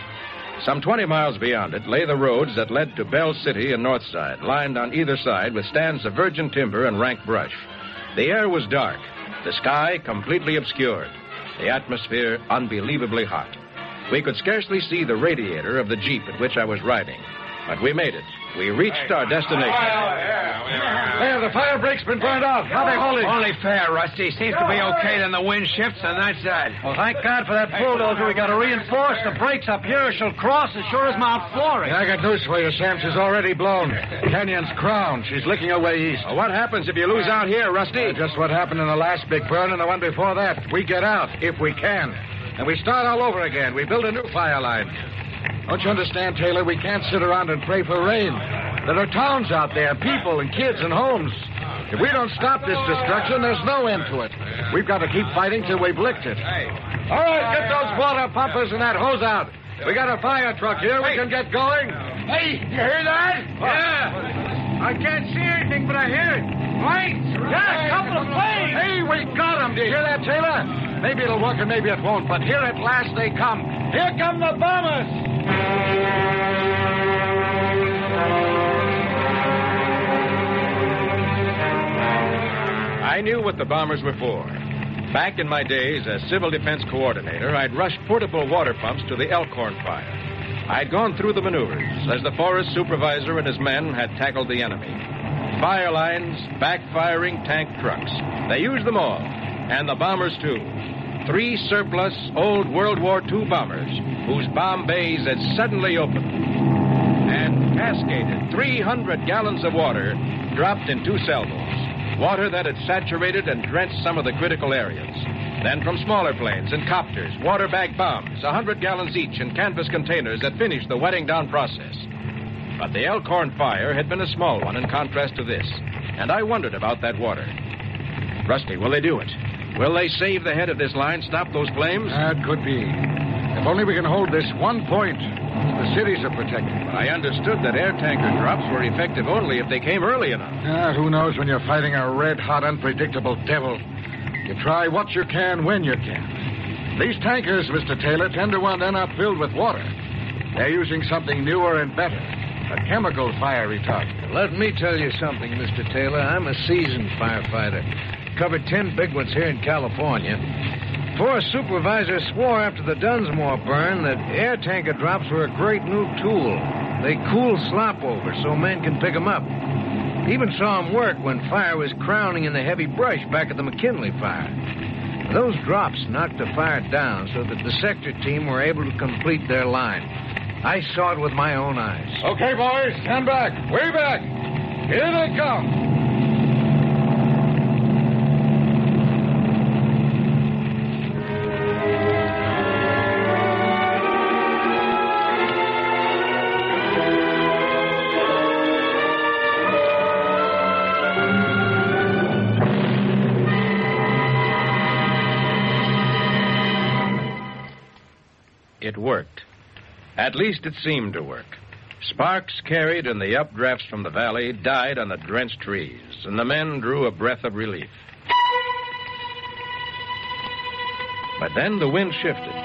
Some 20 miles beyond it lay the roads that led to Bell City and Northside, lined on either side with stands of virgin timber and rank brush. The air was dark, the sky completely obscured, the atmosphere unbelievably hot. We could scarcely see the radiator of the Jeep in which I was riding, but we made it. We reached our destination. There, the fire break's been burned out. How they holding? Only fair, Rusty. Seems to be okay, then the wind shifts on that side. Well, thank God for that bulldozer. We got to reinforce the brakes up here. She'll cross as sure as Mount Flory. I got news for you, Sam. She's already blown. Canyon's crowned. She's licking her way east. Well, what happens if you lose out here, Rusty? Just what happened in the last big burn and the one before that. We get out, if we can. And we start all over again. We build a new fire line. Don't you understand, Taylor? We can't sit around and pray for rain. There are towns out there, people and kids and homes. If we don't stop this destruction, there's no end to it. We've got to keep fighting till we've licked it. All right, get those water pumpers and that hose out. We got a fire truck here. We can get going. Hey, you hear that? Yeah. I can't see anything, but I hear it. Lights. Yeah, a couple of flames. Hey, we got them. Do you hear that, Taylor? Maybe it'll work and maybe it won't, but here at last they come. Here come the bombers. I knew what the bombers were for. Back in my days as civil defense coordinator, I'd rushed portable water pumps to the Elkhorn fire. I'd gone through the maneuvers as the forest supervisor and his men had tackled the enemy. Fire lines, backfiring tank trucks. They used them all, and the bombers too. 3 surplus old World War II bombers whose bomb bays had suddenly opened and cascaded 300 gallons of water dropped in 2 salvos. Water that had saturated and drenched some of the critical areas. Then from smaller planes and copters, water bag bombs, 100 gallons each in canvas containers that finished the wetting down process. But the Elkhorn fire had been a small one in contrast to this, and I wondered about that water. Rusty, will they do it? Will they save the head of this line, stop those flames? That could be. If only we can hold this one point. The cities are protected. But I understood that air tanker drops were effective only if they came early enough. Who knows when you're fighting a red-hot, unpredictable devil. You try what you can when you can. These tankers, Mr. Taylor, tend to want not filled with water. They're using something newer and better. A chemical fire retardant. Let me tell you something, Mr. Taylor. I'm a seasoned firefighter. Covered 10 big ones here in California. Forest supervisor swore after the Dunsmore burn that air tanker drops were a great new tool. They cool slop over so men can pick them up. Even saw them work when fire was crowning in the heavy brush back at the McKinley fire. Those drops knocked the fire down so that the sector team were able to complete their line. I saw it with my own eyes. Okay, boys, stand back. Way back. Here they come. It worked. At least it seemed to work. Sparks carried in the updrafts from the valley died on the drenched trees, and the men drew a breath of relief. But then the wind shifted.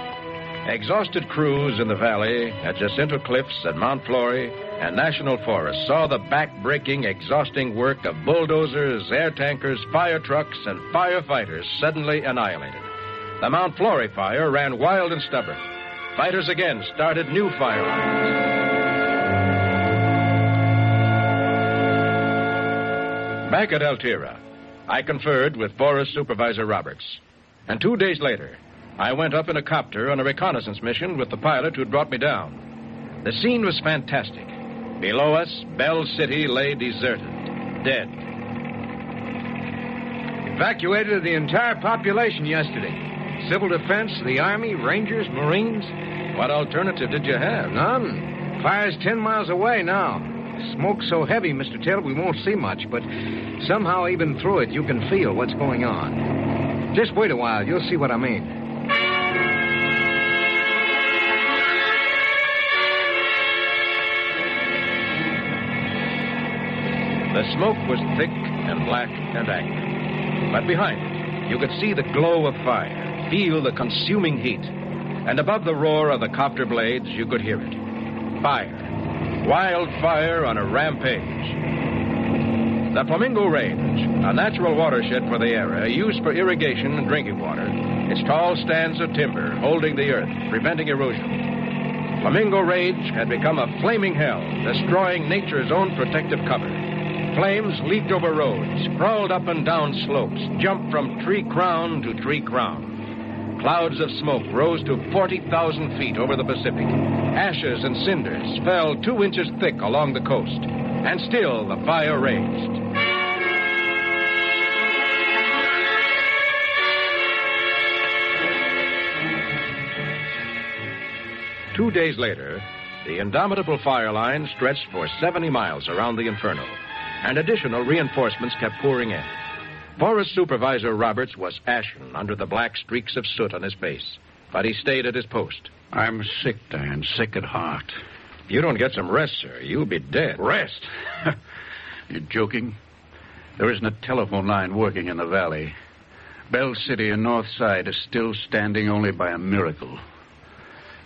Exhausted crews in the valley at Jacinto Cliffs and Mount Flory and National Forest saw the back-breaking, exhausting work of bulldozers, air tankers, fire trucks, and firefighters suddenly annihilated. The Mount Flory fire ran wild and stubborn. Fighters again started new fire lines. Back at Altira, I conferred with Forest Supervisor Roberts. And 2 days later, I went up in a copter on a reconnaissance mission with the pilot who'd brought me down. The scene was fantastic. Below us, Bell City lay deserted, dead. Evacuated the entire population yesterday. Civil defense, the Army, Rangers, Marines. What alternative did you have? None. Fire's 10 miles away now. Smoke's so heavy, Mr. Taylor, we won't see much, but somehow even through it, you can feel what's going on. Just wait a while. You'll see what I mean. The smoke was thick and black and angry. But behind it, you could see the glow of fire, feel the consuming heat. And above the roar of the copter blades, you could hear it. Fire. Wild fire on a rampage. The Flamingo Range, a natural watershed for the area, used for irrigation and drinking water. Its tall stands of timber holding the earth, preventing erosion. Flamingo Range had become a flaming hell, destroying nature's own protective cover. Flames leaped over roads, crawled up and down slopes, jumped from tree crown to tree crown. Clouds of smoke rose to 40,000 feet over the Pacific. Ashes and cinders fell 2 inches thick along the coast. And still the fire raged. Two days later, the indomitable fire line stretched for 70 miles around the inferno, and additional reinforcements kept pouring in. Forest Supervisor Roberts was ashen under the black streaks of soot on his face, but he stayed at his post. I'm sick, Dan, sick at heart. If you don't get some rest, sir, you'll be dead. Rest? You're joking? There isn't a telephone line working in the valley. Bell City and North Side is still standing only by a miracle.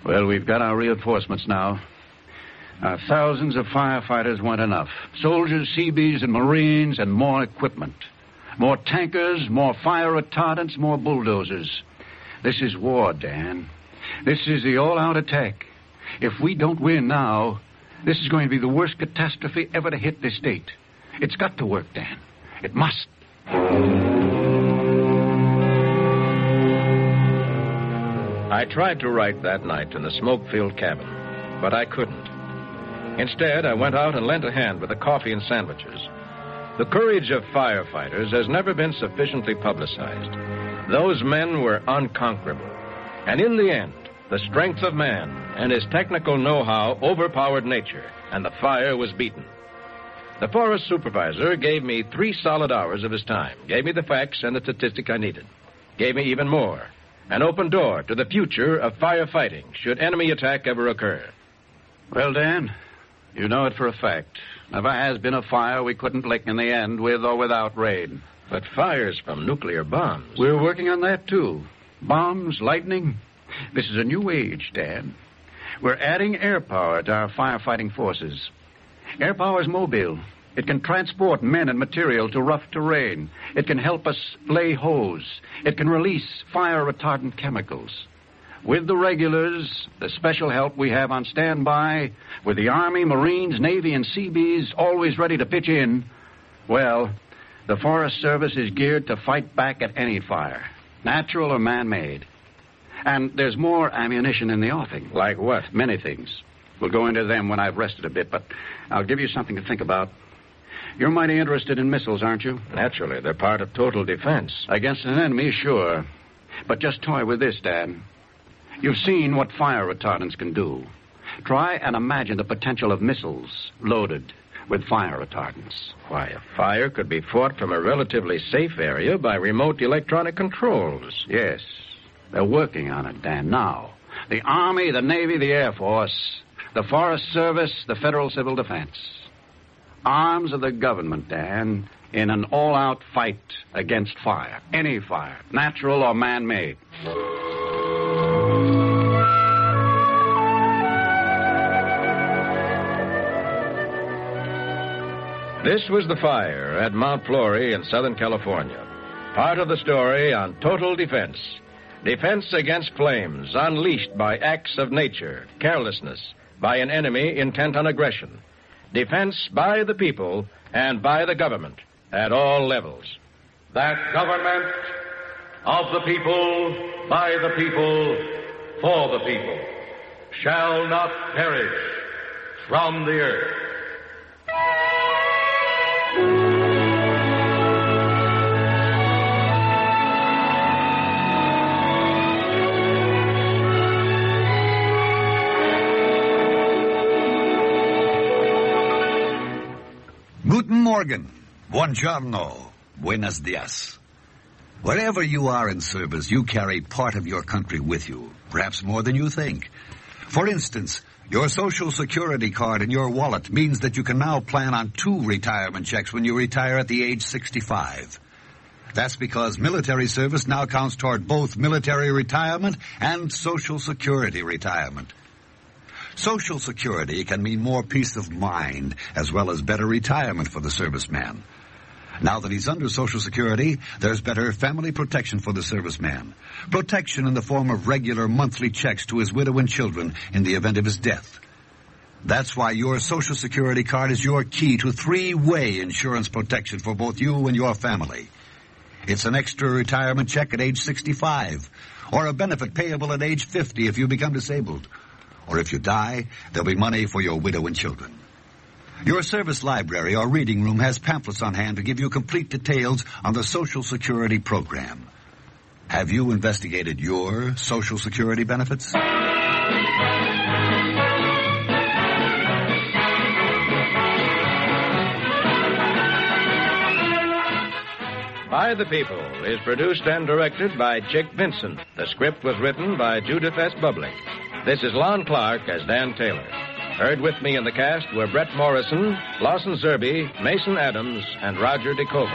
Well, we've got our reinforcements now. Our thousands of firefighters weren't enough. Soldiers, Seabees, and Marines, and more equipment. More tankers, more fire retardants, more bulldozers. This is war, Dan. This is the all-out attack. If we don't win now, this is going to be the worst catastrophe ever to hit this state. It's got to work, Dan. It must. I tried to write that night in the smoke-filled cabin, but I couldn't. Instead, I went out and lent a hand with the coffee and sandwiches. The courage of firefighters has never been sufficiently publicized. Those men were unconquerable. And in the end, the strength of man and his technical know-how overpowered nature, and the fire was beaten. The forest supervisor gave me 3 solid hours of his time, gave me the facts and the statistics I needed, gave me even more, an open door to the future of firefighting should enemy attack ever occur. Well, Dan, you know it for a fact. Never has been a fire we couldn't lick in the end, with or without rain. But fires from nuclear bombs. We're working on that, too. Bombs, lightning. This is a new age, Dan. We're adding air power to our firefighting forces. Air power is mobile. It can transport men and material to rough terrain. It can help us lay hose. It can release fire-retardant chemicals. With the regulars, the special help we have on standby, with the Army, Marines, Navy, and Seabees always ready to pitch in, well, the Forest Service is geared to fight back at any fire, natural or man-made. And there's more ammunition in the offing. Like what? Many things. We'll go into them when I've rested a bit, but I'll give you something to think about. You're mighty interested in missiles, aren't you? Naturally. They're part of total defense. Against an enemy, sure. But just toy with this, Dad. You've seen what fire retardants can do. Try and imagine the potential of missiles loaded with fire retardants. Why, a fire could be fought from a relatively safe area by remote electronic controls. Yes. They're working on it, Dan, now. The Army, the Navy, the Air Force, the Forest Service, the Federal Civil Defense. Arms of the government, Dan, in an all-out fight against fire. Any fire, natural or man-made. This was the fire at Mount Flory in Southern California. Part of the story on total defense. Defense against flames unleashed by acts of nature, carelessness, by an enemy intent on aggression. Defense by the people and by the government at all levels. That government of the people, by the people, for the people, shall not perish from the earth. Guten Morgen, buongiorno, buenos dias. Wherever you are in service, you carry part of your country with you, perhaps more than you think. For instance, your Social Security card in your wallet means that you can now plan on 2 retirement checks when you retire at the age 65. That's because military service now counts toward both military retirement and Social Security retirement. Social Security can mean more peace of mind as well as better retirement for the serviceman. Now that he's under Social Security, there's better family protection for the serviceman. Protection in the form of regular monthly checks to his widow and children in the event of his death. That's why your Social Security card is your key to 3-way insurance protection for both you and your family. It's an extra retirement check at age 65, or a benefit payable at age 50 if you become disabled. Or if you die, there'll be money for your widow and children. Your service library or reading room has pamphlets on hand to give you complete details on the Social Security program. Have you investigated your Social Security benefits? By the People is produced and directed by Chick Vincent. The script was written by Judith S. Bublick. This is Lon Clark as Dan Taylor. Heard with me in the cast were Brett Morrison, Lawson Zerby, Mason Adams, and Roger DeKoven.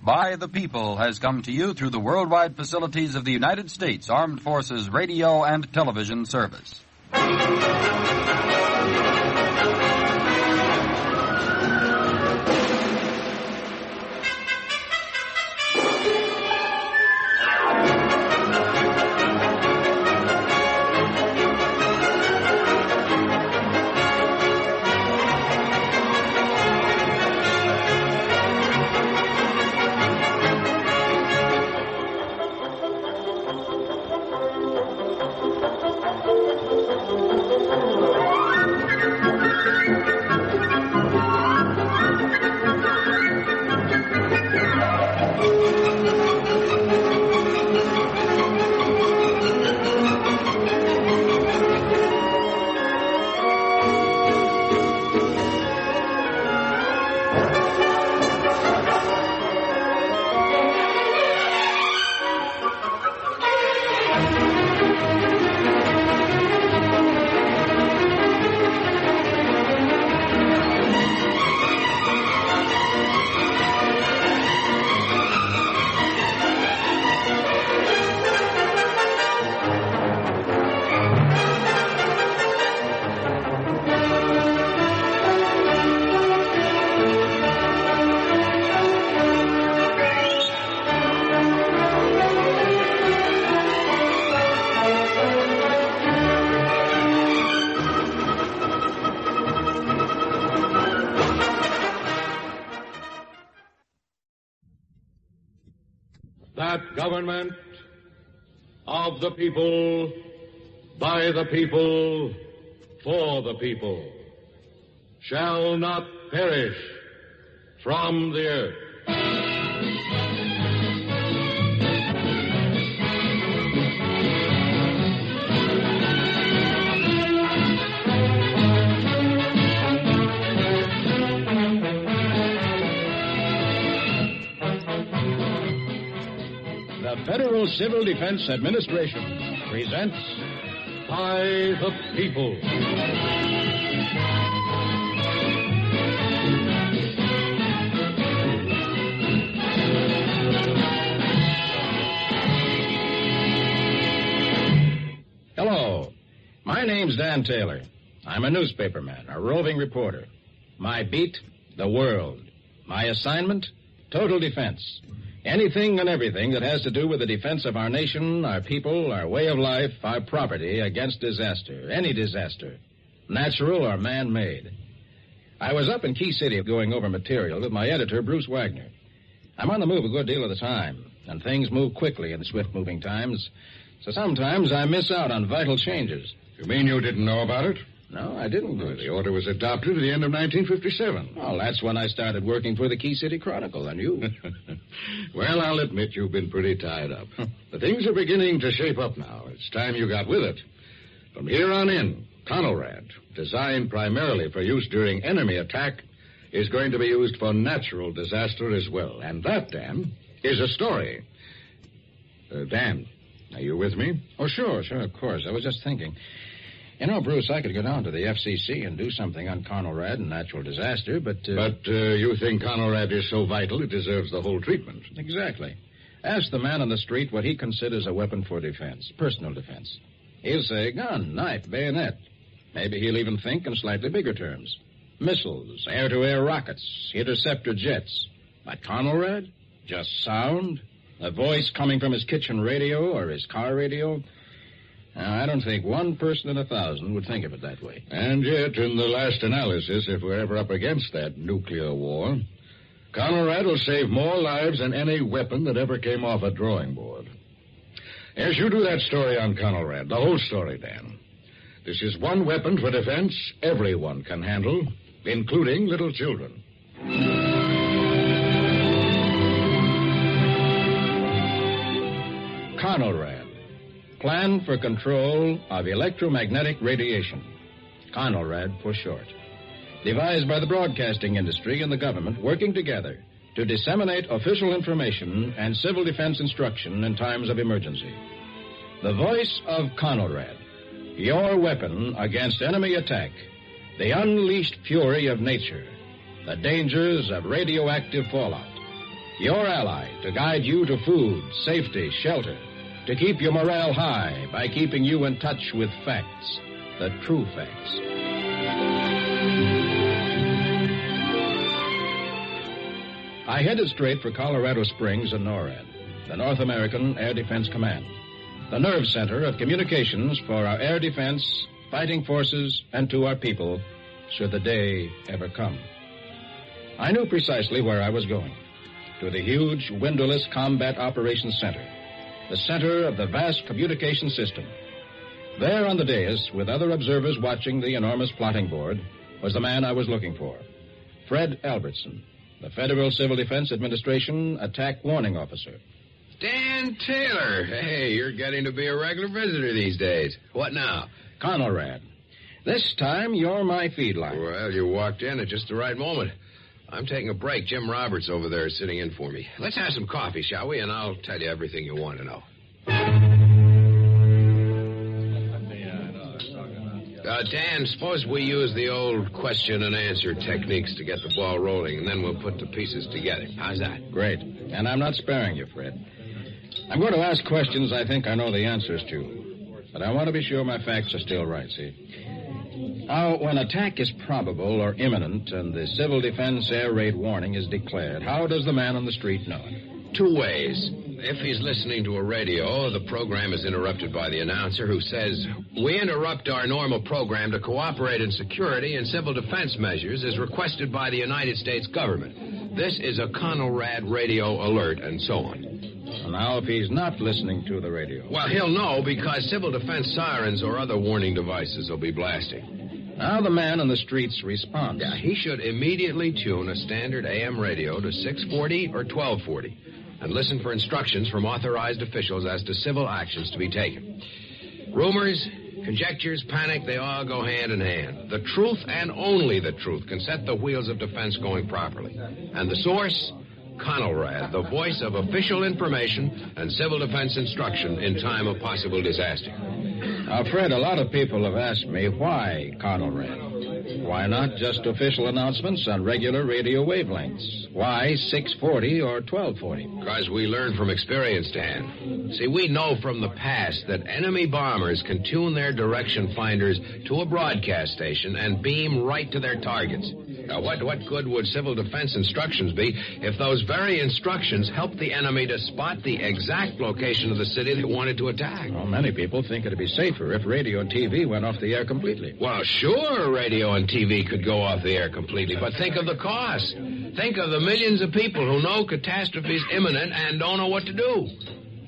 By by the People has come to you through the worldwide facilities of the United States Armed Forces Radio and Television Service. That government of the people, by the people, for the people, shall not perish from the earth. Federal Civil Defense Administration presents By the People. Hello. My name's Dan Taylor. I'm a newspaperman, a roving reporter. My beat, the world. My assignment, total defense. Anything and everything that has to do with the defense of our nation, our people, our way of life, our property against disaster. Any disaster. Natural or man-made. I was up in Key City going over material with my editor, Bruce Wagner. I'm on the move a good deal of the time, and things move quickly in swift-moving times. So sometimes I miss out on vital changes. You mean you didn't know about it? No, I didn't, Bruce. The order was adopted at the end of 1957. Well, that's when I started working for the Key City Chronicle, and you. Well, I'll admit you've been pretty tied up. But things are beginning to shape up now. It's time you got with it. From here on in, Conelrad, designed primarily for use during enemy attack, is going to be used for natural disaster as well. And that, Dan, is a story. Dan, are you with me? Oh, sure, of course. I was just thinking. You know, Bruce, I could go down to the FCC and do something on Conelrad and natural disaster, but... But you think Conelrad is so vital it deserves the whole treatment? Exactly. Ask the man on the street what he considers a weapon for defense, personal defense. He'll say gun, knife, bayonet. Maybe he'll even think in slightly bigger terms. Missiles, air-to-air rockets, interceptor jets. But Conelrad? Just sound? A voice coming from his kitchen radio or his car radio? Now, I don't think one person in 1,000 would think of it that way. And yet, in the last analysis, if we're ever up against that nuclear war, Conelrad will save more lives than any weapon that ever came off a drawing board. As you do that story on Conelrad, the whole story, Dan, this is one weapon for defense everyone can handle, including little children. Conelrad. Plan for Control of Electromagnetic Radiation. Conelrad for short. Devised by the broadcasting industry and the government working together to disseminate official information and civil defense instruction in times of emergency. The voice of Conelrad. Your weapon against enemy attack. The unleashed fury of nature. The dangers of radioactive fallout. Your ally to guide you to food, safety, shelter, to keep your morale high by keeping you in touch with facts, the true facts. I headed straight for Colorado Springs and NORAD, the North American Air Defense Command, the nerve center of communications for our air defense, fighting forces, and to our people, should the day ever come. I knew precisely where I was going, to the huge windowless combat operations center, the center of the vast communication system. There on the dais, with other observers watching the enormous plotting board, was the man I was looking for, Fred Albertson, the Federal Civil Defense Administration Attack Warning Officer. Dan Taylor. Hey, you're getting to be a regular visitor these days. What now? Conelrad. This time, you're my feedline. Well, you walked in at just the right moment. I'm taking a break. Jim Roberts over there is sitting in for me. Let's have some coffee, shall we? And I'll tell you everything you want to know. Dan, suppose we use the old question and answer techniques to get the ball rolling, and then we'll put the pieces together. How's that? Great. And I'm not sparing you, Fred. I'm going to ask questions I think I know the answers to. But I want to be sure my facts are still right, see? Now, when attack is probable or imminent and the Civil Defense Air Raid warning is declared, how does the man on the street know it? Two ways. If he's listening to a radio, the program is interrupted by the announcer who says, "We interrupt our normal program to cooperate in security and civil defense measures as requested by the United States government. This is a Conelrad radio alert," and so on. Well, now, if he's not listening to the radio... Well, he'll know because civil defense sirens or other warning devices will be blasting. Now the man on the street's response. Yeah, he should immediately tune a standard AM radio to 640 or 1240 and listen for instructions from authorized officials as to civil actions to be taken. Rumors, conjectures, panic, they all go hand in hand. The truth and only the truth can set the wheels of defense going properly. And the source? Conelrad, the voice of official information and civil defense instruction in time of possible disaster. Now, Fred, a lot of people have asked me why Conelrad. Why not just official announcements on regular radio wavelengths? Why 640 or 1240? Because we learn from experience, Dan. See, we know from the past that enemy bombers can tune their direction finders to a broadcast station and beam right to their targets. Now, what good would civil defense instructions be if those very instructions helped the enemy to spot the exact location of the city they wanted to attack? Well, many people think it'd be safer if radio and TV went off the air completely. Well, sure, radio and TV could go off the air completely, but think of the cost. Think of the millions of people who know catastrophe's imminent and don't know what to do.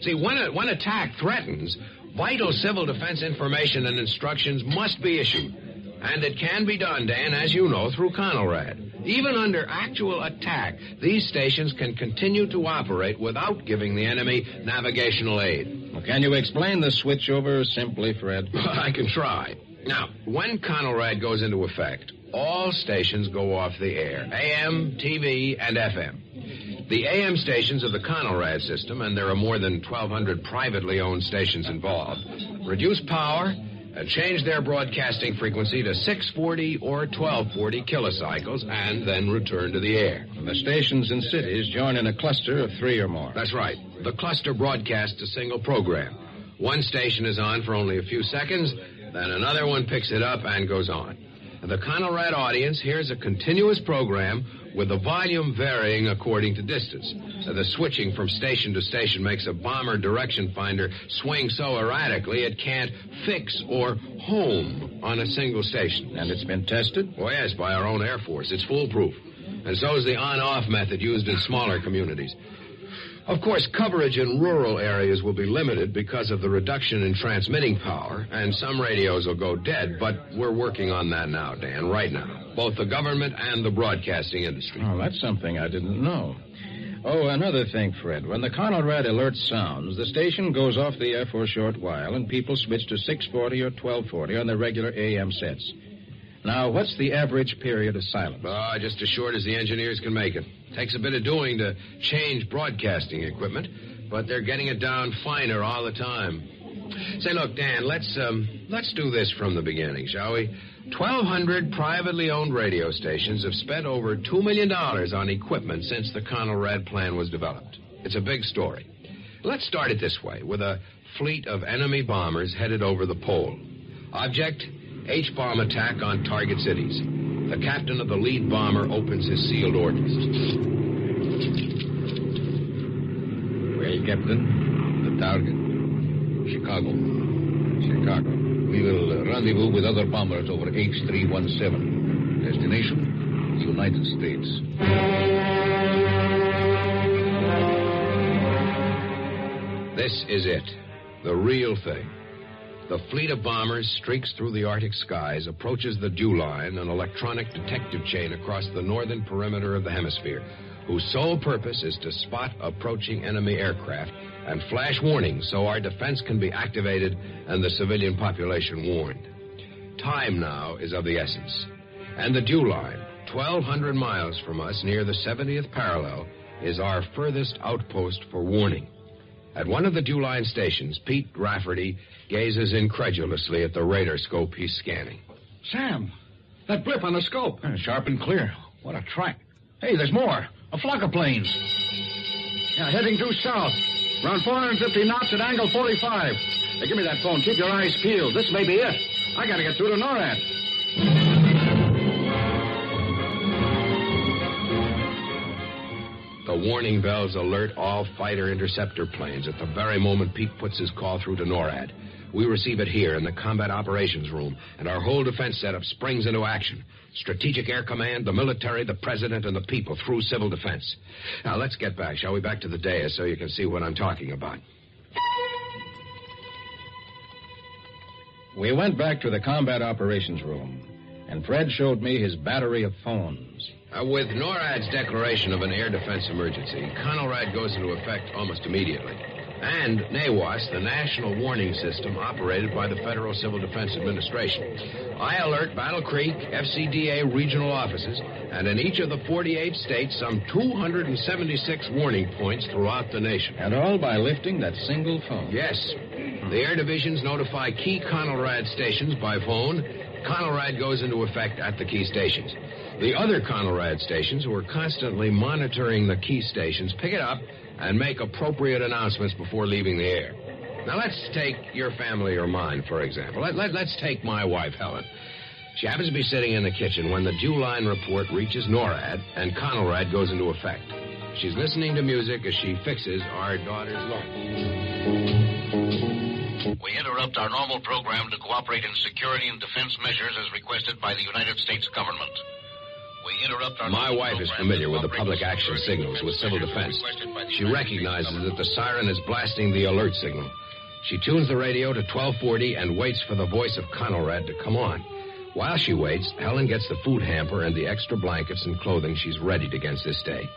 See, when attack threatens, vital civil defense information and instructions must be issued. And it can be done, Dan, as you know, through Conelrad. Even under actual attack, these stations can continue to operate without giving the enemy navigational aid. Well, can you explain the switchover simply, Fred? I can try. Now, when Conelrad goes into effect, all stations go off the air, AM, TV, and FM. The AM stations of the Conelrad system, and there are more than 1,200 privately owned stations involved, reduce power and change their broadcasting frequency to 640 or 1240 kilocycles and then return to the air. And the stations in cities join in a cluster of 3 or more. That's right. The cluster broadcasts a single program. One station is on for only a few seconds, then another one picks it up and goes on. And the Conelrad audience hears a continuous program with the volume varying according to distance. The switching from station to station makes a bomber direction finder swing so erratically it can't fix or home on a single station. And it's been tested? Oh, yes, by our own Air Force. It's foolproof. And so is the on-off method used in smaller communities. Of course, coverage in rural areas will be limited because of the reduction in transmitting power, and some radios will go dead, but we're working on that now, Dan, right now. Both the government and the broadcasting industry. Oh, that's something I didn't know. Oh, another thing, Fred. When the Conelrad alert sounds, the station goes off the air for a short while, and people switch to 640 or 1240 on their regular AM sets. Now, what's the average period of silence? Just as short as the engineers can make it. Takes a bit of doing to change broadcasting equipment, but they're getting it down finer all the time. Say, look, Dan, let's do this from the beginning, shall we? 1,200 privately owned radio stations have spent over $2 million on equipment since the Conelrad plan was developed. It's a big story. Let's start it this way, with a fleet of enemy bombers headed over the pole. Object, H-bomb attack on target cities. The captain of the lead bomber opens his sealed orders. Well, Captain, the target, Chicago. We will rendezvous with other bombers over H317. Destination, United States. This is it. The real thing. The fleet of bombers streaks through the Arctic skies, approaches the dew line, an electronic detective chain across the northern perimeter of the hemisphere, whose sole purpose is to spot approaching enemy aircraft and flash warnings so our defense can be activated and the civilian population warned. Time now is of the essence. And the dew line, 1,200 miles from us near the 70th parallel, is our furthest outpost for warning. At one of the dew line stations, Pete Rafferty gazes incredulously at the radar scope he's scanning. Sam, that blip on the scope. Sharp and clear. What a track. Hey, there's more. A flock of planes. Yeah, heading due south. Around 450 knots at angle 45. Hey, give me that phone. Keep your eyes peeled. This may be it. I gotta get through to NORAD. The warning bells alert all fighter interceptor planes at the very moment Pete puts his call through to NORAD. We receive it here in the combat operations room, and our whole defense setup springs into action. Strategic Air Command, the military, the president, and the people through civil defense. Now, let's get back, shall we, back to the dais so you can see what I'm talking about. We went back to the combat operations room, and Fred showed me his battery of phones. With NORAD's declaration of an air defense emergency, Conelrad goes into effect almost immediately. And NAWAS, the National Warning System operated by the Federal Civil Defense Administration. I alert Battle Creek, FCDA regional offices, and in each of the 48 states, some 276 warning points throughout the nation. And all by lifting that single phone. Yes. The air divisions notify key Conelrad stations by phone. Conelrad goes into effect at the key stations. The other Conelrad stations, who are constantly monitoring the key stations, pick it up and make appropriate announcements before leaving the air. Now, let's take your family or mine, for example. Let's take my wife, Helen. She happens to be sitting in the kitchen when the dew line report reaches NORAD and Conelrad goes into effect. She's listening to music as she fixes our daughter's lunch. We interrupt our normal program to cooperate in security and defense measures as requested by the United States government. My wife is familiar with the public action signals with civil defense. She recognizes that the siren is blasting the alert signal. She tunes the radio to 1240 and waits for the voice of Conelrad to come on. While she waits, Helen gets the food hamper and the extra blankets and clothing she's readied against this day.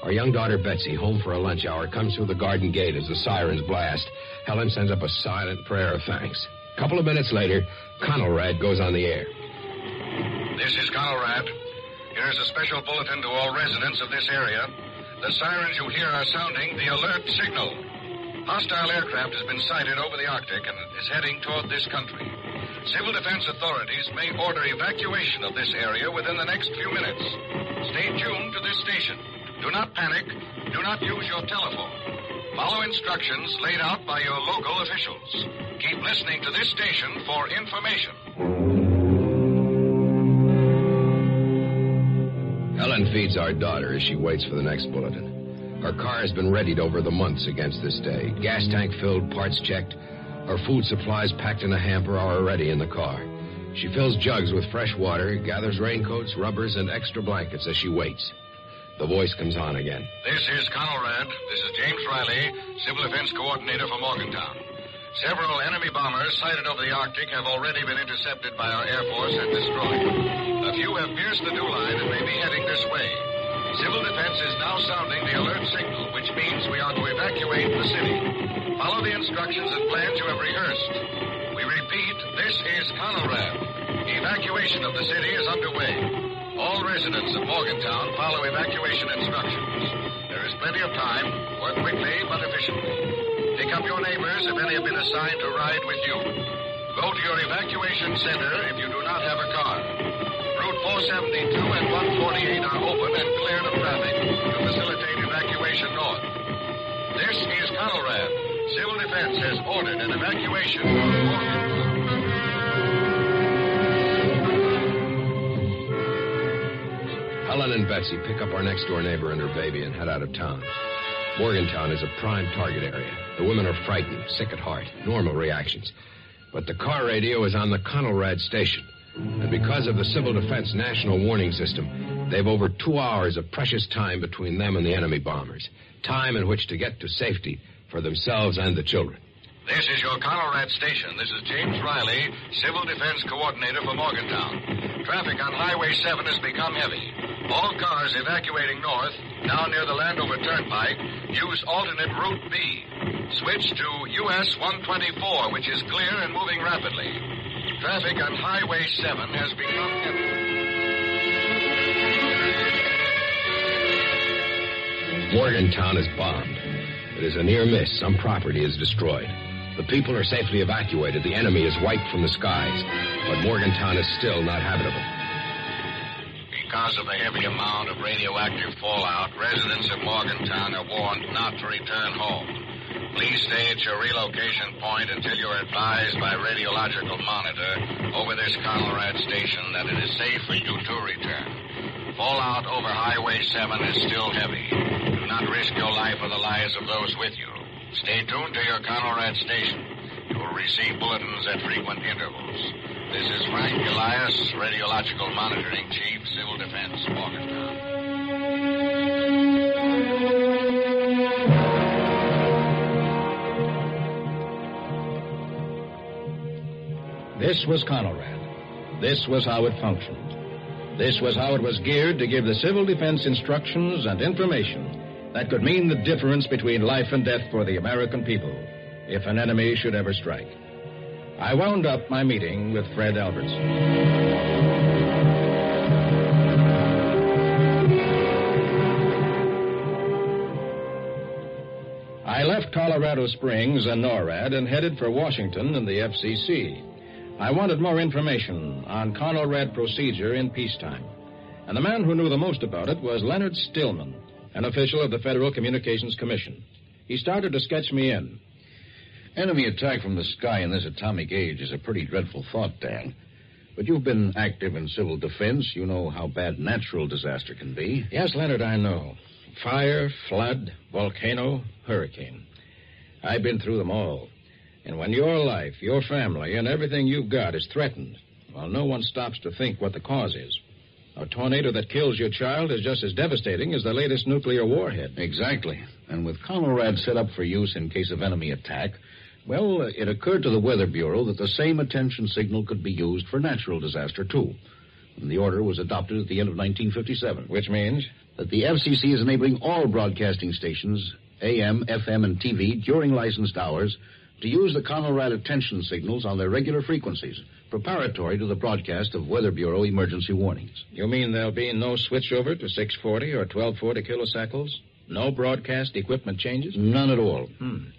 Our young daughter Betsy, home for a lunch hour, comes through the garden gate as the sirens blast. Helen sends up a silent prayer of thanks. A couple of minutes later, Conelrad goes on the air. This is Conelrad. Here is a special bulletin to all residents of this area. The sirens you hear are sounding the alert signal. Hostile aircraft has been sighted over the Arctic and is heading toward this country. Civil defense authorities may order evacuation of this area within the next few minutes. Stay tuned to this station. Do not panic. Do not use your telephone. Follow instructions laid out by your local officials. Keep listening to this station for information. Helen feeds our daughter as she waits for the next bulletin. Her car has been readied over the months against this day. Gas tank filled, parts checked. Her food supplies packed in a hamper are already in the car. She fills jugs with fresh water, gathers raincoats, rubbers, and extra blankets as she waits. The voice comes on again. This is Conelrad. This is James Riley, Civil Defense Coordinator for Morgantown. Several enemy bombers sighted over the Arctic have already been intercepted by our Air Force and destroyed. A few have pierced the dew line and may be heading this way. Civil defense is now sounding the alert signal, which means we are to evacuate the city. Follow the instructions and plans you have rehearsed. We repeat, this is Conelrad. Evacuation of the city is underway. All residents of Morgantown follow evacuation instructions. There is plenty of time. Work quickly but efficiently. Pick up your neighbors if any have been assigned to ride with you. Go to your evacuation center if you do not have a car. Route 472 and 148 are open and cleared of traffic to facilitate evacuation north. This is Conelrad. Civil Defense has ordered an evacuation of Morgantown. Helen and Betsy pick up our next-door neighbor and her baby and head out of town. Morgantown is a prime target area. The women are frightened, sick at heart, normal reactions. But the car radio is on the Conelrad station. And because of the Civil Defense National Warning System, they've over 2 hours of precious time between them and the enemy bombers. Time in which to get to safety for themselves and the children. This is your Conelrad station. This is James Riley, Civil Defense Coordinator for Morgantown. Traffic on Highway 7 has become heavy. All cars evacuating north, down near the Landover Turnpike, use alternate Route B. Switch to US 124, which is clear and moving rapidly. Traffic on Highway 7 has become heavy. Morgantown is bombed. It is a near miss. Some property is destroyed. The people are safely evacuated. The enemy is wiped from the skies. But Morgantown is still not habitable. Because of the heavy amount of radioactive fallout, residents of Morgantown are warned not to return home. Please stay at your relocation point until you're advised by radiological monitor over this Conelrad station that it is safe for you to return. Fallout over Highway 7 is still heavy. Do not risk your life or the lives of those with you. Stay tuned to your Conelrad station. You will receive bulletins at frequent intervals. This is Frank Elias, Radiological Monitoring Chief, Civil Defense, Morgantown. This was Conelrad. This was how it functioned. This was how it was geared to give the civil defense instructions and information that could mean the difference between life and death for the American people if an enemy should ever strike. I wound up my meeting with Fred Alberts. I left Colorado Springs and NORAD and headed for Washington and the FCC. I wanted more information on Conelrad procedure in peacetime. And the man who knew the most about it was Leonard Stillman, an official of the Federal Communications Commission. He started to sketch me in. Enemy attack from the sky in this atomic age is a pretty dreadful thought, Dan. But you've been active in civil defense. You know how bad natural disaster can be. Yes, Leonard, I know. Fire, flood, volcano, hurricane. I've been through them all. And when your life, your family, and everything you've got is threatened, well, no one stops to think what the cause is. A tornado that kills your child is just as devastating as the latest nuclear warhead. Exactly. And with Conelrad set up for use in case of enemy attack, well, it occurred to the Weather Bureau that the same attention signal could be used for natural disaster, too. And the order was adopted at the end of 1957. Which means? That the FCC is enabling all broadcasting stations, AM, FM, and TV, during licensed hours, to use the Conelrad attention signals on their regular frequencies, preparatory to the broadcast of Weather Bureau emergency warnings. You mean there'll be no switchover to 640 or 1240 kilocycles? No broadcast equipment changes? None at all.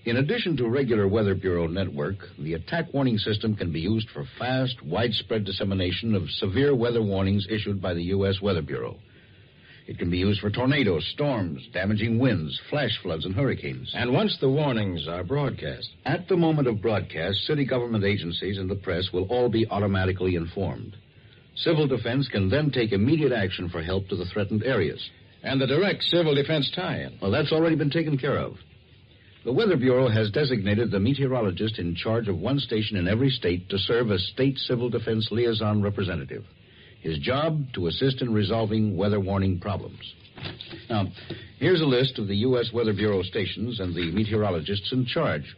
In addition to regular Weather Bureau network, the attack warning system can be used for fast, widespread dissemination of severe weather warnings issued by the U.S. Weather Bureau. It can be used for tornadoes, storms, damaging winds, flash floods, and hurricanes. And once the warnings are broadcast? At the moment of broadcast, city government agencies and the press will all be automatically informed. Civil defense can then take immediate action for help to the threatened areas. And the direct civil defense tie-in? Well, that's already been taken care of. The Weather Bureau has designated the meteorologist in charge of one station in every state to serve as state civil defense liaison representative. His job, to assist in resolving weather warning problems. Now, here's a list of the U.S. Weather Bureau stations and the meteorologists in charge.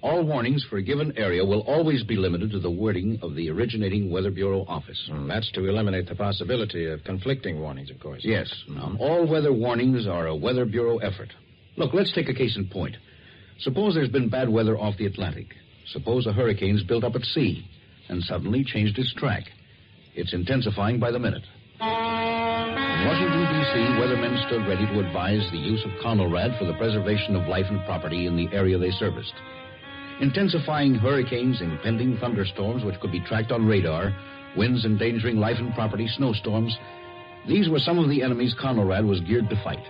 All warnings for a given area will always be limited to the wording of the originating Weather Bureau office. That's to eliminate the possibility of conflicting warnings, of course. Yes. All weather warnings are a Weather Bureau effort. Look, let's take a case in point. Suppose there's been bad weather off the Atlantic. Suppose a hurricane's built up at sea and suddenly changed its track. It's intensifying by the minute. In Washington, D.C., weathermen stood ready to advise the use of Conelrad for the preservation of life and property in the area they serviced. Intensifying hurricanes, impending thunderstorms which could be tracked on radar, winds endangering life and property, snowstorms, these were some of the enemies Conelrad was geared to fight.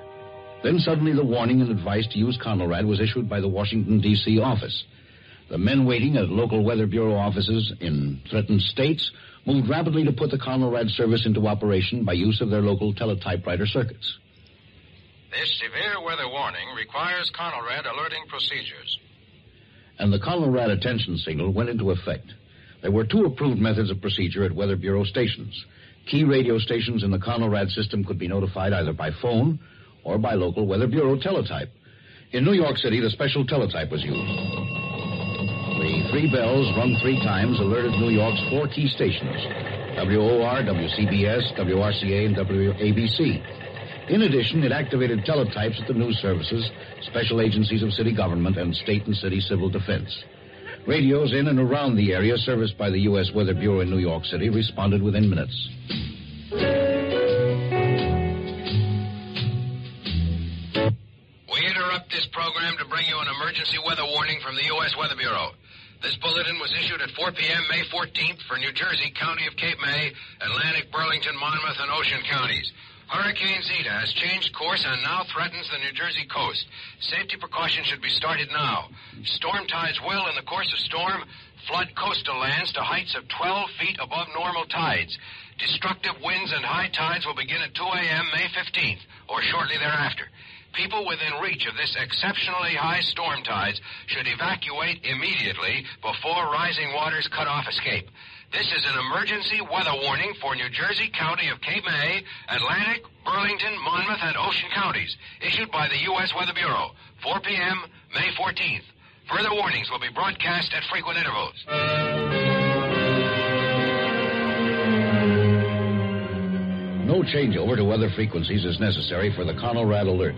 Then suddenly the warning and advice to use Conelrad was issued by the Washington, D.C. office. The men waiting at local Weather Bureau offices in threatened states moved rapidly to put the Conelrad service into operation by use of their local teletypewriter circuits. This severe weather warning requires Conelrad alerting procedures. And the Conelrad attention signal went into effect. There were 2 approved methods of procedure at Weather Bureau stations. Key radio stations in the Conelrad system could be notified either by phone or by local Weather Bureau teletype. In New York City, the special teletype was used. The 3 bells, rung 3 times, alerted New York's 4 key stations, WOR, WCBS, WRCA, and WABC. In addition, it activated teletypes at the news services, special agencies of city government, and state and city civil defense. Radios in and around the area serviced by the U.S. Weather Bureau in New York City responded within minutes. We interrupt this program to bring you an emergency weather warning from the U.S. Weather Bureau. This bulletin was issued at 4 p.m. May 14th for New Jersey, County of Cape May, Atlantic, Burlington, Monmouth, and Ocean counties. Hurricane Zeta has changed course and now threatens the New Jersey coast. Safety precautions should be started now. Storm tides will, in the course of storm, flood coastal lands to heights of 12 feet above normal tides. Destructive winds and high tides will begin at 2 a.m. May 15th, or shortly thereafter. People within reach of this exceptionally high storm tides should evacuate immediately before rising waters cut off escape. This is an emergency weather warning for New Jersey, County of Cape May, Atlantic, Burlington, Monmouth, and Ocean counties, issued by the U.S. Weather Bureau, 4 p.m., May 14th. Further warnings will be broadcast at frequent intervals. No changeover to other frequencies is necessary for the Conelrad alert.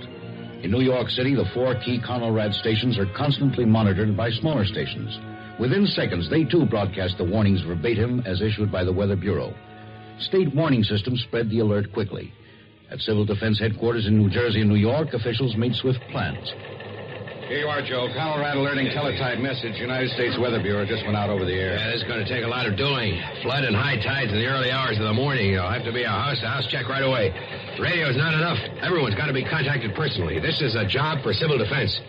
In New York City, the 4 key Conelrad stations are constantly monitored by smaller stations. Within seconds, they too broadcast the warnings verbatim as issued by the Weather Bureau. State warning systems spread the alert quickly. At Civil Defense headquarters in New Jersey and New York, officials made swift plans. Here you are, Joe. Conelrad alerting teletype message. United States Weather Bureau just went out over the air. Yeah, this is going to take a lot of doing. Flood and high tides in the early hours of the morning. It'll have to be a house-to-house check right away. Radio's not enough. Everyone's got to be contacted personally. This is a job for civil defense.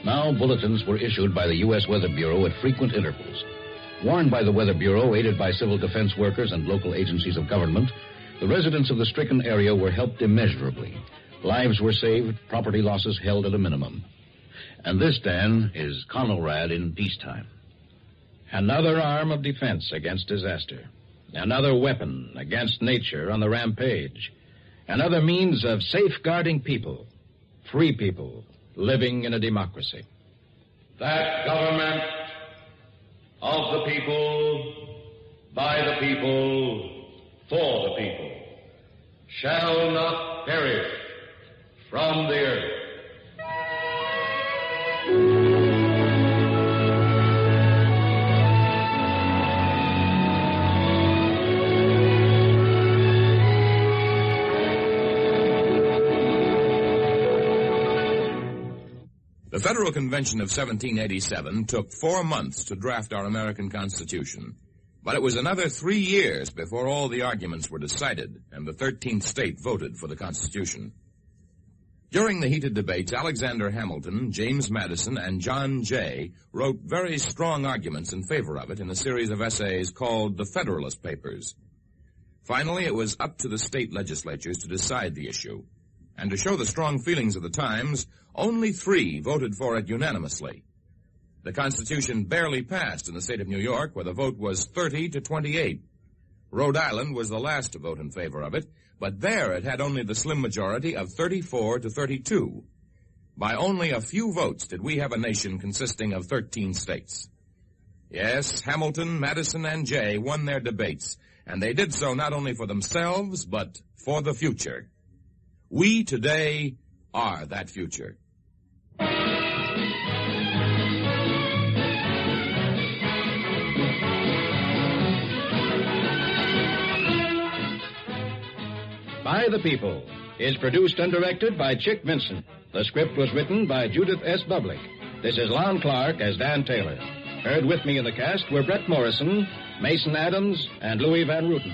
Now bulletins were issued by the U.S. Weather Bureau at frequent intervals. Warned by the Weather Bureau, aided by civil defense workers and local agencies of government, the residents of the stricken area were helped immeasurably. Lives were saved, property losses held at a minimum. And this, Dan, is Conelrad in peacetime. Another arm of defense against disaster. Another weapon against nature on the rampage. Another means of safeguarding people, free people, living in a democracy. That government of the people, by the people, for the people, shall not perish from the earth. The Federal Convention of 1787 took 4 months to draft our American Constitution, but it was another 3 years before all the arguments were decided and the 13th state voted for the Constitution. During the heated debates, Alexander Hamilton, James Madison, and John Jay wrote very strong arguments in favor of it in a series of essays called the Federalist Papers. Finally, it was up to the state legislatures to decide the issue. And to show the strong feelings of the times, only 3 voted for it unanimously. The Constitution barely passed in the state of New York, where the vote was 30 to 28. Rhode Island was the last to vote in favor of it, but there it had only the slim majority of 34 to 32. By only a few votes did we have a nation consisting of 13 states. Yes, Hamilton, Madison, and Jay won their debates, and they did so not only for themselves, but for the future. We today are that future. By the People is produced and directed by Chick Vincent. The script was written by Judith S. Bublick. This is Lon Clark as Dan Taylor. Heard with me in the cast were Brett Morrison, Mason Adams, and Louis Van Ruten.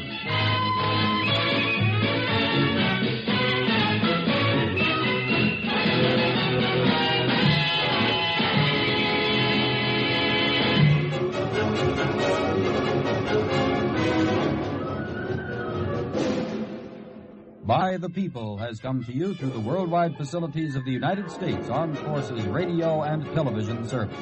By the People has come to you through the worldwide facilities of the United States Armed Forces Radio and Television Service.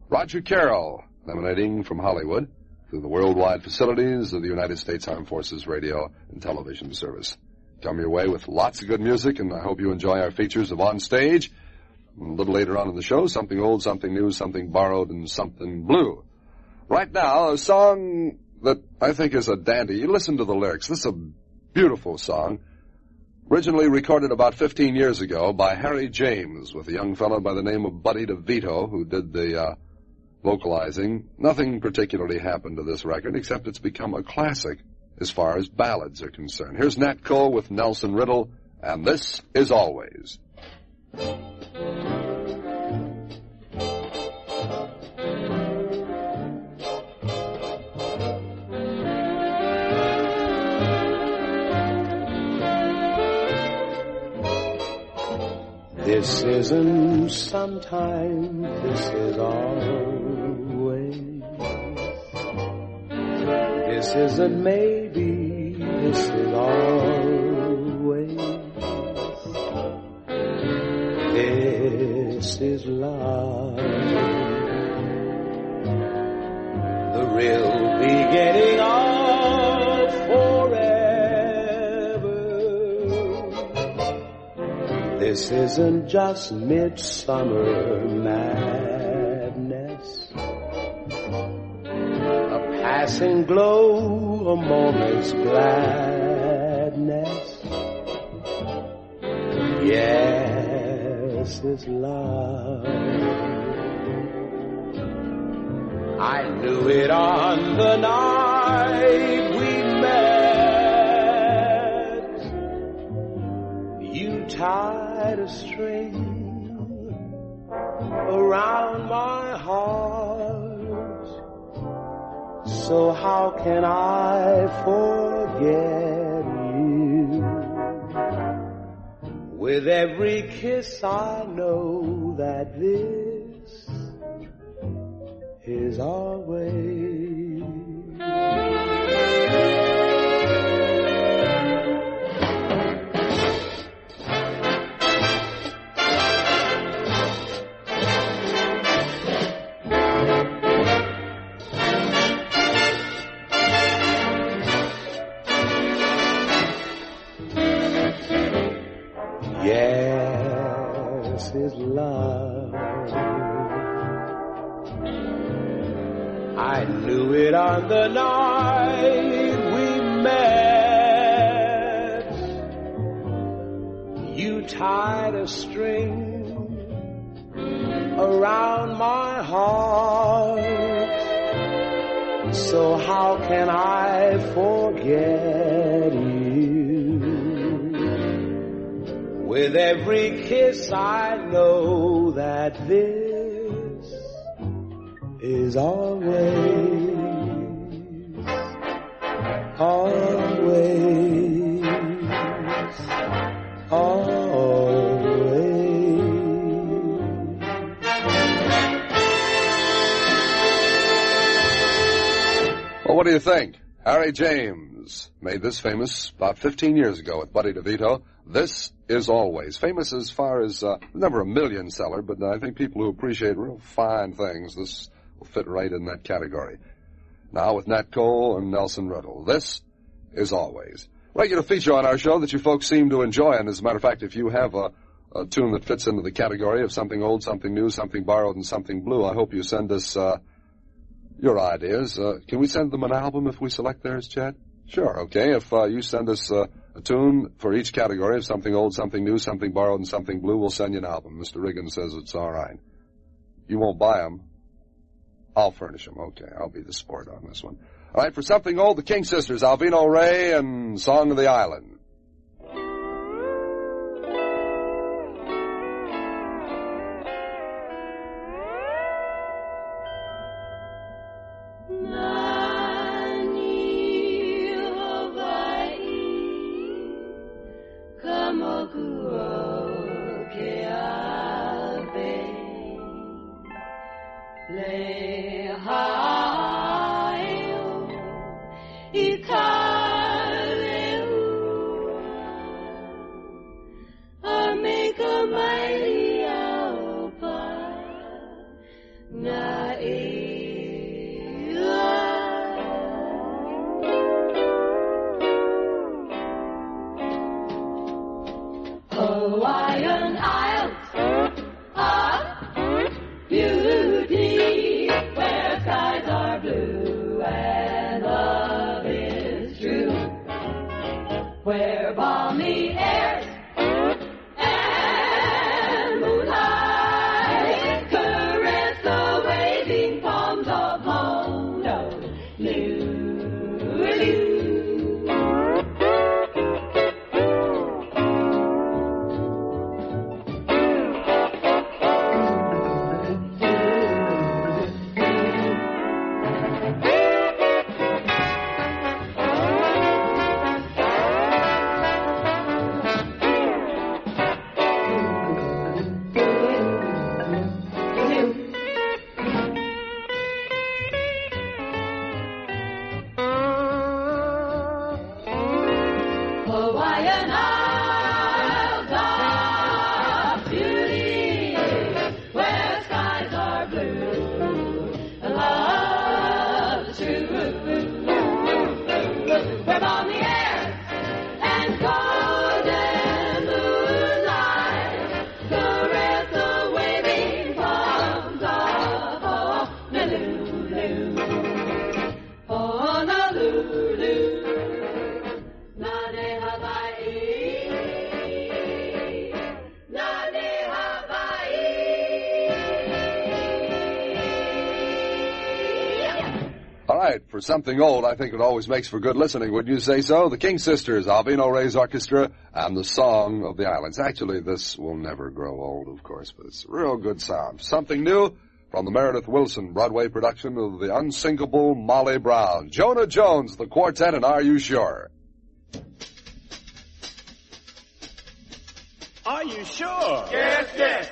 Roger Carroll, emanating from Hollywood through the worldwide facilities of the United States Armed Forces Radio and Television Service. Come your way with lots of good music, and I hope you enjoy our features of On Stage. A little later on in the show, something old, something new, something borrowed, and something blue. Right now, a song that I think is a dandy. You listen to the lyrics. This is a beautiful song. Originally recorded about 15 years ago by Harry James with a young fellow by the name of Buddy DeVito, who did the vocalizing. Nothing particularly happened to this record, except it's become a classic as far as ballads are concerned. Here's Nat Cole with Nelson Riddle, and This Is Always. This isn't sometime, this is always. This isn't maybe, this is always. This is love, the real beginning of forever. This isn't just midsummer madness, a passing glow, a moment's gladness. Yes, it's love. I knew it on the night we met. You tied a string around my heart, so how can I forget you? With every kiss I know that this is always. Yes, his love. I knew it on the night we met. You tied a string around my heart. So how can I forget you? With every kiss I know that this is always, always, always. Well, what do you think? Harry James made this famous about 15 years ago with Buddy DeVito. This is always famous as far as never a million seller, but I think people who appreciate real fine things, this will fit right in that category. Now with Nat Cole and Nelson Riddle, this is always. Regular feature on our show that you folks seem to enjoy, and as a matter of fact, if you have a tune that fits into the category of something old, something new, something borrowed, and something blue, I hope you send us your ideas. Can we send them an album if we select theirs, Chad? Sure, okay. If you send us a tune for each category of something old, something new, something borrowed, and something blue, we'll send you an album. Mr. Riggins says it's all right. You won't buy them. I'll furnish them. Okay, I'll be the sport on this one. All right, for something old, the King Sisters, Alvino Ray and Song of the Island. Hawaiian Isles of beauty, where skies are blue and love is true, where balmy airs and moonlight caress the waving palms of Honolulu. Hawaiian Isles of beauty, where skies are blue and love is true, where balmy air and golden moonlight caress the waving palms of Honolulu, Honolulu. All right, for something old, I think it always makes for good listening, wouldn't you say so? The King Sisters, Alvino Ray's Orchestra, and the Song of the Islands. Actually, this will never grow old, of course, but it's a real good sound. Something new from the Meredith Willson Broadway production of the unsinkable Molly Brown. Jonah Jones, the quartet, and Are You Sure? Are you sure? Yes, yes.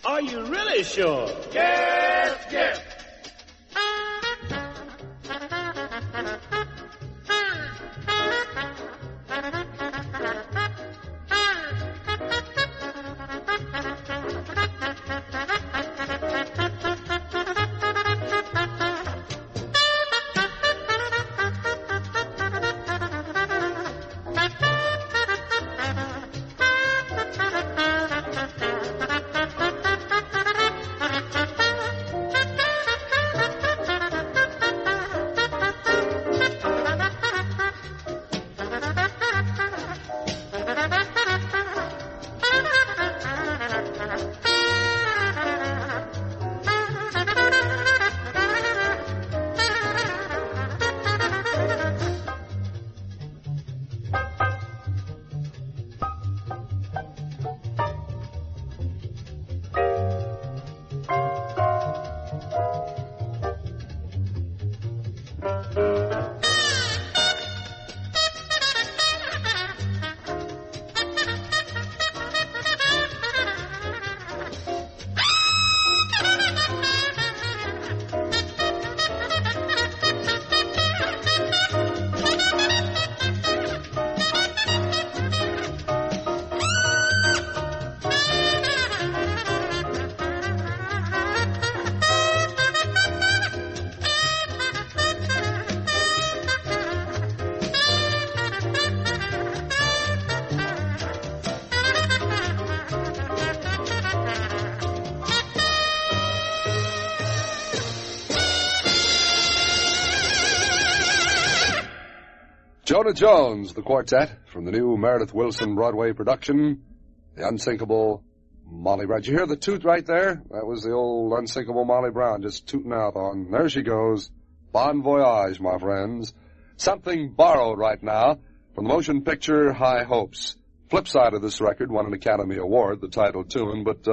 Are you really sure? Yes, yes. Jonah Jones, the quartet, from the new Meredith Willson Broadway production, The Unsinkable Molly Brown. Did you hear the toot right there? That was the old unsinkable Molly Brown just tooting out on. There she goes. Bon voyage, my friends. Something borrowed right now from the motion picture High Hopes. Flip side of this record won an Academy Award, the title tune, but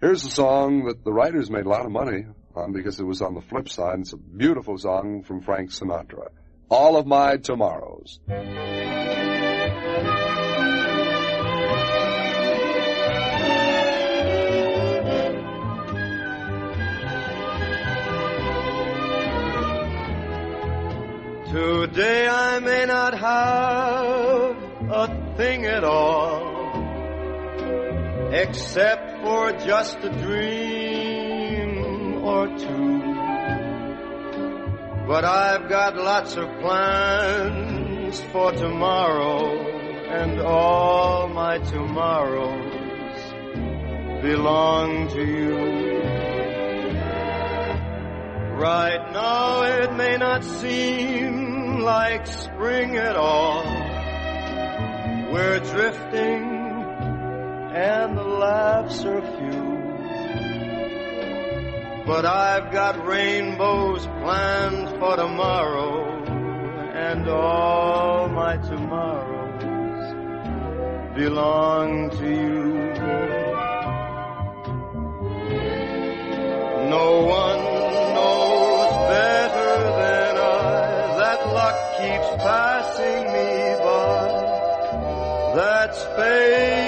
here's a song that the writers made a lot of money on because it was on the flip side. It's a beautiful song from Frank Sinatra. All of My Tomorrows. Today I may not have a thing at all, except for just a dream or two. But I've got lots of plans for tomorrow, and all my tomorrows belong to you. Right now it may not seem like spring at all. We're drifting and the laughs are few. But I've got rainbows planned for tomorrow, and all my tomorrows belong to you. No one knows better than I that luck keeps passing me by. That's fate.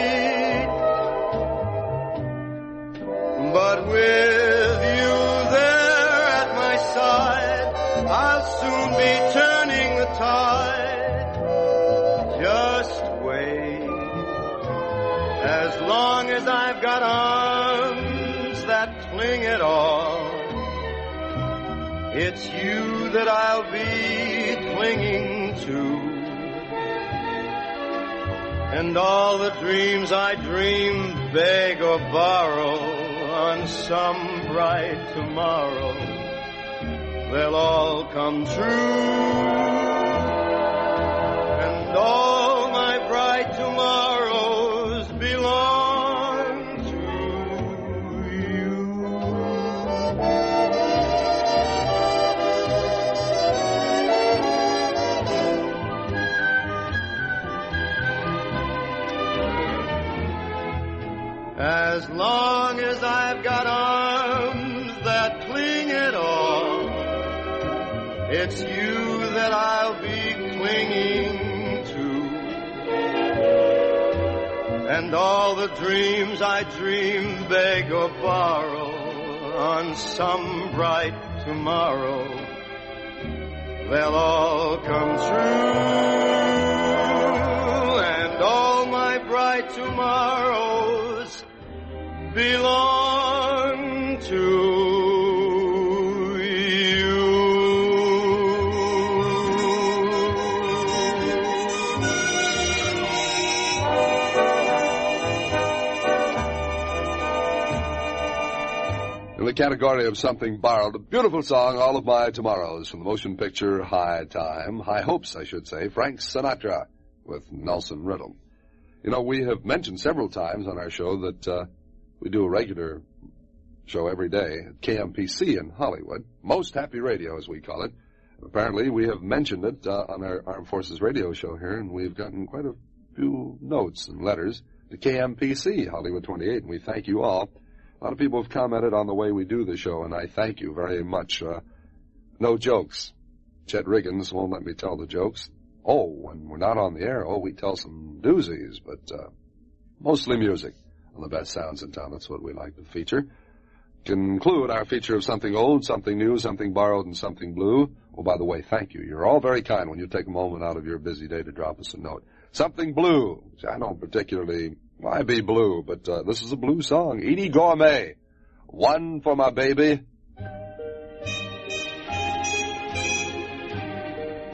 But with you there at my side, I'll soon be turning the tide. Just wait. As long as I've got arms that cling at all, it's you that I'll be clinging to. And all the dreams I dream, beg or borrow, on some bright tomorrow, they'll all come true. And all my bright tomorrows belong to you. As long as I've got arms that cling at all, it's you that I'll be clinging to. And all the dreams I dream, beg or borrow, on some bright tomorrow, they'll all come true. And all my bright tomorrows belong to you. In the category of something borrowed, a beautiful song, All of My Tomorrows, from the motion picture High Hopes, I should say, Frank Sinatra with Nelson Riddle. You know, we have mentioned several times on our show that we do a regular show every day at KMPC in Hollywood, Most Happy Radio, as we call it. Apparently, we have mentioned it on our Armed Forces radio show here, and we've gotten quite a few notes and letters to KMPC, Hollywood 28, and we thank you all. A lot of people have commented on the way we do the show, and I thank you very much. No jokes. Chet Riggins won't let me tell the jokes. Oh, when we're not on the air, we tell some doozies, but mostly music. On the best sounds in town, that's what we like to feature. Conclude our feature of something old, something new, something borrowed, and something blue. Oh, by the way, thank you. You're all very kind when you take a moment out of your busy day to drop us a note. Something blue. I don't particularly, I be blue, but this is a blue song. Edie Gourmet. One for my baby.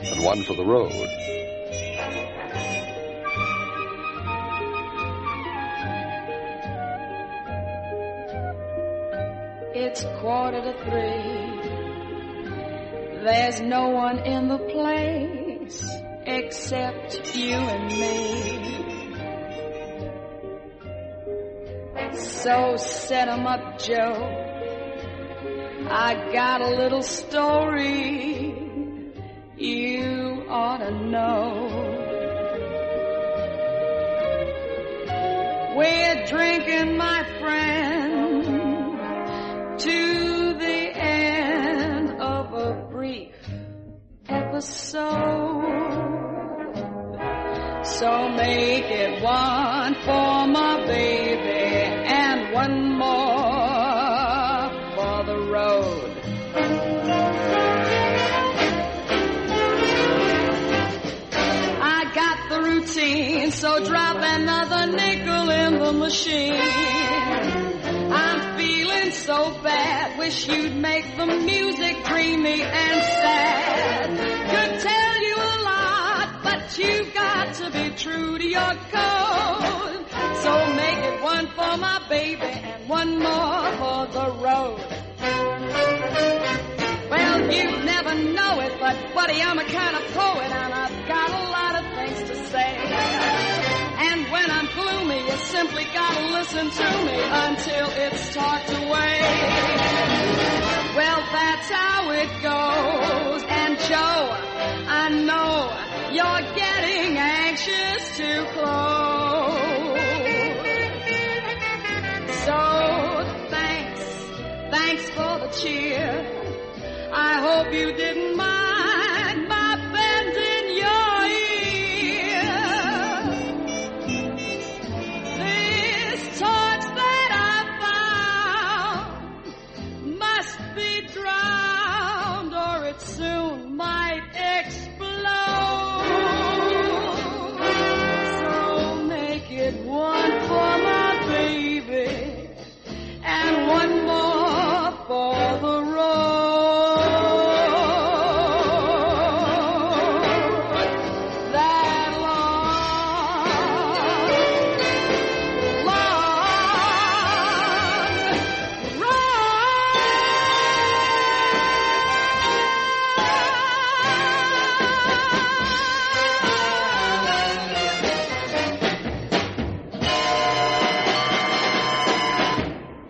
And one for the road. It's 2:45. There's no one in the place. except you and me. So set 'em up, Joe. I got a little story you ought to know. We're drinking, my friend, to the end of a brief episode. So make it one for my baby and one more for the road. I got the routine, so drop another nickel in the machine. I'm feeling so bad, wish you'd make the music dreamy and sad. Could tell you a lot, but you've got to be true to your code. So make it one for my baby and one more for the road. Well, you'd never know it, but buddy, I'm a kind of poet and I've got a lot of things to say. And when I'm gloomy, you simply gotta listen to me until it's talked away. Well, that's how it goes. And Joe, I know you're getting anxious to close. So thanks for the cheer. I hope you didn't mind my bending your ear. This torch that I found must be drowned or it soon might explode. So make it one for my baby and one more for the road.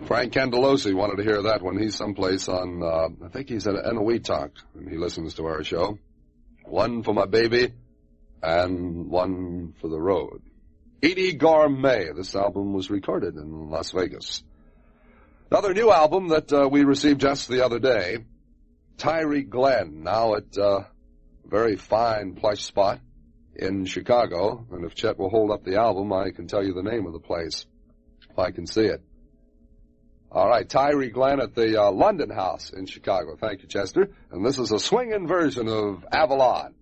Frank Candelosi wanted to hear that when he's someplace on, I think he's at NOE Talk, and he listens to our show. One for my baby and one for the road. Edie Gourmet. This album was recorded in Las Vegas. Another new album that we received just the other day, Tyree Glenn, now at a very fine plush spot in Chicago. And if Chet will hold up the album, I can tell you the name of the place, if I can see it. All right, Tyree Glenn at the London House in Chicago. Thank you, Chester. And this is a swinging version of Avalon.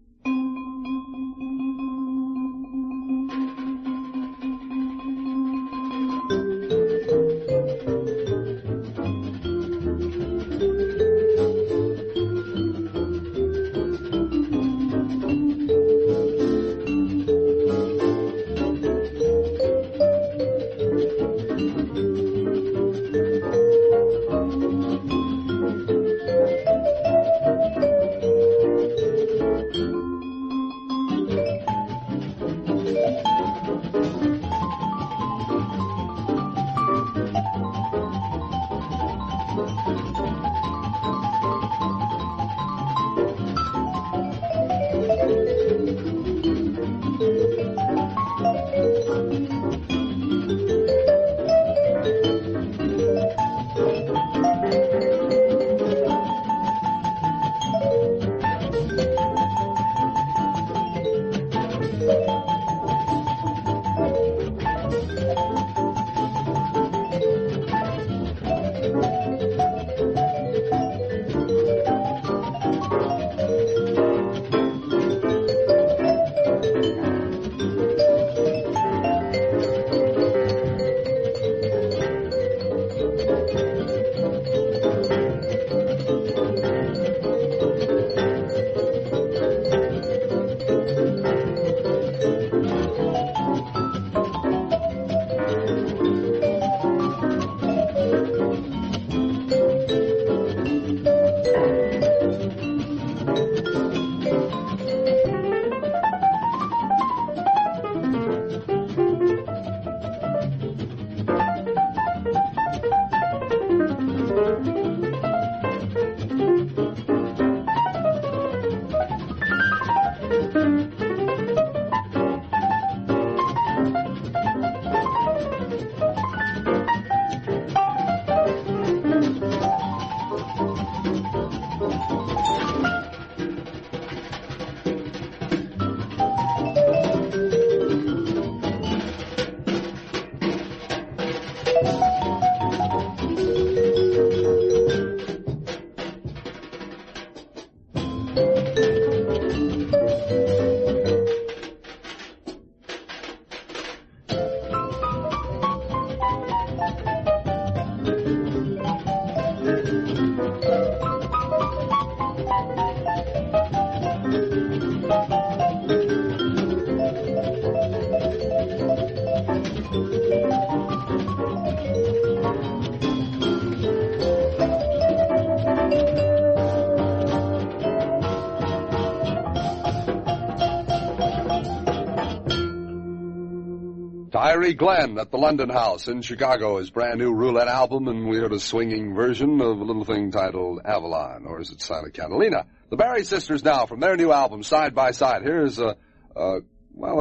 Tyree Glenn at the London House in Chicago, his brand new roulette album, and we heard a swinging version of a little thing titled Avalon, or is it Santa Catalina? The Barry Sisters now from their new album, Side by Side. Here's a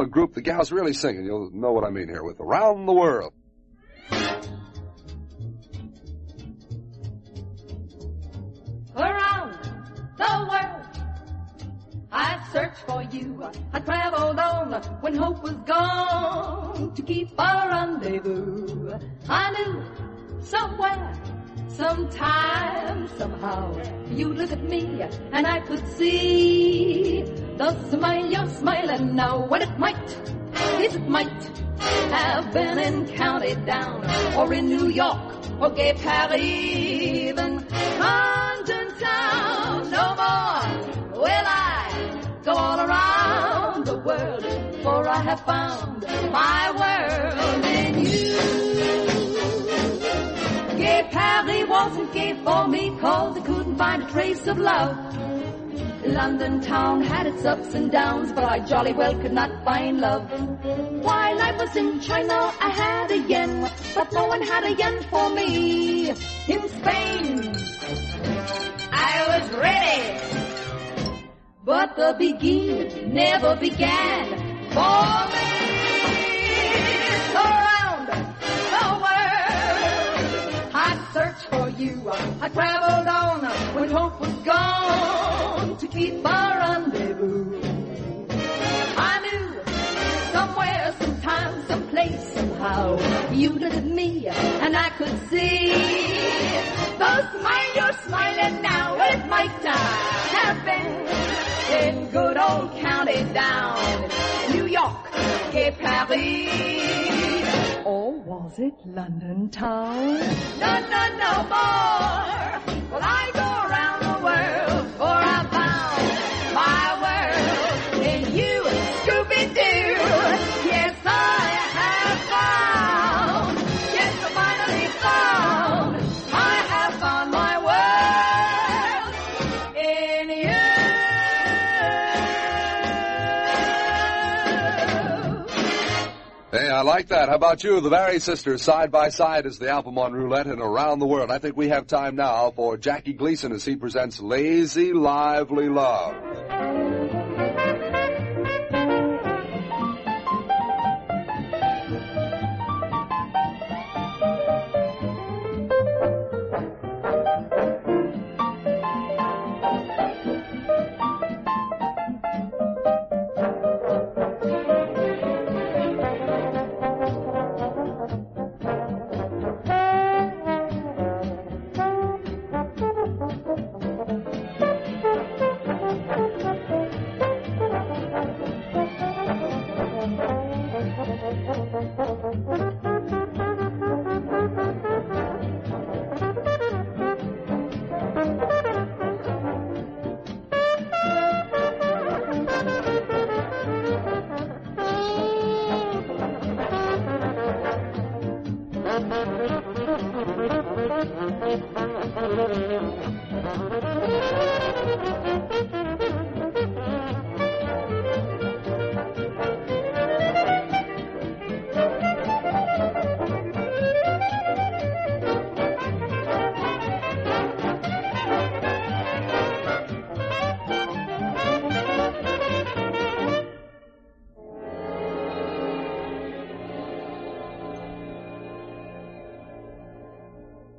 group the gals really singing. You'll know what I mean here with Around the World. Around the world, I've searched for you. I traveled on when hope was gone to keep our rendezvous. I knew somewhere, sometime, somehow, you'd look at me and I could see the smile you're smiling now. Well, it might have been in County Down or in New York or Gay Paris, even London town. No more will I go all around the world, for I have found my world in you. Gay Paris wasn't gay for me, 'cause I couldn't find a trace of love. London town had its ups and downs, but I jolly well could not find love. While I was in China, I had a yen, but no one had a yen for me. In Spain, I was ready, but the beginning never began for me. Around the world, I searched for you. I traveled on when hope was gone to keep our rendezvous. I knew somewhere, sometime, someplace, somehow, you looked at me and I could see the smile you're smiling now. It might have been in good old County Down, New York, Gay Paris, or was it London town? No more. Well, I go around the world, for I found my world in you, Scooby-Doo. Yes, I have found. Yes, I finally found. I have found my world in you. Hey, I like that. How about you? The Barry Sisters, Side by Side is the album on Roulette and Around the World. I think we have time now for Jackie Gleason as he presents Lazy Lively Love.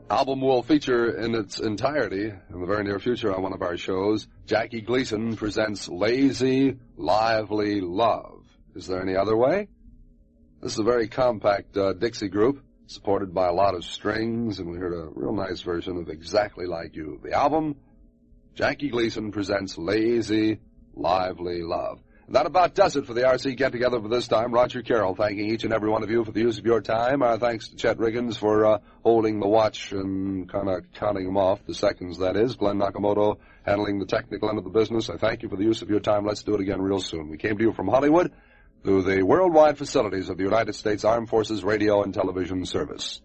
Album will feature in its entirety in the very near future on one of our shows. Jackie Gleason presents Lazy Lively Love. Is there any other way? This is a very compact Dixie group supported by a lot of strings, and we heard a real nice version of Exactly Like You. The album, Jackie Gleason presents Lazy Lively Love. And that about does it for the RC get-together for this time. Roger Carroll thanking each and every one of you for the use of your time. Our thanks to Chet Riggins for holding the watch and kind of counting them off, the seconds, that is. Glenn Nakamoto handling the technical end of the business. I thank you for the use of your time. Let's do it again real soon. We came to you from Hollywood. through the worldwide facilities of the United States Armed Forces Radio and Television Service.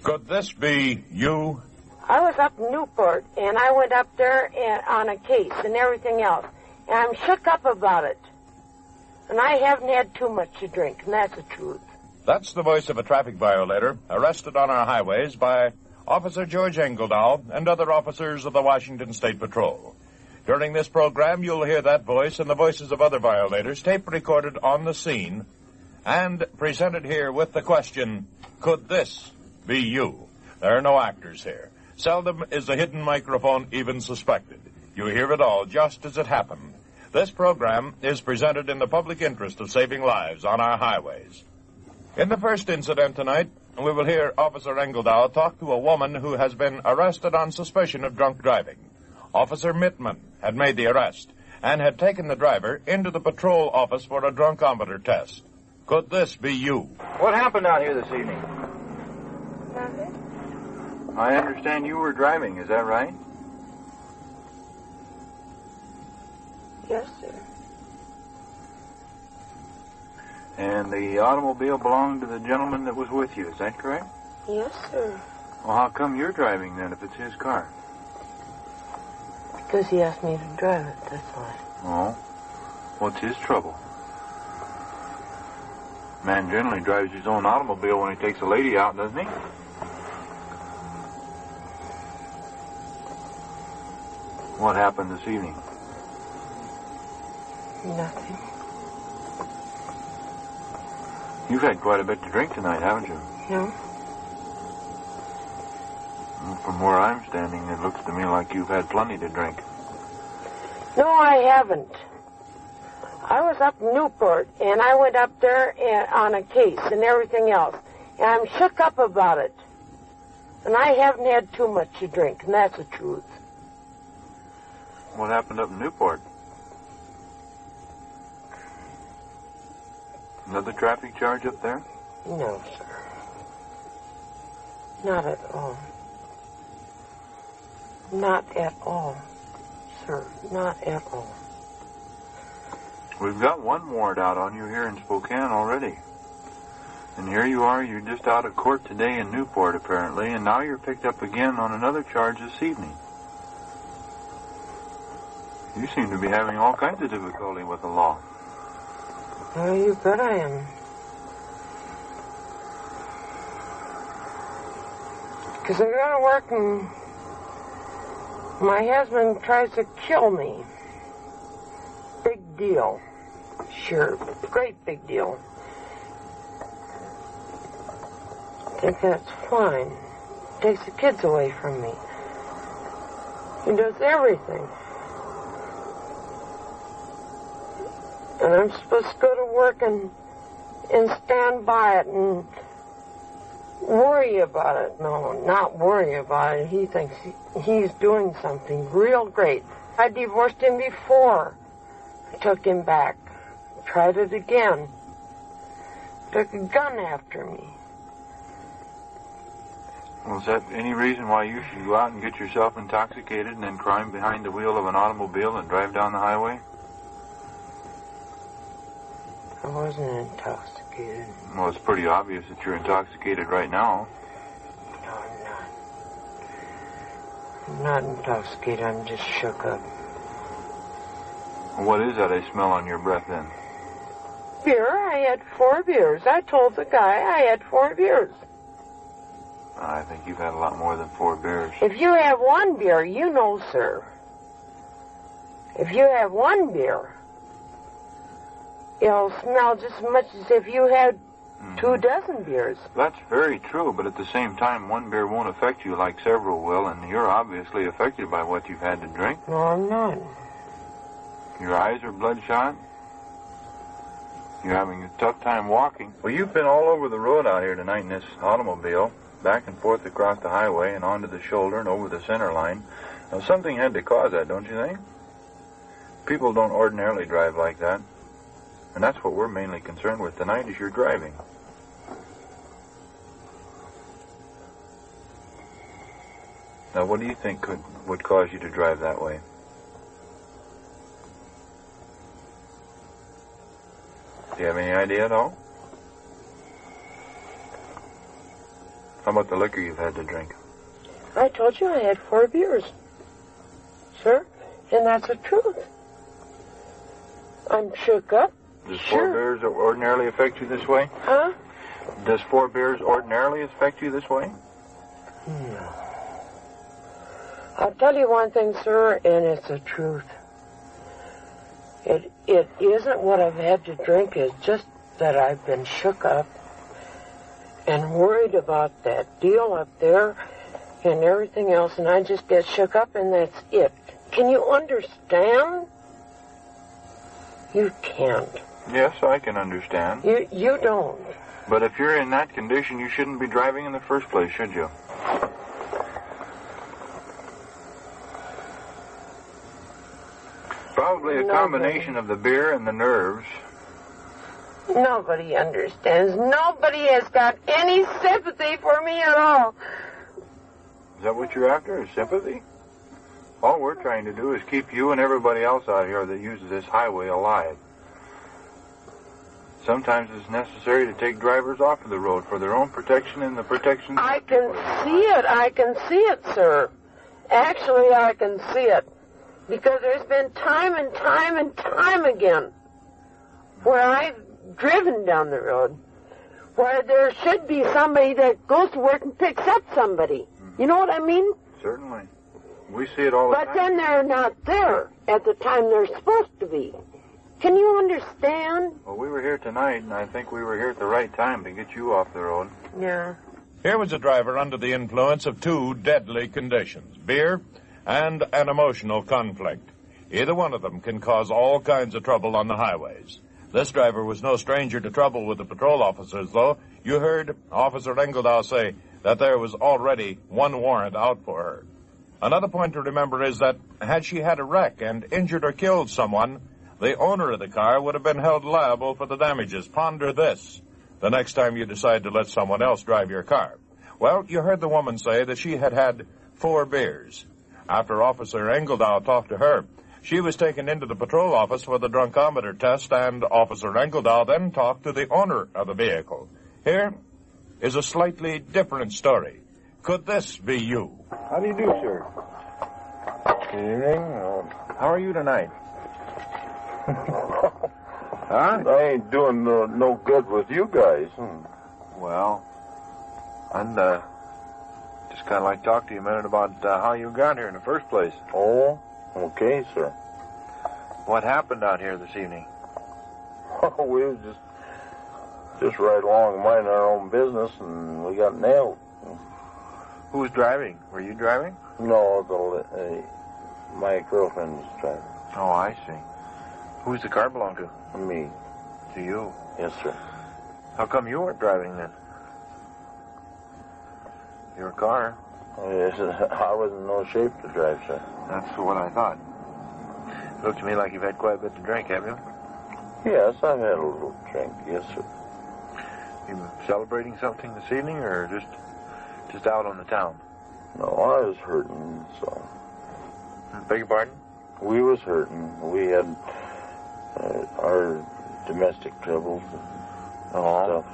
Could this be you? I was up in Newport, and I went up there on a case and everything else, and I'm shook up about it. And I haven't had too much to drink, and that's the truth. That's the voice of a traffic violator arrested on our highways by Officer George Engeldahl and other officers of the Washington State Patrol. During this program, you'll hear that voice and the voices of other violators tape-recorded on the scene and presented here with the question, could this be you? There are no actors here. Seldom is a hidden microphone even suspected. You hear it all just as it happened. This program is presented in the public interest of saving lives on our highways. In the first incident tonight, we will hear Officer Engeldahl talk to a woman who has been arrested on suspicion of drunk driving. Officer Mittman had made the arrest and had taken the driver into the patrol office for a drunkometer test. Could this be you? What happened out here this evening? Nothing. I understand you were driving, is that right? Yes, sir. And the automobile belonged to the gentleman that was with you, is that correct? Yes, sir. Well, how come you're driving then if it's his car? Because he asked me to drive it, that's why. Oh? What's his trouble? Man generally drives his own automobile when he takes a lady out, doesn't he? What happened this evening? Nothing. You've had quite a bit to drink tonight, haven't you? No. From where I'm standing, it looks to me like you've had plenty to drink. No, I haven't. I was up in Newport, and I went up there on a case and everything else, and I'm shook up about it. And I haven't had too much to drink, and that's the truth. What happened up in Newport? Another traffic charge up there? No, sir. Not at all. Not at all, sir. Not at all. We've got one warrant out on you here in Spokane already. And here you are, you're just out of court today in Newport, apparently, and now you're picked up again on another charge this evening. You seem to be having all kinds of difficulty with the law. Oh, you bet I am. Because I go to work and my husband tries to kill me. Big deal. Sure, great big deal. I think that's fine. Takes the kids away from me. He does everything. And I'm supposed to go to work and stand by it and worry about it. No, not worry about it. He thinks he's doing something real great. I divorced him before. I took him back. Tried it again. Took a gun after me. Well, is that any reason why you should go out and get yourself intoxicated and then climb behind the wheel of an automobile and drive down the highway? I wasn't intoxicated. Well, it's pretty obvious that you're intoxicated right now. No, I'm not. I'm not intoxicated. I'm just shook up. Well, what is that I smell on your breath then? Beer. I had 4 beers. I told the guy I had 4 beers. I think you've had a lot more than 4 beers. If you have 1 beer, you know, sir. If you have 1 beer, it'll smell just as much as if you had 2 dozen beers. That's very true, but at the same time, 1 beer won't affect you like several will, and you're obviously affected by what you've had to drink. No, I'm not. Your eyes are bloodshot. You're having a tough time walking. Well, you've been all over the road out here tonight in this automobile, back and forth across the highway and onto the shoulder and over the center line. Now, something had to cause that, don't you think? People don't ordinarily drive like that. And that's what we're mainly concerned with tonight, is your driving. Now, what do you think would cause you to drive that way? Do you have any idea at all? How about the liquor you've had to drink? I told you I had 4 beers, sir, and that's the truth. I'm shook up. Does 4 beers ordinarily affect you this way? Huh? Does 4 beers ordinarily affect you this way? No. I'll tell you one thing, sir, and it's the truth. It isn't what I've had to drink. It's just that I've been shook up and worried about that deal up there and everything else, and I just get shook up, and that's it. Can you understand? You can't. Yes, I can understand. You don't. But if you're in that condition, you shouldn't be driving in the first place, should you? Probably a combination of the beer and the nerves. Nobody understands. Nobody has got any sympathy for me at all. Is that what you're after, is sympathy? All we're trying to do is keep you and everybody else out here that uses this highway alive. Sometimes it's necessary to take drivers off of the road for their own protection and the protection... I can see it. I can see it, sir. Actually, I can see it. Because there's been time and time and time again where I've driven down the road where there should be somebody that goes to work and picks up somebody. You know what I mean? Certainly. We see it all the time. But then they're not there at the time they're supposed to be. Can you understand? Well, we were here tonight, and I think we were here at the right time to get you off the road. Yeah. Here was a driver under the influence of 2 deadly conditions, beer and an emotional conflict. Either one of them can cause all kinds of trouble on the highways. This driver was no stranger to trouble with the patrol officers, though. You heard Officer Engeldahl say that there was already 1 warrant out for her. Another point to remember is that had she had a wreck and injured or killed someone, the owner of the car would have been held liable for the damages. Ponder this the next time you decide to let someone else drive your car. Well, you heard the woman say that she had had 4 beers. After Officer Engeldahl talked to her, she was taken into the patrol office for the drunkometer test, and Officer Engeldahl then talked to the owner of the vehicle. Here is a slightly different story. Could this be you? How do you do, sir? Good evening. How are you tonight? Huh? I ain't doing no good with you guys. Well, I'd just kind of like to talk to you a minute about how you got here in the first place. Oh, okay, sir. What happened out here this evening? Oh, we was just right along minding our own business, and we got nailed. Who was driving? Were you driving? No, my girlfriend was driving. Oh, I see. Who's the car belong to? Me. To you? Yes, sir. How come you weren't driving then? Your car? I was in no shape to drive, sir. That's what I thought. Looks to me like you've had quite a bit to drink, have you? Yes, I've had a little drink, yes, sir. You celebrating something this evening, or just out on the town? No, I was hurting, so... Beg your pardon? We was hurting. We had our domestic troubles and stuff.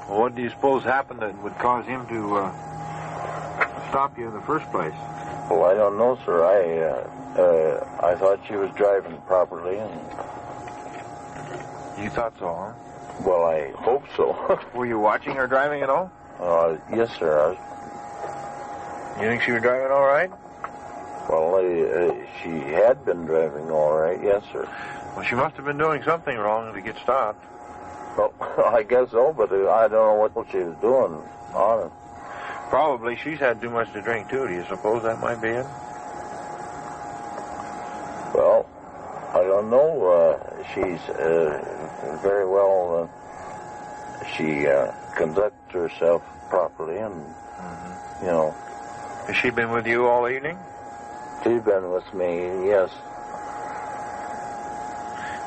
Well, what do you suppose happened that would cause him to stop you in the first place? Well, I don't know, sir. I thought she was driving properly, and... You thought so, huh? Well, I hope so. Were you watching her driving at all? Yes, sir. You think she was driving all right? Well, she had been driving all right, yes, sir. Well, she must have been doing something wrong to get stopped. Well, I guess so, but I don't know what she was doing, honest. Probably she's had too much to drink, too. Do you suppose that might be it? Well, I don't know. She's very well... she conducts herself properly and, you know... Has she been with you all evening? She's been with me, yes.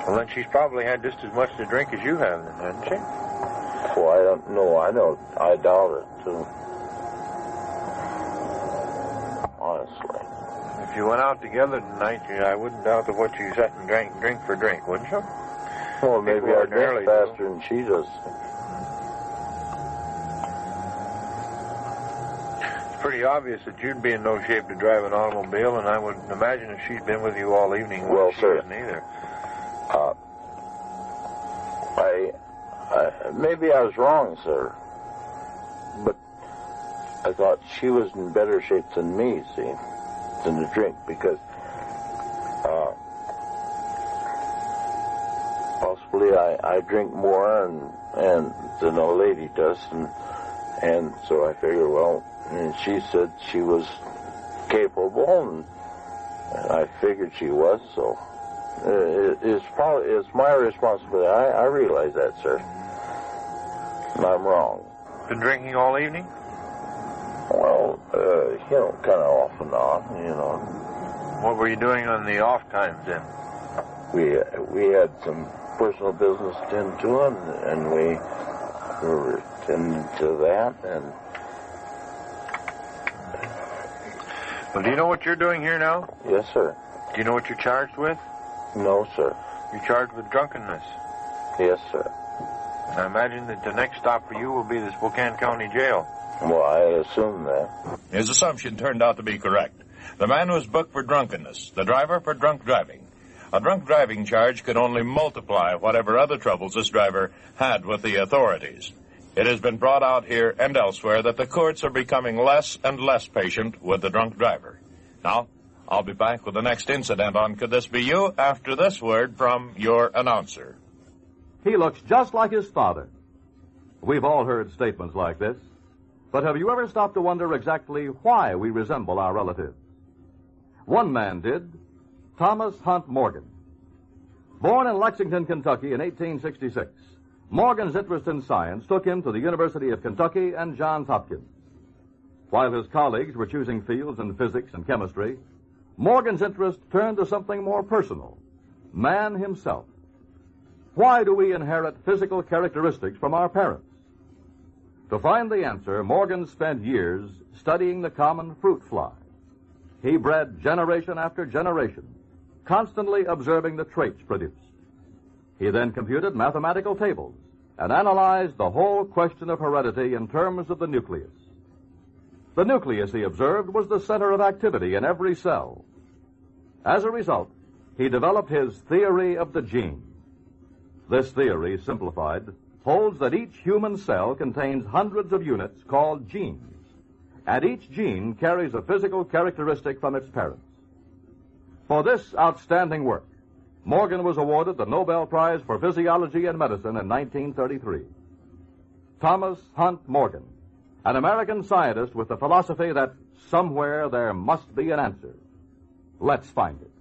Well, then she's probably had just as much to drink as you have, then, hasn't she? Well, I don't know. I doubt it, too. Honestly. If you went out together tonight, I wouldn't doubt that what you sat and drank drink for drink, wouldn't you? Well, maybe I drink faster than she does. It's pretty obvious that you'd be in no shape to drive an automobile, and I would imagine if she'd been with you all evening, well, she sir, isn't either. Maybe I was wrong, sir. But I thought she was in better shape than me, see, than to drink, because possibly I drink more and than a lady does, and so I figured, well, and she said she was capable, and I figured she was, so it's my responsibility. I realize that, sir. And I'm wrong. Been drinking all evening? Well, kind of off and on, What were you doing on the off times then? We had some personal business to tend to, and we were tending to that, and... Well, do you know what you're doing here now? Yes, sir. Do you know what you're charged with? No, sir. You're charged with drunkenness. Yes, sir. I imagine that the next stop for you will be the Spokane County Jail. Well, I assume that. His assumption turned out to be correct. The man was booked for drunkenness, the driver for drunk driving. A drunk driving charge could only multiply whatever other troubles this driver had with the authorities. It has been brought out here and elsewhere that the courts are becoming less and less patient with the drunk driver. Now, I'll be back with the next incident on Could This Be You? After this word from your announcer. He looks just like his father. We've all heard statements like this, but have you ever stopped to wonder exactly why we resemble our relatives? One man did, Thomas Hunt Morgan. Born in Lexington, Kentucky in 1866, Morgan's interest in science took him to the University of Kentucky and Johns Hopkins. While his colleagues were choosing fields in physics and chemistry, Morgan's interest turned to something more personal, man himself. Why do we inherit physical characteristics from our parents? To find the answer, Morgan spent years studying the common fruit fly. He bred generation after generation, constantly observing the traits produced. He then computed mathematical tables and analyzed the whole question of heredity in terms of the nucleus. The nucleus, he observed, was the center of activity in every cell. As a result, he developed his theory of the gene. This theory, simplified, holds that each human cell contains hundreds of units called genes, and each gene carries a physical characteristic from its parents. For this outstanding work, Morgan was awarded the Nobel Prize for Physiology and Medicine in 1933. Thomas Hunt Morgan, an American scientist with the philosophy that somewhere there must be an answer. Let's find it.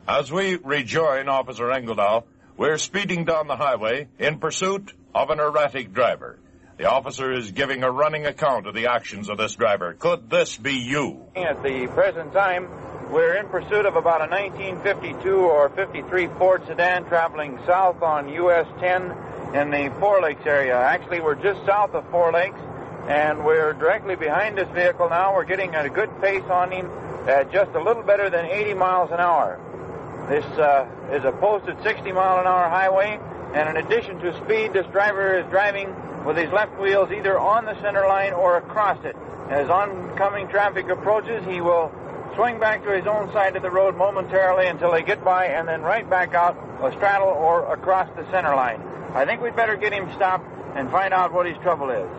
As we rejoin Officer Engeldahl, we're speeding down the highway in pursuit of an erratic driver. The officer is giving a running account of the actions of this driver. Could this be you? At the present time, We're in pursuit of about a 1952 or 53 Ford sedan traveling south on US 10 in the Four Lakes area. Actually, we're just south of Four Lakes, and we're directly behind this vehicle now. We're getting at a good pace on him at just a little better than 80 miles an hour. This is a posted 60-mile-an-hour highway, and in addition to speed, this driver is driving with his left wheels either on the center line or across it. As oncoming traffic approaches, he will swing back to his own side of the road momentarily until they get by, and then right back out, straddle or across the center line. I think we'd better get him stopped and find out what his trouble is.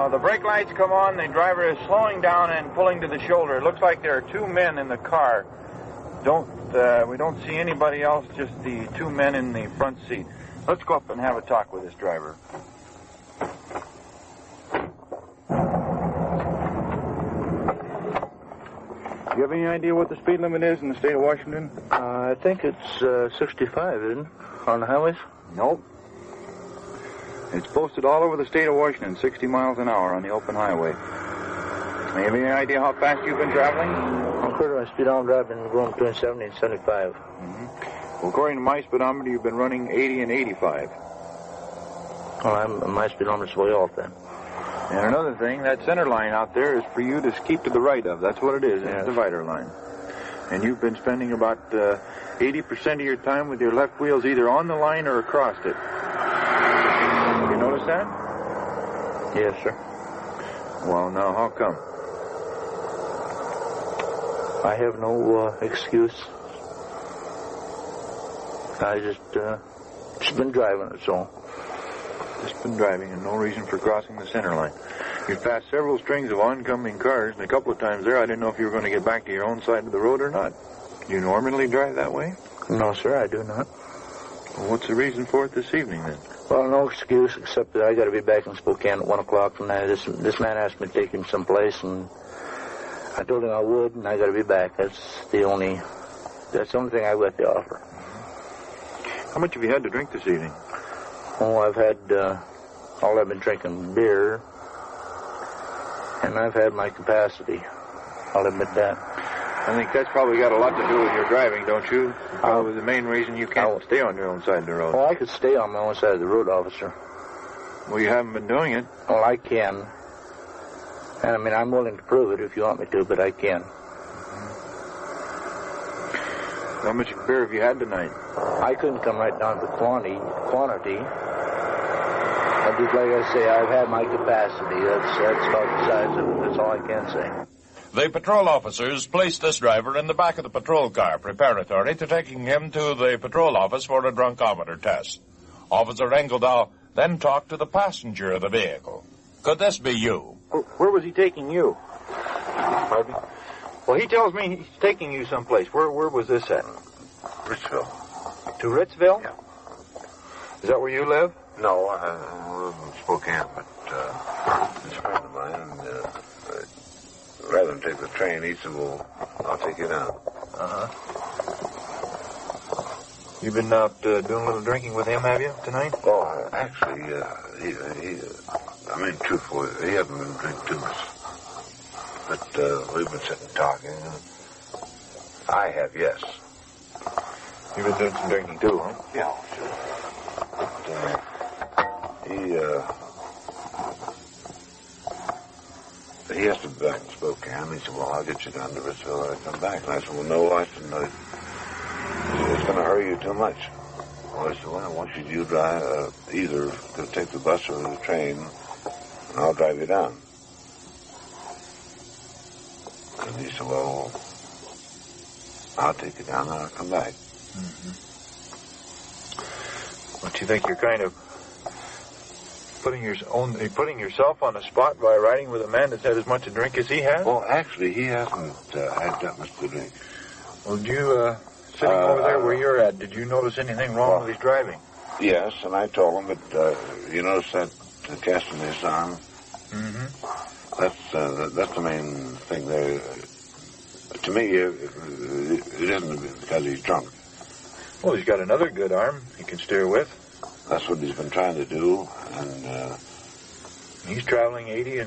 The brake lights come on. The driver is slowing down and pulling to the shoulder. It looks like there are two men in the car. We don't see anybody else, just the two men in the front seat. Let's go up and have a talk with this driver. Do you have any idea what the speed limit is in the state of Washington? I think it's 65, isn't it, on the highways? Nope. It's posted all over the state of Washington, 60 miles an hour on the open highway. Do you have any idea how fast you've been traveling? According to my speedometer, I've been going between 70 and 75. Well, according to my speedometer, you've been running 80 and 85. Well, my speedometer's way off then. And another thing, that center line out there is for you to keep to the right of. That's what it is, yes. It's a divider line. And you've been spending about 80% of your time with your left wheels either on the line or across it. You notice that? Yes, sir. Well, now, how come? I have no excuse. I just been driving, that's all. Just been driving and no reason for crossing the center line. You've passed several strings of oncoming cars, and a couple of times there I didn't know if you were going to get back to your own side of the road or not. Do you normally drive that way? No, sir, I do not. Well, what's the reason for it this evening, then? Well, no excuse, except that I got to be back in Spokane at 1 o'clock, and this man asked me to take him someplace, and I told him I would, and I got to be back. That's the only thing I got to offer. How much have you had to drink this evening? Oh, I've had, all I've been drinking beer, and I've had my capacity. I'll admit that. I think that's probably got a lot to do with your driving, don't you? Probably the main reason you can't stay on your own side of the road. Oh, I could stay on my own side of the road, officer. Well, you haven't been doing it. Well, I can. And, I mean, I'm willing to prove it if you want me to, but I can. How much beer have you had tonight? I couldn't come right down to quantity. But just like I say, I've had my capacity. That's about the size of it. That's all I can say. The patrol officers placed this driver in the back of the patrol car, preparatory to taking him to the patrol office for a drunkometer test. Officer Engeldahl then talked to the passenger of the vehicle. Could this be you? Where was he taking you? Pardon? Well, he tells me he's taking you someplace. Where was this at? Ritzville. To Ritzville? Yeah. Is that where you live? No, I live in Spokane, but this friend of mine, rather than take the train, he said, well, I'll take you down. Uh-huh. You've been out doing a little drinking with him, have you, tonight? Oh, actually, truthfully, he hasn't been drinking too much. But we've been sitting talking. I have, yes. You've been doing some drinking too, huh? Yeah, sure. But he has to be back in Spokane. He said, well, I'll get you down to Ritzville when I come back. And I said, well, no, I said, no, it's going to hurry you too much. Well, I said, well, I want you to drive either to take the bus or the train, and I'll drive you down. And he said, well, I'll take you down and I'll come back. Mm-hmm. Don't you think you're kind of putting yourself on the spot by riding with a man that's had as much to drink as he has? Well, actually, he hasn't had that much to drink. Well, sitting over there where you're at, did you notice anything wrong with his driving? Yes, and I told him, but you notice that cast in his arm? Mm-hmm. That's the main thing there. To me, it isn't because he's drunk. Well, he's got another good arm he can steer with. That's what he's been trying to do, and He's traveling 80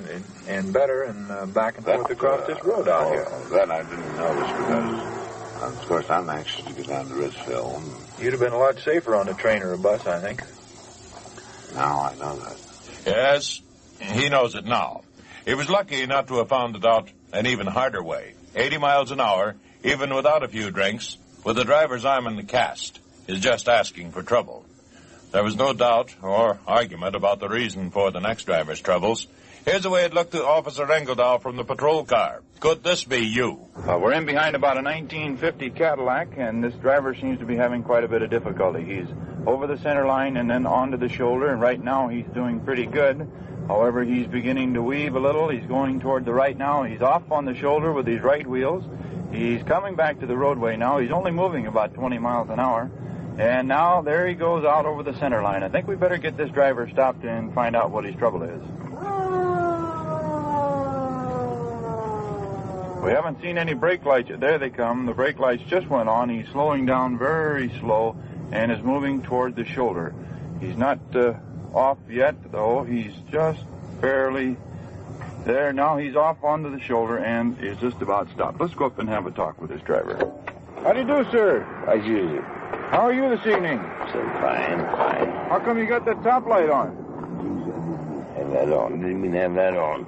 and better and back and forth across this road out here. That I didn't notice because, of course, I'm anxious to get down to Ritzville. You'd have been a lot safer on a train or a bus, I think. Now I know that. Yes, he knows it now. He was lucky not to have found it out an even harder way. 80 miles an hour, even without a few drinks, with the driver's arm in the cast, is just asking for trouble. There was no doubt or argument about the reason for the next driver's troubles. Here's the way it looked to Officer Engeldahl from the patrol car. Could this be you? We're in behind about a 1950 Cadillac, and this driver seems to be having quite a bit of difficulty. He's over the center line and then onto the shoulder, and right now he's doing pretty good. However, he's beginning to weave a little. He's going toward the right now. He's off on the shoulder with his right wheels. He's coming back to the roadway now. He's only moving about 20 miles an hour. And now there he goes out over the center line. I think we better get this driver stopped and find out what his trouble is. We haven't seen any brake lights yet. There they come. The brake lights just went on. He's slowing down very slow and is moving toward the shoulder. He's not off yet, though. He's just barely there. Now he's off onto the shoulder and is just about stopped. Let's go up and have a talk with this driver. How do you do, sir? As usual. How are you this evening? Fine. How come you got that top light on? Have that on. Didn't mean to have that on.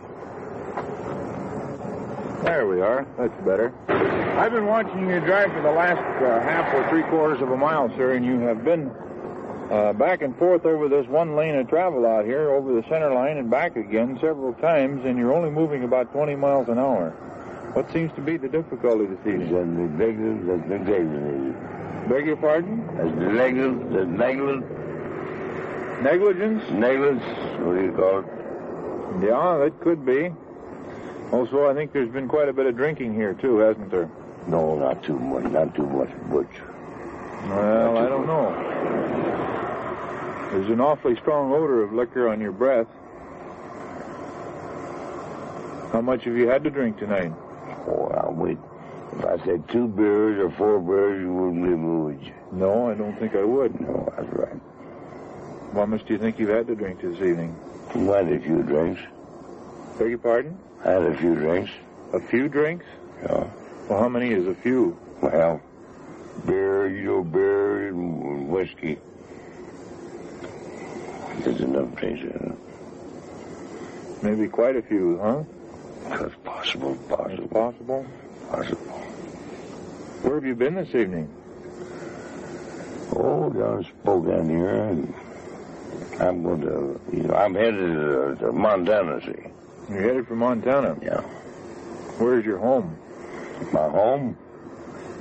There we are. That's better. I've been watching you drive for the last half or three-quarters of a mile, sir, and you have been back and forth over this one lane of travel out here, over the center line and back again several times, and you're only moving about 20 miles an hour. What seems to be the difficulty this evening? Beg your pardon? Negligence. Negligence? What do you call it? Yeah, that could be. Also, I think there's been quite a bit of drinking here, too, hasn't there? No, not too much, Butch. Well, I don't know. There's an awfully strong odor of liquor on your breath. How much have you had to drink tonight? Oh, I'll wait. If I said 2 beers or 4 beers, you wouldn't be moved. No, I don't think I would. No, that's right. How much do you think you've had to drink this evening? I had a few drinks. Beg your pardon? I had a few drinks. A few drinks? Yeah. Well, how many is a few? Well, beer and whiskey. There's enough drinks in it. Maybe quite a few, huh? That's possible. It's possible? Possible. Where have you been this evening? Oh, down in Spokane here, and I'm going to, I'm headed to Montana, see. You're headed for Montana? Yeah. Where's your home? My home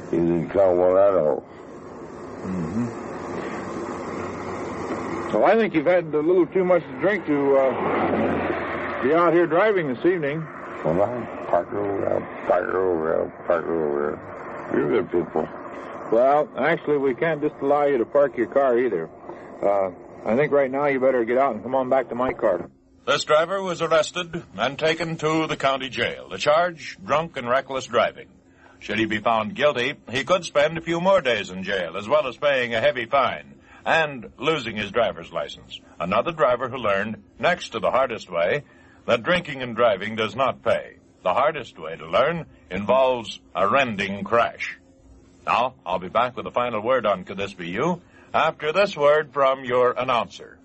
is in Colorado. Mm-hmm. Well, I think you've had a little too much to drink to be out here driving this evening. Well, I park over there. You're good people. Well, actually, we can't just allow you to park your car either. I think right now you better get out and come on back to my car. This driver was arrested and taken to the county jail. The charge, drunk and reckless driving. Should he be found guilty, he could spend a few more days in jail, as well as paying a heavy fine and losing his driver's license. Another driver who learned, next to the hardest way, that drinking and driving does not pay. The hardest way to learn involves a rending crash. Now, I'll be back with the final word on Could This Be You? After this word from your announcer.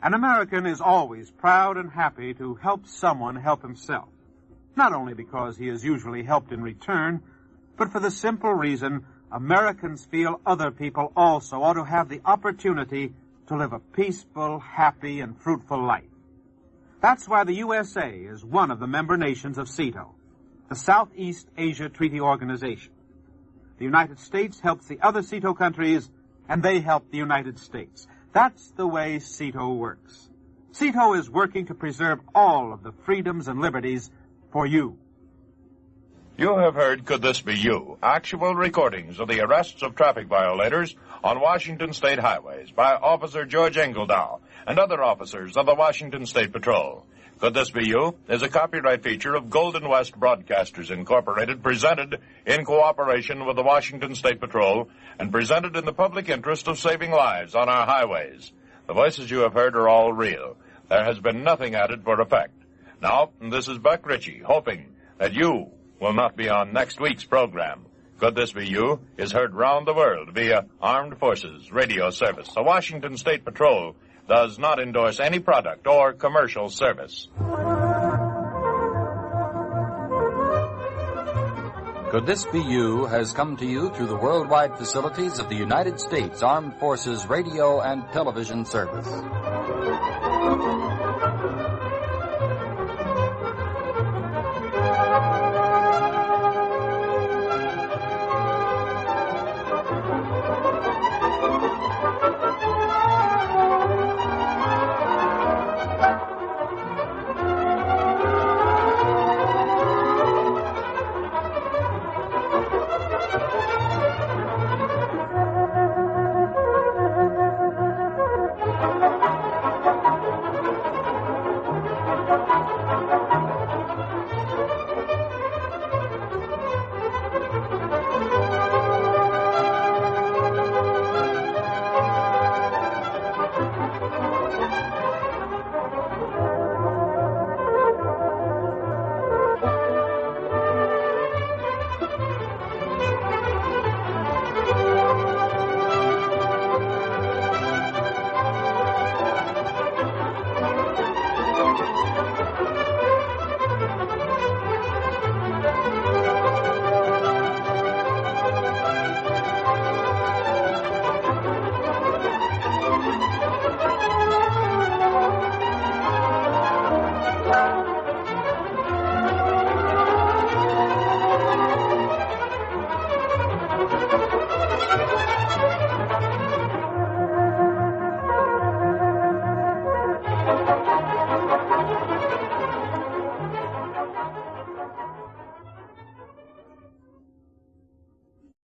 An American is always proud and happy to help someone help himself. Not only because he is usually helped in return, but for the simple reason Americans feel other people also ought to have the opportunity to live a peaceful, happy, and fruitful life. That's why the USA is one of the member nations of CETO, the Southeast Asia Treaty Organization. The United States helps the other CETO countries, and they help the United States. That's the way CETO works. CETO is working to preserve all of the freedoms and liberties for you. You have heard Could This Be You? Actual recordings of the arrests of traffic violators on Washington state highways by Officer George Engeldahl and other officers of the Washington State Patrol. Could This Be You? Is a copyright feature of Golden West Broadcasters Incorporated, presented in cooperation with the Washington State Patrol and presented in the public interest of saving lives on our highways. The voices you have heard are all real. There has been nothing added for effect. Now, this is Buck Ritchie, hoping that you will not be on next week's program. Could This Be You is heard round the world via Armed Forces Radio Service. The Washington State Patrol does not endorse any product or commercial service. Could This Be You has come to you through the worldwide facilities of the United States Armed Forces Radio and Television Service.